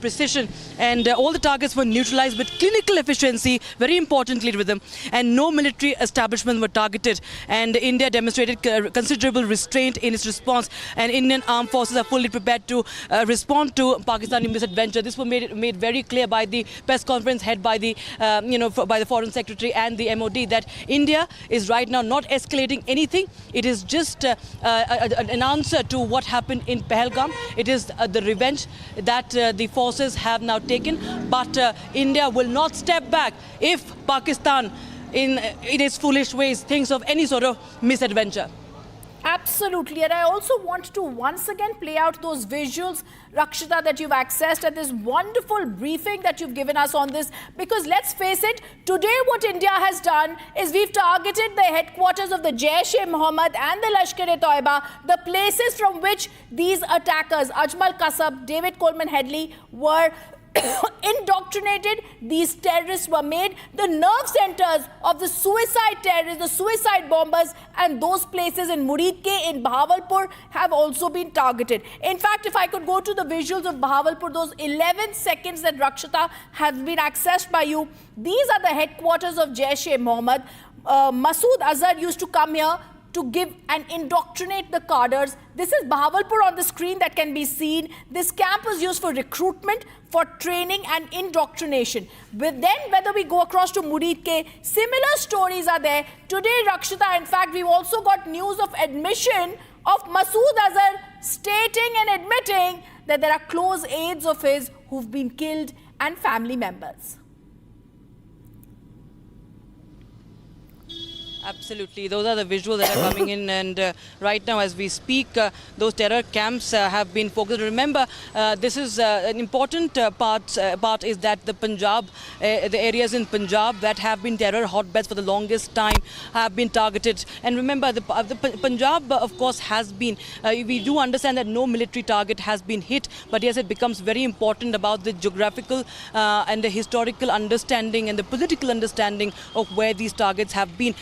precision. And all the targets were neutralized with clinical efficiency, very importantly with them, and no military establishments were targeted. And India demonstrated considerable restraint in its response. And in Indian armed forces are fully prepared to respond to Pakistani misadventure. This was made very clear by the press conference held by the by the Foreign Secretary and the MOD, that India is right now not escalating anything. It is just an answer to what happened in Pahalgam. It is the revenge that the forces have now taken. But India will not step back if Pakistan, in its foolish ways, thinks of any sort of misadventure. Absolutely. And I also want to once again play out those visuals, Rakshita, that you've accessed, and this wonderful briefing that you've given us on this. Because let's face it, today what India has done is we've targeted the headquarters of the Jaish-e-Mohammed and the Lashkar-e-Toiba, the places from which these attackers, Ajmal Kasab, David Coleman Headley, were indoctrinated. These terrorists were made the nerve centers of the suicide terrorists, the suicide bombers, and those places in Muridke, in Bahawalpur, have also been targeted. In fact, if I could go to the visuals of Bahawalpur, those 11 seconds that Rakshita has been accessed by you, these are the headquarters of Jaish-e-Mohammed. Masood Azhar used to come here to give and indoctrinate the cadres. This is Bahawalpur on the screen that can be seen. This camp was used for recruitment, for training and indoctrination. But then whether we go across to Muridke, similar stories are there. Today, Rakshita, in fact, we've also got news of admission of Masood Azhar stating and admitting that there are close aides of his who've been killed and family members. Absolutely. Those are the visuals that are coming in, and right now as we speak, those terror camps have been focused. Remember, this is an important part is that the Punjab, the areas in Punjab that have been terror hotbeds for the longest time have been targeted. And remember, the Punjab, of course, has been, we do understand that no military target has been hit, but yes, it becomes very important about the geographical and the historical understanding and the political understanding of where these targets have been.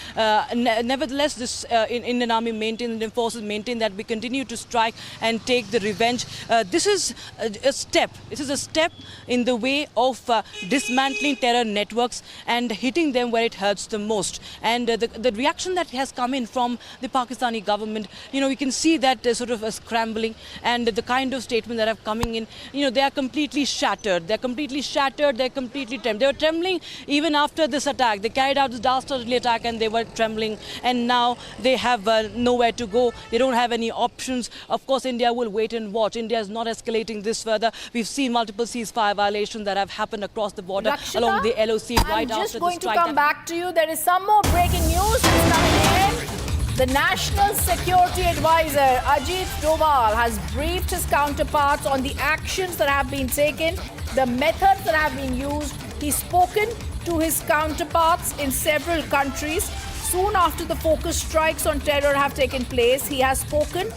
Nevertheless, this Indian Army maintains, Indian forces maintain that we continue to strike and take the revenge. This is a step. This is a step in the way of dismantling terror networks and hitting them where it hurts the most. And the reaction that has come in from the Pakistani government, we can see that sort of a scrambling, and the kind of statement that are coming in, they are completely shattered. They're completely shattered. They're completely trembling. They were trembling even after this attack. They carried out this dastardly attack and they were trembling, and now they have nowhere to go. They don't have any options. Of course, India will wait and watch. India is not escalating this further. We've seen multiple ceasefire violations that have happened across the border, Rakshita, along the LOC right after the strike. I'm just going to come back to you. There is some more breaking news coming in. The National Security Advisor, Ajit Doval, has briefed his counterparts on the actions that have been taken, the methods that have been used. He's spoken to his counterparts in several countries. Soon after the focused strikes on terror have taken place, he has spoken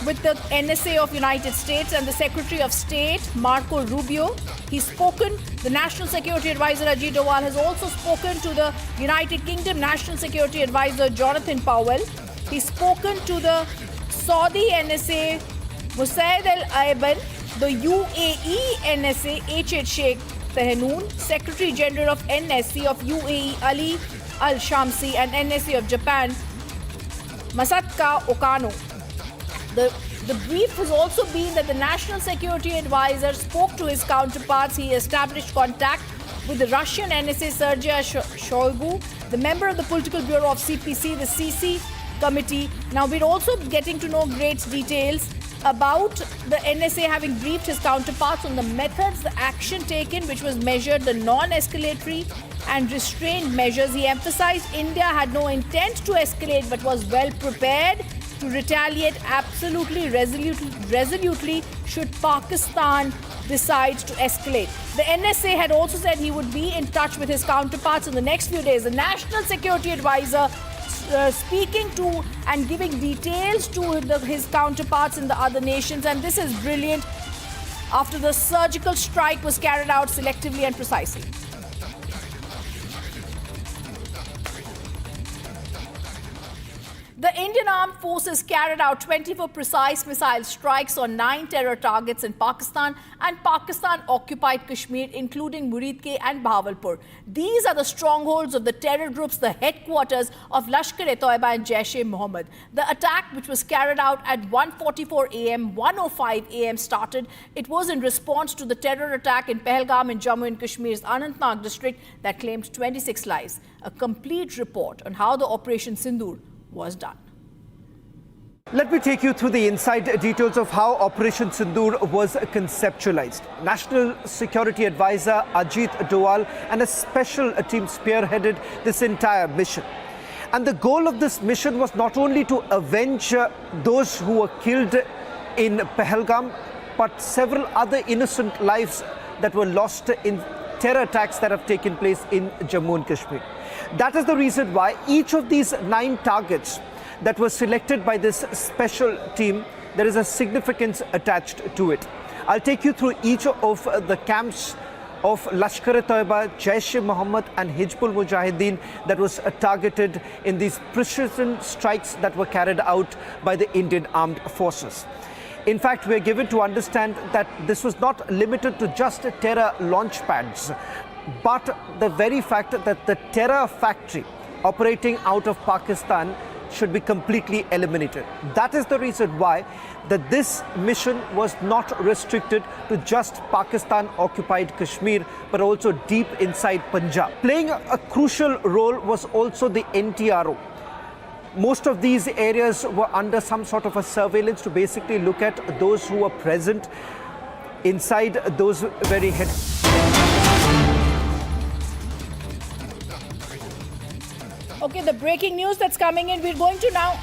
with the NSA of United States and the Secretary of State, Marco Rubio. He's spoken, the National Security Advisor Ajit Doval has also spoken to the United Kingdom National Security Advisor Jonathan Powell. He's spoken to the Saudi NSA Musaid Al-Ayban, the UAE NSA H.H. Sheikh Tahanoon, Secretary General of NSC of UAE Ali Al-Shamsi, and NSA of Japan, Masatka Okano. The brief has also been that the National Security Advisor spoke to his counterparts. He established contact with the Russian NSA Sergei Shoigu, the member of the Political Bureau of CPC, the CC Committee. Now, we're also getting to know great details about the NSA having briefed his counterparts on the methods, the action taken, which was measured, the non-escalatory and restrained measures. He emphasized India had no intent to escalate but was well prepared to retaliate absolutely resolutely should Pakistan decide to escalate. The NSA had also said he would be in touch with his counterparts in the next few days. The National Security Advisor speaking to and giving details to his counterparts in the other nations, and this is brilliant after the surgical strike was carried out selectively and precisely. The Indian Armed Forces carried out 24 precise missile strikes on 9 terror targets in Pakistan and Pakistan-occupied Kashmir, including Muridke and Bahawalpur. These are the strongholds of the terror groups, the headquarters of Lashkar-e-Toiba and Jaish-e-Mohammed. The attack, which was carried out at 1:44 a.m., 1:05 a.m. started. It was in response to the terror attack in Pahalgam in Jammu and Kashmir's Anantnag district that claimed 26 lives. A complete report on how the Operation Sindoor was done. Let me take you through the inside details of how Operation Sindoor was conceptualized. National Security Advisor Ajit Doval and a special team spearheaded this entire mission. And the goal of this mission was not only to avenge those who were killed in Pahalgam, but several other innocent lives that were lost in terror attacks that have taken place in Jammu and Kashmir. That is the reason why each of these 9 targets that were selected by this special team, there is a significance attached to it. I'll take you through each of the camps of Lashkar-e-Toiba, Jaish-e-Mohammed and Hizbul Mujahideen that was targeted in these precision strikes that were carried out by the Indian Armed Forces. In fact, we are given to understand that this was not limited to just terror launch pads, but the very fact that the terror factory operating out of Pakistan should be completely eliminated. That is the reason why that this mission was not restricted to just Pakistan-occupied Kashmir, but also deep inside Punjab. Playing a crucial role was also the NTRO. Most of these areas were under some sort of a surveillance to basically look at those who were present inside those very Okay, the breaking news that's coming in, we're going to now...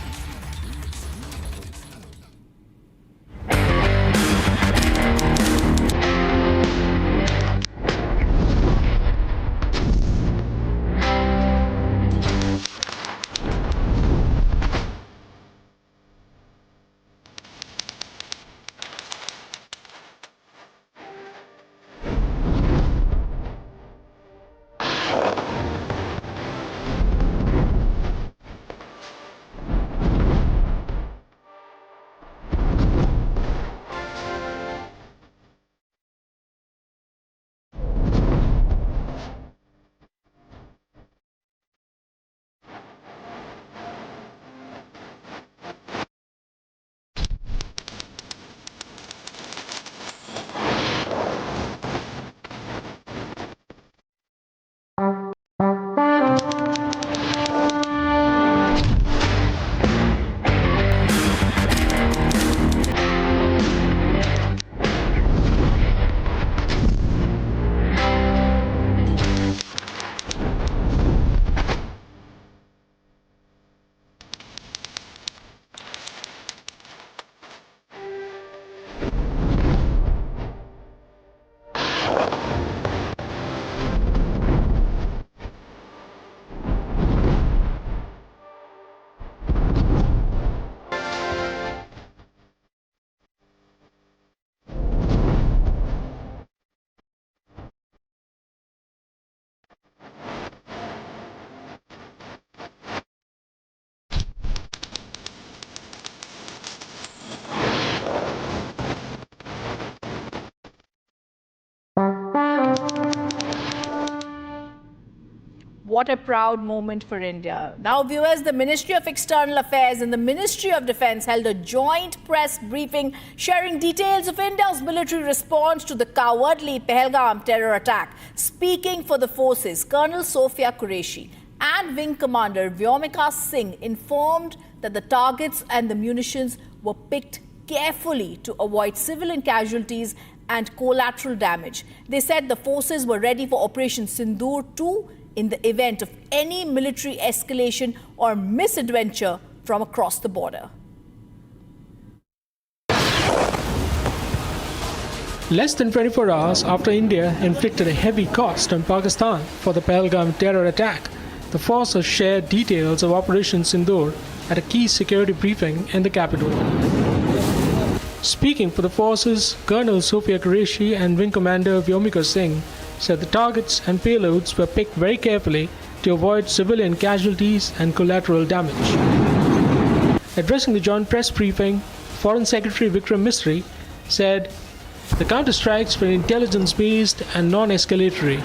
What a proud moment for India. Now, viewers, the Ministry of External Affairs and the Ministry of Defence held a joint press briefing sharing details of India's military response to the cowardly Pahalgam terror attack. Speaking for the forces, Colonel Sophia Qureshi and Wing Commander Vyomika Singh informed that the targets and the munitions were picked carefully to avoid civilian casualties and collateral damage. They said the forces were ready for Operation Sindoor 2 in the event of any military escalation or misadventure from across the border. Less than 24 hours after India inflicted a heavy cost on Pakistan for the Pahalgam terror attack, the forces shared details of Operation Sindoor at a key security briefing in the capital. Speaking for the forces, Colonel Sophia Qureshi and Wing Commander Vyomika Singh said the targets and payloads were picked very carefully to avoid civilian casualties and collateral damage. Addressing the joint press briefing, Foreign Secretary Vikram Misri said the counter-strikes were intelligence-based and non-escalatory.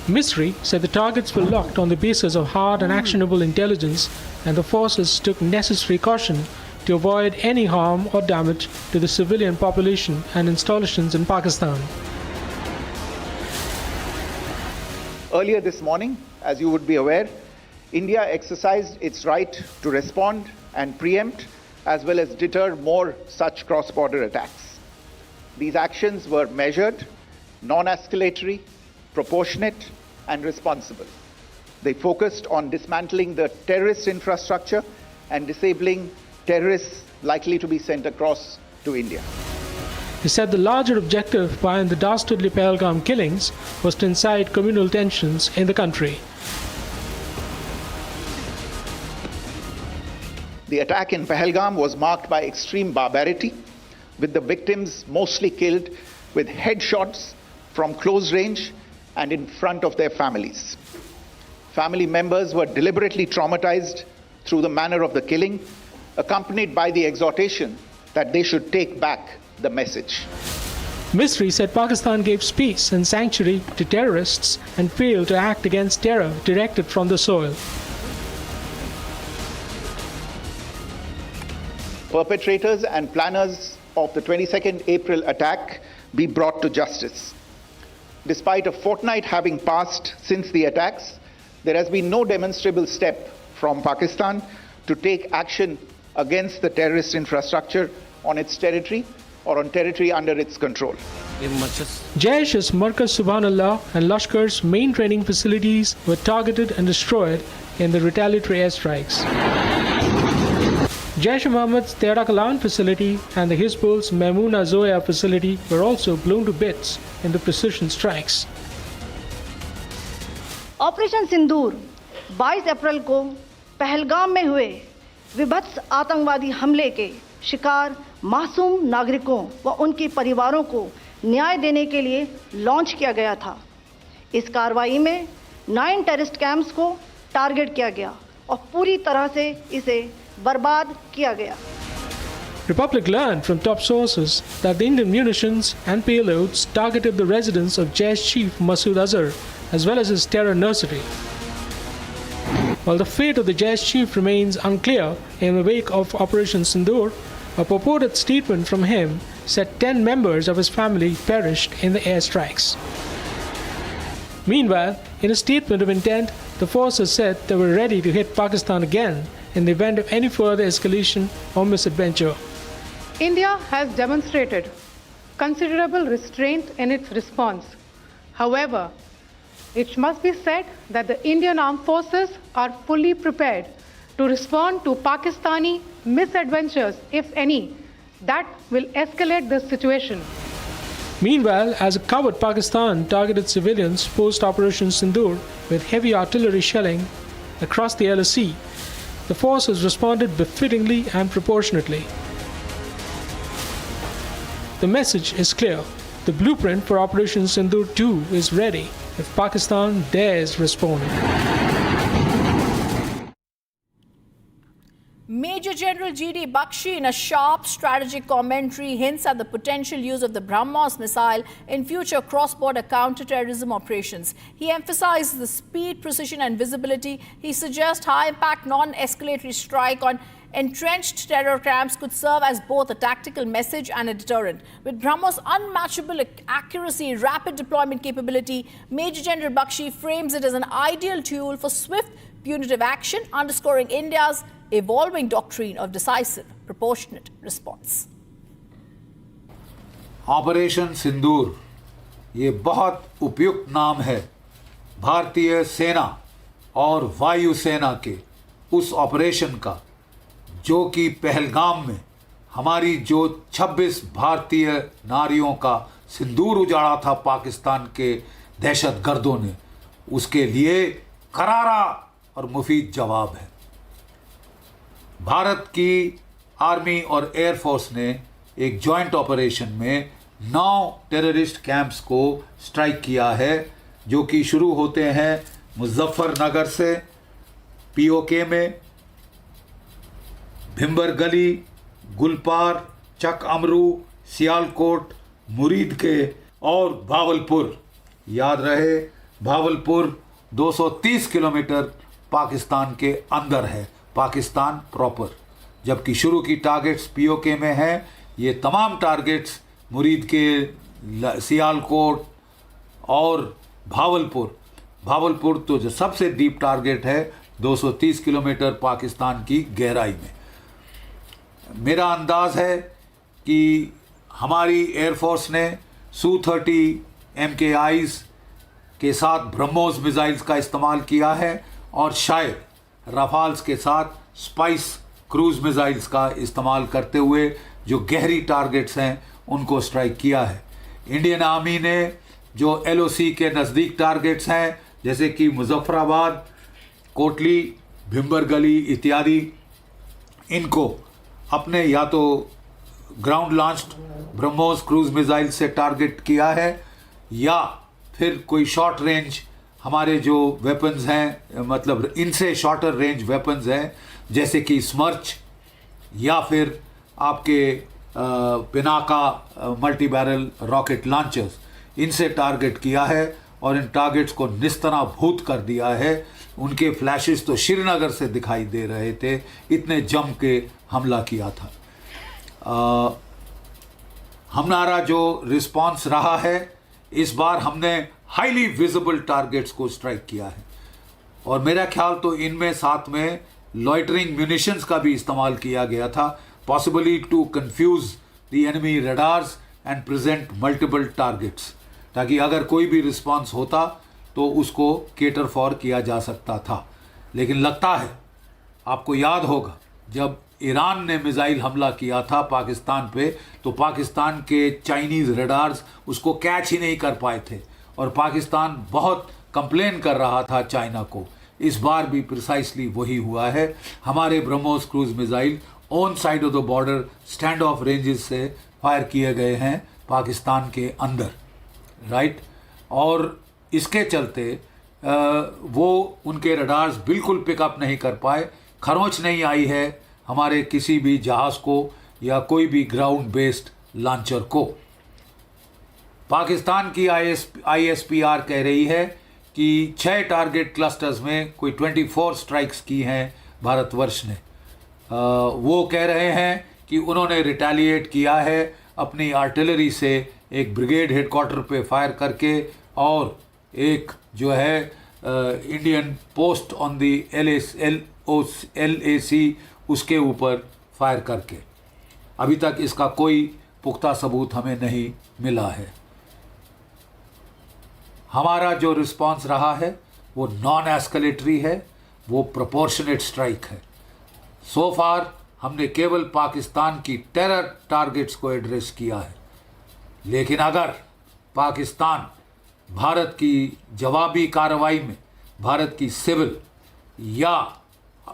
Misri said the targets were locked on the basis of hard and actionable intelligence, and the forces took necessary caution to avoid any harm or damage to the civilian population and installations in Pakistan. Earlier this morning, as you would be aware, India exercised its right to respond and preempt as well as deter more such cross-border attacks. These actions were measured, non-escalatory, proportionate, and responsible. They focused on dismantling the terrorist infrastructure and disabling terrorists likely to be sent across to India. He said the larger objective behind the dastardly Pahalgam killings was to incite communal tensions in the country. The attack in Pahalgam was marked by extreme barbarity, with the victims mostly killed with headshots from close range and in front of their families. Family members were deliberately traumatized through the manner of the killing, accompanied by the exhortation that they should take back the message. Misri said Pakistan gave space and sanctuary to terrorists and failed to act against terror directed from the soil. Perpetrators and planners of the 22nd April attack be brought to justice. Despite a fortnight having passed since the attacks, there has been no demonstrable step from Pakistan to take action against the terrorist infrastructure on its territory or on territory under its control. Jaish's Markaz Subhanallah and Lashkar's main training facilities were targeted and destroyed in the retaliatory airstrikes. Jaish-e-Mohammed's Tehran facility and the Hizbul's Maimouna Zoya facility were also blown to bits in the precision strikes. Operation Sindoor 22 अप्रैल को पहलगाम में हुए विभत्स आतंकवादी हमले के शिकार मासूम नागरिकों व उनके परिवारों को न्याय देने के लिए लॉन्च किया गया था। इस कार्रवाई में 9 टेररिस्ट कैंप्स को टारगेट किया गया और पूरी तरह से इसे बर्बाद किया गया। Republic learned from top sources that the Indian munitions and payloads targeted the residence of Jaish chief Masood Azhar as well as his terror nursery. While the fate of the Jaish chief remains unclear in the wake of Operation Sindoor, a purported statement from him said 10 members of his family perished in the airstrikes. Meanwhile, in a statement of intent, the forces said they were ready to hit Pakistan again in the event of any further escalation or misadventure. India has demonstrated considerable restraint in its response. However, it must be said that the Indian armed forces are fully prepared to respond to Pakistani misadventures, if any, that will escalate the situation. Meanwhile, as a coward Pakistan targeted civilians post-Operation Sindoor with heavy artillery shelling across the LSE, the forces responded befittingly and proportionately. The message is clear. The blueprint for Operation Sindoor 2 is ready if Pakistan dares respond. Major General G.D. Bakshi, in a sharp strategic commentary, hints at the potential use of the BrahMos missile in future cross-border counter-terrorism operations. He emphasizes the speed, precision and visibility. He suggests high-impact, non-escalatory strike on entrenched terror camps could serve as both a tactical message and a deterrent. With BrahMos' unmatchable accuracy, rapid deployment capability, Major General Bakshi frames it as an ideal tool for swift, punitive action, underscoring India's evolving doctrine of decisive, proportionate response. Operation Sindoor ये बहुत उपयुक्त नाम है भारतीय सेना और वायुसेना के उस ऑपरेशन का जो कि पहलगाम में हमारी जो 26 भारतीय नारियों का सिंदूर उजाड़ा था पाकिस्तान के दहशतगर्दों ने, उसके लिए करारा और मुफीद जवाब है। भारत की आर्मी और एयरफोर्स ने एक जॉइंट ऑपरेशन में 9 टेररिस्ट कैंप्स को स्ट्राइक किया है जो कि शुरू होते हैं मुजफ्फरनगर से पीओके में, भिम्बर गली, गुलपार, चक अमरू, सियालकोट, मुरीद के और भावलपुर। याद रहे, भावलपुर 230 किलोमीटर पाकिस्तान के अंदर है, पाकिस्तान प्रॉपर। जबकि शुरू की टारगेट्स पीओके में हैं। ये तमाम टारगेट्स मुरीद के, सियालकोट और भावलपुर तो जो सबसे डीप टारगेट है 230 किलोमीटर पाकिस्तान की गहराई में। मेरा अंदाज है कि हमारी एयरफोर्स ने Su-30 MKIs के साथ ब्रह्मोस मिसाइल्स का इस्तेमाल किया है और शायद राफाल्स के साथ स्पाइस क्रूज मिसाइल्स का इस्तेमाल करते हुए जो गहरी टारगेट्स हैं उनको स्ट्राइक किया है। इंडियन आर्मी ने जो LOC के नज़दीक टारगेट्स हैं जैसे कि मुजफ्फराबाद, कोटली, भिम्बर गली इत्यादि, इनको अपने या तो ground launched BrahMos cruise missile से टारगेट किया है या फिर कोई शॉर्ट रेंज हमारे जो वेपन्स हैं, मतलब इनसे शॉर्टर रेंज वेपन्स हैं जैसे कि स्मर्च या फिर आपके Pinaka multi barrel rocket launchers, इनसे टारगेट किया है और इन टारगेट्स को निस्तनाभूत कर दिया है। उनके फ्लैशेस तो श्रीनगर से दिखाई दे रहे थे, इतने जम के हमला किया था। हमारा जो रिस्पांस रहा है, इस बार हमने हाईली विजिबल टारगेट्स को स्ट्राइक किया है और मेरा ख्याल तो इनमें साथ में लॉइटरिंग म्यूनिशंस का भी इस्तेमाल किया गया था, possibly to confuse the enemy radars and present multiple targets, ताकि अगर कोई भी रिस्पांस होता तो उसको केटर फॉर किया जा सकता था। लेकिन लगता है आपको याद होगा जब ईरान ने मिसाइल हमला किया था पाकिस्तान पे, तो पाकिस्तान के चाइनीज़ रडार्स उसको कैच ही नहीं कर पाए थे और पाकिस्तान बहुत कंप्लेन कर रहा था चाइना को। इस बार भी प्रिसाइसली वही हुआ है। हमारे BrahMos cruise missile on side of the border stand of ranges से फायर किए गए हैं पाकिस्तान के अंदर, राइट। और इसके चलते वो उनके रडार्स बिल्कुल पिकअप नहीं कर पाए, खरोंच नहीं आई है हमारे किसी भी जहाज़ को या कोई भी ग्राउंड बेस्ड लॉन्चर को। पाकिस्तान की ISPR कह रही है कि 6 टारगेट क्लस्टर्स में कोई 24 स्ट्राइक्स की हैं भारतवर्ष ने। वो कह रहे हैं कि उन्होंने रिटेलिएट किया है अपनी आर्टिलरी से एक ब्रिगेड हेडक्वार्टर पे फायर करके और एक जो है Indian post on the LAC उसके ऊपर फायर करके। अभी तक इसका कोई पुख्ता सबूत हमें नहीं मिला है। हमारा जो रिस्पांस रहा है वो नॉन एस्केलेटरी है, वो प्रोपोर्शनेट स्ट्राइक है। सो फार हमने केवल पाकिस्तान की टेरर टारगेट्स को एड्रेस किया है, लेकिन अगर पाकिस्तान भारत की जवाबी कार्रवाई में भारत की सिविल या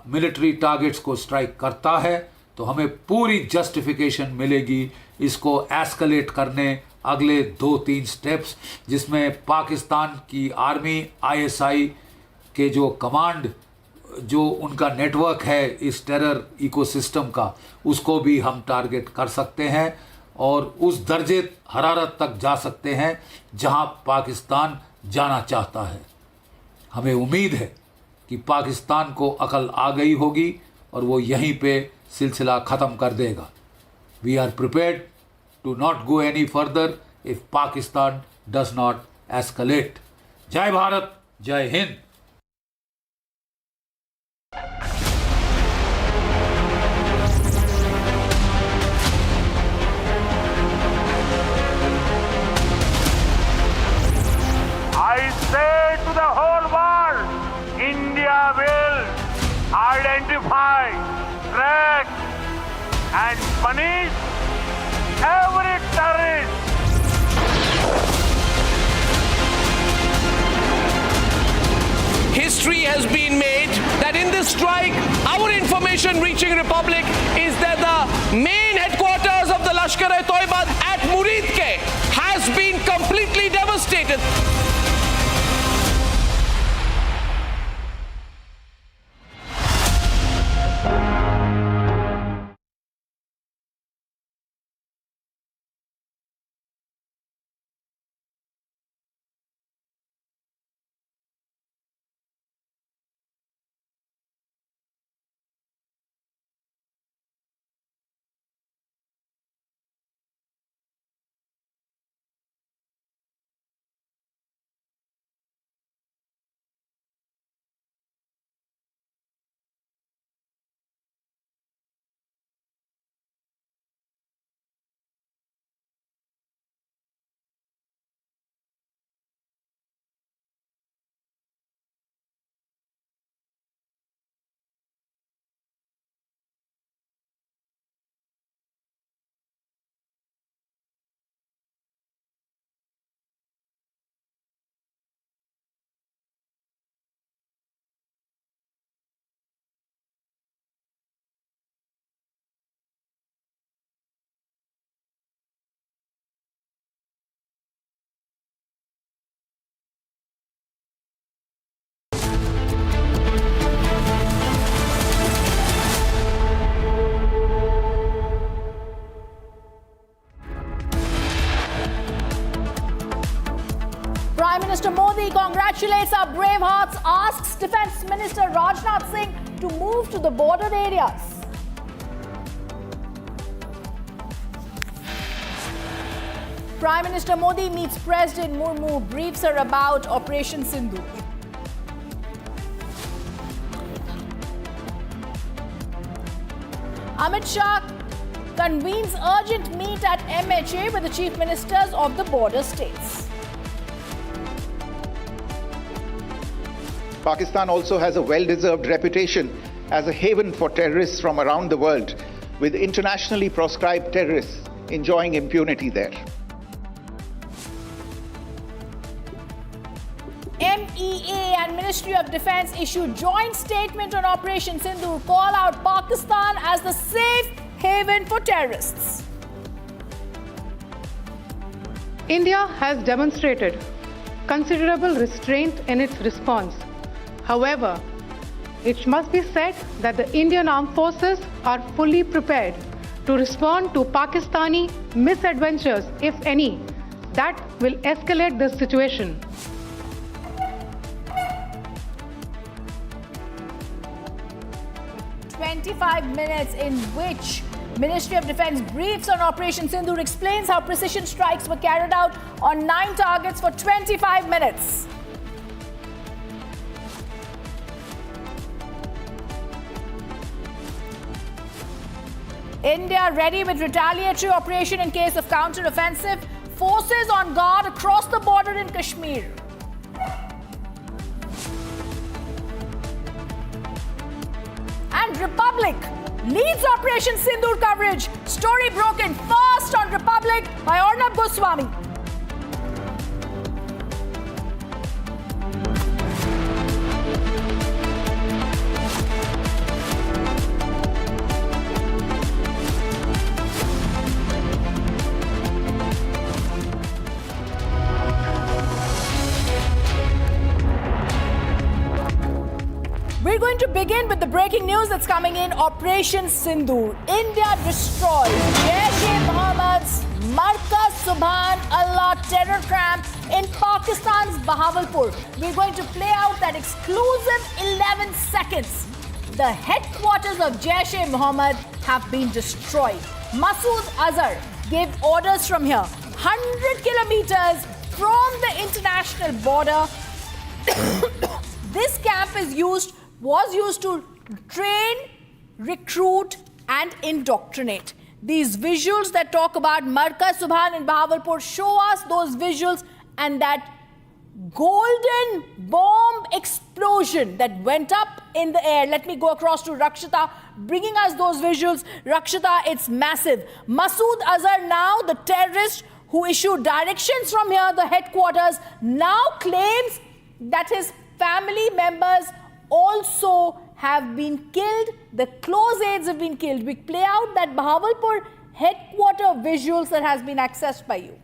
मिलिट्री टारगेट्स को स्ट्राइक करता है तो हमें पूरी जस्टिफिकेशन मिलेगी इसको एस्केलेट करने अगले 2-3 स्टेप्स, जिसमें पाकिस्तान की आर्मी ISI के जो कमांड जो उनका नेटवर्क है इस टेरर इकोसिस्टम का, उसको भी हम टारगेट कर सकते हैं और उस दर्जे हरारत तक जा सकते हैं जहां पाकिस्तान जाना चाहता है। हमें उम्मीद है कि पाकिस्तान को अकल आ गई होगी और वो यहीं पे सिलसिला ख़त्म कर देगा। We are prepared to not go any further if Pakistan does not escalate. जय भारत, जय Hind. I say to the whole world, India will identify, track and punish every terrorist. History has been made that in this strike, our information reaching Republic is that the main headquarters of the Lashkar-e-Toiba at Muridke has been completely devastated. congratulates our brave hearts, asks Defence Minister Rajnath Singh to move to the border areas. Prime Minister Modi meets President Murmu, briefs her about Operation Sindoor. Amit Shah convenes urgent meet at MHA with the chief ministers of the border states. Pakistan also has a well-deserved reputation as a haven for terrorists from around the world, with internationally proscribed terrorists enjoying impunity there. MEA and Ministry of Defence issued joint statement on Operation Sindoor, call out Pakistan as the safe haven for terrorists. India has demonstrated considerable restraint in its response. However, it must be said that the Indian armed forces are fully prepared to respond to Pakistani misadventures, if any, that will escalate this situation. Minutes in which Ministry of Defence briefs on Operation Sindoor, explains how precision strikes were carried out on 9 targets for 25 minutes. India ready with retaliatory operation in case of counter-offensive. Forces on guard across the border in Kashmir. And Republic leads Operation Sindoor coverage. Story broken first on Republic by Arnab Goswami. We're going to begin with the breaking news that's coming in. Operation Sindoor. India destroys Jaish-e-Mohammed's Markaz Subhan Allah terror camp in Pakistan's Bahawalpur. We're going to play out that exclusive 11 seconds. The headquarters of Jaish-e-Mohammed have been destroyed. Masood Azhar gave orders from here, 100 kilometers from the international border. This camp was used to train, recruit, and indoctrinate. These visuals that talk about Markaz Subhan in Bahawalpur show us those visuals and that golden bomb explosion that went up in the air. Let me go across to Rakshita, bringing us those visuals. Rakshita, it's massive. Masood Azhar, now the terrorist who issued directions from here, the headquarters, now claims that his family members also have been killed. The close aides have been killed. We play out that Bahawalpur headquarter visuals that has been accessed by you.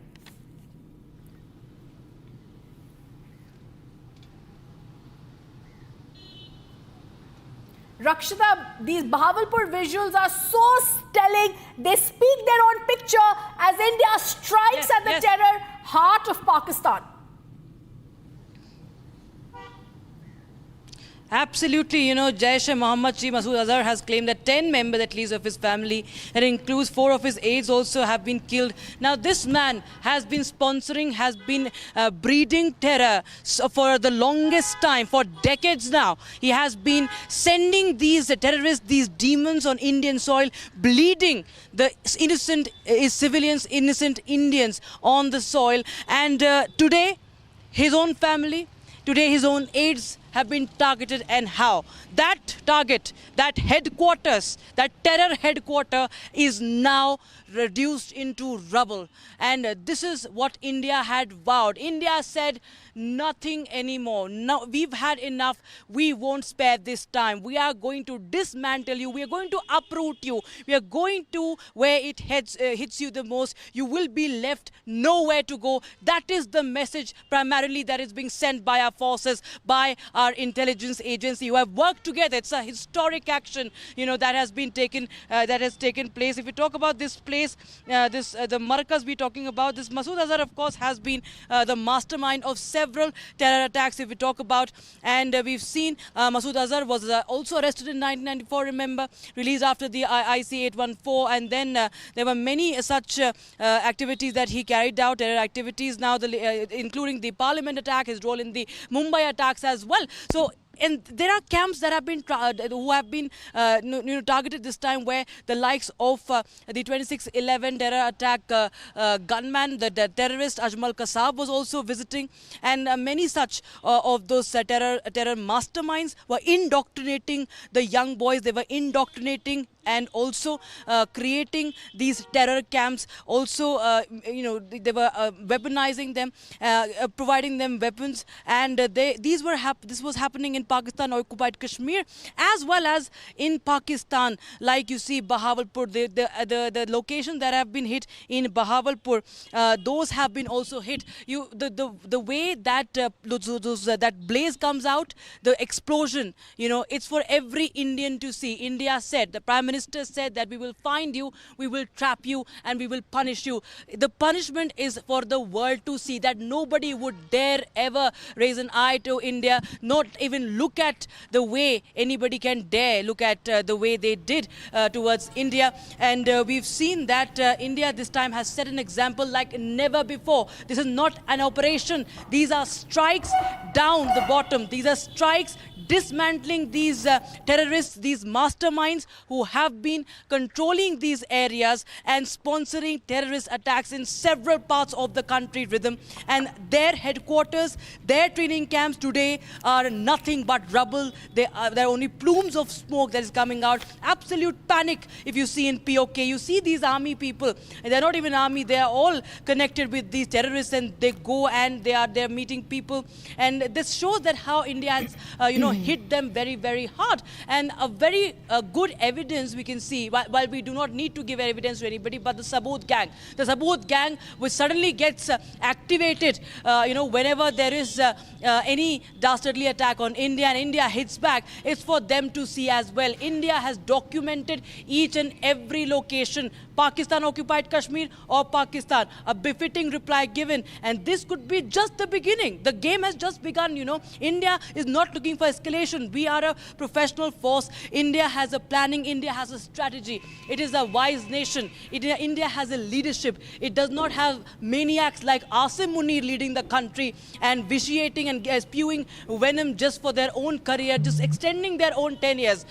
Rakshita, these Bahawalpur visuals are so stellar. They speak their own picture as India strikes at the terror heart of Pakistan. Absolutely, Jaish-e-Mohammed Chief Masood Azhar has claimed that 10 members at least of his family, and includes 4 of his aides also, have been killed. Now this man has been sponsoring, has been breeding terror for the longest time, for decades now. He has been sending these terrorists, these demons on Indian soil, bleeding the innocent civilians, innocent Indians on the soil. And today, his own family, today his own aides have been targeted. And how? That target, that headquarters, that terror headquarter is now reduced into rubble. And this is what India had vowed. India said nothing anymore. Now we've had enough. We won't spare this time. We are going to dismantle you. We are going to uproot you. We are going to where it hits you the most. You will be left nowhere to go. That is the message primarily that is being sent by our forces, by our intelligence agency who have worked together. It's a historic action, that has been taken, that has taken place. If we talk about this place, the Markaz we're talking about, this Masood Azhar, of course, has been the mastermind of several terror attacks, if we talk about. And we've seen Masood Azhar was also arrested in 1994, remember, released after the IC 814. And then there were many such activities that he carried out, terror activities, now including the parliament attack, his role in the Mumbai attacks as well. So, and there are camps that have been targeted this time, where the likes of the 26/11 terror attack gunman, the terrorist Ajmal Kasab was also visiting, and many such of those terror masterminds were indoctrinating the young boys. They were indoctrinating and also creating these terror camps. Also, they were weaponizing them, providing them weapons, and this was happening in Pakistan, occupied Kashmir, as well as in Pakistan. Like you see, Bahawalpur, the locations that have been hit in Bahawalpur, those have been also hit. The way that that blaze comes out, the explosion, it's for every Indian to see. India said, the Prime Minister said that we will find you, we will trap you, and we will punish you. The punishment is for the world to see, that nobody would dare ever raise an eye to India, not even look at the way anybody can dare look at the way they did towards India. And we've seen that India this time has set an example like never before. This is not an operation. These are strikes down the bottom. These are strikes dismantling these terrorists, these masterminds who have been controlling these areas and sponsoring terrorist attacks in several parts of the country, Rhythm. And their headquarters, their training camps today are nothing but rubble. There are only plumes of smoke that is coming out. Absolute panic if you see in PoK. You see these army people, and they're not even army, they are all connected with these terrorists, and they go and they're meeting people. And this shows that how India has, hit them very, very hard. And a very good evidence we can see, while we do not need to give evidence to anybody, but the Saboot gang. The Saboot gang, which suddenly gets activated, whenever there is any dastardly attack on India and India hits back, it's for them to see as well. India has documented each and every location, Pakistan occupied Kashmir or Pakistan, a befitting reply given. And this could be just the beginning. The game has just begun, India is not looking for escalation. We are a professional force. India has a planning. India has a strategy. It is a wise nation. India has a leadership. It does not have maniacs like Asim Munir leading the country and vitiating and spewing venom just for their own career, just extending their own tenures.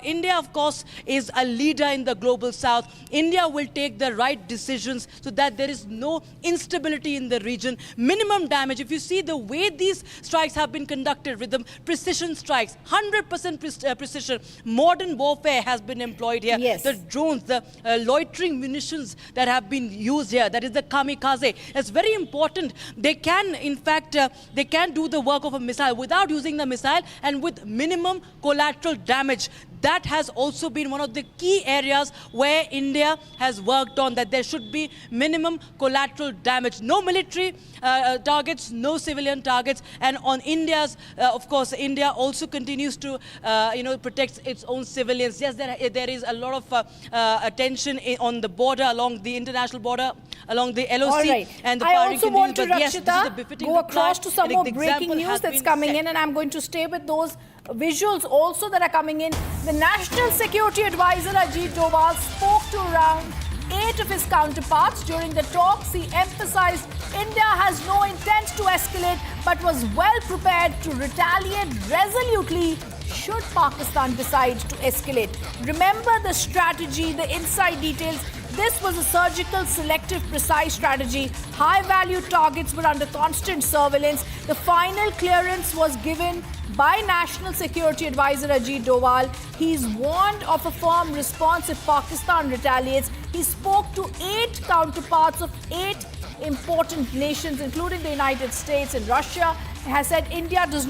India, of course, is a leader in the global south. India will take the right decisions so that there is no instability in the region. Minimum damage. If you see the way these strikes have been conducted, with the precision strikes, 100% precision. Modern warfare has been employed here. Yes. The drones, the loitering munitions that have been used here, that is the kamikaze. It's very important. They can, in fact, they can do the work of a missile without using the missile and with minimum collateral damage. That has also been one of the key areas where India has worked on, that there should be minimum collateral damage. No military targets, no civilian targets. And on India's, of course, India also continues to, protect its own civilians. Yes, there is a lot of attention on the border, along the international border, along the LOC. All right. And the I also want to, yes, Rakshita, go across to some more breaking news that's coming in, and I'm going to stay with those visuals also that are coming in. The National Security Advisor Ajit Doval spoke to around 8 of his counterparts during the talks. He emphasized India has no intent to escalate but was well prepared to retaliate resolutely should Pakistan decide to escalate. Remember the strategy, the inside details. This was a surgical, selective, precise strategy. High-value targets were under constant surveillance. The final clearance was given by National Security Advisor Ajit Doval. He's warned of a firm response if Pakistan retaliates. He spoke to 8 counterparts of 8 important nations, including the United States and Russia. He has said India does not